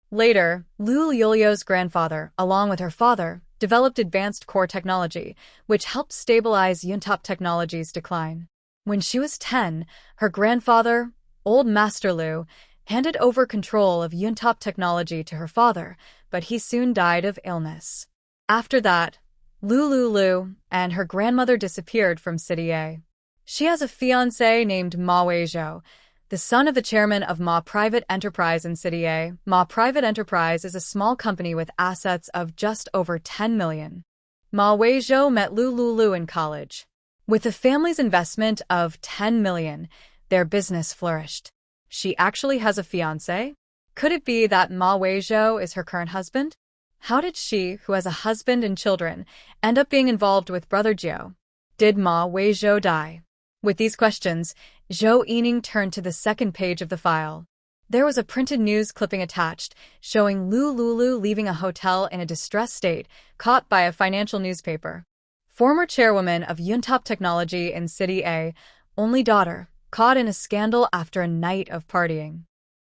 Later, Lu Yulio's grandfather, along with her father, developed advanced core technology, which helped stabilize Yuntop Technology's decline. When she was 10, her grandfather, Old Master Lu, handed over control of Yuntop Technology to her father, but he soon died of illness. After that, Lulu and her grandmother disappeared from City A. She has a fiancé named Ma Weizhou, the son of the chairman of Ma Private Enterprise in City A. Ma Private Enterprise is a small company with assets of just over 10 million. Ma Weizhou met Lulu in college. With the family's investment of 10 million, their business flourished. She actually has a fiancé? Could it be that Ma Weizhou is her current husband? How did she, who has a husband and children, end up being involved with Brother Jiu? Did Ma Weizhou die? With these questions, Zhou Yining turned to the second page of the file. There was a printed news clipping attached, showing Lulu leaving a hotel in a distressed state, caught by a financial newspaper. Former chairwoman of Yuntop Technology in City A, only daughter, caught in a scandal after a night of partying.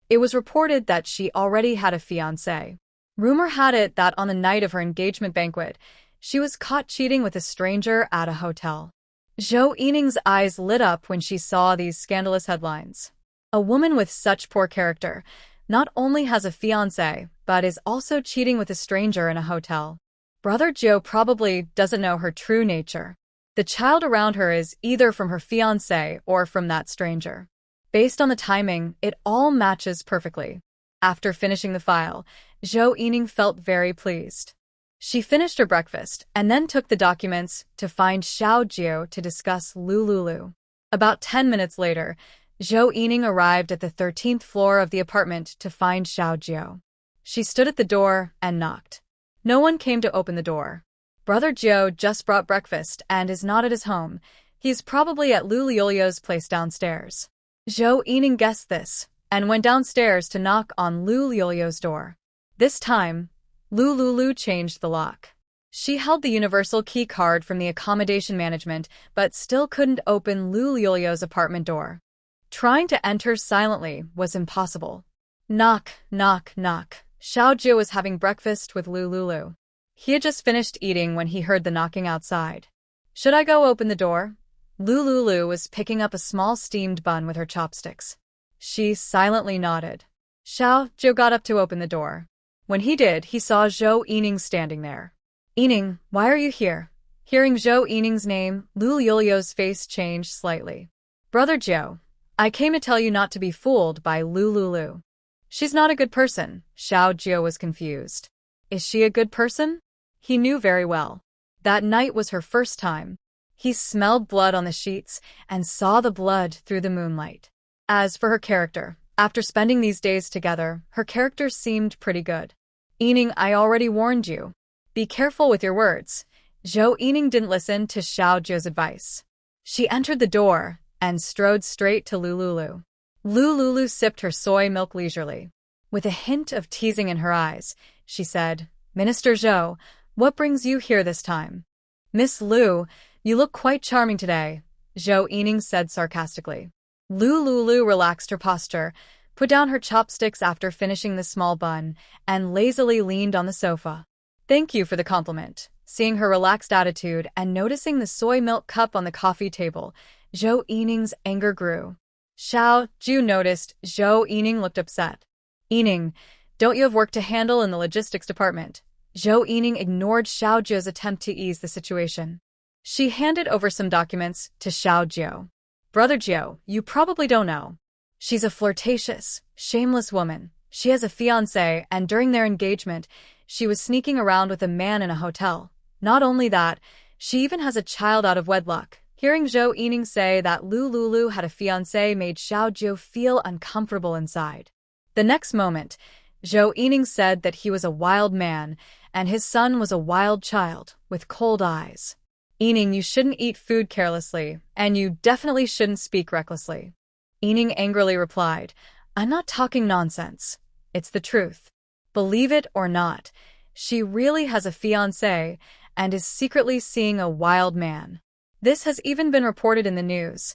It was reported that she already had a fiancé. Rumor had it that on the night of her engagement banquet, she was caught cheating with a stranger at a hotel. Zhou Yining's eyes lit up when she saw these scandalous headlines. A woman with such poor character not only has a fiancé, but is also cheating with a stranger in a hotel. Brother Jiu probably doesn't know her true nature. The child around her is either from her fiancé or from that stranger. Based on the timing, it all matches perfectly. After finishing the file, Zhou Yining felt very pleased. She finished her breakfast and then took the documents to find Xiao Jiu to discuss Lulu. About 10 minutes later, Zhou Yining arrived at the 13th floor of the apartment to find Xiao Jiu. She stood at the door and knocked. No one came to open the door. Brother Jiu just brought breakfast and is not at his home. He's probably at Lulu's place downstairs. Zhou Yining guessed this and went downstairs to knock on Lulu's door. This time, Lulu changed the lock. She held the universal key card from the accommodation management but still couldn't open Lulu's apartment door. Trying to enter silently was impossible. Knock, knock, knock. Xiao Jiu was having breakfast with Lulu. He had just finished eating when he heard the knocking outside. Should I go open the door? Lulu was picking up a small steamed bun with her chopsticks. She silently nodded. Xiao Jiu got up to open the door. When he did, he saw Zhou Yining standing there. Yining, why are you here? Hearing Zhou Yining's name, Lulu's face changed slightly. Brother Jiu, I came to tell you not to be fooled by Lulu. She's not a good person. Xiao Jiu was confused. Is she a good person? He knew very well. That night was her first time. He smelled blood on the sheets and saw the blood through the moonlight. As for her character, after spending these days together, her character seemed pretty good. Yining, I already warned you. Be careful with your words. Zhou Yining didn't listen to Xiao Jiu's advice. She entered the door and strode straight to Lulu. Lulu sipped her soy milk leisurely. With a hint of teasing in her eyes, she said, Minister Zhou, what brings you here this time? Miss Lu, you look quite charming today, Zhou Yining said sarcastically. Lulu relaxed her posture, put down her chopsticks after finishing the small bun, and lazily leaned on the sofa. Thank you for the compliment. Seeing her relaxed attitude and noticing the soy milk cup on the coffee table, Zhou Yining's anger grew. Xiao Jiu noticed Zhou Yining looked upset. Yining, don't you have work to handle in the logistics department? Zhou Yining ignored Xiao Jiu's attempt to ease the situation. She handed over some documents to Xiao Jiu. Brother Jiu, you probably don't know. She's a flirtatious, shameless woman. She has a fiancé, and during their engagement, she was sneaking around with a man in a hotel. Not only that, she even has a child out of wedlock. Hearing Zhou Yining say that Lulu had a fiancé made Xiao Jiu feel uncomfortable inside. The next moment, Zhou Yining said that he was a wild man, and his son was a wild child, with cold eyes. Yining, you shouldn't eat food carelessly, and you definitely shouldn't speak recklessly. Yining angrily replied, I'm not talking nonsense. It's the truth. Believe it or not, she really has a fiancé and is secretly seeing a wild man. This has even been reported in the news.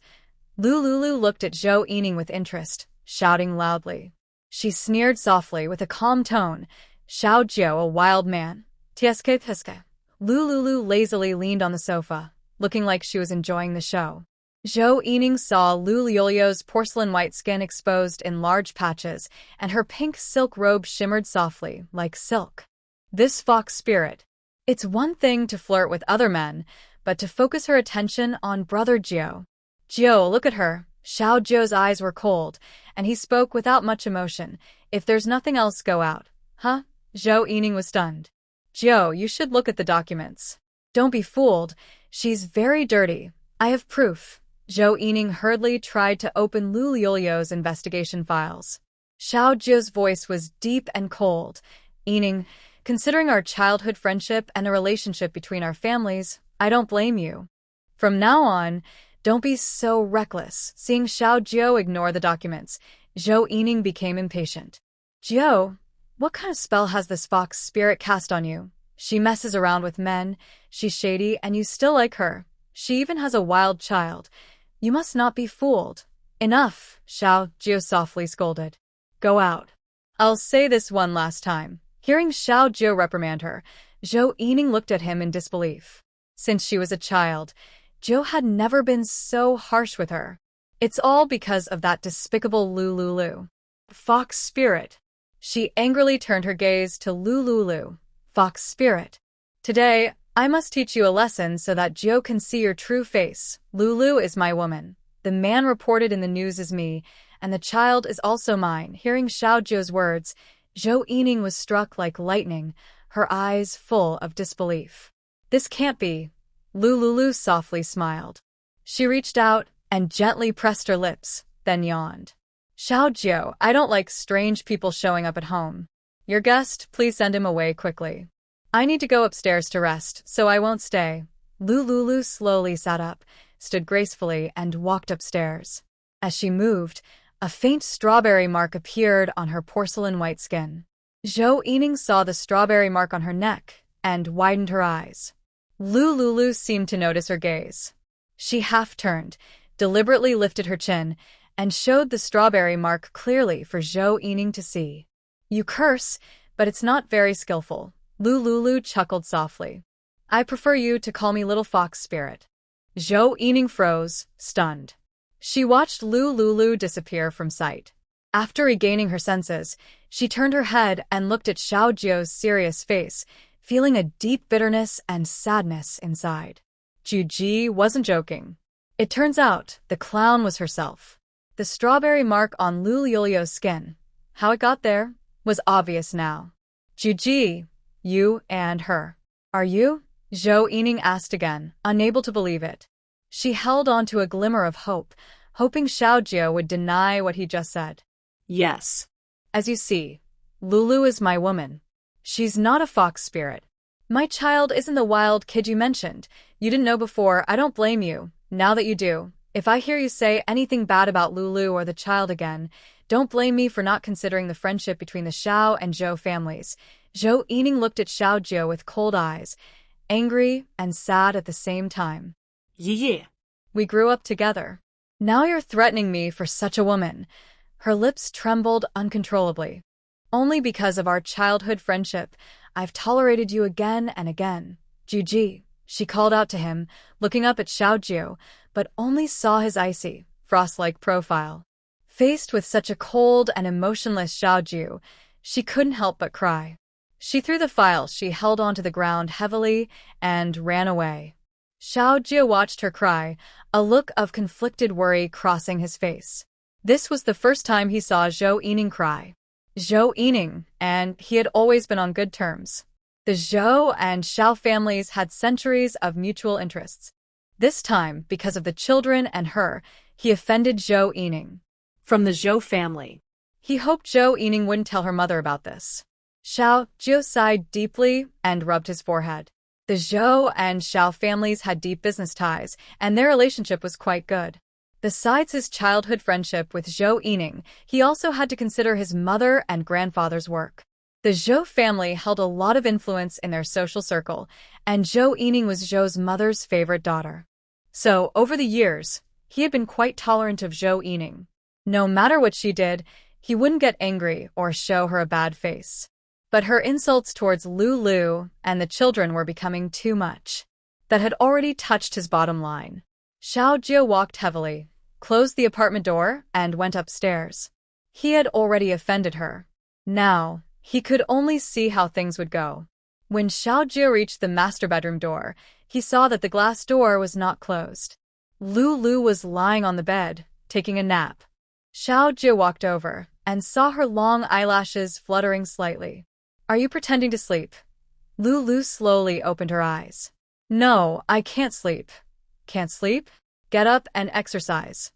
Lulu looked at Zhou Yining with interest, shouting loudly. She sneered softly with a calm tone, Xiao Jiu, a wild man. Tieske Tieske. Lulu lazily leaned on the sofa, looking like she was enjoying the show. Zhou Yining saw Lulu's porcelain white skin exposed in large patches, and her pink silk robe shimmered softly, like silk. This fox spirit. It's one thing to flirt with other men, but to focus her attention on Brother Jiu. Jiu, look at her. Xiao Jiu's eyes were cold, and he spoke without much emotion. If there's nothing else, go out. Huh? Zhou Yining was stunned. Jiu, you should look at the documents. Don't be fooled. She's very dirty. I have proof. Zhou Yining hurriedly tried to open Lulu's investigation files. Xiao Jiu's voice was deep and cold. Yining, considering our childhood friendship and the relationship between our families, I don't blame you. From now on, don't be so reckless. Seeing Xiao Jiu ignore the documents, Zhou Yining became impatient. Jiu, what kind of spell has this fox spirit cast on you? She messes around with men, she's shady, and you still like her. She even has a wild child. You must not be fooled. Enough, Xiao Jiu softly scolded. Go out. I'll say this one last time. Hearing Xiao Jiu reprimand her, Zhou Yining looked at him in disbelief. Since she was a child, Jiu had never been so harsh with her. It's all because of that despicable Lulu. Fox spirit. She angrily turned her gaze to Lulu. Fox spirit. Today, I must teach you a lesson so that Jiu can see your true face. Lulu is my woman. The man reported in the news is me, and the child is also mine." Hearing Xiao Zhou's words, Zhou Yining was struck like lightning, her eyes full of disbelief. "This can't be." Lulu softly smiled. She reached out and gently pressed her lips, then yawned. "Xiao Zhou, I don't like strange people showing up at home. Your guest, please send him away quickly. I need to go upstairs to rest, so I won't stay." Lulu slowly sat up, stood gracefully, and walked upstairs. As she moved, a faint strawberry mark appeared on her porcelain white skin. Zhou Yining saw the strawberry mark on her neck and widened her eyes. Lulu seemed to notice her gaze. She half-turned, deliberately lifted her chin, and showed the strawberry mark clearly for Zhou Yining to see. "You curse, but it's not very skillful." Lulu chuckled softly. "I prefer you to call me Little Fox Spirit." Zhou Yining froze, stunned. She watched Lulu disappear from sight. After regaining her senses, she turned her head and looked at Xiao Zhou's serious face, feeling a deep bitterness and sadness inside. Juji wasn't joking. It turns out the clown was herself. The strawberry mark on Lulu's skin, how it got there, was obvious now. "Juji, you and her. Are you?" Zhou Yining asked again, unable to believe it. She held on to a glimmer of hope, hoping Xiao Zhou would deny what he just said. "Yes. As you see, Lulu is my woman. She's not a fox spirit. My child isn't the wild kid you mentioned. You didn't know before, I don't blame you. Now that you do, if I hear you say anything bad about Lulu or the child again, don't blame me for not considering the friendship between the Xiao and Zhou families." Zhou Yining looked at Xiao Zhou with cold eyes, angry and sad at the same time. Yeah. "We grew up together. Now you're threatening me for such a woman." Her lips trembled uncontrollably. "Only because of our childhood friendship, I've tolerated you again and again." "Juji," she called out to him, looking up at Xiao Zhou, but only saw his icy, frost-like profile. Faced with such a cold and emotionless Xiao Zhou, she couldn't help but cry. She threw the file she held onto the ground heavily and ran away. Xiao Zhou watched her cry, a look of conflicted worry crossing his face. This was the first time he saw Zhou Yining cry. Zhou Yining and he had always been on good terms. The Zhou and Xiao families had centuries of mutual interests. This time, because of the children and her, he offended Zhou Yining. From the Zhou family. He hoped Zhou Yining wouldn't tell her mother about this. Xiao Zhou sighed deeply and rubbed his forehead. The Zhou and Xiao families had deep business ties, and their relationship was quite good. Besides his childhood friendship with Zhou Yining, he also had to consider his mother and grandfather's work. The Zhou family held a lot of influence in their social circle, and Zhou Yining was Zhou's mother's favorite daughter. So, over the years, he had been quite tolerant of Zhou Yining. No matter what she did, he wouldn't get angry or show her a bad face. But her insults towards Lulu and the children were becoming too much. That had already touched his bottom line. Xiao Zhou walked heavily, closed the apartment door, and went upstairs. He had already offended her. Now, he could only see how things would go. When Xiao Zhou reached the master bedroom door, he saw that the glass door was not closed. Lulu was lying on the bed, taking a nap. Xiao Zhou walked over and saw her long eyelashes fluttering slightly. "Are you pretending to sleep?" Lulu slowly opened her eyes. "No, I can't sleep." "Can't sleep? Get up and exercise."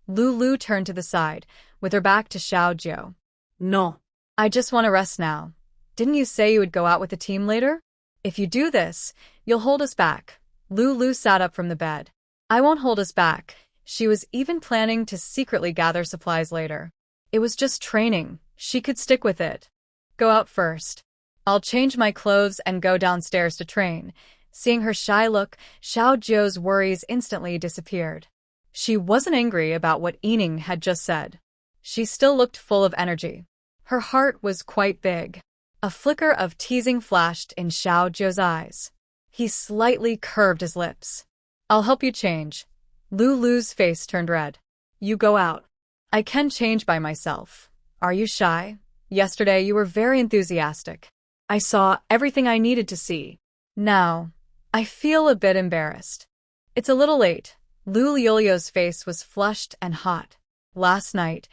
Lulu turned to the side, with her back to Xiao Zhou. "No. I just want to rest now. Didn't you say you would go out with the team later? If you do this, you'll hold us back." Lulu sat up from the bed. "I won't hold us back." She was even planning to secretly gather supplies later. It was just training. She could stick with it. "Go out first. I'll change my clothes and go downstairs to train." Seeing her shy look, Xiao Zhou's worries instantly disappeared. She wasn't angry about what Yining had just said. She still looked full of energy. Her heart was quite big. A flicker of teasing flashed in Xiao Zhou's eyes. He slightly curved his lips. "I'll help you change." Lulu's face turned red. "You go out. I can change by myself. Are you shy? Yesterday you were very enthusiastic. I saw everything I needed to see. Now, I feel a bit embarrassed." "It's a little late." Lulu's face was flushed and hot. Last night,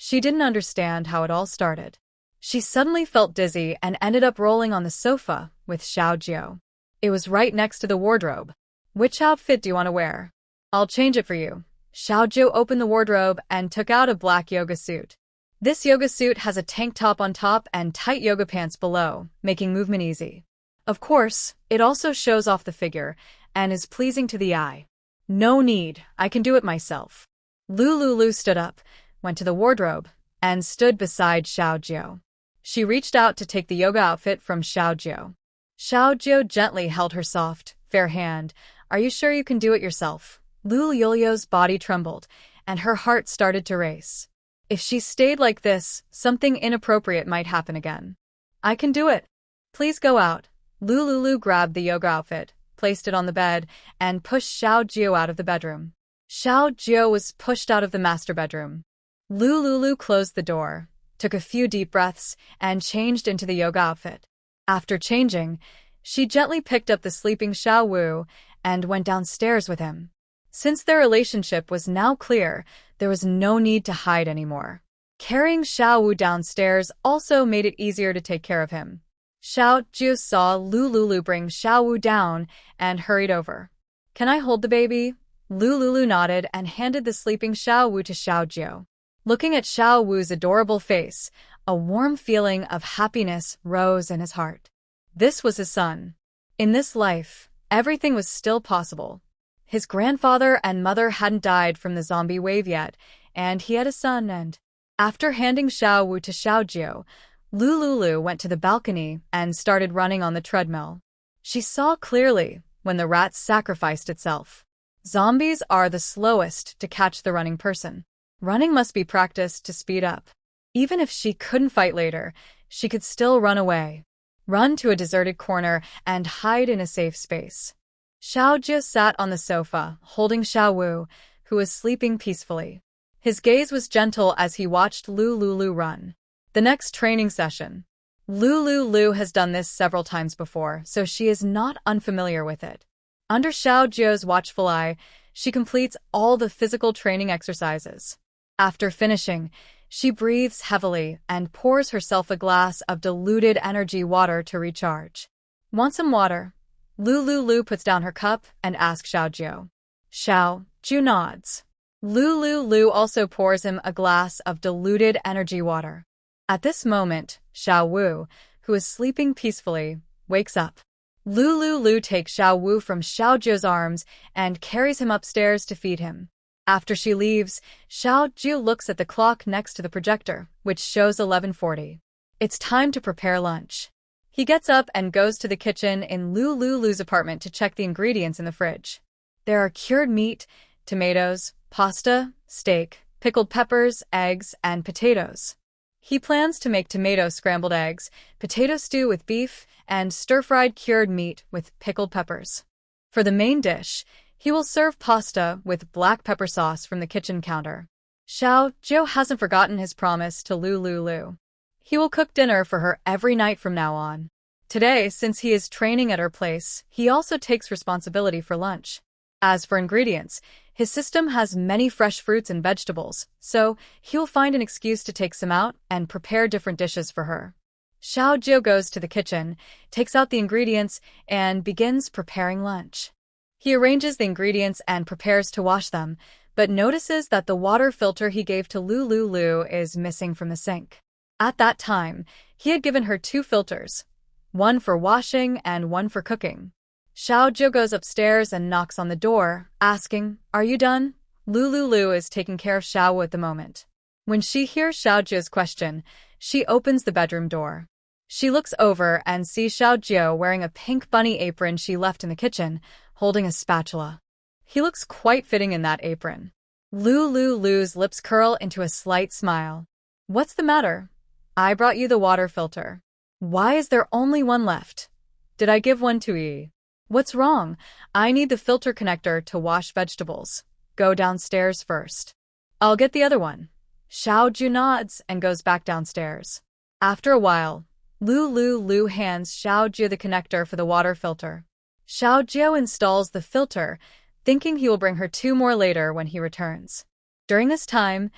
She didn't understand how it all started. She suddenly felt dizzy and ended up rolling on the sofa with Xiaojiu. It was right next to the wardrobe. "Which outfit do you want to wear? I'll change it for you." Xiaojiu opened the wardrobe and took out a black yoga suit. This yoga suit has a tank top on top and tight yoga pants below, making movement easy. Of course, it also shows off the figure and is pleasing to the eye. "No need, I can do it myself." Lulu stood up, went to the wardrobe, and stood beside Xiaojiu. She reached out to take the yoga outfit from Xiaojiu. Xiaojiu gently held her soft, fair hand. "Are you sure you can do it yourself?" Lulu's body trembled, and her heart started to race. If she stayed like this, something inappropriate might happen again. "I can do it. Please go out." Lulu grabbed the yoga outfit, placed it on the bed, and pushed Xiaojiu out of the bedroom. Xiaojiu was pushed out of the master bedroom. Lulu closed the door, took a few deep breaths, and changed into the yoga outfit. After changing, she gently picked up the sleeping Xiaowu and went downstairs with him. Since their relationship was now clear, there was no need to hide anymore. Carrying Xiaowu downstairs also made it easier to take care of him. Xiaojiu saw Lulu bring Xiaowu down and hurried over. "Can I hold the baby?" Lulu nodded and handed the sleeping Xiaowu to Xiaojiu. Looking at Xiaowu's adorable face, a warm feeling of happiness rose in his heart. This was his son. In this life, everything was still possible. His grandfather and mother hadn't died from the zombie wave yet, and he had a son and... After handing Xiaowu to Xiaojiu, Lulu went to the balcony and started running on the treadmill. She saw clearly when the rat sacrificed itself. Zombies are the slowest to catch the running person. Running must be practiced to speed up. Even if she couldn't fight later, she could still run away. Run to a deserted corner and hide in a safe space. Xiaojiu sat on the sofa, holding Xiaowu, who was sleeping peacefully. His gaze was gentle as he watched Lulu run. The next training session. Lulu has done this several times before, so she is not unfamiliar with it. Under Xiaojiu's watchful eye, she completes all the physical training exercises. After finishing, she breathes heavily and pours herself a glass of diluted energy water to recharge. "Want some water?" Lulu puts down her cup and asks Xiaojiu. Xiaojiu nods. Lulu also pours him a glass of diluted energy water. At this moment, Xiaowu, who is sleeping peacefully, wakes up. Lulu takes Xiaowu from Xiaojiu's arms and carries him upstairs to feed him. After she leaves, Xiaojiu looks at the clock next to the projector, which shows 11:40. It's time to prepare lunch. He gets up and goes to the kitchen in Lulu's apartment to check the ingredients in the fridge. There are cured meat, tomatoes, pasta, steak, pickled peppers, eggs, and potatoes. He plans to make tomato scrambled eggs, potato stew with beef, and stir-fried cured meat with pickled peppers. For the main dish, he will serve pasta with black pepper sauce from the kitchen counter. Xiaojiu hasn't forgotten his promise to Lulu. He will cook dinner for her every night from now on. Today, since he is training at her place, he also takes responsibility for lunch. As for ingredients, his system has many fresh fruits and vegetables, so he will find an excuse to take some out and prepare different dishes for her. Xiaojiu goes to the kitchen, takes out the ingredients, and begins preparing lunch. He arranges the ingredients and prepares to wash them, but notices that the water filter he gave to Lulu is missing from the sink. At that time, he had given her 2 filters, one for washing and one for cooking. Xiaojiu goes upstairs and knocks on the door, asking, "Are you done?" Lulu is taking care of Xiaowu at the moment. When she hears Xiaojiu's question, she opens the bedroom door. She looks over and sees Xiaojiu wearing a pink bunny apron she left in the kitchen, holding a spatula. He looks quite fitting in that apron. Lulu's lips curl into a slight smile. "What's the matter? I brought you the water filter. Why is there only one left? Did I give one to E? What's wrong? I need the filter connector to wash vegetables. Go downstairs first. I'll get the other one." Xiaojiu nods and goes back downstairs. After a while, Lulu hands Xiaojiu the connector for the water filter. Xiaojiu installs the filter, thinking he will bring her 2 more later when he returns. During this time,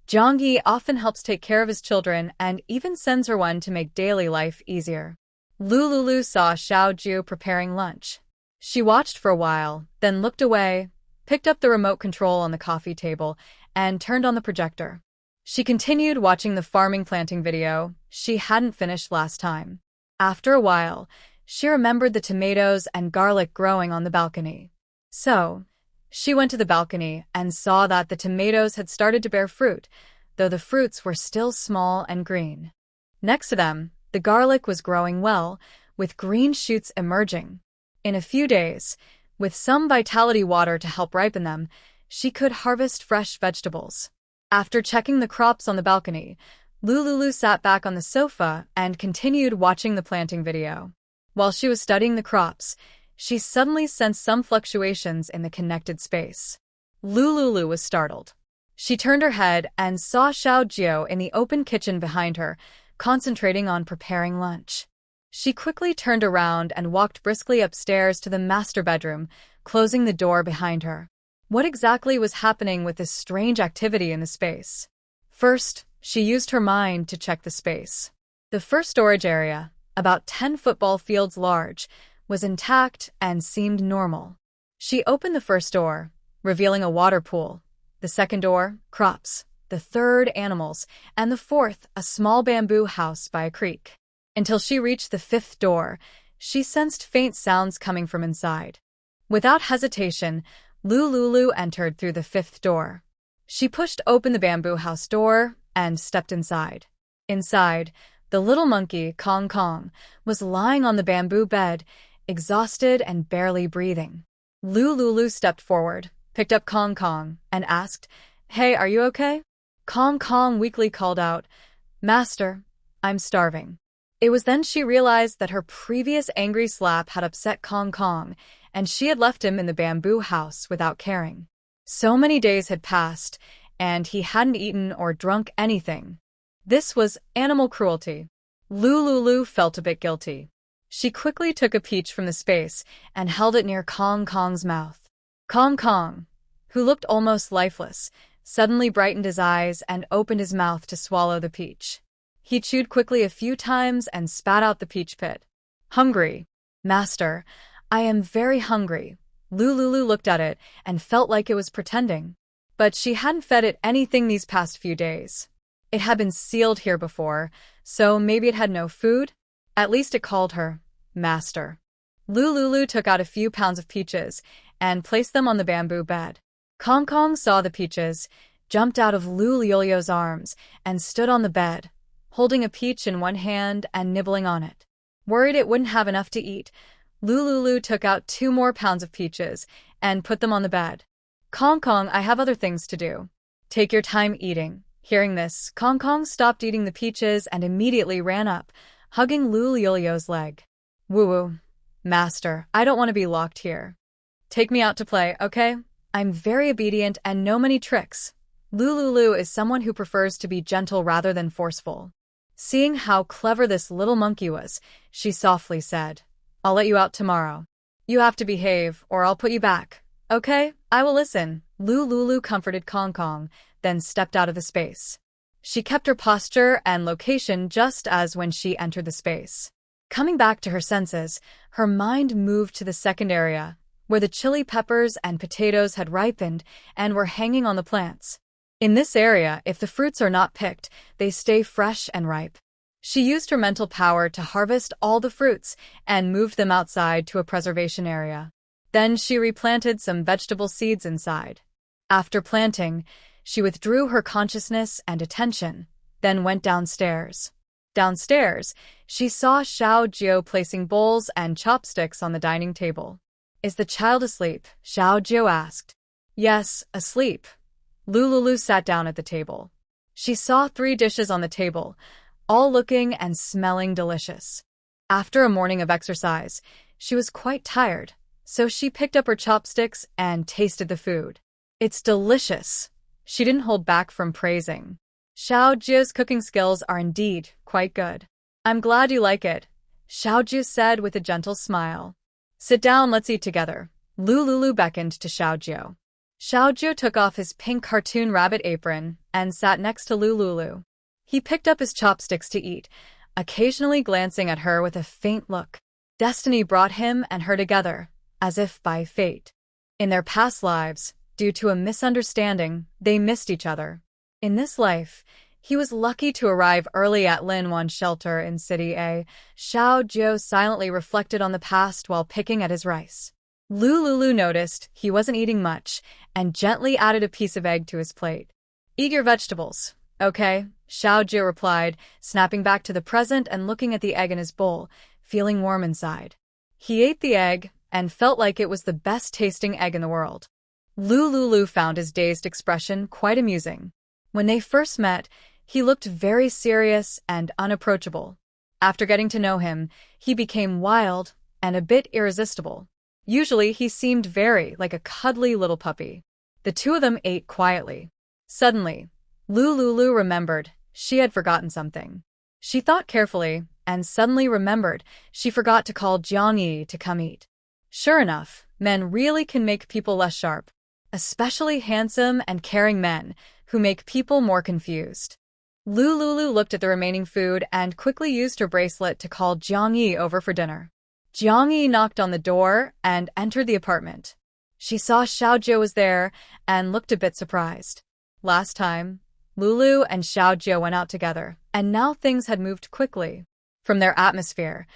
Zhang often helps take care of his children and even sends her one to make daily life easier. Lulu saw Xiaoju preparing lunch. She watched for a while, then looked away, picked up the remote control on the coffee table, and turned on the projector. She continued watching the farming planting video she hadn't finished last time. After a while, she remembered the tomatoes and garlic growing on the balcony. So, she went to the balcony and saw that the tomatoes had started to bear fruit, though the fruits were still small and green. Next to them, the garlic was growing well, with green shoots emerging. In a few days, with some vitality water to help ripen them, she could harvest fresh vegetables. After checking the crops on the balcony, Lulu sat back on the sofa and continued watching the planting video. While she was studying the crops, she suddenly sensed some fluctuations in the connected space. Lulu was startled. She turned her head and saw Xiaoju in the open kitchen behind her, concentrating on preparing lunch. She quickly turned around and walked briskly upstairs to the master bedroom, closing the door behind her. What exactly was happening with this strange activity in the space? First, she used her mind to check the space. The first storage area, about 10 football fields large, was intact and seemed normal. She opened the first door, revealing a water pool. The second door, crops. The third, animals. And the fourth, a small bamboo house by a creek. Until she reached the fifth door, she sensed faint sounds coming from inside. Without hesitation, Lulu entered through the fifth door. She pushed open the bamboo house door and stepped inside. Inside, the little monkey, Kong Kong, was lying on the bamboo bed, exhausted and barely breathing. Lulu stepped forward, picked up Kong Kong, and asked, "Hey, are you okay?" Kong Kong weakly called out, "Master, I'm starving." It was then she realized that her previous angry slap had upset Kong Kong, and she had left him in the bamboo house without caring. So many days had passed, and he hadn't eaten or drunk anything. This was animal cruelty. Lulu felt a bit guilty. She quickly took a peach from the space and held it near Kong Kong's mouth. Kong Kong, who looked almost lifeless, suddenly brightened his eyes and opened his mouth to swallow the peach. He chewed quickly a few times and spat out the peach pit. "Hungry. Master, I am very hungry." Lulu looked at it and felt like it was pretending. But she hadn't fed it anything these past few days. It had been sealed here before, so maybe it had no food? At least it called her Master. Lulu took out a few pounds of peaches and placed them on the bamboo bed. Kong Kong saw the peaches, jumped out of Lulu's arms, and stood on the bed, holding a peach in one hand and nibbling on it. Worried it wouldn't have enough to eat, Lulu took out 2 more pounds of peaches and put them on the bed. "Kong Kong, I have other things to do. Take your time eating." Hearing this, Kong Kong stopped eating the peaches and immediately ran up, hugging Lulu's leg. "Woo-woo. Master, I don't want to be locked here. Take me out to play, okay? I'm very obedient and know many tricks." Lulu is someone who prefers to be gentle rather than forceful. Seeing how clever this little monkey was, she softly said, "I'll let you out tomorrow. You have to behave or I'll put you back. Okay, I will listen." Lulu comforted Kong Kong, then stepped out of the space. She kept her posture and location just as when she entered the space. Coming back to her senses, her mind moved to the second area, where the chili peppers and potatoes had ripened and were hanging on the plants. In this area, if the fruits are not picked, they stay fresh and ripe. She used her mental power to harvest all the fruits and moved them outside to a preservation area. Then she replanted some vegetable seeds inside. After planting, she withdrew her consciousness and attention, then went downstairs. Downstairs, she saw Xiaoju placing bowls and chopsticks on the dining table. "Is the child asleep?" Xiaoju asked. "Yes, asleep." Lulu sat down at the table. She saw 3 dishes on the table, all looking and smelling delicious. After a morning of exercise, she was quite tired, so she picked up her chopsticks and tasted the food. "It's delicious." She didn't hold back from praising. "Xiaoju's cooking skills are indeed quite good." "I'm glad you like it," Xiaoju said with a gentle smile. "Sit down, let's eat together." Lulu beckoned to Xiaoju. Xiao Jiu took off his pink cartoon rabbit apron and sat next to Lulu. He picked up his chopsticks to eat, occasionally glancing at her with a faint look. Destiny brought him and her together, as if by fate. In their past lives, due to a misunderstanding, they missed each other. In this life, he was lucky to arrive early at Linwan's shelter in City A. Xiao Jiu silently reflected on the past while picking at his rice. Lulu noticed he wasn't eating much and gently added a piece of egg to his plate. "Eat your vegetables, okay?" Xiao Jiu replied, snapping back to the present and looking at the egg in his bowl, feeling warm inside. He ate the egg and felt like it was the best-tasting egg in the world. Lulu found his dazed expression quite amusing. When they first met, he looked very serious and unapproachable. After getting to know him, he became wild and a bit irresistible. Usually, he seemed very like a cuddly little puppy. The two of them ate quietly. Suddenly, Lulu remembered she had forgotten something. She thought carefully and suddenly remembered she forgot to call Jiang Yi to come eat. Sure enough, men really can make people less sharp, especially handsome and caring men who make people more confused. Lulu looked at the remaining food and quickly used her bracelet to call Jiang Yi over for dinner. Jiang Yi knocked on the door and entered the apartment. She saw Xiao Jiu was there and looked a bit surprised. Last time, Lulu and Xiao Jiu went out together, and now things had moved quickly. From their atmosphere,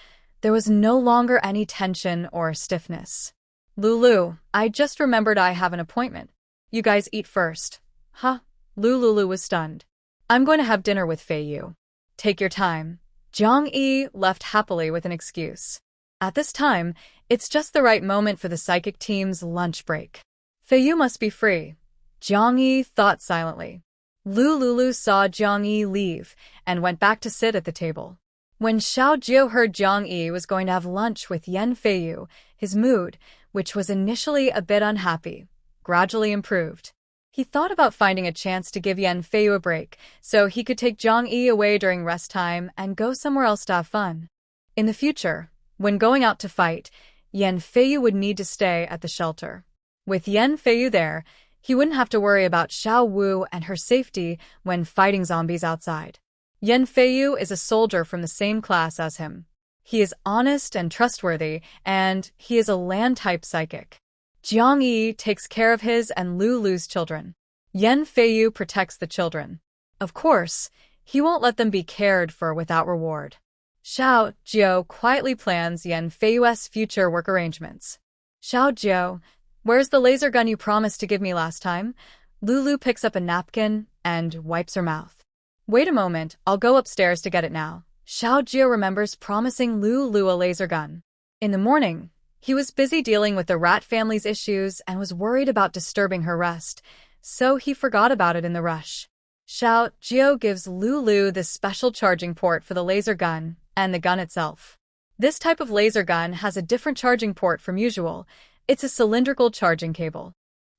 there was no longer any tension or stiffness. "Lulu, I just remembered I have an appointment. You guys eat first." "Huh?" Lulu was stunned. "I'm going to have dinner with Fei Yu." "Take your time." Jiang Yi left happily with an excuse. At this time, it's just the right moment for the psychic team's lunch break. Fei Yu must be free, Jiang Yi thought silently. Lulu saw Jiang Yi leave and went back to sit at the table. When Xiao Jiu heard Jiang Yi was going to have lunch with Yan Feiyu, his mood, which was initially a bit unhappy, gradually improved. He thought about finding a chance to give Yan Feiyu a break so he could take Jiang Yi away during rest time and go somewhere else to have fun. In the future, when going out to fight, Yan Feiyu would need to stay at the shelter. With Yan Feiyu there, he wouldn't have to worry about Xiao Wu and her safety when fighting zombies outside. Yan Feiyu is a soldier from the same class as him. He is honest and trustworthy, and he is a land-type psychic. Jiang Yi takes care of his and Lulu's children. Yan Feiyu protects the children. Of course, he won't let them be cared for without reward. Xiao Jiu quietly plans Yan Feiyu's future work arrangements. "Xiao Jiu, where's the laser gun you promised to give me last time?" Lulu picks up a napkin and wipes her mouth. "Wait a moment, I'll go upstairs to get it now." Xiao Jiu remembers promising Lulu a laser gun. In the morning, he was busy dealing with the rat family's issues and was worried about disturbing her rest, so he forgot about it in the rush. Xiao Jiu gives Lulu the special charging port for the laser gun and the gun itself. This type of laser gun has a different charging port from usual. It's a cylindrical charging cable.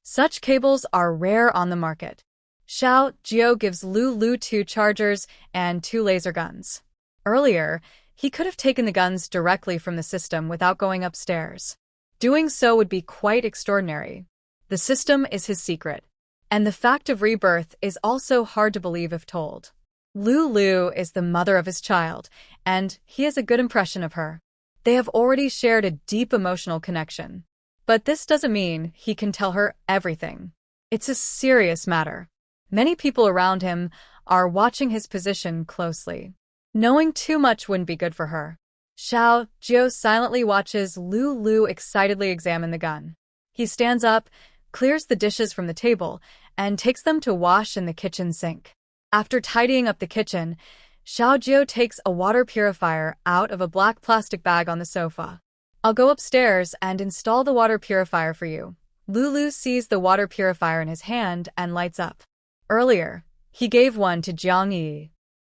Such cables are rare on the market. Xiao Jiu gives Lulu 2 chargers and 2 laser guns. Earlier, he could have taken the guns directly from the system without going upstairs. Doing so would be quite extraordinary. The system is his secret, and the fact of rebirth is also hard to believe if told. Lulu is the mother of his child, and he has a good impression of her. They have already shared a deep emotional connection. But this doesn't mean he can tell her everything. It's a serious matter. Many people around him are watching his position closely. Knowing too much wouldn't be good for her. Xiao Jiu silently watches Lulu excitedly examine the gun. He stands up, clears the dishes from the table, and takes them to wash in the kitchen sink. After tidying up the kitchen, Xiao Jiu takes a water purifier out of a black plastic bag on the sofa. "I'll go upstairs and install the water purifier for you." Lulu sees the water purifier in his hand and lights up. Earlier, he gave one to Jiang Yi.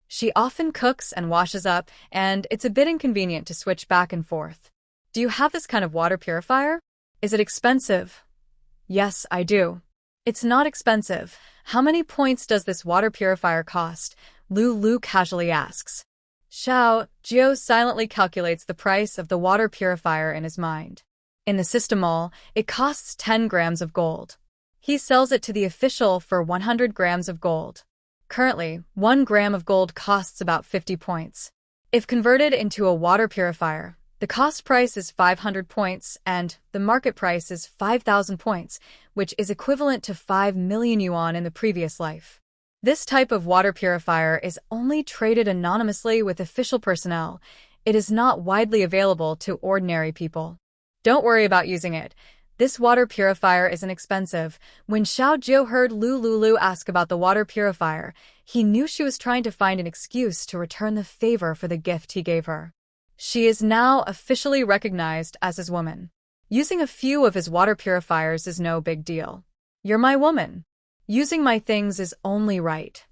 She often cooks and washes up, and it's a bit inconvenient to switch back and forth. "Do you have this kind of water purifier? Is it expensive?" "Yes, I do." "It's not expensive. How many points does this water purifier cost?" Lulu casually asks. Xiao Jiu silently calculates the price of the water purifier in his mind. In the system mall, it costs 10 grams of gold. He sells it to the official for 100 grams of gold. Currently, 1 gram of gold costs about 50 points. If converted into a water purifier, the cost price is 500 points and the market price is 5,000 points, which is equivalent to 5 million yuan in the previous life. This type of water purifier is only traded anonymously with official personnel. It is not widely available to ordinary people. Don't worry about using it. This water purifier isn't expensive. When Xiao Jiu heard Lu Lulu ask about the water purifier, he knew she was trying to find an excuse to return the favor for the gift he gave her. She is now officially recognized as his woman. Using a few of his water purifiers is no big deal. You're my woman. Using my things is only right.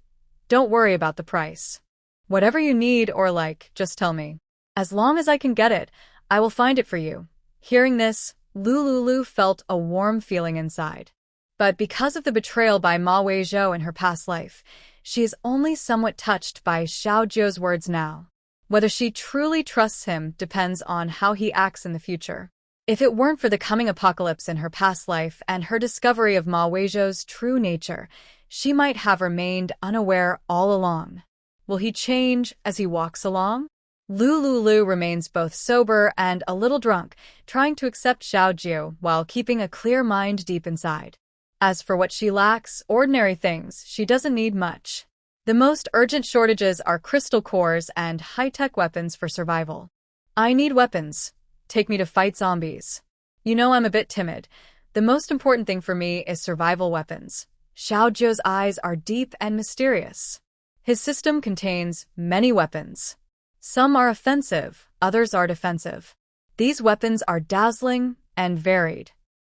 Don't worry about the price. Whatever you need or like, just tell me. As long as I can get it, I will find it for you. Hearing this, Lu Lulu felt a warm feeling inside. But because of the betrayal by Ma Weizhou in her past life, she is only somewhat touched by Xiao Jiu's words now. Whether she truly trusts him depends on how he acts in the future. If it weren't for the coming apocalypse in her past life and her discovery of Ma Weizhou's true nature, she might have remained unaware all along. Will he change as he walks along? Lu Lulu remains both sober and a little drunk, trying to accept Xiao Jiu while keeping a clear mind deep inside. As for what she lacks, ordinary things, she doesn't need much. The most urgent shortages are crystal cores and high-tech weapons for survival. I need weapons. Take me to fight zombies. You know I'm a bit timid. The most important thing for me is survival weapons. Xiao Jiu's eyes are deep and mysterious. His system contains many weapons. Some are offensive, others are defensive. These weapons are dazzling and varied.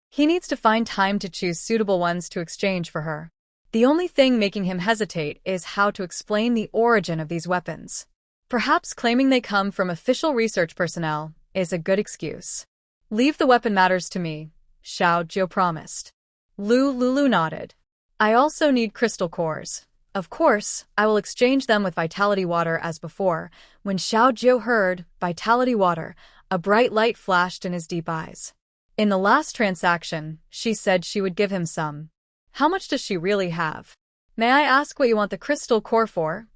He needs to find time to choose suitable ones to exchange for her. The only thing making him hesitate is how to explain the origin of these weapons. Perhaps claiming they come from official research personnel is a good excuse. Leave the weapon matters to me, Xiao Jiu promised. Lu Lulu nodded. I also need crystal cores. Of course, I will exchange them with vitality water as before. When Xiao Jiu heard vitality water, a bright light flashed in his deep eyes. In the last transaction, she said she would give him some. How much does she really have? May I ask what you want the crystal core for?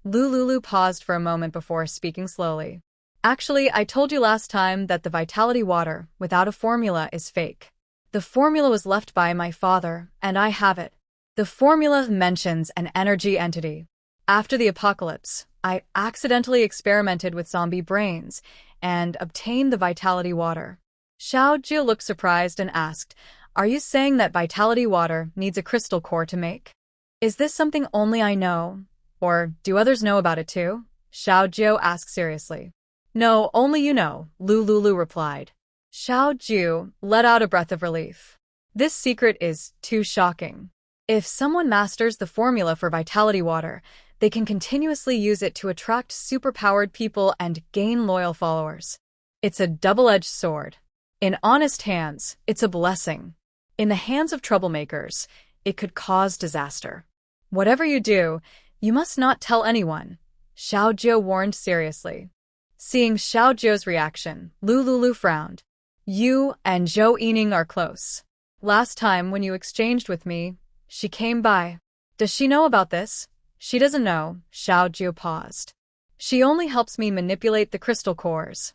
Lu Lulu paused for a moment before speaking slowly. Actually, I told you last time that the vitality water, without a formula, is fake. The formula was left by my father, and I have it. The formula mentions an energy entity. After the apocalypse, I accidentally experimented with zombie brains and obtained the vitality water. Xiao Jiu looked surprised and asked, Are you saying that vitality water needs a crystal core to make? Is this something only I know? Or do others know about it too? Xiao Jiu asked seriously. No, only you know, Lu Lulu replied. Xiao Jiu let out a breath of relief. This secret is too shocking. If someone masters the formula for vitality water, they can continuously use it to attract superpowered people and gain loyal followers. It's a double-edged sword. In honest hands, it's a blessing. In the hands of troublemakers, it could cause disaster. Whatever you do, you must not tell anyone, Xiao Jiu warned seriously. Seeing Xiao Jiu's reaction, Lu Lulu frowned. You and Zhou Yining are close. Last time when you exchanged with me, she came by. Does she know about this? She doesn't know, Xiao Jiu paused. She only helps me manipulate the crystal cores.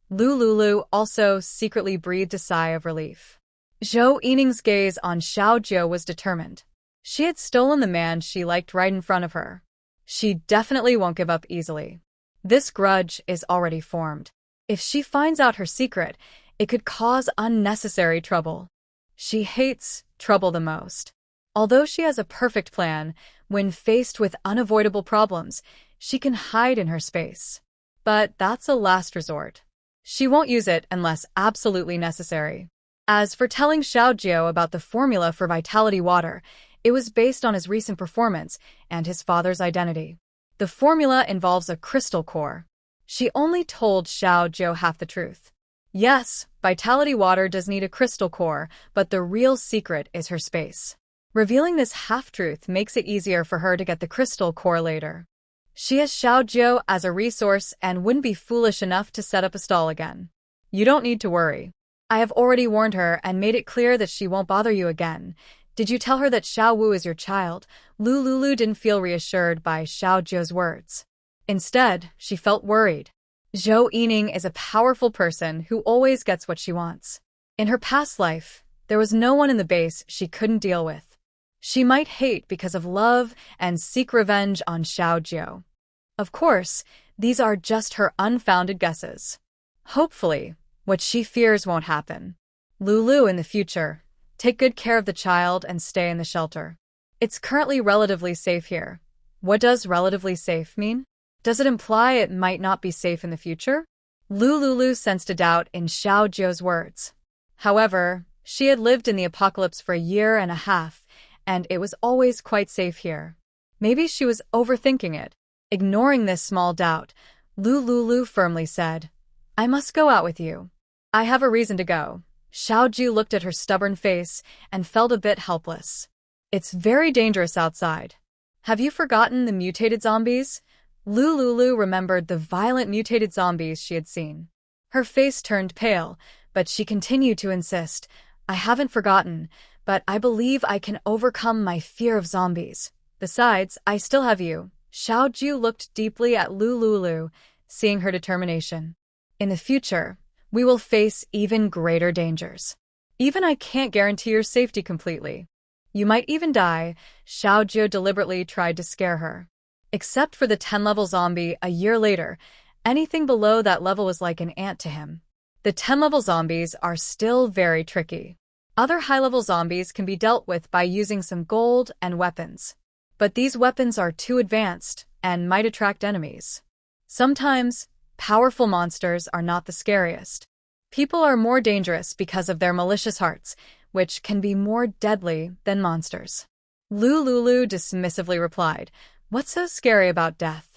Lu Lulu also secretly breathed a sigh of relief. Zhou Yining's gaze on Xiao Jiu was determined. She had stolen the man she liked right in front of her. She definitely won't give up easily. This grudge is already formed. If she finds out her secret, it could cause unnecessary trouble. She hates trouble the most. Although she has a perfect plan, when faced with unavoidable problems, she can hide in her space. But that's a last resort. She won't use it unless absolutely necessary. As for telling Xiao Jiu about the formula for vitality water, it was based on his recent performance and his father's identity. The formula involves a crystal core. She only told Xiao Jiu half the truth. Yes, vitality water does need a crystal core, but the real secret is her space. Revealing this half-truth makes it easier for her to get the crystal core later. She has Xiao Jiu as a resource and wouldn't be foolish enough to set up a stall again. You don't need to worry. I have already warned her and made it clear that she won't bother you again. Did you tell her that Xiao Wu is your child? Lulu didn't feel reassured by Xiao Zhou's words. Instead, she felt worried. Zhou Yining is a powerful person who always gets what she wants. In her past life, there was no one in the base she couldn't deal with. She might hate because of love and seek revenge on Xiao Zhou. Of course, these are just her unfounded guesses. Hopefully, what she fears won't happen. Lulu, in the future, take good care of the child and stay in the shelter. It's currently relatively safe here. What does relatively safe mean? Does it imply it might not be safe in the future? Lulu sensed a doubt in Xiao Zhou's words. However, she had lived in the apocalypse for a year and a half, and it was always quite safe here. Maybe she was overthinking it. Ignoring this small doubt, Lulu firmly said, I must go out with you. I have a reason to go. Xiao Zhou looked at her stubborn face and felt a bit helpless. It's very dangerous outside. Have you forgotten the mutated zombies? Lulu remembered the violent mutated zombies she had seen. Her face turned pale, but she continued to insist, I haven't forgotten, but I believe I can overcome my fear of zombies. Besides, I still have you. Xiao Zhou looked deeply at Lulu, seeing her determination. In the future, we will face even greater dangers. Even I can't guarantee your safety completely. You might even die. Xiao Zhou deliberately tried to scare her. Except for the 10-level zombie a year later, anything below that level was like an ant to him. The 10-level zombies are still very tricky. Other high-level zombies can be dealt with by using some gold and weapons. But these weapons are too advanced and might attract enemies. Sometimes, powerful monsters are not the scariest. People are more dangerous because of their malicious hearts, which can be more deadly than monsters. Lulu dismissively replied, What's so scary about death?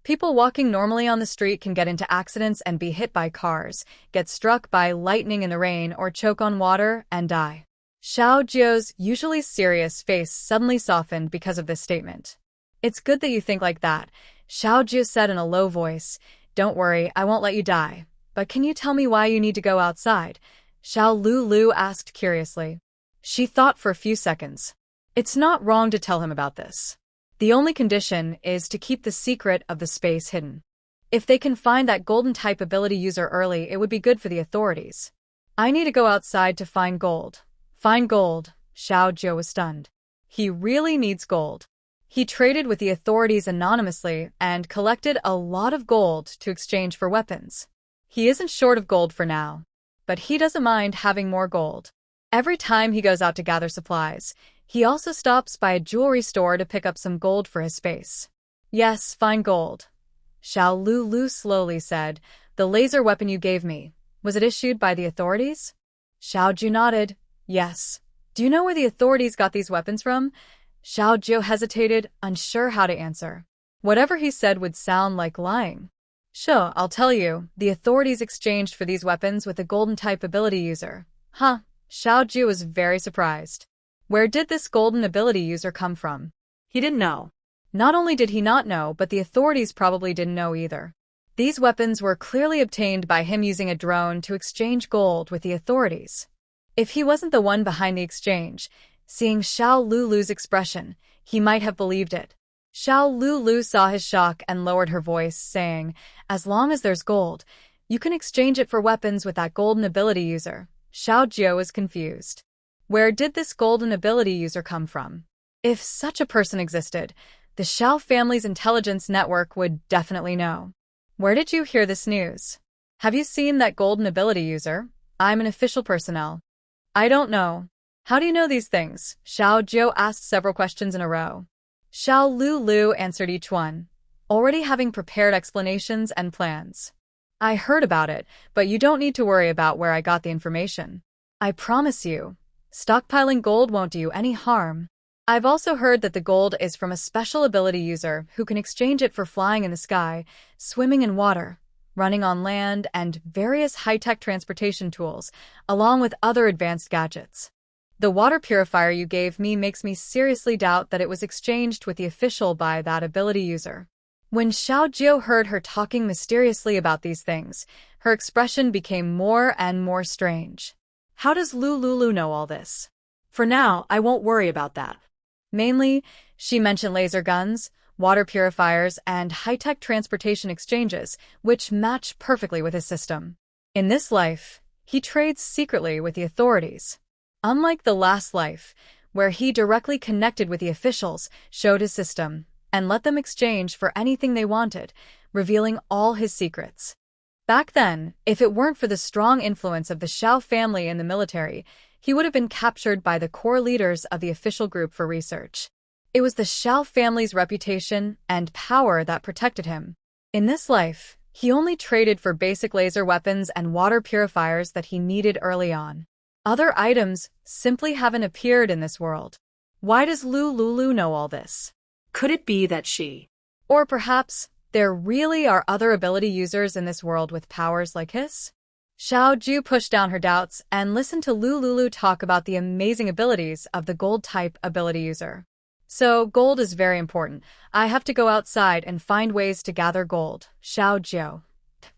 People walking normally on the street can get into accidents and be hit by cars, get struck by lightning in the rain, or choke on water and die. Xiao Zhou's usually serious face suddenly softened because of this statement. It's good that you think like that, Xiao Zhou said in a low voice. Don't worry, I won't let you die. But can you tell me why you need to go outside? Xiao Lulu asked curiously. She thought for a few seconds. It's not wrong to tell him about this. The only condition is to keep the secret of the space hidden. If they can find that golden type ability user early, it would be good for the authorities. I need to go outside to find gold. Find gold? Xiao Zhou was stunned. He really needs gold. He traded with the authorities anonymously and collected a lot of gold to exchange for weapons. He isn't short of gold for now, but he doesn't mind having more gold. Every time he goes out to gather supplies, he also stops by a jewelry store to pick up some gold for his space. Yes, find gold. Xiao Lulu slowly said, The laser weapon you gave me, was it issued by the authorities? Xiao Zhou nodded. Yes. Do you know where the authorities got these weapons from? Xiao Zhou hesitated, unsure how to answer. Whatever he said would sound like lying. Sure, I'll tell you. The authorities exchanged for these weapons with a golden type ability user. Huh. Xiao Zhou was very surprised. Where did this golden ability user come from? He didn't know. Not only did he not know, but the authorities probably didn't know either. These weapons were clearly obtained by him using a drone to exchange gold with the authorities. If he wasn't the one behind the exchange, seeing Xiao Lulu's expression, he might have believed it. Xiao Lulu saw his shock and lowered her voice, saying, As long as there's gold, you can exchange it for weapons with that golden ability user. Xiao Zhou was confused. Where did this golden ability user come from? If such a person existed, the Xiao family's intelligence network would definitely know. Where did you hear this news? Have you seen that golden ability user? I'm an official personnel. I don't know. How do you know these things? Xiao Zhou asked several questions in a row. Xiao Lulu answered each one, already having prepared explanations and plans. I heard about it, but you don't need to worry about where I got the information. I promise you. Stockpiling gold won't do you any harm. I've also heard that the gold is from a special ability user who can exchange it for flying in the sky, swimming in water, running on land, and various high-tech transportation tools, along with other advanced gadgets. The water purifier you gave me makes me seriously doubt that it was exchanged with the official by that ability user. When Xiao Zhou heard her talking mysteriously about these things, her expression became more and more strange. How does Lulu know all this? For now, I won't worry about that. Mainly, she mentioned laser guns, water purifiers, and high-tech transportation exchanges, which match perfectly with his system. In this life, he trades secretly with the authorities. Unlike the last life, where he directly connected with the officials, showed his system, and let them exchange for anything they wanted, revealing all his secrets. Back then, if it weren't for the strong influence of the Shao family in the military, he would have been captured by the core leaders of the official group for research. It was the Shao family's reputation and power that protected him. In this life, he only traded for basic laser weapons and water purifiers that he needed early on. Other items simply haven't appeared in this world. Why does Lulu know all this? Could it be that she... Or perhaps there really are other ability users in this world with powers like his? Xiaoju pushed down her doubts and listened to Lulu talk about the amazing abilities of the gold-type ability user. So, gold is very important. I have to go outside and find ways to gather gold. Xiaoju.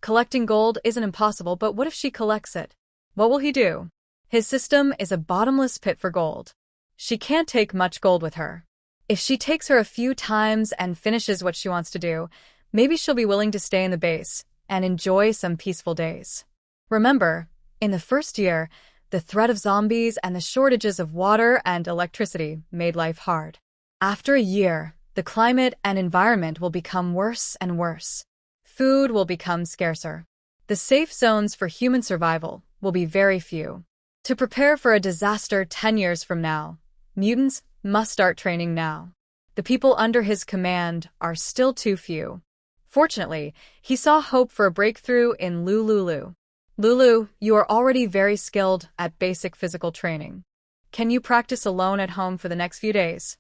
Collecting gold isn't impossible, but what if she collects it? What will he do? His system is a bottomless pit for gold. She can't take much gold with her. If she takes her a few times and finishes what she wants to do, maybe she'll be willing to stay in the base and enjoy some peaceful days. Remember, in the first year, the threat of zombies and the shortages of water and electricity made life hard. After a year, the climate and environment will become worse and worse. Food will become scarcer. The safe zones for human survival will be very few. To prepare for a disaster 10 years from now, mutants must start training now. The people under his command are still too few. Fortunately, he saw hope for a breakthrough in Lulu. Lulu, you are already very skilled at basic physical training. Can you practice alone at home for the next few days?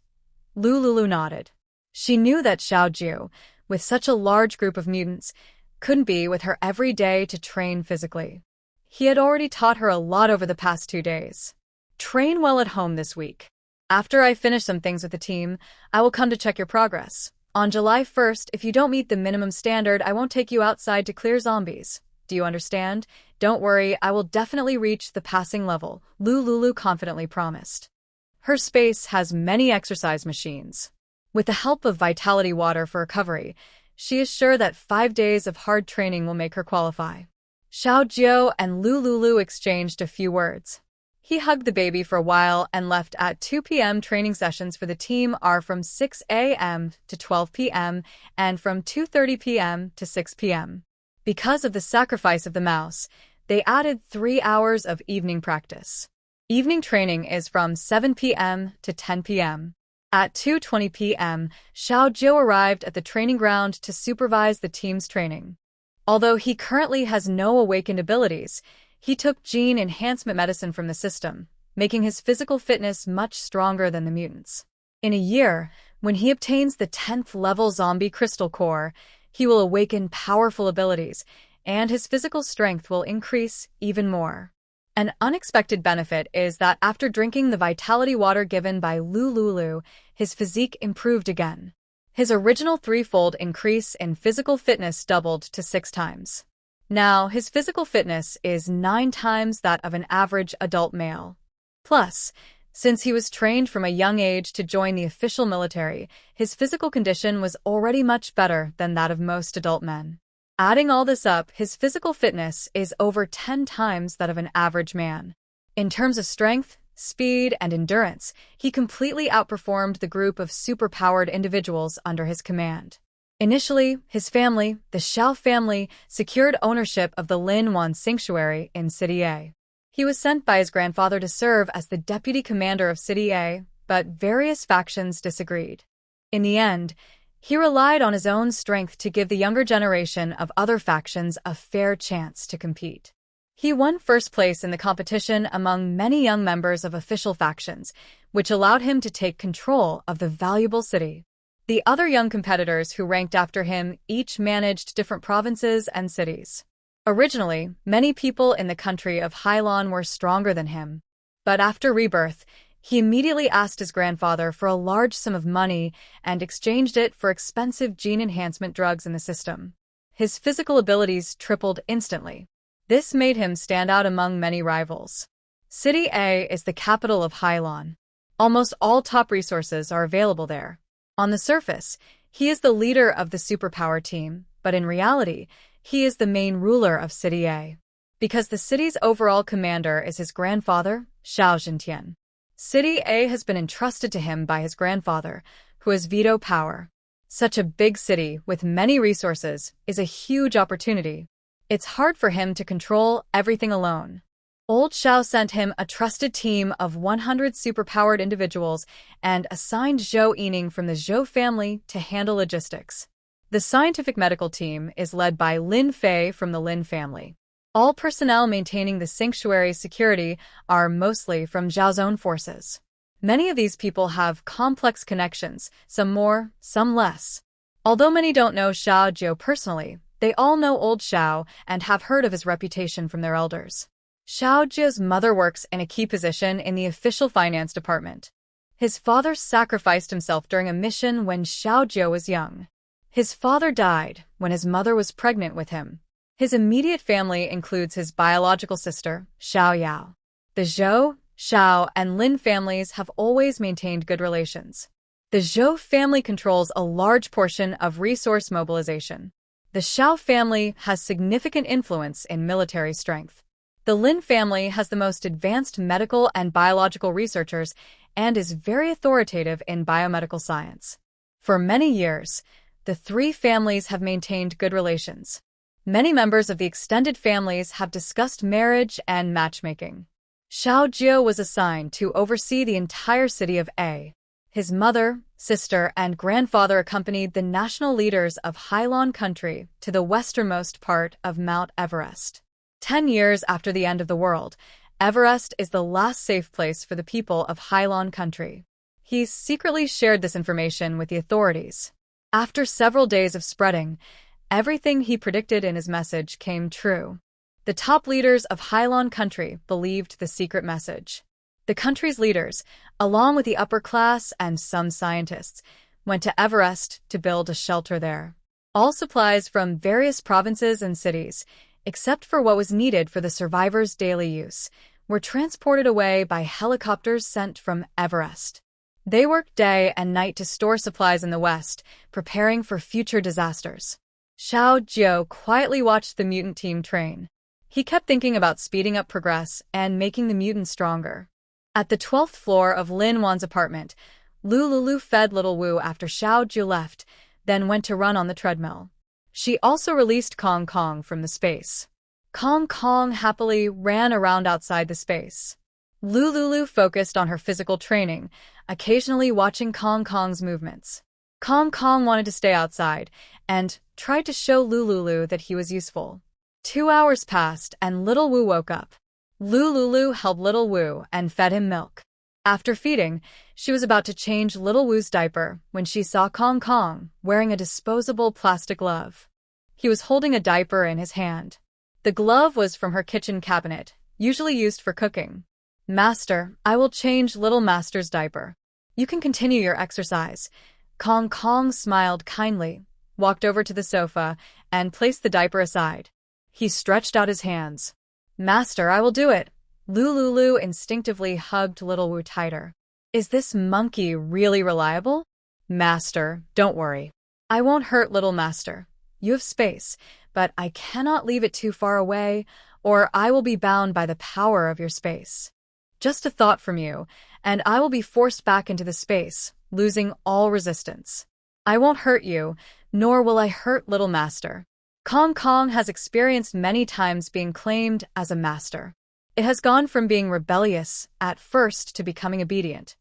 Lulu nodded. She knew that Xiaoju, with such a large group of mutants, couldn't be with her every day to train physically. He had already taught her a lot over the past 2 days. Train well at home this week. After I finish some things with the team, I will come to check your progress. On July 1st, if you don't meet the minimum standard, I won't take you outside to clear zombies. Do you understand? Don't worry, I will definitely reach the passing level, Lulu confidently promised. Her space has many exercise machines. With the help of vitality water for recovery, she is sure that 5 days of hard training will make her qualify. Xiaoju and Lulu exchanged a few words. He hugged the baby for a while and left at 2 p.m. Training sessions for the team are from 6 a.m. to 12 p.m. and from 2:30 p.m. to 6 p.m. Because of the sacrifice of the mouse, they added 3 hours of evening practice. Evening training is from 7 p.m. to 10 p.m. At 2:20 p.m., Xiaoju arrived at the training ground to supervise the team's training. Although he currently has no awakened abilities, he took gene enhancement medicine from the system, making his physical fitness much stronger than the mutants. In a year, when he obtains the 10th level zombie crystal core, he will awaken powerful abilities, and his physical strength will increase even more. An unexpected benefit is that after drinking the vitality water given by Lulu, his physique improved again. His original 3-fold increase in physical fitness doubled to 6 times. Now, his physical fitness is 9 times that of an average adult male. Plus, since he was trained from a young age to join the official military, his physical condition was already much better than that of most adult men. Adding all this up, his physical fitness is over 10 times that of an average man. In terms of strength, speed, and endurance, he completely outperformed the group of superpowered individuals under his command. Initially, his family, the Shao family, secured ownership of the Linwan Sanctuary in City A. He was sent by his grandfather to serve as the deputy commander of City A, but various factions disagreed. In the end, he relied on his own strength to give the younger generation of other factions a fair chance to compete. He won first place in the competition among many young members of official factions, which allowed him to take control of the valuable city. The other young competitors who ranked after him each managed different provinces and cities. Originally, many people in the country of Hailan were stronger than him. But after rebirth, he immediately asked his grandfather for a large sum of money and exchanged it for expensive gene enhancement drugs in the system. His physical abilities tripled instantly. This made him stand out among many rivals. City A is the capital of Hailan. Almost all top resources are available there. On the surface, he is the leader of the superpower team, but in reality, he is the main ruler of City A. Because the city's overall commander is his grandfather, Xiao Zhentian. City A has been entrusted to him by his grandfather, who has veto power. Such a big city with many resources is a huge opportunity. It's hard for him to control everything alone. Old Xiao sent him a trusted team of 100 superpowered individuals and assigned Zhou Yining from the Zhou family to handle logistics. The scientific medical team is led by Lin Fei from the Lin family. All personnel maintaining the sanctuary's security are mostly from Zhao's own forces. Many of these people have complex connections, some more, some less. Although many don't know Xiao Jiu personally, they all know old Xiao and have heard of his reputation from their elders. Xiao Jiu's mother works in a key position in the official finance department. His father sacrificed himself during a mission when Xiao Jiu was young. His father died when his mother was pregnant with him. His immediate family includes his biological sister, Xiao Yao. The Zhou, Xiao, and Lin families have always maintained good relations. The Zhou family controls a large portion of resource mobilization. The Xiao family has significant influence in military strength. The Lin family has the most advanced medical and biological researchers and is very authoritative in biomedical science. For many years, the three families have maintained good relations. Many members of the extended families have discussed marriage and matchmaking. Xiao Jiu was assigned to oversee the entire city of A. His mother, sister, and grandfather accompanied the national leaders of Hailan country to the westernmost part of Mount Everest. 10 years after the end of the world, Everest is the last safe place for the people of Hailan country. He secretly shared this information with the authorities. After several days of spreading, everything he predicted in his message came true. The top leaders of Hailan country believed the secret message. The country's leaders, along with the upper class and some scientists, went to Everest to build a shelter there. All supplies from various provinces and cities, except for what was needed for the survivors' daily use, were transported away by helicopters sent from Everest. They worked day and night to store supplies in the west, preparing for future disasters. Xiao Jiu quietly watched the mutant team train. He kept thinking about speeding up progress and making the mutants stronger. At the 12th floor of Lin Wan's apartment, Lulu fed little Wu after Xiao Jiu left, then went to run on the treadmill. She also released Kong Kong from the space. Kong Kong happily ran around outside the space. Lulu focused on her physical training, occasionally watching Kong Kong's movements. Kong Kong wanted to stay outside and tried to show Lulu that he was useful. 2 hours passed and little Wu woke up. Lulu held little Wu and fed him milk. After feeding, she was about to change little Wu's diaper when she saw Kong Kong wearing a disposable plastic glove. He was holding a diaper in his hand. The glove was from her kitchen cabinet, usually used for cooking. "Master, I will change little Master's diaper. You can continue your exercise." Kong Kong smiled kindly, walked over to the sofa, and placed the diaper aside. He stretched out his hands. "Master, I will do it." Lulu instinctively hugged little Wu tighter. "Is this monkey really reliable?" "Master, don't worry. I won't hurt little Master. You have space, but I cannot leave it too far away, or I will be bound by the power of your space. Just a thought from you, and I will be forced back into the space, losing all resistance. I won't hurt you, nor will I hurt little Master." Kong Kong has experienced many times being claimed as a master. It has gone from being rebellious at first to becoming obedient.